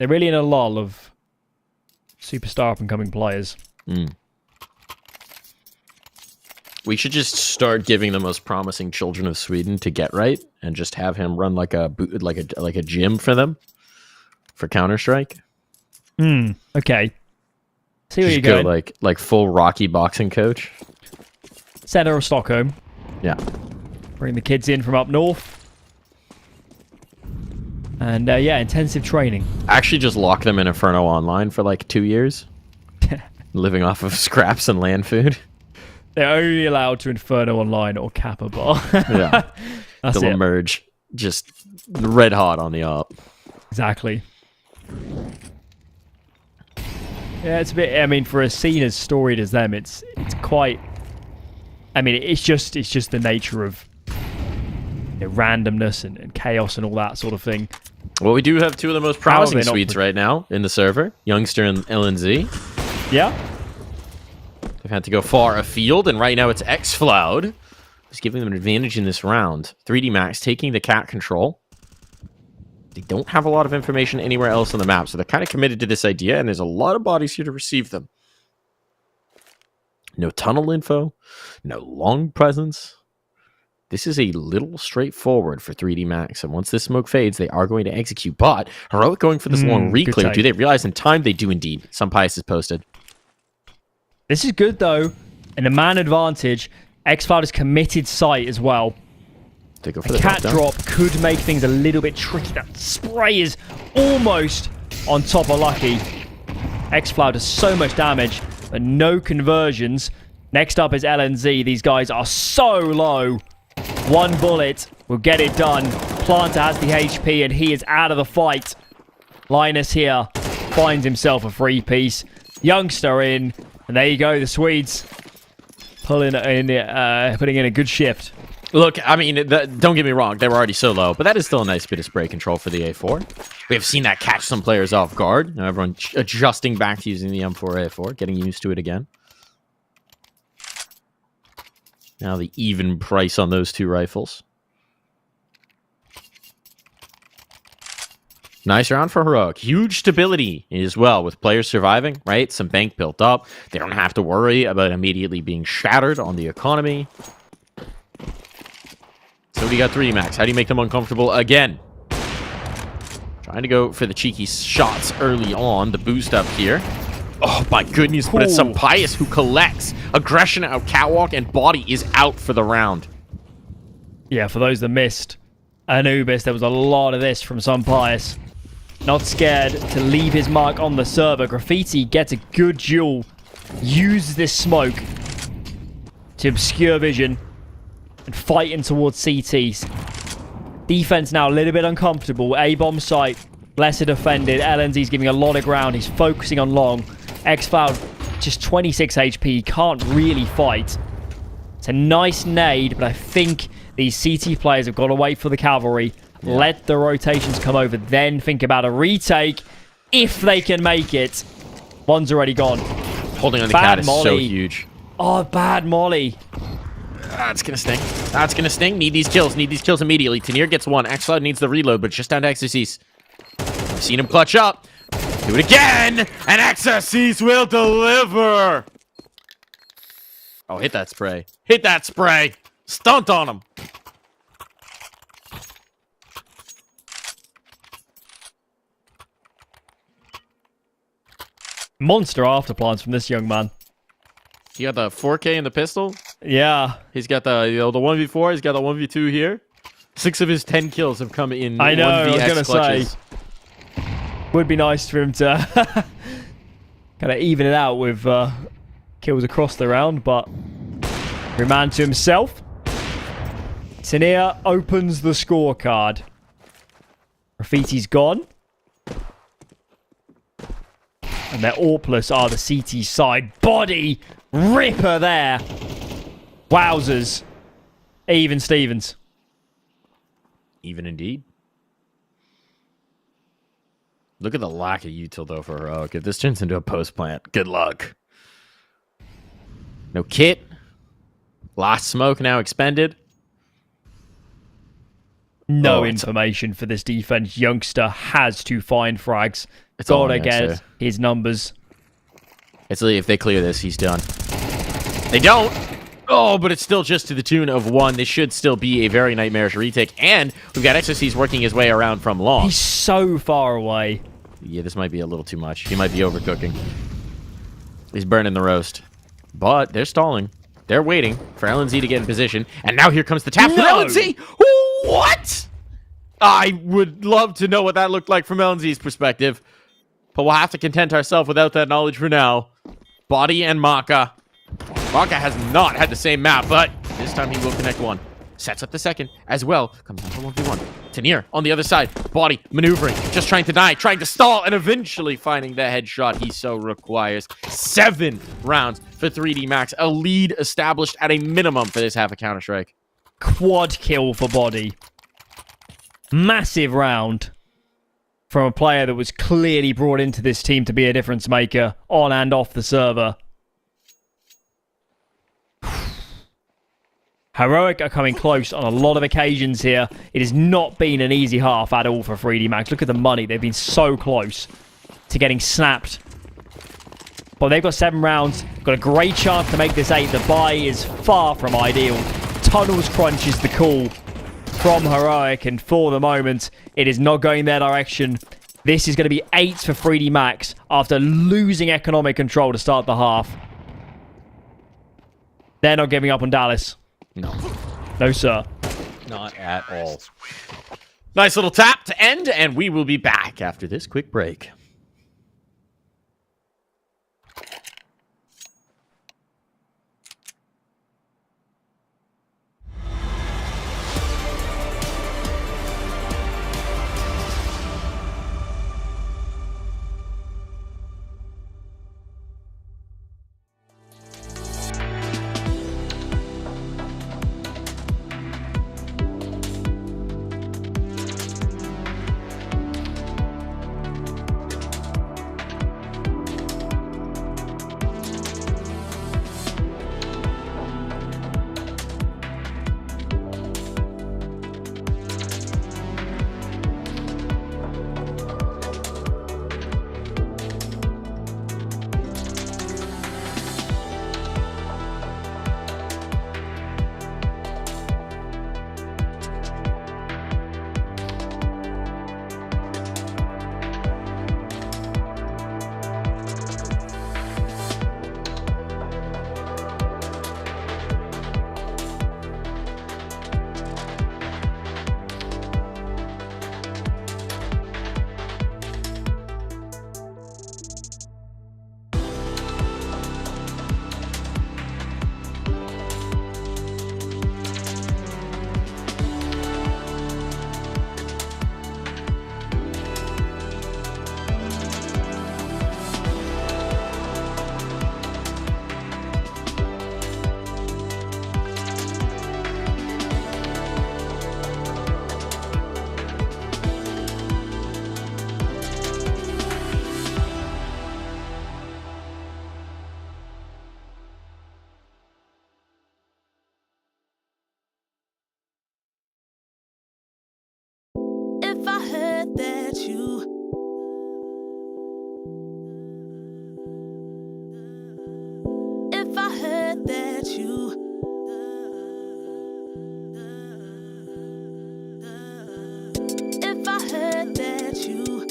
really in a lull of superstar up and coming players. We should just start giving the most promising children of Sweden to get right, and just have him run like a gym for them for Counter-Strike. Okay. See where Just you're go going. like full Rocky boxing coach. Center of Stockholm. Yeah. Bring the kids in from up north. And yeah, intensive training. Actually, just lock them in Inferno Online for like 2 years, living off of scraps and land food. They're only allowed to Inferno Online or Kappa Bar. Yeah. That's They'll it. emerge just red hot on the op. Exactly. Yeah, it's a bit. I mean, for a scene as storied as them, it's quite. I mean, it's just the nature of randomness and chaos and all that sort of thing. Well, we do have two of the most promising suites right now in the server, Youngster and LNZ. Yeah. They've had to go far afield, and right now it's Xfloud who's giving them an advantage in this round. 3D Max taking the cat control. They don't have a lot of information anywhere else on the map, so they're kind of committed to this idea, and there's a lot of bodies here to receive them. No tunnel info, no long presence. this is a little straightforward for 3D Max. And once this smoke fades, they are going to execute. But Heroic going for this long reclear. Do they realize in time? They do indeed. Some Pius is posted. This is good, though. And a man advantage. X-Cloud is committed sight as well. They go for the cat drop could make things a little bit tricky. That spray is almost on top of Lucky. X-Cloud does so much damage, but no conversions. Next up is LNZ. These guys are so low. One bullet will get it done. Planter has the HP, and he is out of the fight. Linus here finds himself a free piece. Youngster in, and there you go. The Swedes putting in a good shift. Look, I mean, don't get me wrong. They were already so low, but that is still a nice bit of spray control for the A4. We have seen that catch some players off guard. Now everyone adjusting back to using the M4 A4, getting used to it again. Now the even price on those two rifles. Nice round for Heroic. Huge stability as well with players surviving, right? Some bank built up. They don't have to worry about immediately being shattered on the economy. So we got 3D Max. How do you make them uncomfortable again? Trying to go for the cheeky shots early on. The boost up here. Oh my goodness, but it's some Pius who collects. Aggression out catwalk and body is out for the round. Yeah, for those that missed Anubis, there was a lot of this from some Pius. Not scared to leave his mark on the server. Graffiti gets a good duel. Uses this smoke to obscure vision and fighting towards CTs. Defense now a little bit uncomfortable. A-bomb site, lesser defended. LNZ's giving a lot of ground. He's focusing on long. X-Cloud, just 26 HP. Can't really fight. It's a nice nade, but I think these CT players have got to wait for the cavalry. Yeah. Let the rotations come over, then think about a retake if they can make it. One's already gone. Holding on the cat is so huge. Oh, bad molly. That's going to sting. That's going to sting. Need these kills. Need these kills immediately. Tanier gets one. X-Cloud needs the reload, but just down to Exorcise. I've seen him clutch up. Do it again. And Exorcise will deliver. Oh, hit that spray. Hit that spray. Stunt on him. Monster afterplans from this young man. He got the 4K in the pistol. Yeah. He's got the 1v4. He's got the 1v2 here. 6 of his 10 kills have come in. I know. 1vx I was gonna clutches. say. Would be nice for him to kind of even it out with kills across the round, but Remand to himself. Tanier opens the scorecard. Graffiti's gone. And their AWPless are the CT side. Body ripper there. Wowzers. Even Stevens. Even indeed. Look at the lack of util, though, for Heroic. If this turns into a post plant, good luck. No kit. Last smoke now expended. No information for this defense. Youngster has to find frags. It's gotta get his numbers. It's like if they clear this, he's done. They don't. Oh, but it's still just to the tune of 1. This should still be a very nightmarish retake. And we've got Exorcise working his way around from long. He's so far away. Yeah, this might be a little too much. He might be overcooking. He's burning the roast. But they're stalling. They're waiting for LNZ to get in position. And now here comes the tap from LNZ. What? I would love to know what that looked like from LNZ's perspective. But we'll have to content ourselves without that knowledge for now. Body and Maka. Maka has not had the same map, but this time he will connect 1. Sets up the second as well. Comes down to 1v1. Tanier on the other side. Body maneuvering. Just trying to die. Trying to stall. And eventually finding the headshot he so requires. 7 rounds for 3D Max. A lead established at a minimum for this half of Counter-Strike. Quad kill for Body. Massive round from a player that was clearly brought into this team to be a difference maker on and off the server. Heroic are coming close on a lot of occasions here. It has not been an easy half at all for 3D Max. Look at the money. They've been so close to getting snapped. But they've got 7 rounds. Got a great chance to make this 8. The buy is far from ideal. Tunnels Crunch is the call from Heroic, and for the moment, it is not going their direction. This is going to be 8 for 3D Max after losing economic control to start the half. They're not giving up on Dallas. No. No, sir. Not at all. Nice little tap to end, and we will be back after this quick break. If I heard that you If I heard that you If I heard that you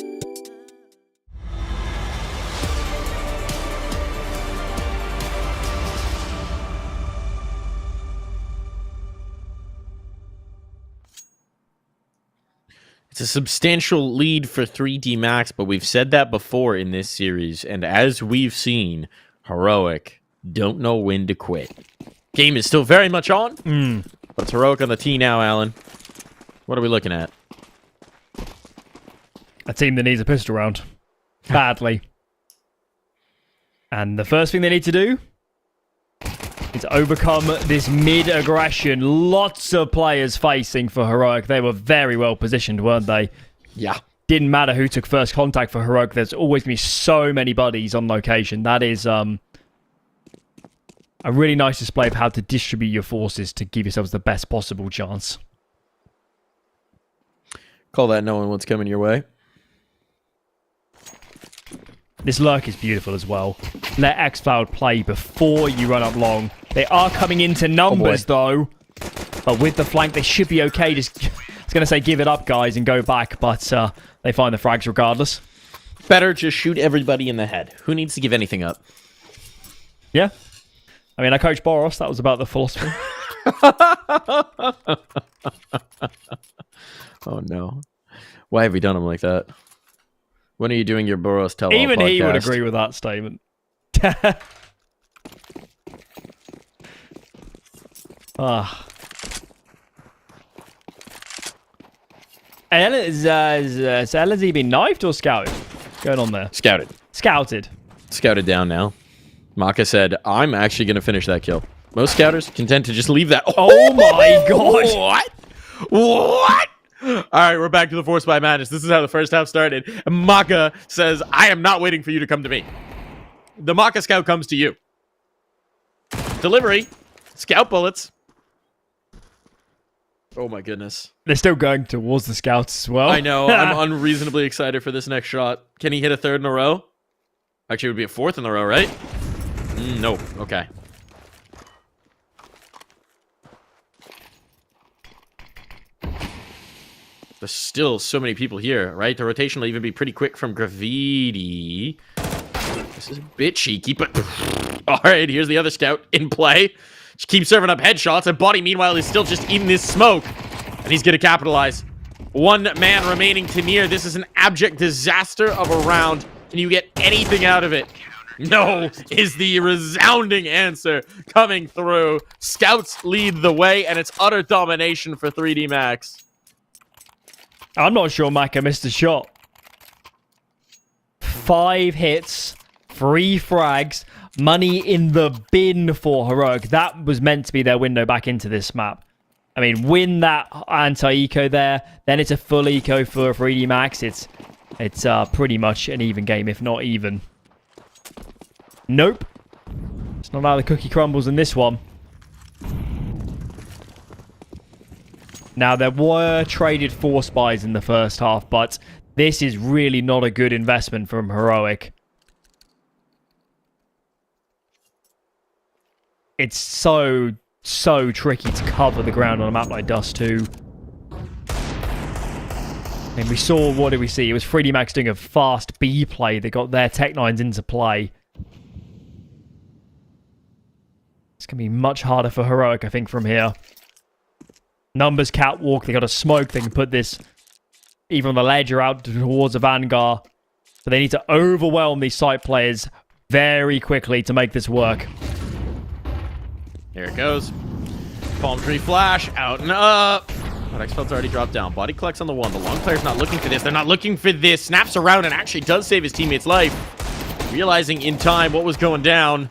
It's a substantial lead for 3D Max, but we've said that before in this series, and as we've seen, Heroic don't know when to quit. Game is still very much on, but it's Heroic on the tee now, Alan. What are we looking at? A team that needs a pistol round. Badly. And the first thing they need to do is overcome this mid-aggression. Lots of players facing for Heroic. They were very well positioned, weren't they? Yeah. Didn't matter who took first contact for Heroic. There's always going to be so many buddies on location. That is a really nice display of how to distribute your forces to give yourselves the best possible chance. Call that knowing what's coming your way. This lurk is beautiful as well. Let xCloud play before you run up long. They are coming into numbers, though. But with the flank, they should be okay. Just, I was going to say, give it up, guys, and go back. But they find the frags regardless. Better just shoot everybody in the head. Who needs to give anything up? Yeah. I mean, I coached Boros. That was about the philosophy. Oh, no. Why have we done him like that? When are you doing your Boros tell-all Even podcast? he would agree with that statement. Has he been knifed or scouted? What's going on there? Scouted. Scouted. Scouted down now. Maka said, I'm actually going to finish that kill. Most scouters content to just leave that. Oh my god. What? All right, we're back to the Force by Madness. This is how the first half started. Maka says, I am not waiting for you to come to me. The Maka scout comes to you. Delivery. Scout bullets. Oh my goodness. They're still going towards the scouts as well. I know. I'm unreasonably excited for this next shot. Can he hit a third in a row? Actually, it would be a fourth in a row, right? No. Okay. There's still so many people here, right? The rotation will even be pretty quick from Graffiti. This is a bit cheeky, but... All right, here's the other scout in play. She keeps serving up headshots, and Body, meanwhile, is still just in this smoke. And he's going to capitalize. One man remaining to near. This is an abject disaster of a round. Can you get anything out of it? No, is the resounding answer coming through. Scouts lead the way, and it's utter domination for 3D Max. I'm not sure Maka missed a shot. 5 hits, 3 frags, money in the bin for Heroic. That was meant to be their window back into this map. I mean, win that anti-eco there, then it's a full eco for 3D Max. It's pretty much an even game, if not even. Nope. It's not how the cookie crumbles in this one. Now, there were traded 4 spies in the first half, but this is really not a good investment from Heroic. It's so tricky to cover the ground on a map like Dust 2. And we saw, what did we see? It was 3D Max doing a fast B play that got their Tech 9s into play. It's going to be much harder for Heroic, I think, from here. Numbers catwalk, they got a smoke, they can put this even on the ledge or out towards a Vanguard. But they need to overwhelm these site players very quickly to make this work. Here it goes. Palm tree flash, out and up. But Xfeld's already dropped down. Body collects on the 1. The long player's not looking for this. They're not looking for this. Snaps around and actually does save his teammate's life. Realizing in time what was going down.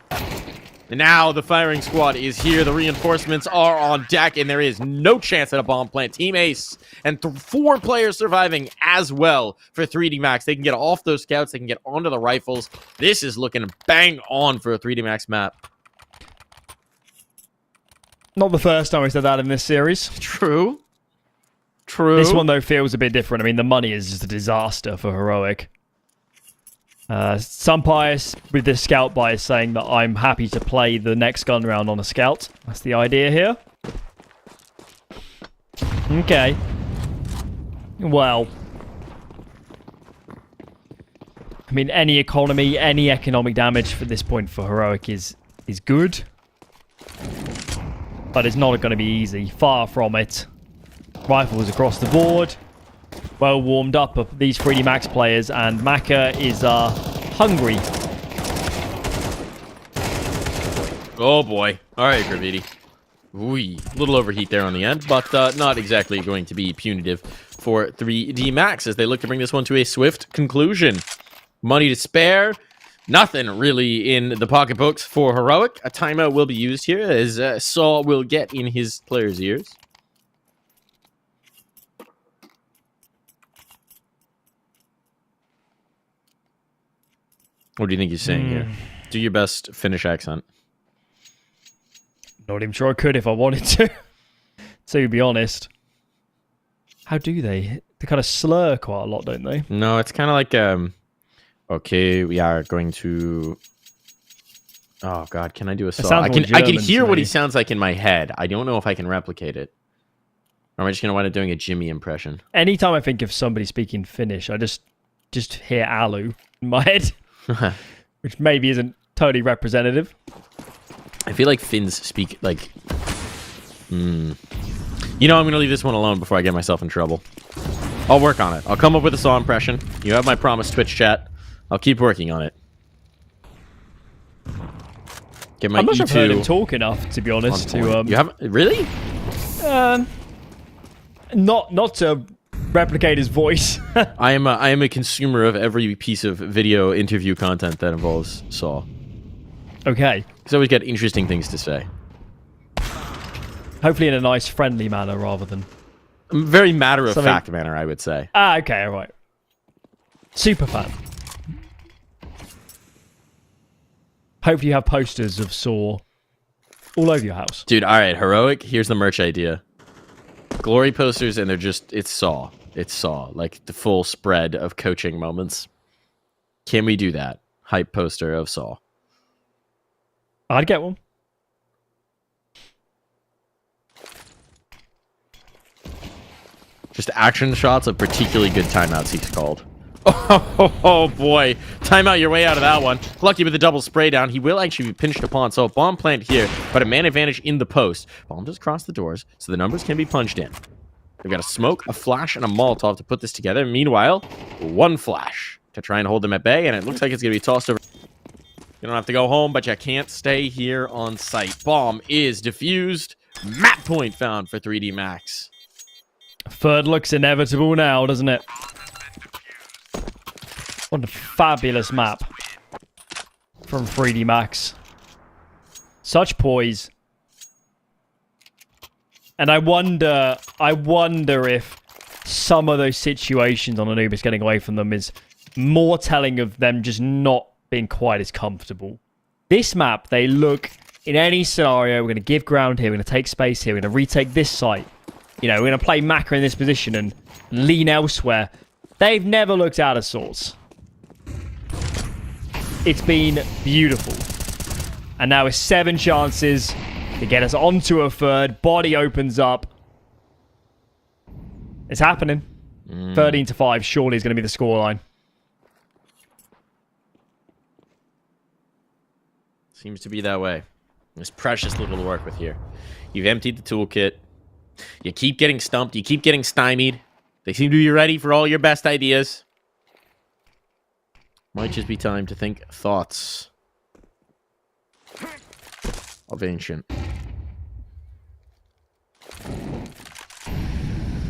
And now the firing squad is here. The reinforcements are on deck, and there is no chance at a bomb plant. Team Ace and 4 players surviving as well for 3D Max. They can get off those scouts. They can get onto the rifles. This is looking bang on for a 3D Max map. Not the first time we said that in this series. True. This one, though, feels a bit different. I mean, the money is just a disaster for Heroic. Some bias with this scout bias saying that I'm happy to play the next gun round on a scout. That's the idea here. Okay. Well. I mean, any economy, any economic damage for this point for Heroic is good. But it's not going to be easy. Far from it. Rifles across the board. Well warmed up of these 3D Max players, and Maka is hungry. Oh boy. Alright, Graffiti. Wee. A little overheat there on the end, but not exactly going to be punitive for 3D Max as they look to bring this one to a swift conclusion. Money to spare. Nothing really in the pocketbooks for Heroic. A timeout will be used here as Saw will get in his players' ears. What do you think he's saying here? Do your best Finnish accent. Not even sure I could if I wanted to. To be honest. How do they? They kind of slur quite a lot, don't they? No, it's kind of like, okay, we are going to... Oh, God, can I do a Saw? I can hear what he sounds like in my head. I don't know if I can replicate it. Or am I just going to wind up doing a Jimmy impression? Anytime I think of somebody speaking Finnish, I just hear Alu in my head. Which maybe isn't totally representative. I feel like Finns speak like... You know, I'm going to leave this one alone before I get myself in trouble. I'll work on it. I'll come up with a Saw impression. You have my promise, Twitch chat. I'll keep working on it. Get my I'm not sure I've heard him talk enough, to be honest. To You haven't? Really? Not to replicate his voice. I am a consumer of every piece of video interview content that involves Saw. Okay. He's always got interesting things to say. Hopefully in a nice, friendly manner rather than... Very matter-of-fact manner, I would say. Ah, okay, alright. Super fan. Hopefully you have posters of Saw all over your house. Dude, alright, Heroic, here's the merch idea. Glory posters, and they're just... It's Saw. It's Saw. Like, the full spread of coaching moments. Can we do that? Hype poster of Saw. I'd get one. Just action shots of particularly good timeouts he's called. Oh boy. Timeout your way out of that one. Lucky with the double spray down. He will actually be pinched upon. So bomb plant here, but a man advantage in the post. Bomb just cross the doors, so the numbers can be punched in. We've got a smoke, a flash, and a Molotov to put this together. Meanwhile, one flash to try and hold them at bay, and it looks like it's going to be tossed over. You don't have to go home, but you can't stay here on site. Bomb is defused. Map point found for 3D Max. Third looks inevitable now, doesn't it? What a fabulous map from 3D Max. Such poise. And I wonder if some of those situations on Anubis getting away from them is more telling of them just not being quite as comfortable. This map, they look, in any scenario, we're going to give ground here, we're going to take space here, we're going to retake this site. You know, we're going to play Maka in this position and lean elsewhere. They've never looked out of sorts. It's been beautiful. And now with 7 chances to get us onto a third. Body opens up. It's happening. 13-5 surely is going to be the scoreline. Seems to be that way. There's precious little to work with here. You've emptied the toolkit. You keep getting stumped. You keep getting stymied. They seem to be ready for all your best ideas. Might just be time to think thoughts of Ancient.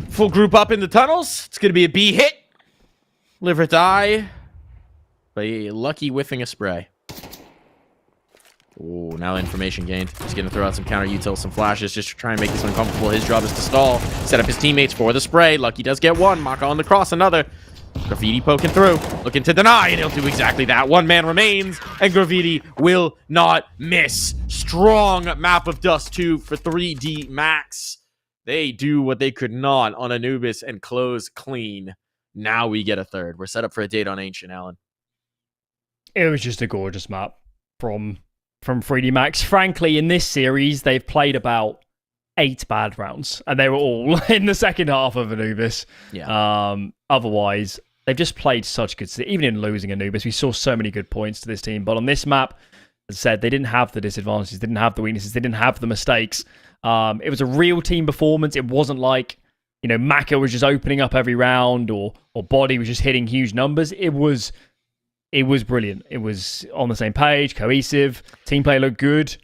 Full group up in the tunnels. It's going to be a B hit. Live or die. By a lucky whiffing a spray. Oh, now information gained. He's going to throw out some counter util, some flashes, just to try and make this uncomfortable. His job is to stall. Set up his teammates for the spray. Lucky does get one. Maka on the cross, another. Graffiti poking through, looking to deny, and he'll do exactly that. One man remains, and Graffiti will not miss. Strong map of Dust 2 for 3D Max. They do what they could not on Anubis and close clean. Now we get a third. We're set up for a date on Ancient, Alan. It was just a gorgeous map from 3D Max. Frankly, in this series, they've played about 8 bad rounds, and they were all in the second half of Anubis. Yeah. Otherwise, they've just played such good. Even in losing Anubis, we saw so many good points to this team. But on this map, as I said, they didn't have the disadvantages, they didn't have the weaknesses, they didn't have the mistakes. It was a real team performance. It wasn't like, you know, Maka was just opening up every round or Body was just hitting huge numbers. It was brilliant. It was on the same page, cohesive. Team play looked good.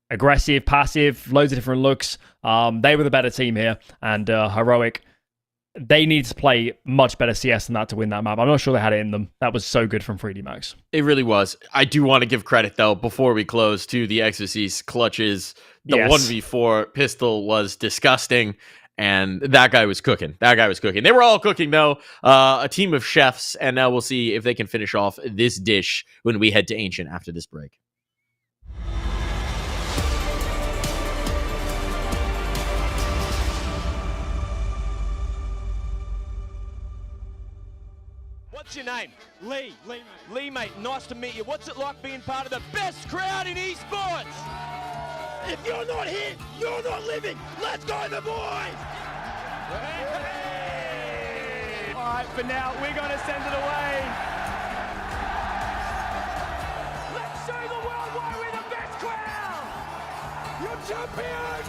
Aggressive, passive, loads of different looks. They were the better team here. And Heroic, they needed to play much better CS than that to win that map. I'm not sure they had it in them. That was so good from 3D Max. It really was. I do want to give credit, though, before we close, to the Exorcist clutches. The 1v4 pistol was disgusting. And that guy was cooking. They were all cooking, though. A team of chefs. And now we'll see if they can finish off this dish when we head to Ancient after this break. What's your name? Lee. Lee, mate, nice to meet you. What's it like being part of the best crowd in esports? If you're not here, you're not living. Let's go, the boys! Hey! All right, for now, we're going to send it away. Let's show the world why we're the best crowd! You're champions!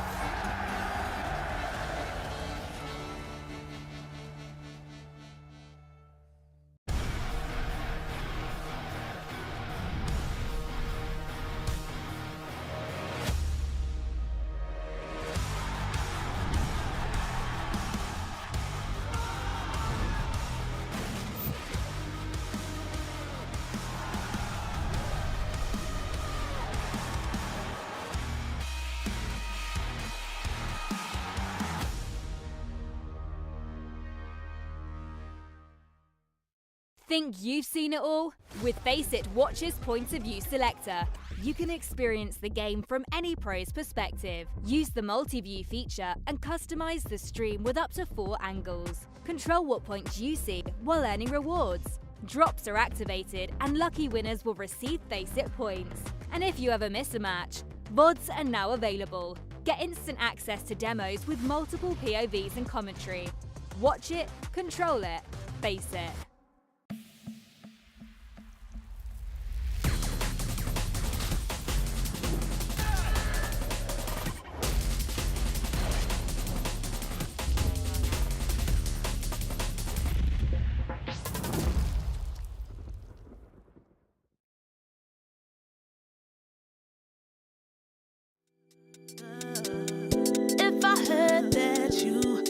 Think you've seen it all? With Faceit Watch's Point of View Selector, you can experience the game from any pro's perspective. Use the multi-view feature and customize the stream with up to 4 angles. Control what points you see while earning rewards. Drops are activated and lucky winners will receive Faceit points. And if you ever miss a match, VODs are now available. Get instant access to demos with multiple POVs and commentary. Watch it, control it, face it. If I heard that you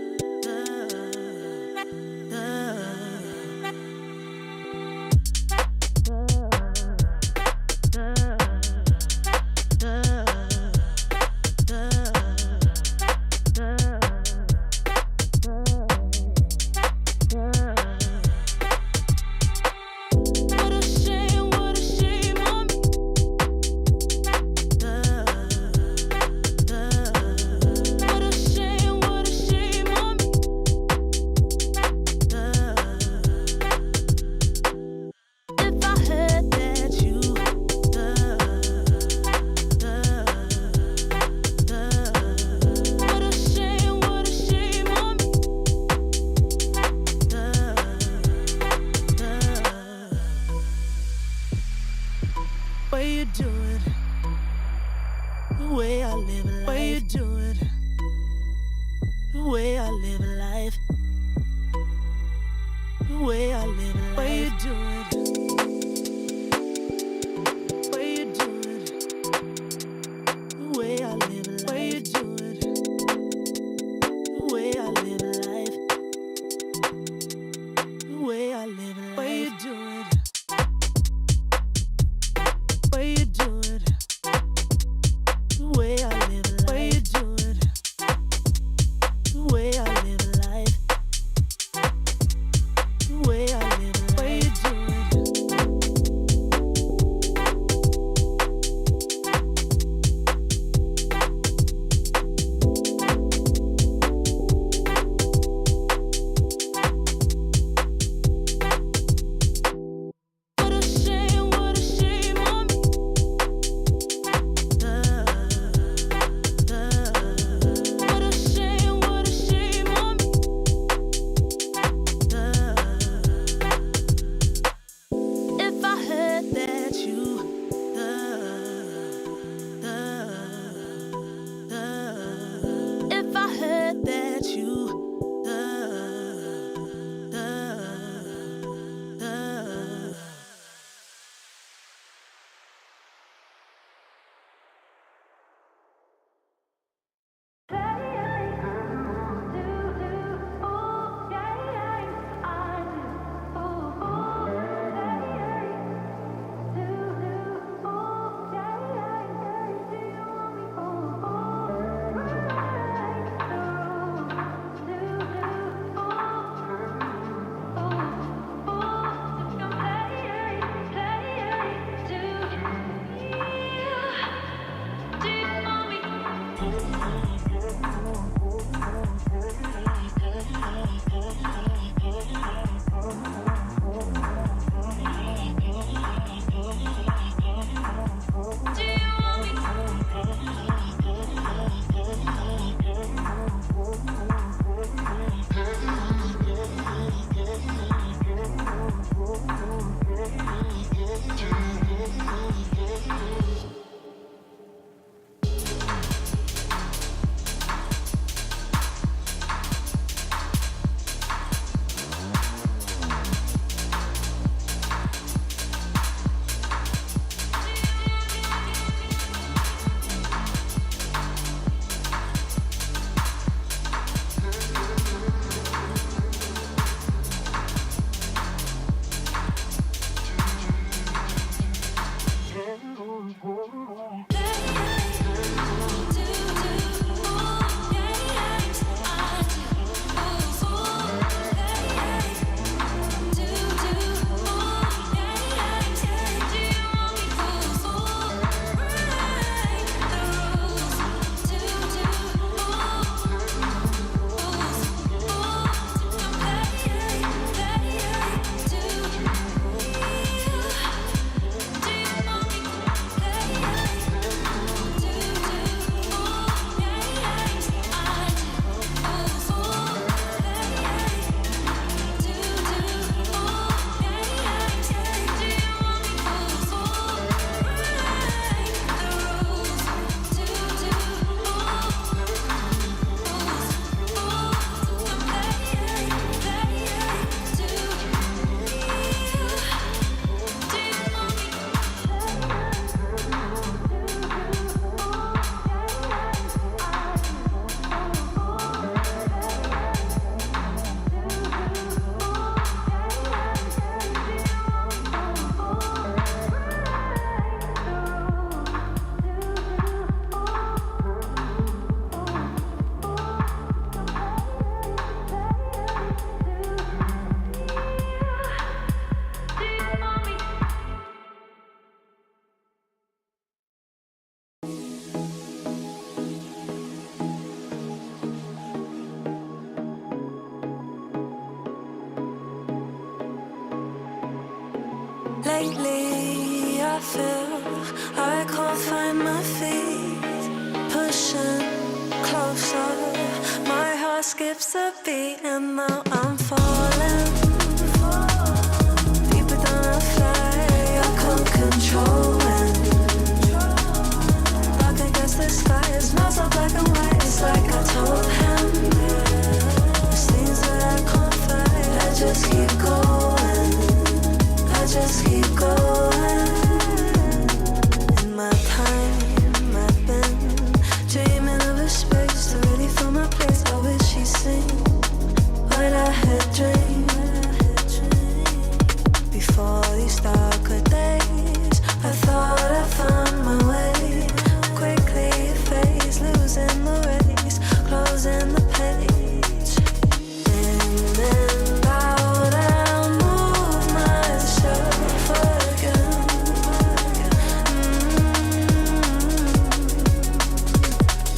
Lately, I feel I can't find my feet. Pushing closer, my heart skips a beat, and now I'm falling. Deeper than I fly, I can't control it. Dark against the sky, it's not so black and white. It's like I told him. There's things that I can't fight. I just keep going. I just keep going. In my time, I've been dreaming of a space to really fill my place. I wish she'd sing what I had dreamed. Before these darker days, I thought I found my way. Quickly it fades, losing the race, closing the page. In and out, I'll move myself again.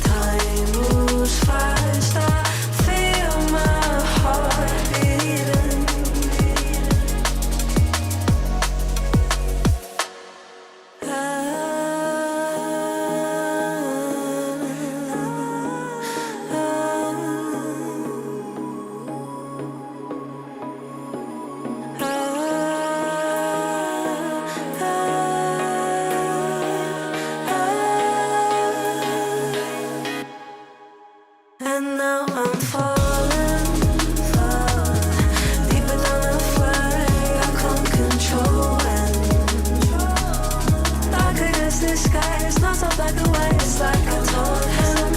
Time moves fast, I feel my heart beating. And now I'm falling, deeper than I fly. I can't control it. Dark against the sky, it's not so black and white. It's like I told him.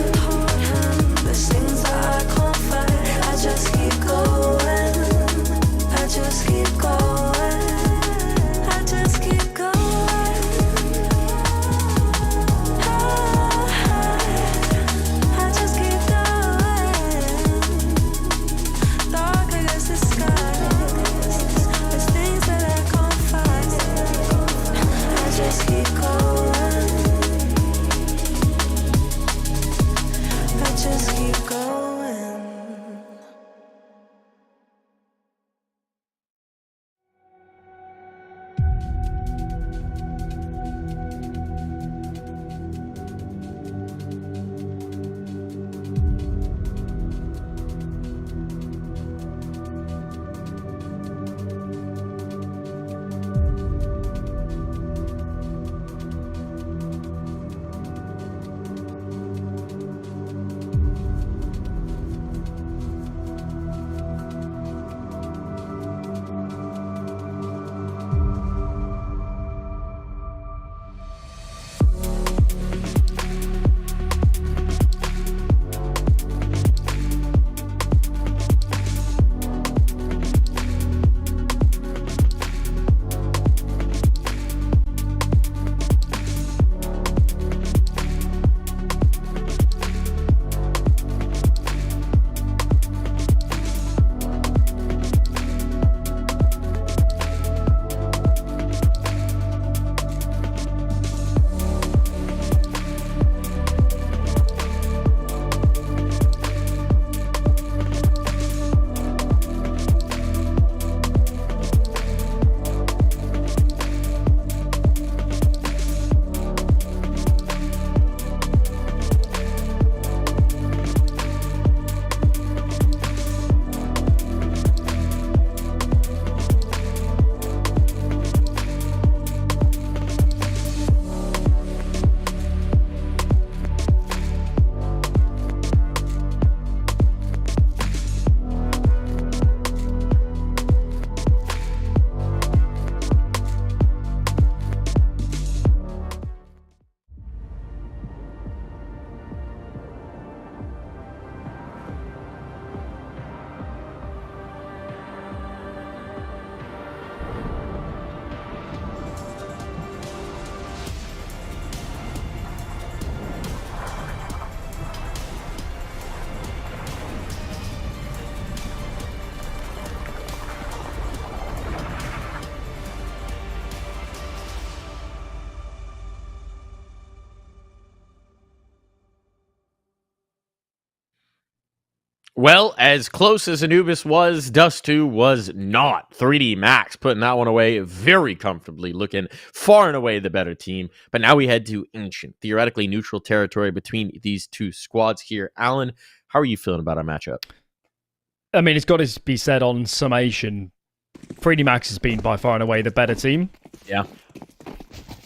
There's things that I can't fight. I just keep going. I just keep going. I just keep going. I just keep going. Dark against the sky. There's things that I can't fight. I just keep going. I just keep going. Well, as close as Anubis was, Dust 2 was not. 3D Max putting that one away very comfortably, looking far and away the better team. But now we head to Ancient, theoretically neutral territory between these two squads here. Alan, how are you feeling about our matchup? I mean, it's got to be said on summation, 3D Max has been by far and away the better team. Yeah.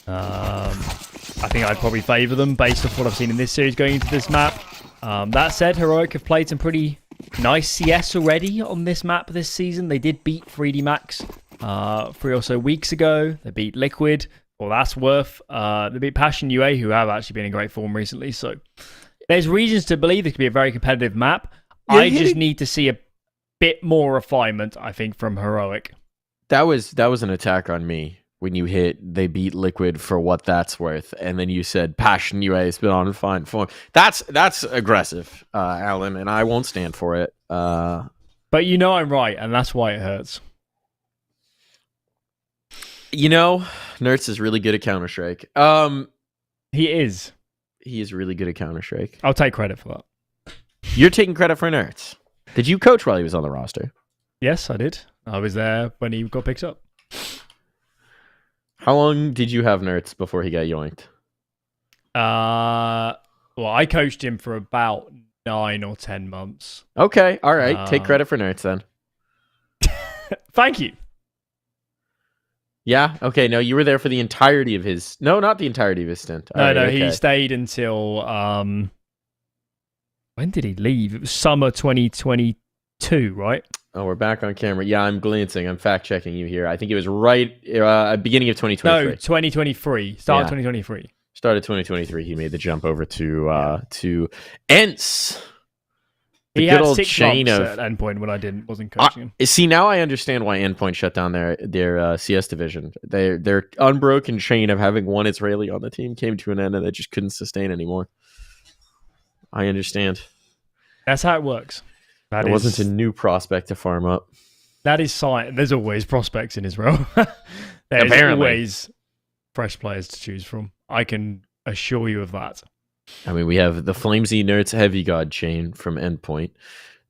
I think I'd probably favour them based off what I've seen in this series going into this map. That said, Heroic have played some pretty nice CS already on this map this season. They did beat 3D Max 3 or so weeks ago. They beat Liquid, well, that's worth. They beat Passion UA, who have actually been in great form recently. So there's reasons to believe this could be a very competitive map. I just need to see a bit more refinement, I think, from Heroic. That was an attack on me. When you hit, they beat Liquid for what that's worth, and then you said Passion UA has been on fine form. That's aggressive, Alan, and I won't stand for it. But you know I'm right, and that's why it hurts. You know, Nertz is really good at Counter-Strike. He is. He is really good at Counter-Strike. I'll take credit for that. You're taking credit for Nertz. Did you coach while he was on the roster? Yes, I did. I was there when he got picked up. How long did you have Nertz before he got yoinked? Well, I coached him for about 9 or 10 months. Okay, all right. Take credit for Nertz then. Thank you. Yeah, okay. No, you were there for the entirety of his... No, not the entirety of his stint. He stayed until... When did he leave? It was summer 2022, right? Oh, we're back on camera. Yeah, I'm glancing. I'm fact-checking you here. I think it was right beginning of 2023. No, 2023. Start of 2023. Start of 2023. He made the jump over to ENCE. He had 6 months at Endpoint when I wasn't coaching him. See, now I understand why Endpoint shut down their CS division. Their unbroken chain of having one Israeli on the team came to an end, and they just couldn't sustain anymore. I understand. That's how it works. There wasn't a new prospect to farm up. That is science. There's always prospects in Israel. There's always fresh players to choose from. I can assure you of that. I mean, we have the Flamesy Nerds Heavy God chain from Endpoint.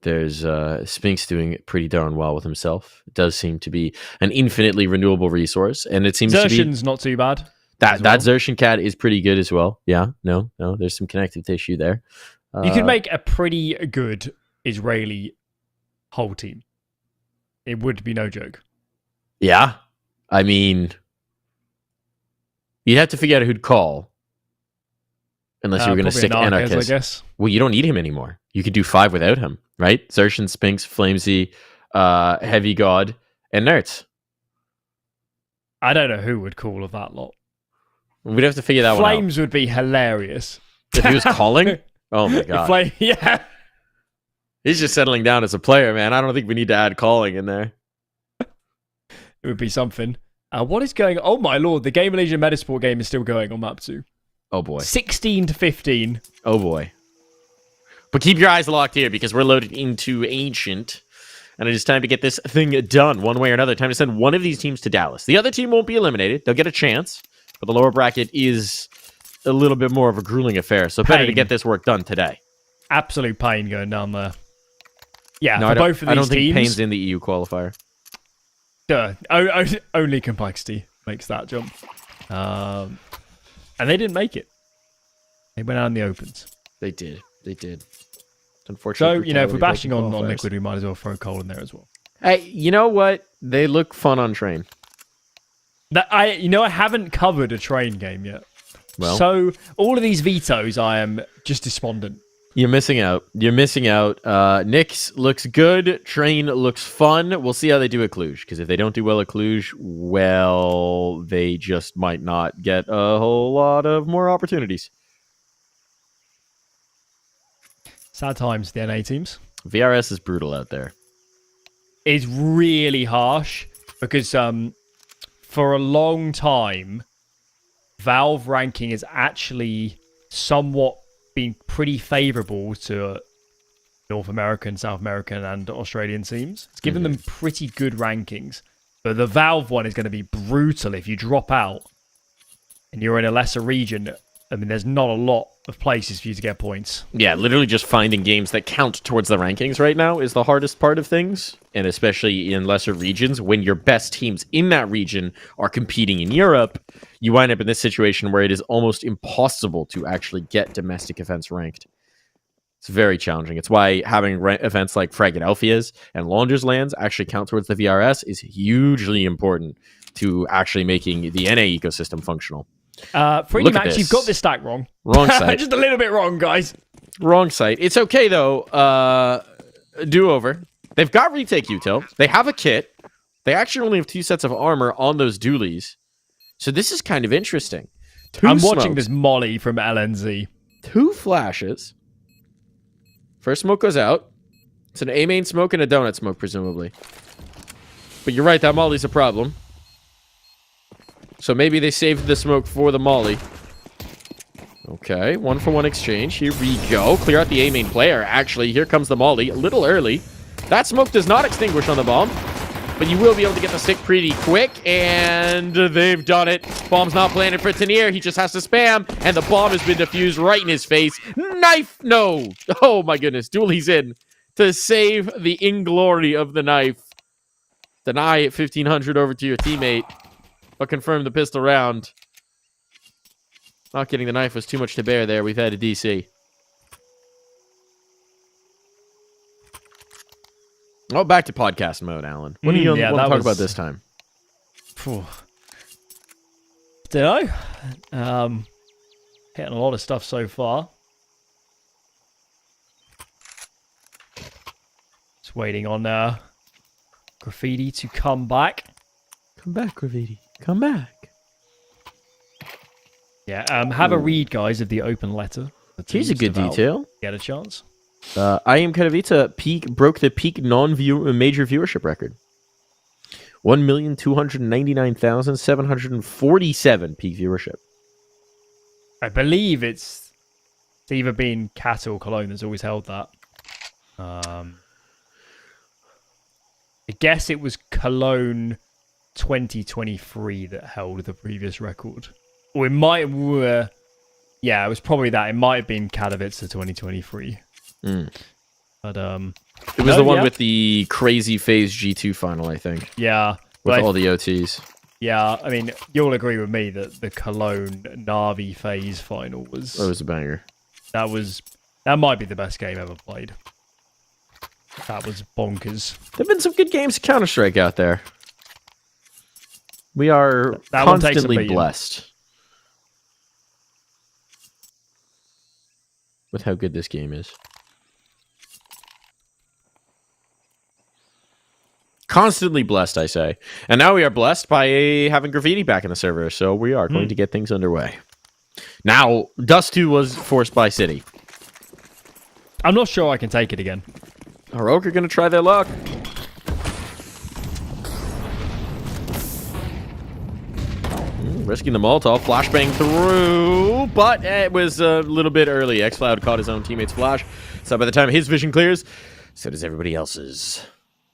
There's Spinks doing pretty darn well with himself. It does seem to be an infinitely renewable resource, and it seems Zershin's to be... not too bad. That Zershin cat is pretty good as well. Yeah, no, there's some connective tissue there. You could make a pretty good Israeli whole team. It would be no joke. Yeah. I mean, you'd have to figure out who'd call. Unless you were going to stick Anarchist. I guess. Well, you don't need him anymore. You could do 5 without him, right? Zershin, Spinks, Flamesy, Heavy God, and Nertz. I don't know who would call of that lot. We'd have to figure that one out. Flames would be hilarious. If he was calling? Oh my god. Yeah. He's just settling down as a player, man. I don't think we need to add calling in there. It would be something. What is going on? Oh my lord, the Game Malaysia Metasport game is still going on map 2. Oh boy. 16-15. Oh boy. But keep your eyes locked here because we're loaded into Ancient. And it is time to get this thing done one way or another. Time to send one of these teams to Dallas. The other team won't be eliminated. They'll get a chance. But the lower bracket is a little bit more of a grueling affair. So better to get this work done today. Absolute pain going down there. Yeah, no, for both of these teams. I don't think pain's in the EU qualifier. Only complexity makes that jump. And they didn't make it. They went out in the opens. They did. Unfortunately. So, if we're bashing on Liquid, we might as well throw Cole in there as well. Hey, you know what? They look fun on Train. I haven't covered a Train game yet. Well, so all of these vetoes, I am just despondent. You're missing out. Nyx looks good. Train looks fun. We'll see how they do at Cluj. Because if they don't do well at Cluj, well, they just might not get a whole lot of more opportunities. Sad times, the NA teams. VRS is brutal out there. It's really harsh because for a long time, Valve ranking has actually somewhat been pretty favorable to North American, South American, and Australian teams. It's given them pretty good rankings. But the Valve one is going to be brutal if you drop out and you're in a lesser region. I mean, there's not a lot of places for you to get points. Yeah, literally just finding games that count towards the rankings right now is the hardest part of things. And especially in lesser regions, when your best teams in that region are competing in Europe, you wind up in this situation where it is almost impossible to actually get domestic events ranked. It's very challenging. It's why having events like Fragadelphia's and Launder's Lands actually count towards the VRS is hugely important to actually making the NA ecosystem functional. 3D Max, you've got this stack wrong. Wrong site. Just a little bit wrong, guys. Wrong site. It's okay, though. Do-over. They've got retake util. They have a kit. They actually only have 2 sets of armor on those dualies. So this is kind of interesting. I'm watching this molly from LNZ. 2 flashes. First smoke goes out. It's an A main smoke and a donut smoke, presumably. But you're right, that molly's a problem. So maybe they saved the smoke for the molly. Okay, 1-for-1 exchange. Here we go. Clear out the A main player. Actually, here comes the molly. A little early. That smoke does not extinguish on the bomb. But you will be able to get the stick pretty quick. And they've done it. Bomb's not planted for Tanier. He just has to spam. And the bomb has been defused right in his face. Knife! No! Oh my goodness. Dooley's in to save the inglory of the knife. Deny 1500 over to your teammate. But confirm the pistol round. Not getting the knife was too much to bear there. We've had a DC. Oh, back to podcast mode, Alan. What do you want to talk about this time? Don't know. Hitting a lot of stuff so far. Just waiting on Graffiti to come back. Come back, Graffiti. Come back. Yeah, have a read, guys, of the open letter. Here's a good detail. Get a chance. IEM Katowice broke the peak major viewership record. 1,299,747 peak viewership. I believe it's either been Cat or Cologne that's always held that. I guess it was Cologne 2023 that held the previous record. Or it might yeah, it was probably that. It might have been Katowice 2023. But it was the one with the crazy phase G2 final, I think. Yeah. With all the OTs. Yeah, I mean, you'll agree with me that the Cologne Navi phase final was... That was a banger. That might be the best game ever played. That was bonkers. There've been some good games of Counter-Strike out there. We are constantly blessed with how good this game is. Constantly blessed, I say. And now we are blessed by having Graffiti back in the server, so we are going to get things underway. Now, Dust 2 was forced by City. I'm not sure I can take it again. Heroic are going to try their luck. Risking the Molotov, flashbang through, but it was a little bit early. xCloud caught his own teammate's flash, so by the time his vision clears, so does everybody else's.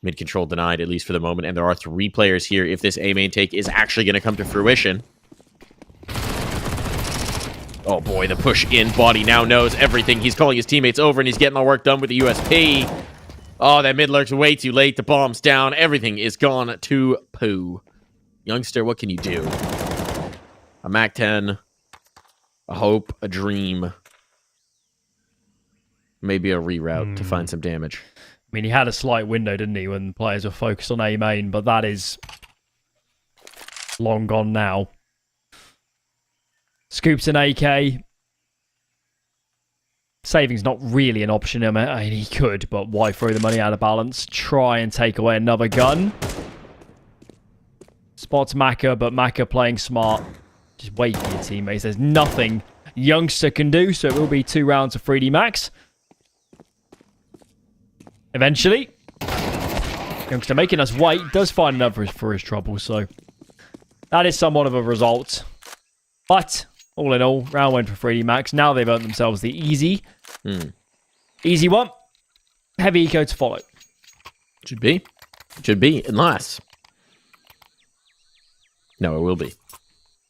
Mid-control denied, at least for the moment, and there are 3 players here if this A-main take is actually going to come to fruition. Oh boy, the push in. Body now knows everything. He's calling his teammates over, and he's getting the work done with the USP. Oh, that mid lurk's way too late. The bomb's down. Everything is gone to poo. Youngster, what can you do? A MAC-10, a hope, a dream, maybe a reroute to find some damage. I mean, he had a slight window, didn't he, when players were focused on A main, but that is long gone now. Scoops an AK. Saving's not really an option. I mean, he could, but why throw the money out of balance? Try and take away another gun. Spots Maka, but Maka playing smart. Just wait for your teammates. There's nothing Youngster can do, so it will be 2 rounds of 3D Max. Eventually, Youngster making us wait, does find another for his trouble, so that is somewhat of a result. But, all in all, round 1 for 3D Max. Now they've earned themselves the easy one. Heavy eco to follow. Should be. Should be, unless. No, it will be.